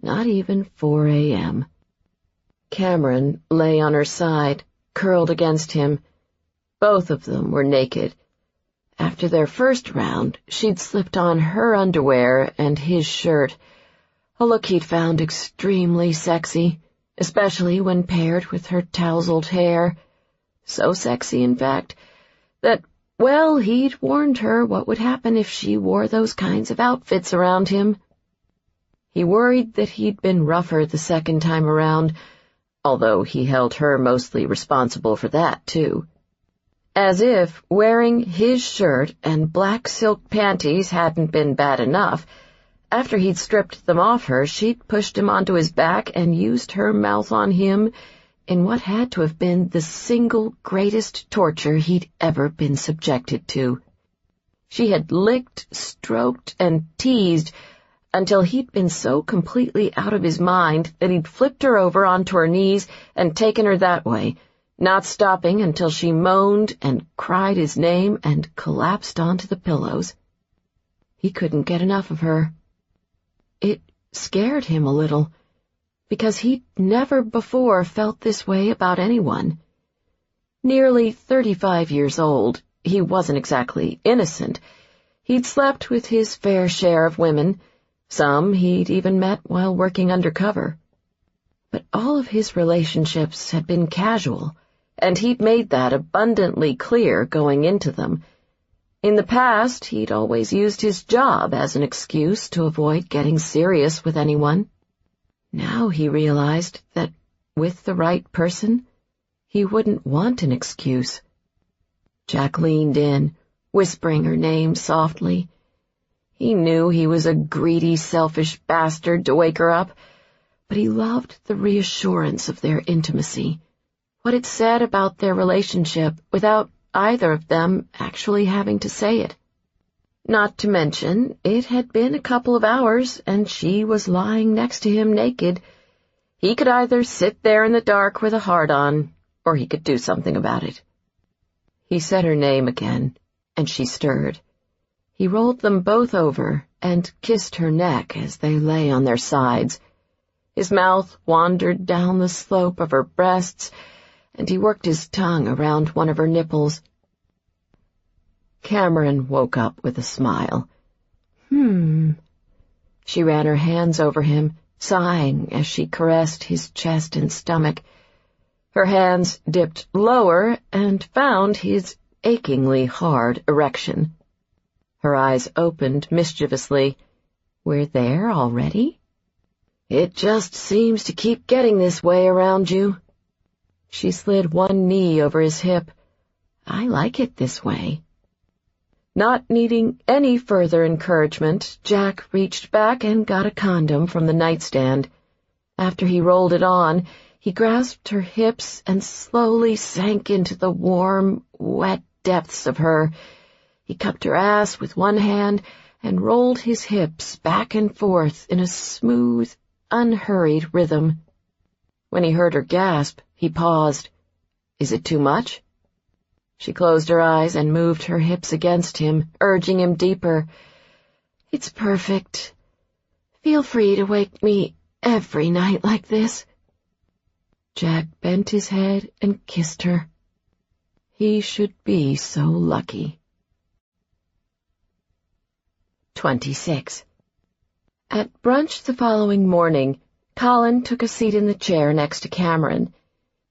Not even 4 a.m. Cameron lay on her side, curled against him. Both of them were naked. After their first round, she'd slipped on her underwear and his shirt, a look he'd found extremely sexy, especially when paired with her tousled hair. So sexy, in fact, that, well, he'd warned her what would happen if she wore those kinds of outfits around him. He worried that he'd been rougher the second time around, although he held her mostly responsible for that, too. As if wearing his shirt and black silk panties hadn't been bad enough, after he'd stripped them off her, she'd pushed him onto his back and used her mouth on him in what had to have been the single greatest torture he'd ever been subjected to. She had licked, stroked, and teased until he'd been so completely out of his mind that he'd flipped her over onto her knees and taken her that way, not stopping until she moaned and cried his name and collapsed onto the pillows. He couldn't get enough of her. It scared him a little, because he'd never before felt this way about anyone. Nearly 35 years old, he wasn't exactly innocent. He'd slept with his fair share of women, some he'd even met while working undercover. But all of his relationships had been casual, and he'd made that abundantly clear going into them. In the past, he'd always used his job as an excuse to avoid getting serious with anyone. Now he realized that, with the right person, he wouldn't want an excuse. Jack leaned in, whispering her name softly. He knew he was a greedy, selfish bastard to wake her up, but he loved the reassurance of their intimacy, what it said about their relationship without either of them actually having to say it. Not to mention, it had been a couple of hours, and she was lying next to him naked. He could either sit there in the dark with a hard-on, or he could do something about it. He said her name again, and she stirred. He rolled them both over and kissed her neck as they lay on their sides. His mouth wandered down the slope of her breasts, and he worked his tongue around one of her nipples. Cameron woke up with a smile. She ran her hands over him, sighing as she caressed his chest and stomach. Her hands dipped lower and found his achingly hard erection. Her eyes opened mischievously. "We're there already?" "It just seems to keep getting this way around you." She slid one knee over his hip. "I like it this way." Not needing any further encouragement, Jack reached back and got a condom from the nightstand. After he rolled it on, he grasped her hips and slowly sank into the warm, wet depths of her. He cupped her ass with one hand and rolled his hips back and forth in a smooth, unhurried rhythm. When he heard her gasp, he paused. "Is it too much?" She closed her eyes and moved her hips against him, urging him deeper. "It's perfect. Feel free to wake me every night like this." Jack bent his head and kissed her. He should be so lucky. 26. At brunch the following morning, Colin took a seat in the chair next to Cameron.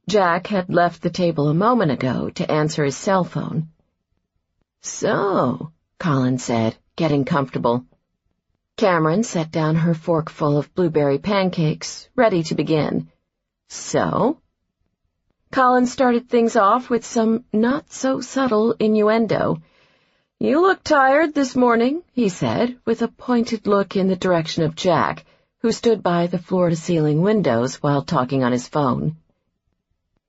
Jack had left the table a moment ago to answer his cell phone. "So," Colin said, getting comfortable. Cameron set down her forkful of blueberry pancakes, ready to begin. "So?" Colin started things off with some not-so-subtle innuendo. "You look tired this morning," he said, with a pointed look in the direction of Jack, who stood by the floor-to-ceiling windows while talking on his phone.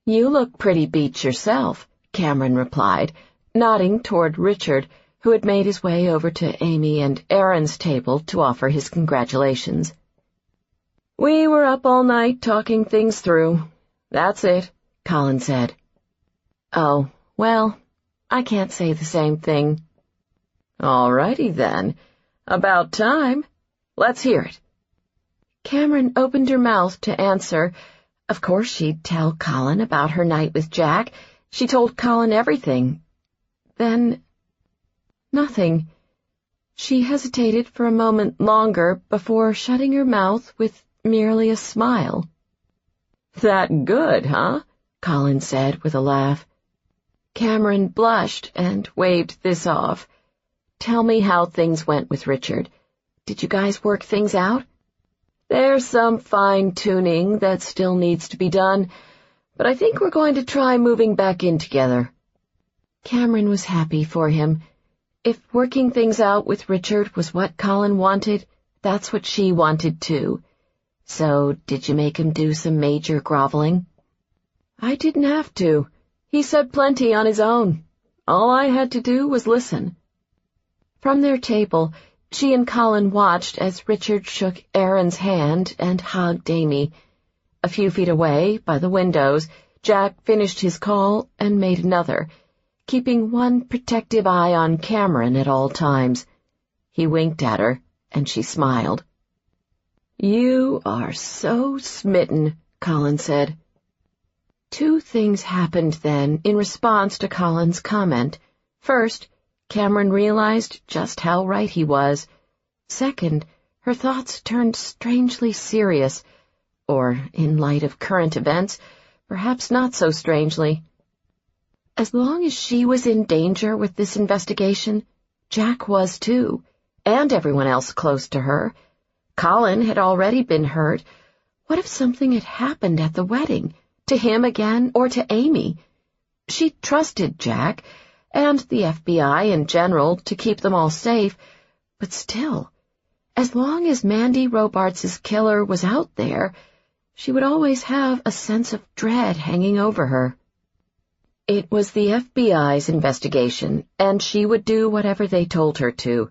"You look pretty beat yourself," Cameron replied, nodding toward Richard, who had made his way over to Amy and Aaron's table to offer his congratulations. "We were up all night talking things through. That's it," Colin said. "Oh, well, I can't say the same thing." "All righty then. About time. Let's hear it." Cameron opened her mouth to answer. Of course she'd tell Colin about her night with Jack. She told Colin everything. Then, nothing. She hesitated for a moment longer before shutting her mouth with merely a smile. "That good, huh?" Colin said with a laugh. Cameron blushed and waved this off. "Tell me how things went with Richard. Did you guys work things out?" "There's some fine-tuning that still needs to be done, but I think we're going to try moving back in together." Cameron was happy for him. If working things out with Richard was what Colin wanted, that's what she wanted too. So, did you make him do some major groveling? "I didn't have to. He said plenty on his own. All I had to do was listen." From their table, she and Colin watched as Richard shook Aaron's hand and hugged Amy. A few feet away, by the windows, Jack finished his call and made another, keeping one protective eye on Cameron at all times. He winked at her, and she smiled. "You are so smitten," Colin said. Two things happened then in response to Colin's comment. First, Cameron realized just how right he was. Second, her thoughts turned strangely serious, or, in light of current events, perhaps not so strangely. As long as she was in danger with this investigation, Jack was too, and everyone else close to her. Colin had already been hurt. What if something had happened at the wedding, to him again or to Amy? She trusted Jack, and the FBI in general, to keep them all safe, but still, as long as Mandy Robarts' killer was out there, she would always have a sense of dread hanging over her. It was the FBI's investigation, and she would do whatever they told her to.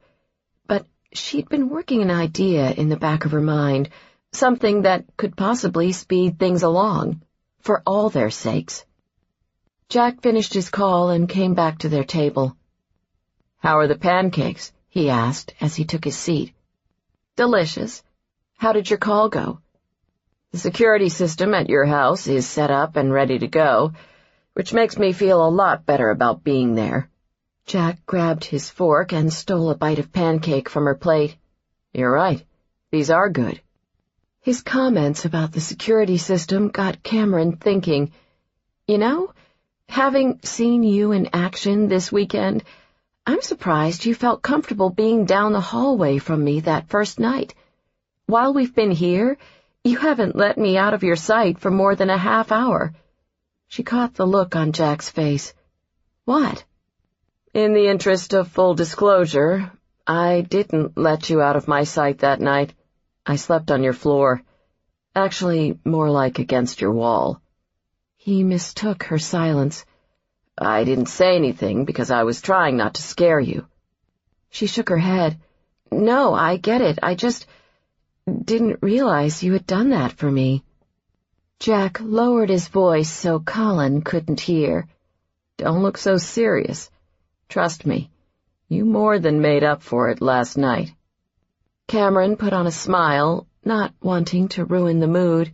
But she'd been working an idea in the back of her mind, something that could possibly speed things along, for all their sakes. Jack finished his call and came back to their table. "How are the pancakes?" he asked as he took his seat. "Delicious. How did your call go?" "The security system at your house is set up and ready to go, which makes me feel a lot better about being there." Jack grabbed his fork and stole a bite of pancake from her plate. "You're right. These are good." His comments about the security system got Cameron thinking. "You know, having seen you in action this weekend, I'm surprised you felt comfortable being down the hallway from me that first night. While we've been here, you haven't let me out of your sight for more than a half hour." She caught the look on Jack's face. "What?" "In the interest of full disclosure, I didn't let you out of my sight that night. I slept on your floor. Actually, more like against your wall." He mistook her silence. "I didn't say anything because I was trying not to scare you." She shook her head. No, I get it. I just didn't realize you had done that for me. Jack lowered his voice so Colin couldn't hear. Don't look so serious. Trust me, you more than made up for it last night. Cameron put on a smile, not wanting to ruin the mood.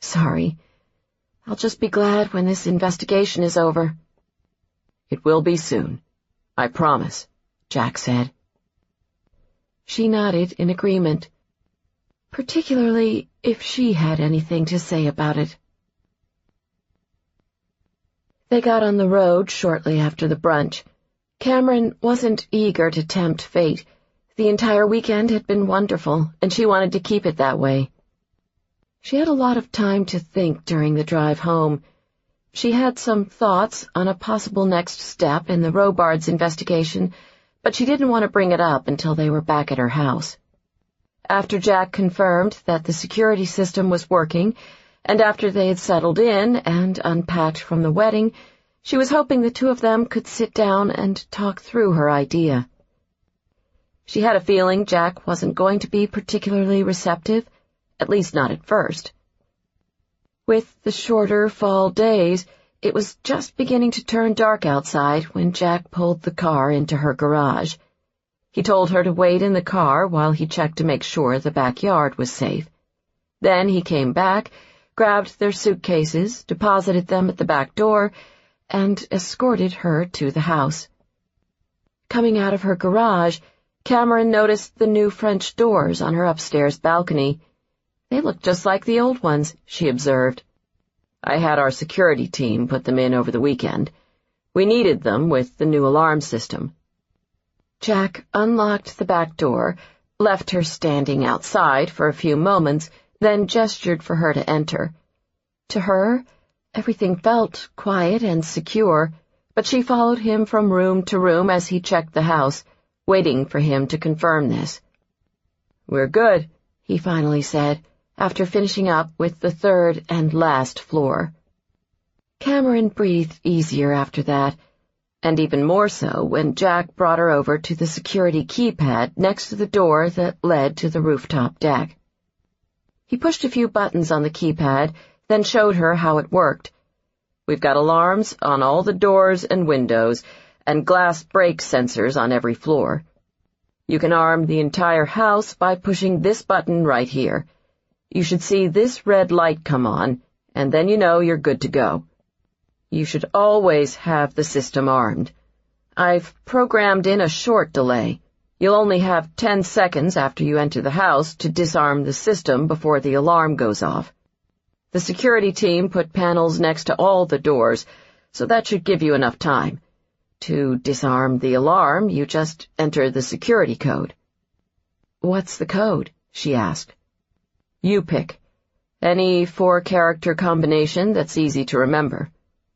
Sorry. I'll just be glad when this investigation is over. It will be soon. I promise, Jack said. She nodded in agreement, particularly if she had anything to say about it. They got on the road shortly after the brunch. Cameron wasn't eager to tempt fate. The entire weekend had been wonderful, and she wanted to keep it that way. She had a lot of time to think during the drive home. She had some thoughts on a possible next step in the Robards investigation, but she didn't want to bring it up until they were back at her house. After Jack confirmed that the security system was working, and after they had settled in and unpacked from the wedding, she was hoping the two of them could sit down and talk through her idea. She had a feeling Jack wasn't going to be particularly receptive, at least not at first. With the shorter fall days, it was just beginning to turn dark outside when Jack pulled the car into her garage. He told her to wait in the car while he checked to make sure the backyard was safe. Then he came back, grabbed their suitcases, deposited them at the back door, and escorted her to the house. Coming out of her garage, Cameron noticed the new French doors on her upstairs balcony. They looked just like the old ones, she observed. I had our security team put them in over the weekend. We needed them with the new alarm system. Jack unlocked the back door, left her standing outside for a few moments, then gestured for her to enter. To her, everything felt quiet and secure, but she followed him from room to room as he checked the house, waiting for him to confirm this. We're good, he finally said, after finishing up with the third and last floor. Cameron breathed easier after that, and even more so when Jack brought her over to the security keypad next to the door that led to the rooftop deck. He pushed a few buttons on the keypad, then showed her how it worked. We've got alarms on all the doors and windows, and glass break sensors on every floor. You can arm the entire house by pushing this button right here. You should see this red light come on, and then you know you're good to go. You should always have the system armed. I've programmed in a short delay. You'll only have 10 seconds after you enter the house to disarm the system before the alarm goes off. The security team put panels next to all the doors, so that should give you enough time. To disarm the alarm, you just enter the security code. What's the code? She asked. You pick. Any 4-character combination that's easy to remember.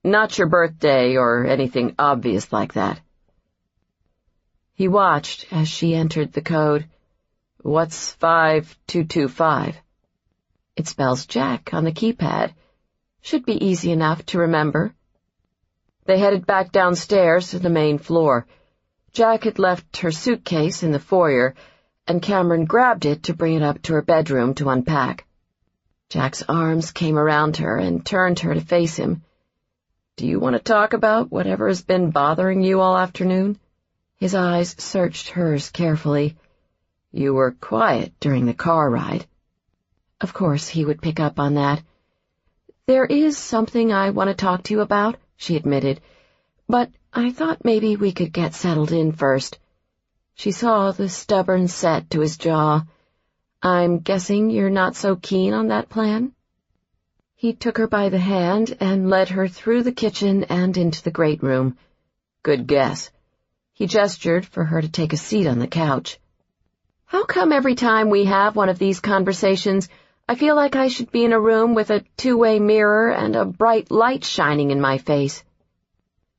Not your birthday or anything obvious like that. He watched as she entered the code. What's 5225? It spells Jack on the keypad. Should be easy enough to remember. They headed back downstairs to the main floor. Jack had left her suitcase in the foyer, and Cameron grabbed it to bring it up to her bedroom to unpack. Jack's arms came around her and turned her to face him. Do you want to talk about whatever has been bothering you all afternoon? His eyes searched hers carefully. You were quiet during the car ride. Of course he would pick up on that. There is something I want to talk to you about, she admitted, but I thought maybe we could get settled in first. She saw the stubborn set to his jaw. I'm guessing you're not so keen on that plan? He took her by the hand and led her through the kitchen and into the great room. Good guess. He gestured for her to take a seat on the couch. How come every time we have one of these conversations, I feel like I should be in a room with a two-way mirror and a bright light shining in my face?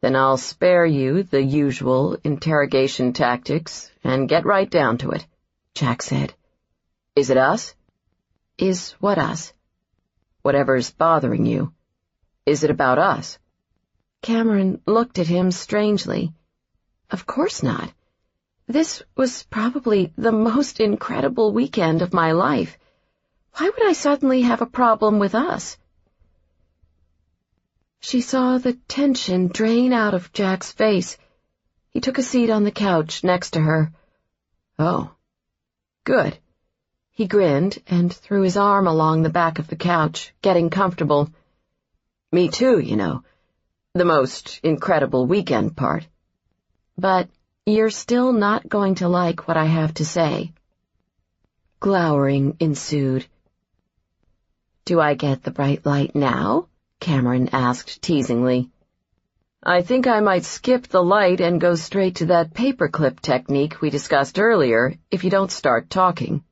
Then I'll spare you the usual interrogation tactics and get right down to it, Jack said. Is it us? Is what us? Whatever's bothering you. Is it about us? Cameron looked at him strangely. Of course not. This was probably the most incredible weekend of my life. Why would I suddenly have a problem with us? She saw the tension drain out of Jack's face. He took a seat on the couch next to her. "Oh, good." He grinned and threw his arm along the back of the couch, getting comfortable. "Me too, you know. The most incredible weekend part. But you're still not going to like what I have to say." Glowering ensued. "Do I get the bright light now?" Cameron asked teasingly. "I think I might skip the light and go straight to that paperclip technique we discussed earlier if you don't start talking.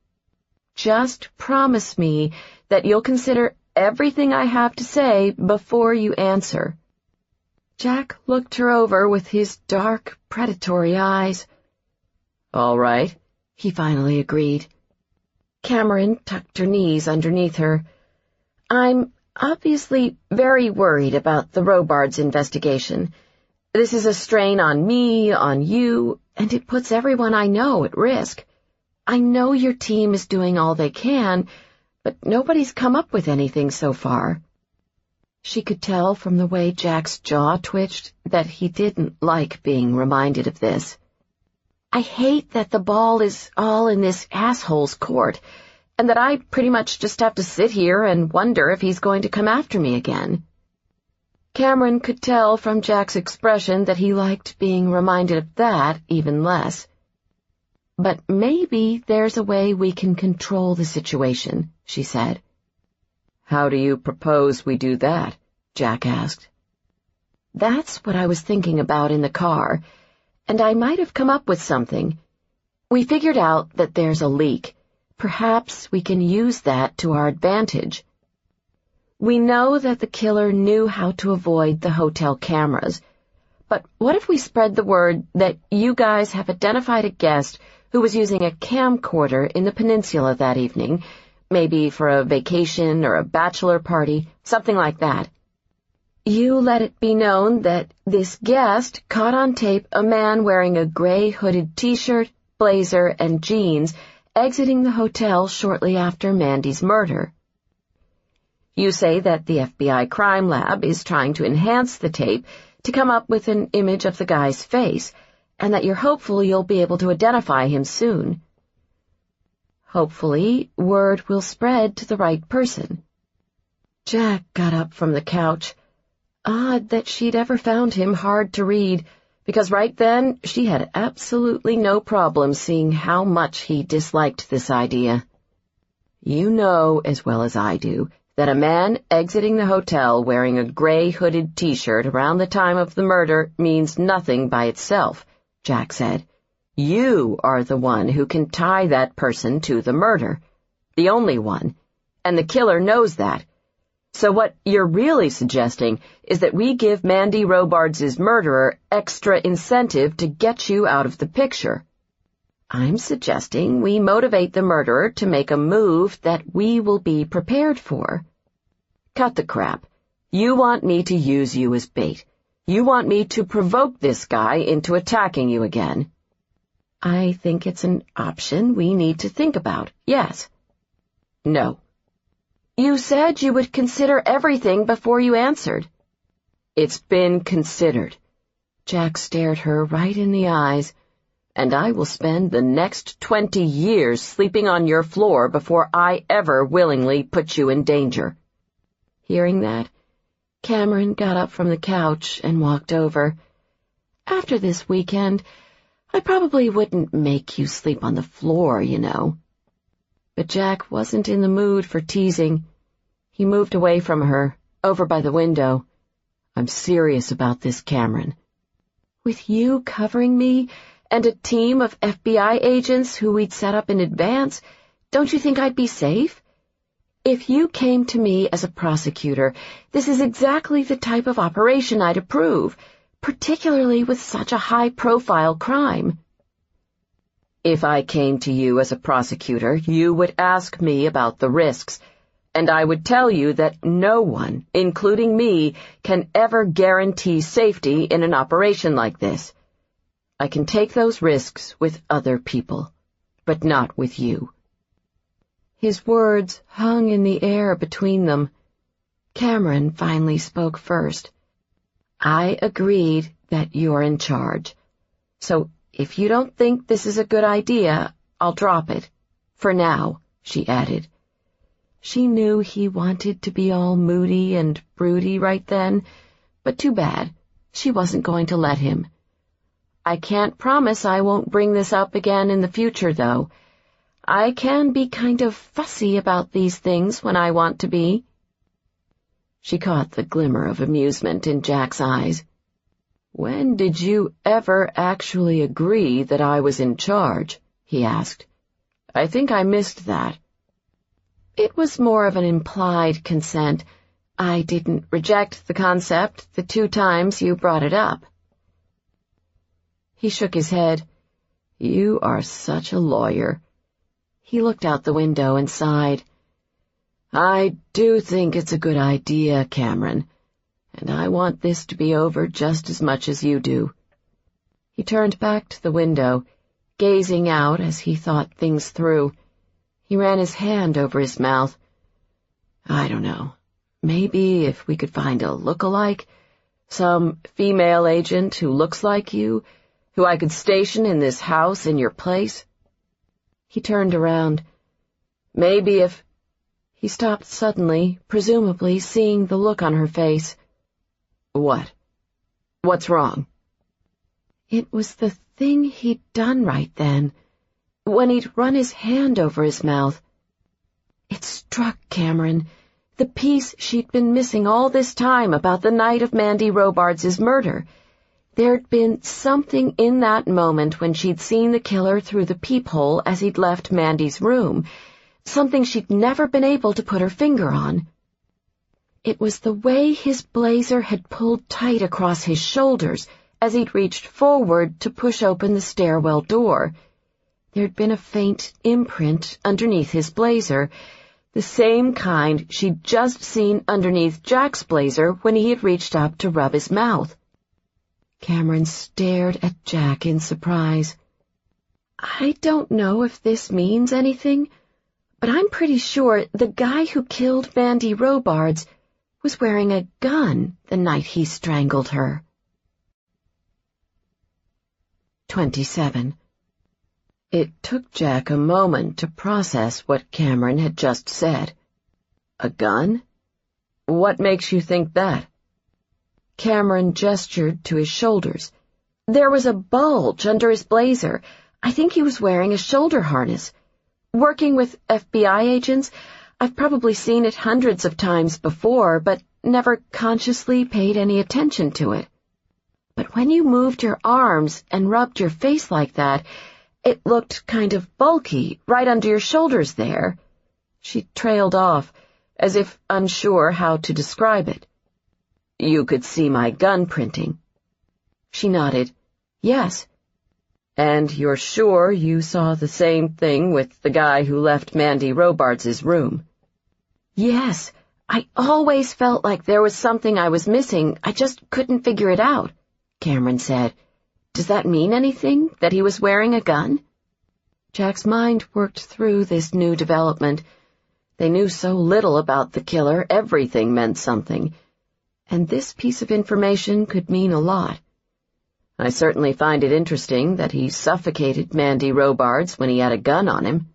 Just promise me that you'll consider everything I have to say before you answer." Jack looked her over with his dark, predatory eyes. "All right," he finally agreed. Cameron tucked her knees underneath her. "I'm obviously very worried about the Robards investigation. This is a strain on me, on you, and it puts everyone I know at risk. I know your team is doing all they can, but nobody's come up with anything so far." She could tell from the way Jack's jaw twitched that he didn't like being reminded of this. "I hate that the ball is all in this asshole's court, and that I pretty much just have to sit here and wonder if he's going to come after me again." Cameron could tell from Jack's expression that he liked being reminded of that even less. "But maybe there's a way we can control the situation," she said. "How do you propose we do that?" Jack asked. "That's what I was thinking about in the car, and I might have come up with something. We figured out that there's a leak. Perhaps we can use that to our advantage. We know that the killer knew how to avoid the hotel cameras, but what if we spread the word that you guys have identified a guest who was using a camcorder in the peninsula that evening, maybe for a vacation or a bachelor party, something like that. You let it be known that this guest caught on tape a man wearing a gray hooded t-shirt, blazer, and jeans exiting the hotel shortly after Mandy's murder. You say that the FBI crime lab is trying to enhance the tape to come up with an image of the guy's face, and that you're hopeful you'll be able to identify him soon. Hopefully, word will spread to the right person." Jack got up from the couch. Odd that she'd ever found him hard to read, because right then she had absolutely no problem seeing how much he disliked this idea. "You know as well as I do that a man exiting the hotel wearing a gray hooded t-shirt around the time of the murder means nothing by itself," Jack said. "You are the one who can tie that person to the murder. The only one. And the killer knows that. So what you're really suggesting is that we give Mandy Robards' murderer extra incentive to get you out of the picture. I'm suggesting we motivate the murderer to make a move that we will be prepared for. Cut the crap. You want me to use you as bait. You want me to provoke this guy into attacking you again. I think it's an option we need to think about, yes. No. You said you would consider everything before you answered. It's been considered. Jack stared her right in the eyes. And I will spend the next 20 years sleeping on your floor before I ever willingly put you in danger. Hearing that, Cameron got up from the couch and walked over. After this weekend, I probably wouldn't make you sleep on the floor, you know. But Jack wasn't in the mood for teasing. He moved away from her, over by the window. I'm serious about this, Cameron. With you covering me, and a team of FBI agents who we'd set up in advance, don't you think I'd be safe? If you came to me as a prosecutor, this is exactly the type of operation I'd approve, particularly with such a high-profile crime. If I came to you as a prosecutor, you would ask me about the risks, and I would tell you that no one, including me, can ever guarantee safety in an operation like this. I can take those risks with other people, but not with you." His words hung in the air between them. Cameron finally spoke first. "I agreed that you're in charge. So if you don't think this is a good idea, I'll drop it. For now," she added. She knew he wanted to be all moody and broody right then, but too bad. She wasn't going to let him. "I can't promise I won't bring this up again in the future, though. I can be kind of fussy about these things when I want to be." She caught the glimmer of amusement in Jack's eyes. "When did you ever actually agree that I was in charge?" he asked. "I think I missed that." "It was more of an implied consent. I didn't reject the concept the 2 times you brought it up." He shook his head. "You are such a lawyer." He looked out the window and sighed. "I do think it's a good idea, Cameron, and I want this to be over just as much as you do." He turned back to the window, gazing out as he thought things through. He ran his hand over his mouth. "I don't know. Maybe if we could find a look-alike, some female agent who looks like you, who I could station in this house in your place." He turned around. "Maybe if—" He stopped suddenly, presumably seeing the look on her face. "What? What's wrong?" It was the thing he'd done right then, when he'd run his hand over his mouth. It struck Cameron, the piece she'd been missing all this time about the night of Mandy Robards' murder. There'd been something in that moment when she'd seen the killer through the peephole as he'd left Mandy's room, something she'd never been able to put her finger on. It was the way his blazer had pulled tight across his shoulders as he'd reached forward to push open the stairwell door. There'd been a faint imprint underneath his blazer, the same kind she'd just seen underneath Jack's blazer when he had reached up to rub his mouth. Cameron stared at Jack in surprise. "I don't know if this means anything, but I'm pretty sure the guy who killed Mandy Robards was wearing a gun the night he strangled her." 27. It took Jack a moment to process what Cameron had just said. "A gun? What makes you think that?" Cameron gestured to his shoulders. "There was a bulge under his blazer. I think he was wearing a shoulder harness. Working with FBI agents, I've probably seen it hundreds of times before, but never consciously paid any attention to it. But when you moved your arms and rubbed your face like that, it looked kind of bulky right under your shoulders there." She trailed off, as if unsure how to describe it. "You could see my gun printing." She nodded. "Yes." "And you're sure you saw the same thing with the guy who left Mandy Robards' room?" "Yes. I always felt like there was something I was missing. I just couldn't figure it out," Cameron said. "Does that mean anything, that he was wearing a gun?" Jack's mind worked through this new development. They knew so little about the killer, everything meant something. And this piece of information could mean a lot. "I certainly find it interesting that he suffocated Mandy Robards when he had a gun on him."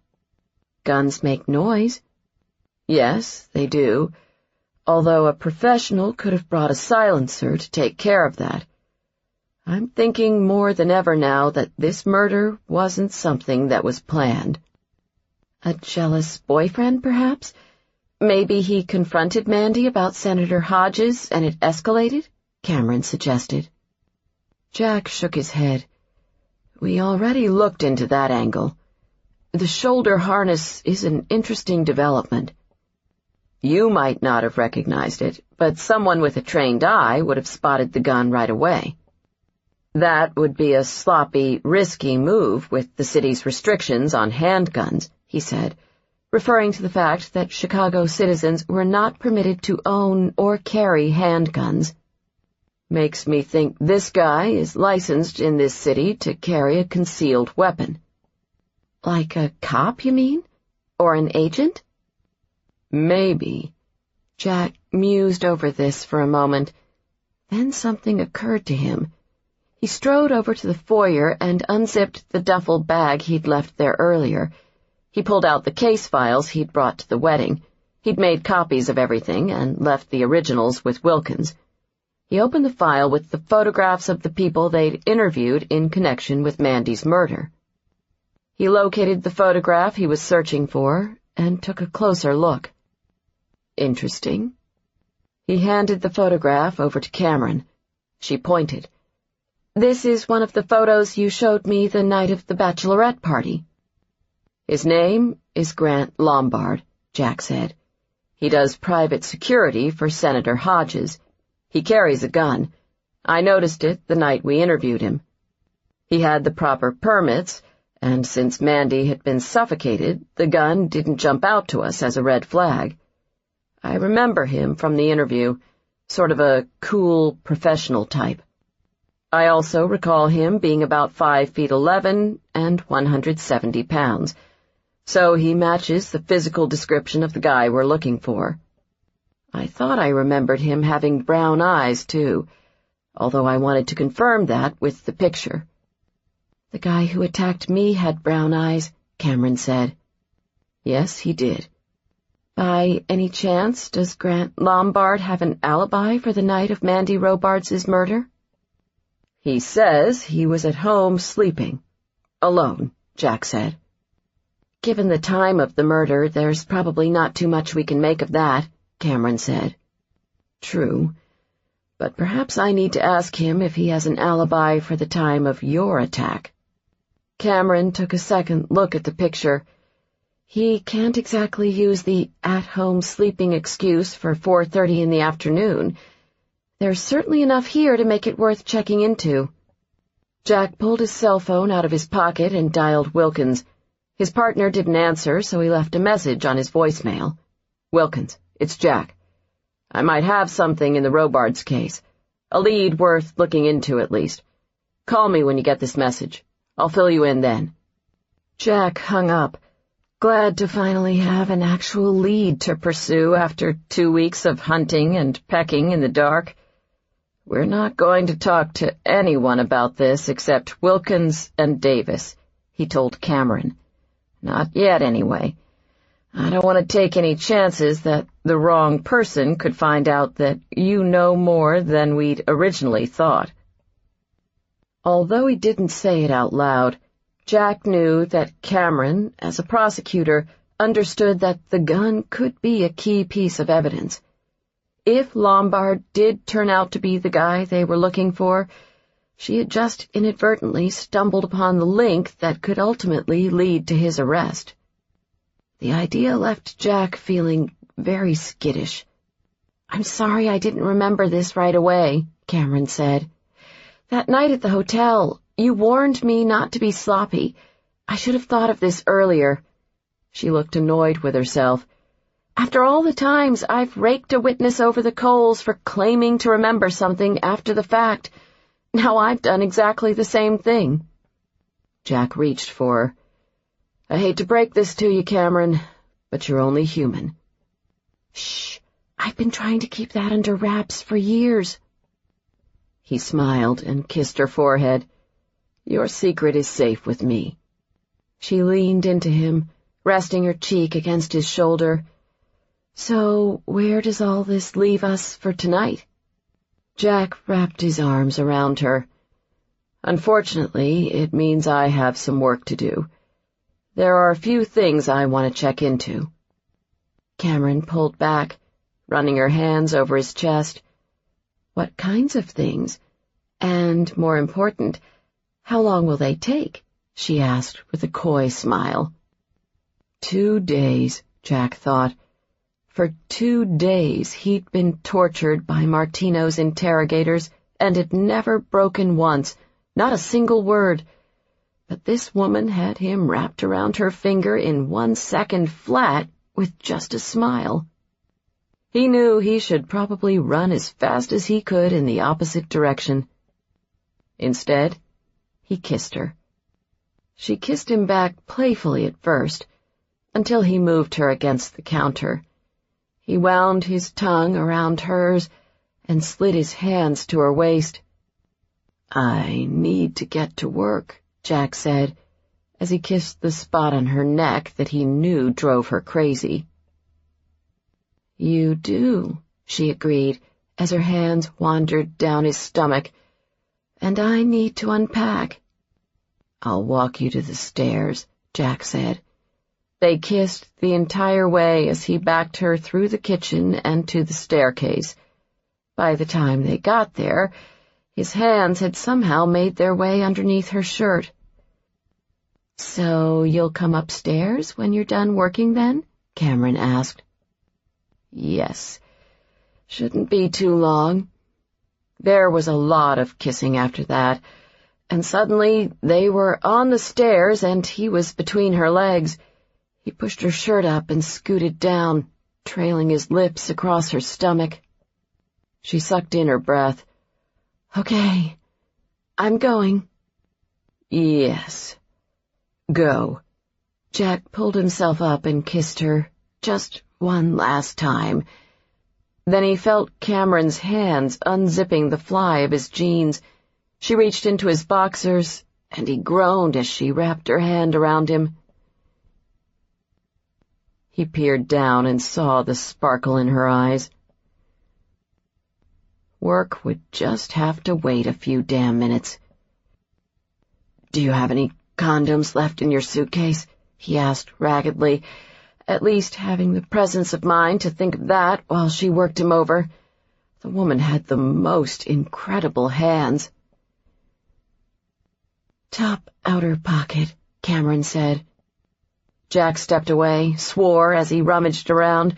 "Guns make noise." "Yes, they do, although a professional could have brought a silencer to take care of that. I'm thinking more than ever now that this murder wasn't something that was planned." "A jealous boyfriend, perhaps? Maybe he confronted Mandy about Senator Hodges and it escalated?" Cameron suggested. Jack shook his head. "We already looked into that angle. The shoulder harness is an interesting development. You might not have recognized it, but someone with a trained eye would have spotted the gun right away. That would be a sloppy, risky move with the city's restrictions on handguns," he said, referring to the fact that Chicago citizens were not permitted to own or carry handguns. Makes me think this guy is licensed in this city to carry a concealed weapon. Like a cop, you mean? Or an agent? Maybe. Jack mused over this for a moment. Then something occurred to him. He strode over to the foyer and unzipped the duffel bag he'd left there earlier. He pulled out the case files he'd brought to the wedding. He'd made copies of everything and left the originals with Wilkins. He opened the file with the photographs of the people they'd interviewed in connection with Mandy's murder. He located the photograph he was searching for and took a closer look. Interesting. He handed the photograph over to Cameron. She pointed. This is one of the photos you showed me the night of the bachelorette party. His name is Grant Lombard, Jack said. He does private security for Senator Hodges. He carries a gun. I noticed it the night we interviewed him. He had the proper permits, and since Mandy had been suffocated, the gun didn't jump out to us as a red flag. I remember him from the interview, sort of a cool, professional type. I also recall him being about 5'11" and 170 pounds, so he matches the physical description of the guy we're looking for. I thought I remembered him having brown eyes, too, although I wanted to confirm that with the picture. The guy who attacked me had brown eyes, Cameron said. Yes, he did. By any chance, does Grant Lombard have an alibi for the night of Mandy Robards' murder? He says he was at home sleeping. Alone, Jack said. Given the time of the murder, there's probably not too much we can make of that, Cameron said. True, but perhaps I need to ask him if he has an alibi for the time of your attack. Cameron took a second look at the picture. He can't exactly use the at-home sleeping excuse for 4:30 in the afternoon. There's certainly enough here to make it worth checking into. Jack pulled his cell phone out of his pocket and dialed Wilkins. His partner didn't answer, so he left a message on his voicemail. Wilkins, it's Jack. I might have something in the Robards case. A lead worth looking into, at least. Call me when you get this message. I'll fill you in then. Jack hung up, glad to finally have an actual lead to pursue after 2 weeks of hunting and pecking in the dark. We're not going to talk to anyone about this except Wilkins and Davis, he told Cameron. Not yet, anyway. I don't want to take any chances that the wrong person could find out that you know more than we'd originally thought. Although he didn't say it out loud, Jack knew that Cameron, as a prosecutor, understood that the gun could be a key piece of evidence. If Lombard did turn out to be the guy they were looking for, she had just inadvertently stumbled upon the link that could ultimately lead to his arrest. The idea left Jack feeling very skittish. I'm sorry I didn't remember this right away, Cameron said. That night at the hotel, you warned me not to be sloppy. I should have thought of this earlier. She looked annoyed with herself. After all the times I've raked a witness over the coals for claiming to remember something after the fact, now I've done exactly the same thing. Jack reached for her. I hate to break this to you, Cameron, but you're only human. Shh, I've been trying to keep that under wraps for years. He smiled and kissed her forehead. Your secret is safe with me. She leaned into him, resting her cheek against his shoulder. So where does all this leave us for tonight? Jack wrapped his arms around her. Unfortunately, it means I have some work to do. There are a few things I want to check into. Cameron pulled back, running her hands over his chest. What kinds of things? And, more important, how long will they take? She asked with a coy smile. 2 days, Jack thought. For 2 days he'd been tortured by Martino's interrogators and had never broken once, not a single word. But this woman had him wrapped around her finger in 1 second flat with just a smile. He knew he should probably run as fast as he could in the opposite direction. Instead, he kissed her. She kissed him back playfully at first, until he moved her against the counter. He wound his tongue around hers and slid his hands to her waist. "I need to get to work," Jack said, as he kissed the spot on her neck that he knew drove her crazy. "You do," she agreed, as her hands wandered down his stomach, "and I need to unpack." "I'll walk you to the stairs," Jack said. They kissed the entire way as he backed her through the kitchen and to the staircase. By the time they got there, his hands had somehow made their way underneath her shirt. "So you'll come upstairs when you're done working then?" Cameron asked. "Yes. Shouldn't be too long." There was a lot of kissing after that, and suddenly they were on the stairs and he was between her legs. He pushed her shirt up and scooted down, trailing his lips across her stomach. She sucked in her breath. "Okay, I'm going." "Yes. Go." Jack pulled himself up and kissed her, just one last time. Then he felt Cameron's hands unzipping the fly of his jeans. She reached into his boxers, and he groaned as she wrapped her hand around him. He peered down and saw the sparkle in her eyes. Work would just have to wait a few damn minutes. "Do you have any condoms left in your suitcase?" he asked raggedly, at least having the presence of mind to think of that while she worked him over. The woman had the most incredible hands. "Top outer pocket," Cameron said. Jack stepped away, swore as he rummaged around,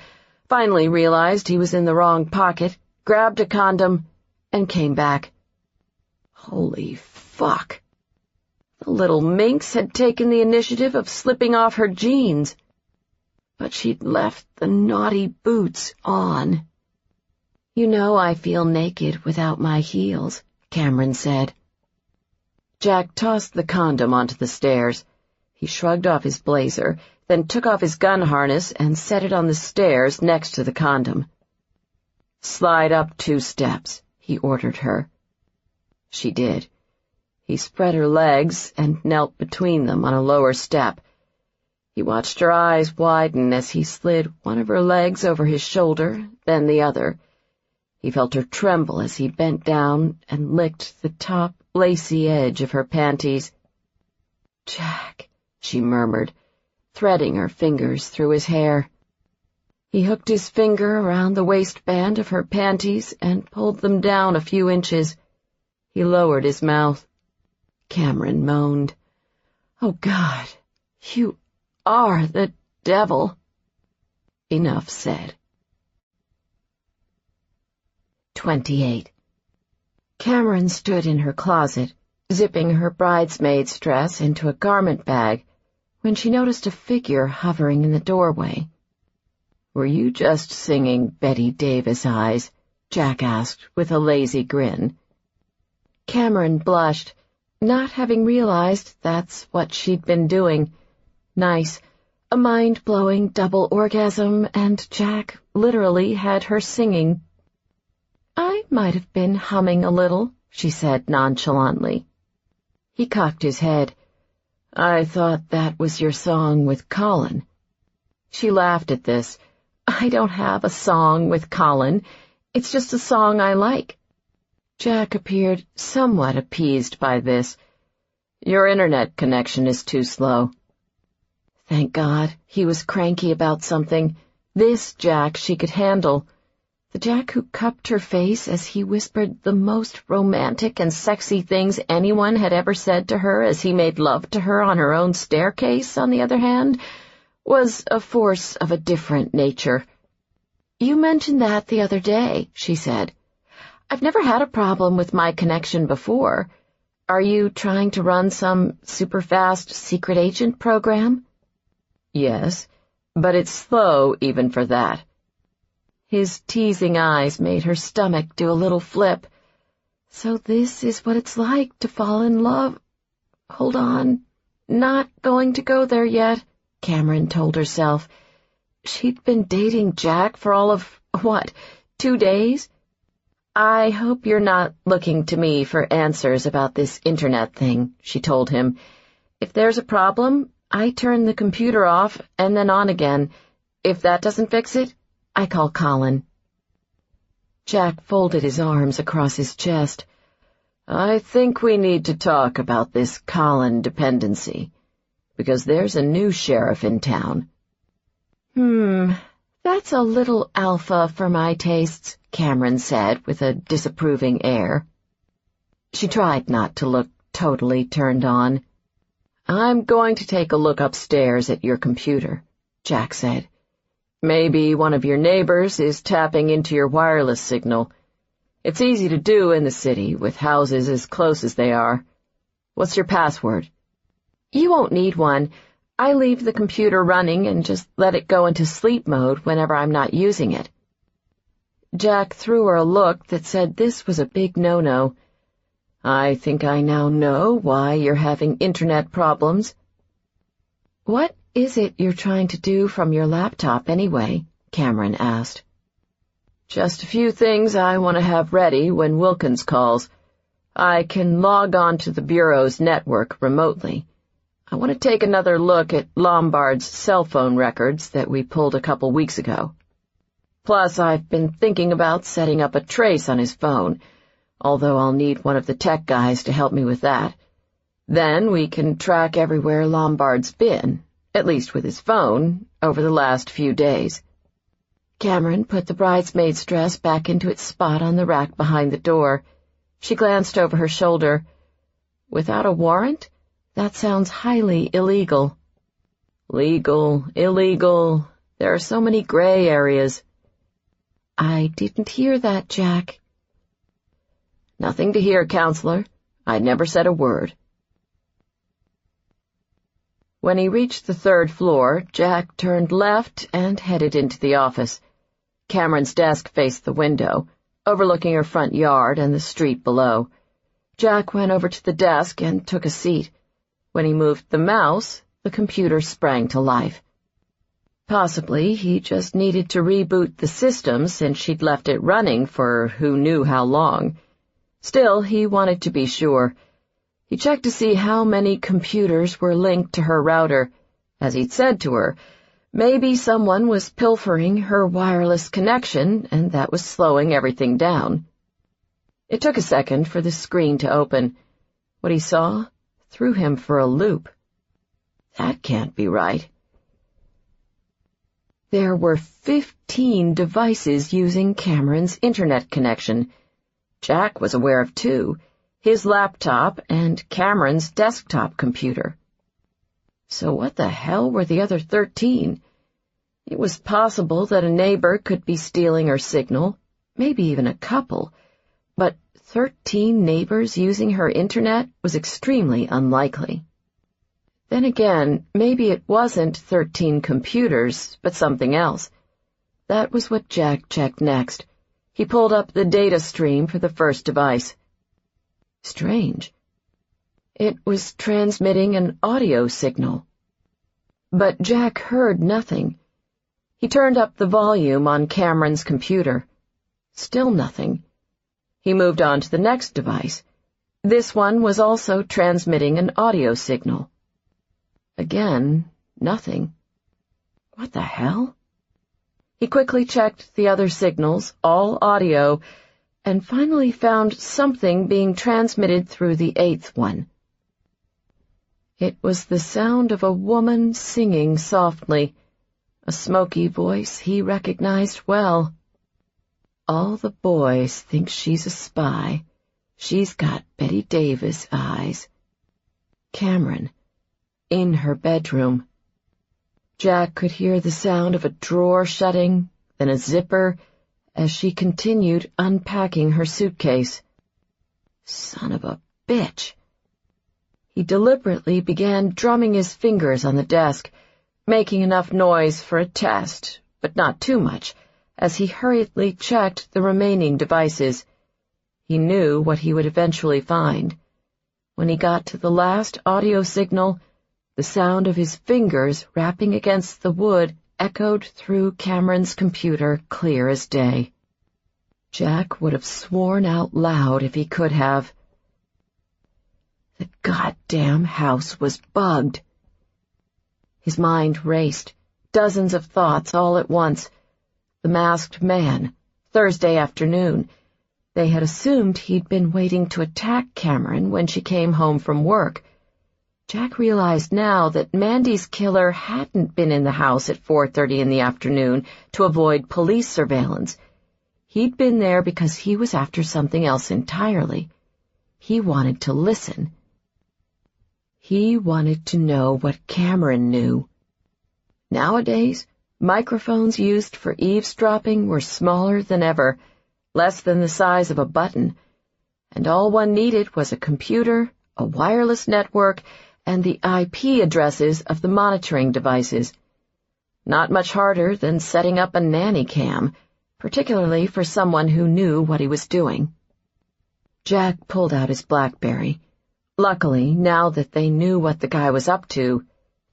finally realized he was in the wrong pocket, grabbed a condom, and came back. Holy fuck. The little minx had taken the initiative of slipping off her jeans, but she'd left the naughty boots on. "You know I feel naked without my heels," Cameron said. Jack tossed the condom onto the stairs. He shrugged off his blazer, then took off his gun harness and set it on the stairs next to the condom. "Slide up 2 steps," he ordered her. She did. He spread her legs and knelt between them on a lower step. He watched her eyes widen as he slid one of her legs over his shoulder, then the other. He felt her tremble as he bent down and licked the top, lacy edge of her panties. "Jack," she murmured, threading her fingers through his hair. He hooked his finger around the waistband of her panties and pulled them down a few inches. He lowered his mouth. Cameron moaned. "Oh, God, you are the devil." Enough said. 28. Cameron stood in her closet, zipping her bridesmaid's dress into a garment bag, when she noticed a figure hovering in the doorway. "Were you just singing Betty Davis Eyes?" Jack asked with a lazy grin. Cameron blushed, not having realized that's what she'd been doing. Nice, a mind-blowing double orgasm, and Jack literally had her singing. "I might have been humming a little," she said nonchalantly. He cocked his head. "I thought that was your song with Colin." She laughed at this. "I don't have a song with Colin. It's just a song I like." Jack appeared somewhat appeased by this. "Your internet connection is too slow." Thank God, he was cranky about something. This Jack she could handle. The Jack who cupped her face as he whispered the most romantic and sexy things anyone had ever said to her as he made love to her on her own staircase, on the other hand, was a force of a different nature. "You mentioned that the other day," she said. "I've never had a problem with my connection before. Are you trying to run some super-fast secret agent program?" "Yes, but it's slow even for that." His teasing eyes made her stomach do a little flip. So this is what it's like to fall in love. Hold on. Not going to go there yet, Cameron told herself. She'd been dating Jack for all of, 2 days? I hope you're not looking to me for answers about this internet thing, she told him. If there's a problem, I turn the computer off and then on again. If that doesn't fix it, I call Colin. Jack folded his arms across his chest. I think we need to talk about this Colin dependency, because there's a new sheriff in town. That's a little alpha for my tastes, Cameron said with a disapproving air. She tried not to look totally turned on. I'm going to take a look upstairs at your computer, Jack said. Maybe one of your neighbors is tapping into your wireless signal. It's easy to do in the city, with houses as close as they are. What's your password? You won't need one. I leave the computer running and just let it go into sleep mode whenever I'm not using it. Jack threw her a look that said this was a big no-no. I think I now know why you're having internet problems. What is it you're trying to do from your laptop anyway? Cameron asked. Just a few things I want to have ready when Wilkins calls. I can log on to the Bureau's network remotely. I want to take another look at Lombard's cell phone records that we pulled a couple weeks ago. Plus, I've been thinking about setting up a trace on his phone, although I'll need one of the tech guys to help me with that. Then we can track everywhere Lombard's been, at least with his phone, over the last few days. Cameron put the bridesmaid's dress back into its spot on the rack behind the door. She glanced over her shoulder. Without a warrant? That sounds highly illegal. Legal, illegal. There are so many gray areas. I didn't hear that, Jack. Nothing to hear, counselor. I never said a word. When he reached the 3rd floor, Jack turned left and headed into the office. Cameron's desk faced the window, overlooking her front yard and the street below. Jack went over to the desk and took a seat. When he moved the mouse, the computer sprang to life. Possibly he just needed to reboot the system since she'd left it running for who knew how long. Still, he wanted to be sure. He checked to see how many computers were linked to her router. As he'd said to her, maybe someone was pilfering her wireless connection, and that was slowing everything down. It took a second for the screen to open. What he saw threw him for a loop. That can't be right. There were 15 devices using Cameron's internet connection. Jack was aware of 2, his laptop and Cameron's desktop computer. So what the hell were the other 13? It was possible that a neighbor could be stealing her signal, maybe even a couple, but 13 neighbors using her internet was extremely unlikely. Then again, maybe it wasn't 13 computers, but something else. That was what Jack checked next. He pulled up the data stream for the first device. Strange. It was transmitting an audio signal. But Jack heard nothing. He turned up the volume on Cameron's computer. Still nothing. He moved on to the next device. This one was also transmitting an audio signal. Again, nothing. What the hell? He quickly checked the other signals, all audio, and finally found something being transmitted through the 8th one. It was the sound of a woman singing softly, a smoky voice he recognized well. All the boys think she's a spy. She's got Betty Davis eyes. Cameron, in her bedroom. Jack could hear the sound of a drawer shutting, then a zipper, as she continued unpacking her suitcase. Son of a bitch. He deliberately began drumming his fingers on the desk, making enough noise for a test, but not too much, as he hurriedly checked the remaining devices. He knew what he would eventually find. When he got to the last audio signal, the sound of his fingers rapping against the wood echoed through Cameron's computer clear as day. Jack would have sworn out loud if he could have. The goddamn house was bugged. His mind raced, dozens of thoughts all at once. The masked man, Thursday afternoon. They had assumed he'd been waiting to attack Cameron when she came home from work. Jack realized now that Mandy's killer hadn't been in the house at 4:30 in the afternoon to avoid police surveillance. He'd been there because he was after something else entirely. He wanted to listen. He wanted to know what Cameron knew. Nowadays, microphones used for eavesdropping were smaller than ever, less than the size of a button, and all one needed was a computer, a wireless network, and the IP addresses of the monitoring devices. Not much harder than setting up a nanny cam, particularly for someone who knew what he was doing. Jack pulled out his BlackBerry. Luckily, now that they knew what the guy was up to,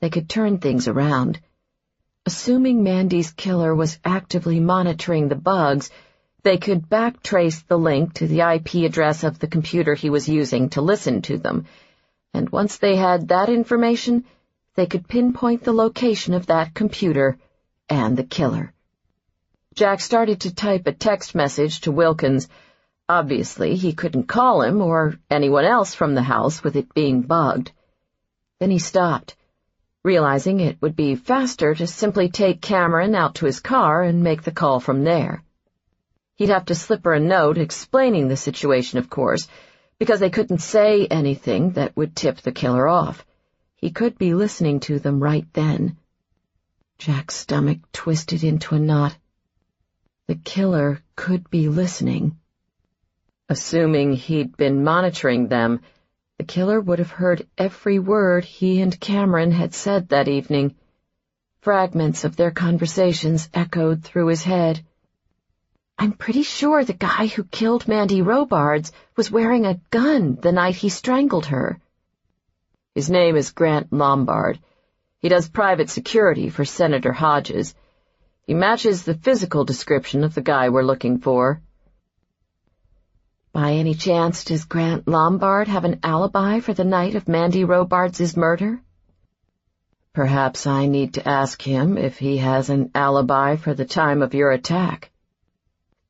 they could turn things around. Assuming Mandy's killer was actively monitoring the bugs, they could backtrace the link to the IP address of the computer he was using to listen to them, and once they had that information, they could pinpoint the location of that computer and the killer. Jack started to type a text message to Wilkins. Obviously, he couldn't call him or anyone else from the house with it being bugged. Then he stopped, realizing it would be faster to simply take Cameron out to his car and make the call from there. He'd have to slip her a note explaining the situation, of course, because they couldn't say anything that would tip the killer off. He could be listening to them right then. Jack's stomach twisted into a knot. The killer could be listening. Assuming he'd been monitoring them, the killer would have heard every word he and Cameron had said that evening. Fragments of their conversations echoed through his head. I'm pretty sure the guy who killed Mandy Robards was wearing a gun the night he strangled her. His name is Grant Lombard. He does private security for Senator Hodges. He matches the physical description of the guy we're looking for. By any chance, does Grant Lombard have an alibi for the night of Mandy Robards' murder? Perhaps I need to ask him if he has an alibi for the time of your attack.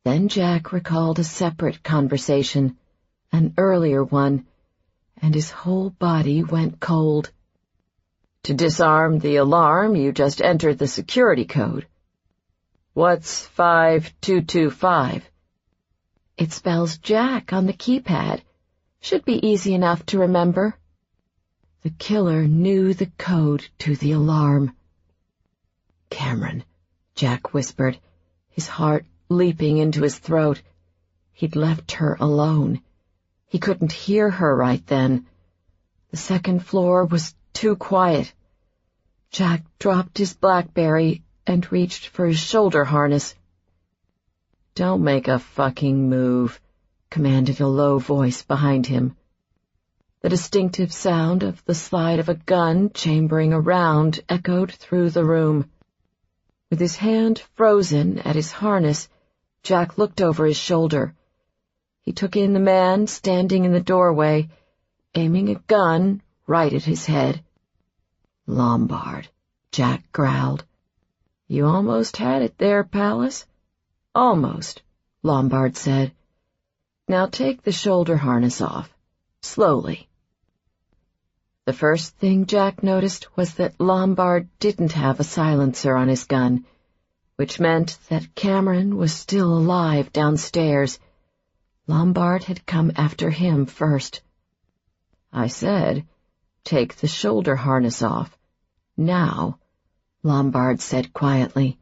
Then Jack recalled a separate conversation, an earlier one, and his whole body went cold. To disarm the alarm, you just entered the security code. What's 5225? It spells Jack on the keypad. Should be easy enough to remember. The killer knew the code to the alarm. Cameron, Jack whispered, his heart leaping into his throat. He'd left her alone. He couldn't hear her right then. The second floor was too quiet. Jack dropped his BlackBerry and reached for his shoulder harness. Don't make a fucking move, commanded a low voice behind him. The distinctive sound of the slide of a gun chambering around echoed through the room. With his hand frozen at his harness, Jack looked over his shoulder. He took in the man standing in the doorway, aiming a gun right at his head. Lombard, Jack growled. You almost had it there, Pallas. Almost, Lombard said. Now take the shoulder harness off, slowly. The first thing Jack noticed was that Lombard didn't have a silencer on his gun, which meant that Cameron was still alive downstairs. Lombard had come after him first. I said, take the shoulder harness off. Now, Lombard said quietly.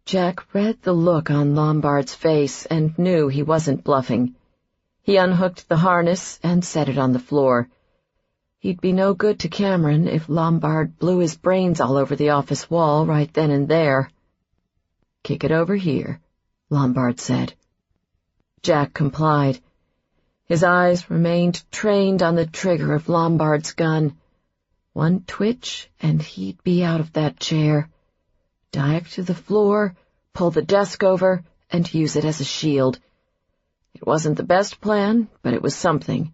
Jack read the look on Lombard's face and knew he wasn't bluffing. He unhooked the harness and set it on the floor. He'd be no good to Cameron if Lombard blew his brains all over the office wall right then and there. "Kick it over here," Lombard said. Jack complied. His eyes remained trained on the trigger of Lombard's gun. One twitch, and he'd be out of that chair. Dive to the floor, pull the desk over, and use it as a shield. It wasn't the best plan, but it was something.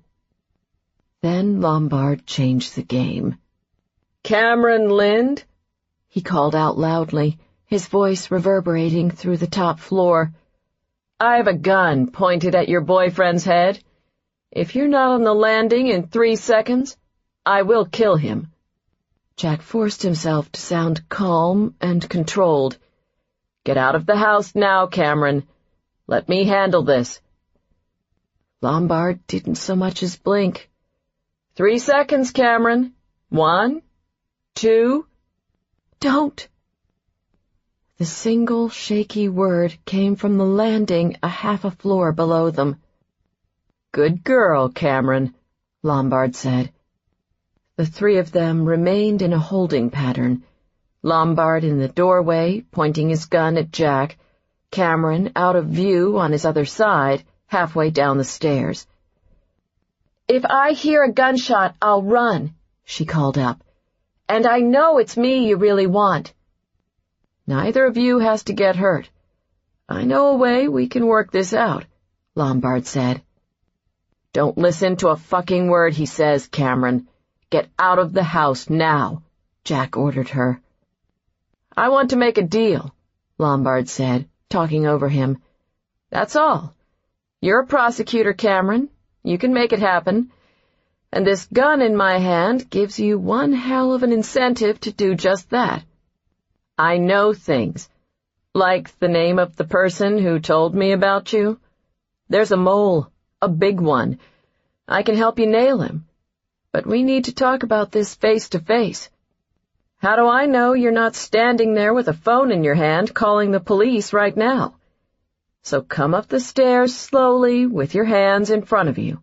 Then Lombard changed the game. "Cameron Lynde?" he called out loudly, his voice reverberating through the top floor. "I have a gun pointed at your boyfriend's head. If you're not on the landing in 3 seconds, I will kill him." Jack forced himself to sound calm and controlled. "Get out of the house now, Cameron. Let me handle this." Lombard didn't so much as blink. 3 seconds, Cameron. 1, 2... "Don't!" The single shaky word came from the landing a half a floor below them. "Good girl, Cameron," Lombard said. The three of them remained in a holding pattern, Lombard in the doorway, pointing his gun at Jack, Cameron out of view on his other side, halfway down the stairs. "If I hear a gunshot, I'll run," she called up. "And I know it's me you really want." "Neither of you has to get hurt. I know a way we can work this out," Lombard said. "Don't listen to a fucking word he says, Cameron. Get out of the house now," Jack ordered her. "I want to make a deal," Lombard said, talking over him. "That's all. You're a prosecutor, Cameron. You can make it happen. And this gun in my hand gives you one hell of an incentive to do just that. I know things, like the name of the person who told me about you. There's a mole, a big one. I can help you nail him. But we need to talk about this face to face. How do I know you're not standing there with a phone in your hand calling the police right now? So come up the stairs slowly with your hands in front of you.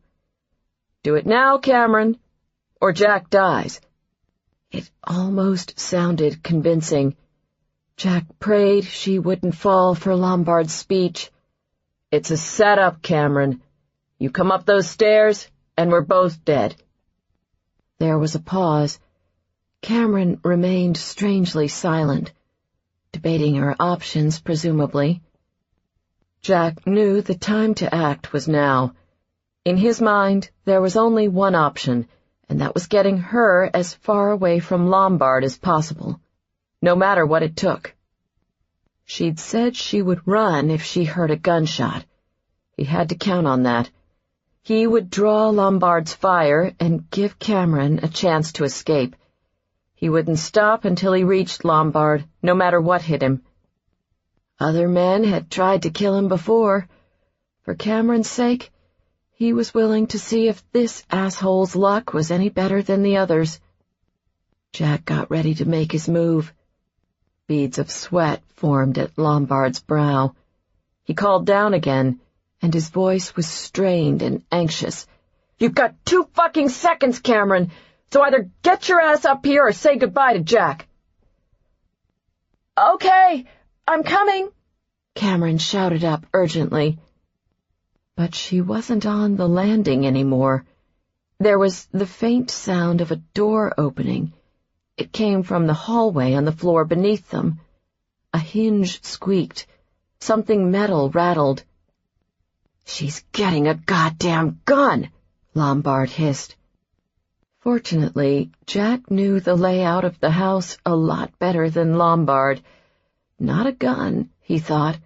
Do it now, Cameron, or Jack dies." It almost sounded convincing. Jack prayed she wouldn't fall for Lombard's speech. "It's a setup, Cameron. You come up those stairs, and we're both dead." There was a pause. Cameron remained strangely silent, debating her options, presumably. Jack knew the time to act was now. In his mind, there was only one option, and that was getting her as far away from Lombard as possible, no matter what it took. She'd said she would run if she heard a gunshot. He had to count on that. He would draw Lombard's fire and give Cameron a chance to escape. He wouldn't stop until he reached Lombard, no matter what hit him. Other men had tried to kill him before. For Cameron's sake, he was willing to see if this asshole's luck was any better than the others. Jack got ready to make his move. Beads of sweat formed at Lombard's brow. He called down again, and his voice was strained and anxious. "You've got 2 fucking seconds, Cameron, so either get your ass up here or say goodbye to Jack." "Okay, I'm coming," Cameron shouted up urgently. But she wasn't on the landing anymore. There was the faint sound of a door opening. It came from the hallway on the floor beneath them. A hinge squeaked. Something metal rattled. "She's getting a goddamn gun," Lombard hissed. Fortunately, Jack knew the layout of the house a lot better than Lombard. Not a gun, he thought,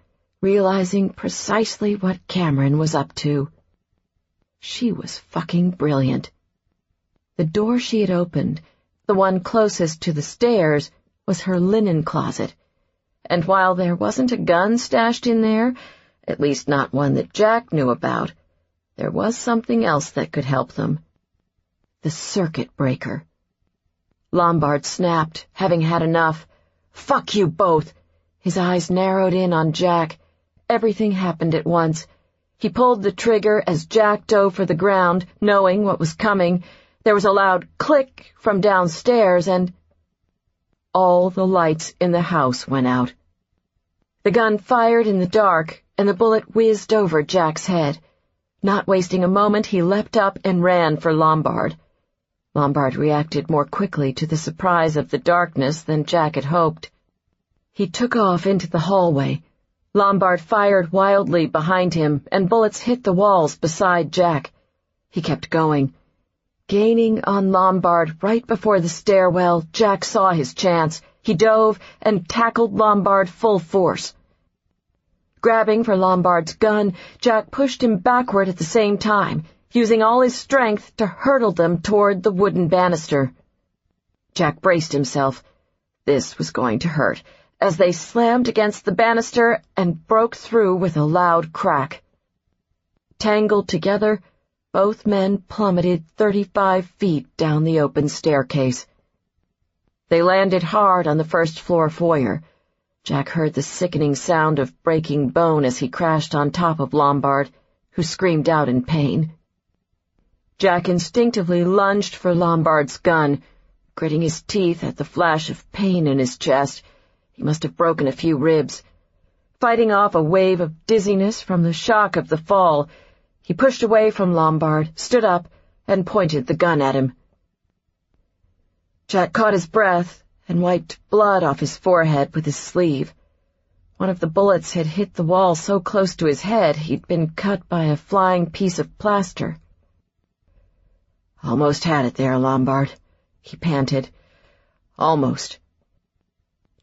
realizing precisely what Cameron was up to. She was fucking brilliant. The door she had opened, the one closest to the stairs, was her linen closet, and while there wasn't a gun stashed in there, at least not one that Jack knew about, there was something else that could help them. The circuit breaker. Lombard snapped, having had enough. "Fuck you both!" His eyes narrowed in on Jack. Everything happened at once. He pulled the trigger as Jack dove for the ground, knowing what was coming. There was a loud click from downstairs, and all the lights in the house went out. The gun fired in the dark, and the bullet whizzed over Jack's head. Not wasting a moment, he leapt up and ran for Lombard. Lombard reacted more quickly to the surprise of the darkness than Jack had hoped. He took off into the hallway. Lombard fired wildly behind him, and bullets hit the walls beside Jack. He kept going. Gaining on Lombard right before the stairwell, Jack saw his chance. He dove and tackled Lombard full force. Grabbing for Lombard's gun, Jack pushed him backward at the same time, using all his strength to hurtle them toward the wooden banister. Jack braced himself. This was going to hurt, as they slammed against the banister and broke through with a loud crack. Tangled together, both men plummeted 35 feet down the open staircase. They landed hard on the first-floor foyer. Jack heard the sickening sound of breaking bone as he crashed on top of Lombard, who screamed out in pain. Jack instinctively lunged for Lombard's gun, gritting his teeth at the flash of pain in his chest. He must have broken a few ribs. Fighting off a wave of dizziness from the shock of the fall, he pushed away from Lombard, stood up, and pointed the gun at him. Jack caught his breath and wiped blood off his forehead with his sleeve. One of the bullets had hit the wall so close to his head he'd been cut by a flying piece of plaster. "Almost had it there, Lombard," he panted. "Almost."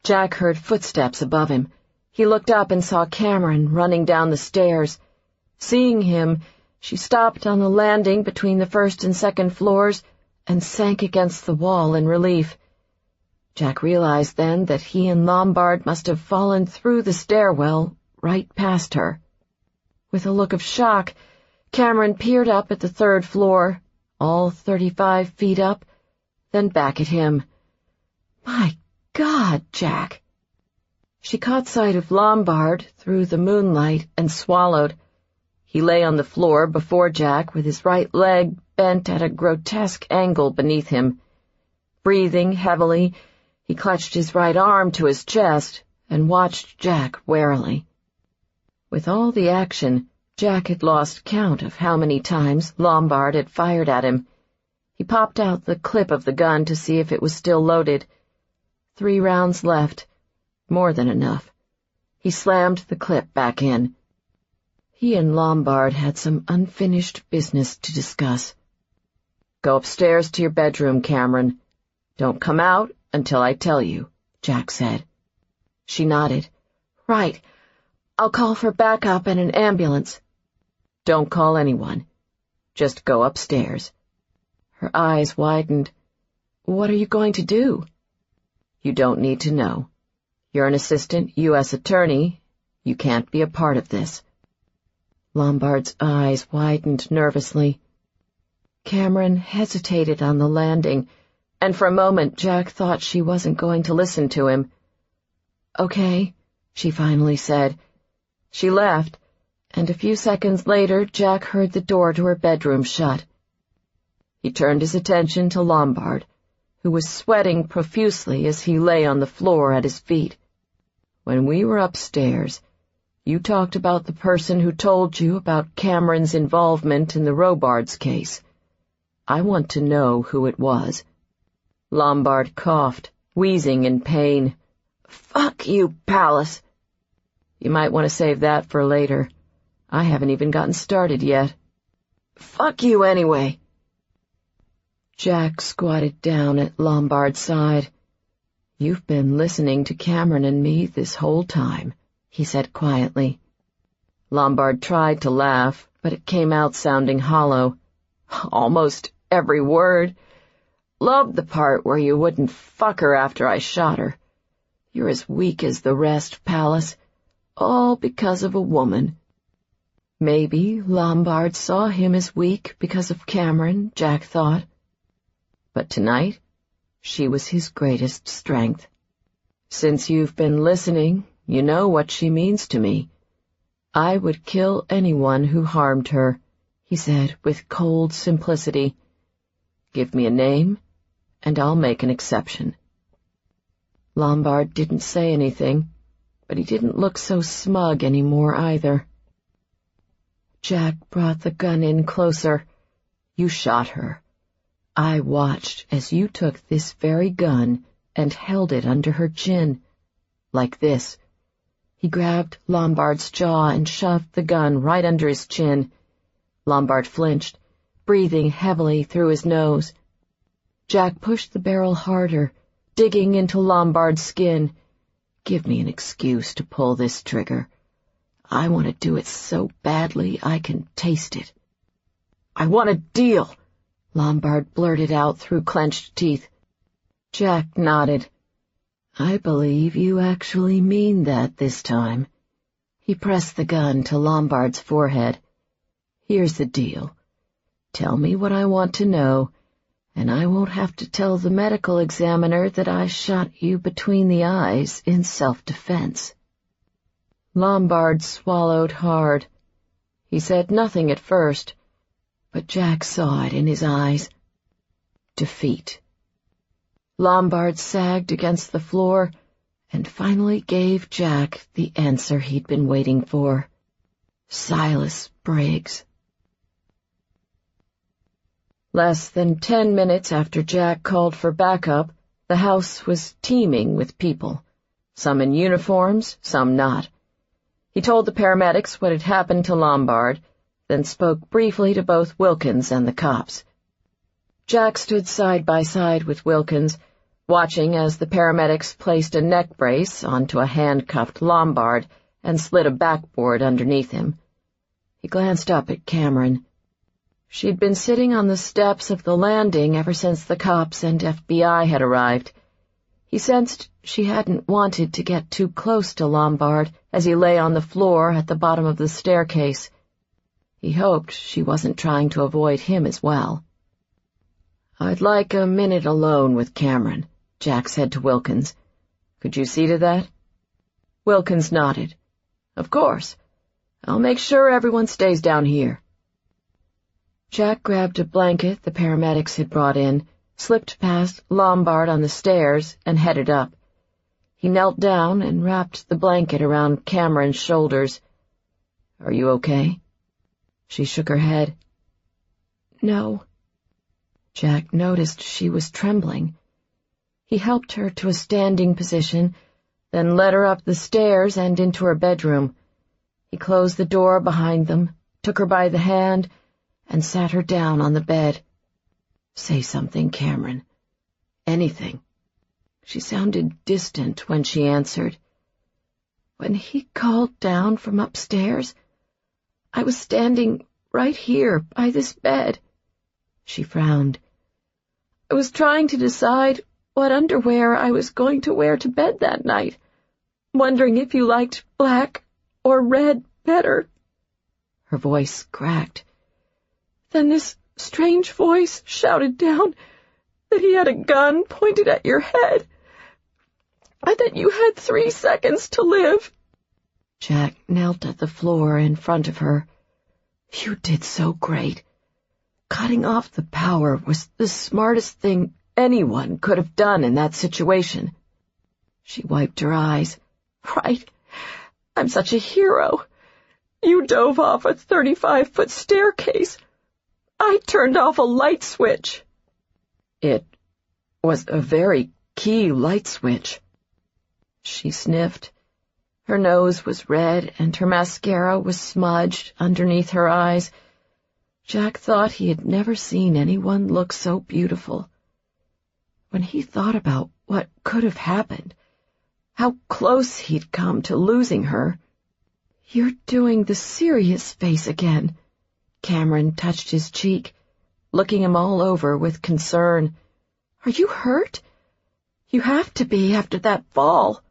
Jack heard footsteps above him. He looked up and saw Cameron running down the stairs. Seeing him, she stopped on the landing between the first and second floors and sank against the wall in relief. Jack realized then that he and Lombard must have fallen through the stairwell right past her. With a look of shock, Cameron peered up at the third floor, all 35 feet up, then back at him. "My God, Jack!" She caught sight of Lombard through the moonlight and swallowed. He lay on the floor before Jack with his right leg bent at a grotesque angle beneath him. Breathing heavily, he clutched his right arm to his chest and watched Jack warily. With all the action, Jack had lost count of how many times Lombard had fired at him. He popped out the clip of the gun to see if it was still loaded. 3 rounds left. More than enough. He slammed the clip back in. He and Lombard had some unfinished business to discuss. "Go upstairs to your bedroom, Cameron. Don't come out until I tell you," Jack said. She nodded. "Right. I'll call for backup and an ambulance." "Don't call anyone. Just go upstairs." Her eyes widened. "What are you going to do?" "You don't need to know. You're an Assistant U.S. attorney. You can't be a part of this." Lombard's eyes widened nervously. Cameron hesitated on the landing, and for a moment Jack thought she wasn't going to listen to him. "Okay," she finally said. She left, and a few seconds later Jack heard the door to her bedroom shut. He turned his attention to Lombard, who was sweating profusely as he lay on the floor at his feet. "When we were upstairs, you talked about the person who told you about Cameron's involvement in the Robards case. I want to know who it was." Lombard coughed, wheezing in pain. "Fuck you, Pallas." "You might want to save that for later. I haven't even gotten started yet." "Fuck you anyway." Jack squatted down at Lombard's side. "You've been listening to Cameron and me this whole time," he said quietly. Lombard tried to laugh, but it came out sounding hollow. "Almost every word. Loved the part where you wouldn't fuck her after I shot her. You're as weak as the rest, Pallas. All because of a woman." Maybe Lombard saw him as weak because of Cameron, Jack thought. But tonight, she was his greatest strength. "Since you've been listening, you know what she means to me. I would kill anyone who harmed her," he said with cold simplicity. "Give me a name, and I'll make an exception." Lombard didn't say anything. but he didn't look so smug anymore either. Jack brought the gun in closer. You shot her. I watched as you took this very gun and held it under her chin. Like this. He grabbed Lombard's jaw and shoved the gun right under his chin. Lombard flinched, breathing heavily through his nose. Jack pushed the barrel harder, digging into Lombard's skin. Give me an excuse to pull this trigger. I want to do it so badly I can taste it. I want a deal, Lombard blurted out through clenched teeth. Jack nodded. I believe you actually mean that this time. He pressed the gun to Lombard's forehead. Here's the deal. Tell me what I want to know, and I won't have to tell the medical examiner that I shot you between the eyes in self-defense. Lombard swallowed hard. He said nothing at first, but Jack saw it in his eyes. Defeat. Lombard sagged against the floor and finally gave Jack the answer he'd been waiting for. Silas Briggs. Less than 10 minutes after Jack called for backup, the house was teeming with people, some in uniforms, some not. He told the paramedics what had happened to Lombard, then spoke briefly to both Wilkins and the cops. Jack stood side by side with Wilkins, watching as the paramedics placed a neck brace onto a handcuffed Lombard and slid a backboard underneath him. He glanced up at Cameron. She'd been sitting on the steps of the landing ever since the cops and FBI had arrived. He sensed she hadn't wanted to get too close to Lombard as he lay on the floor at the bottom of the staircase. He hoped she wasn't trying to avoid him as well. I'd like a minute alone with Cameron, Jack said to Wilkins. Could you see to that? Wilkins nodded. Of course. I'll make sure everyone stays down here. Jack grabbed a blanket the paramedics had brought in, slipped past Lombard on the stairs, and headed up. He knelt down and wrapped the blanket around Cameron's shoulders. Are you okay? She shook her head. No. Jack noticed she was trembling. He helped her to a standing position, then led her up the stairs and into her bedroom. He closed the door behind them, took her by the hand, and sat her down on the bed. Say something, Cameron. Anything. She sounded distant when she answered. When he called down from upstairs, I was standing right here by this bed. She frowned. I was trying to decide what underwear I was going to wear to bed that night, wondering if you liked black or red better. Her voice cracked. Then this strange voice shouted down that he had a gun pointed at your head, and that you had 3 seconds to live. Jack knelt at the floor in front of her. You did so great. Cutting off the power was the smartest thing anyone could have done in that situation. She wiped her eyes. Right. I'm such a hero. You dove off a 35-foot staircase. I turned off a light switch. It was a very key light switch. She sniffed. Her nose was red and her mascara was smudged underneath her eyes. Jack thought he had never seen anyone look so beautiful. When he thought about what could have happened, how close he'd come to losing her. You're doing the serious face again. Cameron touched his cheek, looking him all over with concern. Are you hurt? You have to be after that fall.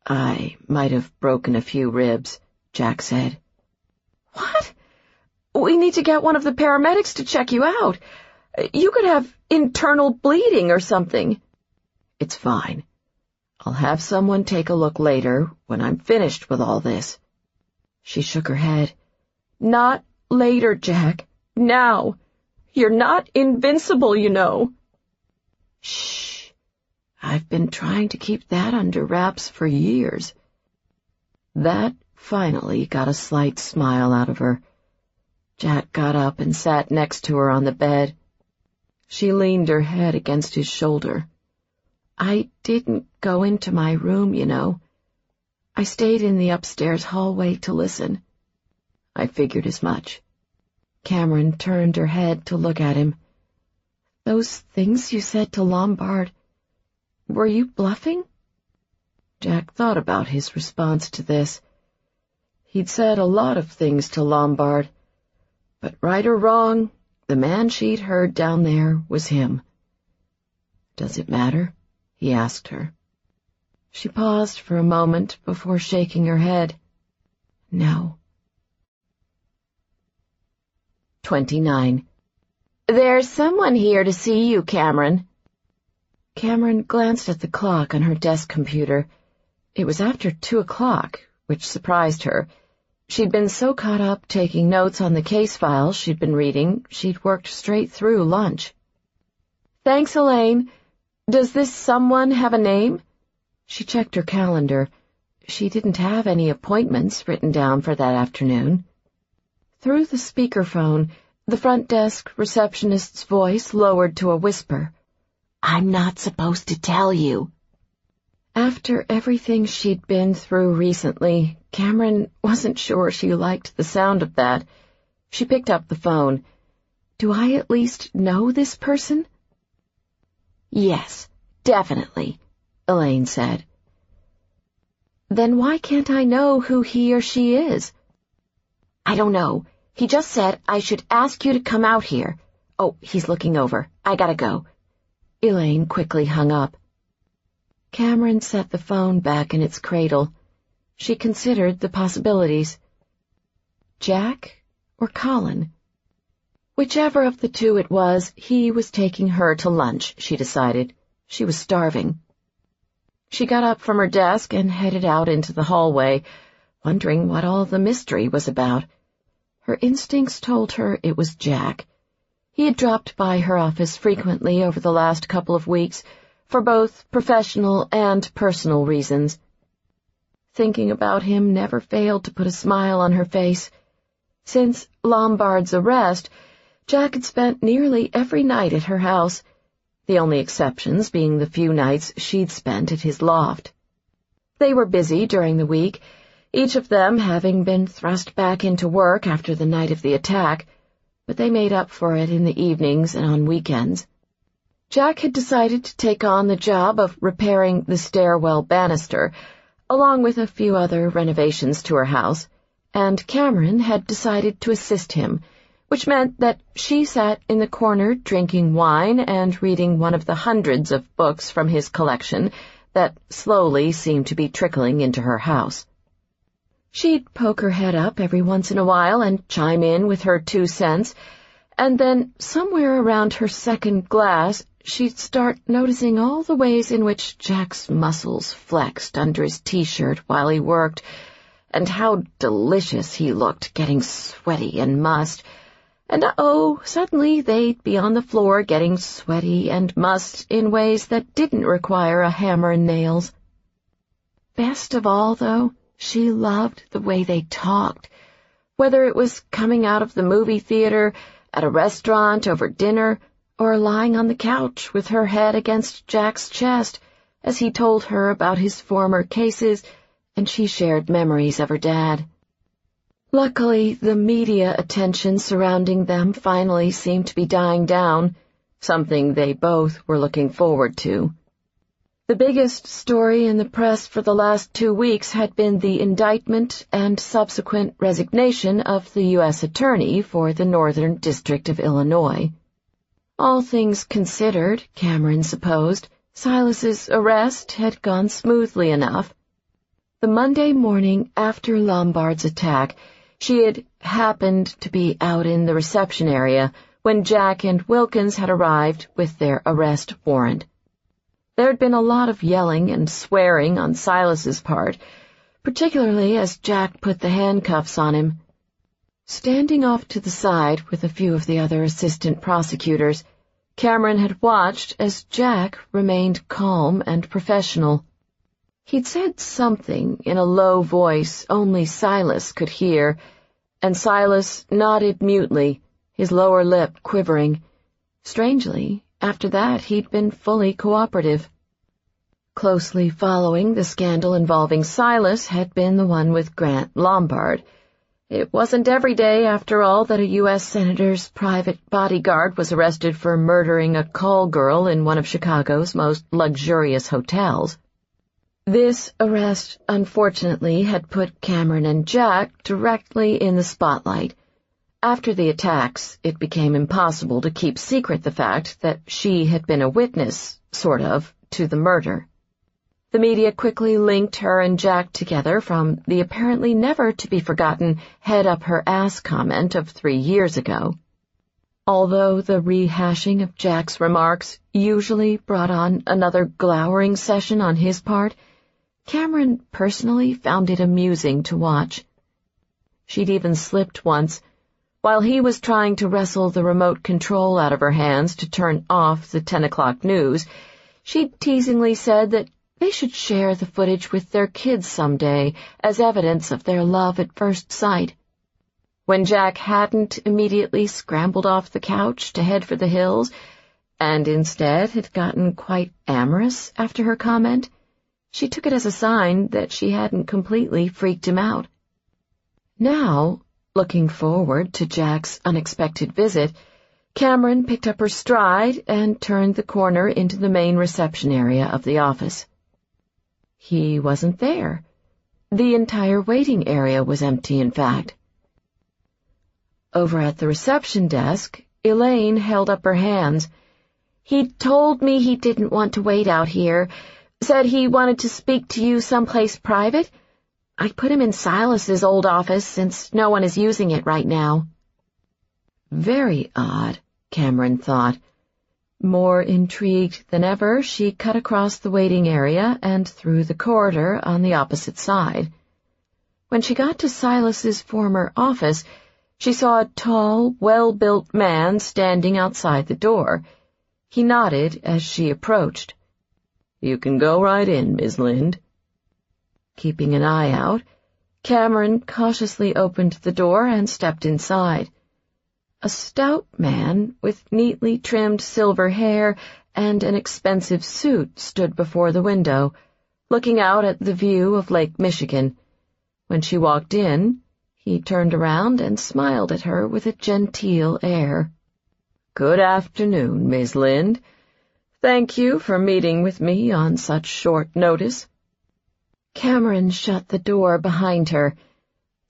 I might have broken a few ribs, Jack said. What? We need to get one of the paramedics to check you out. You could have internal bleeding or something. It's fine. I'll have someone take a look later when I'm finished with all this. She shook her head. Not later, Jack. Now. You're not invincible, you know. Shh. I've been trying to keep that under wraps for years. That finally got a slight smile out of her. Jack got up and sat next to her on the bed. She leaned her head against his shoulder. "I didn't go into my room, you know. I stayed in the upstairs hallway to listen." "I figured as much." Cameron turned her head to look at him. "Those things you said to Lombard, were you bluffing?" Jack thought about his response to this. He'd said a lot of things to Lombard, but right or wrong, the man she'd heard down there was him. "Does it matter?" he asked her. She paused for a moment before shaking her head. "No." 29. "There's someone here to see you, Cameron." Cameron glanced at the clock on her desk computer. It was after 2:00, which surprised her. She'd been so caught up taking notes on the case files she'd been reading, she'd worked straight through lunch. "Thanks, Elaine. Does this someone have a name?" She checked her calendar. She didn't have any appointments written down for that afternoon. Through the speakerphone, the front desk receptionist's voice lowered to a whisper. "I'm not supposed to tell you." After everything she'd been through recently, Cameron wasn't sure she liked the sound of that. She picked up the phone. "Do I at least know this person?" "Yes, definitely," Elaine said. "Then why can't I know who he or she is?" "I don't know. He just said I should ask you to come out here. Oh, he's looking over. I gotta go." Elaine quickly hung up. Cameron set the phone back in its cradle. She considered the possibilities. Jack or Colin? Whichever of the two it was, he was taking her to lunch, she decided. She was starving. She got up from her desk and headed out into the hallway, wondering what all the mystery was about. Her instincts told her it was Jack. He had dropped by her office frequently over the last couple of weeks, for both professional and personal reasons. Thinking about him never failed to put a smile on her face. Since Lombard's arrest, Jack had spent nearly every night at her house, the only exceptions being the few nights she'd spent at his loft. They were busy during the week, each of them having been thrust back into work after the night of the attack, but they made up for it in the evenings and on weekends. Jack had decided to take on the job of repairing the stairwell banister, along with a few other renovations to her house, and Cameron had decided to assist him, which meant that she sat in the corner drinking wine and reading one of the hundreds of books from his collection that slowly seemed to be trickling into her house. She'd poke her head up every once in a while and chime in with her 2 cents, and then somewhere around her second glass, she'd start noticing all the ways in which Jack's muscles flexed under his T-shirt while he worked, and how delicious he looked getting sweaty and mussed. And suddenly they'd be on the floor getting sweaty and mussed in ways that didn't require a hammer and nails. Best of all, though, she loved the way they talked, whether it was coming out of the movie theater, at a restaurant over dinner, or lying on the couch with her head against Jack's chest as he told her about his former cases, and she shared memories of her dad. Luckily, the media attention surrounding them finally seemed to be dying down, something they both were looking forward to. The biggest story in the press for the last 2 weeks had been the indictment and subsequent resignation of the U.S. Attorney for the Northern District of Illinois. All things considered, Cameron supposed, Silas's arrest had gone smoothly enough. The Monday morning after Lombard's attack, she had happened to be out in the reception area when Jack and Wilkins had arrived with their arrest warrant. There had been a lot of yelling and swearing on Silas's part, particularly as Jack put the handcuffs on him. Standing off to the side with a few of the other assistant prosecutors, Cameron had watched as Jack remained calm and professional. He'd said something in a low voice only Silas could hear, and Silas nodded mutely, his lower lip quivering. Strangely, after that he'd been fully cooperative. Closely following the scandal involving Silas had been the one with Grant Lombard. It wasn't every day, after all, that a U.S. senator's private bodyguard was arrested for murdering a call girl in one of Chicago's most luxurious hotels. This arrest, unfortunately, had put Cameron and Jack directly in the spotlight. After the attacks, it became impossible to keep secret the fact that she had been a witness, sort of, to the murder. The media quickly linked her and Jack together from the apparently never-to-be-forgotten head-up-her-ass comment of 3 years ago. Although the rehashing of Jack's remarks usually brought on another glowering session on his part, Cameron personally found it amusing to watch. She'd even slipped once. While he was trying to wrestle the remote control out of her hands to turn off the 10 o'clock news, she'd teasingly said that they should share the footage with their kids someday as evidence of their love at first sight. When Jack hadn't immediately scrambled off the couch to head for the hills, and instead had gotten quite amorous after her comment, she took it as a sign that she hadn't completely freaked him out. Now, looking forward to Jack's unexpected visit, Cameron picked up her stride and turned the corner into the main reception area of the office. He wasn't there. The entire waiting area was empty, in fact. Over at the reception desk, Elaine held up her hands. "He told me he didn't want to wait out here. Said he wanted to speak to you someplace private. I put him in Silas's old office since no one is using it right now." Very odd, Cameron thought. More intrigued than ever, she cut across the waiting area and through the corridor on the opposite side. When she got to Silas's former office, she saw a tall, well-built man standing outside the door. He nodded as she approached. "You can go right in, Miss Lynde." Keeping an eye out, Cameron cautiously opened the door and stepped inside. A stout man with neatly trimmed silver hair and an expensive suit stood before the window, looking out at the view of Lake Michigan. When she walked in, he turned around and smiled at her with a genteel air. "Good afternoon, Miss Lynde. Thank you for meeting with me on such short notice." Cameron shut the door behind her.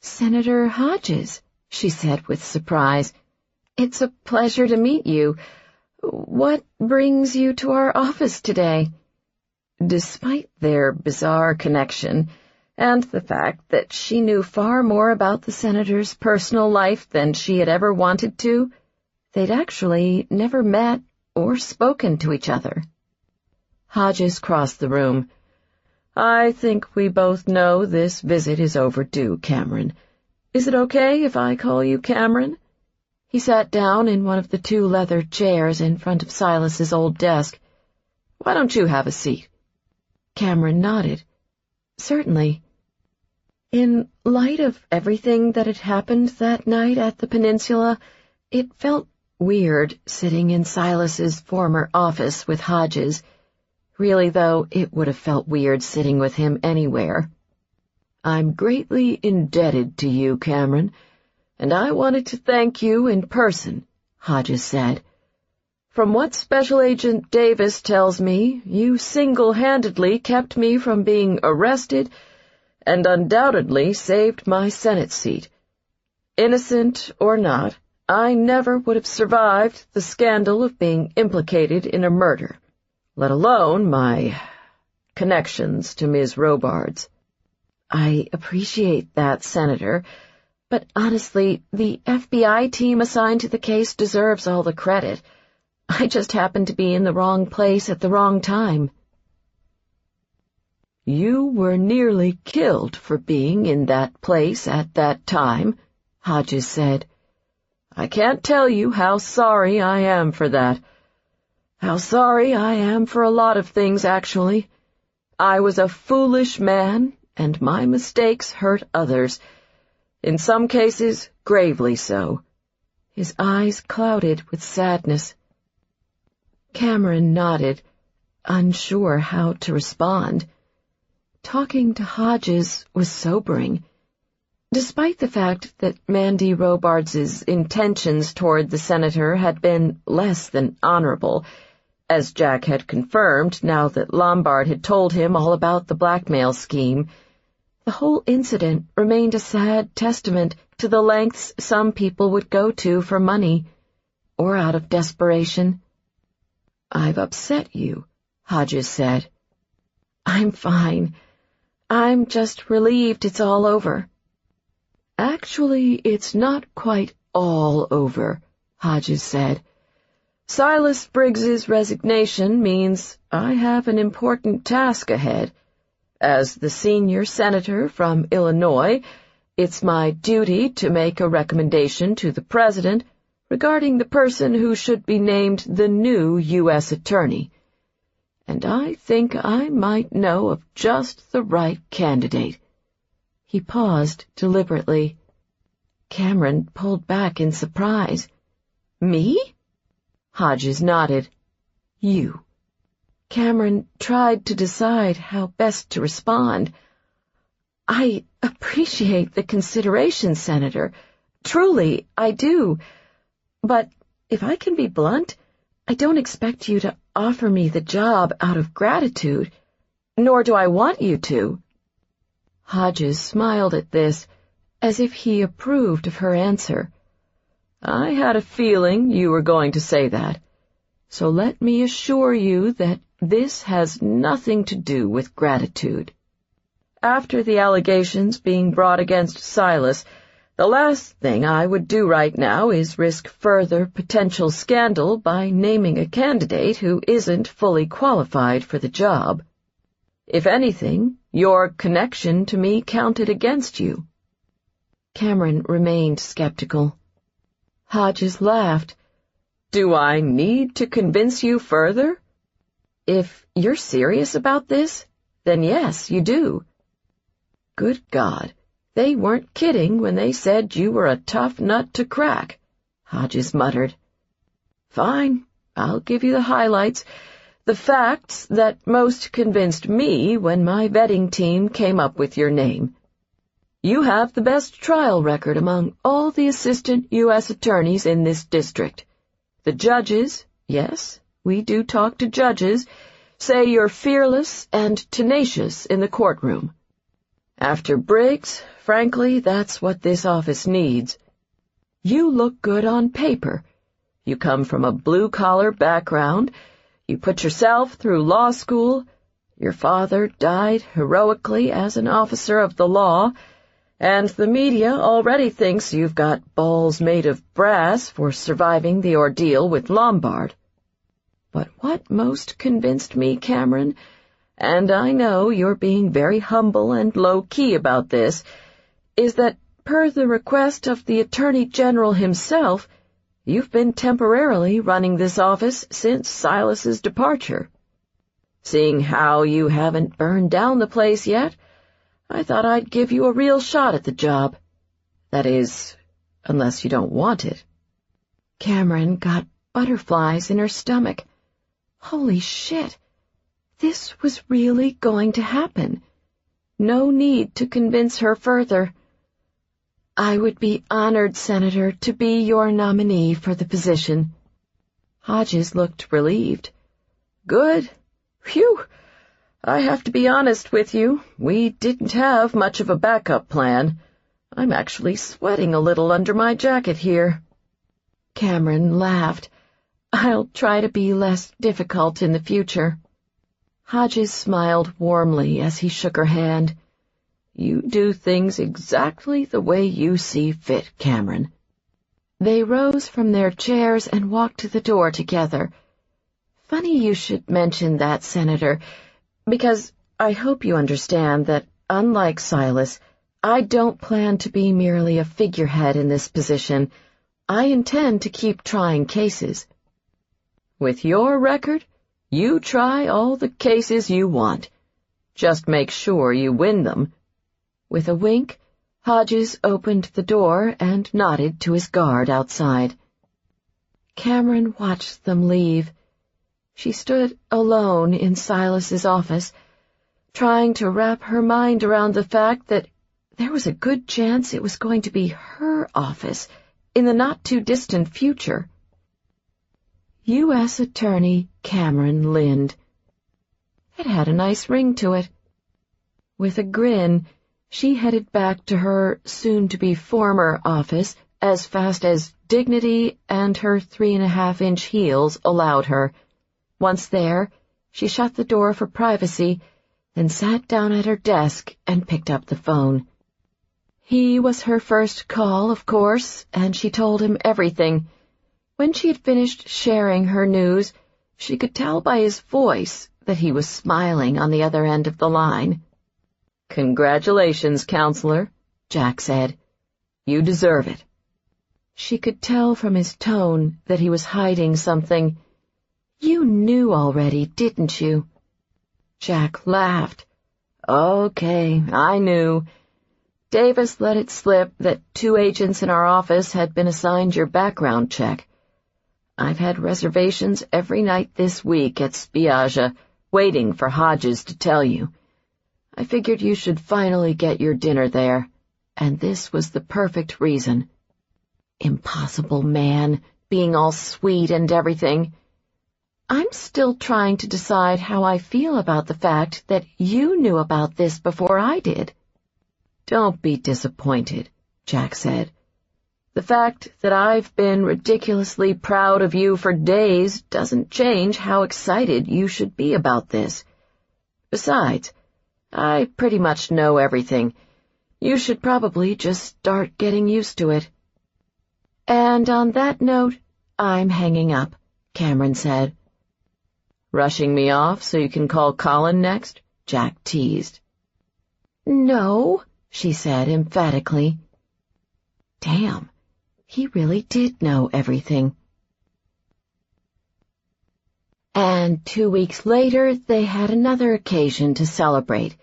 "Senator Hodges," she said with surprise. "It's a pleasure to meet you. What brings you to our office today?" Despite their bizarre connection, and the fact that she knew far more about the senator's personal life than she had ever wanted to, they'd actually never met or spoken to each other. Hodges crossed the room. "I think we both know this visit is overdue, Cameron. Is it okay if I call you Cameron?" He sat down in one of the 2 leather chairs in front of Silas's old desk. "Why don't you have a seat?" Cameron nodded. "Certainly." In light of everything that had happened that night at the Peninsula, it felt weird sitting in Silas's former office with Hodges. Really, though, it would have felt weird sitting with him anywhere. "I'm greatly indebted to you, Cameron, and I wanted to thank you in person," Hodges said. "From what Special Agent Davis tells me, you single-handedly kept me from being arrested and undoubtedly saved my Senate seat. Innocent or not, I never would have survived the scandal of being implicated in a murder, let alone my connections to Ms. Robards." "I appreciate that, Senator. But honestly, the FBI team assigned to the case deserves all the credit. I just happened to be in the wrong place at the wrong time." "You were nearly killed for being in that place at that time," Hodges said. "I can't tell you how sorry I am for that. How sorry I am for a lot of things, actually. I was a foolish man, and my mistakes hurt others. In some cases, gravely so." His eyes clouded with sadness. Cameron nodded, unsure how to respond. Talking to Hodges was sobering. Despite the fact that Mandy Robards' intentions toward the senator had been less than honorable, as Jack had confirmed now that Lombard had told him all about the blackmail scheme, the whole incident remained a sad testament to the lengths some people would go to for money, or out of desperation. "I've upset you," Hodges said. "I'm fine. I'm just relieved it's all over." "Actually, it's not quite all over," Hodges said. "Silas Briggs's resignation means I have an important task ahead. As the senior senator from Illinois, it's my duty to make a recommendation to the president regarding the person who should be named the new U.S. attorney. And I think I might know of just the right candidate." He paused deliberately. Cameron pulled back in surprise. "Me?" Hodges nodded. "You." Cameron tried to decide how best to respond. "I appreciate the consideration, Senator. Truly, I do. But if I can be blunt, I don't expect you to offer me the job out of gratitude, nor do I want you to." Hodges smiled at this, as if he approved of her answer. "I had a feeling you were going to say that. So let me assure you that this has nothing to do with gratitude. After the allegations being brought against Silas, the last thing I would do right now is risk further potential scandal by naming a candidate who isn't fully qualified for the job. If anything, your connection to me counted against you." Cameron remained skeptical. Hodges laughed. "Do I need to convince you further?" "If you're serious about this, then yes, you do." "Good God, they weren't kidding when they said you were a tough nut to crack," Hodges muttered. "Fine, I'll give you the highlights, the facts that most convinced me when my vetting team came up with your name. You have the best trial record among all the Assistant U.S. attorneys in this district. The judges, yes, we do talk to judges, say you're fearless and tenacious in the courtroom. After Briggs, frankly, that's what this office needs. You look good on paper. You come from a blue-collar background. You put yourself through law school. Your father died heroically as an officer of the law, and the media already thinks you've got balls made of brass for surviving the ordeal with Lombard. But what most convinced me, Cameron, and I know you're being very humble and low-key about this, is that, per the request of the Attorney General himself, you've been temporarily running this office since Silas's departure. Seeing how you haven't burned down the place yet, I thought I'd give you a real shot at the job. That is, unless you don't want it." Cameron got butterflies in her stomach. Holy shit! This was really going to happen. No need to convince her further. "I would be honored, Senator, to be your nominee for the position." Hodges looked relieved. "Good. Phew! I have to be honest with you. We didn't have much of a backup plan. I'm actually sweating a little under my jacket here." Cameron laughed. "I'll try to be less difficult in the future." Hodges smiled warmly as he shook her hand. "You do things exactly the way you see fit, Cameron." They rose from their chairs and walked to the door together. "Funny you should mention that, Senator, because I hope you understand that, unlike Silas, I don't plan to be merely a figurehead in this position. I intend to keep trying cases." "With your record, you try all the cases you want. Just make sure you win them." With a wink, Hodges opened the door and nodded to his guard outside. Cameron watched them leave. She stood alone in Silas's office, trying to wrap her mind around the fact that there was a good chance it was going to be her office in the not-too-distant future. U.S. Attorney Cameron Lynde. It had a nice ring to it. With a grin, she headed back to her soon-to-be former office as fast as dignity and her 3.5-inch heels allowed her. Once there, she shut the door for privacy, then sat down at her desk and picked up the phone. He was her first call, of course, and she told him everything. When she had finished sharing her news, she could tell by his voice that he was smiling on the other end of the line. "Congratulations, counselor," Jack said. "You deserve it." She could tell from his tone that he was hiding something. "You knew already, didn't you?" Jack laughed. "Okay, I knew. Davis let it slip that 2 agents in our office had been assigned your background check. I've had reservations every night this week at Spiaggia, waiting for Hodges to tell you. I figured you should finally get your dinner there, and this was the perfect reason." Impossible man, being all sweet and everything. "I'm still trying to decide how I feel about the fact that you knew about this before I did." "Don't be disappointed," Jack said. "The fact that I've been ridiculously proud of you for days doesn't change how excited you should be about this. Besides, I pretty much know everything. You should probably just start getting used to it." "And on that note, I'm hanging up," Cameron said. "Rushing me off so you can call Colin next?" Jack teased. "No," she said emphatically. Damn, he really did know everything. And 2 weeks later, they had another occasion to celebrate,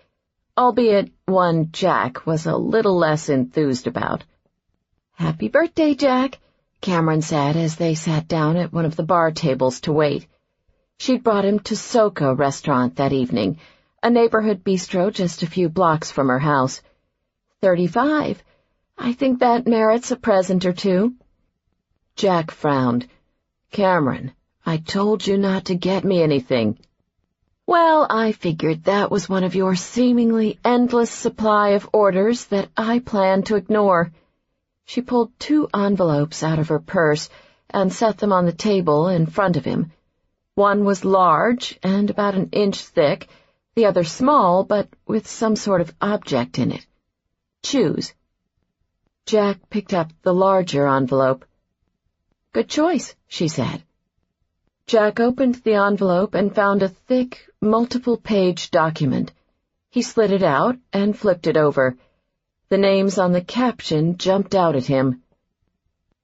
albeit one Jack was a little less enthused about. "Happy birthday, Jack," Cameron said as they sat down at one of the bar tables to wait. She'd brought him to Soka restaurant that evening, a neighborhood bistro just a few blocks from her house. 35. I think that merits a present or two." Jack frowned. "Cameron, I told you not to get me anything." "Well, I figured that was one of your seemingly endless supply of orders that I planned to ignore." She pulled 2 envelopes out of her purse and set them on the table in front of him. One was large and about 1 inch thick, the other small but with some sort of object in it. "Choose." Jack picked up the larger envelope. "Good choice," she said. Jack opened the envelope and found a thick, multiple-page document. He slid it out and flipped it over. The names on the caption jumped out at him.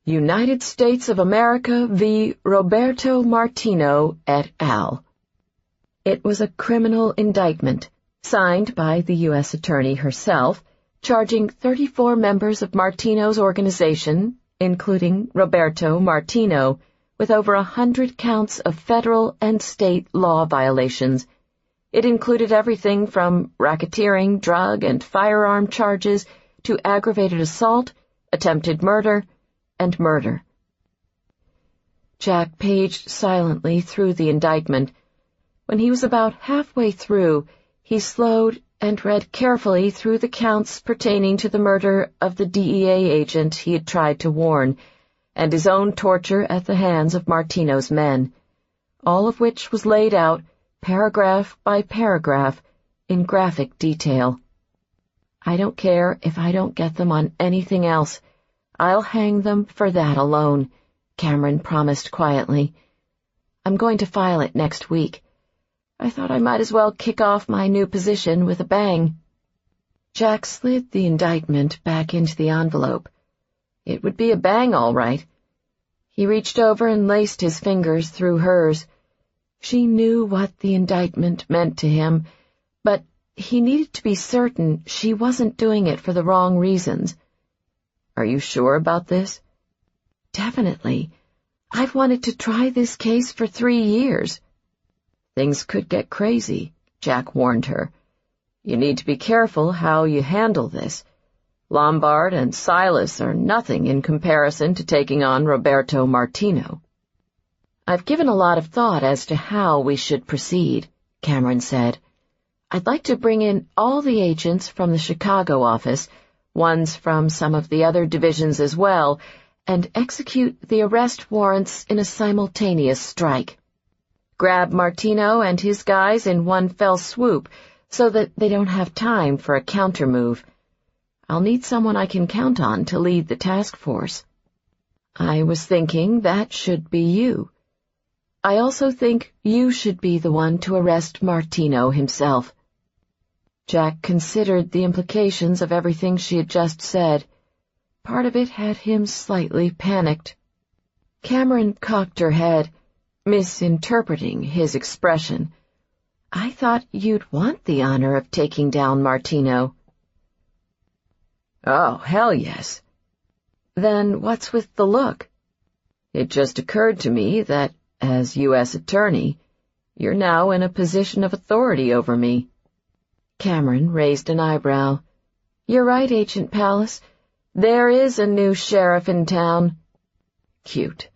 "United States of America v. Roberto Martino et al." It was a criminal indictment, signed by the U.S. Attorney herself, charging 34 members of Martino's organization, including Roberto Martino, with over 100 counts of federal and state law violations. It included everything from racketeering, drug, and firearm charges to aggravated assault, attempted murder, and murder. Jack paged silently through the indictment. When he was about halfway through, he slowed and read carefully through the counts pertaining to the murder of the DEA agent he had tried to warn, and his own torture at the hands of Martino's men, all of which was laid out, paragraph by paragraph, in graphic detail. "I don't care if I don't get them on anything else. I'll hang them for that alone," Cameron promised quietly. "I'm going to file it next week. I thought I might as well kick off my new position with a bang." Jack slid the indictment back into the envelope. It would be a bang, all right. He reached over and laced his fingers through hers. She knew what the indictment meant to him, but he needed to be certain she wasn't doing it for the wrong reasons. Are you sure about this? Definitely. I've wanted to try this case for 3 years. Things could get crazy, Jack warned her. You need to be careful how you handle this. Lombard and Silas are nothing in comparison to taking on Roberto Martino. I've given a lot of thought as to how we should proceed, Cameron said. I'd like to bring in all the agents from the Chicago office, ones from some of the other divisions as well, and execute the arrest warrants in a simultaneous strike. Grab Martino and his guys in one fell swoop so that they don't have time for a countermove. I'll need someone I can count on to lead the task force. I was thinking that should be you. I also think you should be the one to arrest Martino himself. Jack considered the implications of everything she had just said. Part of it had him slightly panicked. Cameron cocked her head, misinterpreting his expression. I thought you'd want the honor of taking down Martino. Oh, hell yes. Then what's with the look? It just occurred to me that, as U.S. Attorney, you're now in a position of authority over me. Cameron raised an eyebrow. You're right, Agent Pallas. There is a new sheriff in town. Cute.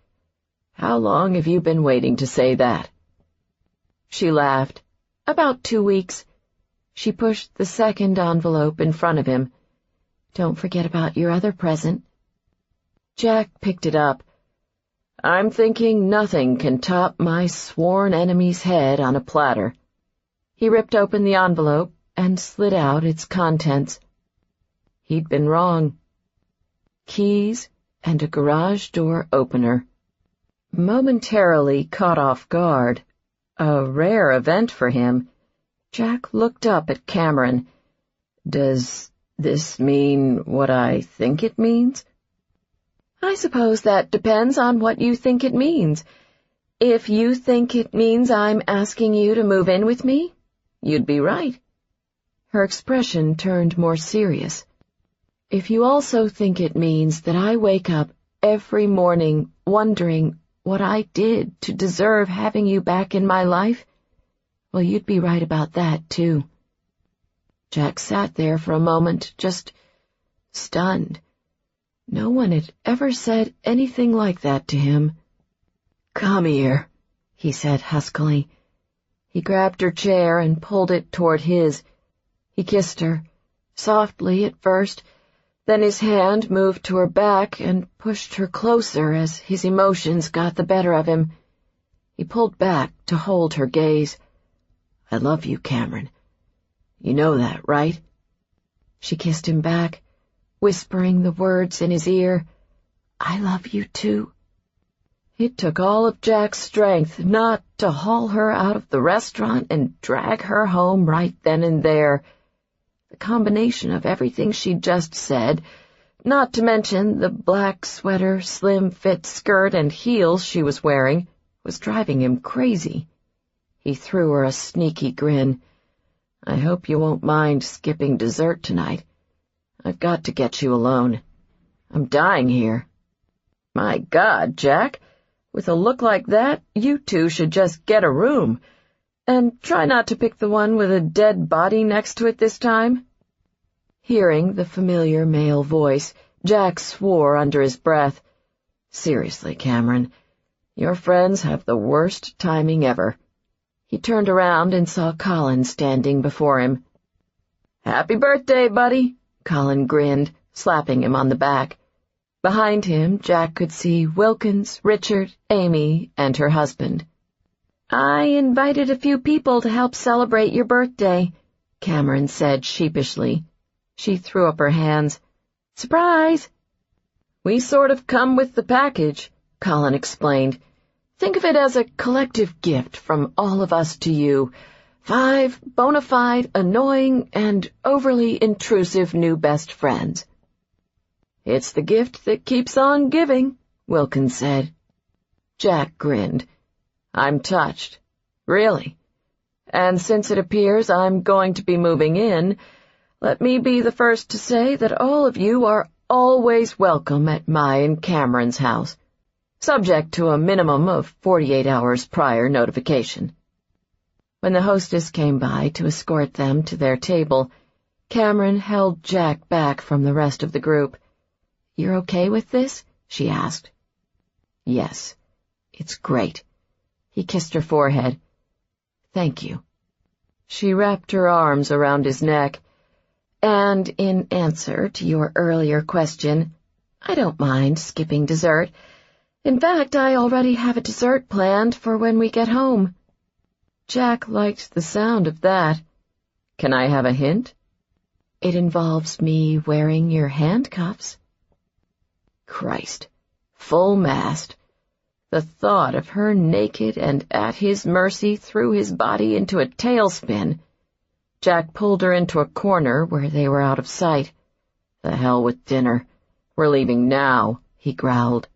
How long have you been waiting to say that? She laughed. About 2 weeks. She pushed the second envelope in front of him. Don't forget about your other present. Jack picked it up. I'm thinking nothing can top my sworn enemy's head on a platter. He ripped open the envelope and slid out its contents. He'd been wrong. Keys and a garage door opener. Momentarily caught off guard, a rare event for him, Jack looked up at Cameron. Does this mean what I think it means? I suppose that depends on what you think it means. If you think it means I'm asking you to move in with me, you'd be right. Her expression turned more serious. If you also think it means that I wake up every morning wondering what I did to deserve having you back in my life, well, you'd be right about that, too. Jack sat there for a moment, just stunned. No one had ever said anything like that to him. Come here, he said huskily. He grabbed her chair and pulled it toward his. He kissed her, softly at first, then his hand moved to her back and pushed her closer as his emotions got the better of him. He pulled back to hold her gaze. I love you, Cameron. You know that, right? She kissed him back, whispering the words in his ear. I love you, too. It took all of Jack's strength not to haul her out of the restaurant and drag her home right then and there. The combination of everything she'd just said, not to mention the black sweater, slim-fit skirt, and heels she was wearing, was driving him crazy. He threw her a sneaky grin. I hope you won't mind skipping dessert tonight. I've got to get you alone. I'm dying here. My God, Jack, with a look like that, you two should just get a room. And try not to pick the one with a dead body next to it this time. Hearing the familiar male voice, Jack swore under his breath. Seriously, Cameron, your friends have the worst timing ever. He turned around and saw Colin standing before him. Happy birthday, buddy, Colin grinned, slapping him on the back. Behind him, Jack could see Wilkins, Richard, Amy, and her husband. I invited a few people to help celebrate your birthday, Cameron said sheepishly. She threw up her hands. Surprise! We sort of come with the package, Colin explained. Think of it as a collective gift from all of us to you. 5 bona fide, annoying, and overly intrusive new best friends. It's the gift that keeps on giving, Wilkins said. Jack grinned. I'm touched. Really. And since it appears I'm going to be moving in, let me be the first to say that all of you are always welcome at my and Cameron's house, subject to a minimum of 48 hours prior notification. When the hostess came by to escort them to their table, Cameron held Jack back from the rest of the group. "You're okay with this?" she asked. "Yes, it's great." He kissed her forehead. "Thank you." She wrapped her arms around his neck. "And in answer to your earlier question, I don't mind skipping dessert. In fact, I already have a dessert planned for when we get home." Jack liked the sound of that. "Can I have a hint?" "It involves me wearing your handcuffs." Christ, full mast. The thought of her naked and at his mercy threw his body into a tailspin. Jack pulled her into a corner where they were out of sight. "The hell with dinner. We're leaving now," he growled.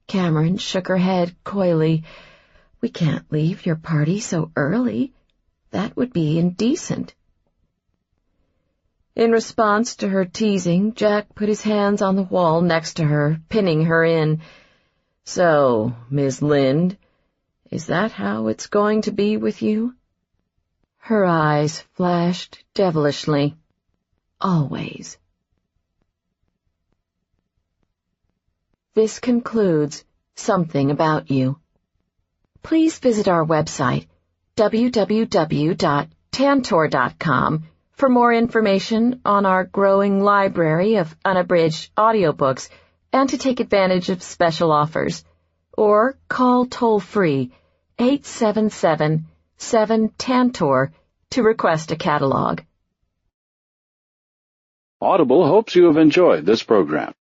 Cameron shook her head coyly. "We can't leave your party so early. That would be indecent." In response to her teasing, Jack put his hands on the wall next to her, pinning her in. "So, Miss Lynde, is that how it's going to be with you?" Her eyes flashed devilishly. "Always." This concludes Something About You. Please visit our website, www.tantor.com, for more information on our growing library of unabridged audiobooks and to take advantage of special offers. Or call toll-free 877-7-TANTOR to request a catalog. Audible hopes you have enjoyed this program.